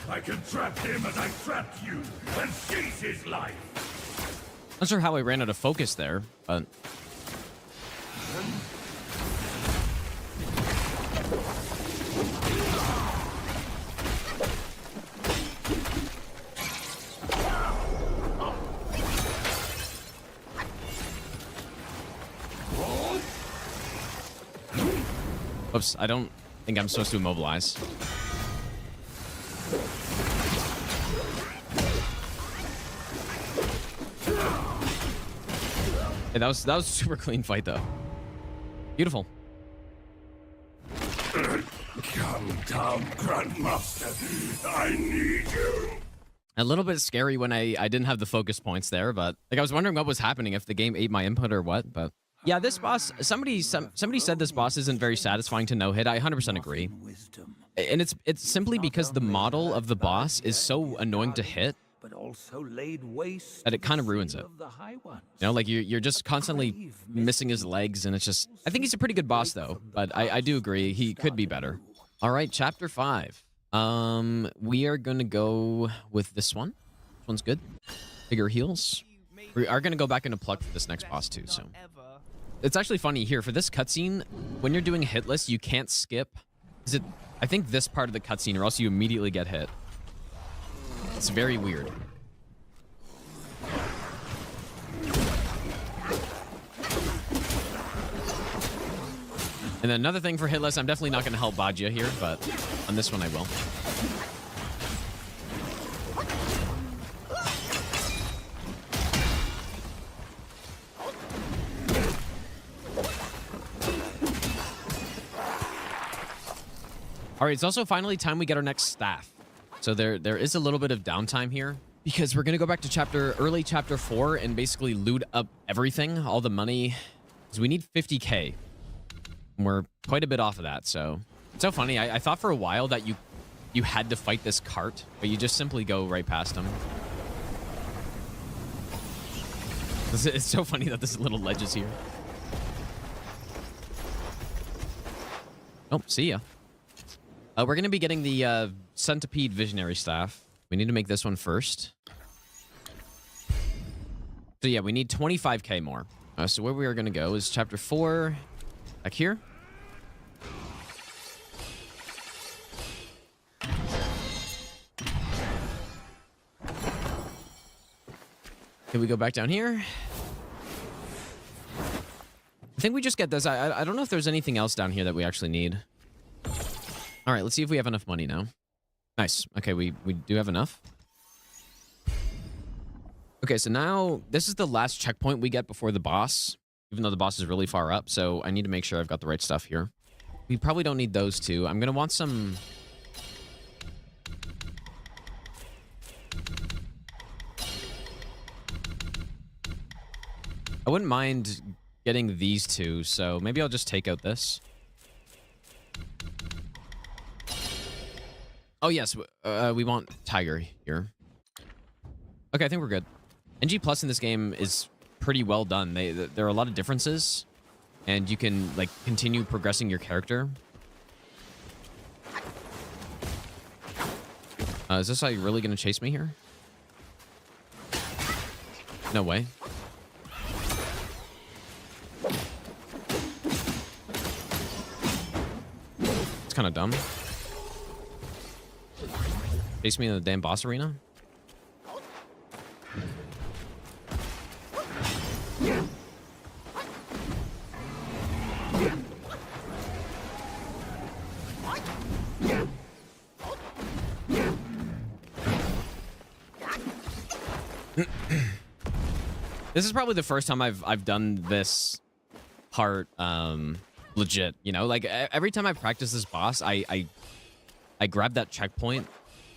I can trap him as I trapped you and seize his life. Not sure how I ran out of focus there, but oops, I don't think I'm supposed to immobilize. Hey, that was a super clean fight though. Beautiful. Come down, Grandmaster. I need you. A little bit scary when I didn't have the focus points there, but like I was wondering what was happening, if the game ate my input or what, but yeah, this boss, somebody said this boss isn't very satisfying to no hit. I 100% agree. And it's simply because the model of the boss is so annoying to hit But also laid waste that it kind of ruins it. of the high one. You know, like you're just constantly missing his legs, and it's just, I think he's a pretty good boss though, but I do agree he could be better. All right, chapter 5. We are gonna go with this one. This one's good. Bigger heals. We are gonna go back into Pluck for this next boss too, so. It's actually funny here, for this cutscene, when you're doing hitless, you can't skip. I think this part of the cutscene, or else you immediately get hit. It's very weird. And then another thing for hitless, I'm definitely not going to help Bajia here, but on this one I will. All right, it's also finally time we get our next staff. So there is a little bit of downtime here because we're going to go back to early chapter 4 and basically loot up everything, all the money, because we need 50K. And we're quite a bit off of that, so. It's so funny, I thought for a while that you had to fight this cart, but you just simply go right past him. It's so funny that this little ledge is here. Oh, see ya. We're going to be getting the Centipede Visionary Staff. We need to make this one first. So yeah, we need 25K more. So where we are going to go is chapter 4. Back here. Can we go back down here? think we just get this. I don't know if there's anything else down here that we actually need. All right, let's see if we have enough money now. Nice. Okay, we do have enough. Okay, so now this is the last checkpoint we get before the boss, even though the boss is really far up. So I need to make sure I've got the right stuff here. We probably don't need those two. I'm going to want some... I wouldn't mind getting these two, so maybe I'll just take out this. Oh, yes. We want Tiger here. Okay, I think we're good. NG Plus in this game is pretty well done. There are a lot of differences, and you can like continue progressing your character. Is this guy really going to chase me here? No way. It's kind of dumb. Chase me in the damn boss arena? This is probably the first time I've done this part legit, you know? Like every time I practice this boss, I grab that checkpoint.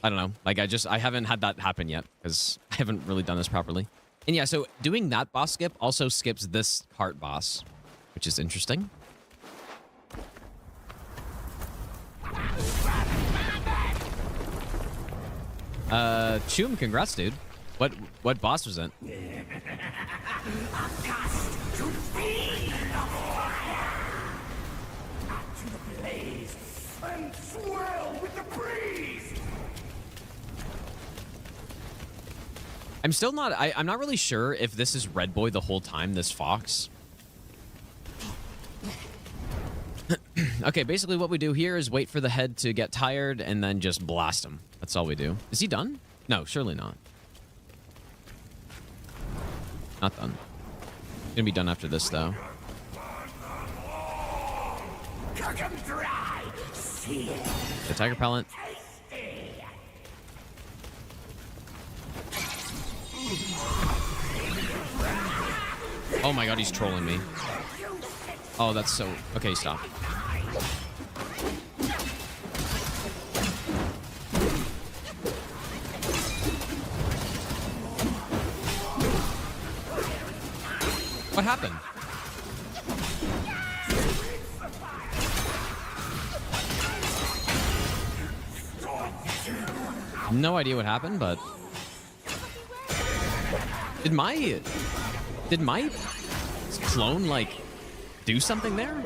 I don't know. Like I haven't had that happen yet because I haven't really done this properly. And yeah, so doing that boss skip also skips this cart boss, which is interesting. Chum, congrats, dude. What boss was it? I'm still not... I'm not really sure if this is Red Boy the whole time, this fox. Okay, basically what we do here is wait for the head to get tired and then just blast him. That's all we do. Is he done? No, surely not. Not done. Gonna be done after this, though. The tiger pellet. Oh my god, he's trolling me. Oh, that's so... Okay, stop. What happened? No idea what happened, but... Did my clone, like, do something there?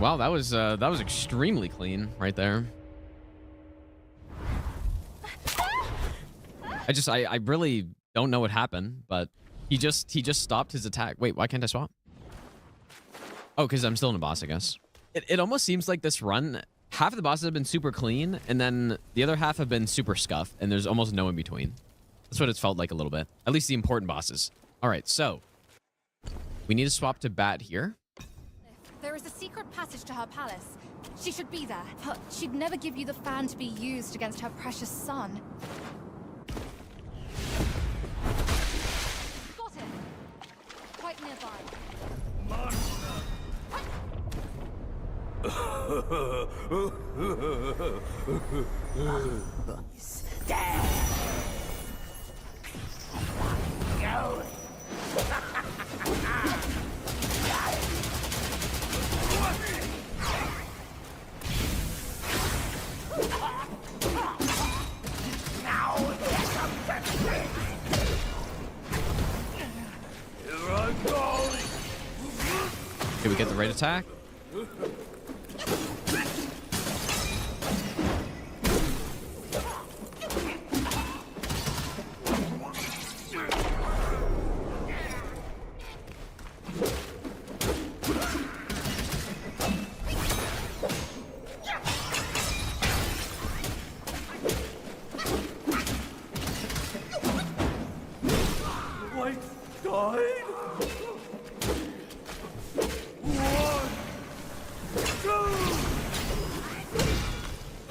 Wow, that was extremely clean right there. I really don't know what happened, but he just stopped his attack. Wait, why can't I swap? Oh, because I'm still in a boss, I guess. It almost seems like this run, half of the bosses have been super clean, and then the other half have been super scuffed, and there's almost no in between. That's what it's felt like a little bit. At least the important bosses. All right, so we need to swap to Bat here. There is a secret passage to her palace. She should be there, but she'd never give you the fan to be used against her precious son. Got it. Quite nearby. Go. Did we get the right attack?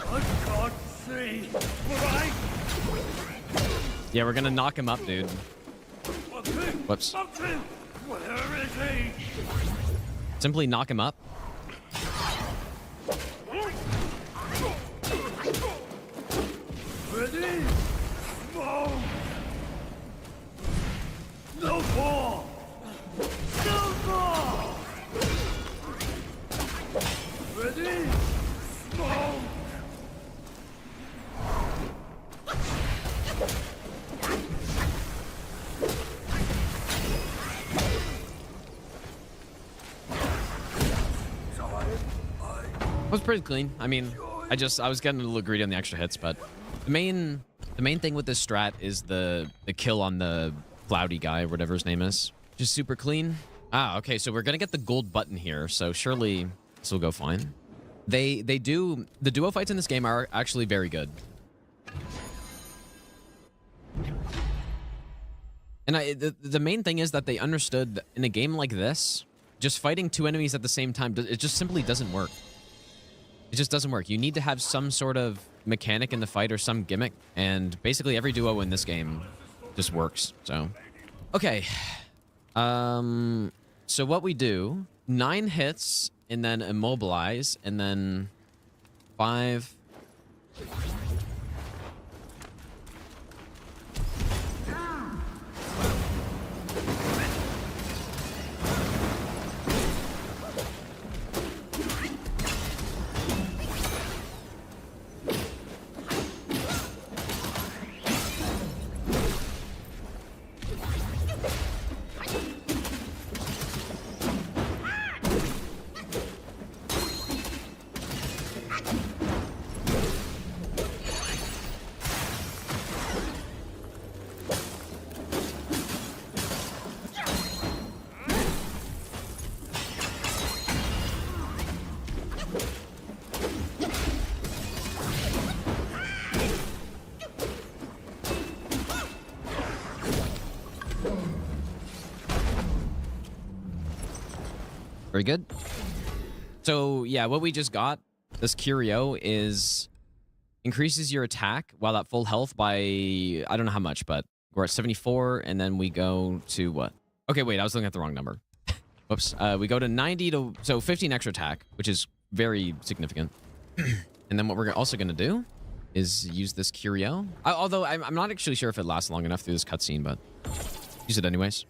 I can't see, but I... Yeah, we're gonna knock him up, dude. Whoops. Something! Where is he? Simply knock him up. Ready? Smoke! No more! No more! Ready? Smoke! It was pretty clean. I mean, I was getting a little greedy on the extra hits, but the main thing with this strat is the kill on the cloudy guy or whatever his name is. Just super clean. Ah, okay, so we're gonna get the gold button here, so surely this will go fine. The duo fights in this game are actually very good. And the main thing is that they understood that in a game like this, just fighting two enemies at the same time, it just simply doesn't work. It just doesn't work. You need to have some sort of mechanic in the fight or some gimmick, and basically every duo in this game just works. So, okay. So what we do, 9 hits, and then immobilize, and then 5... Very good. So yeah, what we just got, this curio, is increases your attack while at full health by, I don't know how much, but we're at 74, and then we go to what? Okay, wait, I was looking at the wrong number. Whoops. We go to 90 to, so 15 extra attack, which is very significant. And then what we're also going to do is use this curio. Although I'm not actually sure if it lasts long enough through this cutscene, but use it anyways.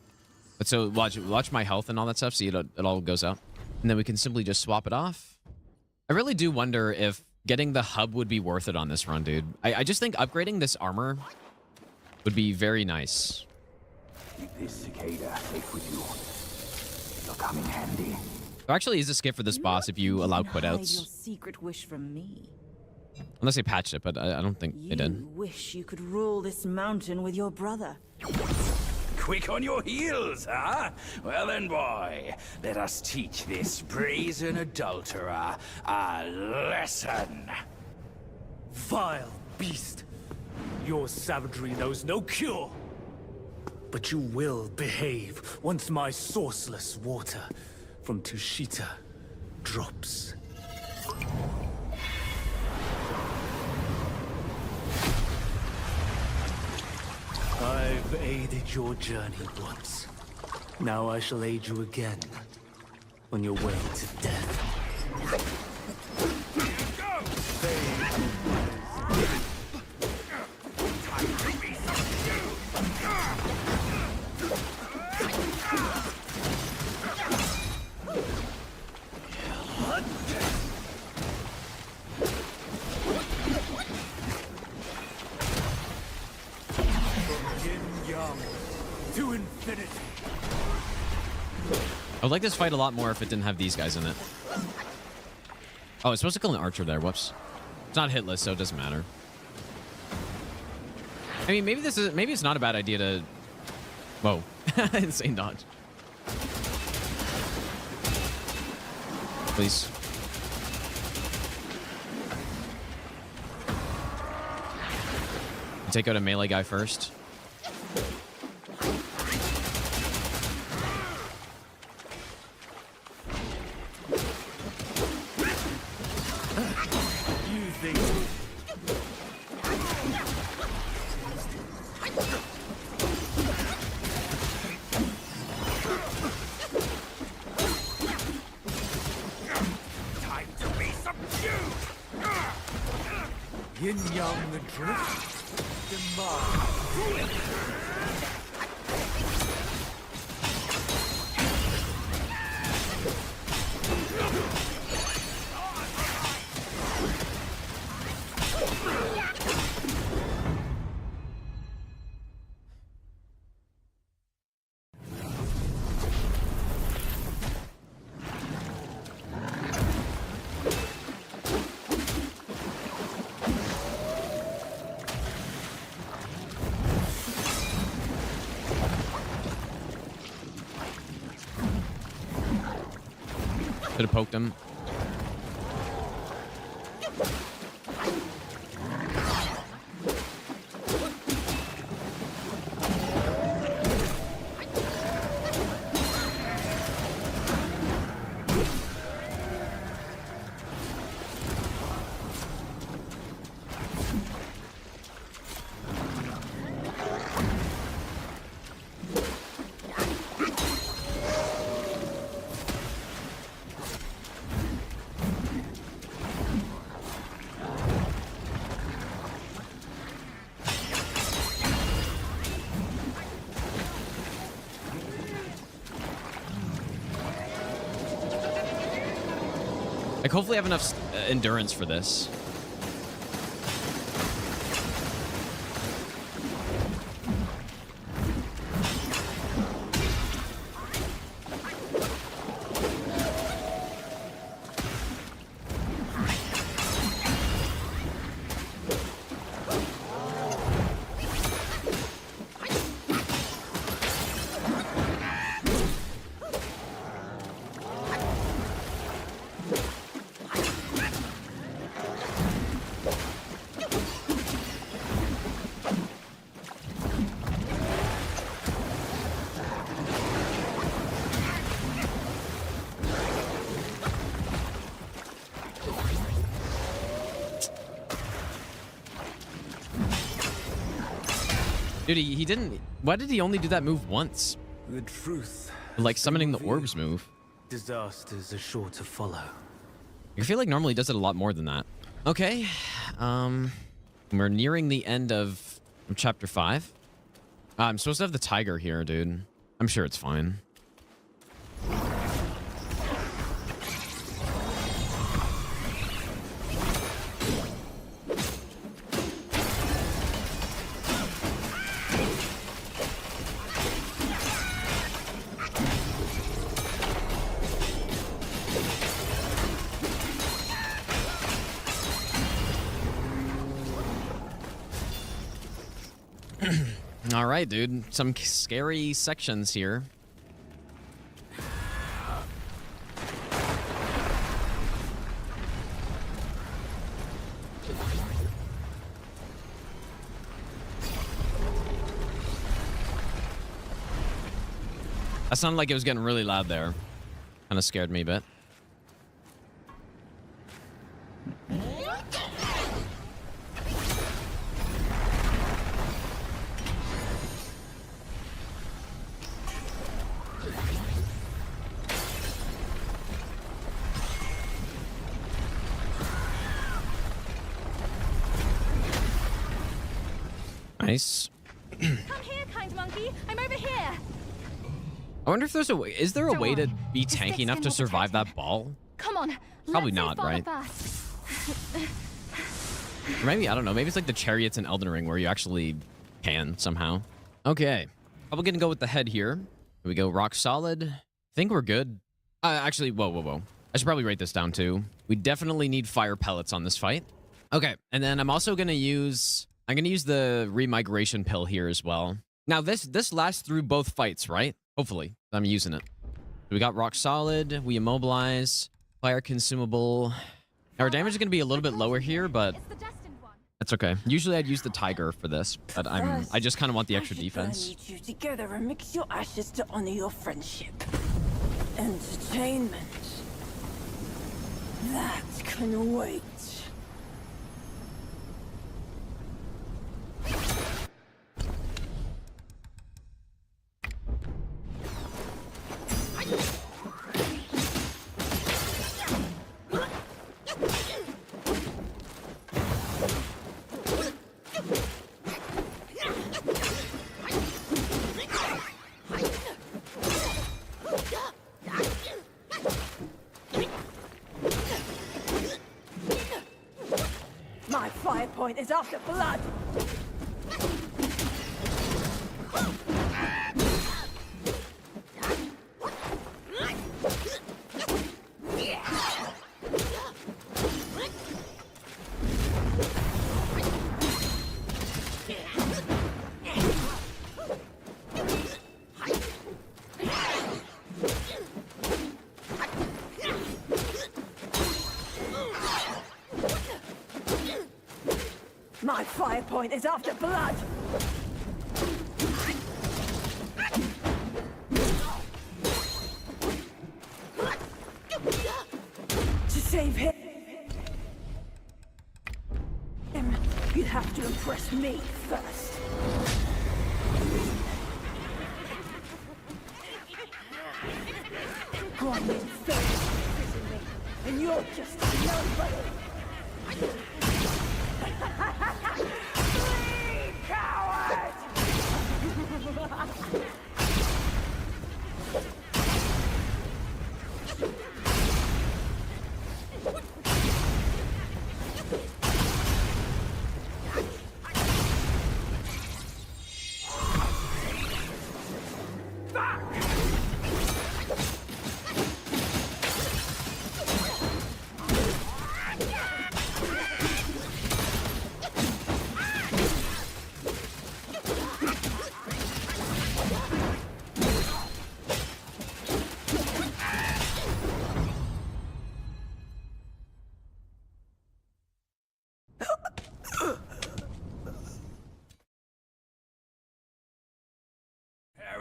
But so watch my health and all that stuff. See, it all goes out. And then we can simply just swap it off. I really do wonder if getting the hub would be worth it on this run, dude. I just think upgrading this armor would be very nice. Keep this cicada safe with you. It'll come in handy. There actually is a skip for this boss if you allow Hide your quitouts. secret wish from me. Unless they patched it, but I don't think they did. You wish you could rule this mountain with your brother. Quick on your heels, huh? Well then, boy, let us teach this brazen adulterer a lesson. Vile beast! Your savagery knows no cure. But you will behave once my sourceless water from Tushita drops. I've aided your journey once. Now I shall aid you again on your way to death. To infinity. I would like this fight a lot more if it didn't have these guys in it. Oh, it's supposed to kill an archer there. Whoops. It's not hitless, so it doesn't matter. I mean, maybe it's not a bad idea to... Whoa. Insane dodge. Please. Take out a melee guy first. Yin Yang the Drift. Demand. Could have poked him. Like, hopefully I have enough endurance for this. Dude, he didn't... Why did he only do that move once? The truth. Like summoning the orbs move. Disasters are sure to follow. I feel like normally he does it a lot more than that. Okay. We're nearing the end of chapter 5. I'm supposed to have the tiger here, dude. I'm sure it's fine. All right, dude. Some scary sections here. That sounded like it was getting really loud there. Kind of scared me a bit. Nice. Come here, kind monkey. I'm over here. I wonder if there's a way. Is there a way to be tanky enough to survive that ball? Come on. Probably not, right? Or maybe, I don't know. Maybe it's like the chariots in Elden Ring where you actually can somehow. Okay. Probably gonna go with the head here. Here we go. Rock solid. I think we're good. Actually, whoa. I should probably write this down too. We definitely need fire pellets on this fight. Okay. And then I'm also gonna use... I'm going to use the remigration pill here as well. Now, this lasts through both fights, right? Hopefully. I'm using it. We got rock solid. We immobilize. Fire consumable. Our damage is going to be a little bit lower here, but that's okay. Usually I'd use the tiger for this, but I just kind of want the extra defense. Burn you two together and mix your ashes to honor your friendship. Entertainment. That can wait. fire point is after blood. My fire point is after blood. To save him, you'd have to impress me first. Grinding thirst imprison me, and you're just nobody. Flee, coward!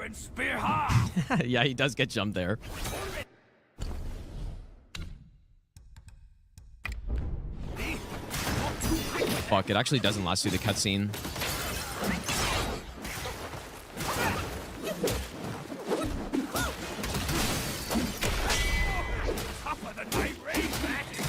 And spear high. Yeah, he does get jumped there. Fuck, it actually doesn't last through the cutscene. Tougher than my rage magic.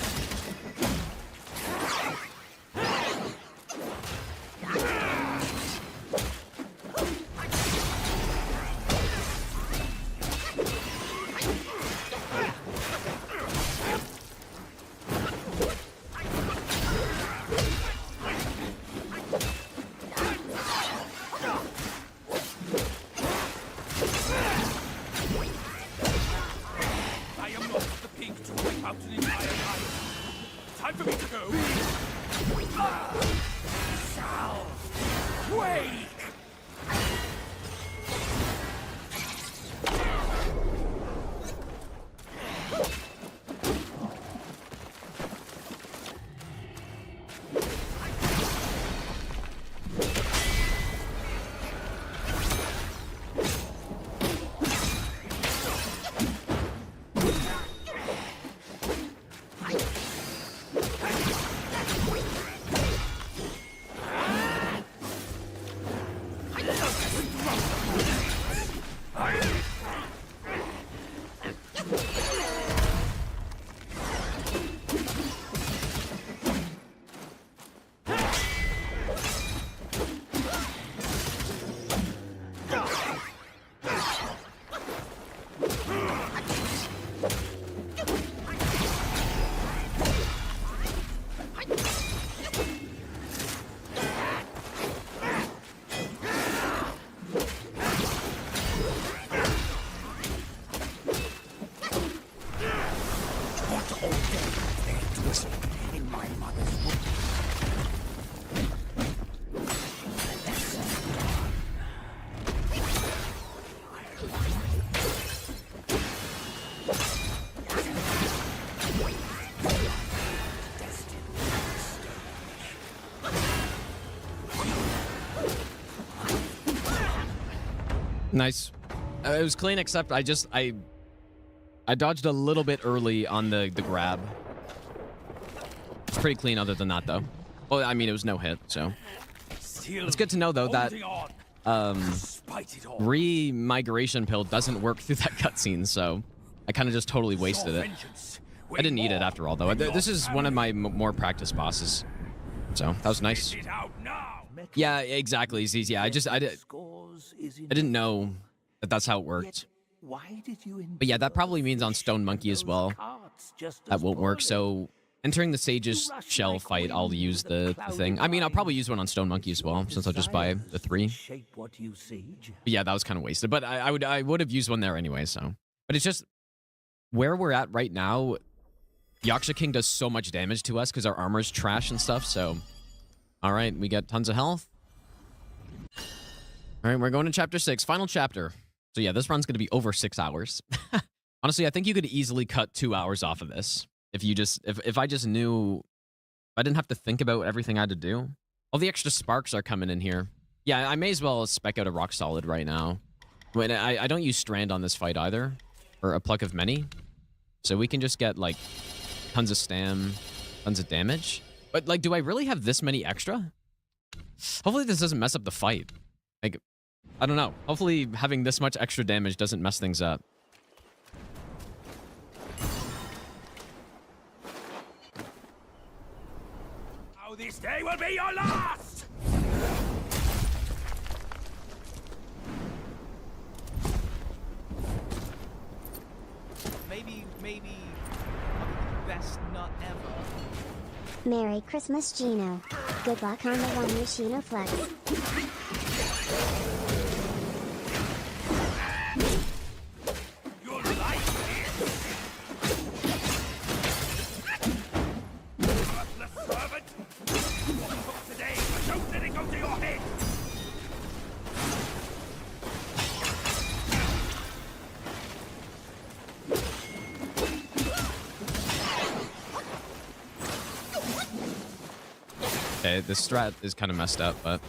Time for me to go. Shall wake. Nice. It was clean, except I dodged a little bit early on the grab. It's pretty clean other than that, though. Well, I mean, it was no hit, so. It's good to know, though, that re-migration pill doesn't work through that cutscene, so I kind of just totally wasted it. I didn't need it after all, though. This is one of my more practice bosses, so that was nice. Yeah, exactly, Z's. Yeah, I didn't know that that's how it worked. But yeah, that probably means on Stone Monkey as well. That won't work. So Entering the Sage's shell fight, I'll use the thing. I mean, I'll probably use one on Stone Monkey as well, since I'll just buy the 3. But yeah, that was kind of wasted. But I would have used one there anyway, so. But it's just where we're at right now, Yaksha King does so much damage to us because our armor's trash and stuff, so. All right, we got tons of health. All right, we're going to chapter 6, final chapter. So yeah, this run's going to be over 6 hours. Honestly, I think you could easily cut 2 hours off of this. If you just, if I just knew, if I didn't have to think about everything I had to do. All the extra sparks are coming in here. Yeah, I may as well spec out a rock solid right now. But I don't use strand on this fight either, or a pluck of many. So we can just get like tons of stam, tons of damage. But like, do I really have this many extra? Hopefully this doesn't mess up the fight. Like, I don't know. Hopefully having this much extra damage doesn't mess things up. This day will be your last! Maybe I'll be the best nut ever. Merry Christmas, Gino. Good luck on the one Yoshino flex. Okay, this strat is kind of messed up, but...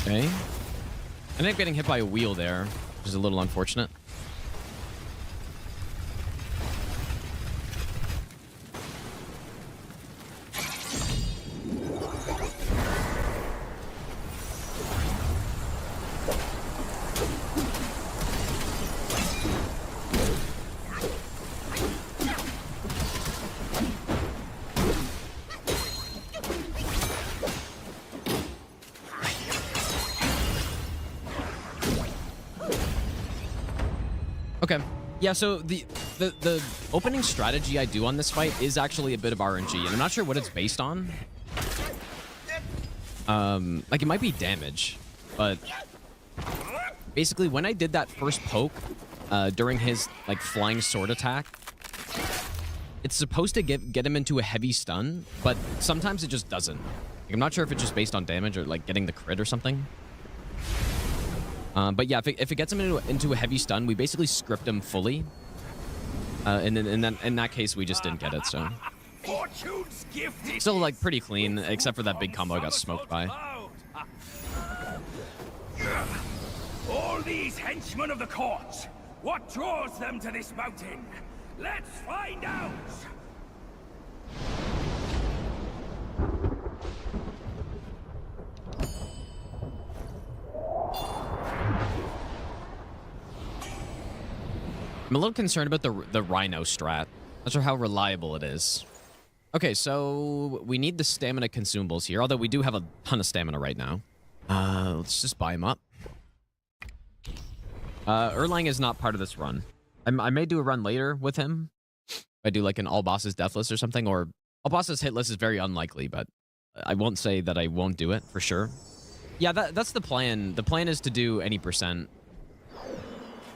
Okay. I ended up getting hit by a wheel there, which is a little unfortunate. Okay. Yeah, so the opening strategy I do on this fight is actually a bit of RNG, and I'm not sure what it's based on. Like, it might be damage, but basically when I did that first poke during his like flying sword attack, it's supposed to get him into a heavy stun, but sometimes it just doesn't. Like, I'm not sure if it's just based on damage or like getting the crit or something. But yeah, if it gets him into a heavy stun, we basically script him fully. And then in that case, we just didn't get it, so. Still, like, pretty clean, except for that big combo I got smoked by. All these henchmen of the court, what draws them to this mountain? Let's find out! I'm a little concerned about the Rhino strat. Not sure how reliable it is. Okay, so we need the stamina consumables here, although we do have a ton of stamina right now. Let's just buy him up. Erlang is not part of this run. I may do a run later with him. I do like an all bosses death list or something, or all bosses hit list is very unlikely, but I won't say that I won't do it for sure. Yeah, that's the plan. The plan is to do any percent.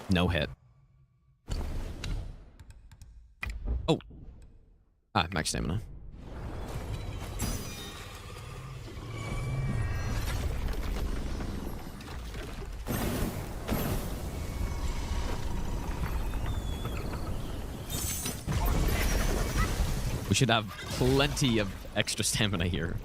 No hit. Oh. Max stamina. We should have plenty of extra stamina here.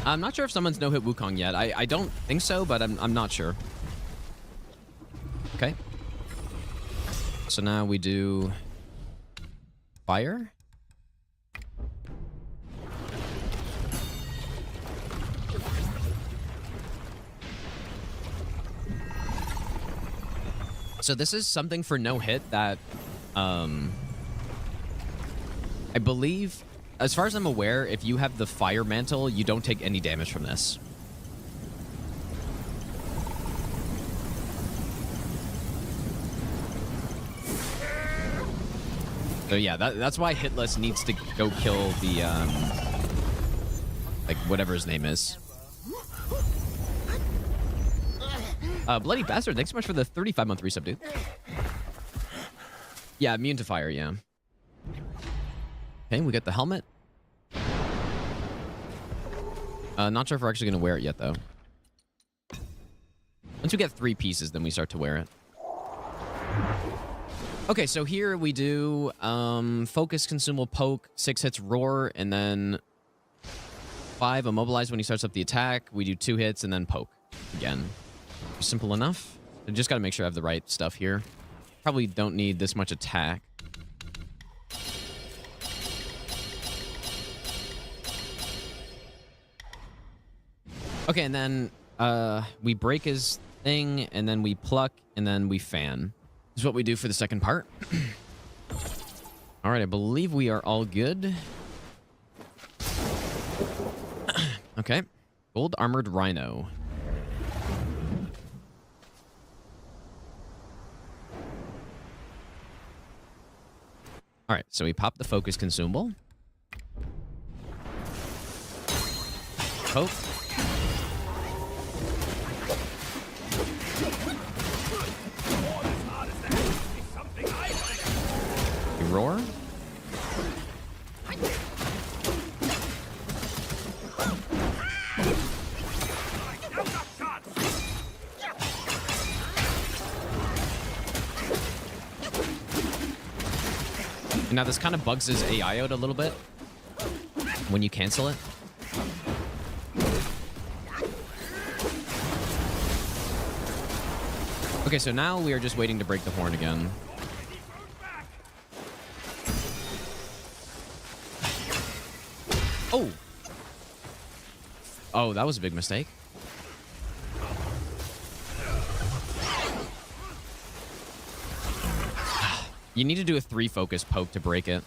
I'm not sure if someone's no-hit Wukong yet. I don't think so, but I'm not sure. Okay. So now we do fire. So this is something for no hit that I believe, as far as I'm aware, if you have the fire mantle, you don't take any damage from this. So yeah, that's why Hitless needs to go kill the like whatever his name is. Bloody Bastard, thanks so much for the 35-month resub, dude. Yeah, immune to fire, yeah. Okay, we got the helmet. Not sure if we're actually going to wear it yet, though. Once we get 3 pieces, then we start to wear it. Okay, so here we do focus, consumable, poke, 6 hits, roar, and then 5 immobilize when he starts up the attack. We do 2 hits and then poke again. Simple enough. I just got to make sure I have the right stuff here. Probably don't need this much attack. Okay, and then we break his thing, and then we pluck, and then we fan. This is what we do for the second part. All right, I believe we are all good. Okay. Gold Armored Rhino. All right, so we pop the focus consumable. Poke. We roar. Now this kind of bugs his AI out a little bit when you cancel it. Okay, so now we are just waiting to break the horn again. Oh! Oh, that was a big mistake. You need to do a 3 focus poke to break it.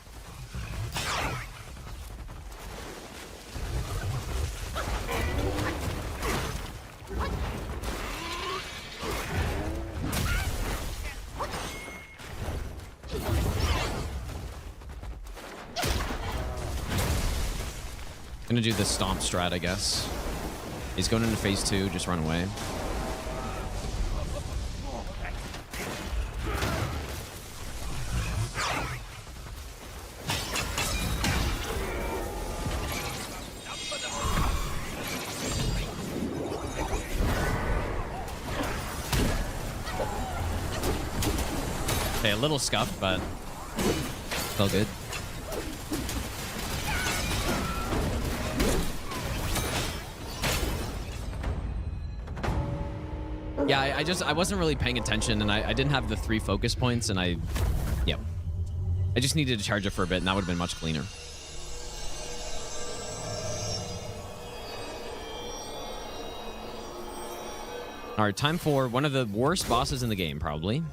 Gonna do the stomp strat, I guess. He's going into phase 2, just run away. Okay, a little scuffed, but still good. Yeah, I wasn't really paying attention, and I didn't have the 3 focus points, and I just needed to charge it for a bit, and that would have been much cleaner. All right, time for one of the worst bosses in the game, probably.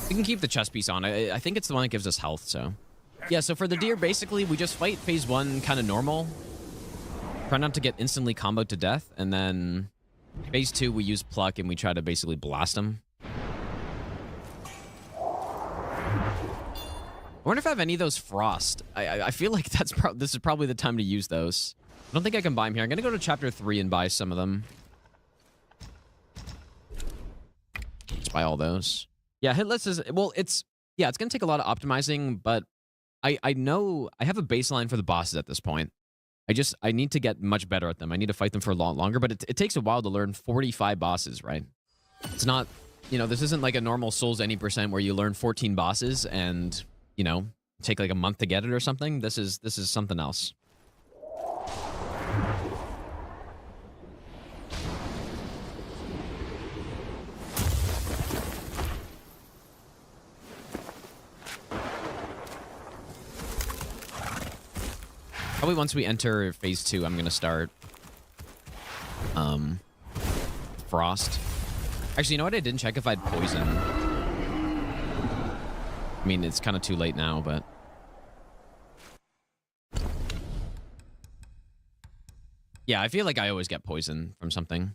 We can keep the chest piece on. I think it's the one that gives us health, so. Yeah, so for the deer, basically, we just fight phase 1 kind of normal. Try not to get instantly comboed to death. And then phase 2, we use pluck and we try to basically blast them. I wonder if I have any of those frost. I feel like this is probably the time to use those. I don't think I can buy them here. I'm going to go to chapter 3 and buy some of them. Let's buy all those. Yeah, hitless is... Well, it's going to take a lot of optimizing, but I know I have a baseline for the bosses at this point. I need to get much better at them. I need to fight them for a lot longer, but it takes a while to learn 45 bosses, right? It's not... this isn't like a normal Souls any % where you learn 14 bosses and, take like a month to get it or something. This is something else. Probably once we enter phase 2, I'm going to start Frost. Actually, you know what? I didn't check if I had Poison. I mean, it's kind of too late now, but... Yeah, I feel like I always get Poison from something.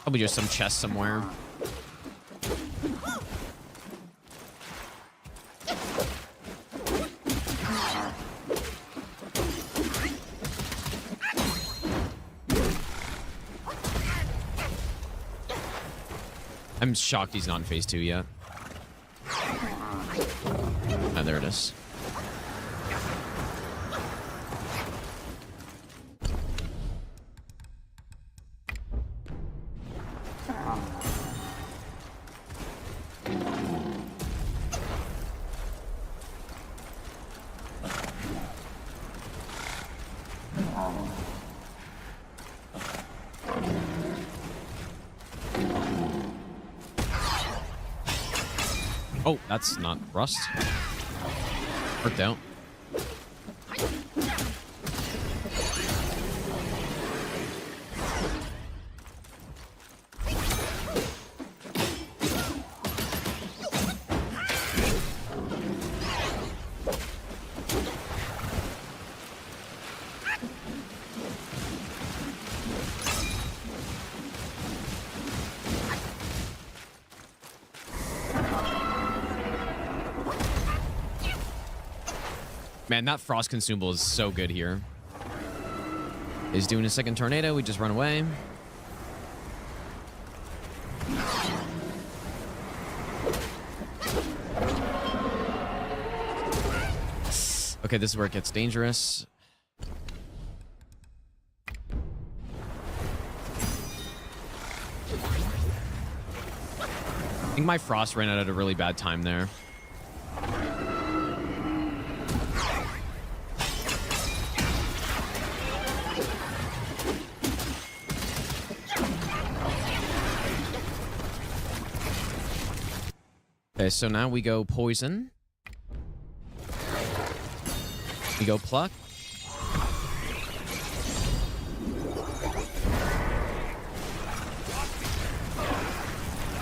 Probably just some chest somewhere. I'm shocked he's not in phase 2 yet. Oh, there it is. Oh, that's not rust. Worked out. Man, that frost consumable is so good here. He's doing a second tornado. We just run away. Okay, this is where it gets dangerous. I think my frost ran out at a really bad time there. Okay, so now we go poison. We go pluck.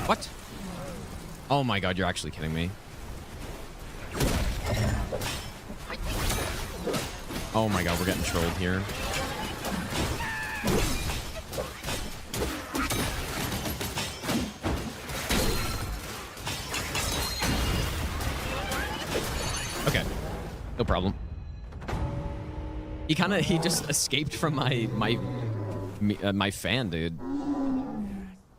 What? Oh my god, you're actually kidding me. Oh my god, we're getting trolled here. Okay, no problem. He just escaped from my fan, dude.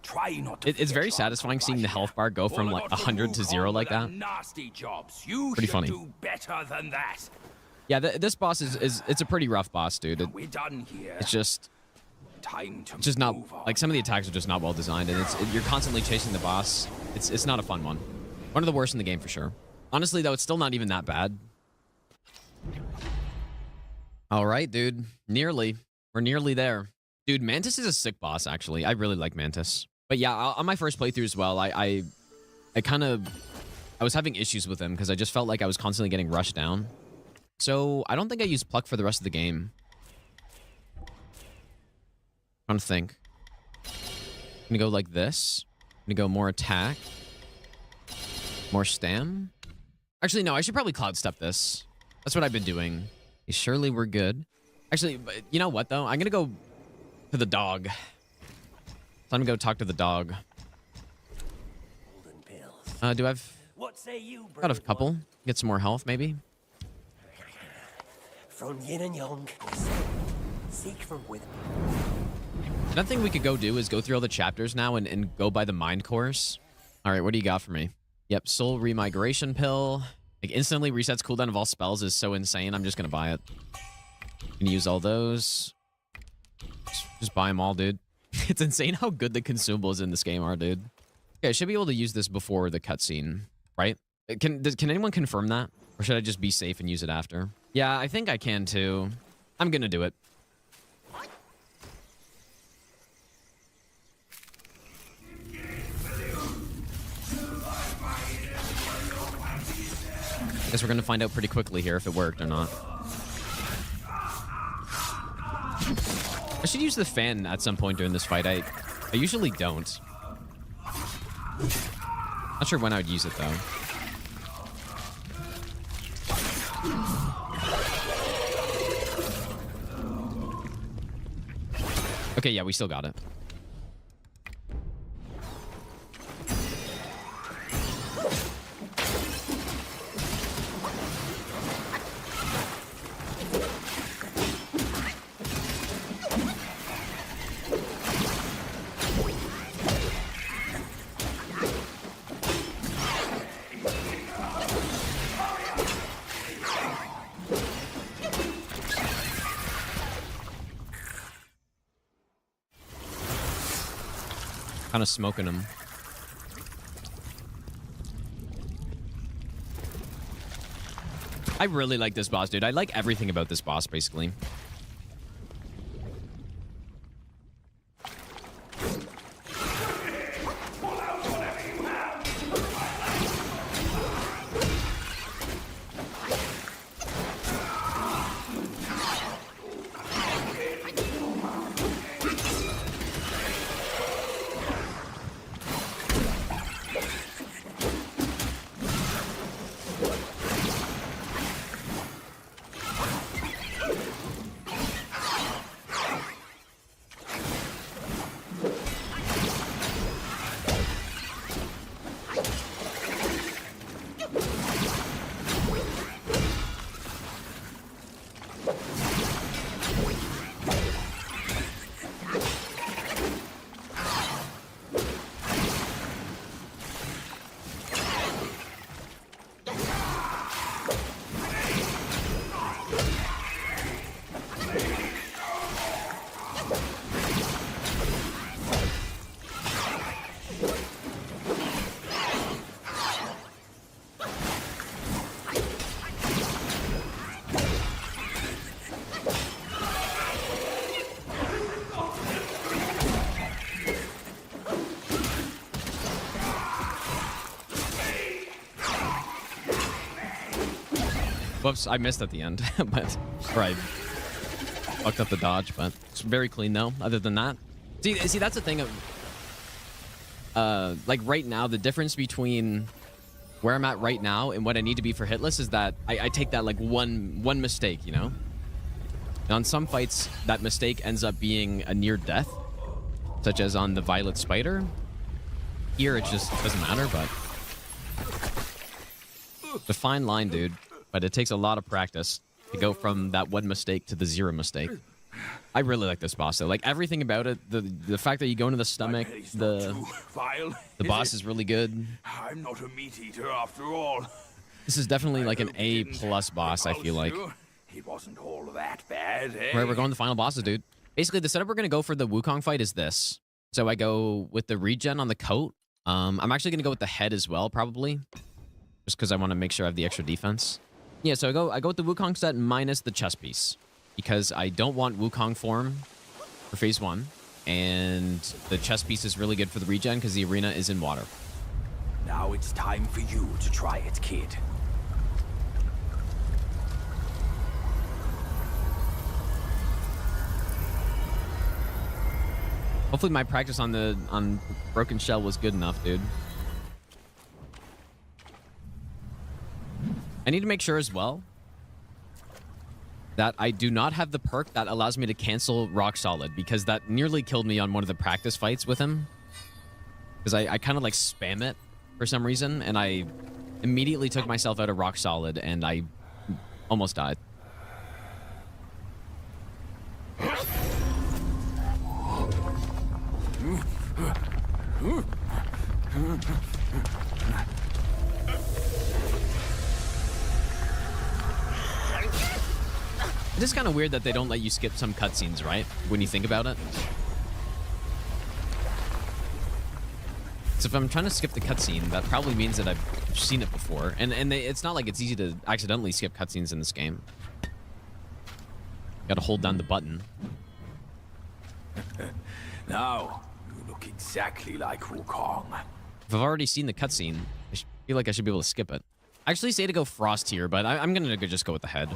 Try not to It's very satisfying seeing the health bar go from like 100 to 0 like that. Nasty jobs. You pretty should funny. do better than that. Yeah, this boss it's a pretty rough boss, dude. We're done here. It's just Time to just not move on. like some of the attacks are just not well designed, and you're constantly chasing the boss. It's not a fun one. One of the worst in the game for sure. Honestly, though, it's still not even that bad. All right, dude. Nearly. We're nearly there. Dude, Mantis is a sick boss, actually. I really like Mantis. But yeah, on my first playthrough as well, I was having issues with him because I just felt like I was constantly getting rushed down. So I don't think I used Pluck for the rest of the game. I'm trying to think. I'm gonna go like this. I'm gonna go more attack. More stam. Actually, no, I should probably cloud step this. That's what I've been doing. Surely we're good. Actually, you know what though? I'm gonna go to the dog. So I'm gonna go talk to the dog. Do I've got a couple? Get some more health, maybe? From yin and yang, seek from within. Another thing we could go do is go through all the chapters now and go by the mind course. All right, what do you got for me? Yep, soul remigration pill. Like instantly resets cooldown of all spells is so insane. I'm just gonna buy it. Gonna use all those. Just buy them all, dude. It's insane how good the consumables in this game are, dude. Okay, I should be able to use this before the cutscene, right? Can anyone confirm that? Or should I just be safe and use it after? Yeah, I think I can too. I'm gonna do it. Guess we're gonna find out pretty quickly here if it worked or not. I should use the fan at some point during this fight. I usually don't. Not sure when I would use it though. Okay, yeah, we still got it. Kind of smoking him. I really like this boss, dude. I like everything about this boss, basically. Whoops, I missed at the end, but right, fucked up the dodge, but it's very clean though. Other than that, see that's the thing of like right now, the difference between where I'm at right now and what I need to be for hitless is that I take that like one mistake, you know. And on some fights, that mistake ends up being a near death, such as on the Violet Spider. Here, it just doesn't matter, but it's a fine line, dude. But it takes a lot of practice to go from that one mistake to the zero mistake. I really like this boss though. Like everything about it, the fact that you go into the stomach, the boss is really good. I'm not a meat eater after all. This is definitely like an A+ boss, I feel like. It wasn't all that bad, eh? Right, we're going to the final bosses, dude. Basically, the setup we're gonna go for the Wukong fight is this. So I go with the regen on the coat. I'm actually gonna go with the head as well, probably, just because I want to make sure I have the extra defense. Yeah, so I go with the Wukong set minus the chest piece because I don't want Wukong form for phase 1. And the chest piece is really good for the regen because the arena is in water. Now it's time for you to try it, kid. Hopefully my practice on Broken Shell was good enough, dude. I need to make sure as well that I do not have the perk that allows me to cancel Rock Solid, because that nearly killed me on one of the practice fights with him. Because I kind of like spam it for some reason, and I immediately took myself out of Rock Solid, and I almost died. It is kind of weird that they don't let you skip some cutscenes, right? When you think about it. So if I'm trying to skip the cutscene, that probably means that I've seen it before. And it's not like it's easy to accidentally skip cutscenes in this game. Gotta hold down the button. Now, you look exactly like Wukong. If I've already seen the cutscene, I feel like I should be able to skip it. I actually say to go Frost here, but I'm gonna just go with the head.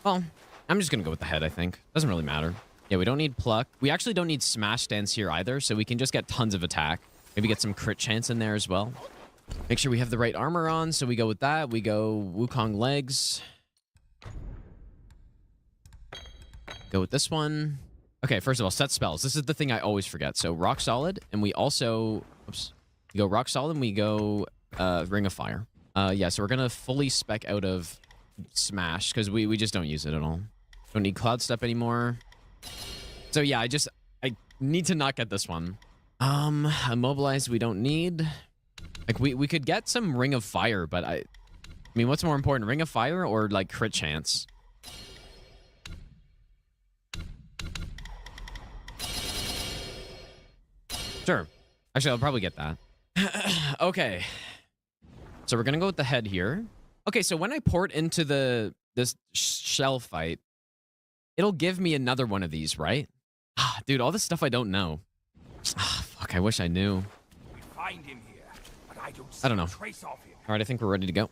Well, I'm just gonna go with the head, I think. Doesn't really matter. Yeah, we don't need pluck. We actually don't need smash stance here either, so we can just get tons of attack. Maybe get some crit chance in there as well. Make sure we have the right armor on, so we go with that. We go Wukong legs. Go with this one. Okay, first of all, set spells. This is the thing I always forget. So Rock Solid, and we also... Oops. We go Rock Solid, and we go Ring of Fire. Yeah, so we're gonna fully spec out of Smash, because we just don't use it at all. Don't need Cloud Step anymore. So yeah, I need to not get this one. Immobilize we don't need. Like we could get some Ring of Fire, but I mean, what's more important, Ring of Fire or like crit chance? Sure. Actually, I'll probably get that. Okay. So we're gonna go with the head here. Okay, so when I port into this shell fight, it'll give me another one of these, right? Dude, all this stuff I don't know. Fuck, I wish I knew. We find him here, but I don't see I don't know. a trace of him. All right, I think we're ready to go.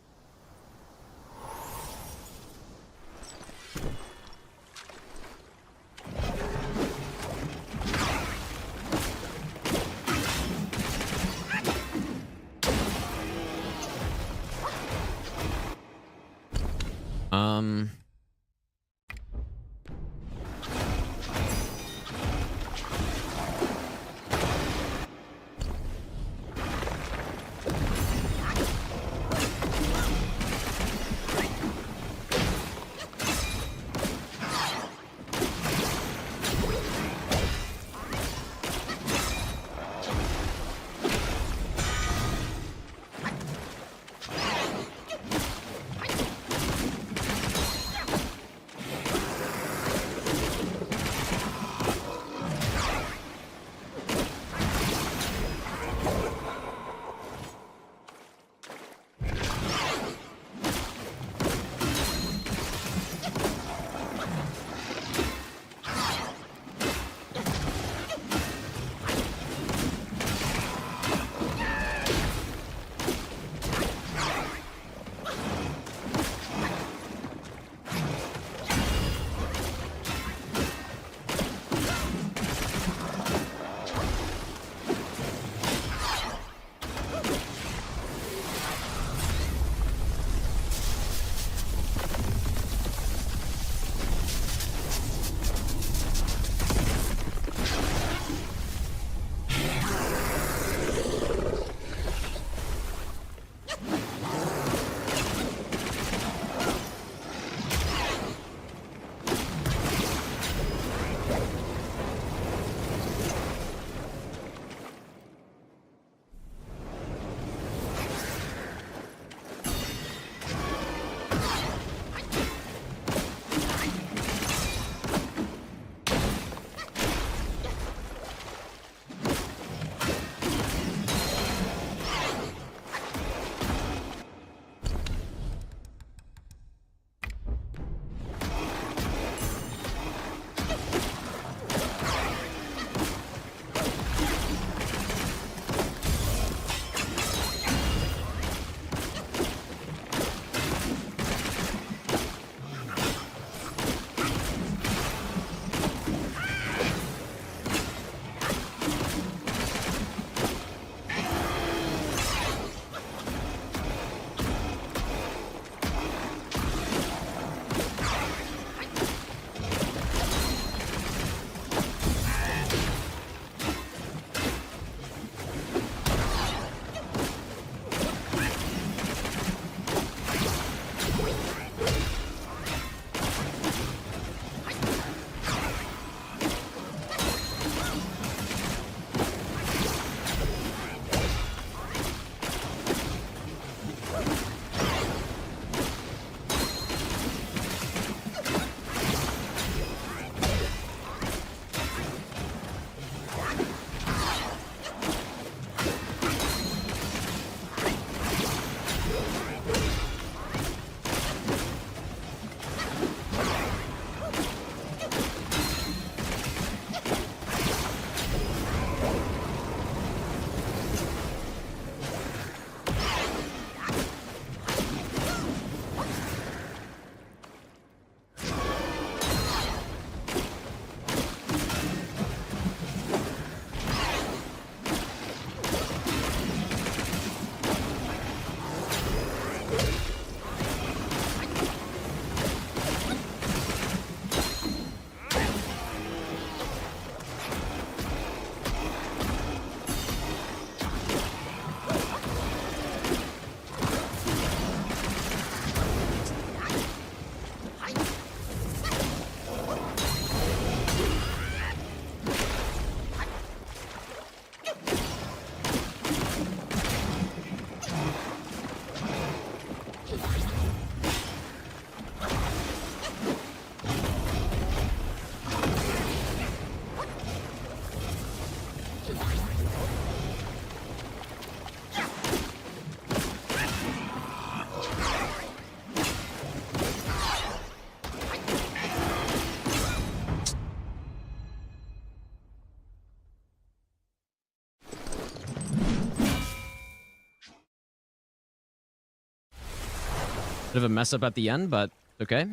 Bit of a mess up at the end, but okay.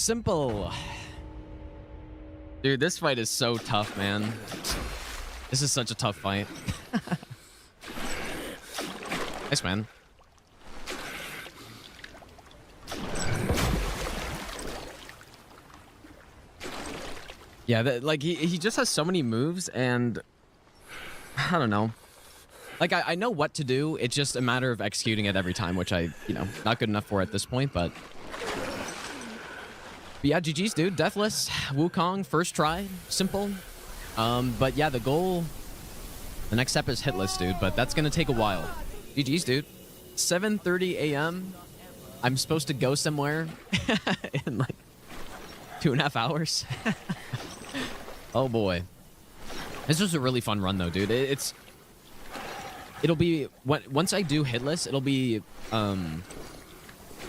simple. Dude, this fight is so tough, man. This is such a tough fight. Nice, man. Yeah, like he just has so many moves, and I don't know. Like I know what to do. It's just a matter of executing it every time, which I, not good enough for at this point. But yeah, GG's, dude. Deathless, Wukong, first try, simple. But yeah, the goal, the next step is hitless, dude. But that's gonna take a while. GG's, dude. 7:30 a.m. I'm supposed to go somewhere in like 2.5 hours. Oh boy, this was a really fun run though, dude. It'll be once I do hitless, it'll be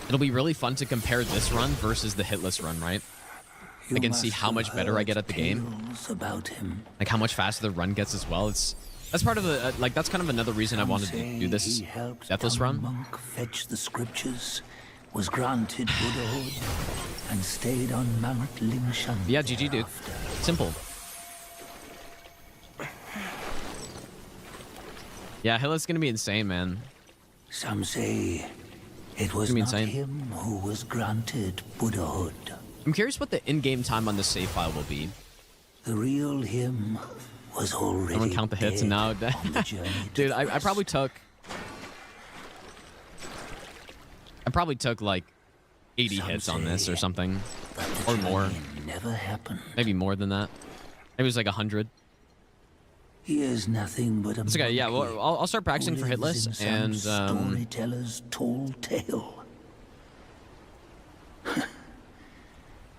really fun to compare this run versus the hitless run, right? I can see how much better I get at the game. About him. Like how much faster the run gets as well. That's part of the that's kind of another reason I wanted to do this deathless run. Monk fetch the scriptures, was granted Buddhahood, and stayed on Mount Lingshan. Yeah, GG, dude. Simple. Yeah, hitless is gonna be insane, man. Some say it was not him who was granted Buddhahood. I'm curious what the in-game time on the save file will be. The real him was already Someone count the hits and now... Dude, I probably took like 80 hits on this or something. Or more. Never happened. Maybe more than that. Maybe it was like 100. He is nothing but a It's okay, yeah, well, I'll start practicing for hitless and storyteller's tall tale.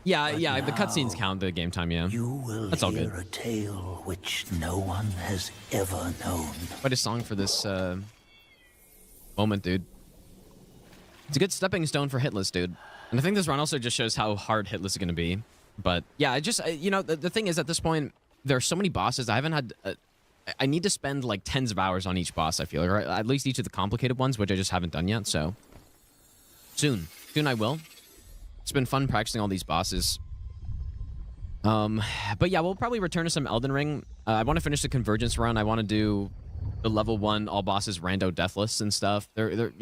yeah, the cutscenes count the game time, yeah. You will That's all good. hear a tale which no one has ever known. Quite a song for this moment, dude. It's a good stepping stone for hitless, dude. And I think this run also just shows how hard hitless is going to be. But yeah, the thing is, at this point, there are so many bosses. I haven't had... I need to spend like tens of hours on each boss, I feel, or at least each of the complicated ones, which I just haven't done yet, so... Soon I will. It's been fun practicing all these bosses. But yeah, we'll probably return to some Elden Ring. I want to finish the Convergence run. I want to do the level 1 all bosses rando deathless and stuff. They're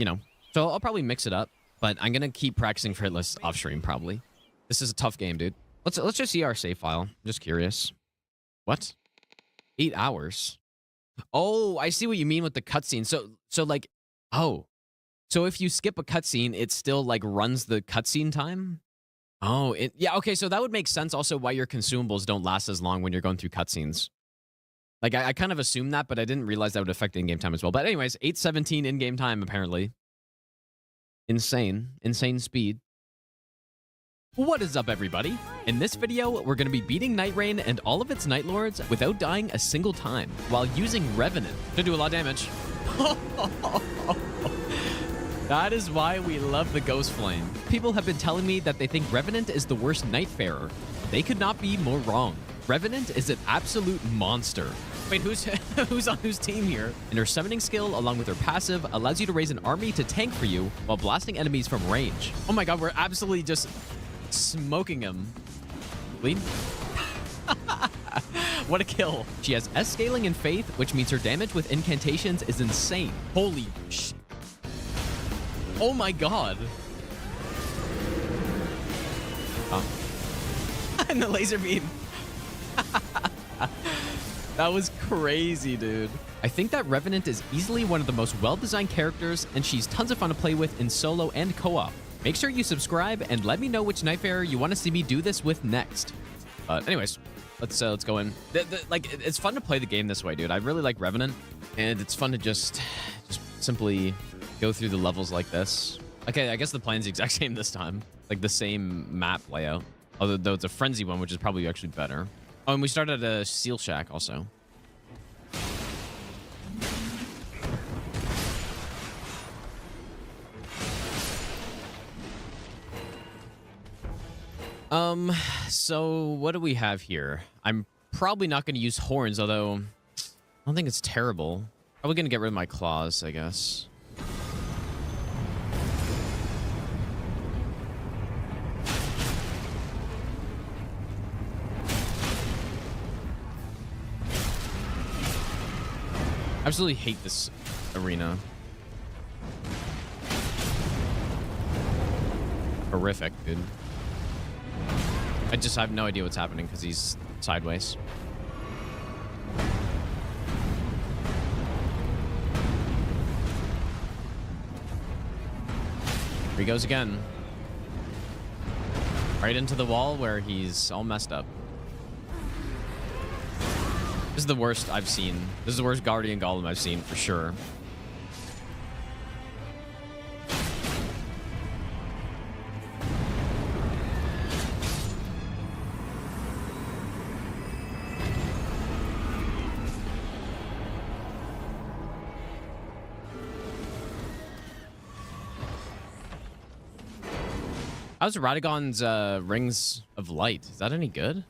so I'll probably mix it up. But I'm gonna keep practicing for hitless off stream probably. This is a tough game, dude. Let's just see our save file. I'm just curious. What? 8 hours. Oh, I see what you mean with the cutscene. So like, oh, so if you skip a cutscene, it still like runs the cutscene time. Oh, yeah. Okay, so that would make sense. Also, why your consumables don't last as long when you're going through cutscenes. Like I kind of assumed that, but I didn't realize that would affect in-game time as well. But anyways, 8:17 in-game time apparently. Insane speed. What is up, everybody? In this video, we're going to be beating Night Rain and all of its Night Lords without dying a single time, while using Revenant to do a lot of damage. That is why we love the Ghost Flame. People have been telling me that they think Revenant is the worst Nightfarer. They could not be more wrong. Revenant is an absolute monster. Wait, who's on whose team here? And her summoning skill, along with her passive, allows you to raise an army to tank for you while blasting enemies from range. Oh my god, we're absolutely just... smoking him. Lead. What a kill. She has S scaling and faith, which means her damage with incantations is insane. Holy sh... Oh my god. Oh. And the laser beam. That was crazy, dude. I think that Revenant is easily one of the most well-designed characters, and she's tons of fun to play with in solo and co-op. Make sure you subscribe and let me know which Nightfarer you want to see me do this with next. Anyways, let's go in. It's fun to play the game this way, dude. I really like Revenant, and it's fun to just simply go through the levels like this. Okay, I guess the plan's the exact same this time. Like the same map layout. Although it's a frenzy one, which is probably actually better. Oh, and we started at a Seal Shack also. So what do we have here? I'm probably not going to use horns, although I don't think it's terrible. Probably going to get rid of my claws, I guess. I absolutely hate this arena. Horrific, dude. I have no idea what's happening because he's sideways. Here he goes again. Right into the wall where he's all messed up. This is the worst I've seen. This is the worst Guardian Golem I've seen for sure. How's Radagon's Rings of Light? Is that any good?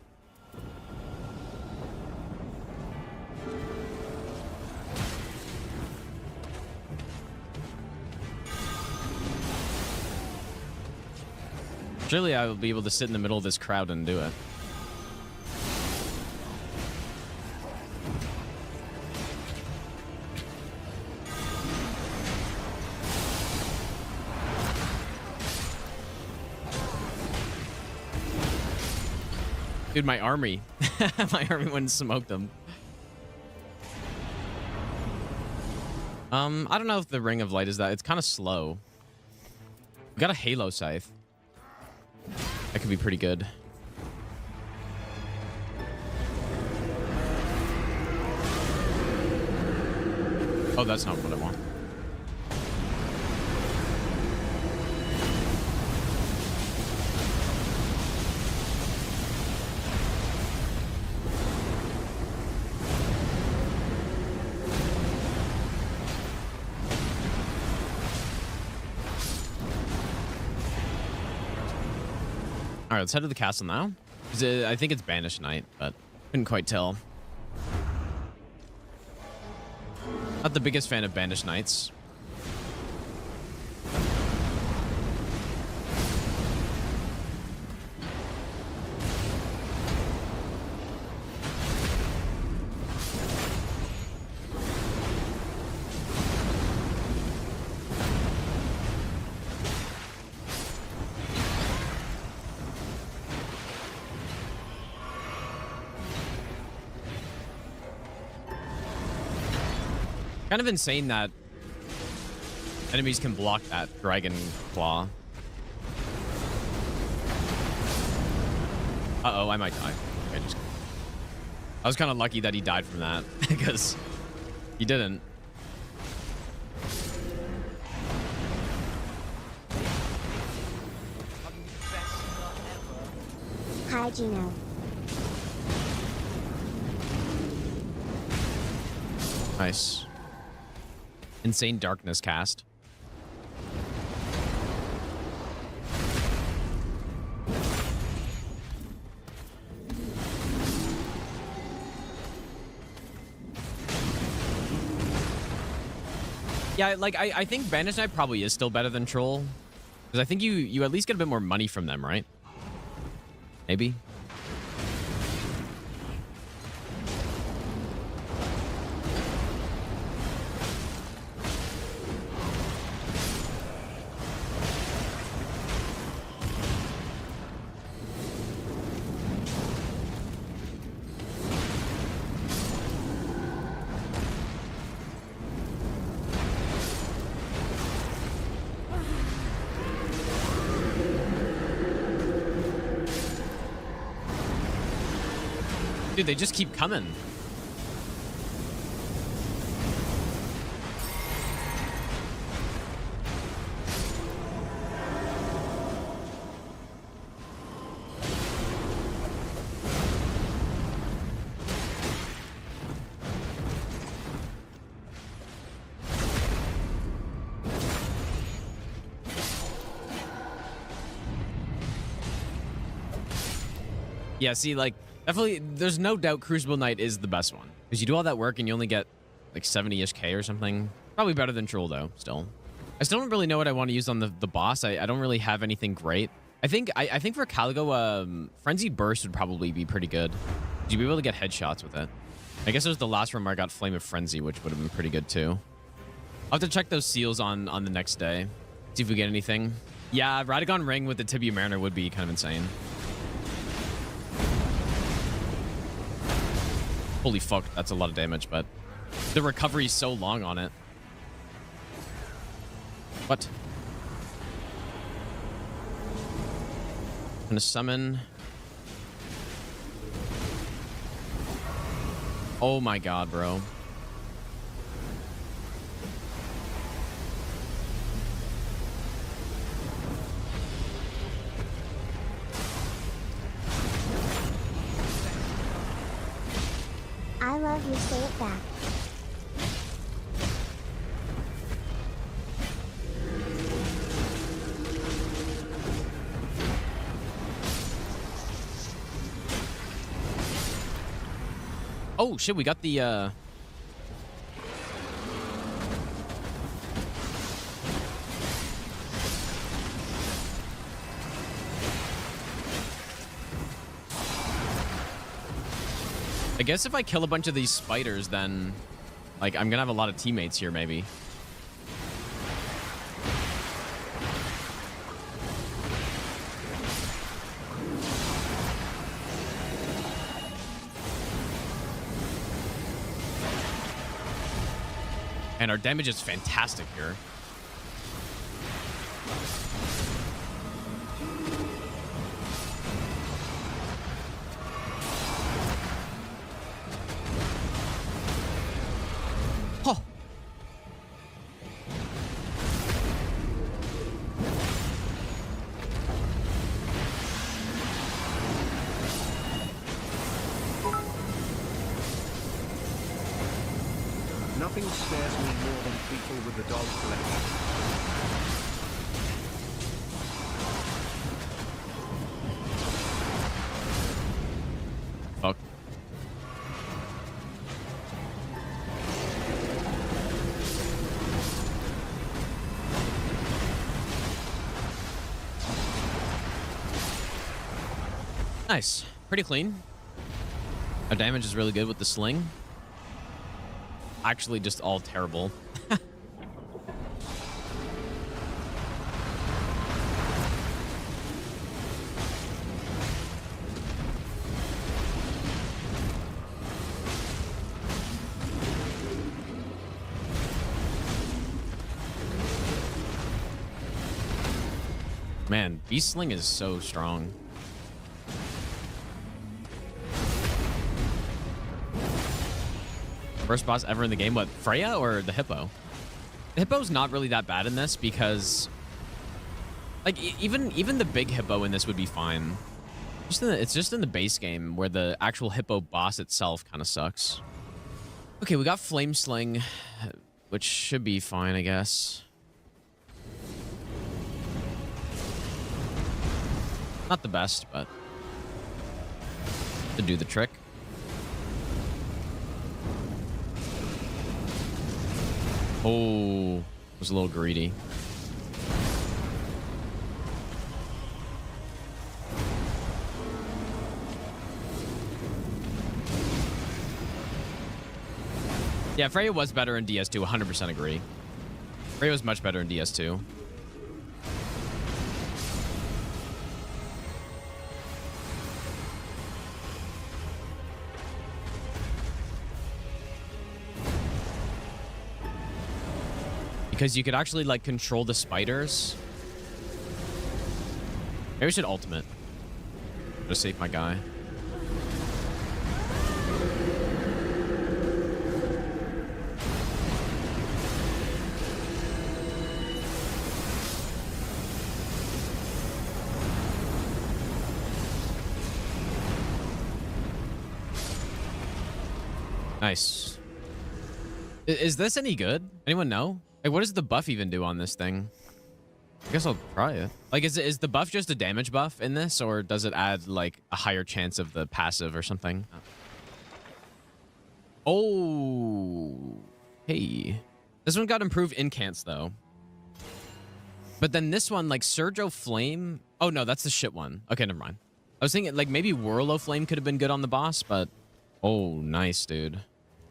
Surely I will be able to sit in the middle of this crowd and do it. Dude, my army. My army went and smoked them. I don't know if the Ring of Light is that. It's kind of slow. We got a Halo Scythe. That could be pretty good. Oh, that's not what I want. All right, let's head to the castle now. I think it's Banished Knight, but couldn't quite tell. Not the biggest fan of Banished Knights. Kind of insane that enemies can block that dragon claw. Uh-oh, I might die. Okay, I was kind of lucky that he died from that because he didn't. Hi, Gino. Nice. Insane Darkness cast. Yeah, like I think Banished Knight probably is still better than Troll. Because I think you at least get a bit more money from them, right? Maybe. Dude, they just keep coming. Yeah, see, like, definitely, there's no doubt Crucible Knight is the best one. Because you do all that work and you only get, like, 70-ish K or something. Probably better than Troll, though, still. I still don't really know what I want to use on the boss. I don't really have anything great. I think for Caligo, Frenzied Burst would probably be pretty good. You'd be able to get headshots with it. I guess it was the last room where I got Flame of Frenzy, which would have been pretty good too. I'll have to check those seals on the next day. See if we get anything. Yeah, Radagon Ring with the Tibia Mariner would be kind of insane. Holy fuck, that's a lot of damage, but the recovery is so long on it. What? I'm gonna summon. Oh my god, bro. I love you, say it back. Oh shit, we got the I guess if I kill a bunch of these spiders, then like I'm gonna have a lot of teammates here maybe. And our damage is fantastic here. Oh. Nothing scares me more than people with the dog collection. Fuck. Nice. Pretty clean. Our damage is really good with the sling. Actually just all terrible. Man, Beast Sling is so strong. First boss ever in the game. What, Freya or the Hippo? The Hippo's not really that bad in this because, like, even the big Hippo in this would be fine. It's just in the base game where the actual Hippo boss itself kind of sucks. Okay, we got Flame Sling, which should be fine, I guess. Not the best, but to do the trick. Oh, was a little greedy. Yeah, Freya was better in DS2, 100% agree. Freya was much better in DS2. Because you could actually, like, control the spiders. Maybe we should ultimate. Just save my guy. Nice. Is this any good? Anyone know? Like, what does the buff even do on this thing? I guess I'll try it. Like, is the buff just a damage buff in this, or does it add, like, a higher chance of the passive or something? Oh. Hey. This one got improved incants, though. But then this one, like, Surge o' Flame... Oh, no, that's the shit one. Okay, never mind. I was thinking, like, maybe Whirl o' Flame could have been good on the boss, but... Oh, nice, dude.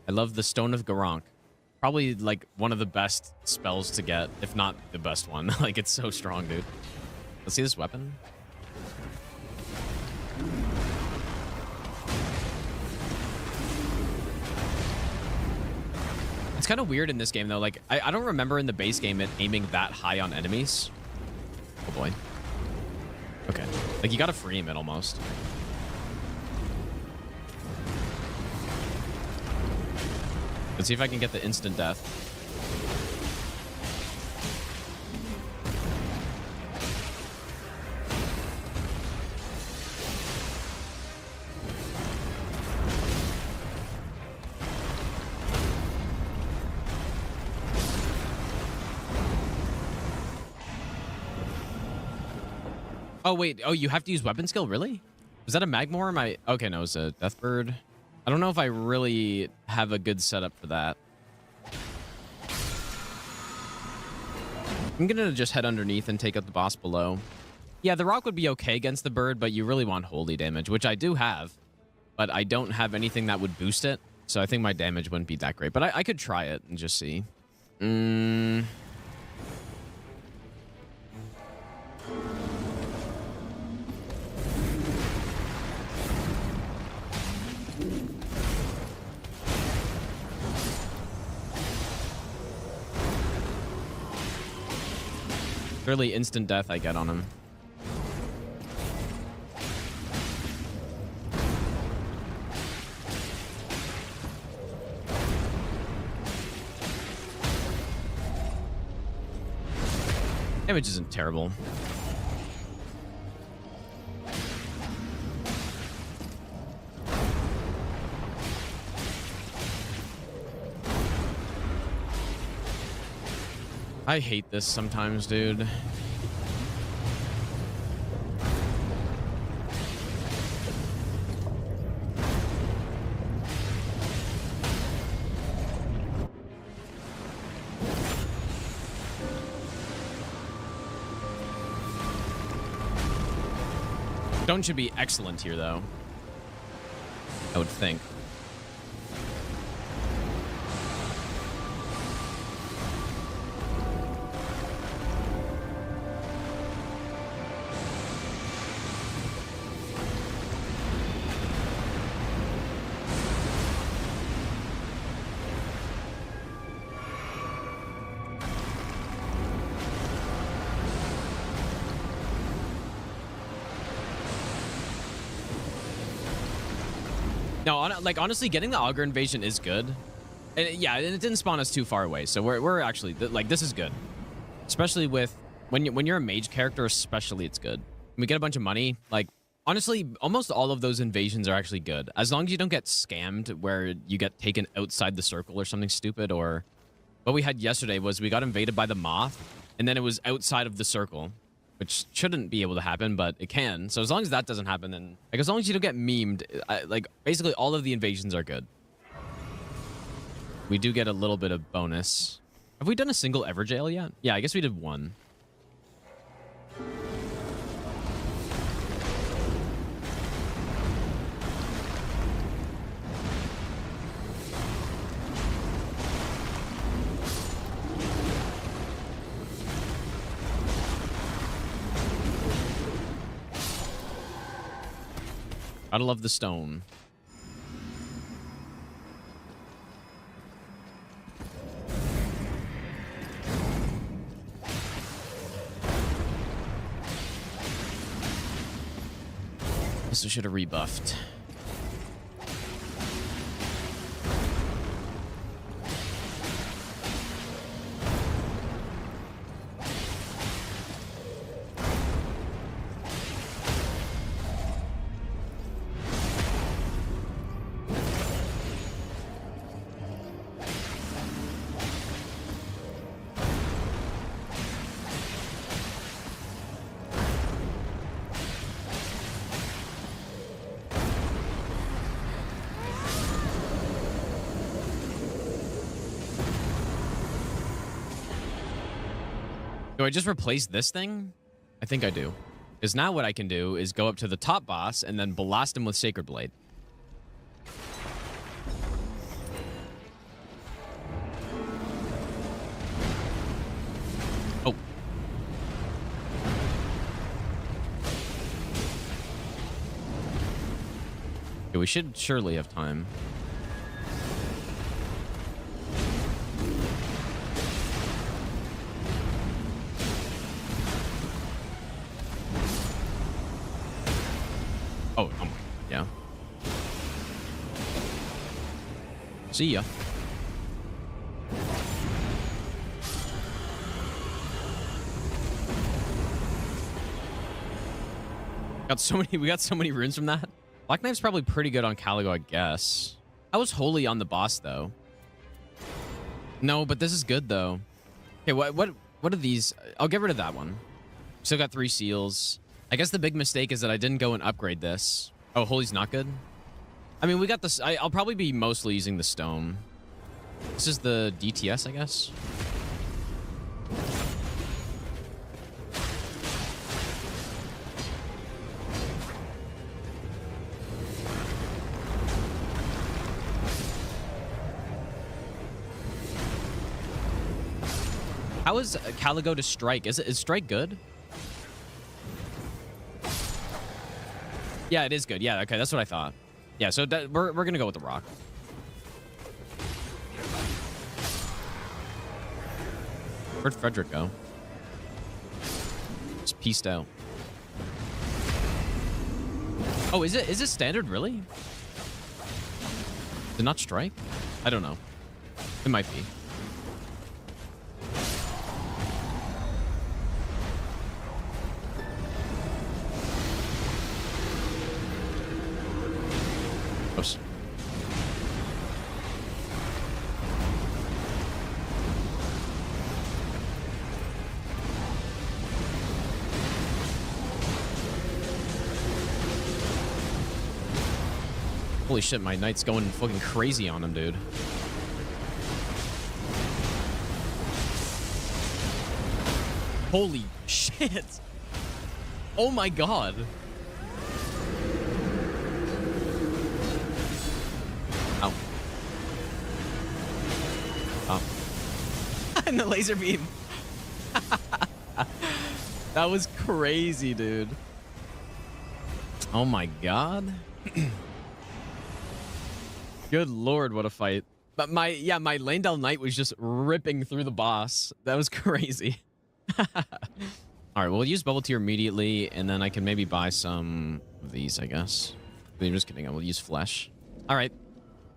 I love the Stone of Garank. Probably like one of the best spells to get, if not the best one. Like it's so strong, dude. Let's see this weapon. It's kind of weird in this game though. Like I don't remember in the base game it aiming that high on enemies. Oh boy. Okay. Like you gotta free him it almost. Let's see if I can get the instant death. Oh, wait. Oh, you have to use weapon skill? Really? Was that a Magmor? Or am I... Okay, no, it's a Deathbird. I don't know if I really have a good setup for that. I'm gonna just head underneath and take out the boss below. Yeah, the rock would be okay against the bird, but you really want holy damage, which I do have. But I don't have anything that would boost it, so I think my damage wouldn't be that great. But I could try it and just see. Really instant death I get on him. Damage isn't terrible. I hate this sometimes, dude. Stone should be excellent here, though. I would think. No, like honestly, getting the Augur invasion is good. And yeah, and it didn't spawn us too far away, so we're actually like this is good, especially with when you're a mage character, especially it's good. We get a bunch of money. Like honestly, almost all of those invasions are actually good, as long as you don't get scammed where you get taken outside the circle or something stupid. Or what we had yesterday was we got invaded by the moth, and then it was outside of the circle, which shouldn't be able to happen, but it can. So as long as that doesn't happen, then like as long as you don't get memed, like basically all of the invasions are good. We do get a little bit of bonus. Have we done a single Everjail yet? Yeah, I guess we did one. Gotta love the stone. This should have rebuffed. Do I just replace this thing? I think I do. Because now what I can do is go up to the top boss and then blast him with Sacred Blade. Okay, we should surely have time. Oh, my, yeah. See ya. We got so many runes from that. Black Knife's probably pretty good on Caligo, I guess. I was wholly on the boss though. No, but this is good though. Okay, what are these? I'll get rid of that one. Still got 3 seals. I guess the big mistake is that I didn't go and upgrade this. Oh, holy's not good. I mean, we got this. I'll probably be mostly using the stone. This is the DTS, I guess. How is Caligo to strike? Is strike good? Yeah, it is good. Yeah, okay, that's what I thought. Yeah, so we're gonna go with the rock. Where'd Frederick go? Just pieced out. Oh, is it standard really? Did not strike? I don't know. It might be. Oops. Holy shit, my knight's going fucking crazy on him, dude. Holy shit. Oh my god. Ow. Oh. And the laser beam. That was crazy, dude. Oh my god. Good lord, what a fight. But my Landell Knight was just ripping through the boss. That was crazy. Alright, we'll use Bubble Tear immediately, and then I can maybe buy some of these, I guess. I'm just kidding, I will use Flesh. Alright.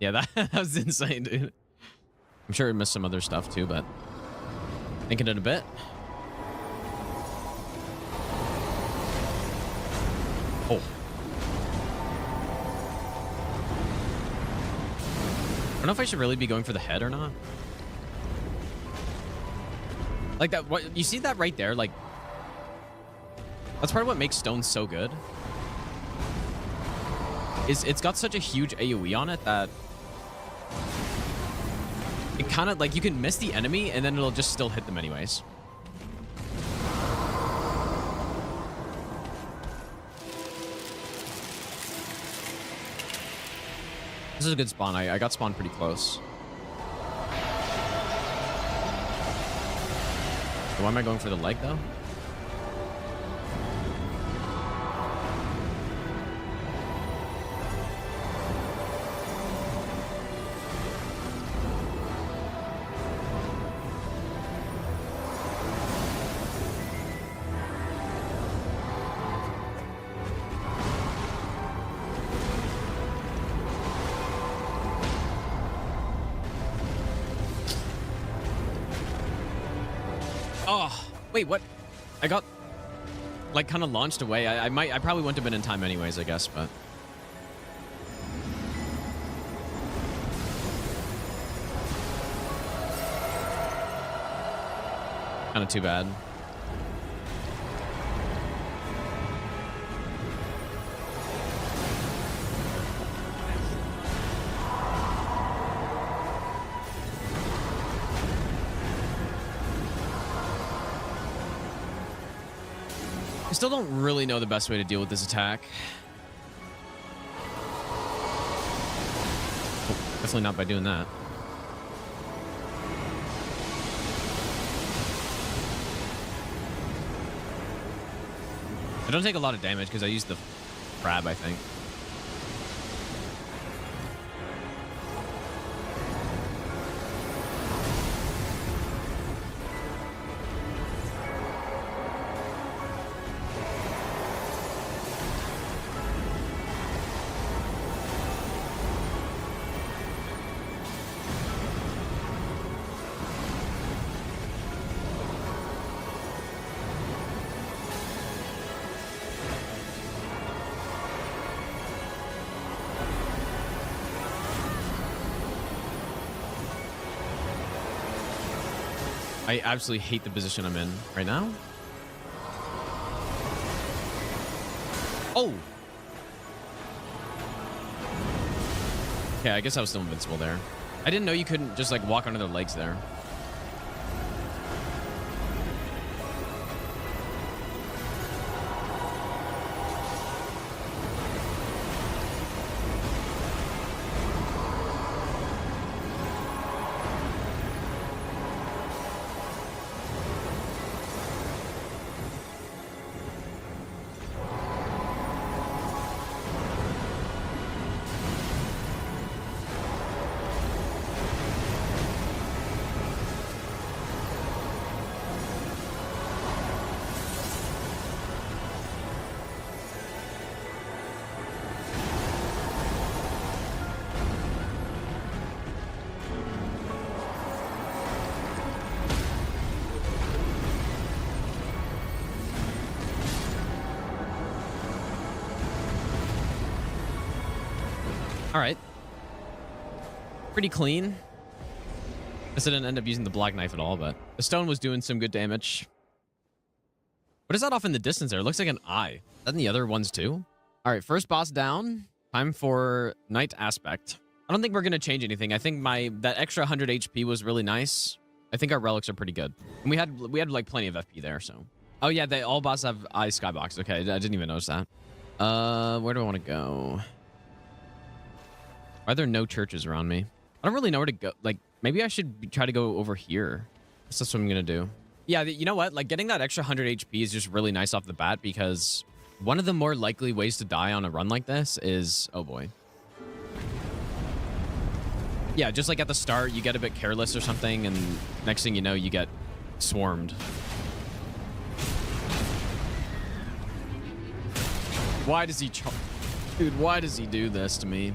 Yeah, that was insane, dude. I'm sure I missed some other stuff too, but thinking it a bit. Oh. I don't know if I should really be going for the head or not. Like that, what you see that right there? Like, that's part of what makes stone so good. Is it's got such a huge AoE on it that it kind of like you can miss the enemy and then it'll just still hit them anyways. This is a good spawn. I got spawned pretty close. Why am I going for the leg though? Oh, wait, what? I got, like, kind of launched away. I probably wouldn't have been in time anyways, I guess, but. Kind of too bad. I still don't really know the best way to deal with this attack. Oh, definitely not by doing that. I don't take a lot of damage because I used the crab, I think. I absolutely hate the position I'm in right now. Oh! Okay, I guess I was still invincible there. I didn't know you couldn't just, like, walk under their legs there. All right. Pretty clean. I didn't end up using the black knife at all, but the stone was doing some good damage. What is that off in the distance there? It looks like an eye. Is that in the other ones too? All right, first boss down. Time for Night Aspect. I don't think we're going to change anything. I think that extra 100 HP was really nice. I think our relics are pretty good. And we had like plenty of FP there, so. Oh yeah, all bosses have eye skybox. Okay, I didn't even notice that. Where do I want to go? Why are there no churches around me? I don't really know where to go. Like, maybe I should try to go over here. That's what I'm going to do. Yeah, you know what? Like, getting that extra 100 HP is just really nice off the bat because one of the more likely ways to die on a run like this is... Oh, boy. Yeah, just like at the start, you get a bit careless or something, and next thing you know, you get swarmed. Why does he... Dude, why does he do this to me?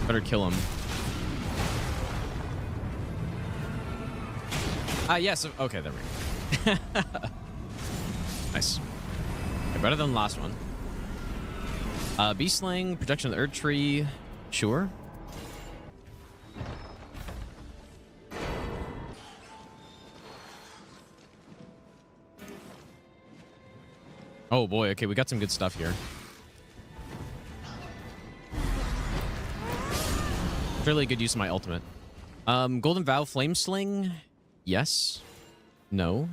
Better kill him. Yes. Okay, there we go. Nice. Okay, better than the last one. Beast Sling, protection of the Earth Tree. Sure. Oh boy, okay, we got some good stuff here. Really good use of my ultimate. Golden Vow, Flame Sling. Yes. No. All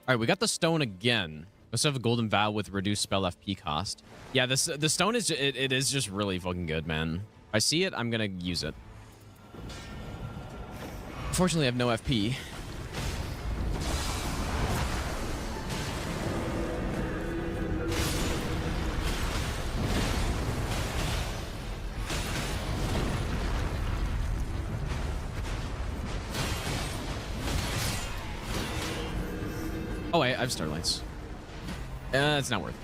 right, we got the stone again. Let's have a Golden Vow with reduced spell FP cost. Yeah, the stone is it is just really fucking good, man. If I see it, I'm gonna use it. Unfortunately, I have no FP. Oh, I have Starlights. It's not worth it.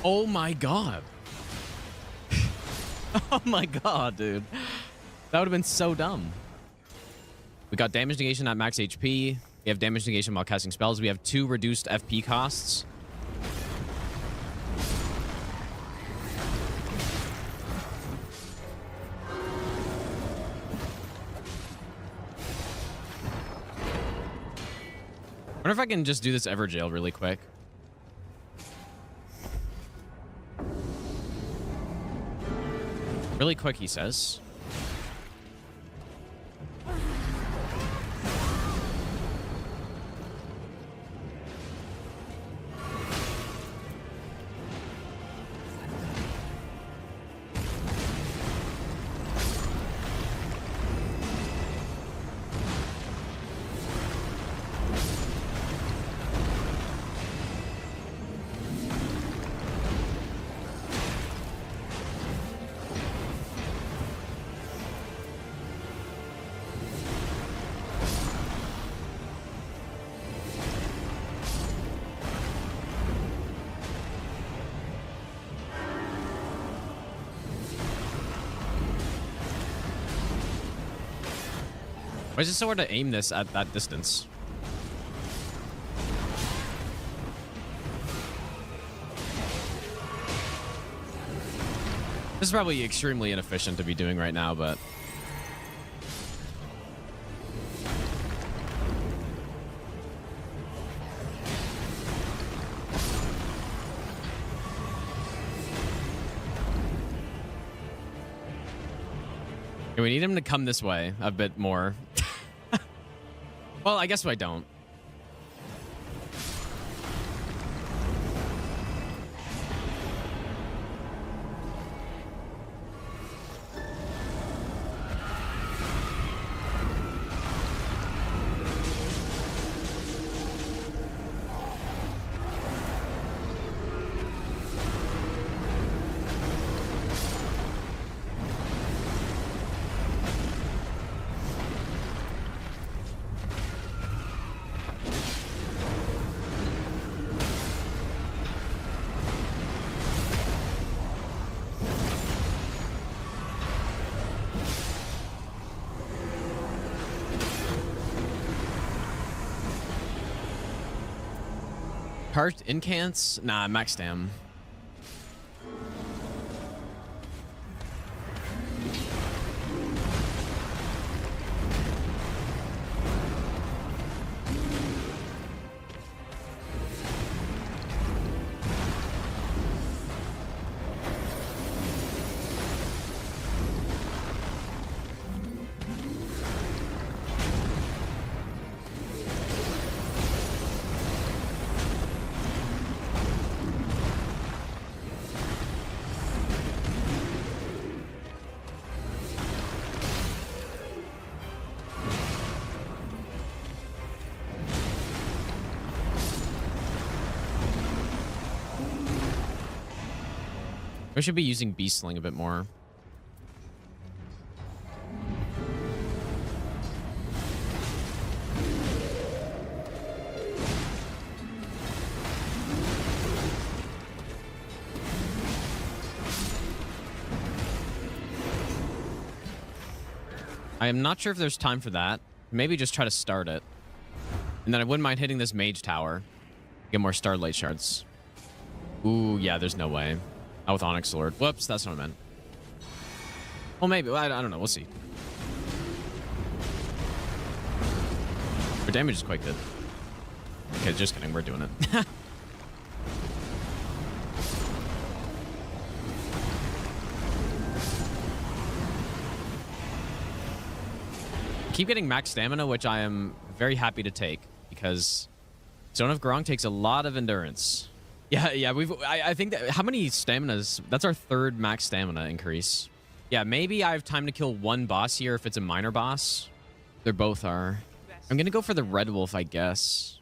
Oh my god. Oh my god, dude. That would have been so dumb. We got damage negation at max HP. We have damage negation while casting spells. We have 2 reduced FP costs. I wonder if I can just do this Everjail really quick. Really quick, he says. Why is it so hard to aim this at that distance? This is probably extremely inefficient to be doing right now, but... Okay, we need him to come this way a bit more. Well, I guess I don't. Charged incants? Nah, max stam. We should be using Beast Sling a bit more. I am not sure if there's time for that. Maybe just try to start it. And then I wouldn't mind hitting this mage tower. Get more Starlight Shards. Ooh, yeah, there's no way. Not with Onyx Sword. Whoops, that's what I meant. Well, maybe. I don't know. We'll see. Our damage is quite good. Okay, just kidding. We're doing it. Keep getting max stamina, which I am very happy to take, because Zone of Garong takes a lot of endurance. Yeah, I think that, how many staminas? That's our third max stamina increase. Yeah, maybe I have time to kill one boss here if it's a minor boss. They both are. I'm gonna go for the Red Wolf, I guess.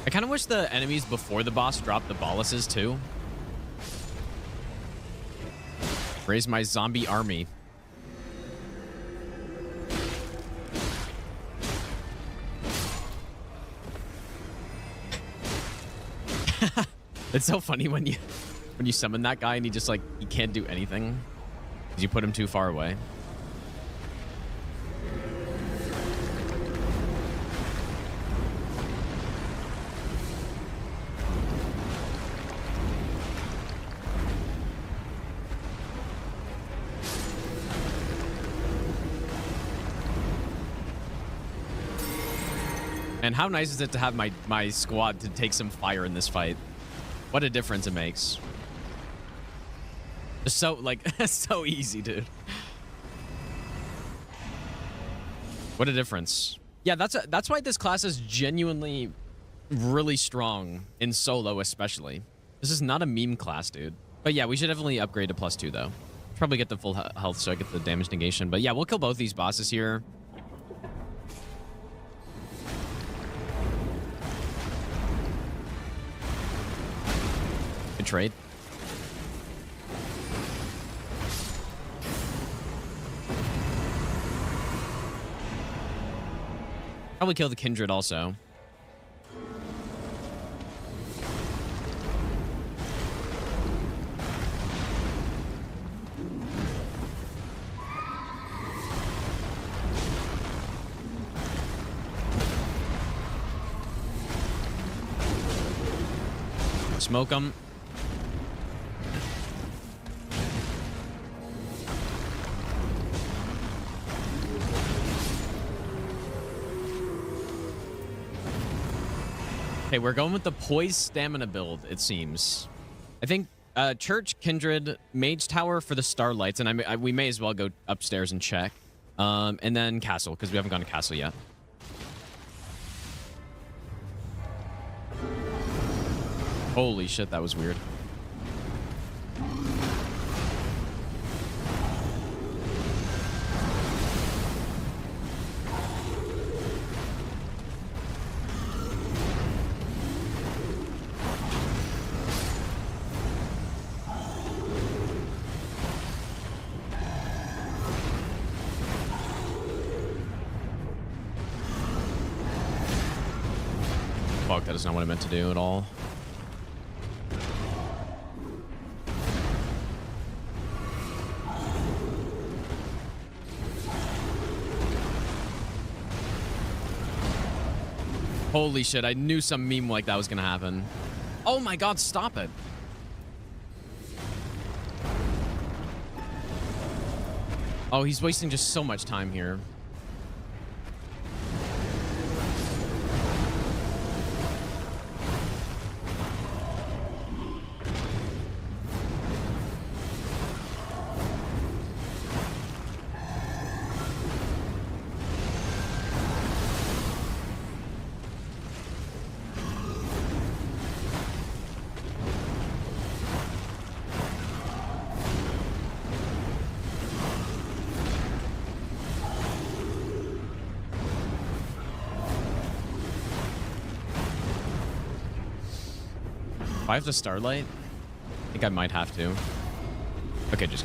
I kind of wish the enemies before the boss dropped the boluses too. Raise my zombie army. It's so funny when you summon that guy and he just, like, he can't do anything because you put him too far away. And how nice is it to have my squad to take some fire in this fight? What a difference it makes. It's so, like, so easy, dude. What a difference. Yeah, that's why this class is genuinely really strong in solo, especially. This is not a meme class, dude. But yeah, we should definitely upgrade to +2, though. Probably get the full health so I get the damage negation. But yeah, we'll kill both these bosses here. Good trade. Probably kill the Kindred also. Smoke them. Okay, we're going with the poised stamina build, it seems. I think Church, Kindred, Mage Tower for the Starlights, and we may as well go upstairs and check. And then Castle, because we haven't gone to Castle yet. Holy shit, that was weird. Fuck, that is not what I meant to do at all. Holy shit, I knew some meme like that was gonna happen. Oh my god, stop it. Oh, he's wasting just so much time here. If I have the Starlight, I think I might have to. Okay, just...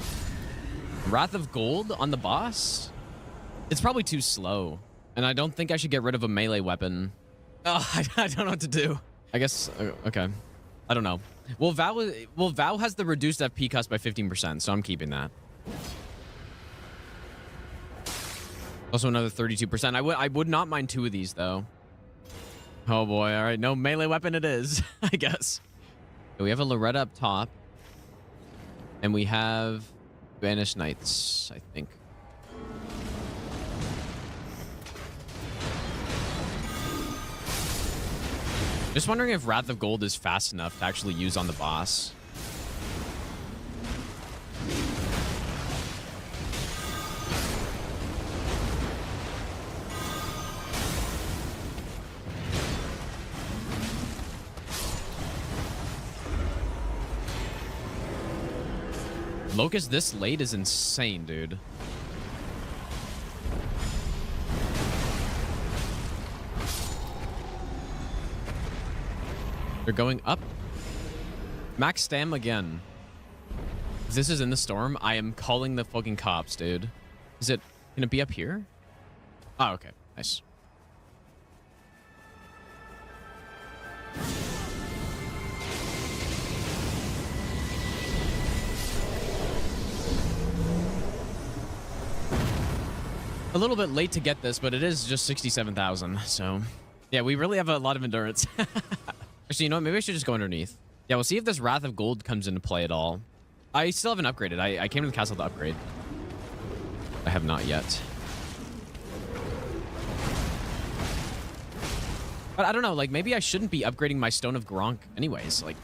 Wrath of Gold on the boss? It's probably too slow. And I don't think I should get rid of a melee weapon. Oh, I don't know what to do. I guess... Okay. I don't know. Well, Vow has the reduced FP cost by 15%, so I'm keeping that. Also another 32%. I would not mind 2 of these, though. Oh, boy. All right. No melee weapon it is, I guess. We have a Loretta up top. And we have Banished Knights, I think. Just wondering if Wrath of Gold is fast enough to actually use on the boss. Locust this late is insane, dude. They're going up. Max Stam again. If this is in the storm, I am calling the fucking cops, dude. Is it gonna be up here? Oh, okay. Nice. A little bit late to get this, but it is just 67,000. So, yeah, we really have a lot of endurance. Actually, you know what? Maybe I should just go underneath. Yeah, we'll see if this Wrath of Gold comes into play at all. I still haven't upgraded. I came to the castle to upgrade. I have not yet. But I don't know, like, maybe I shouldn't be upgrading my Stone of Gronk anyways. Like,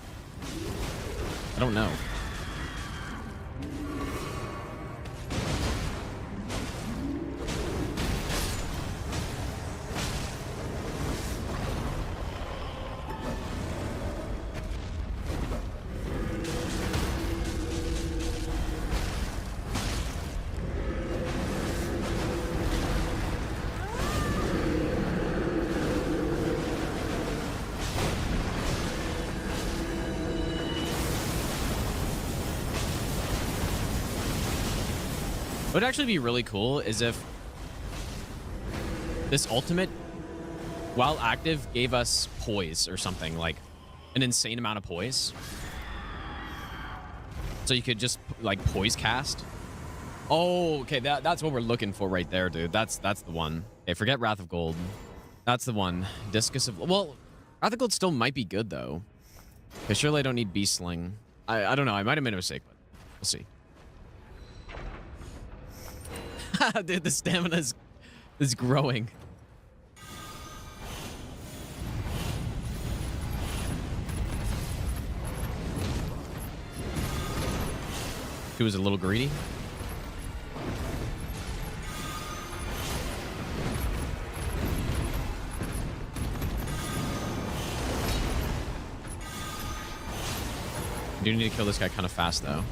I don't know. What would actually be really cool is if this ultimate, while active, gave us poise or something, like an insane amount of poise. So you could just like poise cast. Oh, okay, that's what we're looking for right there, dude. That's the one. Okay, forget Wrath of Gold. That's the one. Discus of... Well, Wrath of Gold still might be good, though. Because surely I don't need Beast Sling. I don't know. I might have made a mistake, but we'll see. Dude, the stamina is growing. He was a little greedy. You do need to kill this guy kind of fast, though.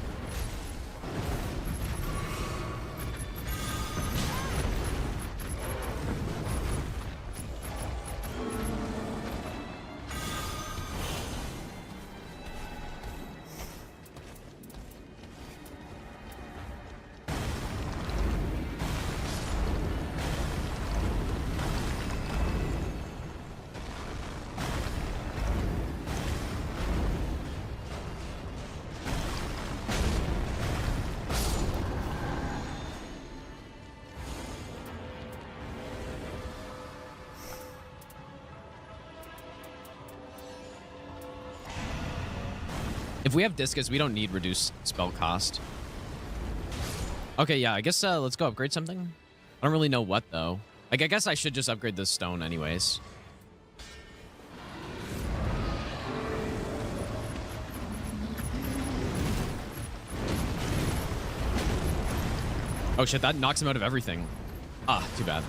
If we have Discus, we don't need reduced spell cost. Okay, yeah, I guess let's go upgrade something. I don't really know what, though. Like, I guess I should just upgrade this stone anyways. Oh, shit, that knocks him out of everything. Ah, too bad.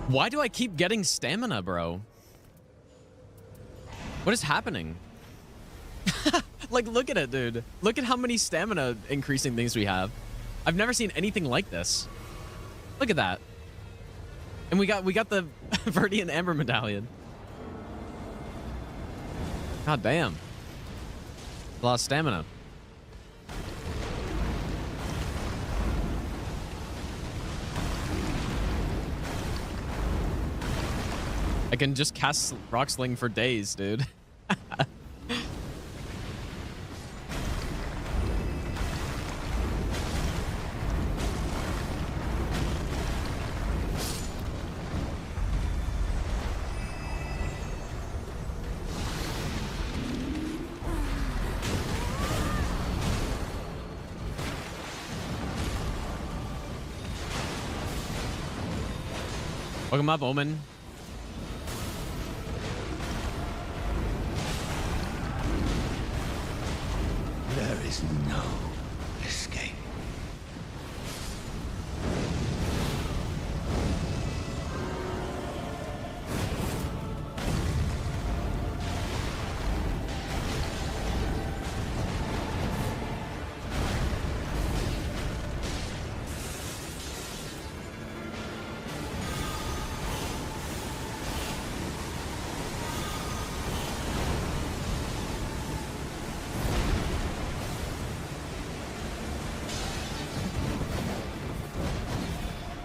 Why do I keep getting stamina, bro? What is happening? Like, look at it, dude. Look at how many stamina increasing things we have. I've never seen anything like this. Look at that. And we got the Verdian Amber Medallion. God damn. A lot of stamina. I can just cast Rock Sling for days, dude. Welcome up, Omen. There is no escape.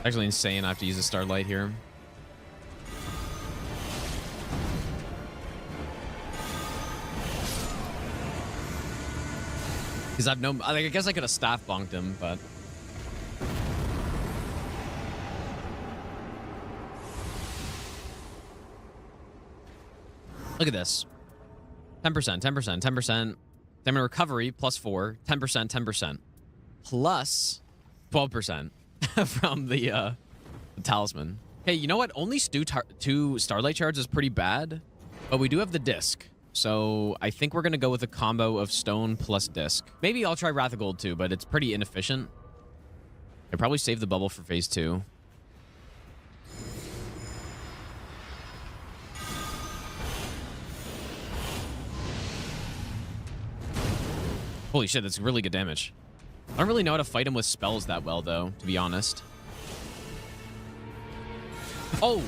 Actually insane. I have to use a Starlight here. Because I've no... I guess I could have staff bonked him, but... Look at this. 10%, 10%, 10%. Stamina recovery plus 4. 10%, 10%. Plus 12% from the talisman. Okay, you know what? Only two Starlight Shards is pretty bad, but we do have the disc. So I think we're going to go with a combo of stone plus disc. Maybe I'll try Wrath of Gold too, but it's pretty inefficient. I'd probably save the bubble for phase 2. Holy shit, that's really good damage. I don't really know how to fight him with spells that well, though, to be honest. Oh!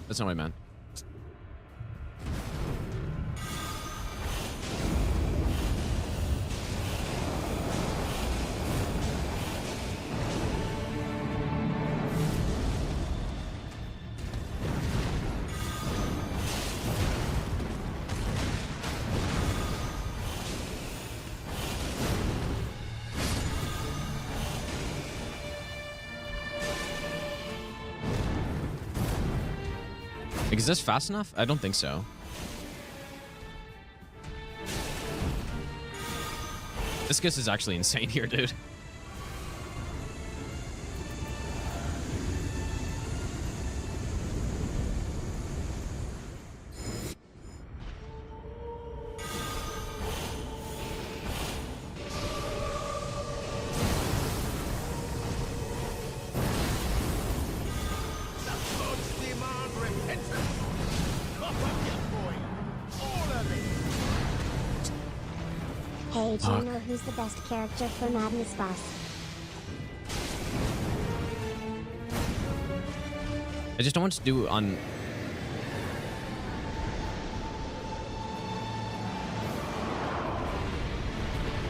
That's not what I meant. Is this fast enough? I don't think so. Discus is actually insane here, dude. Hey, do you know who's the best character for Madness Boss? I just don't want to do on...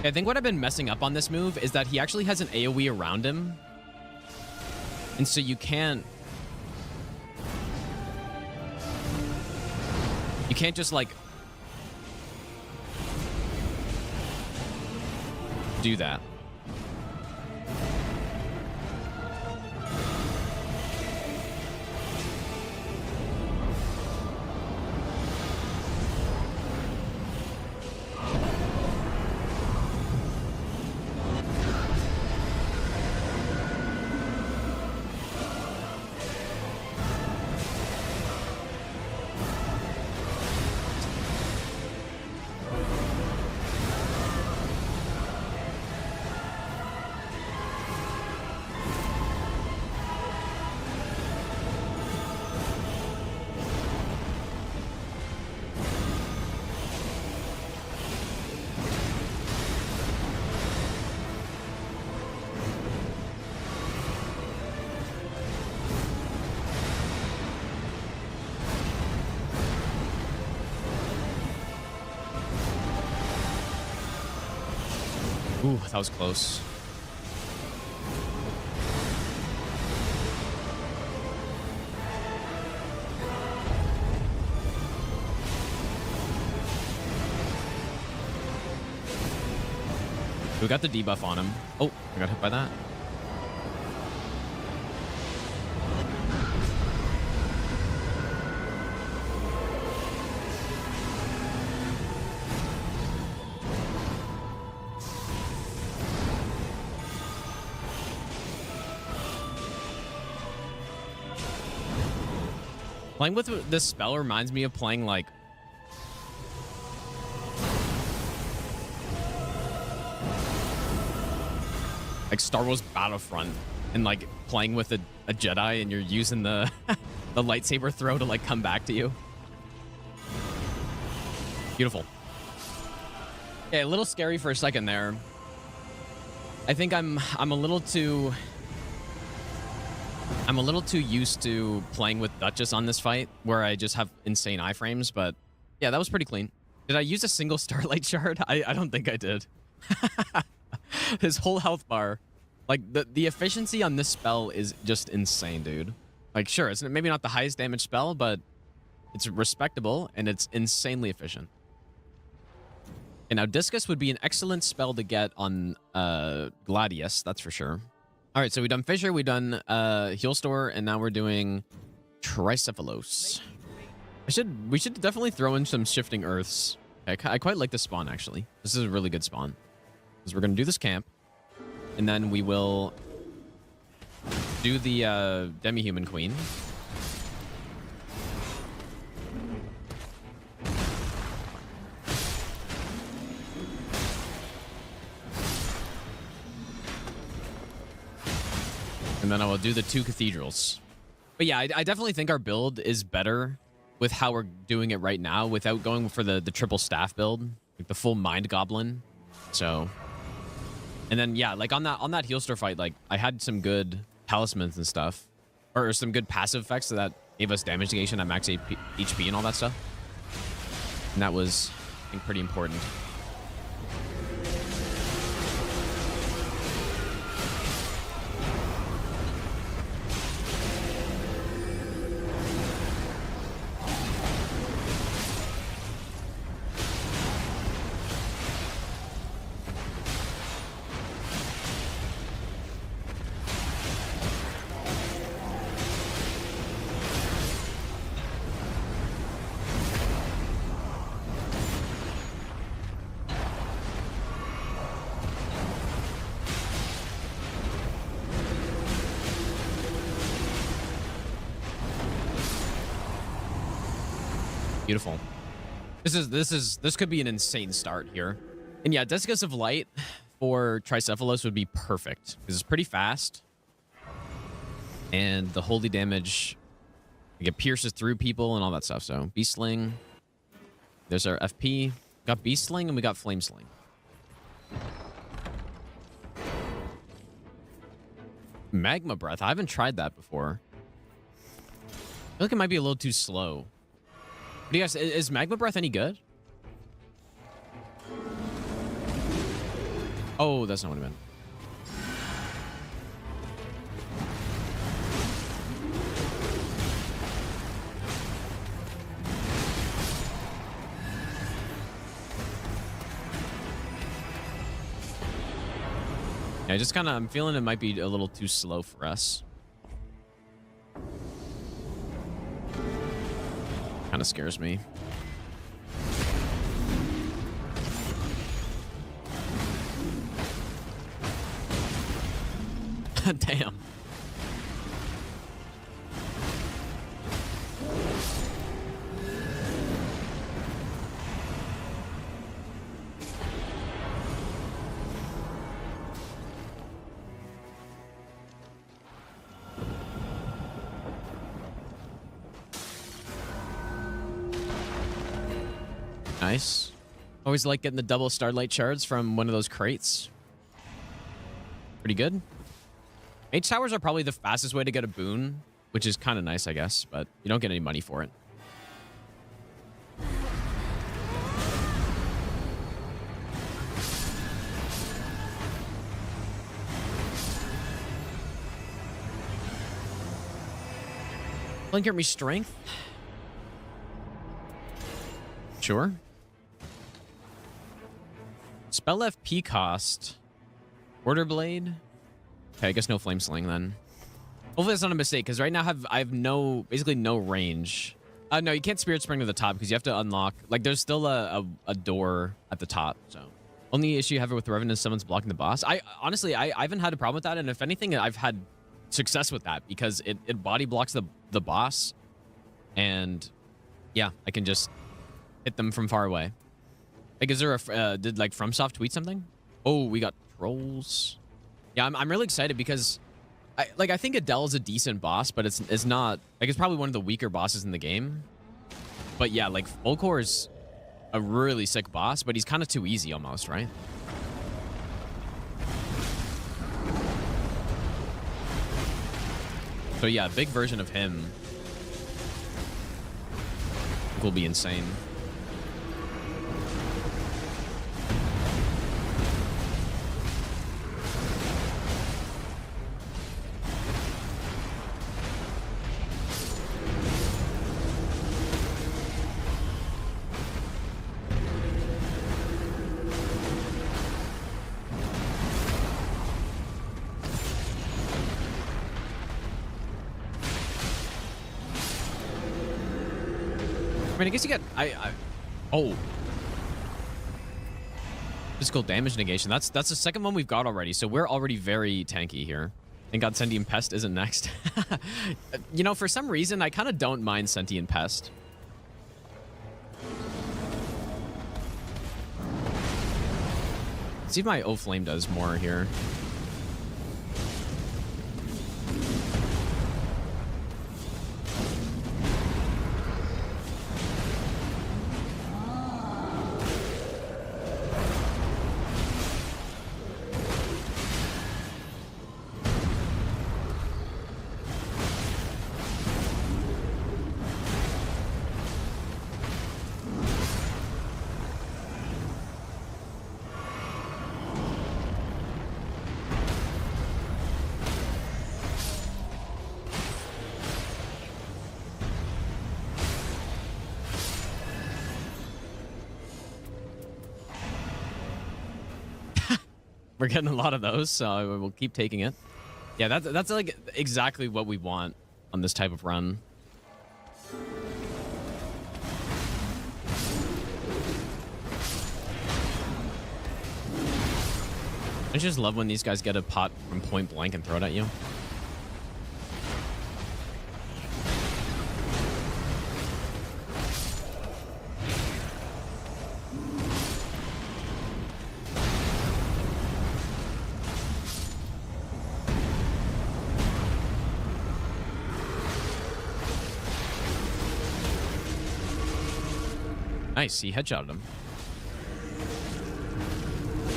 I think what I've been messing up on this move is that he actually has an AoE around him. And so you can't... You can't just, like... do that. Ooh, that was close. We got the debuff on him. Oh, I got hit by that. Playing with this spell reminds me of playing like Star Wars Battlefront and like playing with a Jedi and you're using the the lightsaber throw to like come back to you. Beautiful. Yeah, a little scary for a second there. I think I'm a little too used to playing with Duchess on this fight, where I just have insane iframes, but yeah, that was pretty clean. Did I use a single Starlight Shard? I don't think I did. His whole health bar. Like, the efficiency on this spell is just insane, dude. Like, sure, it's maybe not the highest damage spell, but it's respectable, and it's insanely efficient. And now Discus would be an excellent spell to get on Gladius, that's for sure. All right, so we've done Fissure, we've done Heal Store, and now we're doing Tricephalos. We should definitely throw in some Shifting Earths. I quite like this spawn, actually. This is a really good spawn. Because we're going to do this camp, and then we will do the Demi-Human Queen. And then I will do the 2 cathedrals. But yeah, I definitely think our build is better with how we're doing it right now without going for the triple staff build, like the full mind goblin. So, and then yeah, like on that heal store fight, like I had some good talismans and stuff, or some good passive effects that gave us damage negation at max HP and all that stuff. And that was, I think, pretty important. Beautiful. This could be an insane start here. And yeah, Discus of Light for Tricephalos would be perfect because it's pretty fast. And the holy damage, like it pierces through people and all that stuff. So Beast Sling. There's our FP. Got Beast Sling and we got Flame Sling. Magma Breath. I haven't tried that before. I feel like it might be a little too slow. What do you guys, is Magma Breath any good? Oh, that's not what I meant. Yeah, I'm feeling it might be a little too slow for us. Kind of scares me. Damn. Nice. Always like getting the double Starlight Shards from one of those crates. Pretty good. Mage Towers are probably the fastest way to get a boon, which is kind of nice, I guess, but you don't get any money for it. Blink at me strength. Sure. Spell FP cost. Order Blade. Okay, I guess no Flame Sling then. Hopefully that's not a mistake, because right now I have basically no range. No, you can't Spirit Spring to the top because you have to unlock, like there's still a door at the top, so. Only issue you have with Revenant is someone's blocking the boss. Honestly, I haven't had a problem with that, and if anything, I've had success with that because it body blocks the boss, and yeah, I can just hit them from far away. Like, is there did like FromSoft tweet something? Oh, we got trolls. Yeah, I'm really excited because I think Adele is a decent boss, but it's not, like, it's probably one of the weaker bosses in the game. But yeah, like Volkor is a really sick boss, but he's kind of too easy almost, right? So yeah, a big version of him will be insane. I mean, I guess you get... Oh. Physical damage negation. That's the second one we've got already, so we're already very tanky here. Thank God Sentient Pest isn't next. You know, for some reason, I kind of don't mind Sentient Pest. Let's see if my O Flame does more here. We're getting a lot of those, so we'll keep taking it. Yeah, that's like exactly what we want on this type of run. I just love when these guys get a pot from point blank and throw it at you. Nice, he headshotted him.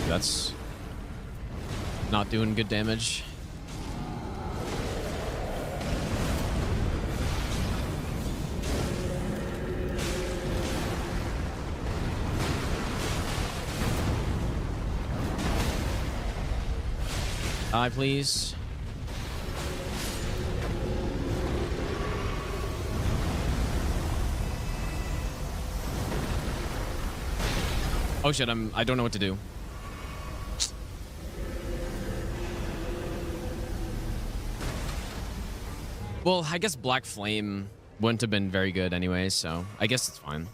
That's not doing good damage. Die, please. Oh shit, I don't know what to do. Well, I guess Black Flame wouldn't have been very good anyway, so I guess it's fine.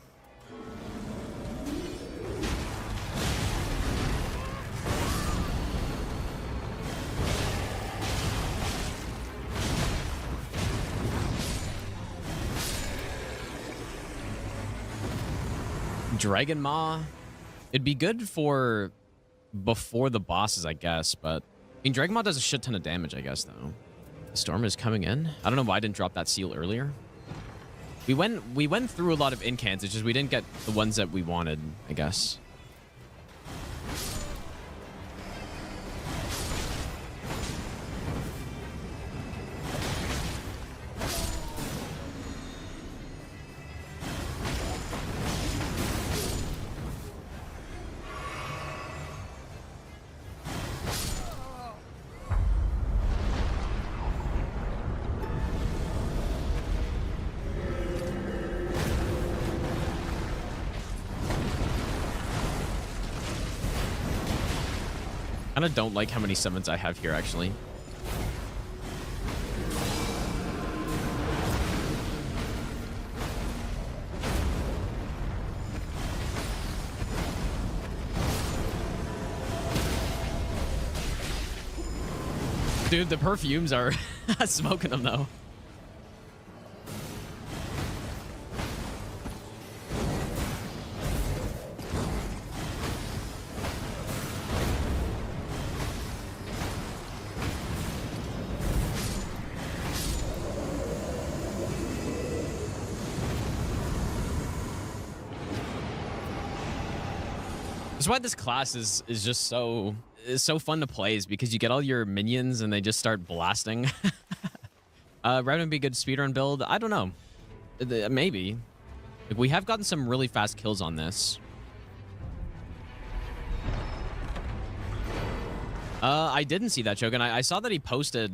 Dragon Maw. It'd be good for before the bosses, I guess, but I mean, Dragon Maw does a shit ton of damage, I guess, though. The storm is coming in. I don't know why I didn't drop that seal earlier. We went through a lot of incants, it's just we didn't get the ones that we wanted, I guess. I don't like how many summons I have here, actually. Dude, the perfumes are smoking them, though. That's why this class is just so fun to play, is because you get all your minions and they just start blasting. Rather than be a good speedrun build, I don't know. Maybe. Like, we have gotten some really fast kills on this. I didn't see that, Chogan. I saw that he posted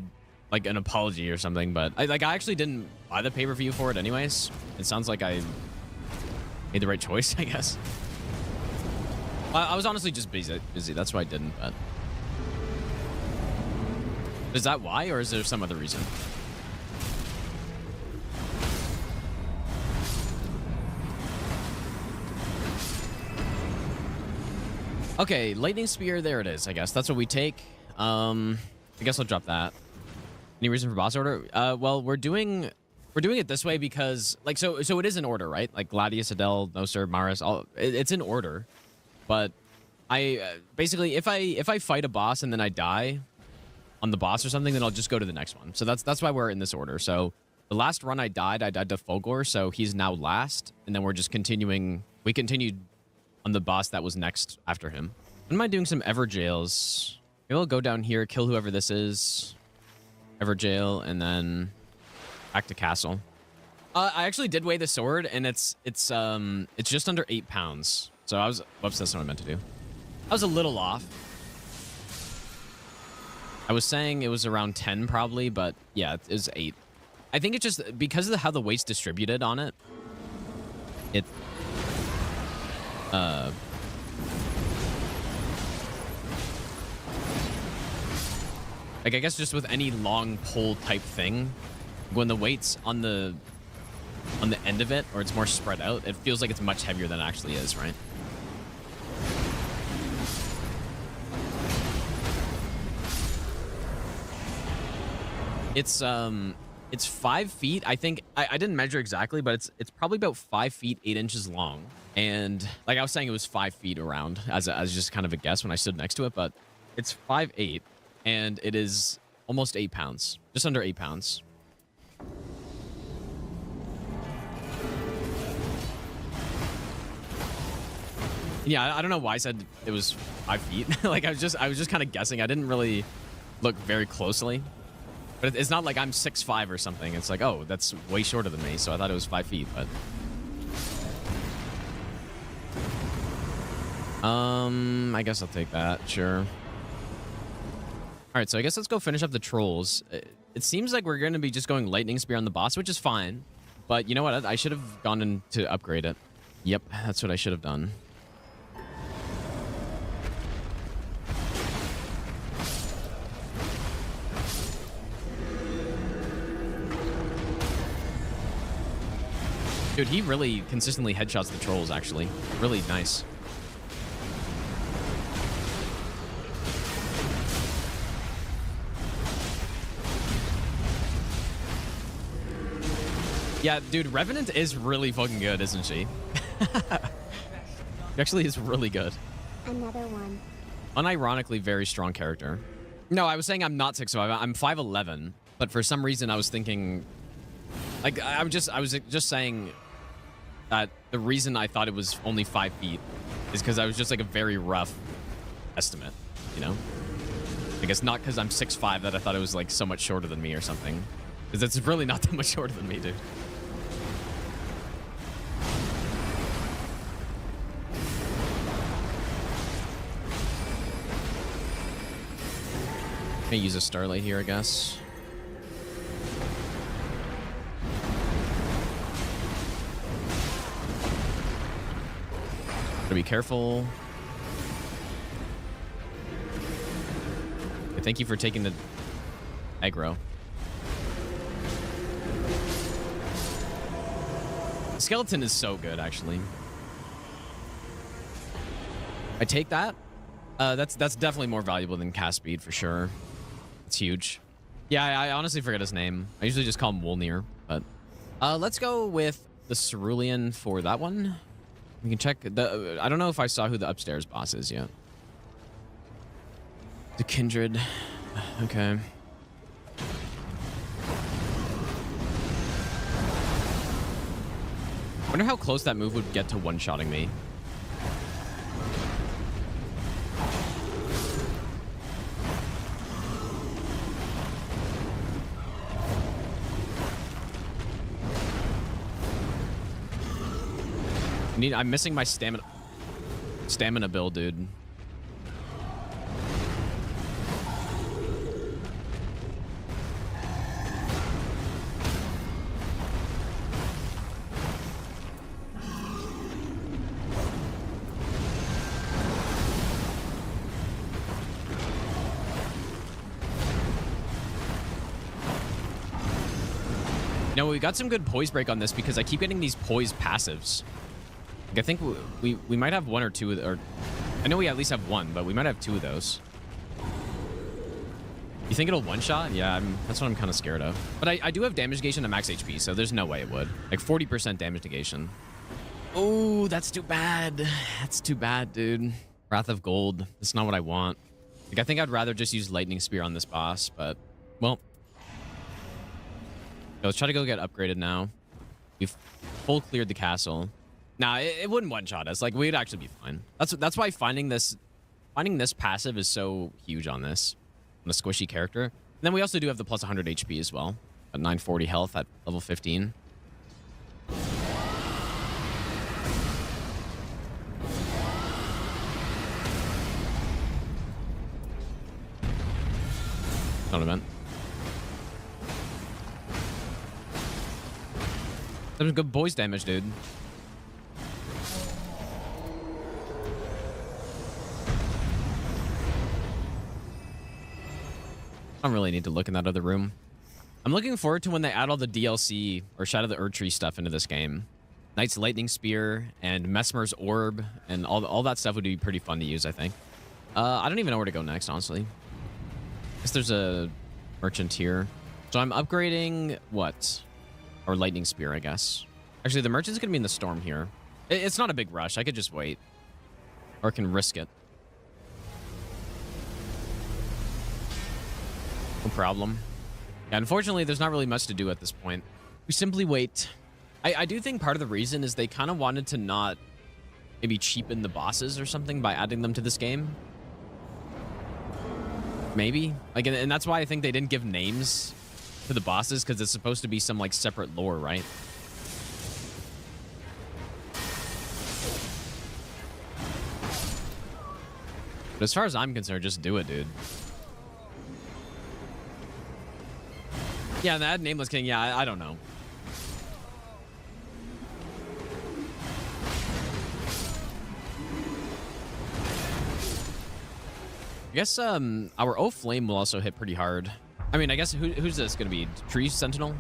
like an apology or something, but I actually didn't buy the pay-per-view for it anyways. It sounds like I made the right choice, I guess. I was honestly just busy. That's why I didn't, but... Is that why, or is there some other reason? Okay, lightning spear. There it is. I guess that's what we take. I guess I'll drop that. Any reason for boss order? Well, we're doing it this way because like so it is in order, right? Like Gladius, Adele, Noser, Maris, all it's in order. But I basically if I fight a boss and then I die on the boss or something, then I'll just go to the next one. So that's why we're in this order. So the last run I died to Fulgor, so he's now last, and then we're just continuing. We continued on the boss that was next after him. When am I doing some Everjails? Maybe we'll go down here, kill whoever this is. Everjail, and then back to castle. I actually did weigh the sword, and it's just under 8 pounds. So I was, whoops, that's not what I meant to do. I was a little off. I was saying it was around 10 probably, but yeah, it is 8. I think it's just because of how the weight's distributed on it. Like, I guess just with any long pull type thing, when the weight's on the end of it, or it's more spread out, it feels like it's much heavier than it actually is, right? It's 5 feet. I think I didn't measure exactly, but it's probably about 5 feet 8 inches long. And like I was saying, it was 5 feet around as just kind of a guess when I stood next to it, but it's 5'8", and it is almost 8 pounds, just under 8 pounds. Yeah, I don't know why I said it was 5 feet. Like I was just kind of guessing. I didn't really look very closely. But it's not like I'm 6'5" or something. It's like, oh, that's way shorter than me. So I thought it was 5 feet, but I guess I'll take that. Sure. All right, so I guess let's go finish up the trolls. It seems like we're going to be just going lightning spear on the boss, which is fine. But you know what? I should have gone in to upgrade it. Yep, that's what I should have done. Dude, he really consistently headshots the trolls, actually. Really nice. Yeah, dude, Revenant is really fucking good, isn't she? She actually is really good. Another one. Unironically very strong character. No, I was saying I'm not 6'5", I'm 5'11", but for some reason I was thinking, like, I was just saying that the reason I thought it was only 5 feet is because I was just like a very rough estimate, you know? I guess not because I'm 6'5" that I thought it was like so much shorter than me or something. Because it's really not that much shorter than me, dude. I'm gonna use a Starlight here, I guess. Gotta be careful. Okay, thank you for taking the aggro. The skeleton is so good, actually. I take that. That's definitely more valuable than cast speed for sure. It's huge. Yeah, I honestly forget his name. I usually just call him Wolnir, but let's go with the Cerulean for that one. We can check the. I don't know if I saw who the upstairs boss is yet. The Kindred. Okay. I wonder how close that move would get to one-shotting me. I'm missing my stamina build, dude. No, we got some good poise break on this because I keep getting these poise passives. Like, I think we might have one or two, or I know we at least have one, but we might have two of those. You think it'll one-shot? Yeah, that's what I'm kind of scared of. But I do have damage negation to max HP, so there's no way it would. Like 40% damage negation. Oh, that's too bad. That's too bad, dude. Wrath of Gold. That's not what I want. Like, I think I'd rather just use Lightning Spear on this boss, but, well. Let's try to go get upgraded now. We've full cleared the castle. Nah, it wouldn't one-shot us. Like, we'd actually be fine. That's why finding this passive is so huge on this. On a squishy character. And then we also do have the plus 100 HP as well. At 940 health at level 15. Not a event. That was good boys damage, dude. I don't really need to look in that other room. I'm looking forward to when they add all the DLC or Shadow of the Erdtree stuff into this game. Knight's Lightning Spear and Mesmer's Orb and all that stuff would be pretty fun to use, I think. I don't even know where to go next, honestly. I guess there's a merchant here. So I'm upgrading what? Or Lightning Spear, I guess. Actually, the merchant's going to be in the storm here. It's not a big rush. I could just wait. Or I can risk it. No problem. Yeah, unfortunately, there's not really much to do at this point. We simply wait. I do think part of the reason is they kind of wanted to not maybe cheapen the bosses or something by adding them to this game. Maybe. Like, and that's why I think they didn't give names to the bosses, because it's supposed to be some, like, separate lore, right? But as far as I'm concerned, just do it, dude. Yeah, that Nameless King, yeah, I don't know. I guess our O Flame will also hit pretty hard. I mean, I guess who's this gonna be? Tree Sentinel?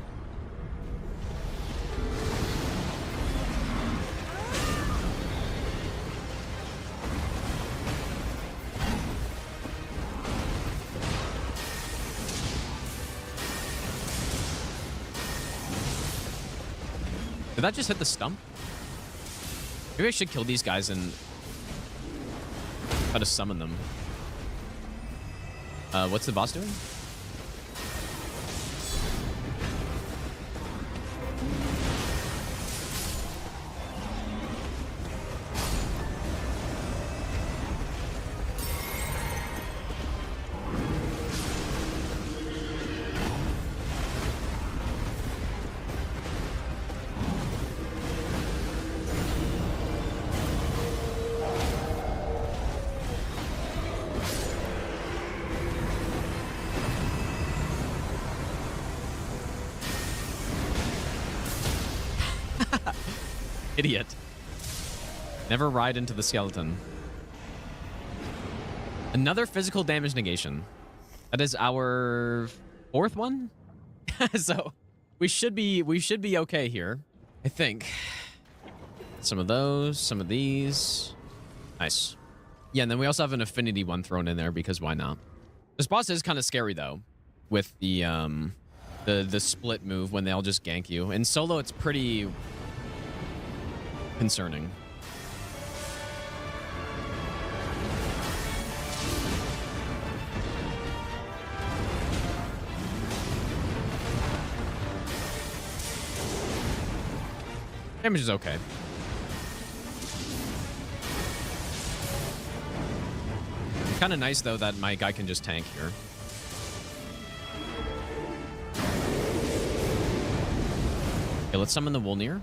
Did that just hit the stump? Maybe I should kill these guys and try to summon them. What's the boss doing? Idiot. Never ride into the skeleton. Another physical damage negation. That is our fourth one. So we should be okay here, I think. Some of those, some of these. Nice. Yeah, and then we also have an affinity one thrown in there because why not? This boss is kind of scary though, with the split move when they all just gank you. In solo, it's pretty concerning. Damage is okay. Kind of nice though that my guy can just tank here. Okay, let's summon the Wolnir.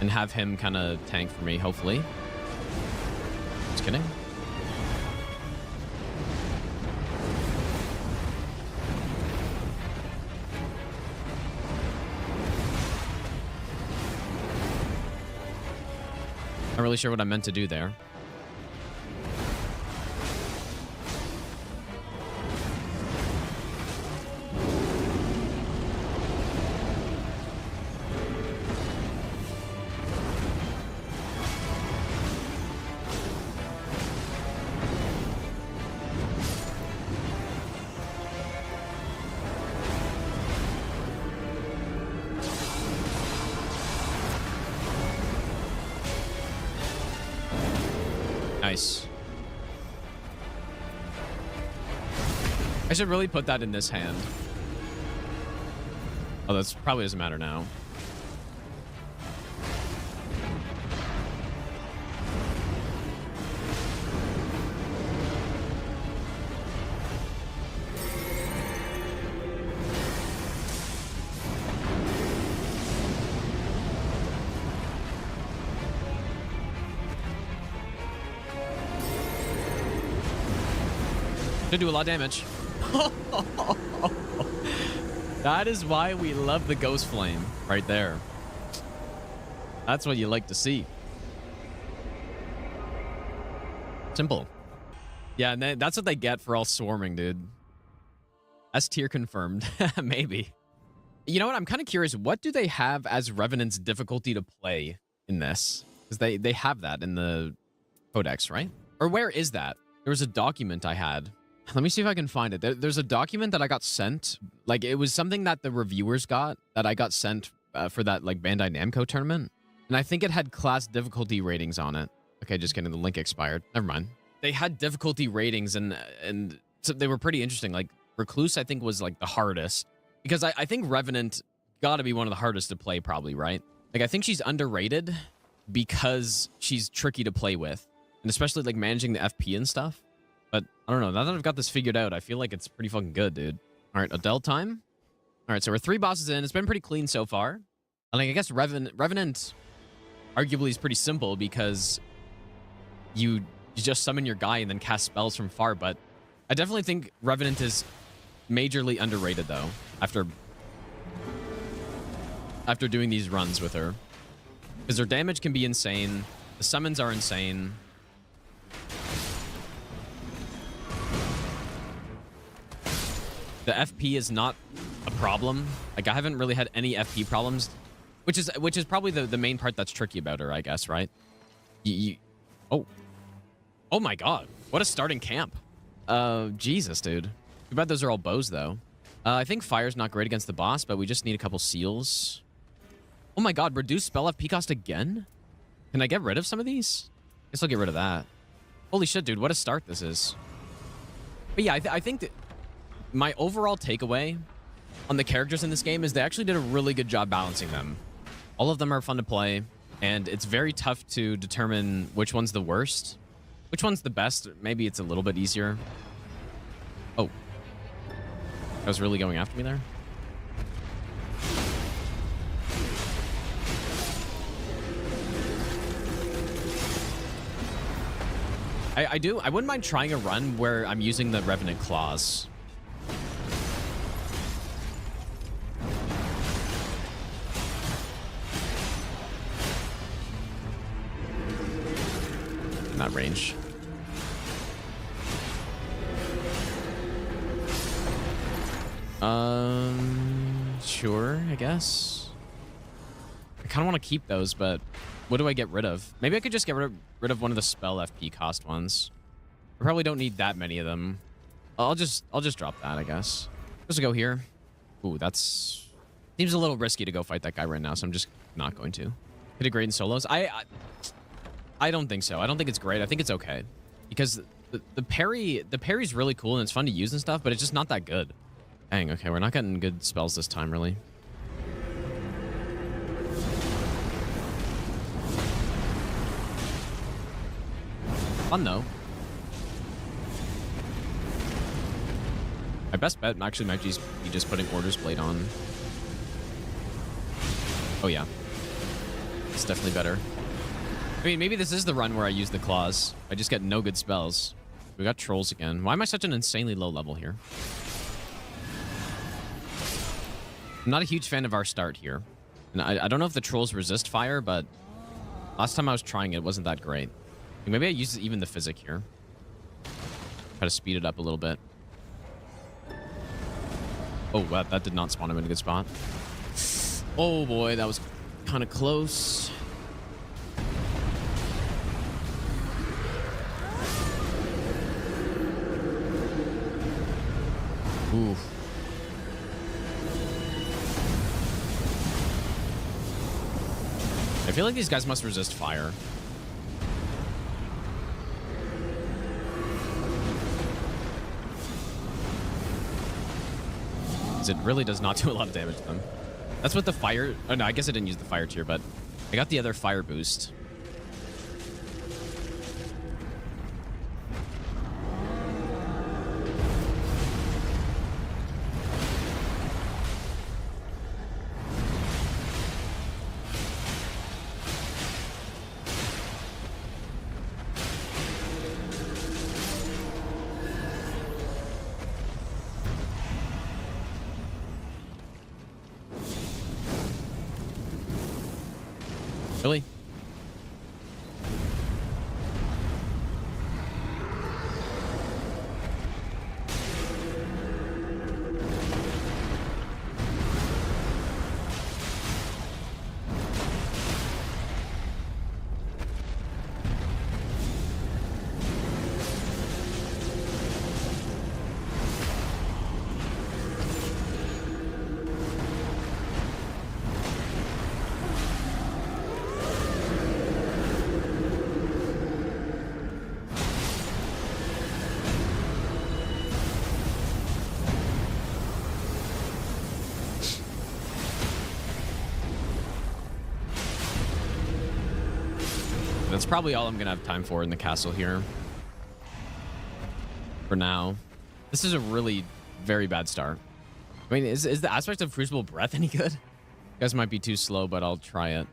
And have him kind of tank for me, hopefully. Just kidding. Not really sure what I meant to do there. Nice. I should really put that in this hand. Oh, that's probably doesn't matter now. Should do a lot of damage. That is why we love the Ghost Flame right there. That's what you like to see. Simple. Yeah, and that's what they get for all swarming, dude. S tier confirmed. Maybe. You know what? I'm kind of curious. What do they have as Revenant's difficulty to play in this? Because they have that in the codex, right? Or where is that? There was a document I had. Let me see if I can find it. There's a document that I got sent. Like, it was something that the reviewers got that I got sent for that, like, Bandai Namco tournament. And I think it had class difficulty ratings on it. Okay, just kidding. The link expired. Never mind. They had difficulty ratings, and so they were pretty interesting. Like, Recluse, I think, was, like, the hardest. Because I think Revenant got to be one of the hardest to play, probably, right? Like, I think she's underrated because she's tricky to play with. And especially, like, managing the FP and stuff. But I don't know. Now that I've got this figured out, I feel like it's pretty fucking good, dude. All right, Adele time. All right, so we're 3 bosses in. It's been pretty clean so far. And like, I guess Revenant arguably is pretty simple because you just summon your guy and then cast spells from far. But I definitely think Revenant is majorly underrated, though, after doing these runs with her. Because her damage can be insane. The summons are insane. The FP is not a problem. Like, I haven't really had any FP problems, which is probably the main part that's tricky about her, I guess, right? Oh my god, what a starting camp. Jesus, dude. Too bad those are all bows, though. I think fire's not great against the boss, but we just need a couple seals. Oh my god, reduce spell FP cost again? Can I get rid of some of these? Guess I'll get rid of that. Holy shit, dude, what a start this is. But yeah, I think that my overall takeaway on the characters in this game is they actually did a really good job balancing them. All of them are fun to play, and it's very tough to determine which one's the worst. Which one's the best? Maybe it's a little bit easier. Oh. That was really going after me there? I wouldn't mind trying a run where I'm using the Revenant Claws. In that range. Sure, I guess. I kind of want to keep those, but what do I get rid of? Maybe I could just get rid of one of the spell FP cost ones. I probably don't need that many of them. I'll just drop that, I guess. Let's go here. Ooh, that's seems a little risky to go fight that guy right now, so I'm just not going to. Hit a great in solos. I don't think so. I don't think it's great. I think it's okay because the parry's really cool and it's fun to use and stuff, but it's just not that good. Dang. Okay, we're not getting good spells this time, really. Fun though. My best bet actually might be just putting Order's Blade on. Oh yeah, it's definitely better. I mean, maybe this is the run where I use the claws. I just get no good spells. We got trolls again. Why am I such an insanely low level here? I'm not a huge fan of our start here. And I don't know if the trolls resist fire, but last time I was trying it wasn't that great. Maybe I use even the physic here. Try to speed it up a little bit. Oh, wow, that did not spawn him in a good spot. Oh boy, that was kind of close. Ooh. I feel like these guys must resist fire. because it really does not do a lot of damage to them. That's what the fire... Oh, no, I guess I didn't use the fire tier, but I got the other fire boost. Really? That's probably all I'm gonna have time for in the castle here. For now. This is a really very bad start. I mean, is the aspect of Crucible Breath any good? You guys might be too slow, but I'll try it.